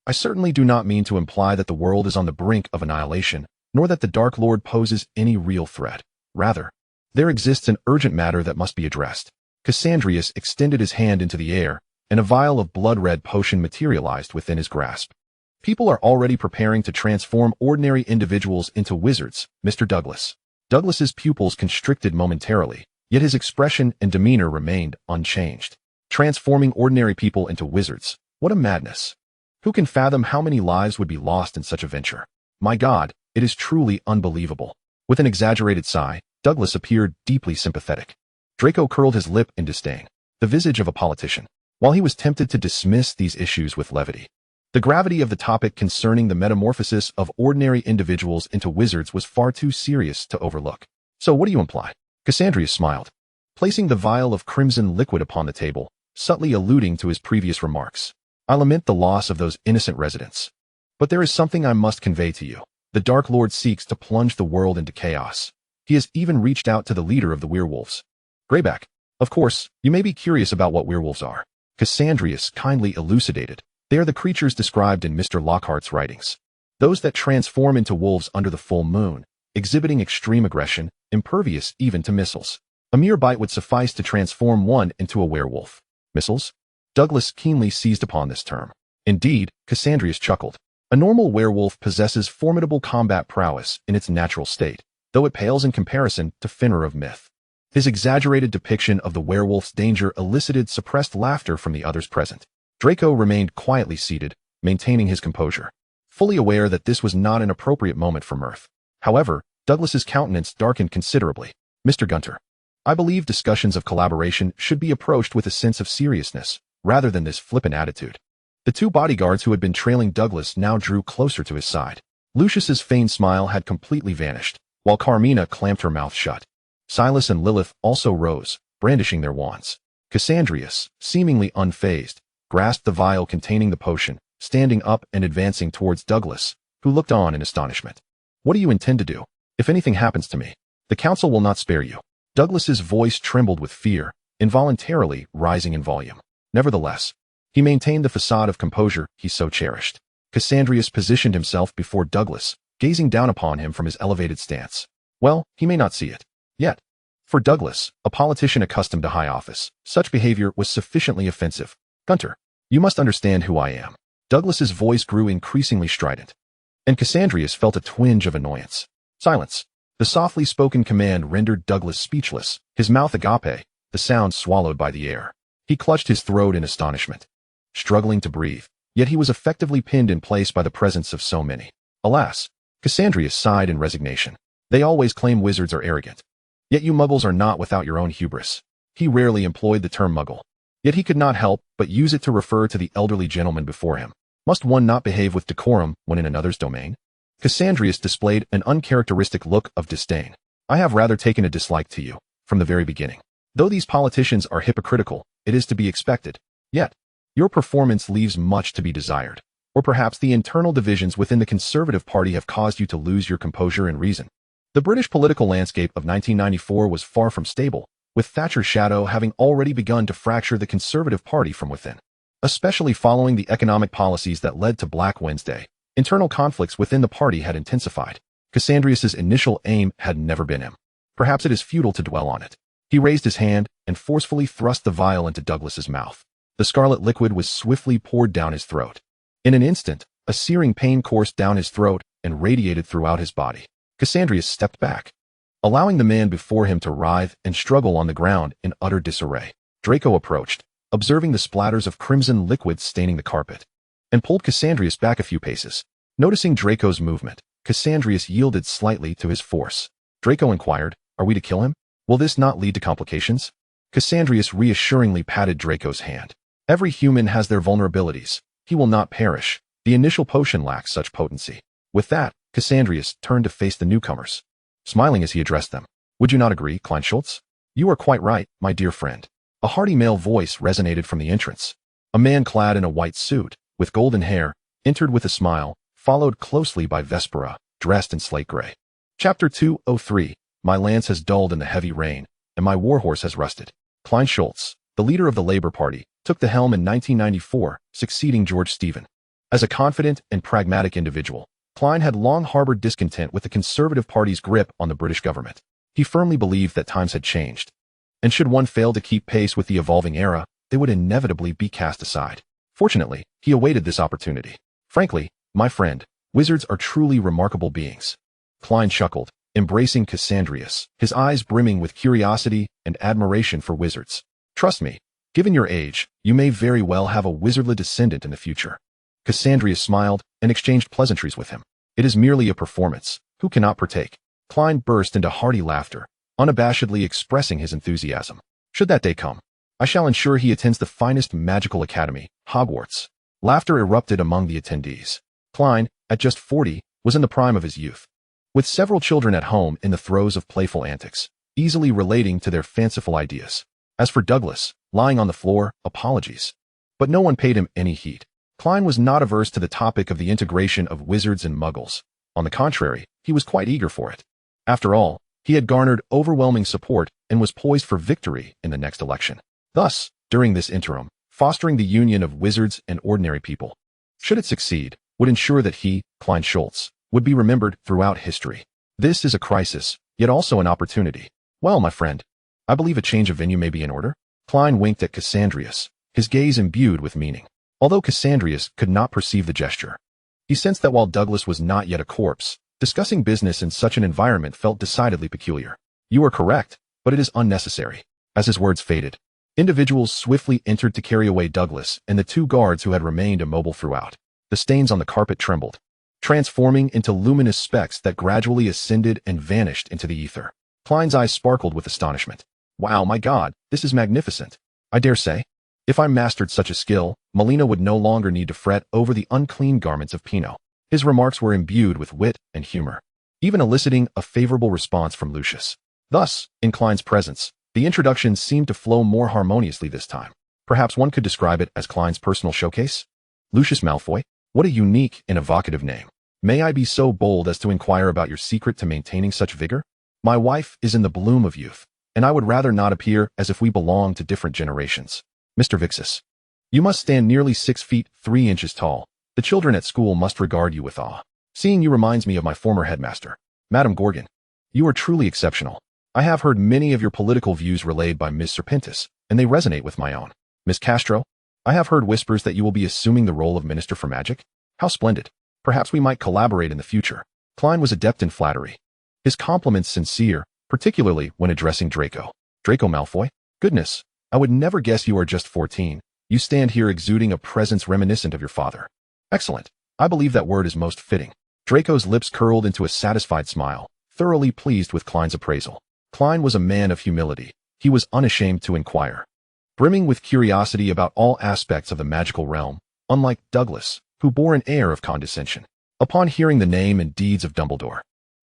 I certainly do not mean to imply that the world is on the brink of annihilation, nor that the Dark Lord poses any real threat. Rather, there exists an urgent matter that must be addressed. Cassandrius extended his hand into the air, and a vial of blood-red potion materialized within his grasp. People are already preparing to transform ordinary individuals into wizards, Mr. Douglas. Douglas's pupils constricted momentarily, yet his expression and demeanor remained unchanged. Transforming ordinary people into wizards. What a madness. Who can fathom how many lives would be lost in such a venture? My God, it is truly unbelievable. With an exaggerated sigh, Douglas appeared deeply sympathetic. Draco curled his lip in disdain, the visage of a politician, while he was tempted to dismiss these issues with levity. The gravity of the topic concerning the metamorphosis of ordinary individuals into wizards was far too serious to overlook. So what do you imply? Cassandrius smiled, placing the vial of crimson liquid upon the table, subtly alluding to his previous remarks. I lament the loss of those innocent residents. But there is something I must convey to you. The Dark Lord seeks to plunge the world into chaos. He has even reached out to the leader of the werewolves. Greyback. Of course, you may be curious about what werewolves are. Cassandrius kindly elucidated. They are the creatures described in Mr. Lockhart's writings. Those that transform into wolves under the full moon, exhibiting extreme aggression, impervious even to missiles. A mere bite would suffice to transform one into a werewolf. Missiles? Douglas keenly seized upon this term. Indeed, Cassandrius chuckled. A normal werewolf possesses formidable combat prowess in its natural state, though it pales in comparison to Fenrir of myth. His exaggerated depiction of the werewolf's danger elicited suppressed laughter from the others present. Draco remained quietly seated, maintaining his composure, fully aware that this was not an appropriate moment for mirth. However, Douglas's countenance darkened considerably. Mr. Gunter, I believe discussions of collaboration should be approached with a sense of seriousness, rather than this flippant attitude. The two bodyguards who had been trailing Douglas now drew closer to his side. Lucius's feigned smile had completely vanished, while Carmina clamped her mouth shut. Silas and Lilith also rose, brandishing their wands. Cassandrius, seemingly unfazed, grasped the vial containing the potion, standing up and advancing towards Douglas, who looked on in astonishment. What do you intend to do? If anything happens to me, the council will not spare you. Douglas's voice trembled with fear, involuntarily rising in volume. Nevertheless, he maintained the facade of composure he so cherished. Cassandrius positioned himself before Douglas, gazing down upon him from his elevated stance. Well, he may not see it. Yet, for Douglas, a politician accustomed to high office, such behavior was sufficiently offensive. Gunter, you must understand who I am. Douglas's voice grew increasingly strident, and Cassandrius felt a twinge of annoyance. Silence. The softly spoken command rendered Douglas speechless, his mouth agape, the sound swallowed by the air. He clutched his throat in astonishment, struggling to breathe, yet he was effectively pinned in place by the presence of so many. Alas, Cassandrius sighed in resignation. They always claim wizards are arrogant. Yet you muggles are not without your own hubris. He rarely employed the term muggle. Yet he could not help but use it to refer to the elderly gentleman before him. Must one not behave with decorum when in another's domain? Cassandrius displayed an uncharacteristic look of disdain. I have rather taken a dislike to you, from the very beginning. Though these politicians are hypocritical, it is to be expected. Yet, your performance leaves much to be desired. Or perhaps the internal divisions within the Conservative Party have caused you to lose your composure and reason. The British political landscape of 1994 was far from stable, with Thatcher's shadow having already begun to fracture the Conservative Party from within. Especially following the economic policies that led to Black Wednesday, internal conflicts within the party had intensified. Cassandrius's initial aim had never been him. Perhaps it is futile to dwell on it. He raised his hand and forcefully thrust the vial into Douglas's mouth. The scarlet liquid was swiftly poured down his throat. In an instant, a searing pain coursed down his throat and radiated throughout his body. Cassandrius stepped back, allowing the man before him to writhe and struggle on the ground in utter disarray. Draco approached, observing the splatters of crimson liquid staining the carpet, and pulled Cassandrius back a few paces. Noticing Draco's movement, Cassandrius yielded slightly to his force. Draco inquired, "Are we to kill him? Will this not lead to complications?" Cassandrius reassuringly patted Draco's hand. "Every human has their vulnerabilities. He will not perish. The initial potion lacks such potency." With that, Cassandrius turned to face the newcomers, smiling as he addressed them. "Would you not agree, Kleinschultz?" "You are quite right, my dear friend." A hearty male voice resonated from the entrance. A man clad in a white suit, with golden hair, entered with a smile, followed closely by Vespera, dressed in slate gray. Chapter 203. My lance has dulled in the heavy rain, and my warhorse has rusted. Kleinschultz, the leader of the Labour Party, took the helm in 1994, succeeding George Stephen. As a confident and pragmatic individual, Klein had long harbored discontent with the Conservative Party's grip on the British government. He firmly believed that times had changed, and should one fail to keep pace with the evolving era, they would inevitably be cast aside. Fortunately, he awaited this opportunity. "Frankly, my friend, wizards are truly remarkable beings." Klein chuckled, embracing Cassandrius, his eyes brimming with curiosity and admiration for wizards. "Trust me, given your age, you may very well have a wizardly descendant in the future." Cassandrius smiled and exchanged pleasantries with him. "It is merely a performance. Who cannot partake?" Klein burst into hearty laughter, unabashedly expressing his enthusiasm. "Should that day come, I shall ensure he attends the finest magical academy, Hogwarts." Laughter erupted among the attendees. Klein, at just 40, was in the prime of his youth, with several children at home in the throes of playful antics, easily relating to their fanciful ideas. As for Douglas, lying on the floor, apologies. But no one paid him any heed. Klein was not averse to the topic of the integration of wizards and muggles. On the contrary, he was quite eager for it. After all, he had garnered overwhelming support and was poised for victory in the next election. Thus, during this interim, fostering the union of wizards and ordinary people, should it succeed, would ensure that he, Kleinschultz, would be remembered throughout history. This is a crisis, yet also an opportunity. "Well, my friend, I believe a change of venue may be in order." Klein winked at Cassandrius, his gaze imbued with meaning. Although Cassandrius could not perceive the gesture, he sensed that while Douglas was not yet a corpse, discussing business in such an environment felt decidedly peculiar. "You are correct, but it is unnecessary." As his words faded, individuals swiftly entered to carry away Douglas and the two guards who had remained immobile throughout. The stains on the carpet trembled, transforming into luminous specks that gradually ascended and vanished into the ether. Klein's eyes sparkled with astonishment. "Wow, my God, this is magnificent. I dare say, if I mastered such a skill, Molina would no longer need to fret over the unclean garments of Pinot." His remarks were imbued with wit and humor, even eliciting a favorable response from Lucius. Thus, in Klein's presence, the introduction seemed to flow more harmoniously this time. Perhaps one could describe it as Klein's personal showcase? Lucius Malfoy? What a unique and evocative name. "May I be so bold as to inquire about your secret to maintaining such vigor? My wife is in the bloom of youth, and I would rather not appear as if we belonged to different generations. Mr. Vixis, you must stand nearly 6 feet 3 inches tall. The children at school must regard you with awe. Seeing you reminds me of my former headmaster, Madame Gorgon. You are truly exceptional. I have heard many of your political views relayed by Ms. Serpentis, and they resonate with my own. Miss Castro, I have heard whispers that you will be assuming the role of Minister for Magic. How splendid. Perhaps we might collaborate in the future." Klein was adept in flattery, his compliments sincere, particularly when addressing Draco. "Draco Malfoy? Goodness, I would never guess you are just 14. You stand here exuding a presence reminiscent of your father." "Excellent. I believe that word is most fitting." Draco's lips curled into a satisfied smile, thoroughly pleased with Klein's appraisal. Klein was a man of humility. He was unashamed to inquire, brimming with curiosity about all aspects of the magical realm, unlike Douglas, who bore an air of condescension. Upon hearing the name and deeds of Dumbledore,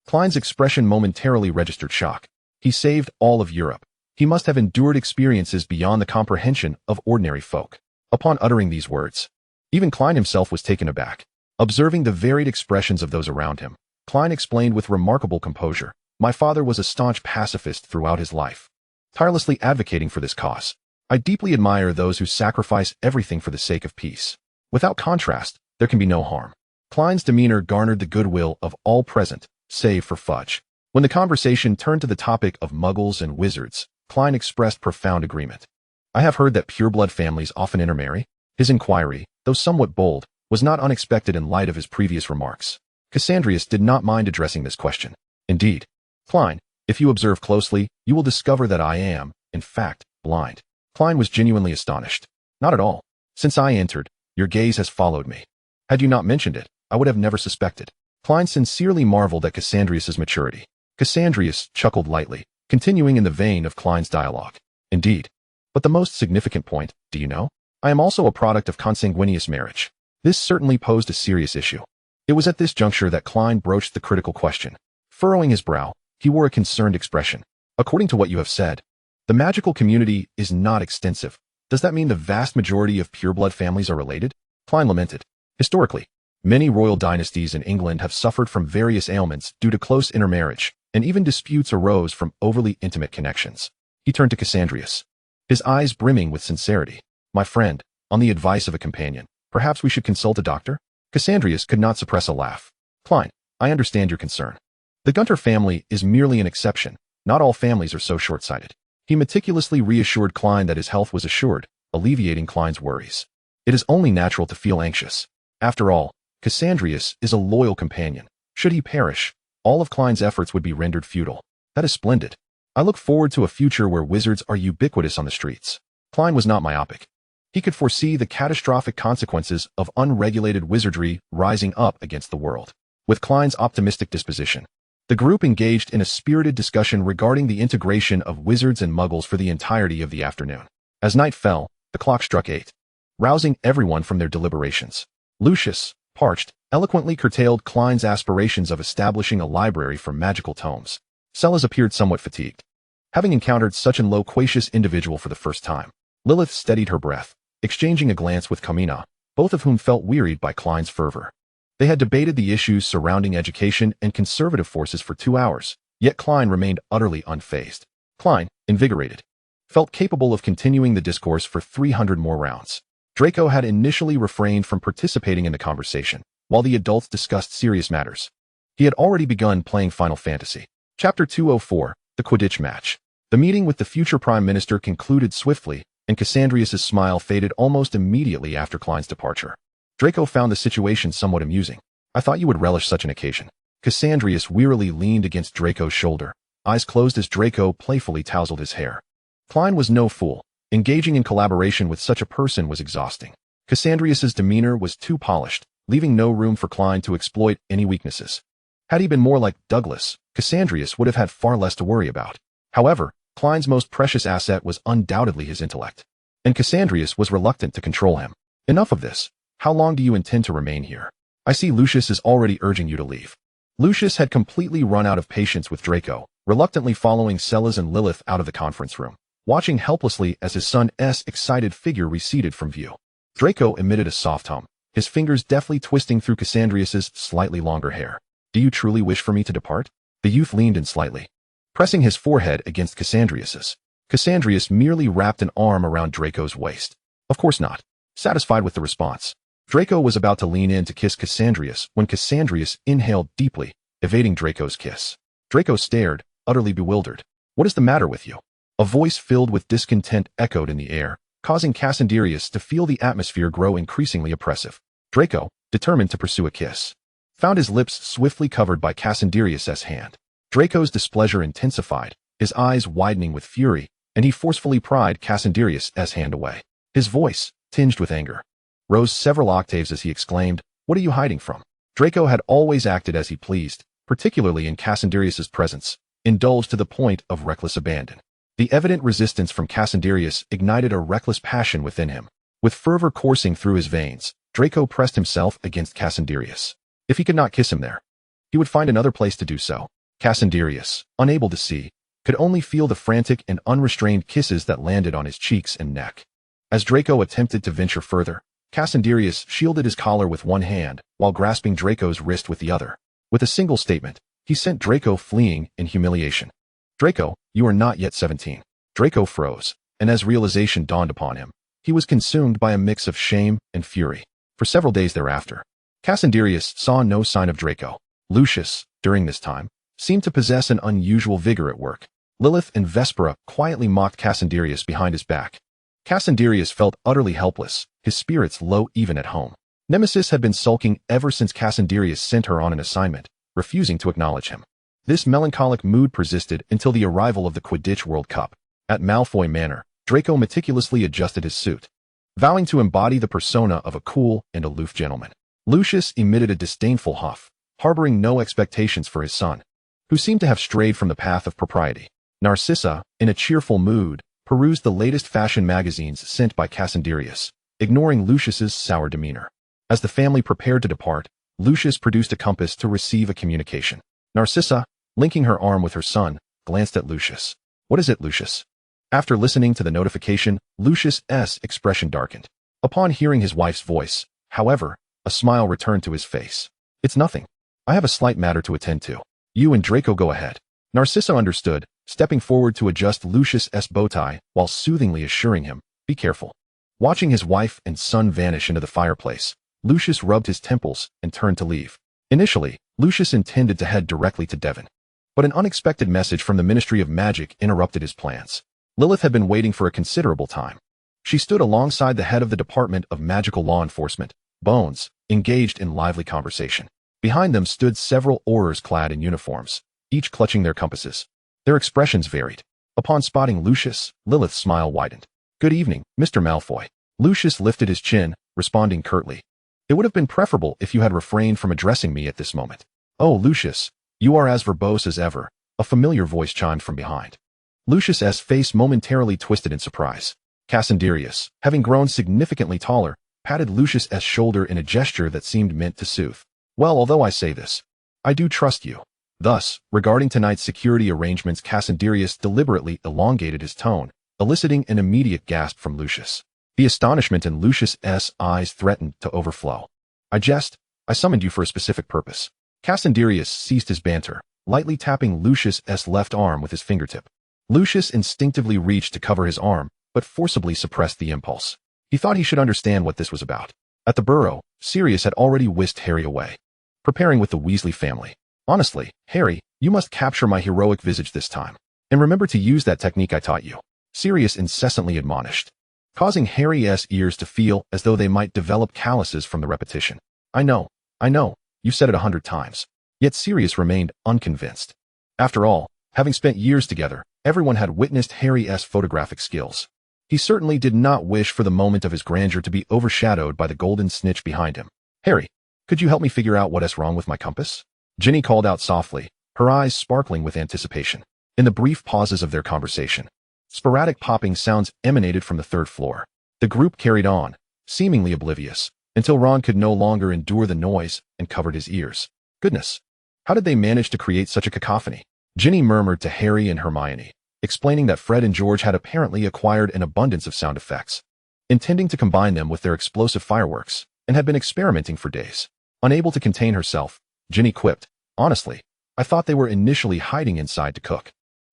Klein's expression momentarily registered shock. He saved all of Europe. He must have endured experiences beyond the comprehension of ordinary folk. Upon uttering these words, Even Klein himself was taken aback. Observing the varied expressions of those around him, Klein explained with remarkable composure, "My father was a staunch pacifist throughout his life, tirelessly advocating for this cause. I deeply admire those who sacrifice everything for the sake of peace. Without contrast, there can be no harm." Klein's demeanor garnered the goodwill of all present, save for Fudge. When the conversation turned to the topic of muggles and wizards, Klein expressed profound agreement. "I have heard that pureblood families often intermarry." His inquiry, though somewhat bold, was not unexpected in light of his previous remarks. Cassandrius did not mind addressing this question. "Indeed, Klein, if you observe closely, you will discover that I am, in fact, blind." Klein was genuinely astonished. "Not at all. Since I entered, your gaze has followed me. Had you not mentioned it, I would have never suspected." Klein sincerely marveled at Cassandrius's maturity. Cassandrius chuckled lightly, continuing in the vein of Klein's dialogue. "Indeed. But the most significant point, do you know? I am also a product of consanguineous marriage." This certainly posed a serious issue. It was at this juncture that Klein broached the critical question. Furrowing his brow, he wore a concerned expression. "According to what you have said, the magical community is not extensive. Does that mean the vast majority of pureblood families are related?" Klein lamented. "Historically, many royal dynasties in England have suffered from various ailments due to close intermarriage, and even disputes arose from overly intimate connections." He turned to Cassandrius, his eyes brimming with sincerity. "My friend, on the advice of a companion, perhaps we should consult a doctor?" Cassandrius could not suppress a laugh. "Klein, I understand your concern. The Gunter family is merely an exception. Not all families are so short-sighted." He meticulously reassured Klein that his health was assured, alleviating Klein's worries. "It is only natural to feel anxious. After all, Cassandrius is a loyal companion. Should he perish, all of Klein's efforts would be rendered futile." "That is splendid. I look forward to a future where wizards are ubiquitous on the streets." Klein was not myopic. He could foresee the catastrophic consequences of unregulated wizardry rising up against the world. With Klein's optimistic disposition, the group engaged in a spirited discussion regarding the integration of wizards and muggles for the entirety of the afternoon. As night fell, the clock struck 8, rousing everyone from their deliberations. Lucius, parched, eloquently curtailed Klein's aspirations of establishing a library for magical tomes. Celas appeared somewhat fatigued, having encountered such an loquacious individual for the first time. Lilith steadied her breath, exchanging a glance with Kamina, both of whom felt wearied by Klein's fervor. They had debated the issues surrounding education and conservative forces for 2 hours, yet Klein remained utterly unfazed. Klein, invigorated, felt capable of continuing the discourse for 300 more rounds. Draco had initially refrained from participating in the conversation, while the adults discussed serious matters. He had already begun playing Final Fantasy. Chapter 204, The Quidditch Match. The meeting with the future Prime Minister concluded swiftly, and Cassandrius' smile faded almost immediately after Klein's departure. Draco found the situation somewhat amusing. "I thought you would relish such an occasion." Cassandrius wearily leaned against Draco's shoulder, eyes closed as Draco playfully tousled his hair. Klein was no fool. Engaging in collaboration with such a person was exhausting. Cassandrius' demeanor was too polished, leaving no room for Klein to exploit any weaknesses. Had he been more like Douglas, Cassandrius would have had far less to worry about. However, Klein's most precious asset was undoubtedly his intellect, and Cassandrius was reluctant to control him. "Enough of this. How long do you intend to remain here? I see Lucius is already urging you to leave." Lucius had completely run out of patience with Draco, reluctantly following Celas and Lilith out of the conference room, watching helplessly as his son's excited figure receded from view. Draco emitted a soft hum, his fingers deftly twisting through Cassandrius' slightly longer hair. "Do you truly wish for me to depart?" The youth leaned in slightly, pressing his forehead against Cassandrius's. Cassandrius merely wrapped an arm around Draco's waist. "Of course not." Satisfied with the response, Draco was about to lean in to kiss Cassandrius when Cassandrius inhaled deeply, evading Draco's kiss. Draco stared, utterly bewildered. "What is the matter with you?" A voice filled with discontent echoed in the air, causing Cassandrius to feel the atmosphere grow increasingly oppressive. Draco, determined to pursue a kiss, found his lips swiftly covered by Cassandrius' hand. Draco's displeasure intensified, his eyes widening with fury, and he forcefully pried Cassandrius' hand away. His voice, tinged with anger, rose several octaves as he exclaimed, "What are you hiding from?" Draco had always acted as he pleased, particularly in Cassandrius' presence, indulged to the point of reckless abandon. The evident resistance from Cassandrius ignited a reckless passion within him. With fervor coursing through his veins, Draco pressed himself against Cassandrius. If he could not kiss him there, he would find another place to do so. Cassandrius, unable to see, could only feel the frantic and unrestrained kisses that landed on his cheeks and neck. As Draco attempted to venture further, Cassandrius shielded his collar with one hand while grasping Draco's wrist with the other. With a single statement, he sent Draco fleeing in humiliation. Draco, you are not yet 17. Draco froze, and as realization dawned upon him, he was consumed by a mix of shame and fury. For several days thereafter, Cassandrius saw no sign of Draco. Lucius, during this time, seemed to possess an unusual vigor at work. Lilith and Vespera quietly mocked Cassandrius behind his back. Cassandrius felt utterly helpless, his spirits low even at home. Nemesis had been sulking ever since Cassandrius sent her on an assignment, refusing to acknowledge him. This melancholic mood persisted until the arrival of the Quidditch World Cup. At Malfoy Manor, Draco meticulously adjusted his suit, vowing to embody the persona of a cool and aloof gentleman. Lucius emitted a disdainful huff, harboring no expectations for his son, who seemed to have strayed from the path of propriety. Narcissa, in a cheerful mood, perused the latest fashion magazines sent by Cassandrius, ignoring Lucius's sour demeanor. As the family prepared to depart, Lucius produced a compass to receive a communication. Narcissa, linking her arm with her son, glanced at Lucius. What is it, Lucius? After listening to the notification, Lucius's expression darkened. Upon hearing his wife's voice, however, a smile returned to his face. It's nothing. I have a slight matter to attend to. You and Draco go ahead. Narcissa understood, stepping forward to adjust Lucius's bow tie while soothingly assuring him, be careful. Watching his wife and son vanish into the fireplace, Lucius rubbed his temples and turned to leave. Initially, Lucius intended to head directly to Devon, but an unexpected message from the Ministry of Magic interrupted his plans. Lilith had been waiting for a considerable time. She stood alongside the head of the Department of Magical Law Enforcement, Bones, engaged in lively conversation. Behind them stood several Aurors clad in uniforms, each clutching their compasses. Their expressions varied. Upon spotting Lucius, Lilith's smile widened. Good evening, Mr. Malfoy. Lucius lifted his chin, responding curtly. It would have been preferable if you had refrained from addressing me at this moment. Oh, Lucius, you are as verbose as ever, a familiar voice chimed from behind. Lucius's face momentarily twisted in surprise. Cassandrius, having grown significantly taller, patted Lucius's shoulder in a gesture that seemed meant to soothe. Well, although I say this, I do trust you. Thus, regarding tonight's security arrangements, Cassandrius deliberately elongated his tone, eliciting an immediate gasp from Lucius. The astonishment in Lucius's eyes threatened to overflow. I summoned you for a specific purpose. Cassandrius ceased his banter, lightly tapping Lucius's left arm with his fingertip. Lucius instinctively reached to cover his arm, but forcibly suppressed the impulse. He thought he should understand what this was about. At the burrow, Sirius had already whisked Harry away, preparing with the Weasley family. Honestly, Harry, you must capture my heroic visage this time. And remember to use that technique I taught you. Sirius incessantly admonished, causing Harry's ears to feel as though they might develop calluses from the repetition. I know, you said it 100 times. Yet Sirius remained unconvinced. After all, having spent years together, everyone had witnessed Harry's photographic skills. He certainly did not wish for the moment of his grandeur to be overshadowed by the golden snitch behind him. Harry, could you help me figure out what is wrong with my compass? Ginny called out softly, her eyes sparkling with anticipation. In the brief pauses of their conversation, sporadic popping sounds emanated from the third floor. The group carried on, seemingly oblivious, until Ron could no longer endure the noise and covered his ears. Goodness, how did they manage to create such a cacophony? Ginny murmured to Harry and Hermione, explaining that Fred and George had apparently acquired an abundance of sound effects, intending to combine them with their explosive fireworks, and had been experimenting for days. Unable to contain herself, Ginny quipped, honestly, I thought they were initially hiding inside to cook.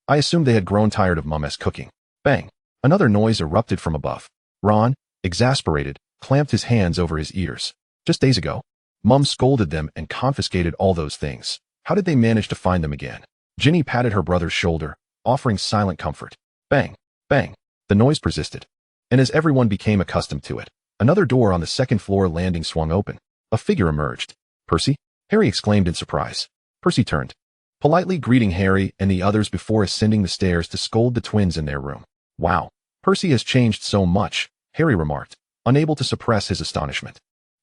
I assumed they had grown tired of Mum's cooking. Bang! Another noise erupted from above. Ron, exasperated, clamped his hands over his ears. Just days ago, Mum scolded them and confiscated all those things. How did they manage to find them again? Ginny patted her brother's shoulder, offering silent comfort. Bang! Bang! The noise persisted. And as everyone became accustomed to it, another door on the second floor landing swung open. A figure emerged. Percy? Harry exclaimed in surprise. Percy turned, politely greeting Harry and the others before ascending the stairs to scold the twins in their room. Wow, Percy has changed so much, Harry remarked, unable to suppress his astonishment.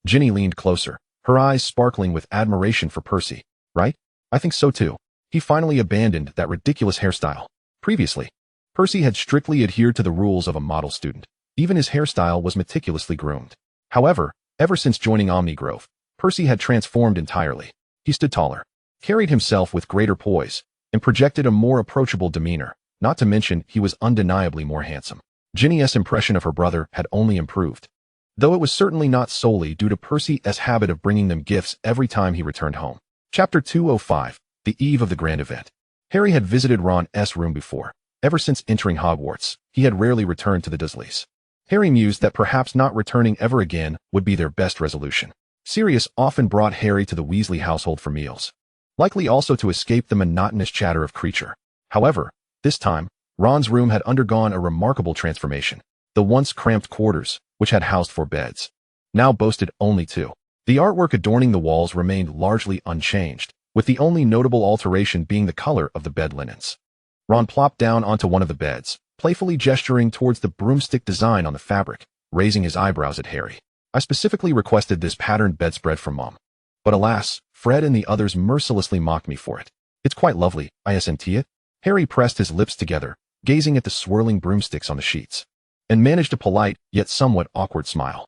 Ginny leaned closer, her eyes sparkling with admiration for Percy. Right? I think so too. He finally abandoned that ridiculous hairstyle. Previously, Percy had strictly adhered to the rules of a model student. Even his hairstyle was meticulously groomed. However, ever since joining Omnigrove, Percy had transformed entirely. He stood taller, carried himself with greater poise, and projected a more approachable demeanor, not to mention he was undeniably more handsome. Ginny's impression of her brother had only improved. though it was certainly not solely due to Percy's habit of bringing them gifts every time he returned home. Chapter 205, The Eve of the Grand Event. Harry had visited Ron's room before. Ever since entering Hogwarts, he had rarely returned to the Dursleys. Harry mused that perhaps not returning ever again would be their best resolution. Sirius often brought Harry to the Weasley household for meals, likely also to escape the monotonous chatter of Creature. However, this time, Ron's room had undergone a remarkable transformation. The once cramped quarters, which had housed 4 beds, now boasted only 2. The artwork adorning the walls remained largely unchanged, with the only notable alteration being the color of the bed linens. Ron plopped down onto one of the beds, playfully gesturing towards the broomstick design on the fabric, raising his eyebrows at Harry. I specifically requested this patterned bedspread from Mom. But alas, Fred and the others mercilessly mocked me for it. It's quite lovely, isn't it? Harry pressed his lips together, gazing at the swirling broomsticks on the sheets, and managed a polite, yet somewhat awkward smile.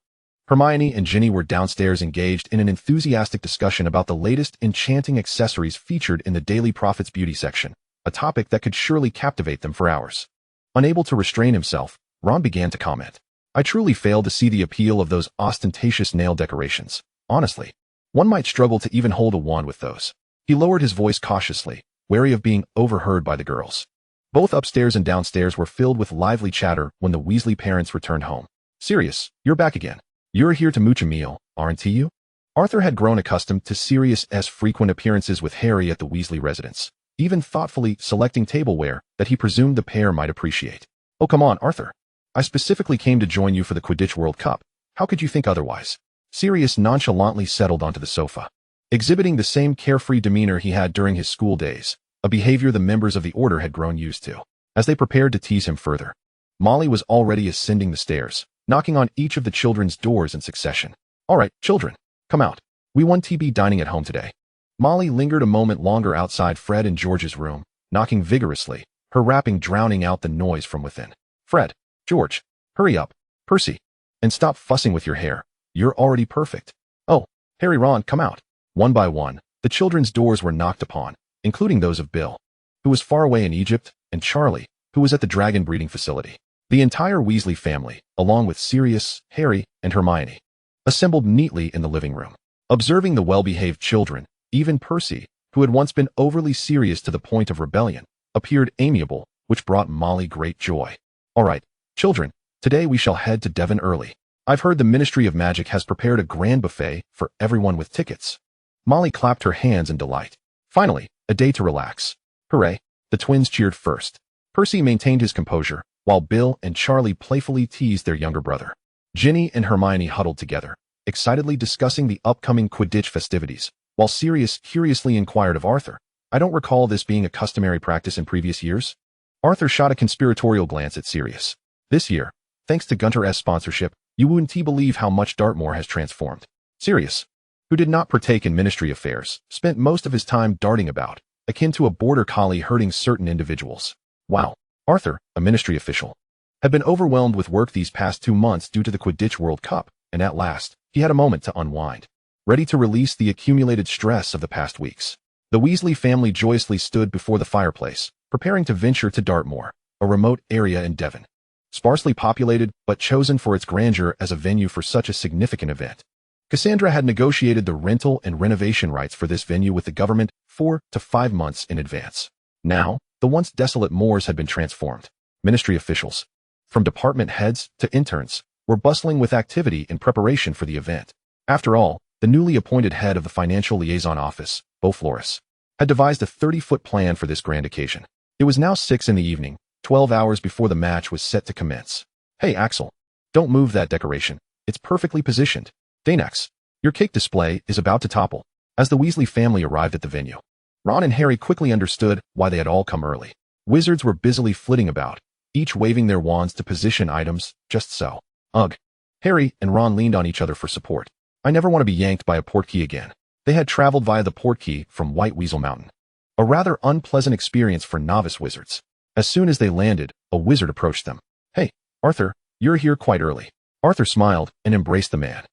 Hermione and Ginny were downstairs engaged in an enthusiastic discussion about the latest enchanting accessories featured in the Daily Prophet's beauty section, a topic that could surely captivate them for hours. Unable to restrain himself, Ron began to comment. I truly failed to see the appeal of those ostentatious nail decorations. Honestly, one might struggle to even hold a wand with those. He lowered his voice cautiously, wary of being overheard by the girls. Both upstairs and downstairs were filled with lively chatter when the Weasley parents returned home. Sirius, you're back again. You're here to mooch a meal, aren't you? Arthur had grown accustomed to Sirius's frequent appearances with Harry at the Weasley residence, even thoughtfully selecting tableware that he presumed the pair might appreciate. Oh, come on, Arthur. I specifically came to join you for the Quidditch World Cup. How could you think otherwise? Sirius nonchalantly settled onto the sofa, exhibiting the same carefree demeanor he had during his school days, a behavior the members of the Order had grown used to. As they prepared to tease him further, Molly was already ascending the stairs, knocking on each of the children's doors in succession. All right, children, come out. We won't be dining at home today. Molly lingered a moment longer outside Fred and George's room, knocking vigorously, her rapping drowning out the noise from within. Fred, George, hurry up. Percy, and stop fussing with your hair. You're already perfect. Oh, Harry, Ron, come out. One by one, the children's doors were knocked upon, including those of Bill, who was far away in Egypt, and Charlie, who was at the dragon breeding facility. The entire Weasley family, along with Sirius, Harry, and Hermione, assembled neatly in the living room. Observing the well-behaved children, even Percy, who had once been overly serious to the point of rebellion, appeared amiable, which brought Molly great joy. All right, children, today we shall head to Devon early. I've heard the Ministry of Magic has prepared a grand buffet for everyone with tickets. Molly clapped her hands in delight. Finally, a day to relax. Hooray! The twins cheered first. Percy maintained his composure, while Bill and Charlie playfully teased their younger brother. Ginny and Hermione huddled together, excitedly discussing the upcoming Quidditch festivities, while Sirius curiously inquired of Arthur, I don't recall this being a customary practice in previous years. Arthur shot a conspiratorial glance at Sirius. This year, thanks to Gunter's sponsorship, you wouldn't believe how much Dartmoor has transformed. Sirius, who did not partake in ministry affairs, spent most of his time darting about, akin to a border collie herding certain individuals. Wow. Arthur, a ministry official, had been overwhelmed with work these past 2 months due to the Quidditch World Cup, and at last, he had a moment to unwind, ready to release the accumulated stress of the past weeks. The Weasley family joyously stood before the fireplace, preparing to venture to Dartmoor, a remote area in Devon, sparsely populated but chosen for its grandeur as a venue for such a significant event. Cassandra had negotiated the rental and renovation rights for this venue with the government 4 to 5 months in advance. Now, the once desolate moors had been transformed. Ministry officials, from department heads to interns, were bustling with activity in preparation for the event. After all, the newly appointed head of the Financial Liaison Office, Beau Flores, had devised a 30-foot plan for this grand occasion. It was now 6 in the evening, 12 hours before the match was set to commence. Hey, Axel, don't move that decoration. It's perfectly positioned. Danax, your cake display is about to topple. As the Weasley family arrived at the venue, Ron and Harry quickly understood why they had all come early. Wizards were busily flitting about, each waving their wands to position items, just so. Ugh. Harry and Ron leaned on each other for support. I never want to be yanked by a portkey again. They had traveled via the portkey from White Weasel Mountain, a rather unpleasant experience for novice wizards. As soon as they landed, a wizard approached them. Hey, Arthur, you're here quite early. Arthur smiled and embraced the man.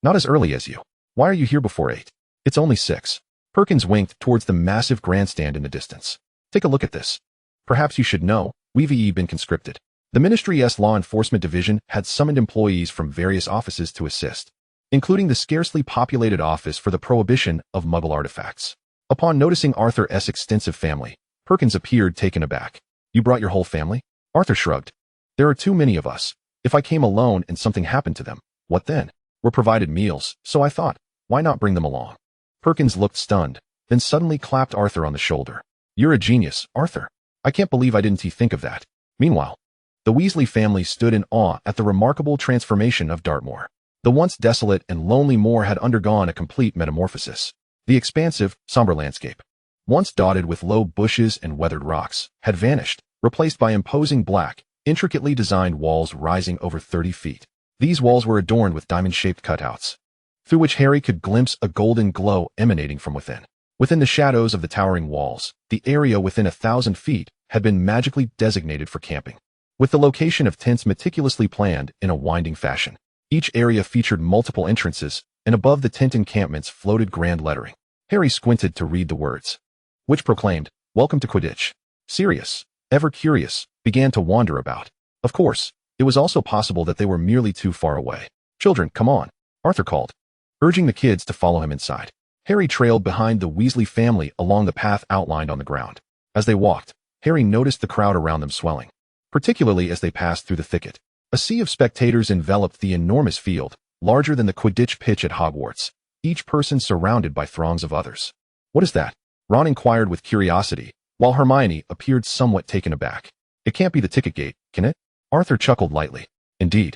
Not as early as you. Why are you here before 8? It's only 6. Perkins winked towards the massive grandstand in the distance. Take a look at this. Perhaps you should know, we've been conscripted. The Ministry's law enforcement division had summoned employees from various offices to assist, including the scarcely populated Office for the Prohibition of Muggle Artifacts. Upon noticing Arthur's extensive family, Perkins appeared taken aback. "You brought your whole family?" Arthur shrugged. "There are too many of us. If I came alone and something happened to them, what then? We're provided meals, so I thought, why not bring them along?" Perkins looked stunned, then suddenly clapped Arthur on the shoulder. "You're a genius, Arthur. I can't believe I didn't think of that." Meanwhile, the Weasley family stood in awe at the remarkable transformation of Dartmoor. The once desolate and lonely moor had undergone a complete metamorphosis. The expansive, somber landscape, once dotted with low bushes and weathered rocks, had vanished, replaced by imposing black, intricately designed walls rising over 30 feet. These walls were adorned with diamond-shaped cutouts, through which Harry could glimpse a golden glow emanating from within. Within the shadows of the towering walls, the area within 1,000 feet had been magically designated for camping, with the location of tents meticulously planned in a winding fashion. Each area featured multiple entrances, and above the tent encampments floated grand lettering. Harry squinted to read the words, which proclaimed, "Welcome to Quidditch." Sirius, ever curious, began to wander about. Of course, it was also possible that they were merely too far away. "Children, come on," Arthur called, urging the kids to follow him inside. Harry trailed behind the Weasley family along the path outlined on the ground. As they walked, Harry noticed the crowd around them swelling, particularly as they passed through the thicket. A sea of spectators enveloped the enormous field, larger than the Quidditch pitch at Hogwarts, each person surrounded by throngs of others. "What is that?" Ron inquired with curiosity, while Hermione appeared somewhat taken aback. "It can't be the ticket gate, can it?" Arthur chuckled lightly. "Indeed.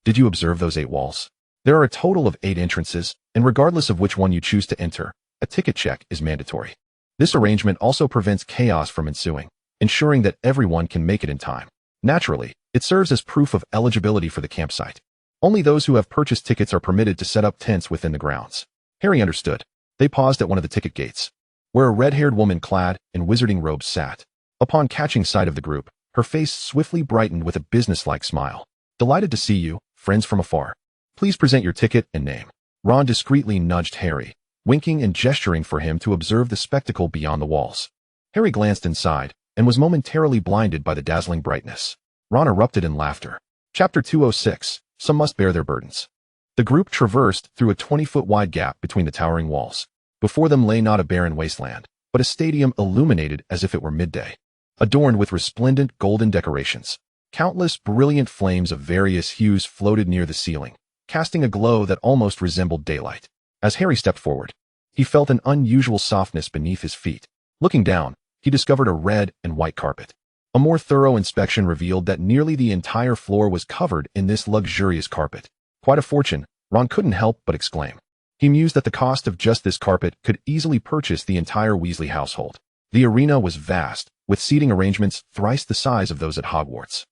Did you observe those 8 walls? There are a total of 8 entrances, and regardless of which one you choose to enter, a ticket check is mandatory. This arrangement also prevents chaos from ensuing, ensuring that everyone can make it in time. Naturally, it serves as proof of eligibility for the campsite. Only those who have purchased tickets are permitted to set up tents within the grounds." Harry understood. They paused at one of the ticket gates, where a red-haired woman clad in wizarding robes sat. Upon catching sight of the group, her face swiftly brightened with a businesslike smile. "Delighted to see you, friends from afar. Please present your ticket and name." Ron discreetly nudged Harry, winking and gesturing for him to observe the spectacle beyond the walls. Harry glanced inside, and was momentarily blinded by the dazzling brightness. Ron erupted in laughter. Chapter 206, Some Must Bear Their Burdens. The group traversed through a 20-foot wide gap between the towering walls. Before them lay not a barren wasteland, but a stadium illuminated as if it were midday, adorned with resplendent golden decorations. Countless brilliant flames of various hues floated near the ceiling, casting a glow that almost resembled daylight. As Harry stepped forward, he felt an unusual softness beneath his feet. Looking down, he discovered a red and white carpet. A more thorough inspection revealed that nearly the entire floor was covered in this luxurious carpet. Quite a fortune, Ron couldn't help but exclaim. He mused that the cost of just this carpet could easily purchase the entire Weasley household. The arena was vast, with seating arrangements thrice the size of those at Hogwarts.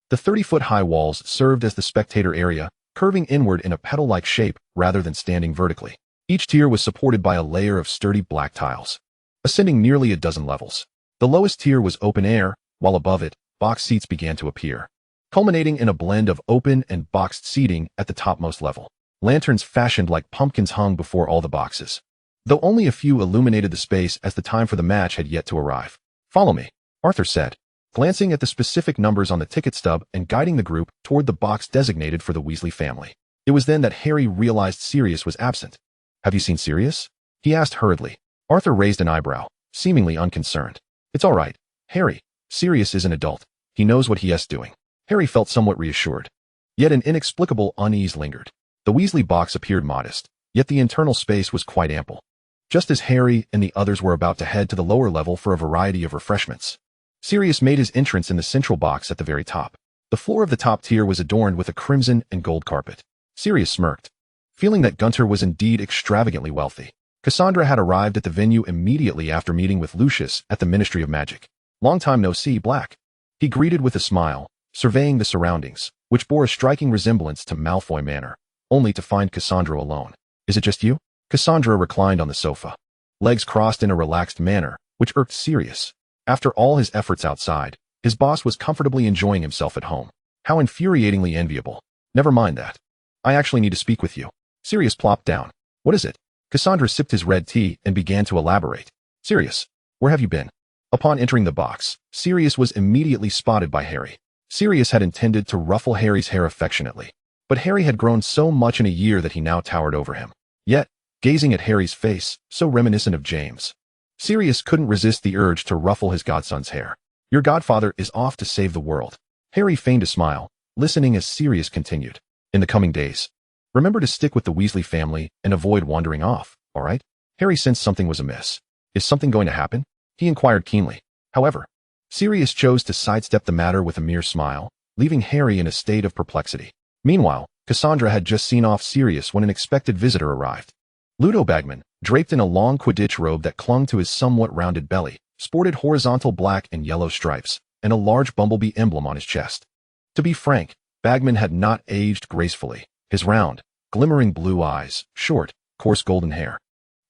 The 30-foot-high walls served as the spectator area, curving inward in a petal-like shape rather than standing vertically. Each tier was supported by a layer of sturdy black tiles, ascending nearly a dozen levels. The lowest tier was open air, while above it, box seats began to appear, culminating in a blend of open and boxed seating at the topmost level. Lanterns fashioned like pumpkins hung before all the boxes, though only a few illuminated the space as the time for the match had yet to arrive. "Follow me," Arthur said, glancing at the specific numbers on the ticket stub and guiding the group toward the box designated for the Weasley family. It was then that Harry realized Sirius was absent. "Have you seen Sirius?" he asked hurriedly. Arthur raised an eyebrow, seemingly unconcerned. "It's all right, Harry. Sirius is an adult. He knows what he is doing." Harry felt somewhat reassured. Yet an inexplicable unease lingered. The Weasley box appeared modest, yet the internal space was quite ample. Just as Harry and the others were about to head to the lower level for a variety of refreshments, Sirius made his entrance in the central box at the very top. The floor of the top tier was adorned with a crimson and gold carpet. Sirius smirked, feeling that Gunter was indeed extravagantly wealthy. Cassandra had arrived at the venue immediately after meeting with Lucius at the Ministry of Magic. "Long time no see, Black," he greeted with a smile, surveying the surroundings, which bore a striking resemblance to Malfoy Manor, only to find Cassandra alone. "Is it just you?" Cassandra reclined on the sofa, legs crossed in a relaxed manner, which irked Sirius. After all his efforts outside, his boss was comfortably enjoying himself at home. How infuriatingly enviable. "Never mind that. I actually need to speak with you." Sirius plopped down. "What is it?" Cassandra sipped his red tea and began to elaborate. "Sirius, where have you been?" Upon entering the box, Sirius was immediately spotted by Harry. Sirius had intended to ruffle Harry's hair affectionately, but Harry had grown so much in a year that he now towered over him. Yet, gazing at Harry's face, so reminiscent of James, Sirius couldn't resist the urge to ruffle his godson's hair. Your godfather is off to save the world. Harry feigned a smile, listening as Sirius continued. In the coming days, remember to stick with the Weasley family and avoid wandering off, all right? Harry sensed something was amiss. Is something going to happen? He inquired keenly. However, Sirius chose to sidestep the matter with a mere smile, leaving Harry in a state of perplexity. Meanwhile, Cassandra had just seen off Sirius when an expected visitor arrived. Ludo Bagman, draped in a long Quidditch robe that clung to his somewhat rounded belly, sported horizontal black and yellow stripes, and a large bumblebee emblem on his chest. To be frank, Bagman had not aged gracefully. His round, glimmering blue eyes, short, coarse golden hair,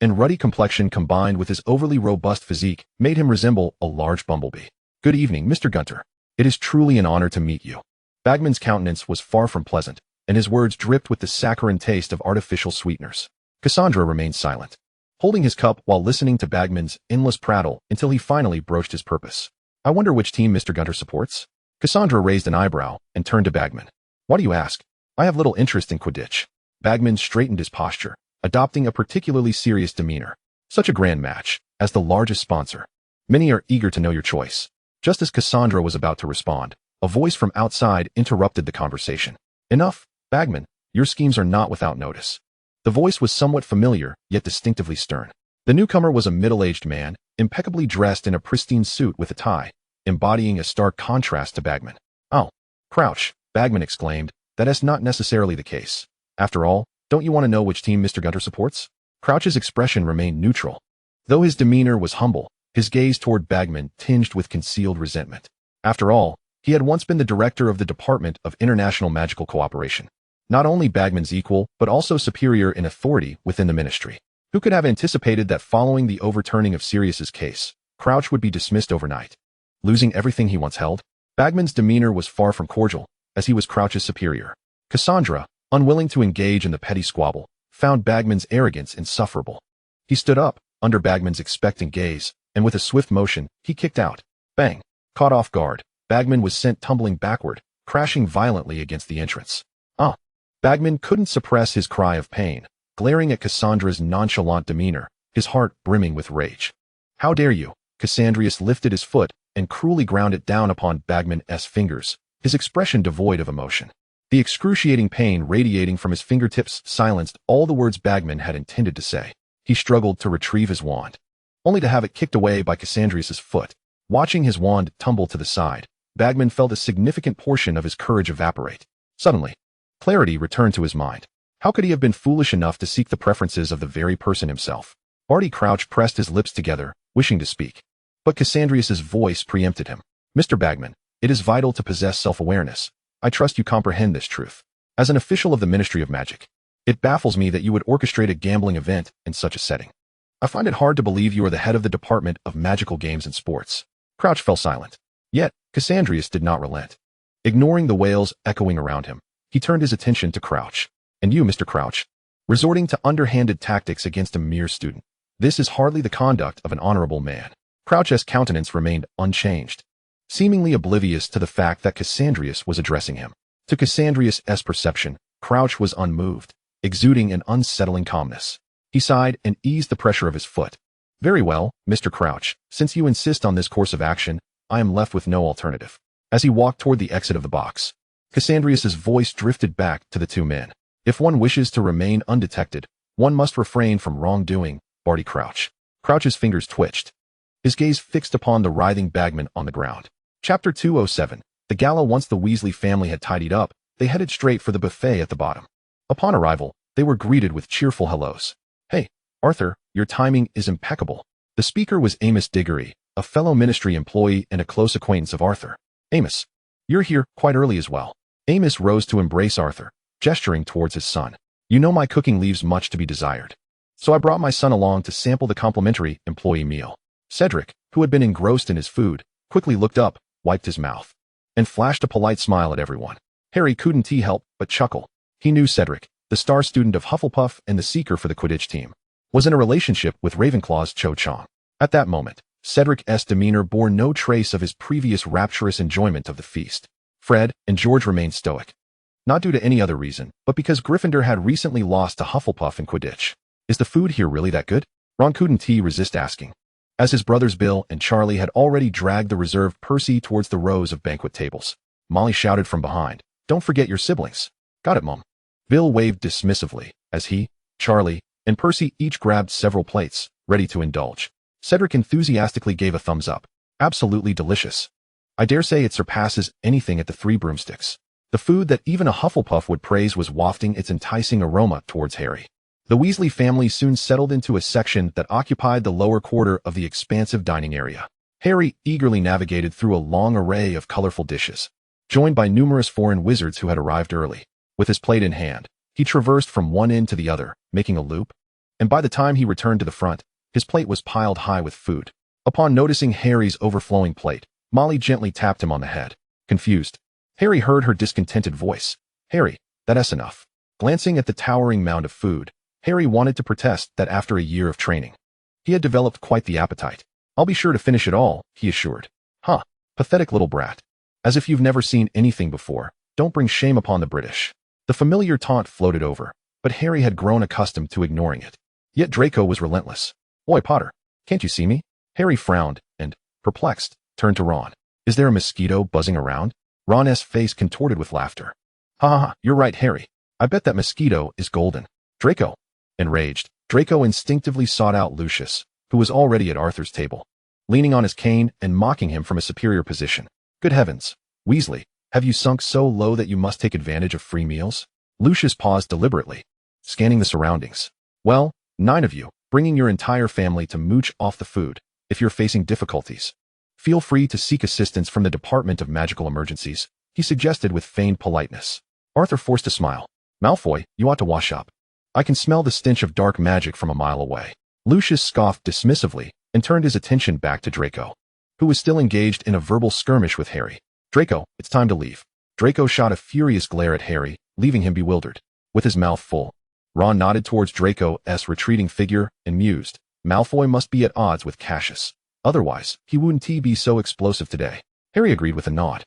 and ruddy complexion combined with his overly robust physique made him resemble a large bumblebee. Good evening, Mr. Gunter. It is truly an honor to meet you. Bagman's countenance was far from pleasant, and his words dripped with the saccharine taste of artificial sweeteners. Cassandra remained silent, holding his cup while listening to Bagman's endless prattle until he finally broached his purpose. I wonder which team Mr. Gunter supports? Cassandra raised an eyebrow and turned to Bagman. Why do you ask? I have little interest in Quidditch. Bagman straightened his posture, adopting a particularly serious demeanor. Such a grand match, as the largest sponsor. Many are eager to know your choice. Just as Cassandra was about to respond, a voice from outside interrupted the conversation. Enough, Bagman, your schemes are not without notice. The voice was somewhat familiar, yet distinctively stern. The newcomer was a middle-aged man, impeccably dressed in a pristine suit with a tie, embodying a stark contrast to Bagman. Oh, Crouch, Bagman exclaimed, that is not necessarily the case. After all, don't you want to know which team Mr. Gunter supports? Crouch's expression remained neutral. Though his demeanor was humble, his gaze toward Bagman tinged with concealed resentment. After all, he had once been the director of the Department of International Magical Cooperation. Not only Bagman's equal, but also superior in authority within the ministry. Who could have anticipated that following the overturning of Sirius's case, Crouch would be dismissed overnight? Losing everything he once held? Bagman's demeanor was far from cordial, as he was Crouch's superior. Cassandra, unwilling to engage in the petty squabble, found Bagman's arrogance insufferable. He stood up, under Bagman's expectant gaze, and with a swift motion, he kicked out. Bang! Caught off guard, Bagman was sent tumbling backward, crashing violently against the entrance. Ah! Bagman couldn't suppress his cry of pain, glaring at Cassandra's nonchalant demeanor, his heart brimming with rage. How dare you? Cassandrius lifted his foot and cruelly ground it down upon Bagman's fingers, his expression devoid of emotion. The excruciating pain radiating from his fingertips silenced all the words Bagman had intended to say. He struggled to retrieve his wand, only to have it kicked away by Cassandrius's foot. Watching his wand tumble to the side, Bagman felt a significant portion of his courage evaporate. Suddenly, clarity returned to his mind. How could he have been foolish enough to seek the preferences of the very person himself? Barty Crouch pressed his lips together, wishing to speak. But Cassandrius's voice preempted him. Mr. Bagman, it is vital to possess self-awareness. I trust you comprehend this truth. As an official of the Ministry of Magic, it baffles me that you would orchestrate a gambling event in such a setting. I find it hard to believe you are the head of the Department of Magical Games and Sports. Crouch fell silent. Yet, Cassandrius did not relent. Ignoring the wails echoing around him, he turned his attention to Crouch. And you, Mr. Crouch, resorting to underhanded tactics against a mere student. This is hardly the conduct of an honorable man. Crouch's countenance remained unchanged, seemingly oblivious to the fact that Cassandrius was addressing him. To Cassandrius' perception, Crouch was unmoved, exuding an unsettling calmness. He sighed and eased the pressure of his foot. Very well, Mr. Crouch, since you insist on this course of action, I am left with no alternative. As he walked toward the exit of the box, Cassandrius' voice drifted back to the two men. If one wishes to remain undetected, one must refrain from wrongdoing, Barty Crouch. Crouch's fingers twitched, his gaze fixed upon the writhing Bagman on the ground. Chapter 207. The gala. Once the Weasley family had tidied up, they headed straight for the buffet at the bottom. Upon arrival, they were greeted with cheerful hellos. Hey, Arthur, your timing is impeccable. The speaker was Amos Diggory, a fellow ministry employee and a close acquaintance of Arthur. Amos, you're here quite early as well. Amos rose to embrace Arthur, gesturing towards his son. You know my cooking leaves much to be desired. So I brought my son along to sample the complimentary employee meal. Cedric, who had been engrossed in his food, quickly looked up, wiped his mouth, and flashed a polite smile at everyone. Harry couldn't help but chuckle. He knew Cedric, the star student of Hufflepuff and the seeker for the Quidditch team, was in a relationship with Ravenclaw's Cho Chang. At that moment, Cedric's demeanor bore no trace of his previous rapturous enjoyment of the feast. Fred and George remained stoic. Not due to any other reason, but because Gryffindor had recently lost to Hufflepuff in Quidditch. Is the food here really that good? Ron couldn't resist asking. As his brothers Bill and Charlie had already dragged the reserved Percy towards the rows of banquet tables, Molly shouted from behind, "Don't forget your siblings." "Got it, Mom." Bill waved dismissively, as he, Charlie, and Percy each grabbed several plates, ready to indulge. Cedric enthusiastically gave a thumbs up. "Absolutely delicious. I dare say it surpasses anything at the Three Broomsticks." The food that even a Hufflepuff would praise was wafting its enticing aroma towards Harry. The Weasley family soon settled into a section that occupied the lower quarter of the expansive dining area. Harry eagerly navigated through a long array of colorful dishes, joined by numerous foreign wizards who had arrived early. With his plate in hand, he traversed from one end to the other, making a loop, and by the time he returned to the front, his plate was piled high with food. Upon noticing Harry's overflowing plate, Molly gently tapped him on the head. Confused, Harry heard her discontented voice. "Harry, that's enough." Glancing at the towering mound of food, Harry wanted to protest that after a year of training, he had developed quite the appetite. "I'll be sure to finish it all," he assured. "Huh, pathetic little brat. As if you've never seen anything before. Don't bring shame upon the British." The familiar taunt floated over, but Harry had grown accustomed to ignoring it. Yet Draco was relentless. "Oi, Potter, can't you see me?" Harry frowned and, perplexed, turned to Ron. "Is there a mosquito buzzing around?" Ron's face contorted with laughter. "Ha ha ha, you're right, Harry. I bet that mosquito is golden." "Draco." Enraged, Draco instinctively sought out Lucius, who was already at Arthur's table, leaning on his cane and mocking him from a superior position. "Good heavens, Weasley, have you sunk so low that you must take advantage of free meals?" Lucius paused deliberately, scanning the surroundings. "Well, 9 of you, bringing your entire family to mooch off the food. If you're facing difficulties, feel free to seek assistance from the Department of Magical Emergencies," he suggested with feigned politeness. Arthur forced a smile. "Malfoy, you ought to wash up. I can smell the stench of dark magic from a mile away." Lucius scoffed dismissively and turned his attention back to Draco, who was still engaged in a verbal skirmish with Harry. "Draco, it's time to leave." Draco shot a furious glare at Harry, leaving him bewildered. With his mouth full, Ron nodded towards Draco's retreating figure and mused, "Malfoy must be at odds with Cassius. Otherwise, he wouldn't be so explosive today." Harry agreed with a nod.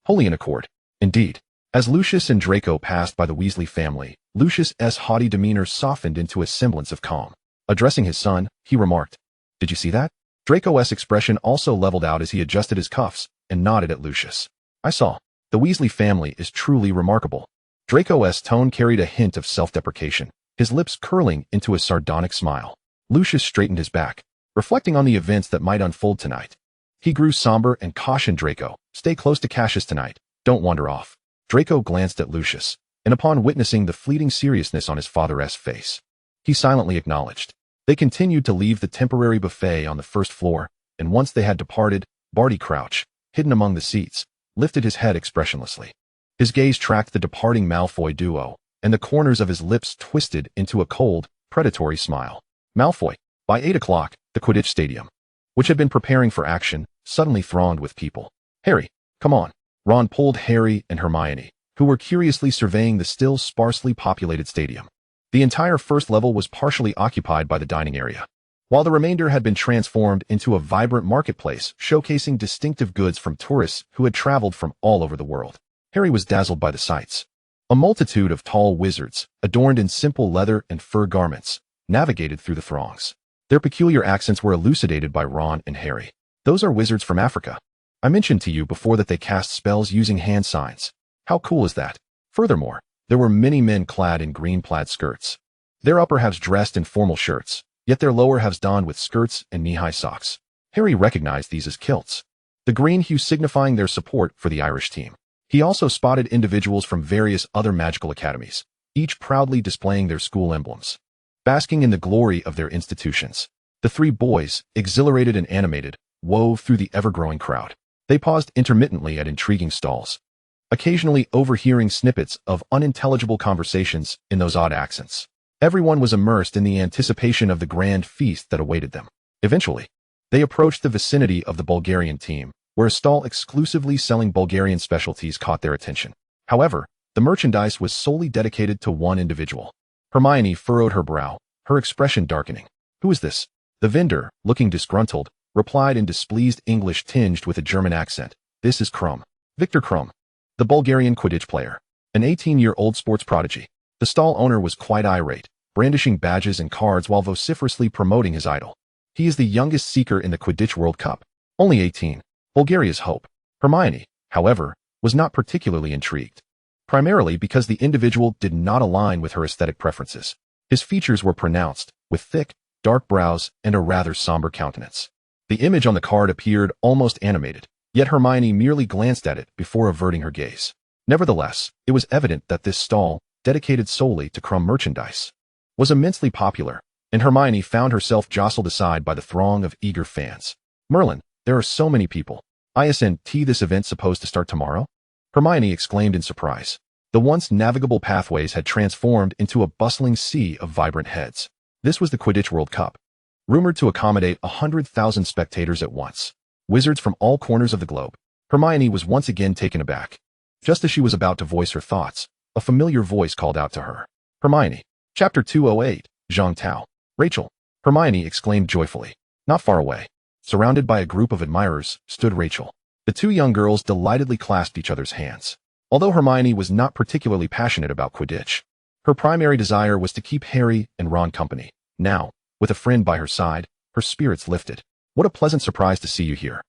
"Wholly in accord." Indeed. As Lucius and Draco passed by the Weasley family, Lucius's haughty demeanor softened into a semblance of calm. Addressing his son, he remarked, "Did you see that?" Draco's expression also leveled out as he adjusted his cuffs and nodded at Lucius. "I saw. The Weasley family is truly remarkable." Draco's tone carried a hint of self-deprecation, his lips curling into a sardonic smile. Lucius straightened his back, reflecting on the events that might unfold tonight. He grew somber and cautioned Draco, "Stay close to Cassius tonight. Don't wander off." Draco glanced at Lucius, and upon witnessing the fleeting seriousness on his father's face, he silently acknowledged. They continued to leave the temporary buffet on the first floor, and once they had departed, Barty Crouch, hidden among the seats, lifted his head expressionlessly. His gaze tracked the departing Malfoy duo, and the corners of his lips twisted into a cold, predatory smile. Malfoy. By 8 o'clock, the Quidditch Stadium, which had been preparing for action, suddenly thronged with people. "Harry, come on." Ron pulled Harry and Hermione, who were curiously surveying the still sparsely populated stadium. The entire first level was partially occupied by the dining area, while the remainder had been transformed into a vibrant marketplace showcasing distinctive goods from tourists who had traveled from all over the world. Harry was dazzled by the sights. A multitude of tall wizards, adorned in simple leather and fur garments, navigated through the throngs. Their peculiar accents were elucidated by Ron and Harry. "Those are wizards from Africa. I mentioned to you before that they cast spells using hand signs. How cool is that?" Furthermore, there were many men clad in green plaid skirts. Their upper halves dressed in formal shirts, yet their lower halves donned with skirts and knee-high socks. Harry recognized these as kilts, the green hue signifying their support for the Irish team. He also spotted individuals from various other magical academies, each proudly displaying their school emblems, basking in the glory of their institutions. The three boys, exhilarated and animated, wove through the ever-growing crowd. They paused intermittently at intriguing stalls, occasionally overhearing snippets of unintelligible conversations in those odd accents. Everyone was immersed in the anticipation of the grand feast that awaited them. Eventually, they approached the vicinity of the Bulgarian team, where a stall exclusively selling Bulgarian specialties caught their attention. However, the merchandise was solely dedicated to one individual. Hermione furrowed her brow, her expression darkening. "Who is this?" The vendor, looking disgruntled, replied in displeased English tinged with a German accent. "This is Krum. Victor Krum. the Bulgarian Quidditch player, an 18-year-old sports prodigy. The stall owner was quite irate, brandishing badges and cards while vociferously promoting his idol. He is the youngest seeker in the Quidditch World Cup, only 18, Bulgaria's hope. Hermione, however, was not particularly intrigued, primarily because the individual did not align with her aesthetic preferences. His features were pronounced, with thick, dark brows and a rather somber countenance. The image on the card appeared almost animated, yet Hermione merely glanced at it before averting her gaze. Nevertheless, it was evident that this stall, dedicated solely to crumb merchandise, was immensely popular, and Hermione found herself jostled aside by the throng of eager fans. Merlin, there are so many people. Isn't this event supposed to start tomorrow? Hermione exclaimed in surprise. The once navigable pathways had transformed into a bustling sea of vibrant heads. This was the Quidditch World Cup, rumored to accommodate 100,000 spectators at once. Wizards from all corners of the globe. Hermione was once again taken aback. Just as she was about to voice her thoughts, a familiar voice called out to her. Hermione. Chapter 208, Zhang Tao. Rachel. Hermione exclaimed joyfully. Not far away, surrounded by a group of admirers, stood Rachel. The two young girls delightedly clasped each other's hands. Although Hermione was not particularly passionate about Quidditch, her primary desire was to keep Harry and Ron company. Now, with a friend by her side, her spirits lifted. What a pleasant surprise to see you here.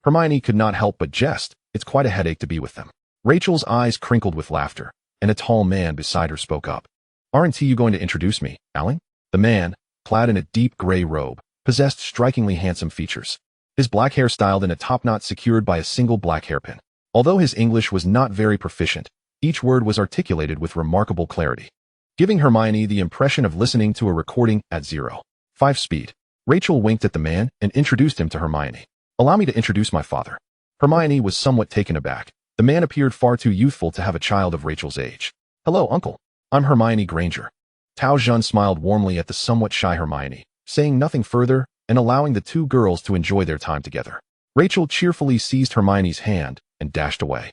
Hermione could not help but jest. It's quite a headache to be with them. Rachel's eyes crinkled with laughter, and a tall man beside her spoke up. Aren't you going to introduce me, Alan? The man, clad in a deep gray robe, possessed strikingly handsome features. His black hair styled in a topknot secured by a single black hairpin. Although his English was not very proficient, each word was articulated with remarkable clarity, giving Hermione the impression of listening to a recording at 0.5 speed. Rachel winked at the man and introduced him to Hermione. Allow me to introduce my father. Hermione was somewhat taken aback. The man appeared far too youthful to have a child of Rachel's age. Hello, uncle. I'm Hermione Granger. Tao Jun smiled warmly at the somewhat shy Hermione, saying nothing further and allowing the two girls to enjoy their time together. Rachel cheerfully seized Hermione's hand and dashed away.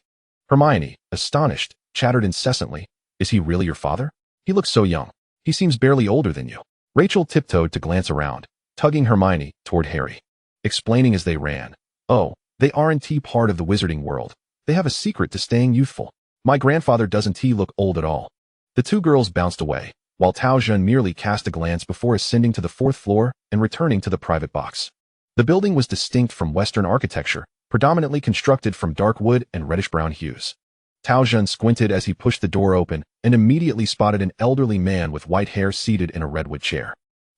Hermione, astonished, chattered incessantly. Is he really your father? He looks so young. He seems barely older than you. Rachel tiptoed to glance around, tugging Hermione toward Harry, explaining as they ran. Oh, they aren't part of the wizarding world. They have a secret to staying youthful. My grandfather doesn't look old at all. The two girls bounced away, while Tao Jun merely cast a glance before ascending to the 4th floor and returning to the private box. The building was distinct from Western architecture, predominantly constructed from dark wood and reddish-brown hues. Tao Jun squinted as he pushed the door open and immediately spotted an elderly man with white hair seated in a redwood chair.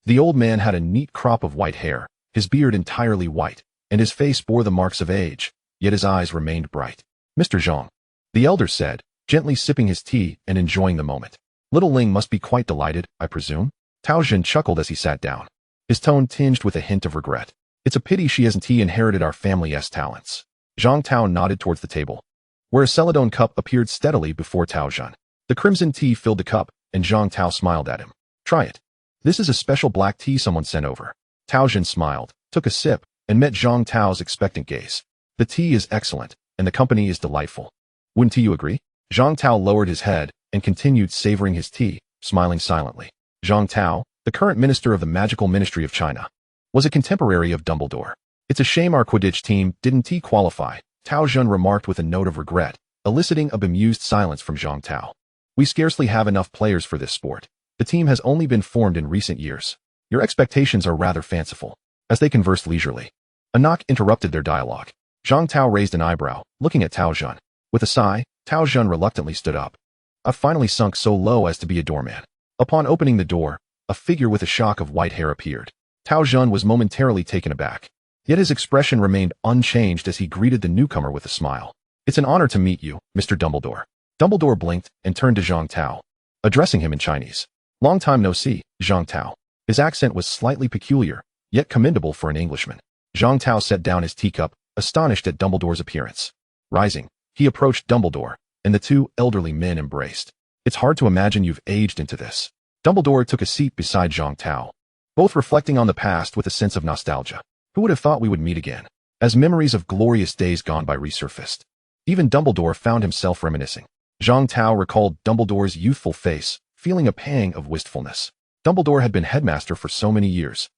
The old man had a neat crop of white hair, his beard entirely white, and his face bore the marks of age, yet his eyes remained bright. Mr. Zhang, the elder said, gently sipping his tea and enjoying the moment. Little Ling must be quite delighted, I presume? Tao Jun chuckled as he sat down, his tone tinged with a hint of regret. It's a pity she hasn't inherited our family's talents. Zhang Tao nodded towards the table, where a Celadon cup appeared steadily before Tao Jun. The crimson tea filled the cup, and Zhang Tao smiled at him. Try it. This is a special black tea someone sent over. Tao Jun smiled, took a sip, and met Zhang Tao's expectant gaze. The tea is excellent, and the company is delightful. Wouldn't you agree? Zhang Tao lowered his head and continued savoring his tea, smiling silently. Zhang Tao, the current minister of the Magical Ministry of China, was a contemporary of Dumbledore. It's a shame our Quidditch team didn't qualify, Tao Jun remarked with a note of regret, eliciting a bemused silence from Zhang Tao. We scarcely have enough players for this sport. The team has only been formed in recent years. Your expectations are rather fanciful. As they conversed leisurely, a knock interrupted their dialogue. Zhang Tao raised an eyebrow, looking at Tao Jun. With a sigh, Tao Jun reluctantly stood up. I've finally sunk so low as to be a doorman. Upon opening the door, a figure with a shock of white hair appeared. Tao Jun was momentarily taken aback, yet his expression remained unchanged as he greeted the newcomer with a smile. It's an honor to meet you, Mr. Dumbledore. Dumbledore blinked and turned to Zhang Tao, addressing him in Chinese. Long time no see, Zhang Tao. His accent was slightly peculiar, yet commendable for an Englishman. Zhang Tao set down his teacup, astonished at Dumbledore's appearance. Rising, he approached Dumbledore, and the two elderly men embraced. It's hard to imagine you've aged into this. Dumbledore took a seat beside Zhang Tao, both reflecting on the past with a sense of nostalgia. Who would have thought we would meet again? As memories of glorious days gone by resurfaced, even Dumbledore found himself reminiscing. Zhang Tao recalled Dumbledore's youthful face, feeling a pang of wistfulness. Dumbledore had been headmaster for so many years,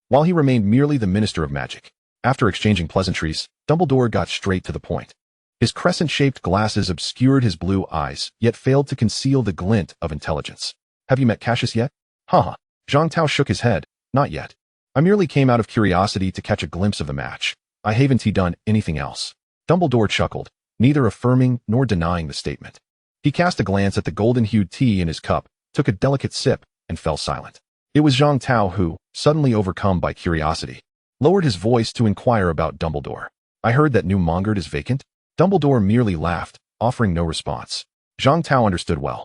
while he remained merely the Minister of Magic. After exchanging pleasantries, Dumbledore got straight to the point. His crescent-shaped glasses obscured his blue eyes, yet failed to conceal the glint of intelligence. Have you met Cassius yet? Haha. Zhang Tao shook his head. Not yet. I merely came out of curiosity to catch a glimpse of the match. I haven't done anything else. Dumbledore chuckled, neither affirming nor denying the statement. He cast a glance at the golden-hued tea in his cup, took a delicate sip, and fell silent. It was Zhang Tao who, suddenly overcome by curiosity, lowered his voice to inquire about Dumbledore. I heard that New Mongard is vacant? Dumbledore merely laughed, offering no response. Zhang Tao understood well.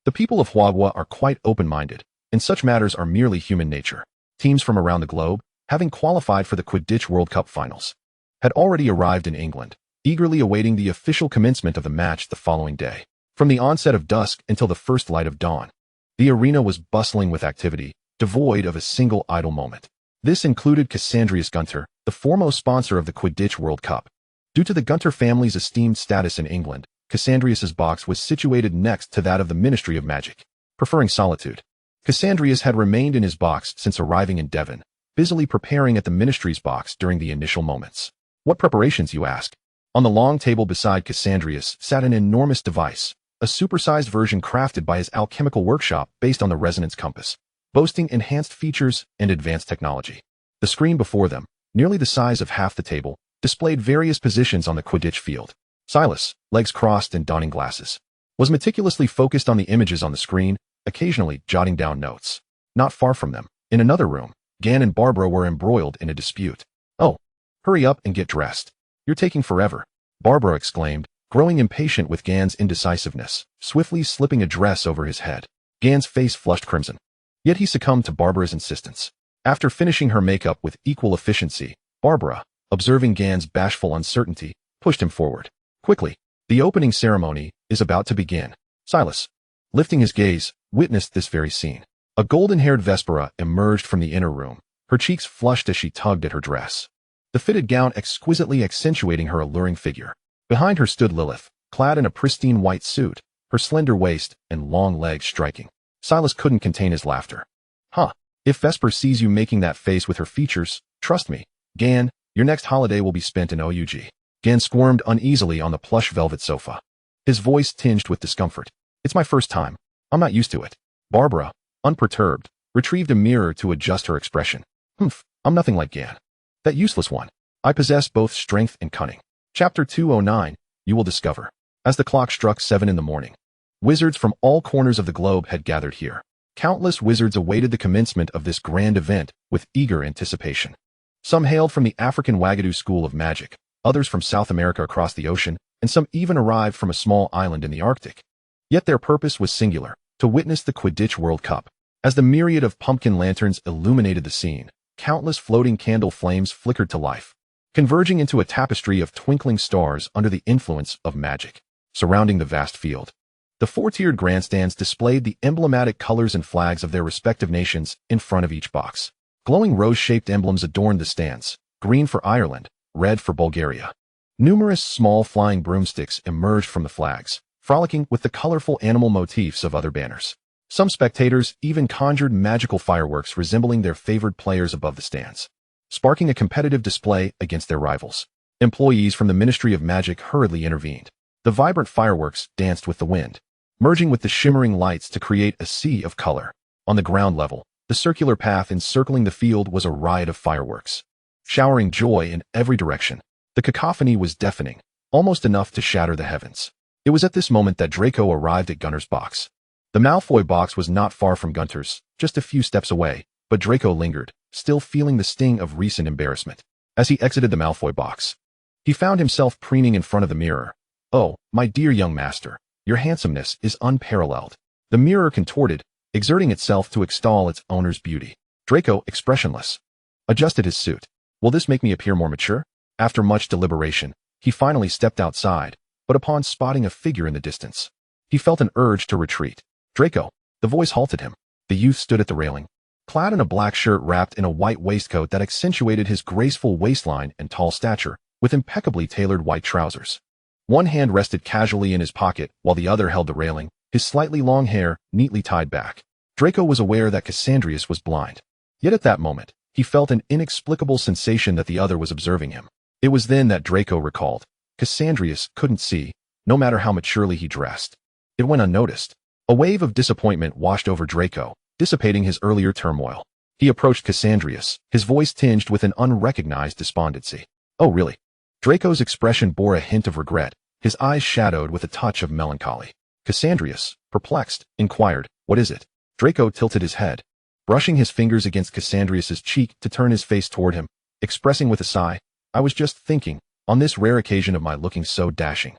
The people of Huagua are quite open-minded, and such matters are merely human nature. Teams from around the globe, having qualified for the Quidditch World Cup finals, had already arrived in England, eagerly awaiting the official commencement of the match the following day. From the onset of dusk until the first light of dawn, the arena was bustling with activity, devoid of a single idle moment. This included Cassandrius Gunter, the foremost sponsor of the Quidditch World Cup. Due to the Gunter family's esteemed status in England, Cassandrius's box was situated next to that of the Ministry of Magic. Preferring solitude, Cassandrius had remained in his box since arriving in Devon, busily preparing at the Ministry's box during the initial moments. What preparations, you ask? On the long table beside Cassandrius sat an enormous device, a supersized version crafted by his alchemical workshop based on the resonance compass, boasting enhanced features and advanced technology. The screen before them, nearly the size of half the table, displayed various positions on the Quidditch field. Silas, legs crossed and donning glasses, was meticulously focused on the images on the screen, occasionally jotting down notes. Not far from them, in another room, Gan and Barbara were embroiled in a dispute. Oh, hurry up and get dressed. You're taking forever, Barbara exclaimed, growing impatient with Gan's indecisiveness, swiftly slipping a dress over his head. Gan's face flushed crimson. Yet he succumbed to Barbara's insistence. After finishing her makeup with equal efficiency, Barbara, observing Gan's bashful uncertainty, pushed him forward. Quickly, the opening ceremony is about to begin. Silas, lifting his gaze, witnessed this very scene. A golden-haired Vespera emerged from the inner room, her cheeks flushed as she tugged at her dress, the fitted gown exquisitely accentuating her alluring figure. Behind her stood Lilith, clad in a pristine white suit, her slender waist and long legs striking. Silas couldn't contain his laughter. Huh, if Vesper sees you making that face with her features, trust me, Gan, your next holiday will be spent in OUG. Gan squirmed uneasily on the plush velvet sofa, his voice tinged with discomfort. It's my first time. I'm not used to it. Barbara, unperturbed, retrieved a mirror to adjust her expression. Humph, I'm nothing like Gan. That useless one. I possess both strength and cunning. Chapter 209, you will discover. As the clock struck 7 in the morning, wizards from all corners of the globe had gathered here. Countless wizards awaited the commencement of this grand event with eager anticipation. Some hailed from the African Wagadu School of Magic, others from South America across the ocean, and some even arrived from a small island in the Arctic. Yet their purpose was singular, to witness the Quidditch World Cup. As the myriad of pumpkin lanterns illuminated the scene, countless floating candle flames flickered to life, converging into a tapestry of twinkling stars under the influence of magic. Surrounding the vast field, the four-tiered grandstands displayed the emblematic colors and flags of their respective nations in front of each box. Glowing rose-shaped emblems adorned the stands, green for Ireland, red for Bulgaria. Numerous small flying broomsticks emerged from the flags, frolicking with the colorful animal motifs of other banners. Some spectators even conjured magical fireworks resembling their favored players above the stands, sparking a competitive display against their rivals. Employees from the Ministry of Magic hurriedly intervened. The vibrant fireworks danced with the wind, merging with the shimmering lights to create a sea of color. On the ground level, the circular path encircling the field was a riot of fireworks, showering joy in every direction. The cacophony was deafening, almost enough to shatter the heavens. It was at this moment that Draco arrived at Gunter's box. The Malfoy box was not far from Gunter's, just a few steps away, but Draco lingered, still feeling the sting of recent embarrassment. As he exited the Malfoy box, he found himself preening in front of the mirror. Oh, my dear young master, your handsomeness is unparalleled. The mirror contorted, exerting itself to extol its owner's beauty. Draco, expressionless, adjusted his suit. Will this make me appear more mature? After much deliberation, he finally stepped outside, but upon spotting a figure in the distance, he felt an urge to retreat. Draco, the voice halted him. The youth stood at the railing, clad in a black shirt wrapped in a white waistcoat that accentuated his graceful waistline and tall stature, with impeccably tailored white trousers. One hand rested casually in his pocket while the other held the railing, his slightly long hair neatly tied back. Draco was aware that Cassandrius was blind. Yet at that moment, he felt an inexplicable sensation that the other was observing him. It was then that Draco recalled. Cassandrius couldn't see, no matter how maturely he dressed. It went unnoticed. A wave of disappointment washed over Draco, dissipating his earlier turmoil. He approached Cassandrius, his voice tinged with an unrecognized despondency. "Oh, really?" Draco's expression bore a hint of regret, his eyes shadowed with a touch of melancholy. Cassandrius, perplexed, inquired, "What is it?" Draco tilted his head, brushing his fingers against Cassandrius's cheek to turn his face toward him, expressing with a sigh, "I was just thinking, on this rare occasion of my looking so dashing.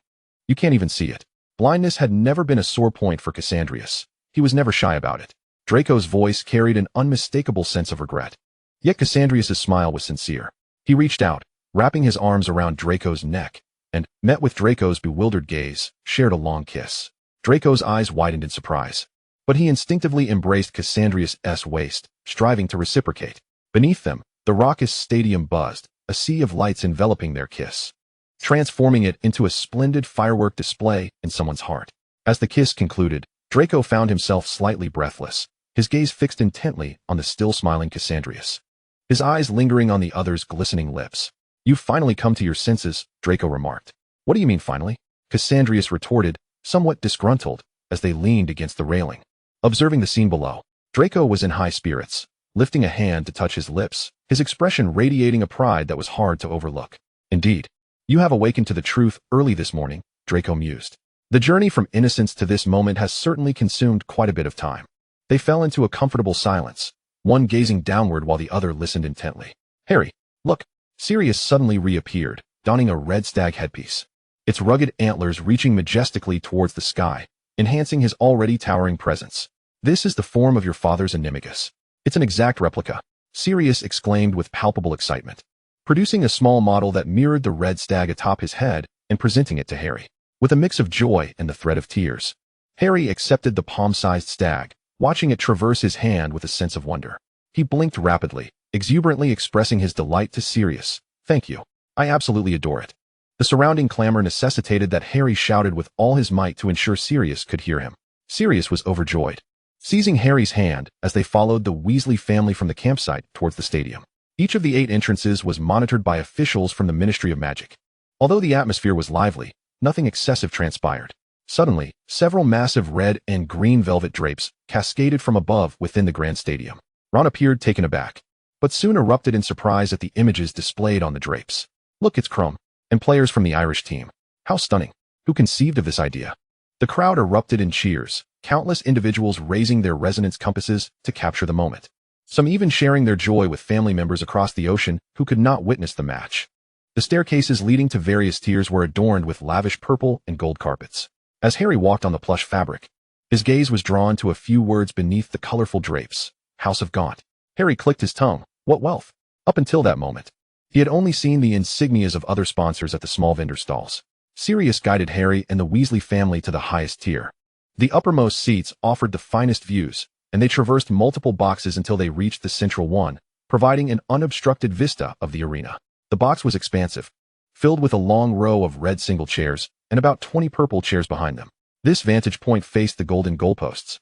You can't even see it." Blindness had never been a sore point for Cassandrius. He was never shy about it. Draco's voice carried an unmistakable sense of regret. Yet Cassandrius's smile was sincere. He reached out, wrapping his arms around Draco's neck, and, met with Draco's bewildered gaze, shared a long kiss. Draco's eyes widened in surprise. But he instinctively embraced Cassandrius' waist, striving to reciprocate. Beneath them, the raucous stadium buzzed, a sea of lights enveloping their kiss, transforming it into a splendid firework display in someone's heart. As the kiss concluded, Draco found himself slightly breathless, his gaze fixed intently on the still smiling Cassandrius, his eyes lingering on the other's glistening lips. "You've finally come to your senses," Draco remarked. "What do you mean finally?" Cassandrius retorted, somewhat disgruntled, as they leaned against the railing. Observing the scene below, Draco was in high spirits, lifting a hand to touch his lips, his expression radiating a pride that was hard to overlook. "Indeed, you have awakened to the truth early this morning," Draco mused. "The journey from innocence to this moment has certainly consumed quite a bit of time." They fell into a comfortable silence, one gazing downward while the other listened intently. "Harry, look!" Sirius suddenly reappeared, donning a red stag headpiece, its rugged antlers reaching majestically towards the sky, enhancing his already towering presence. "This is the form of your father's animagus. It's an exact replica," Sirius exclaimed with palpable excitement, producing a small model that mirrored the red stag atop his head and presenting it to Harry. With a mix of joy and the threat of tears, Harry accepted the palm-sized stag, watching it traverse his hand with a sense of wonder. He blinked rapidly, exuberantly expressing his delight to Sirius. "Thank you. I absolutely adore it." The surrounding clamor necessitated that Harry shouted with all his might to ensure Sirius could hear him. Sirius was overjoyed, seizing Harry's hand as they followed the Weasley family from the campsite towards the stadium. Each of the 8 entrances was monitored by officials from the Ministry of Magic. Although the atmosphere was lively, nothing excessive transpired. Suddenly, several massive red and green velvet drapes cascaded from above within the grand stadium. Ron appeared taken aback, but soon erupted in surprise at the images displayed on the drapes. "Look, it's Chrome and players from the Irish team. How stunning! Who conceived of this idea?" The crowd erupted in cheers, countless individuals raising their resonance compasses to capture the moment, some even sharing their joy with family members across the ocean who could not witness the match. The staircases leading to various tiers were adorned with lavish purple and gold carpets. As Harry walked on the plush fabric, his gaze was drawn to a few words beneath the colorful drapes. "House of Gaunt." Harry clicked his tongue. What wealth! Up until that moment, he had only seen the insignias of other sponsors at the small vendor stalls. Sirius guided Harry and the Weasley family to the highest tier. The uppermost seats offered the finest views, and they traversed multiple boxes until they reached the central one, providing an unobstructed vista of the arena. The box was expansive, filled with a long row of red single chairs and about 20 purple chairs behind them. This vantage point faced the golden goalposts,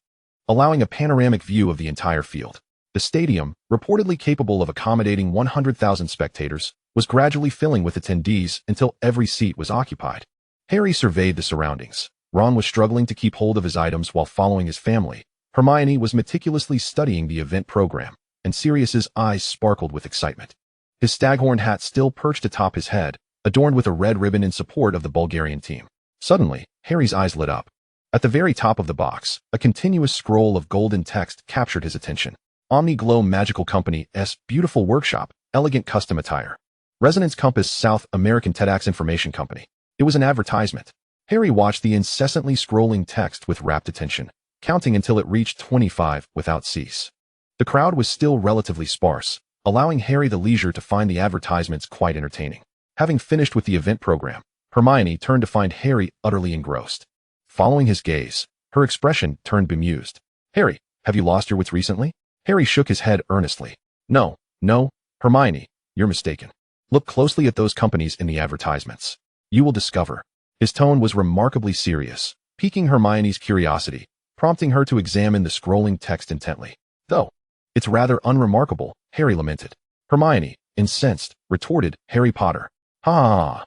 allowing a panoramic view of the entire field. The stadium, reportedly capable of accommodating 100,000 spectators, was gradually filling with attendees until every seat was occupied. Harry surveyed the surroundings. Ron was struggling to keep hold of his items while following his family. Hermione was meticulously studying the event program, and Sirius's eyes sparkled with excitement. His staghorn hat still perched atop his head, adorned with a red ribbon in support of the Bulgarian team. Suddenly, Harry's eyes lit up. At the very top of the box, a continuous scroll of golden text captured his attention. Omni-Glow Magical Company's Beautiful Workshop, Elegant Custom Attire. Resonance Compass South American TEDx Information Company. It was an advertisement. Harry watched the incessantly scrolling text with rapt attention, counting until it reached 25 without cease. The crowd was still relatively sparse, allowing Harry the leisure to find the advertisements quite entertaining. Having finished with the event program, Hermione turned to find Harry utterly engrossed. Following his gaze, her expression turned bemused. "Harry, have you lost your wits recently?" Harry shook his head earnestly. No, Hermione, you're mistaken. Look closely at those companies in the advertisements. You will discover." His tone was remarkably serious, piquing Hermione's curiosity, prompting her to examine the scrolling text intently. "Though, it's rather unremarkable," Harry lamented. Hermione, incensed, retorted, "Harry Potter. Ha ha ha.